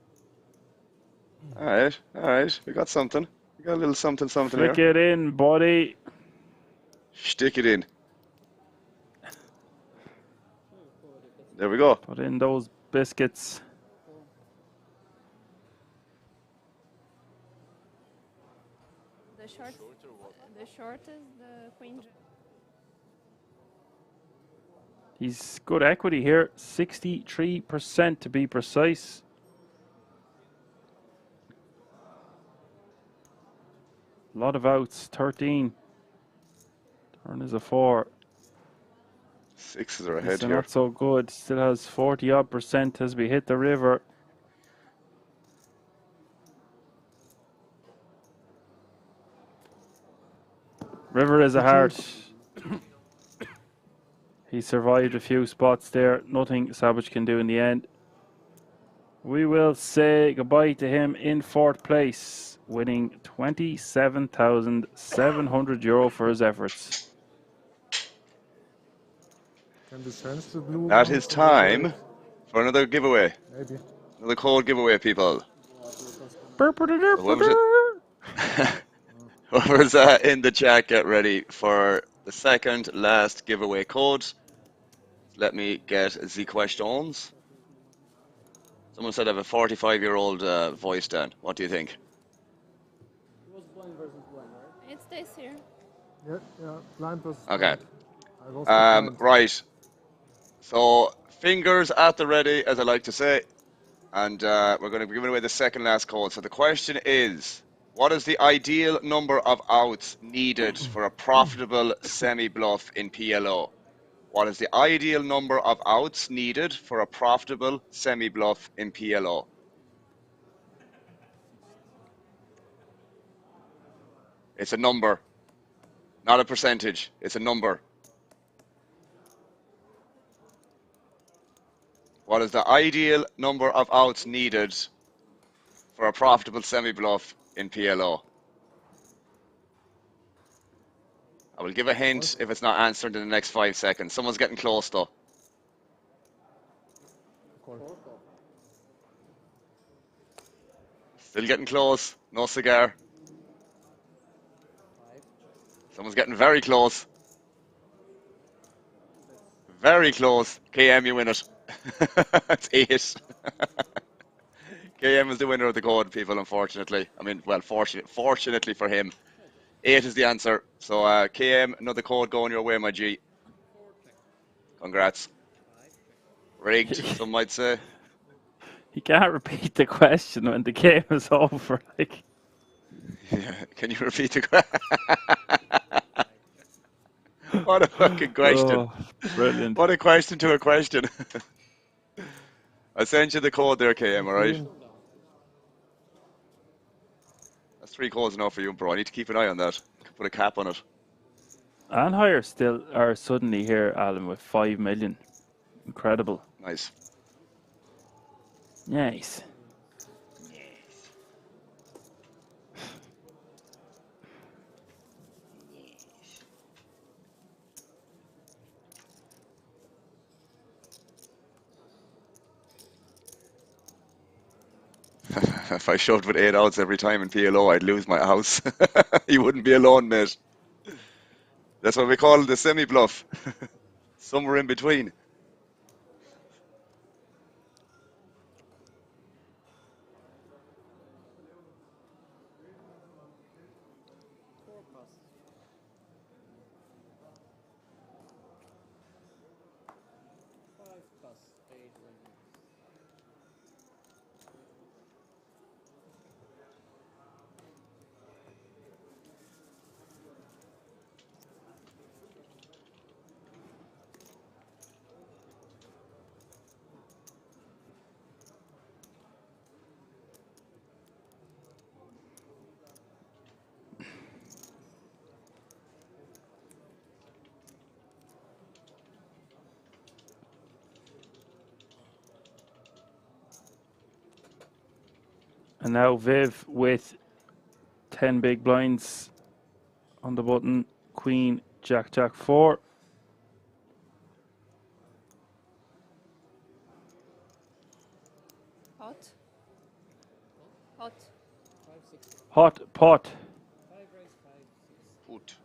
out. All right. We got something. We got a little something Flick here. it in, buddy. Stick it in. There we go. Put in those biscuits. The short is the queen. He's good equity here. 63% to be precise. A lot of outs. 13. Turn is a 4. Sixes are ahead It's here. not so good. Still has 40% as we hit the river. River is a heart. He survived a few spots there. Nothing Savage can do in the end. We will say goodbye to him in 4th place, winning €27,700 for his efforts. That is time for another giveaway. Maybe. Another code giveaway, people. Whoever's in the chat, get ready for the second last giveaway code. Let me get the questions. Someone said I have a 45-year-old voice, Dan. What do you think? It stays here. Yeah, blind versus Okay. blind. I lost the blind. Right. So, fingers at the ready, as I like to say. And we're going to be giving away the second last code. So the question is, what is the ideal number of outs needed for a profitable semi-bluff in PLO? What is the ideal number of outs needed for a profitable semi-bluff in PLO? It's a number, not a percentage. It's a number. What is the ideal number of outs needed for a profitable semi-bluff in PLO? I will give a hint if it's not answered in the next 5 seconds. Someone's getting close though. Still getting close. No cigar. Someone's getting very close. Very close. KM, you win it. It's 8. KM is the winner of the code, people, unfortunately. I mean, well, fortunately for him. 8 is the answer. So, KM, another code going your way, my G. Congrats. Rigged, some might say. He can't repeat the question when the game is over. Like. Can you repeat the question? What a fucking question. Oh, brilliant. What a question to a question. I sent you the code there, KM, alright? That's 3 codes enough for you, bro. I need to keep an eye on that. Put a cap on it. And higher still are suddenly here, Alan, with 5 million. Incredible. Nice. Nice. If I showed with 8 outs every time in PLO, I'd lose my house. You wouldn't be alone, mate. That's what we call the semi-bluff. Somewhere in between. And now Viv with 10 big blinds on the button. Queen, Jack, Jack 4. Hot. Hot. Hot pot. Put.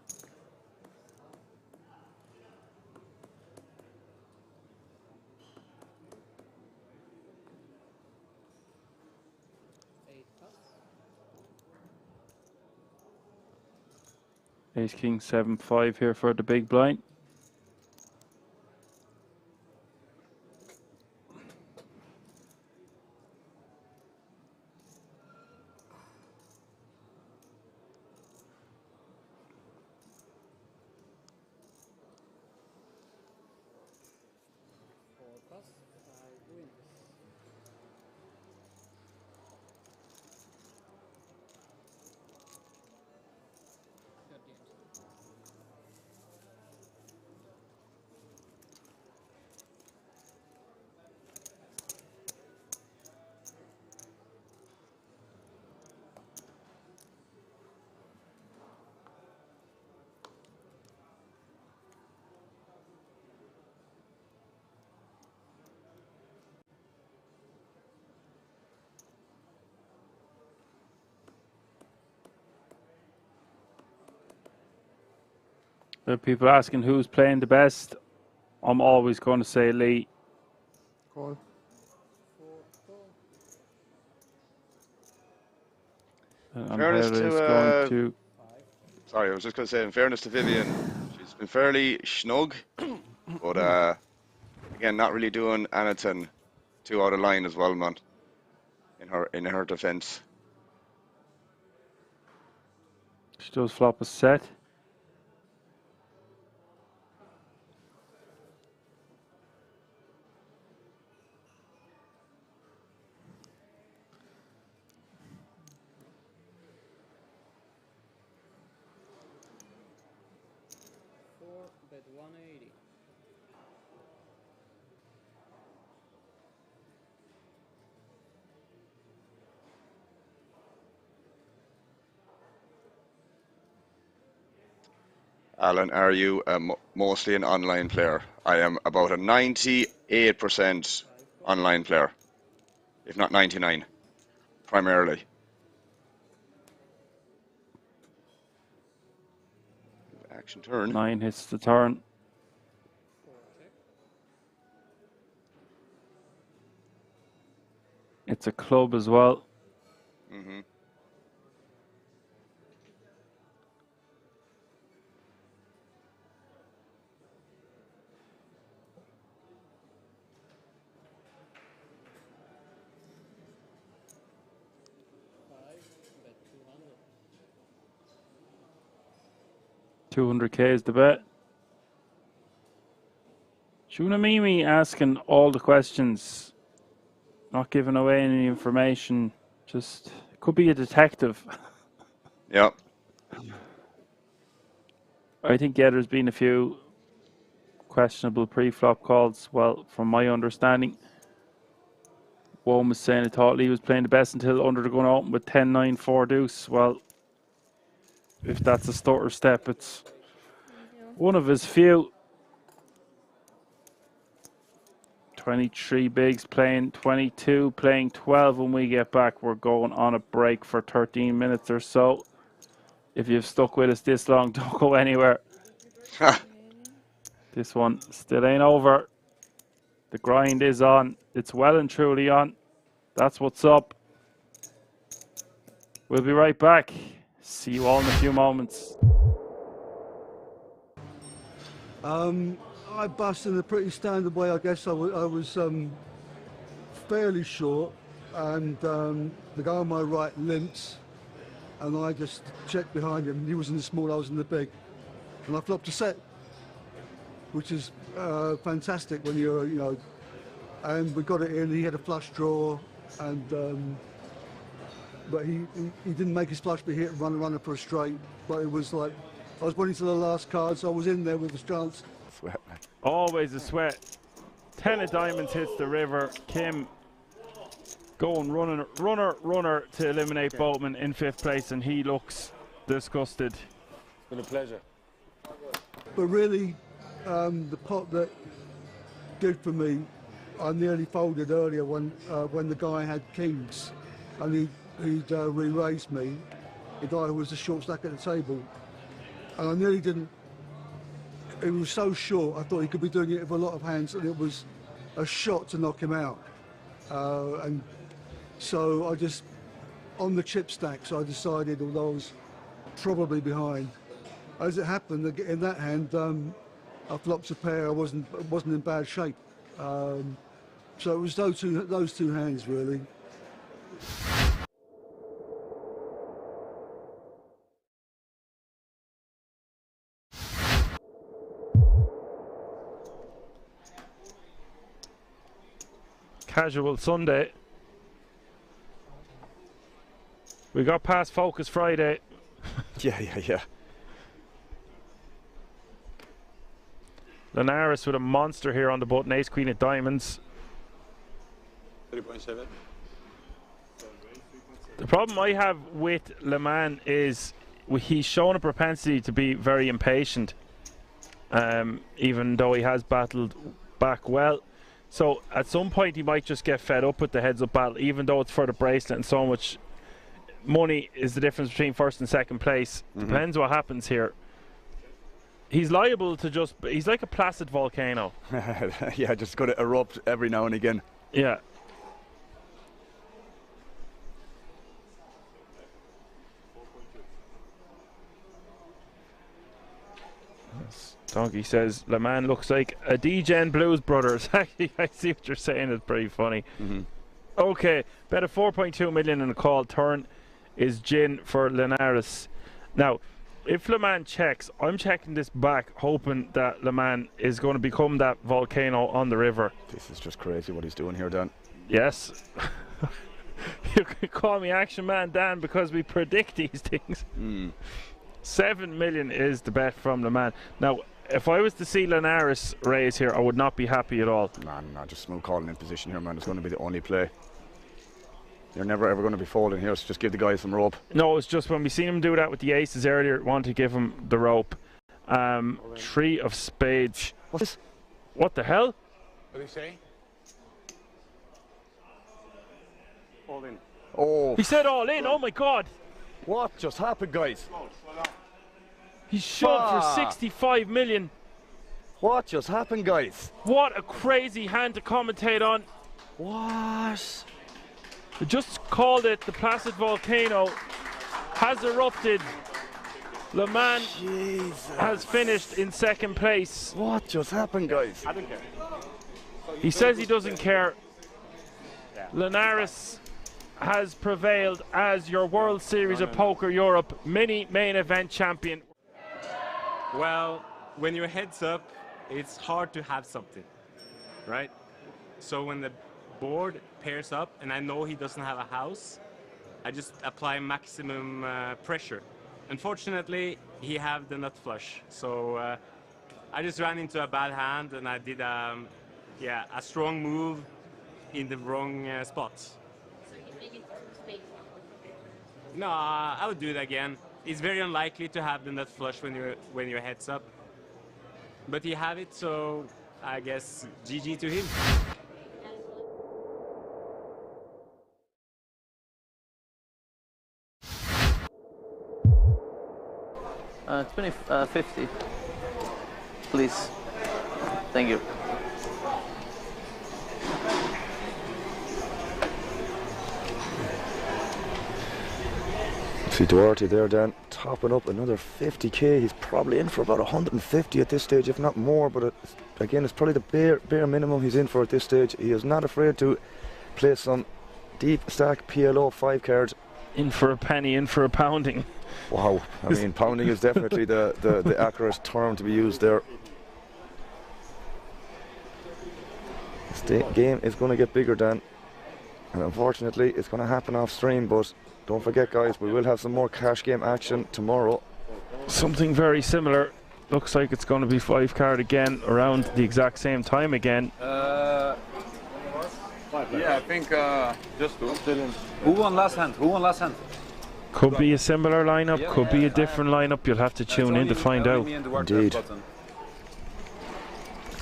Ace, King, 7, 5 here for the big blind. There are people asking who's playing the best. I'm always going to say Lee. Call. And Fairness Heather is to, going to... Sorry, I was just going to say, in fairness to Vivian, she's been fairly snug, but again, not really doing anything too out of line as well, man. In her defence. She does flop a set. Bet 180. Alan, are you mostly an online player? I am about a 98% online player, if not 99, primarily. Action turn. 9 hits the turn. It's a club as well. Mm-hmm. 200k is the bet. Shunamimi asking all the questions, not giving away any information. Just could be a detective. Yeah. I think, yeah, there's been a few questionable pre-flop calls. Well, from my understanding, one was saying he thought Lee was playing the best until under the gun open with 10-9 4 deuce. Well, if that's a stutter step, it's one of his few. 23 bigs playing 22, playing 12 when we get back. We're going on a break for 13 minutes or so. If you've stuck with us this long, don't go anywhere. This one still ain't over. The grind is on. It's well and truly on. That's what's up. We'll be right back. See you all in a few moments. I bust in a pretty standard way. I guess I was fairly short, and the guy on my right limped, and I just checked behind him. He was in the small, I was in the big, and I flopped a set, which is fantastic when you're, you know. And we got it in. He had a flush draw, and but he didn't make his flush, but he hit runner for a straight. But it was like I was waiting to the last card, so I was in there with a chance. Sweat, man. Always a sweat. 10 of diamonds hits the river. Kim going runner to eliminate Boatman in 5th place, and he looks disgusted. It's been a pleasure. But really, the pot that did for me, I nearly folded earlier when the guy had kings, and he'd re-raised me. The guy who was the short stack at the table, and I nearly didn't. It was so short, I thought he could be doing it with a lot of hands, and it was a shot to knock him out. And so I just, on the chip stacks, I decided, although I was probably behind, as it happened, in that hand, I flopped a pair. I wasn't in bad shape. So it was those two hands really. Casual Sunday. We got past Focus Friday. Yeah. Linares with a monster here on the button. Ace Queen of Diamonds. 3.7. The problem I have with Le Mans is he's shown a propensity to be very impatient, even though he has battled back well. So at some point he might just get fed up with the heads-up battle, even though it's for the bracelet and so much money is the difference between 1st and 2nd place. Depends what happens here. He's liable to just, he's like a placid volcano. Yeah, just got to erupt every now and again. Yeah. Donkey says Le Mans looks like a D-Gen Blues Brothers. Actually, I see what you're saying. It's pretty funny. Okay, bet of 4.2 million in a call. Turn is gin for Linares. Now, if Le Mans checks, I'm checking this back, hoping that Le Mans is going to become that volcano on the river. This is just crazy what he's doing here, Dan. Yes. You can call me Action Man Dan because we predict these things. 7 million is the bet from Le Mans. Now, if I was to see Linares raise here, I would not be happy at all. No, just smooth calling in position here, man. It's going to be the only play. You're never ever going to be folding here, so just give the guy some rope. No, it's just when we seen him do that with the aces earlier, want to give him the rope. 3 of spades. What the hell? What did he say? All in. Oh. He said all in, oh my god. What just happened, guys? He shoved for 65 million. What just happened, guys? What a crazy hand to commentate on. What? We just called it the Placid Volcano has erupted. Le Mans has finished in 2nd place. What just happened, guys? I don't care. He says he doesn't care. Linares has prevailed as your World Series of Poker Europe mini main event champion. Well, when you're heads up, it's hard to have something, right? So when the board pairs up and I know he doesn't have a house, I just apply maximum pressure. Unfortunately, he have the nut flush, so I just ran into a bad hand and I did a strong move in the wrong spot. So you make it mistake. No, I would do it again. It's very unlikely to have the nut flush when you're heads up, but he have it, so I guess GG to him. It's been 50. Please. Thank you. See Duarte there, Dan, topping up another 50k. He's probably in for about 150 at this stage, if not more. But again, it's probably the bare minimum he's in for at this stage. He is not afraid to play some deep stack PLO 5 cards. In for a penny, in for a pounding. Wow, I mean, pounding is definitely the accurate term to be used there. This game is going to get bigger, Dan, and unfortunately it's going to happen off stream, but don't forget, guys, we will have some more cash game action tomorrow. Something very similar. Looks like it's going to be 5 card again, around the exact same time again. Yeah, I think just two. Who won last hand? Who won last hand? Could be a similar lineup, could be a different lineup. You'll have to tune in to find out. Indeed.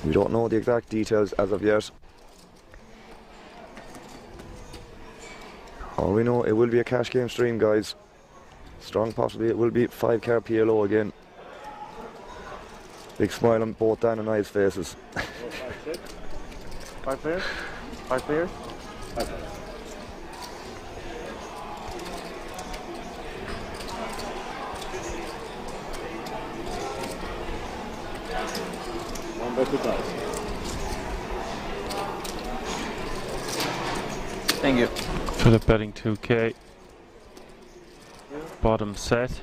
We don't know the exact details as of yet. All we know, it will be a cash game stream, guys. Strong possibly it will be 5 card PLO again. Big smile on both Dan and I's faces. 5 players? 5 players? 5 players. Thank you. Philip betting 2k. Bottom set.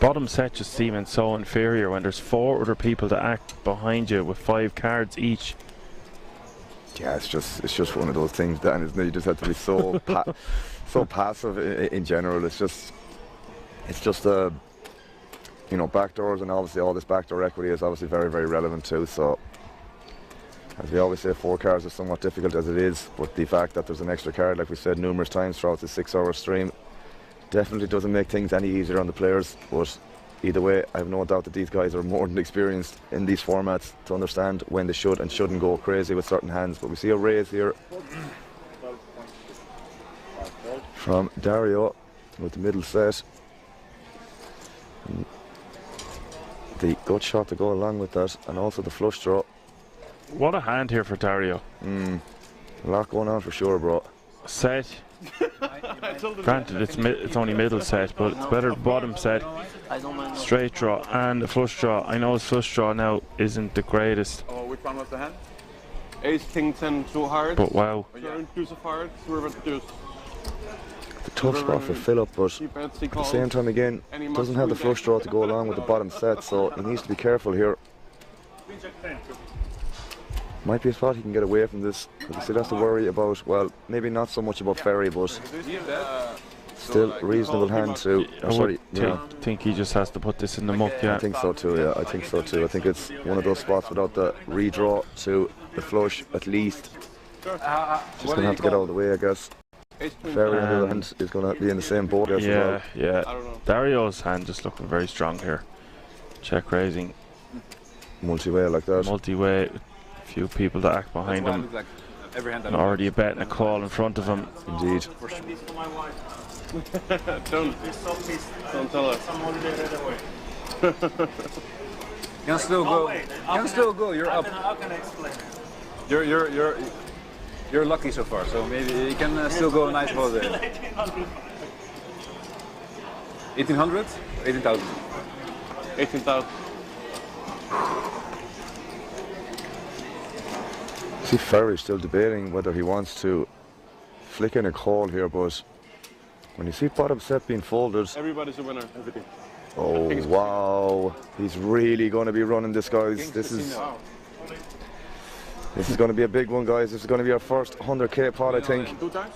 Bottom set just seeming so inferior when there's 4 other people to act behind you with 5 cards each. Yeah, it's just one of those things, Dan, isn't it? You just have to be so so passive in general. It's just you know, backdoors, and obviously all this backdoor equity is obviously very, very relevant too. So as we always say, 4 cards are somewhat difficult as it is, but the fact that there's an extra card, like we said numerous times throughout the 6-hour stream, definitely doesn't make things any easier on the players. But either way, I have no doubt that these guys are more than experienced in these formats to understand when they should and shouldn't go crazy with certain hands. But we see a raise here from Dario with the middle set. And the gut shot to go along with that, and also the flush draw. What a hand here for Dario. A lot going on for sure, bro. Set. Granted, it's only middle set, but it's better bottom set. Straight draw and a flush draw. I know his flush draw now isn't the greatest. Oh, which one was the hand? Ace, king, 10, 2 hearts. But wow. Turn, deuce of hearts, river, deuce. The tough spot for Philip, but at the same time again, doesn't have the flush draw to go along with the bottom set, so he needs to be careful here. Might be a spot he can get away from this, but he still has to worry about, well, maybe not so much about ferry, but still reasonable hand too. I think he just has to put this in the muck, yeah. I think so too, yeah, I think so too. I think it's one of those spots without the redraw to the flush, at least. Just going to have to get out of the way, I guess. Ferry, on the other hand, is going to be in the same boat, I guess, as well. Yeah. Dario's hand just looking very strong here. Check raising. Multi-way like that. Multi-way. Few people to act behind him. And already a bet and a call in front of him. Indeed. Don't tell us. You can still go. You can still go. You're up. How can I explain it? You're lucky so far, so maybe you can still go a nice holiday. 1800? 18,000. 18,000. See Ferry still debating whether he wants to flicking a call here, but when you see bottom set being folded, Everybody's a winner, everything. oh wow, he's really going to be running this, guys. This is going to be a big one, guys. This is going to be our first 100k pot, I think. 2 times?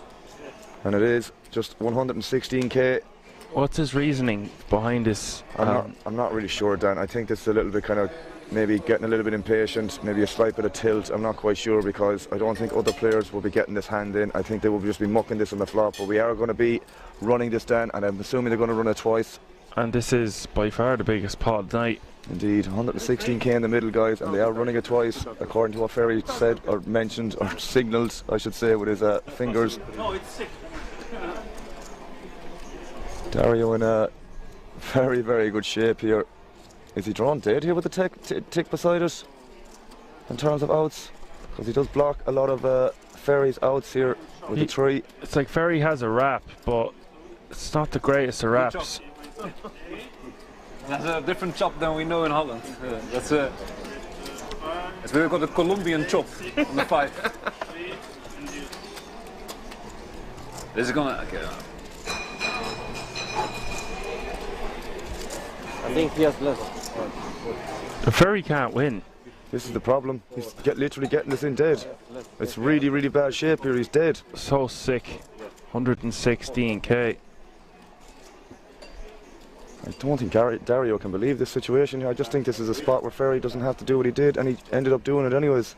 And it is just 116k. What's his reasoning behind this? I'm not really sure, Dan. I think this is a little bit kind of maybe getting a little bit impatient, maybe a slight bit of tilt. I'm not quite sure, because I don't think other players will be getting this hand in. I think they will just be mucking this on the flop, but we are going to be running this, Dan, and I'm assuming they're going to run it twice. And this is by far the biggest pot of the night. Indeed, 116k in the middle, guys, and they are running it twice, according to what Ferry said, or mentioned, or signalled, I should say, with his fingers. No, it's sick. Dario in a very, very good shape here. Is he drawn dead here with the tick beside it in terms of outs? Because he does block a lot of Ferry's outs here with the 3. It's like Ferry has a wrap, but it's not the greatest of wraps. That's a different chop than we know in Holland. That's a. It's really got a Colombian chop on the 5. This is gonna. Okay. I think he has less. The Ferry can't win. This is the problem. He's literally getting this in dead. It's really, really bad shape here. He's dead. So sick. 116k. I don't think Dario can believe this situation here. I just think this is a spot where Ferry doesn't have to do what he did, and he ended up doing it anyways.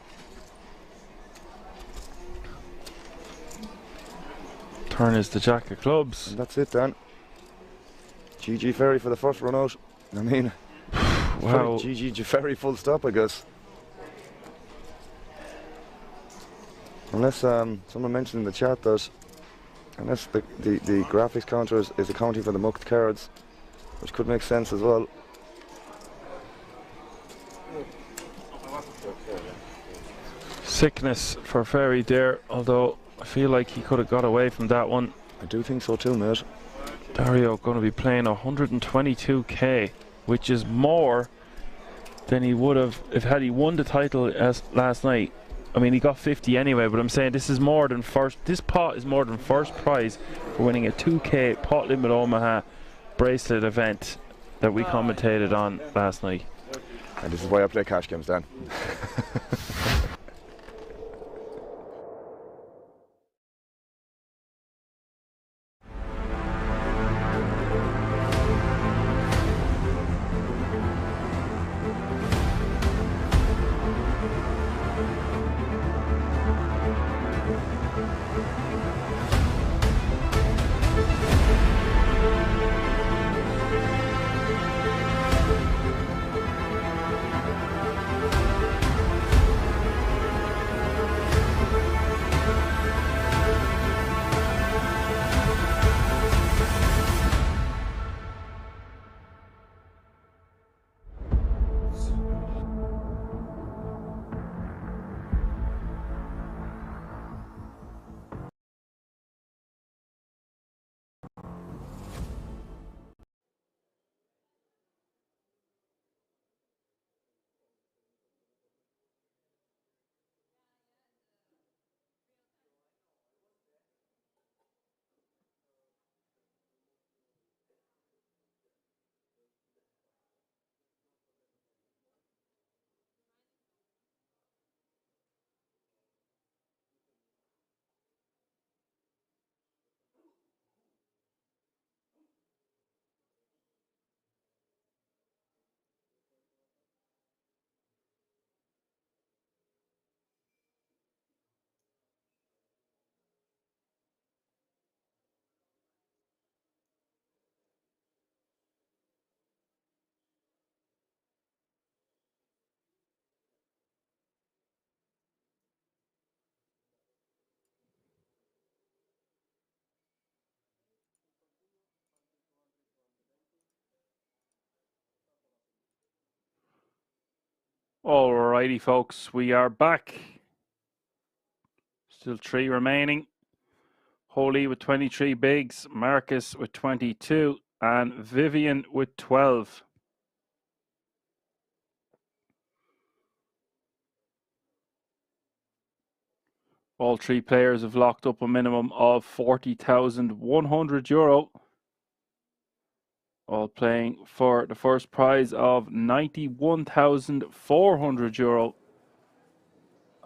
Turn is the jack of clubs. And that's it, Dan. GG Ferry for the first run out. I mean, wow. GG Ferry full stop, I guess. Unless someone mentioned in the chat that unless the graphics counter is accounting for the mucked cards, which could make sense as well. Sickness for Ferry there, although I feel like he could have got away from that one. I do think so too, mate. Dario going to be playing 122k, which is more than he would have had he won the title last night. I mean, he got 50 anyway, but I'm saying this is more than first. This pot is more than first prize for winning a 2k Pot Limit Omaha bracelet event that we commentated on last night. And this is why I play cash games, Dan. Alrighty, folks, we are back. Still 3 remaining. Holy with 23 bigs, Marcus with 22, and Vivian with 12. All three players have locked up a minimum of €40,100. All playing for the first prize of €91,400.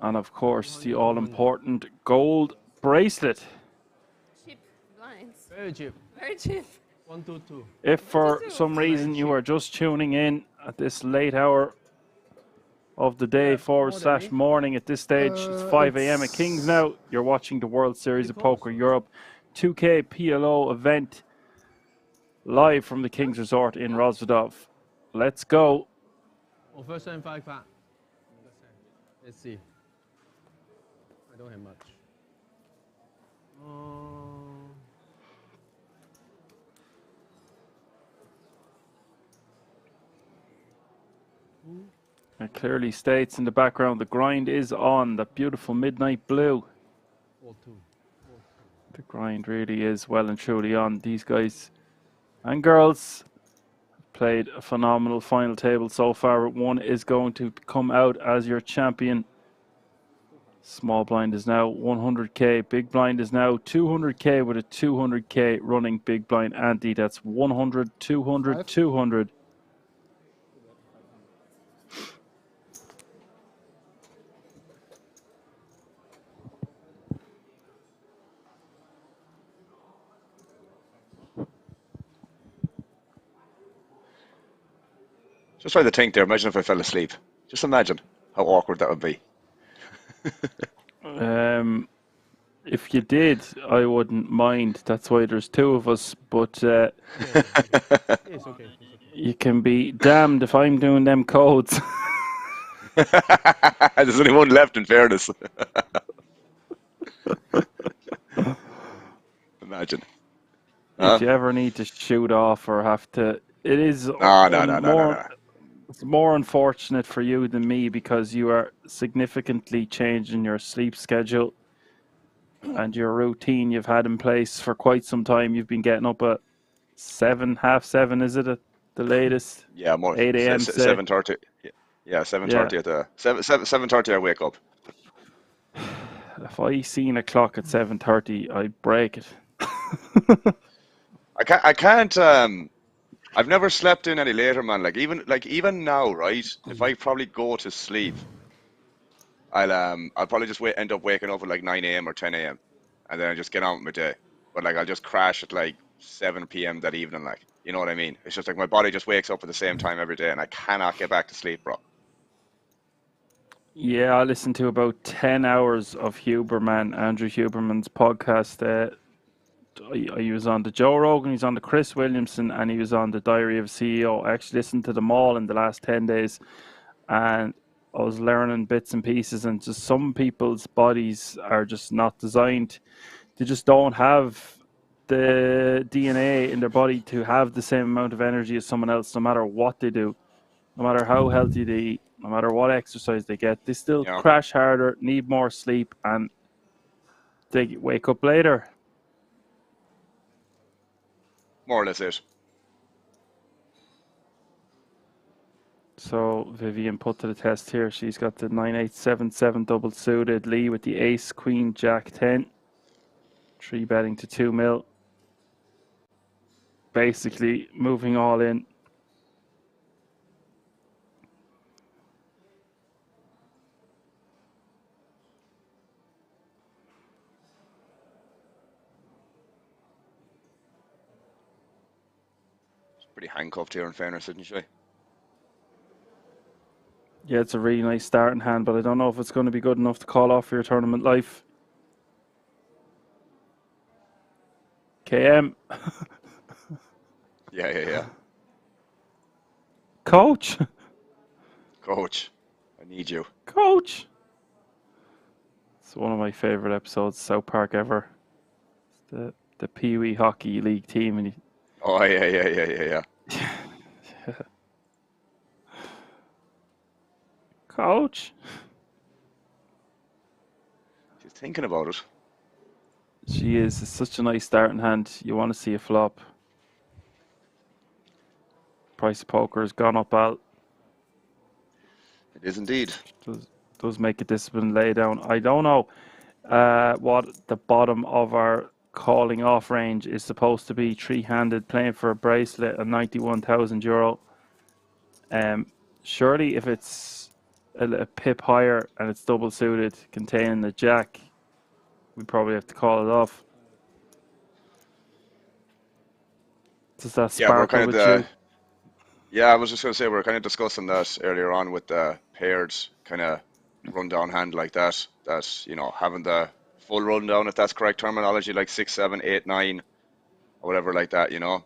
And of course, the all-important gold bracelet. Cheap blinds. Very cheap. Very cheap. 122. If for some reason you are just tuning in at this late hour of the day / morning at this stage, it's 5 a.m. at Kings now. You're watching the World Series of Poker Europe 2K PLO event live from the Kings Resort in Rozvadov. Let's go. Oh, first time 5 pack. Let's see. I don't have much. It clearly states in the background the grind is on. That beautiful midnight blue. 4-2. The grind really is well and truly on. These guys and girls played a phenomenal final table so far. One is going to come out as your champion. Small blind is now 100k. Big blind is now 200k with a 200k running big blind ante. That's 100, 200, 200. Just try to think there. Imagine if I fell asleep. Just imagine how awkward that would be. If you did, I wouldn't mind. That's why there's two of us. But you can be damned if I'm doing them codes. There's only one left, in fairness. Imagine. If you ever need to shoot off or have to, it is No. It's more unfortunate for you than me because you are significantly changing your sleep schedule and your routine you've had in place for quite some time. You've been getting up at 7:30, is it, at the latest? Yeah, more 8 a.m. 7:30. Yeah, 7:30 at the 7:30. I wake up. If I seen a clock at 7:30, I'd break it. I can't. I've never slept in any later, man. Even now, right? If I probably go to sleep, I'll probably just end up waking up at like 9 a.m. or 10 a.m. and then I just get on with my day. But like I'll just crash at like 7 p.m. that evening. Like, you know what I mean? It's just like my body just wakes up at the same time every day, and I cannot get back to sleep, bro. Yeah, I listened to about 10 hours of Huberman, Andrew Huberman's podcast. He was on the Joe Rogan, he was on the Chris Williamson, and he was on the Diary of a CEO. I actually listened to them all in the last 10 days, and I was learning bits and pieces, and just some people's bodies are just not designed. They just don't have the DNA in their body to have the same amount of energy as someone else, no matter what they do, no matter how healthy they eat, no matter what exercise they get. They still crash harder, need more sleep, and they wake up later. More or less it. So Vivian put to the test here. She's got the 9-8-7-7 double suited. Lee with the ace, queen, jack 10. 3 betting to 2 mil. Basically moving all in. Pretty handcuffed here, in fairness, isn't she? Yeah, it's a really nice starting hand, but I don't know if it's going to be good enough to call off for your tournament life. KM. Yeah. Coach. Coach, I need you. Coach. It's one of my favorite episodes of South Park ever. It's the Pee Wee Hockey League team, and Oh yeah. Coach. She's thinking about it. She is. It's such a nice starting hand. You want to see a flop. Price of poker has gone up, Al. It is indeed. Does make a disciplined lay down. I don't know. what the bottom of our calling off range is supposed to be, three-handed, playing for a bracelet of €91,000. Surely if it's a pip higher and it's double suited containing the jack, we probably have to call it off. Does that Yeah, we're sparkle kind with of you? yeah, I was just going to say we're kind of discussing that earlier on with the paired kind of rundown hand like that. That, you know, having the full rundown, if that's correct terminology, like 6, 7, 8, 9, or whatever like that, you know,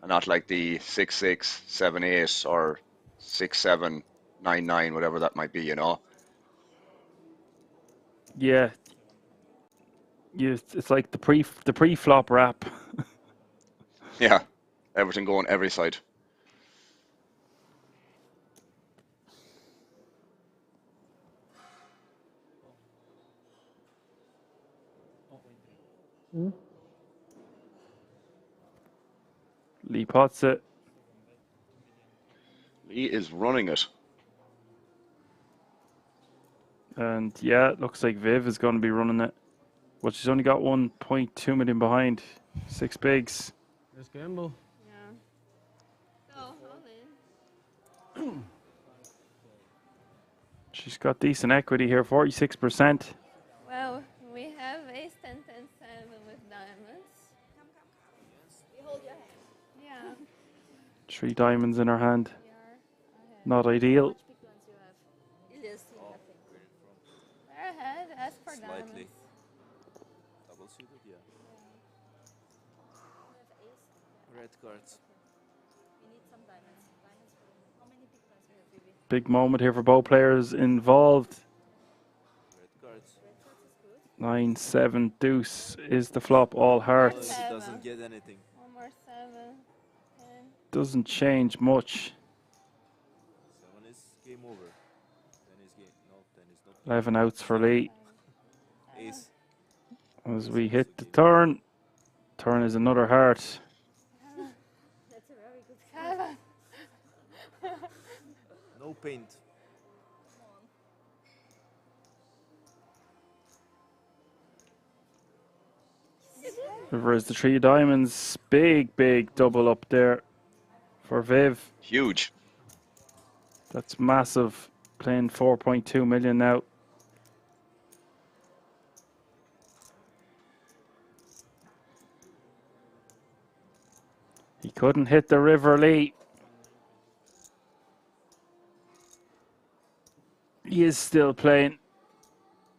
and not like the 6, 6, 7, 8, or 6, 7, 9, 9, whatever that might be, you know. Yeah. It's like the pre-flop wrap. Yeah, everything going every side. Lee pots it. Lee is running it. And yeah, it looks like Viv is going to be running it. But she's only got 1.2 million behind. 6 bigs. Let's gamble. Yeah. So, all in. She's got decent equity here, 46%. Well, we have ace 10, 10, 7 with diamonds. We hold your hand. Yeah. 3 diamonds in her hand. Not ideal. Yes. They're ahead. Ask for diamonds. Slightly. Double suited, yeah. Red cards. We need some diamonds. How many big blinds we have, Phoebe? Big moment here for both players involved. Red cards. 9, 7, deuce is the flop, all hearts. He doesn't get anything. One more 7. 10. Doesn't change much. 7 is game over. 10 is game. No, 10 is not. 11 outs for Lee. Ace. As we hit the turn. Turn is another heart. That's a very good 7. No paint. River is the 3 diamonds. Big, big double up there for Viv. Huge. That's massive. Playing 4.2 million now. He couldn't hit the river, Lee. He is still playing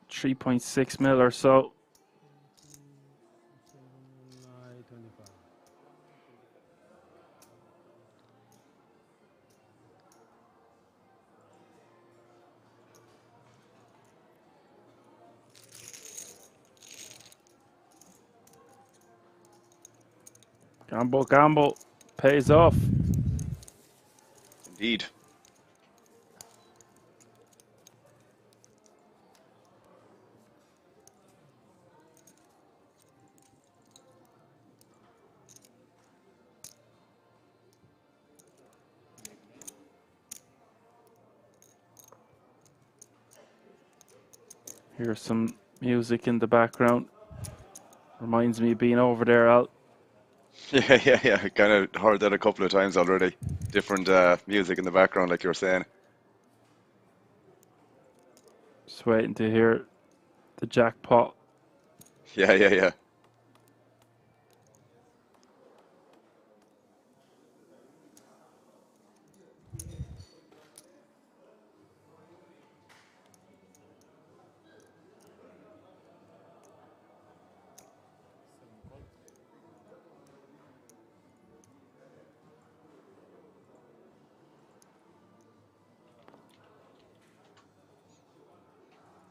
3.6 mil or so. Gamble, gamble, pays off. Indeed. Here's some music in the background. Reminds me of being over there, Al. Yeah. I kind of heard that a couple of times already. Different music in the background, like you were saying. Just waiting to hear the jackpot. Yeah.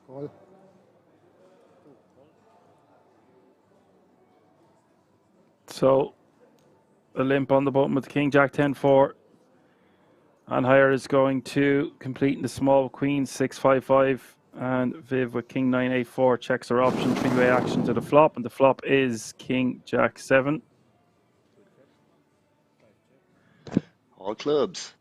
Call. So, a limp on the button with the King Jack 10-4. And higher is going to complete in the small Queen 6-5-5. And Viv with King 9-8-4 checks her option. 3-way action to the flop. And the flop is King Jack 7. All clubs.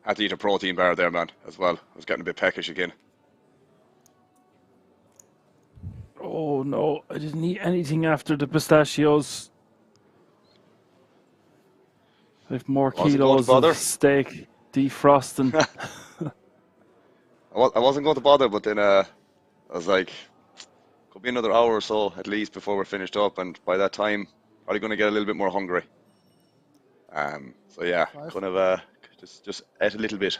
Had to eat a protein bar there, man, as well. I was getting a bit peckish again. Oh no, I didn't eat anything after the pistachios. I have more Wasn't going to kilos bother. of steak defrosting. I wasn't going to bother, but then I was like, could be another hour or so at least before we're finished up, and by that time, probably going to get a little bit more hungry. So yeah, kind of just ate a little bit.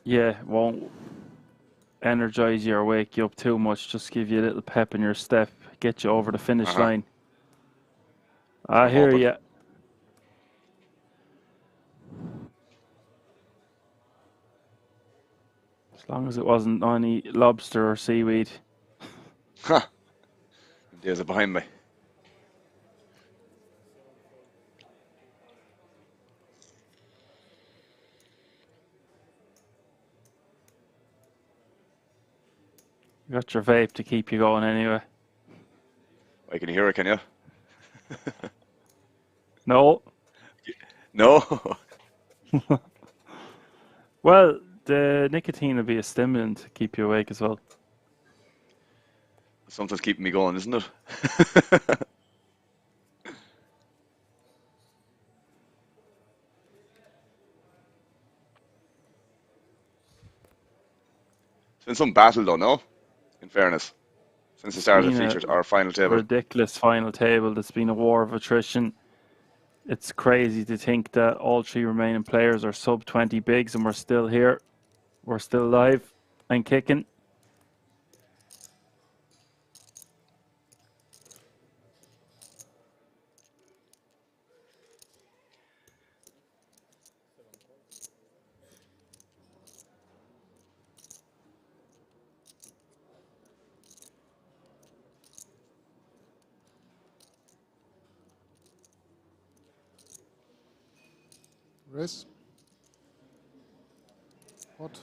Yeah, won't energize you or wake you up too much. Just give you a little pep in your step, get you over the finish line. I I'm hear hoping. you. As long as it wasn't any lobster or seaweed. Ha! Days are behind me. You got your vape to keep you going anyway. I can hear it, can you? No. No. Well, the nicotine will be a stimulant to keep you awake as well. Something's keeping me going, isn't it? It's been some battle though, no? In fairness. Since the start of the feature, our final table. Ridiculous final table. There's been a war of attrition. It's crazy to think that all three remaining players are sub 20 bigs and we're still here. We're still alive and kicking. Race. What?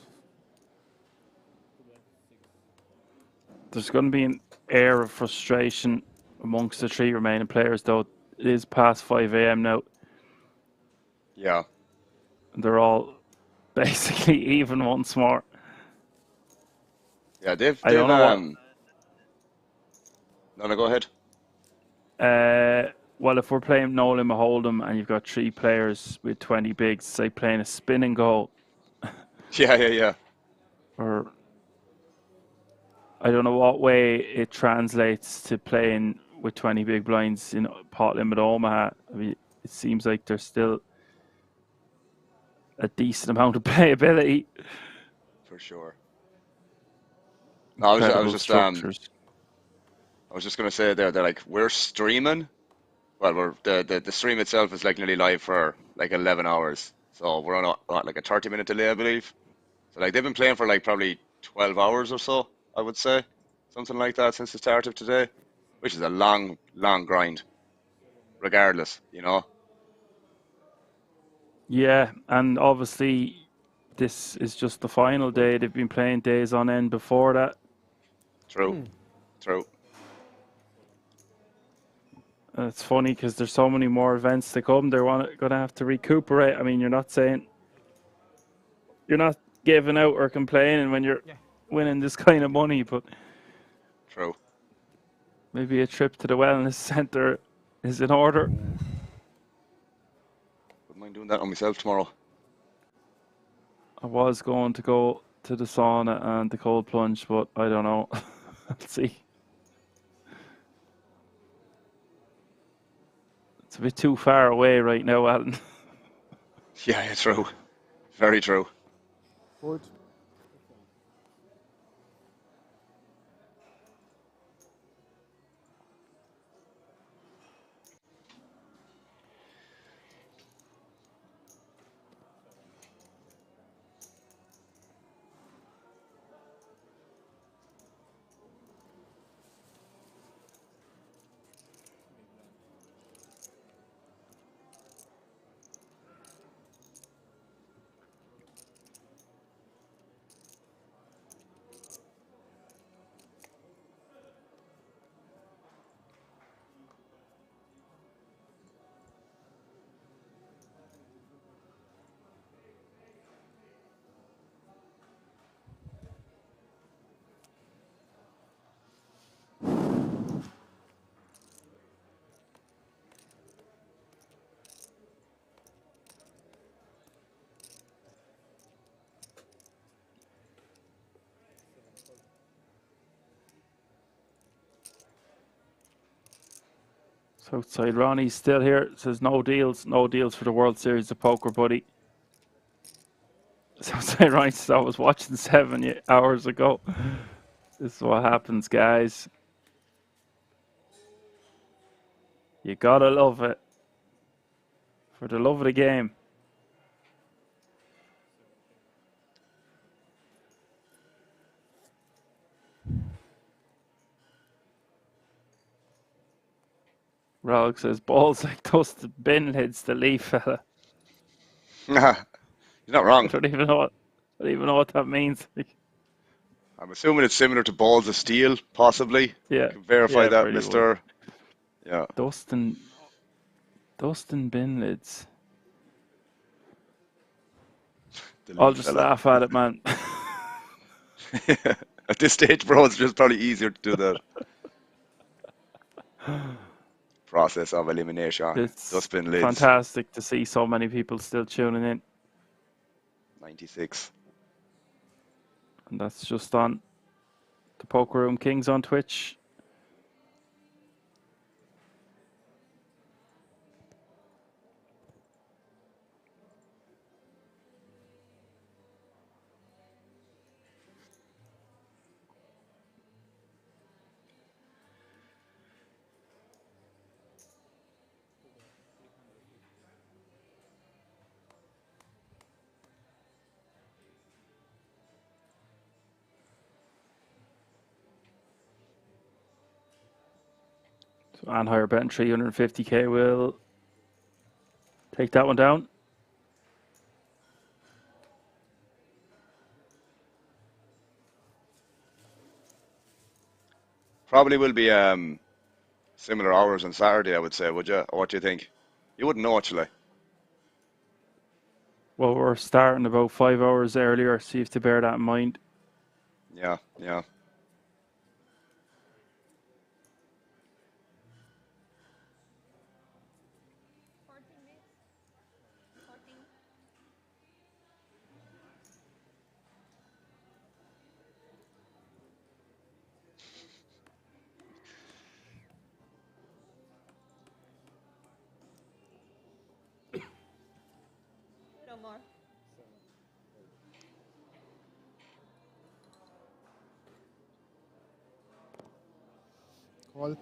There's going to be an air of frustration amongst the three remaining players, though. It is past 5 a.m. now. Yeah. And they're all basically even once more. Yeah, they've I don't know No, go ahead. well, if we're playing No Limit Hold'em and you've got three players with 20 bigs, it's like playing a spinning goal. Yeah. Or I don't know what way it translates to playing with 20 big blinds in pot limit Omaha. I mean, it seems like there's still a decent amount of playability. For sure. No, I was just going to say there that like we're streaming. Well, we're the stream itself is like nearly live for like 11 hours. So we're on like a 30-minute delay, I believe. So like they've been playing for like probably 12 hours or so, I would say. Something like that since the start of today, which is a long grind. Regardless, you know. Yeah, and obviously this is just the final day. They've been playing days on end before that. True. And it's funny because there's so many more events to come. They're going to have to recuperate. I mean, you're not giving out or complaining when you're winning this kind of money, but true. Maybe a trip to the wellness center is in order. Wouldn't mind doing that on myself tomorrow. I was going to go to the sauna and the cold plunge, but I don't know. Let's see. It's a bit too far away right now, Alan. Yeah, true. Very true. Good. Southside Ronnie's still here. Says no deals for the World Series of Poker, buddy. Southside Ronnie says I was watching 7 hours ago. This is what happens, guys. You gotta love it. For the love of the game. Rolk says balls like dusted bin lids, the Lee fella. You're not wrong. I don't even know what that means. I'm assuming it's similar to balls of steel, possibly. Yeah. Can verify Yeah, that, pretty Mr. Yeah. Dustin bin lids. I'll just laugh at it, man. At this stage, bro, it's just probably easier to do that. Process of elimination. It's Dustbin lids. fantastic to see so many people still tuning in. 96. And that's just on the Poker Room Kings on Twitch. So Anheuer betting 350k will take that one down. Probably will be similar hours on Saturday, I would say, would you? Or what do you think? You wouldn't know, actually. Well, we're starting about 5 hours earlier, so you have to bear that in mind. Yeah, yeah. No more. Call.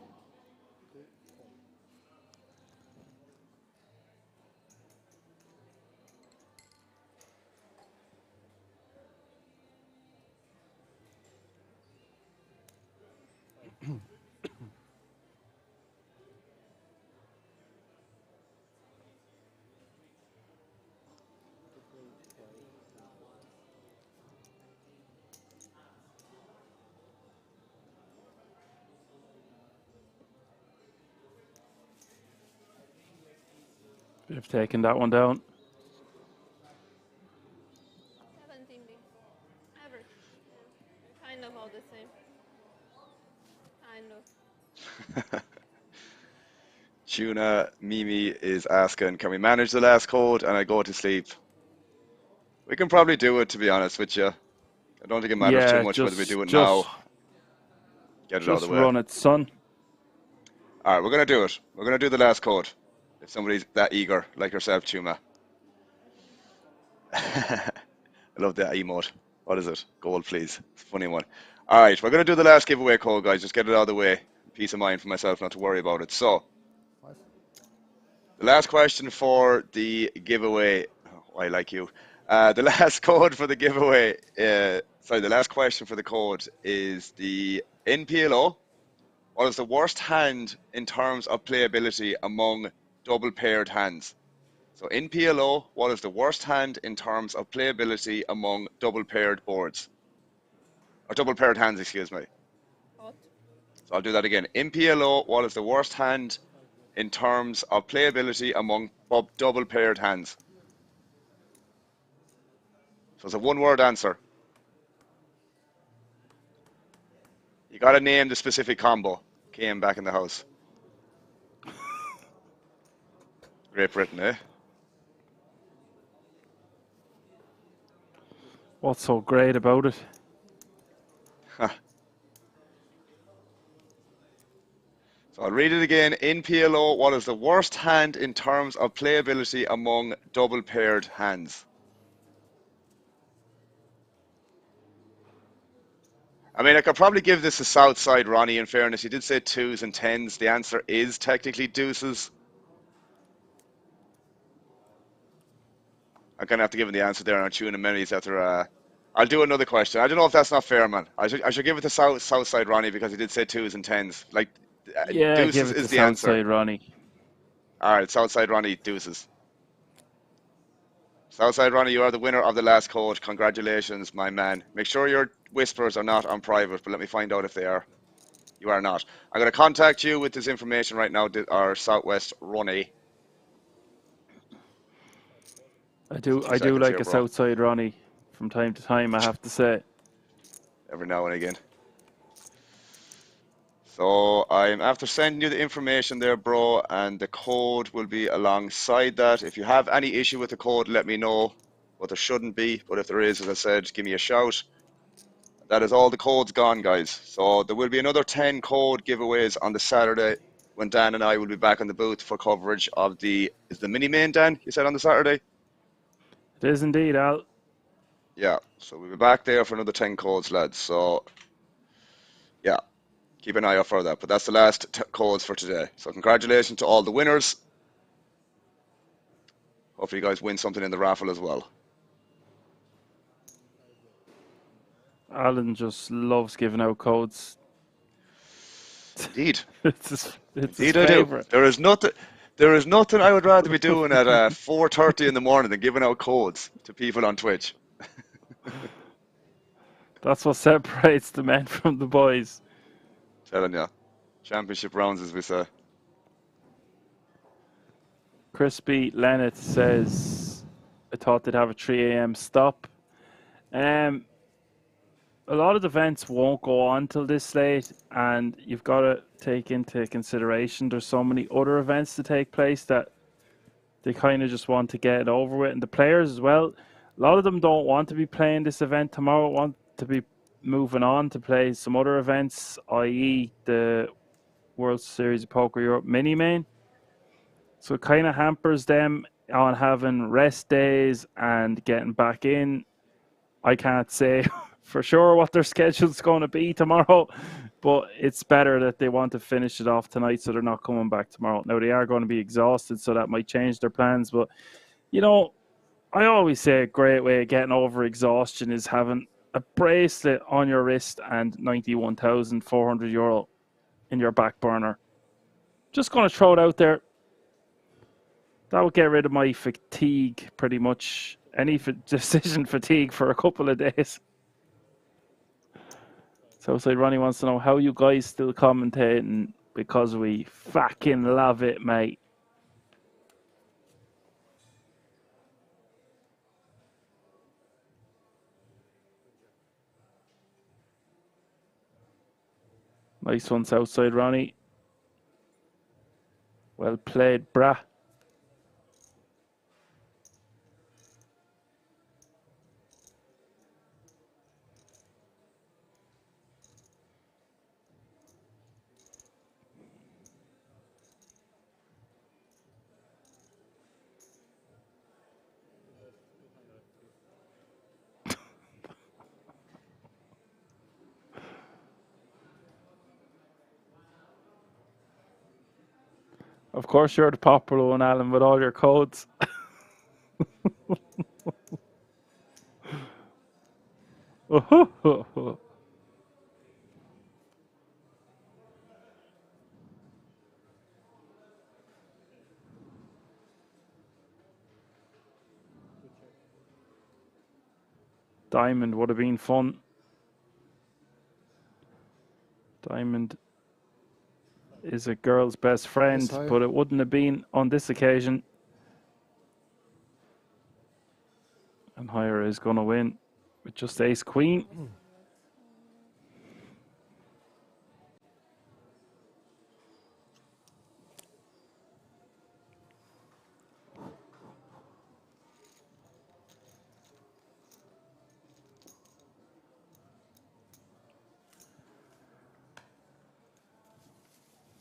We've taken that one down. 17 big. Average. Kind of all the same. Kind of. Tuna Mimi is asking, can we manage the last code and I go to sleep? We can probably do it, to be honest with you. I don't think it matters too much whether we do it now. Get it out of the way. Just run it, son. All right, we're going to do it. We're going to do the last code. If somebody's that eager, like yourself, Tuma. I love that emote. What is it? Gold, please. It's a funny one. All right, we're going to do the last giveaway code, guys. Just get it out of the way. Peace of mind for myself, not to worry about it. So, the last question for the giveaway. Oh, I like you. The last code for the giveaway. The last question for the code is the NPLO. What is the worst hand in terms of playability among double paired hands? So in PLO, what is the worst hand in terms of playability among double paired boards? Or double paired hands, excuse me. Hot. So I'll do that again. In PLO, what is the worst hand in terms of playability among double paired hands? So it's a one-word answer. You got to name the specific combo. Came back in the house. Great Britain, eh? What's so great about it? So I'll read it again. In PLO, what is the worst hand in terms of playability among double paired hands? I mean, I could probably give this a south side Ronnie, in fairness. He did say 2s and 10s. The answer is technically deuces. I'm going to have to give him the answer there on tune in minutes after. I'll do another question. I don't know if that's not fair, man. I should give it to south side Ronnie because he did say 2s and 10s. Like, Yeah, give deuces it is to the answer. Southside Ronnie. All right, Southside Ronnie, deuces. Southside Ronnie, you are the winner of the last code. Congratulations, my man. Make sure your whispers are not on private, but let me find out if they are. You are not. I'm going to contact you with this information right now, our Southwest Ronnie. I do seconds like here, a bro. Southside Ronnie from time to time, I have to say. Every now and again. So I'm after sending you the information there, bro, and the code will be alongside that. If you have any issue with the code, let me know. But there shouldn't be. But if there is, as I said, give me a shout. That is all the codes gone, guys. So there will be another 10 code giveaways on the Saturday when Dan and I will be back on the booth for coverage of the mini main, Dan, you said on the Saturday? It is indeed, Al. Yeah, so we'll be back there for another 10 codes, lads. So, yeah, keep an eye out for that. But that's the last codes for today. So congratulations to all the winners. Hopefully you guys win something in the raffle as well. Alan just loves giving out codes. Indeed. it's his Indeed I favorite. do. There is nothing I would rather be doing at 4:30 in the morning than giving out codes to people on Twitch. That's what separates the men from the boys. Telling you. Championship rounds, as we say. Crispy Lennett says, I thought they'd have a 3 a.m. stop. A lot of events won't go on till this late, and you've got to take into consideration there's so many other events to take place that they kind of just want to get it over with. And the players as well, a lot of them don't want to be playing this event tomorrow, want to be moving on to play some other events, i.e. the World Series of Poker Europe mini main. So it kind of hampers them on having rest days and getting back in. I can't say for sure what their schedule's going to be tomorrow, but it's better that they want to finish it off tonight so they're not coming back tomorrow. Now, they are going to be exhausted, so that might change their plans, but, you know, I always say a great way of getting over exhaustion is having a bracelet on your wrist and €91,400 in your back burner. Just going to throw it out there. That would get rid of my fatigue, pretty much. Any decision fatigue for a couple of days. Southside Ronnie wants to know how you guys still commentating because we fucking love it, mate. Nice one, Southside Ronnie. Well played, brah. Of course, you're the popular one, Alan, with all your codes. Diamond would have been fun. Diamond is a girl's best friend, Yes, but it wouldn't have been on this occasion. And Higher is going to win with just ace queen.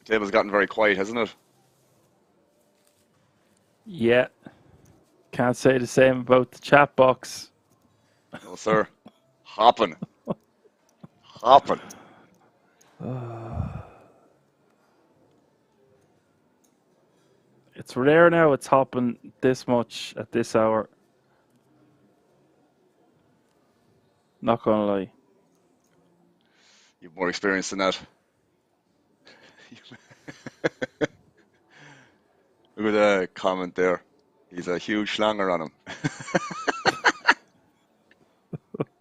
The table's gotten very quiet, hasn't it? Yeah. Can't say the same about the chat box. No, sir. Hopping. Hopping. It's rare now it's hopping this much at this hour. Not gonna lie. You've more experience than that. Look at the comment there. He's a huge schlanger on him.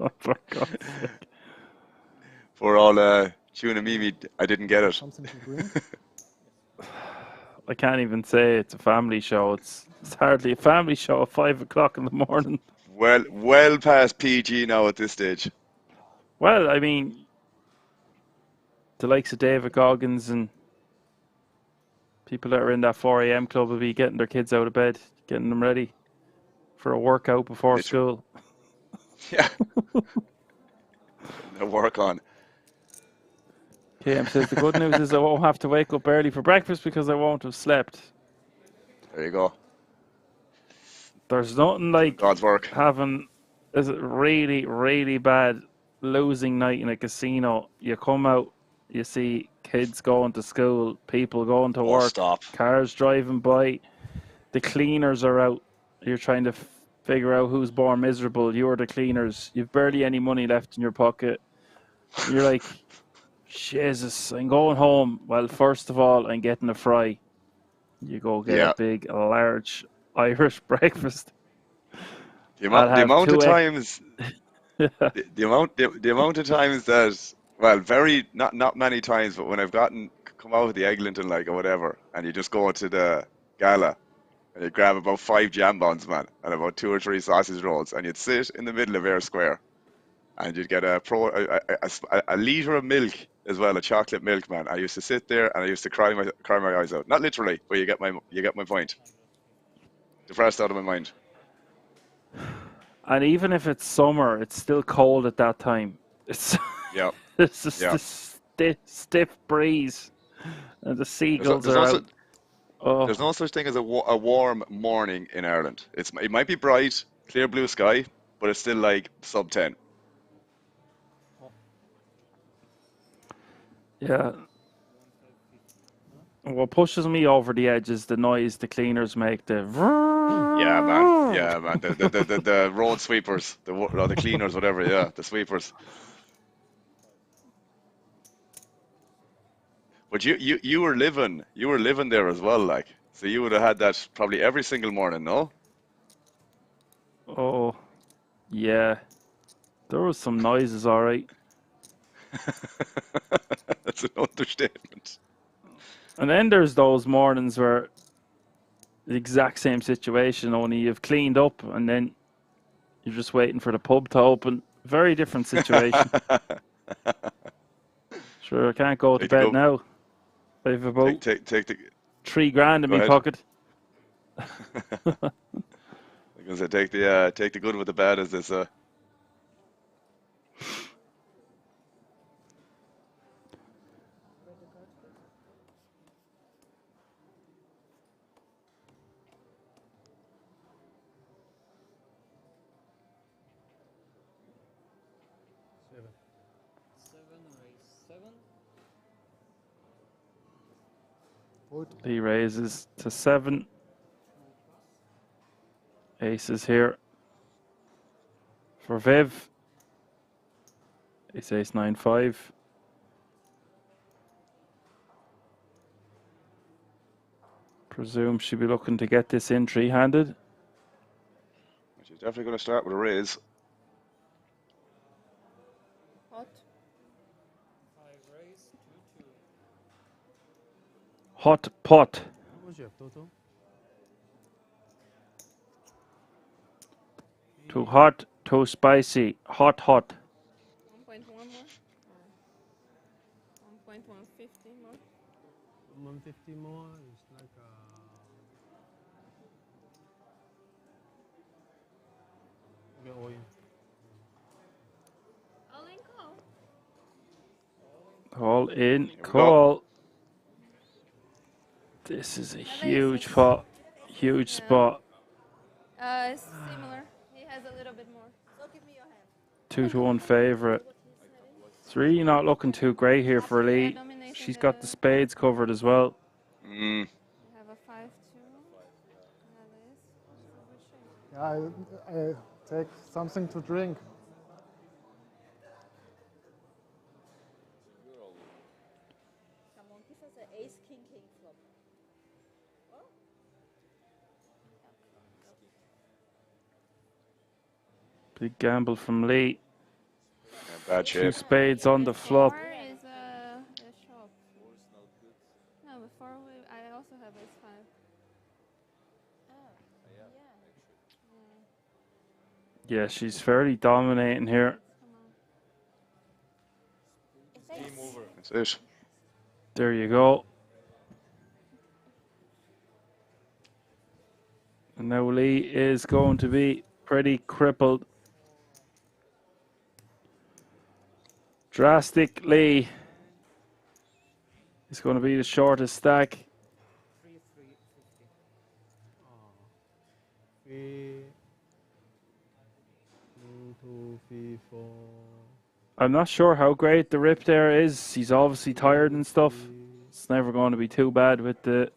Oh, for God's sake. For all Tuna Mimi, I didn't get it. I can't even say it's a family show. It's hardly a family show at 5 o'clock in the morning. Well past PG now at this stage. Well, I mean, the likes of David Goggins and people that are in that 4 a.m. club will be getting their kids out of bed, getting them ready for a workout before school. Yeah. No work on. KM says the good news is I won't have to wake up early for breakfast because I won't have slept. There you go. There's nothing like God's work. having a really, really bad losing night in a casino. You come out, you see kids going to school, people going to work, cars driving by, the cleaners are out. You're trying to figure out who's born miserable. You're the cleaners. You've barely any money left in your pocket. You're like, Jesus, I'm going home. Well, first of all, I'm getting a fry. You go get a big, large Irish breakfast. The amount of times, the amount of times that, well, not many times, but when I've come out of the Eglinton like or whatever, and you just go to the gala and you grab about 5 jam buns, man, and about 2 or 3 sausage rolls, and you'd sit in the middle of Ayr Square, and you'd get a litre of milk as well, a chocolate milk, man. I used to sit there and I used to cry my eyes out. Not literally, but you get my point. Depressed out of my mind. And even if it's summer, it's still cold at that time. It's it's just a stiff breeze, and the seagulls are out. Oh. There's no such thing as a warm morning in Ireland. It might be bright, clear blue sky, but it's still like sub 10. Yeah. What pushes me over the edge is the noise the cleaners make. The Yeah, man. The road sweepers, the cleaners, whatever. Yeah, the sweepers. But you were living there as well, like, so you would have had that probably every single morning, no? Oh, yeah. There was some noises, all right. That's an understatement. And then there's those mornings where the exact same situation, only you've cleaned up and then you're just waiting for the pub to open. Very different situation. Sure, I can't go to bed now. I have about take the $3,000 in my pocket. I'm gonna say take the good with the bad, as they say. He raises to 7. Aces here for Viv. Ace 9-5. Presume she'll be looking to get this in 3-handed. She's definitely going to start with a raise. Hot pot. What was your total? Too hot, too spicy. Hot, hot. 1.1 more? 1.150 more? 150 more is like all in. All in call. All in, call. This is a huge pot, huge spot. It's similar. He has a little bit more. So give me your hand. 2-1 favorite. It's really not looking too great here for Lee. She's got the spades covered as well. We have a 5-2. Yeah, I take something to drink. Come on, give us an ace, king, king flop. Oh? Big gamble from Lee. Bad Two shape. spades on the flop. Four is a shop. No, before I also have ace 5. Yeah, she's fairly dominating here. That's it. There you go. And now Lee is going to be pretty crippled. Drastic Lee is going to be the shortest stack. 3, 2, 3, 4. I'm not sure how great the rip there is. He's obviously tired and stuff. It's never going to be too bad with the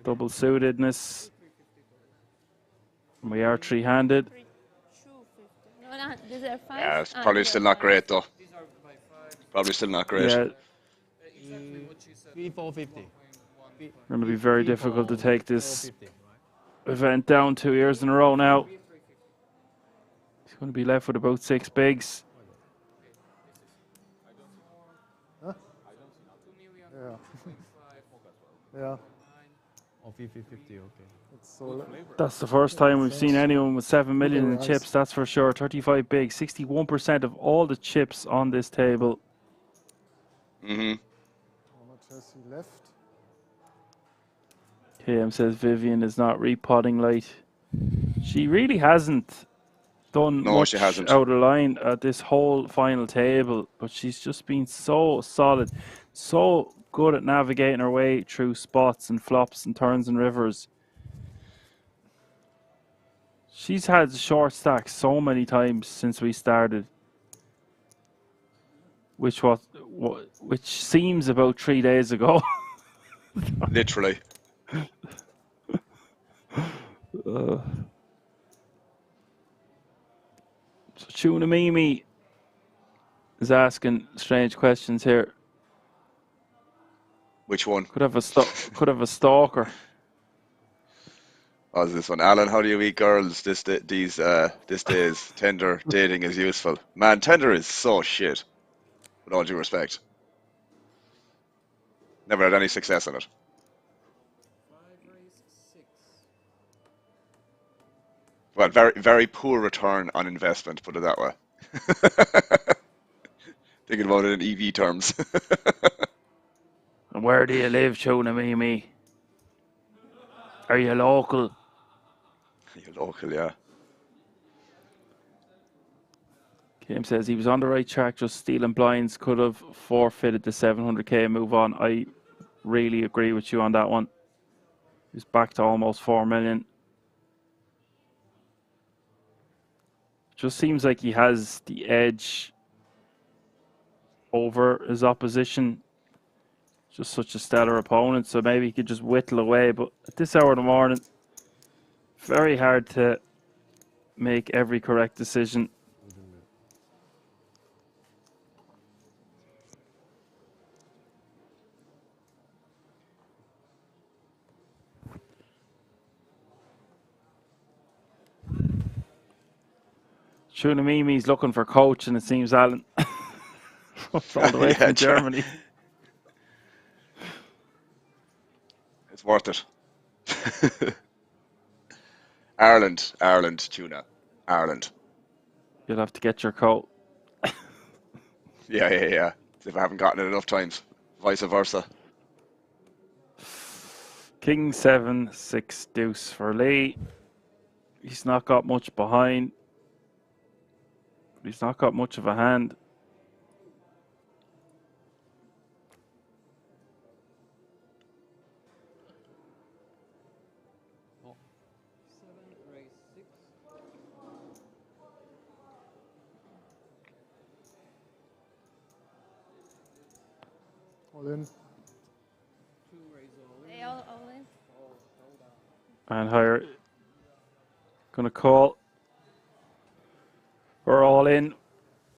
double suitedness. And we are three-handed. No, no, these are 5. Yeah, it's probably still not great though. Probably still not great. Yeah. 3, 4, 50. Going to be very difficult to take this event down 2 years in a row now. He's going to be left with about 6 bigs. Huh? Yeah. Yeah. Or 50, 50, okay. It's so That's the first time we've seen anyone with 7 million in chips, that's for sure. 35 big, 61% of all the chips on this table. How much has he left? KM says Vivian is not repotting late. She really hasn't done much she hasn't. out of line at this whole final table, but she's just been so solid, so good at navigating her way through spots and flops and turns and rivers. She's had short stacks so many times since we started, which seems about 3 days ago. Literally. So Tuna Mimi is asking strange questions here. Which one? Could have a stalker. Oh, is this one? Alan, how do you eat girls these days? Tinder dating is useful. Man, Tinder is so shit. With all due respect. Never had any success in it. Well, very, very poor return on investment, put it that way. Thinking about it in EV terms. And where do you live, Tuna Mimi? Are you local? You're local, yeah. Kim says he was on the right track, just stealing blinds, could have forfeited the 700k move on. I really agree with you on that one. He's back to almost 4 million. Just seems like he has the edge over his opposition. Just such a stellar opponent, so maybe he could just whittle away. But at this hour in the morning, very hard to make every correct decision. Tuna Mimi's looking for coach, and it seems Alan all the way from Germany. It's worth it. Ireland, Tuna. Ireland. You'll have to get your coat. Yeah. If I haven't gotten it enough times. Vice versa. King 7, 6 deuce for Lee. He's not got much behind. He's not got much of a hand. All in. They all in. And higher. Gonna call. We're all in.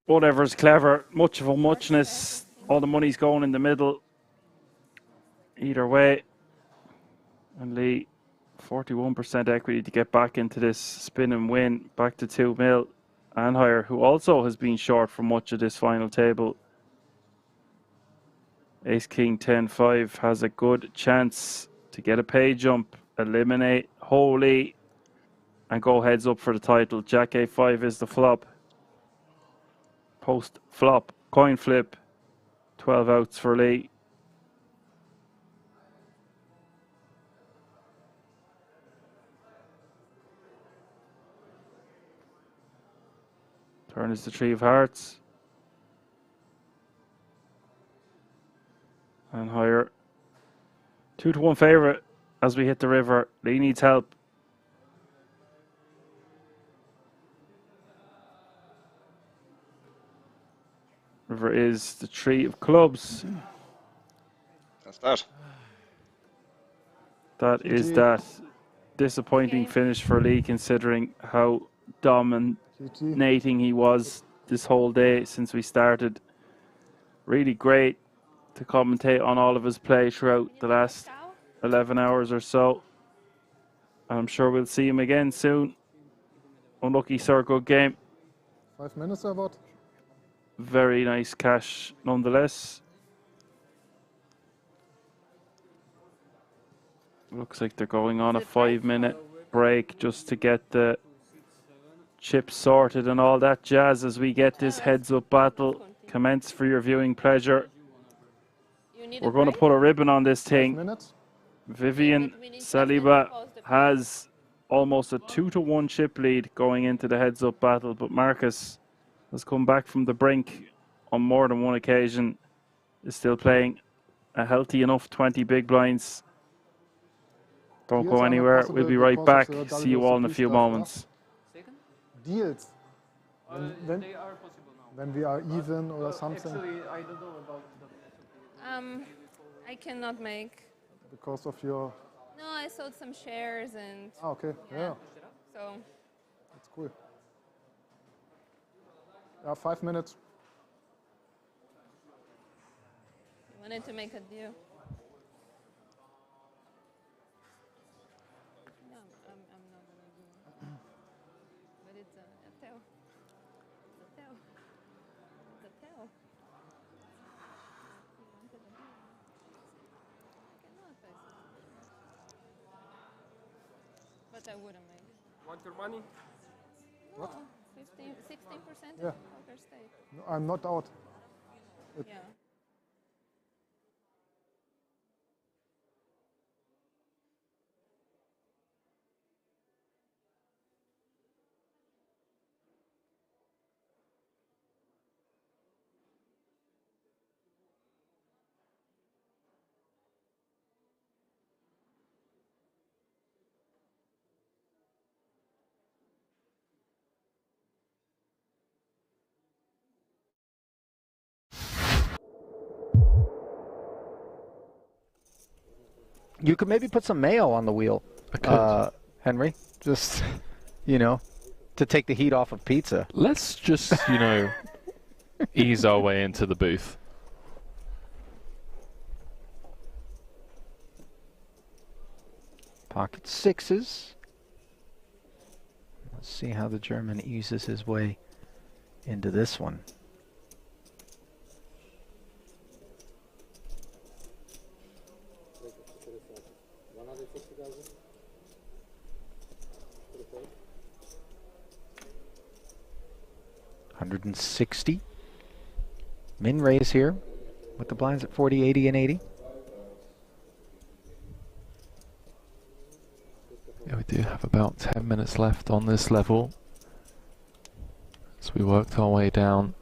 Whatever's clever. Much of a muchness. All the money's going in the middle. Either way. And Lee, 41% equity to get back into this spin and win. Back to 2 mil. And higher, who also has been short for much of this final table. Ace King 10-5 has a good chance to get a pay jump, eliminate Holy, and go heads up for the title. Jack A5 is the flop. Post flop, coin flip, 12 outs for Lee. Turn is the 3 of hearts. And higher. 2-1 favourite as we hit the river. Lee needs help. River is the 3 of clubs. That's that. That is that. Disappointing finish for Lee considering how dominating he was this whole day since we started. Really great to commentate on all of his play throughout the last 11 hours or so. I'm sure we'll see him again soon. Unlucky sir, good game. 5 minutes or what? Very nice cash nonetheless. Looks like they're going on a 5-minute break just to get the chips sorted and all that jazz as we get this heads-up battle commence for your viewing pleasure. We're going to put a ribbon on this thing. Vivian Saliba has almost a 2-1 chip lead going into the heads-up battle, but Marcus has come back from the brink on more than one occasion, is still playing a healthy enough 20 big blinds. Don't go anywhere. We'll be right back. See you all in a few moments. Deals. When we are even or something. Actually, I don't know about the I cannot make. Because of your. No, I sold some shares and. Ah, okay. Yeah. So. That's cool. Yeah, 5 minutes. You wanted to make a deal. No, I'm not gonna do it. But it's a tail. It's a tail. It's a tail. But I wouldn't make. Want your money? What? 15, 16% Yeah. of poker stake. No, I'm not out. Yeah. You could maybe put some mayo on the wheel, Henry. Just, you know, to take the heat off of pizza. Let's just, you know, ease our way into the booth. Pocket sixes. Let's see how the German eases his way into this one. $160. Min raise here with the blinds at 40, 80, and 80. Yeah, we do have about 10 minutes left on this level. So we worked our way down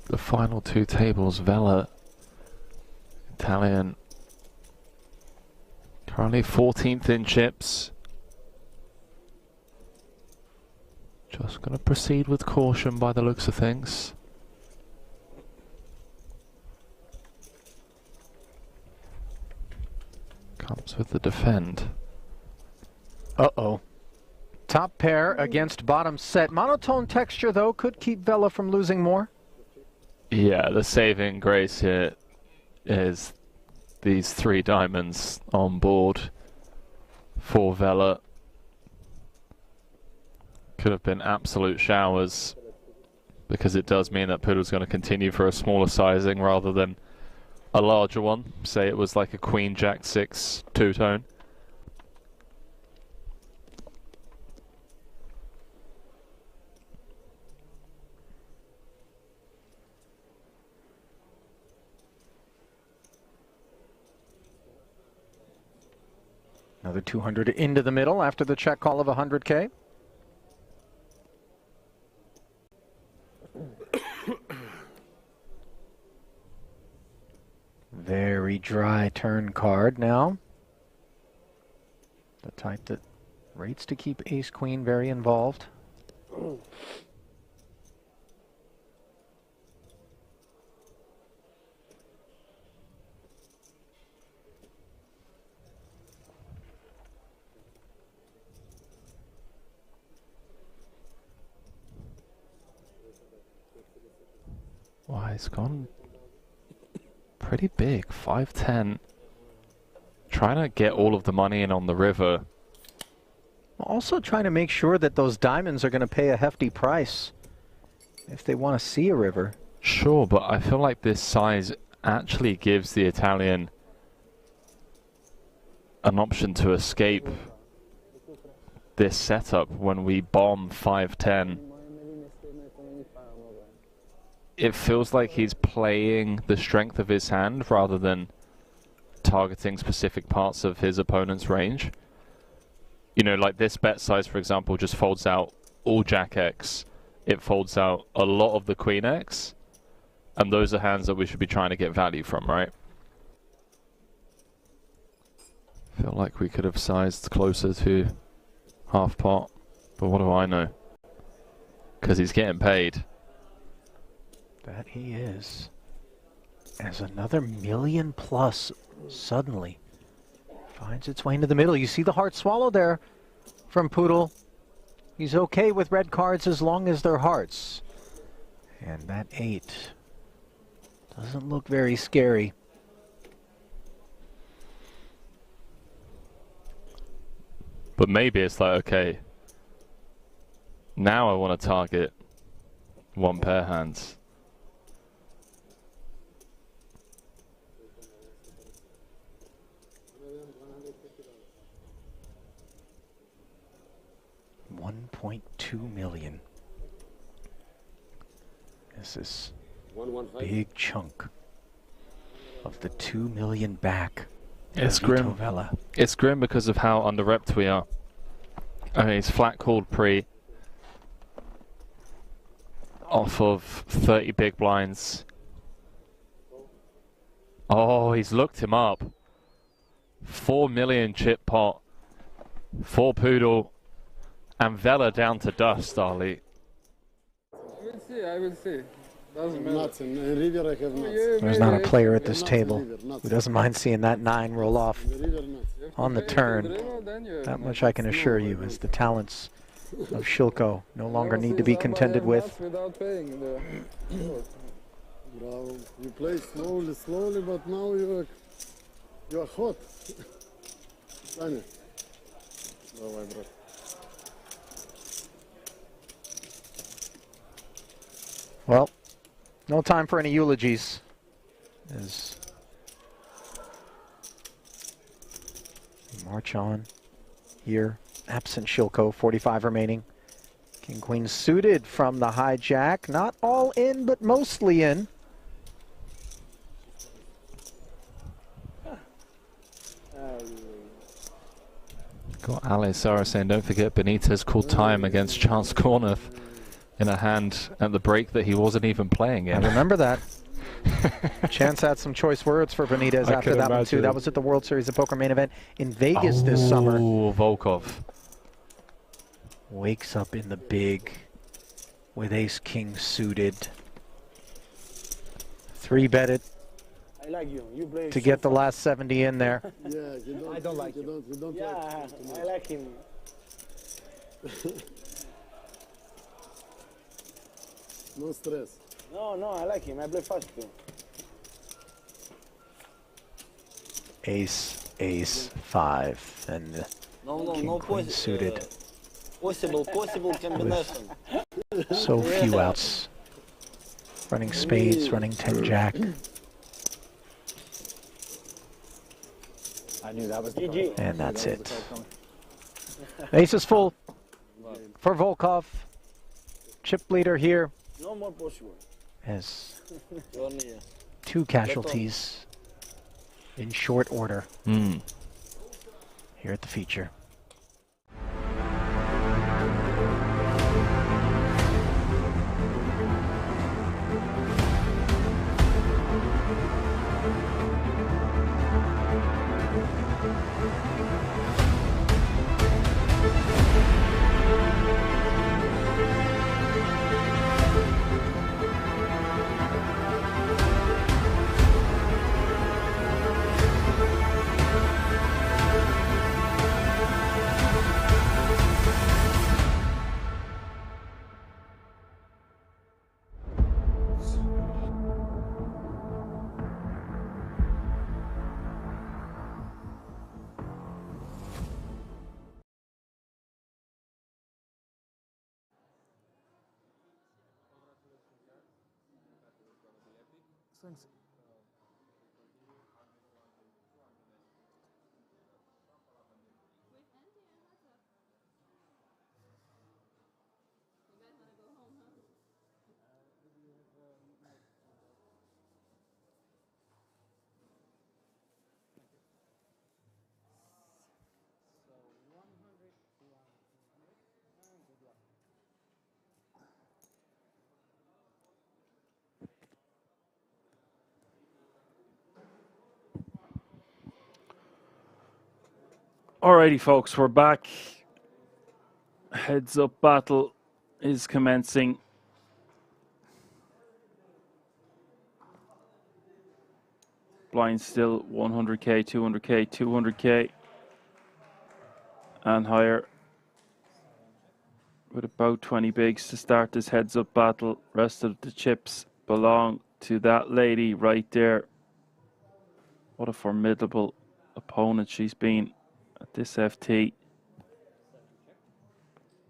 the final two tables. Vela, Italian, currently 14th in chips. Just going to proceed with caution by the looks of things. Comes with the defend. Uh-oh. Top pair against bottom set. Monotone texture, though, could keep Vela from losing more. Yeah, the saving grace here is these 3 diamonds on board for Vela. Could have been absolute showers, because it does mean that Poodle's going to continue for a smaller sizing rather than a larger one. Say it was like a Queen Jack 6 two-tone. Another 200 into the middle after the check call of 100K. Very dry turn card now. The type that rates to keep ace-queen very involved. Wow, he's gone pretty big, 5-10. Trying to get all of the money in on the river. Also trying to make sure that those diamonds are going to pay a hefty price if they want to see a river. Sure, but I feel like this size actually gives the Italian an option to escape this setup when we bomb 5-10. It feels like he's playing the strength of his hand rather than targeting specific parts of his opponent's range. You know, like this bet size, for example, just folds out all Jack X. It folds out a lot of the Queen X. And those are hands that we should be trying to get value from, right? Feel like we could have sized closer to half pot. But what do I know? Because he's getting paid. That he is. As another million plus suddenly finds its way into the middle. You see the heart swallow there from Poodle. He's okay with red cards as long as they're hearts. And that 8 doesn't look very scary. But maybe it's like, okay, now I want to target one pair hands. $1.2 million. This is a big chunk of the 2 million back. It's grim. Vela. It's grim because of how under-repped we are. I mean, he's flat called pre off of 30 big blinds. Oh, he's looked him up. 4 million chip pot for Poodle. And Vela down to dust, Ali. I will see. Doesn't matter. In river I have nuts. There's not a player at this table who doesn't mind seeing that 9 roll off on the turn. That much I can assure you, as the talents of Shilko no longer need to be contended with. Bravo. You play slowly, but now you are hot. Таня. Давай, брат. Well, no time for any eulogies. As we march on here, absent Shilko, 45 remaining. King Queen suited from the hijack, not all in, but mostly in. Got Ali Sarah saying, don't forget Benitez called time against Charles Cornuth in a hand at the break that he wasn't even playing in. I remember that. Chance had some choice words for Benitez after that one too. That was at the World Series of Poker main event in Vegas this summer. Oh, Volkov. Wakes up in the big with ace-king suited. 3-bet it I like you. You play to get the last 70 in there. Yeah, you don't. I don't like you him. Don't, you don't Yeah, like him too much. I like him. No stress. No, I like him. I play fast too. Ace, ace, 5, and king, queen suited. Possible combination. So few outs. Running spades, running 10 jack. I knew that was the GG. And that's it. Ace is full for Volkov. Chip leader here No more possible. has Only, 2 casualties in short order here at the feature. Thanks. Alrighty, folks, we're back. Heads up battle is commencing. Blind still 100k, 200k, 200k, and higher. With about 20 bigs to start this heads up battle. Rest of the chips belong to that lady right there. What a formidable opponent she's been at this FT.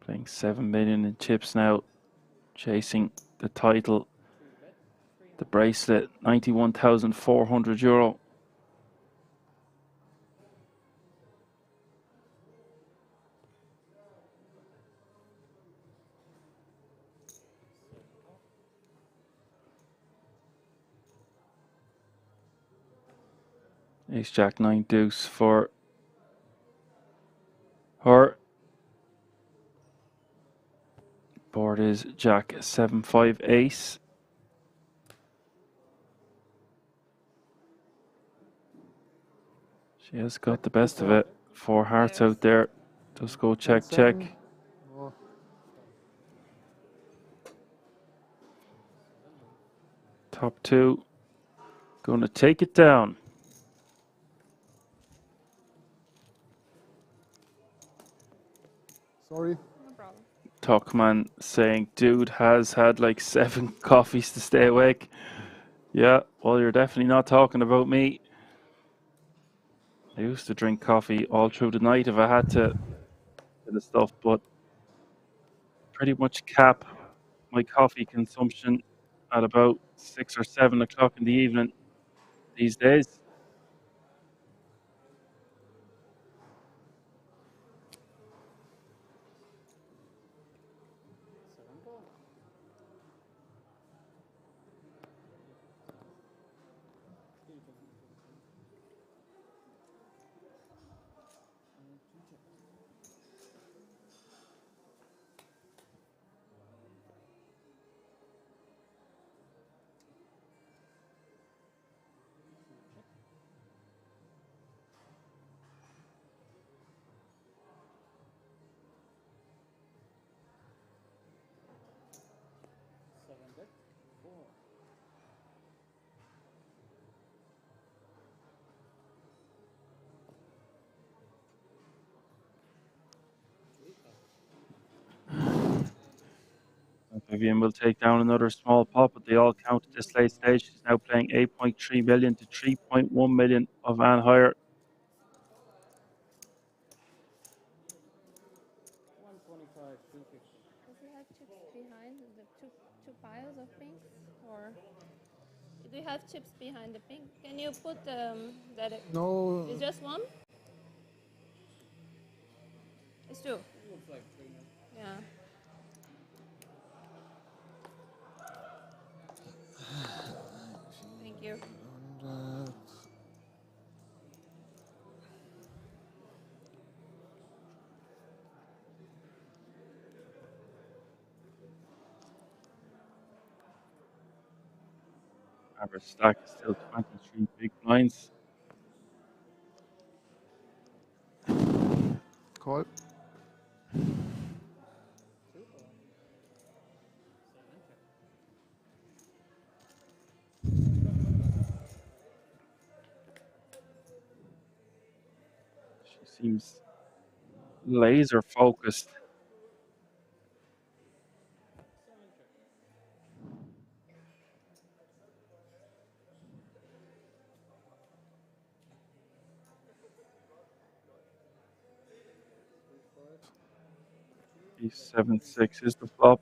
Playing 7 million in chips now, chasing the title, the bracelet, €91,400. Ace Jack 9 deuce for her. Board is Jack 7-5 ace. She has got the best of it. 4 hearts out there. Just go check, check. Top 2. Gonna take it down. Sorry. Tuckman saying, dude has had like 7 coffees to stay awake. Yeah, well, you're definitely not talking about me. I used to drink coffee all through the night if I had to, the stuff, but pretty much cap my coffee consumption at about 6 or 7 o'clock in the evening these days. Fabian will take down another small pot, but they all count at this late stage. He's now playing 8.3 million to 3.1 million of Van Heuer. Does he have chips behind the two piles of pinks, or do you have chips behind the pink? Can you put that? No. It's just one. It's two. Looks like 3 now. Yeah. Thank you. Average stack is still 23 big blinds. Call. She seems laser focused. E7-6 is the flop.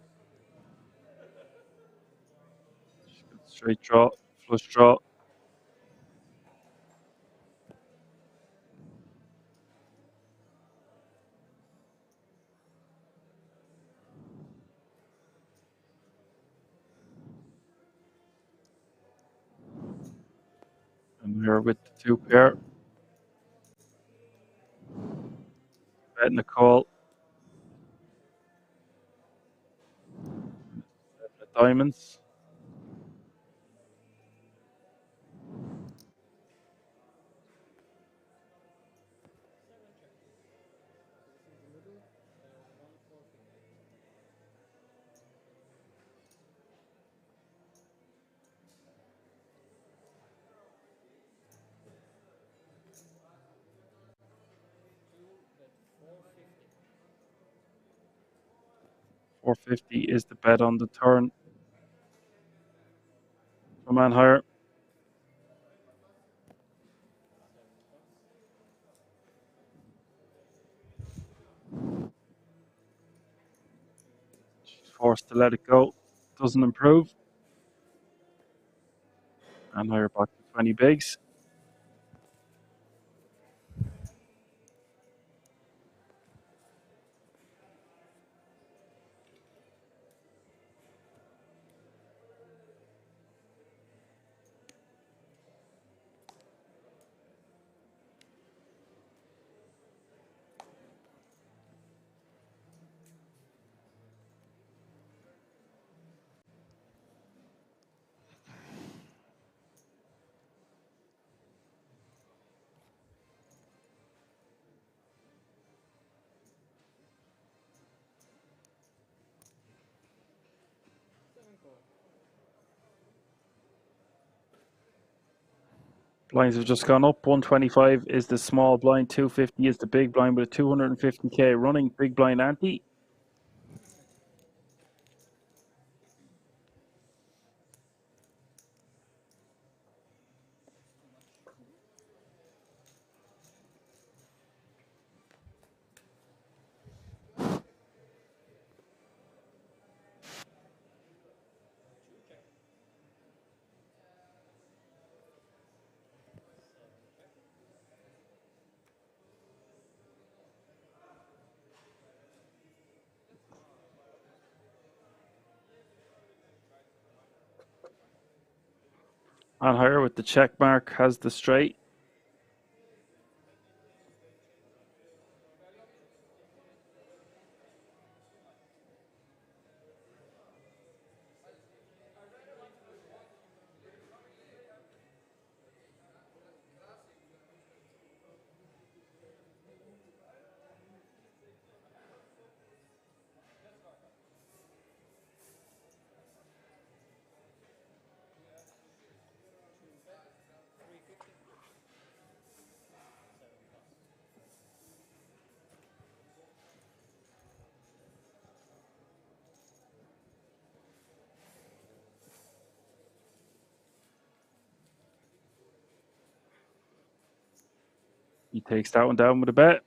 She's got straight draw, flush draw. And here with the 2 pair. Betting the call. Betting the diamonds. $450 is the bet on the turn from Van Heuer. She's forced to let it go. Doesn't improve. Van Heuer back to 20 bigs. Blinds have just gone up. 125 is the small blind. 250 is the big blind with a 250k running. Big blind ante. Van Heuer with the check mark has the straight. He takes that one down with a bet.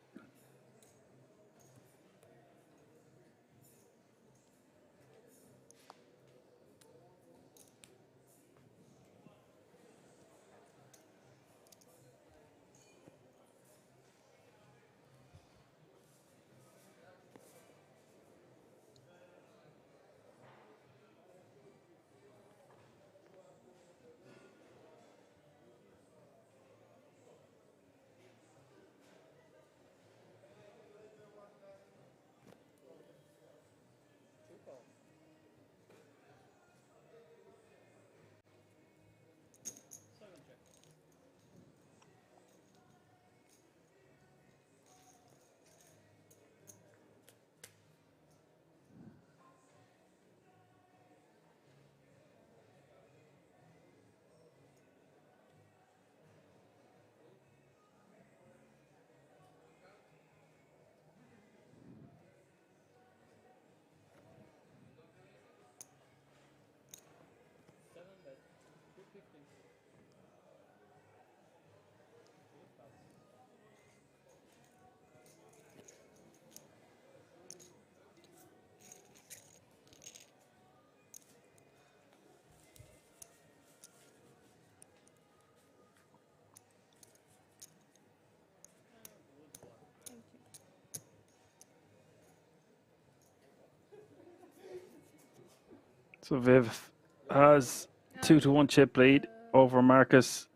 So Viv has 2-1 chip lead over Marcus.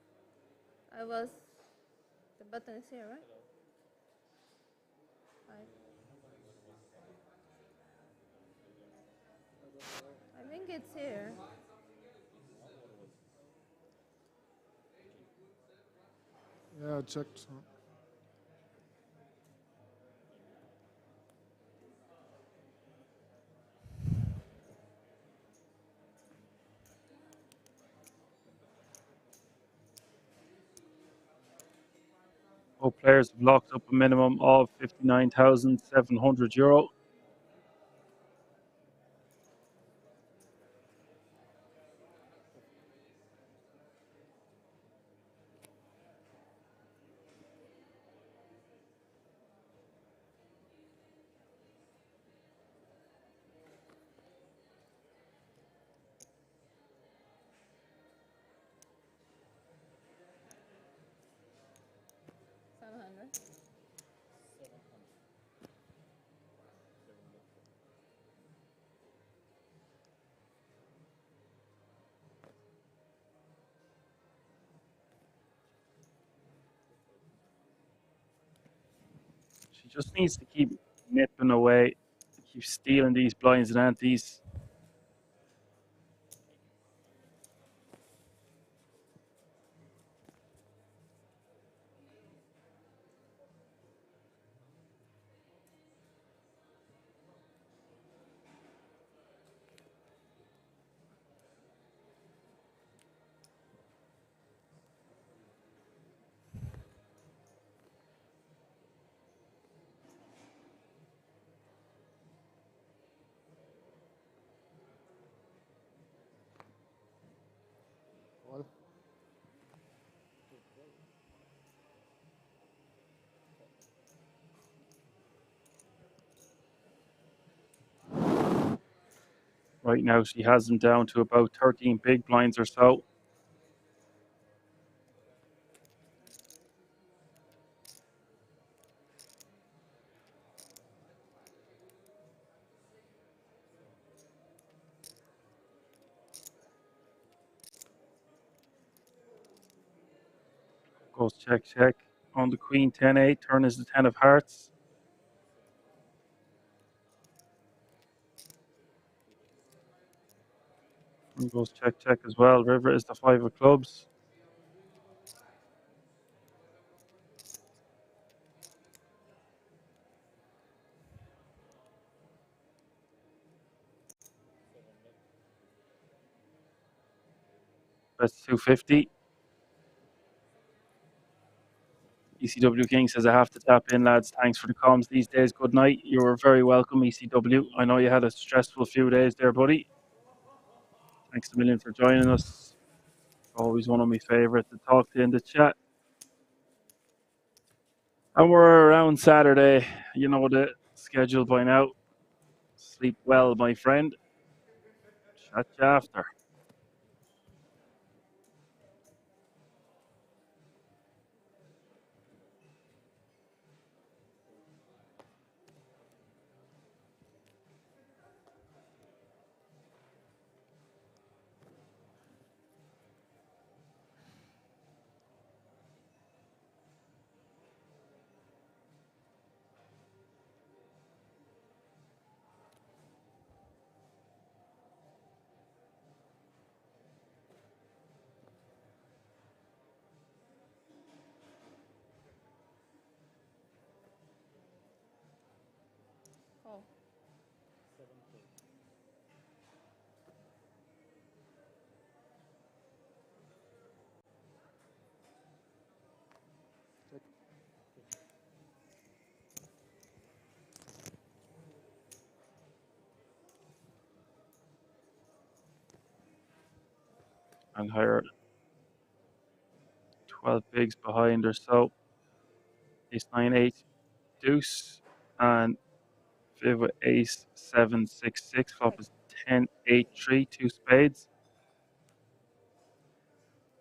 I was. The button is here, right? I think it's here. Yeah, I checked. Both players have locked up a minimum of €59,700. She just needs to keep nipping away, keep stealing these blinds and antes. Right now, she has them down to about 13 big blinds or so. Goes check, check on the queen, 10-8. Turn is the 10 of hearts. And goes check, check as well. River is the 5 of clubs. That's 250. ECW King says, I have to tap in, lads. Thanks for the comms these days. Good night. You were very welcome, ECW. I know you had a stressful few days there, buddy. Thanks a million for joining us. Always one of my favourite to talk to in the chat. And we're around Saturday. You know the schedule by now. Sleep well, my friend. Chat you after. Oh. And higher 12 bigs behind or so. Ace 9 8 deuce and Viv with ace 7 6 6. Flop is 10 8 3, 2 spades.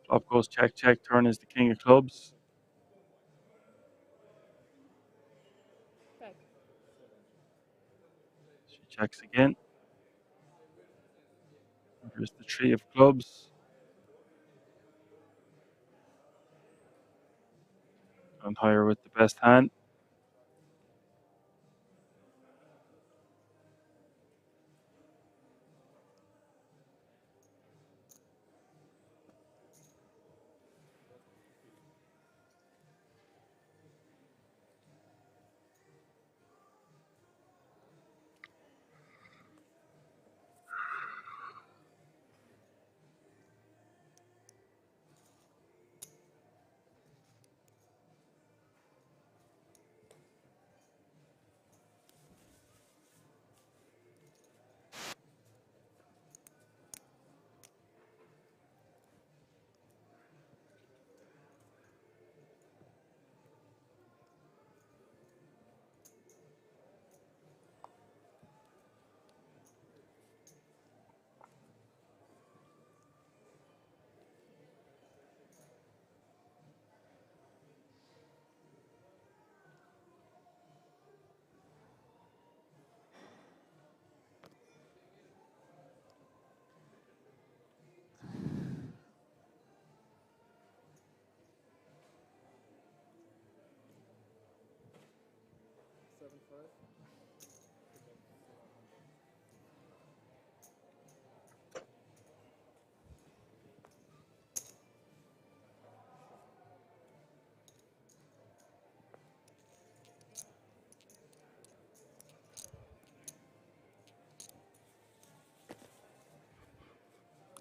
Flop goes check check. Turn is the king of clubs. Check. She checks again. Here's the three of clubs. And higher with the best hand.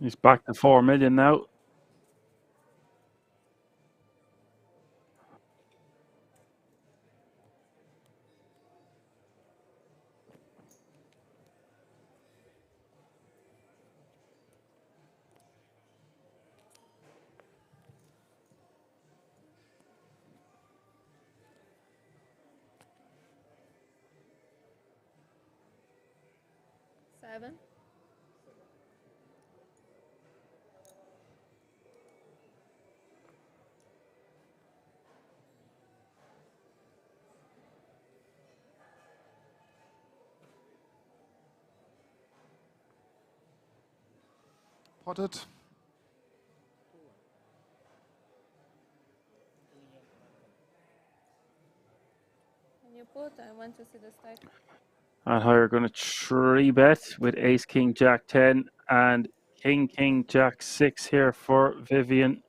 He's back to 4 million now. Seven. Potted. Can you put? I want to see the stack. And higher going to 3-bet with ace king jack 10 and king jack 6 here for Vivian.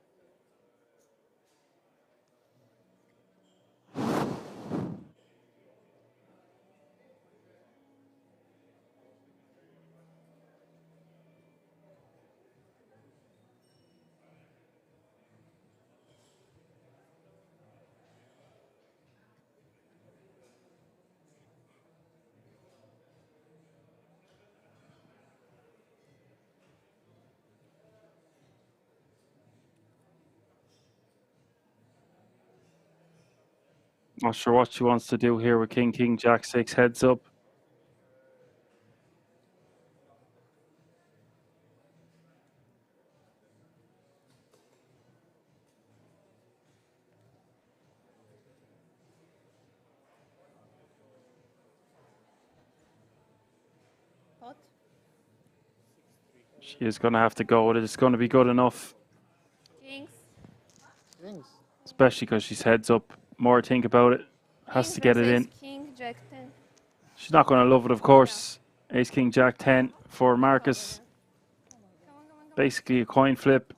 Not sure what she wants to do here with King, King, Jack 6 heads up. Pot. She is going to have to go with it. It's going to be good enough, Kings. Kings. especially because she's heads up. More think about it. Has to get it in. King, Jack 10. She's not going to love it, of course. Ace, King, Jack 10 for Marcus. Basically a coin flip.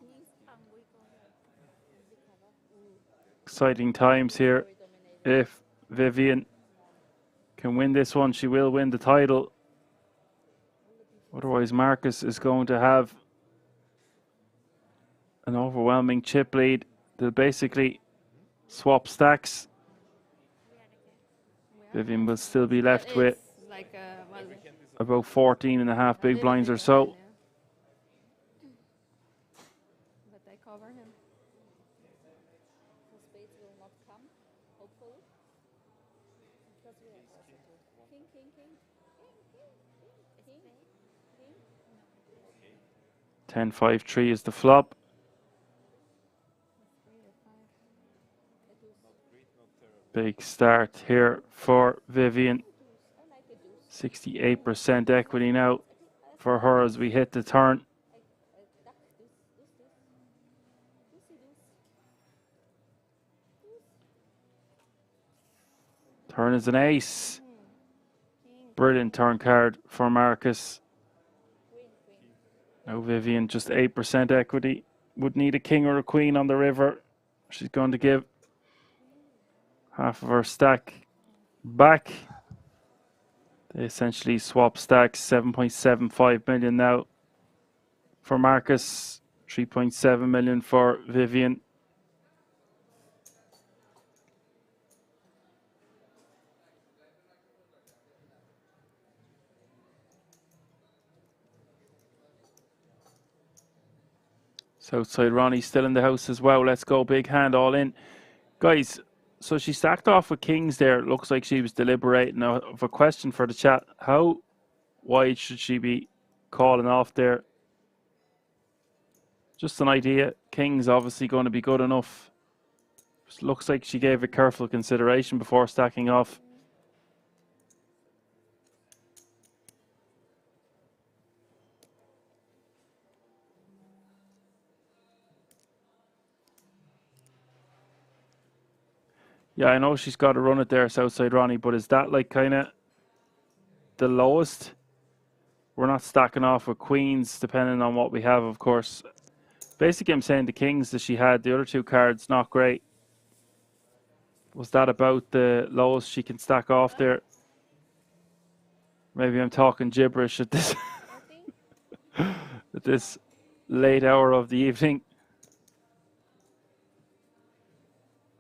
Exciting times here. If Vivian can win this one, she will win the title. Otherwise, Marcus is going to have an overwhelming chip lead. They'll basically swap stacks. Vivian will still be left with Like about 14 and a half big blinds or so. But I cover him. The spades will not come, hopefully. Because we have also king, king, king, king, king, king. 10-5-3 is the flop. Big start here for Vivian. 68% equity now for her as we hit the turn. Turn is an ace. Brilliant turn card for Marcus. Now Vivian just 8% equity. Would need a king or a queen on the river. She's going to give half of her stack back. They essentially swap stacks. 7.75 million now for Marcus. 3.7 million for Vivian. Southside Ronnie still in the house as well. Let's go big hand all in. Guys, so she stacked off with kings there. It looks like she was deliberating. Now, I have a question for the chat. How wide should she be calling off there? Just an idea. King's obviously going to be good enough. Just looks like she gave it careful consideration before stacking off. Yeah, I know she's got to run it there, Southside Ronnie, but is that like kind of the lowest? We're not stacking off with queens, depending on what we have, of course. Basically, I'm saying the kings that she had, the other two cards, not great. Was that about the lowest she can stack off there? Maybe I'm talking gibberish at this at this late hour of the evening.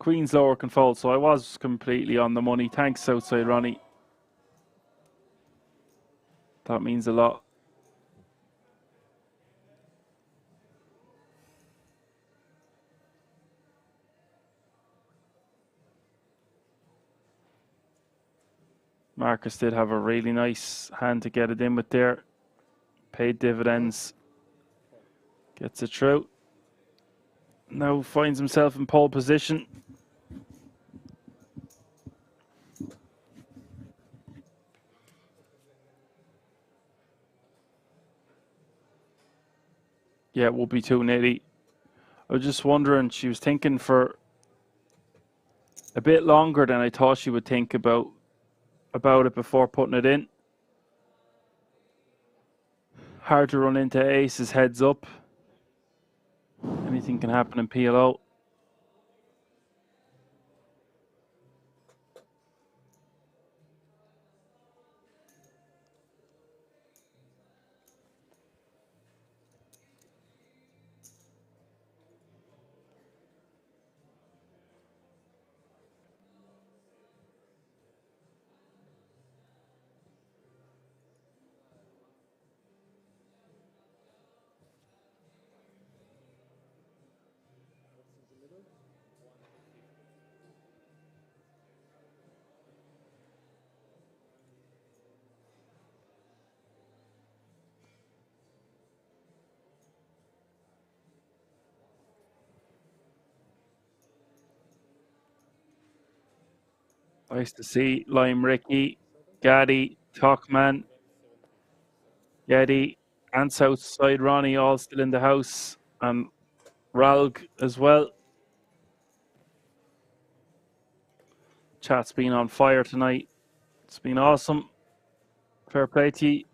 Queen's lower can fold, so I was completely on the money. Thanks, Southside Ronnie. That means a lot. Marcus did have a really nice hand to get it in with there. Paid dividends. Gets it through. Now finds himself in pole position. Yeah, it will be too nitty. I was just wondering, she was thinking for a bit longer than I thought she would think about it before putting it in. Hard to run into aces heads up. Anything can happen in PLO. Nice to see Lime Ricky, Gaddy, Talkman, Geddy, and Southside Ronnie all still in the house, and Ralg as well. Chat's been on fire tonight. It's been awesome. Fair play to you.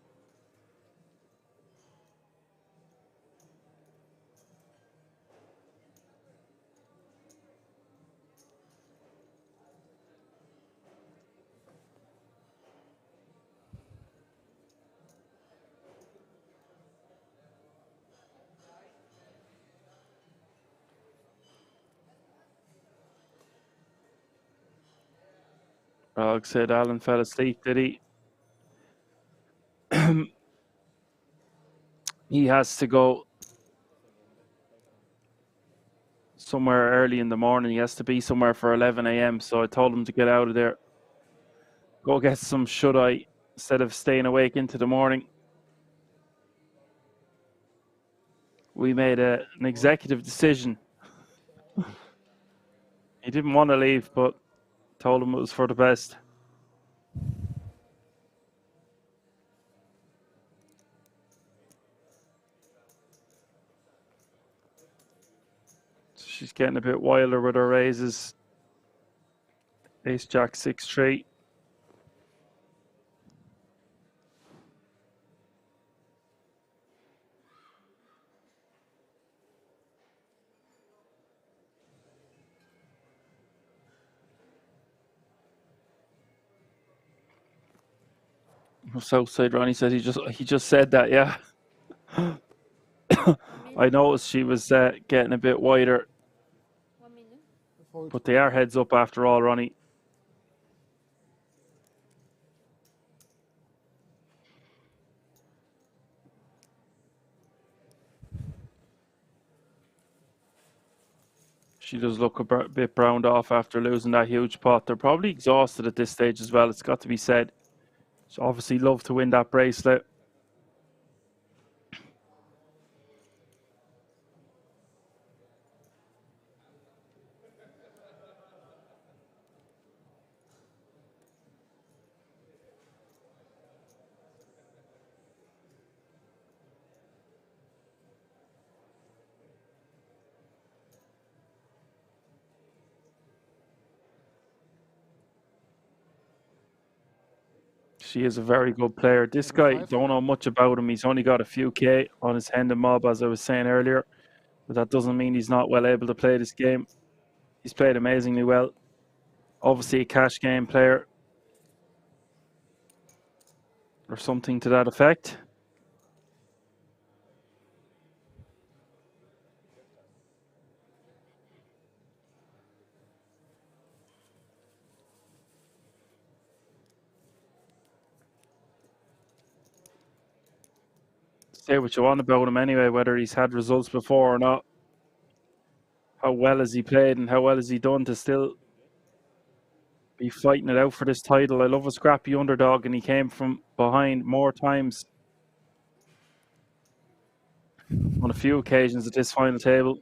Ralg said Alan fell asleep, did he? He has to go somewhere early in the morning. He has to be somewhere for 11 a.m. So I told him to get out of there. Go get some shut-eye instead of staying awake into the morning. We made an executive decision. He didn't want to leave, but told him it was for the best. She's getting a bit wilder with her raises. Ace Jack 6-3. Southside Ronnie said he just said that, yeah. I noticed she was getting a bit wider. But they are heads up after all, Ronnie. She does look a bit browned off after losing that huge pot. They're probably exhausted at this stage as well, it's got to be said. She obviously love to win that bracelet. She is a very good player. This guy, don't know much about him. He's only got a few K on his hand and mob, as I was saying earlier. But that doesn't mean he's not well able to play this game. He's played amazingly well. Obviously a cash game player. Or something to that effect. Say what you want about him anyway, whether he's had results before or not. How well has he played and how well has he done to still be fighting it out for this title? I love a scrappy underdog, and he came from behind more times on a few occasions at this final table.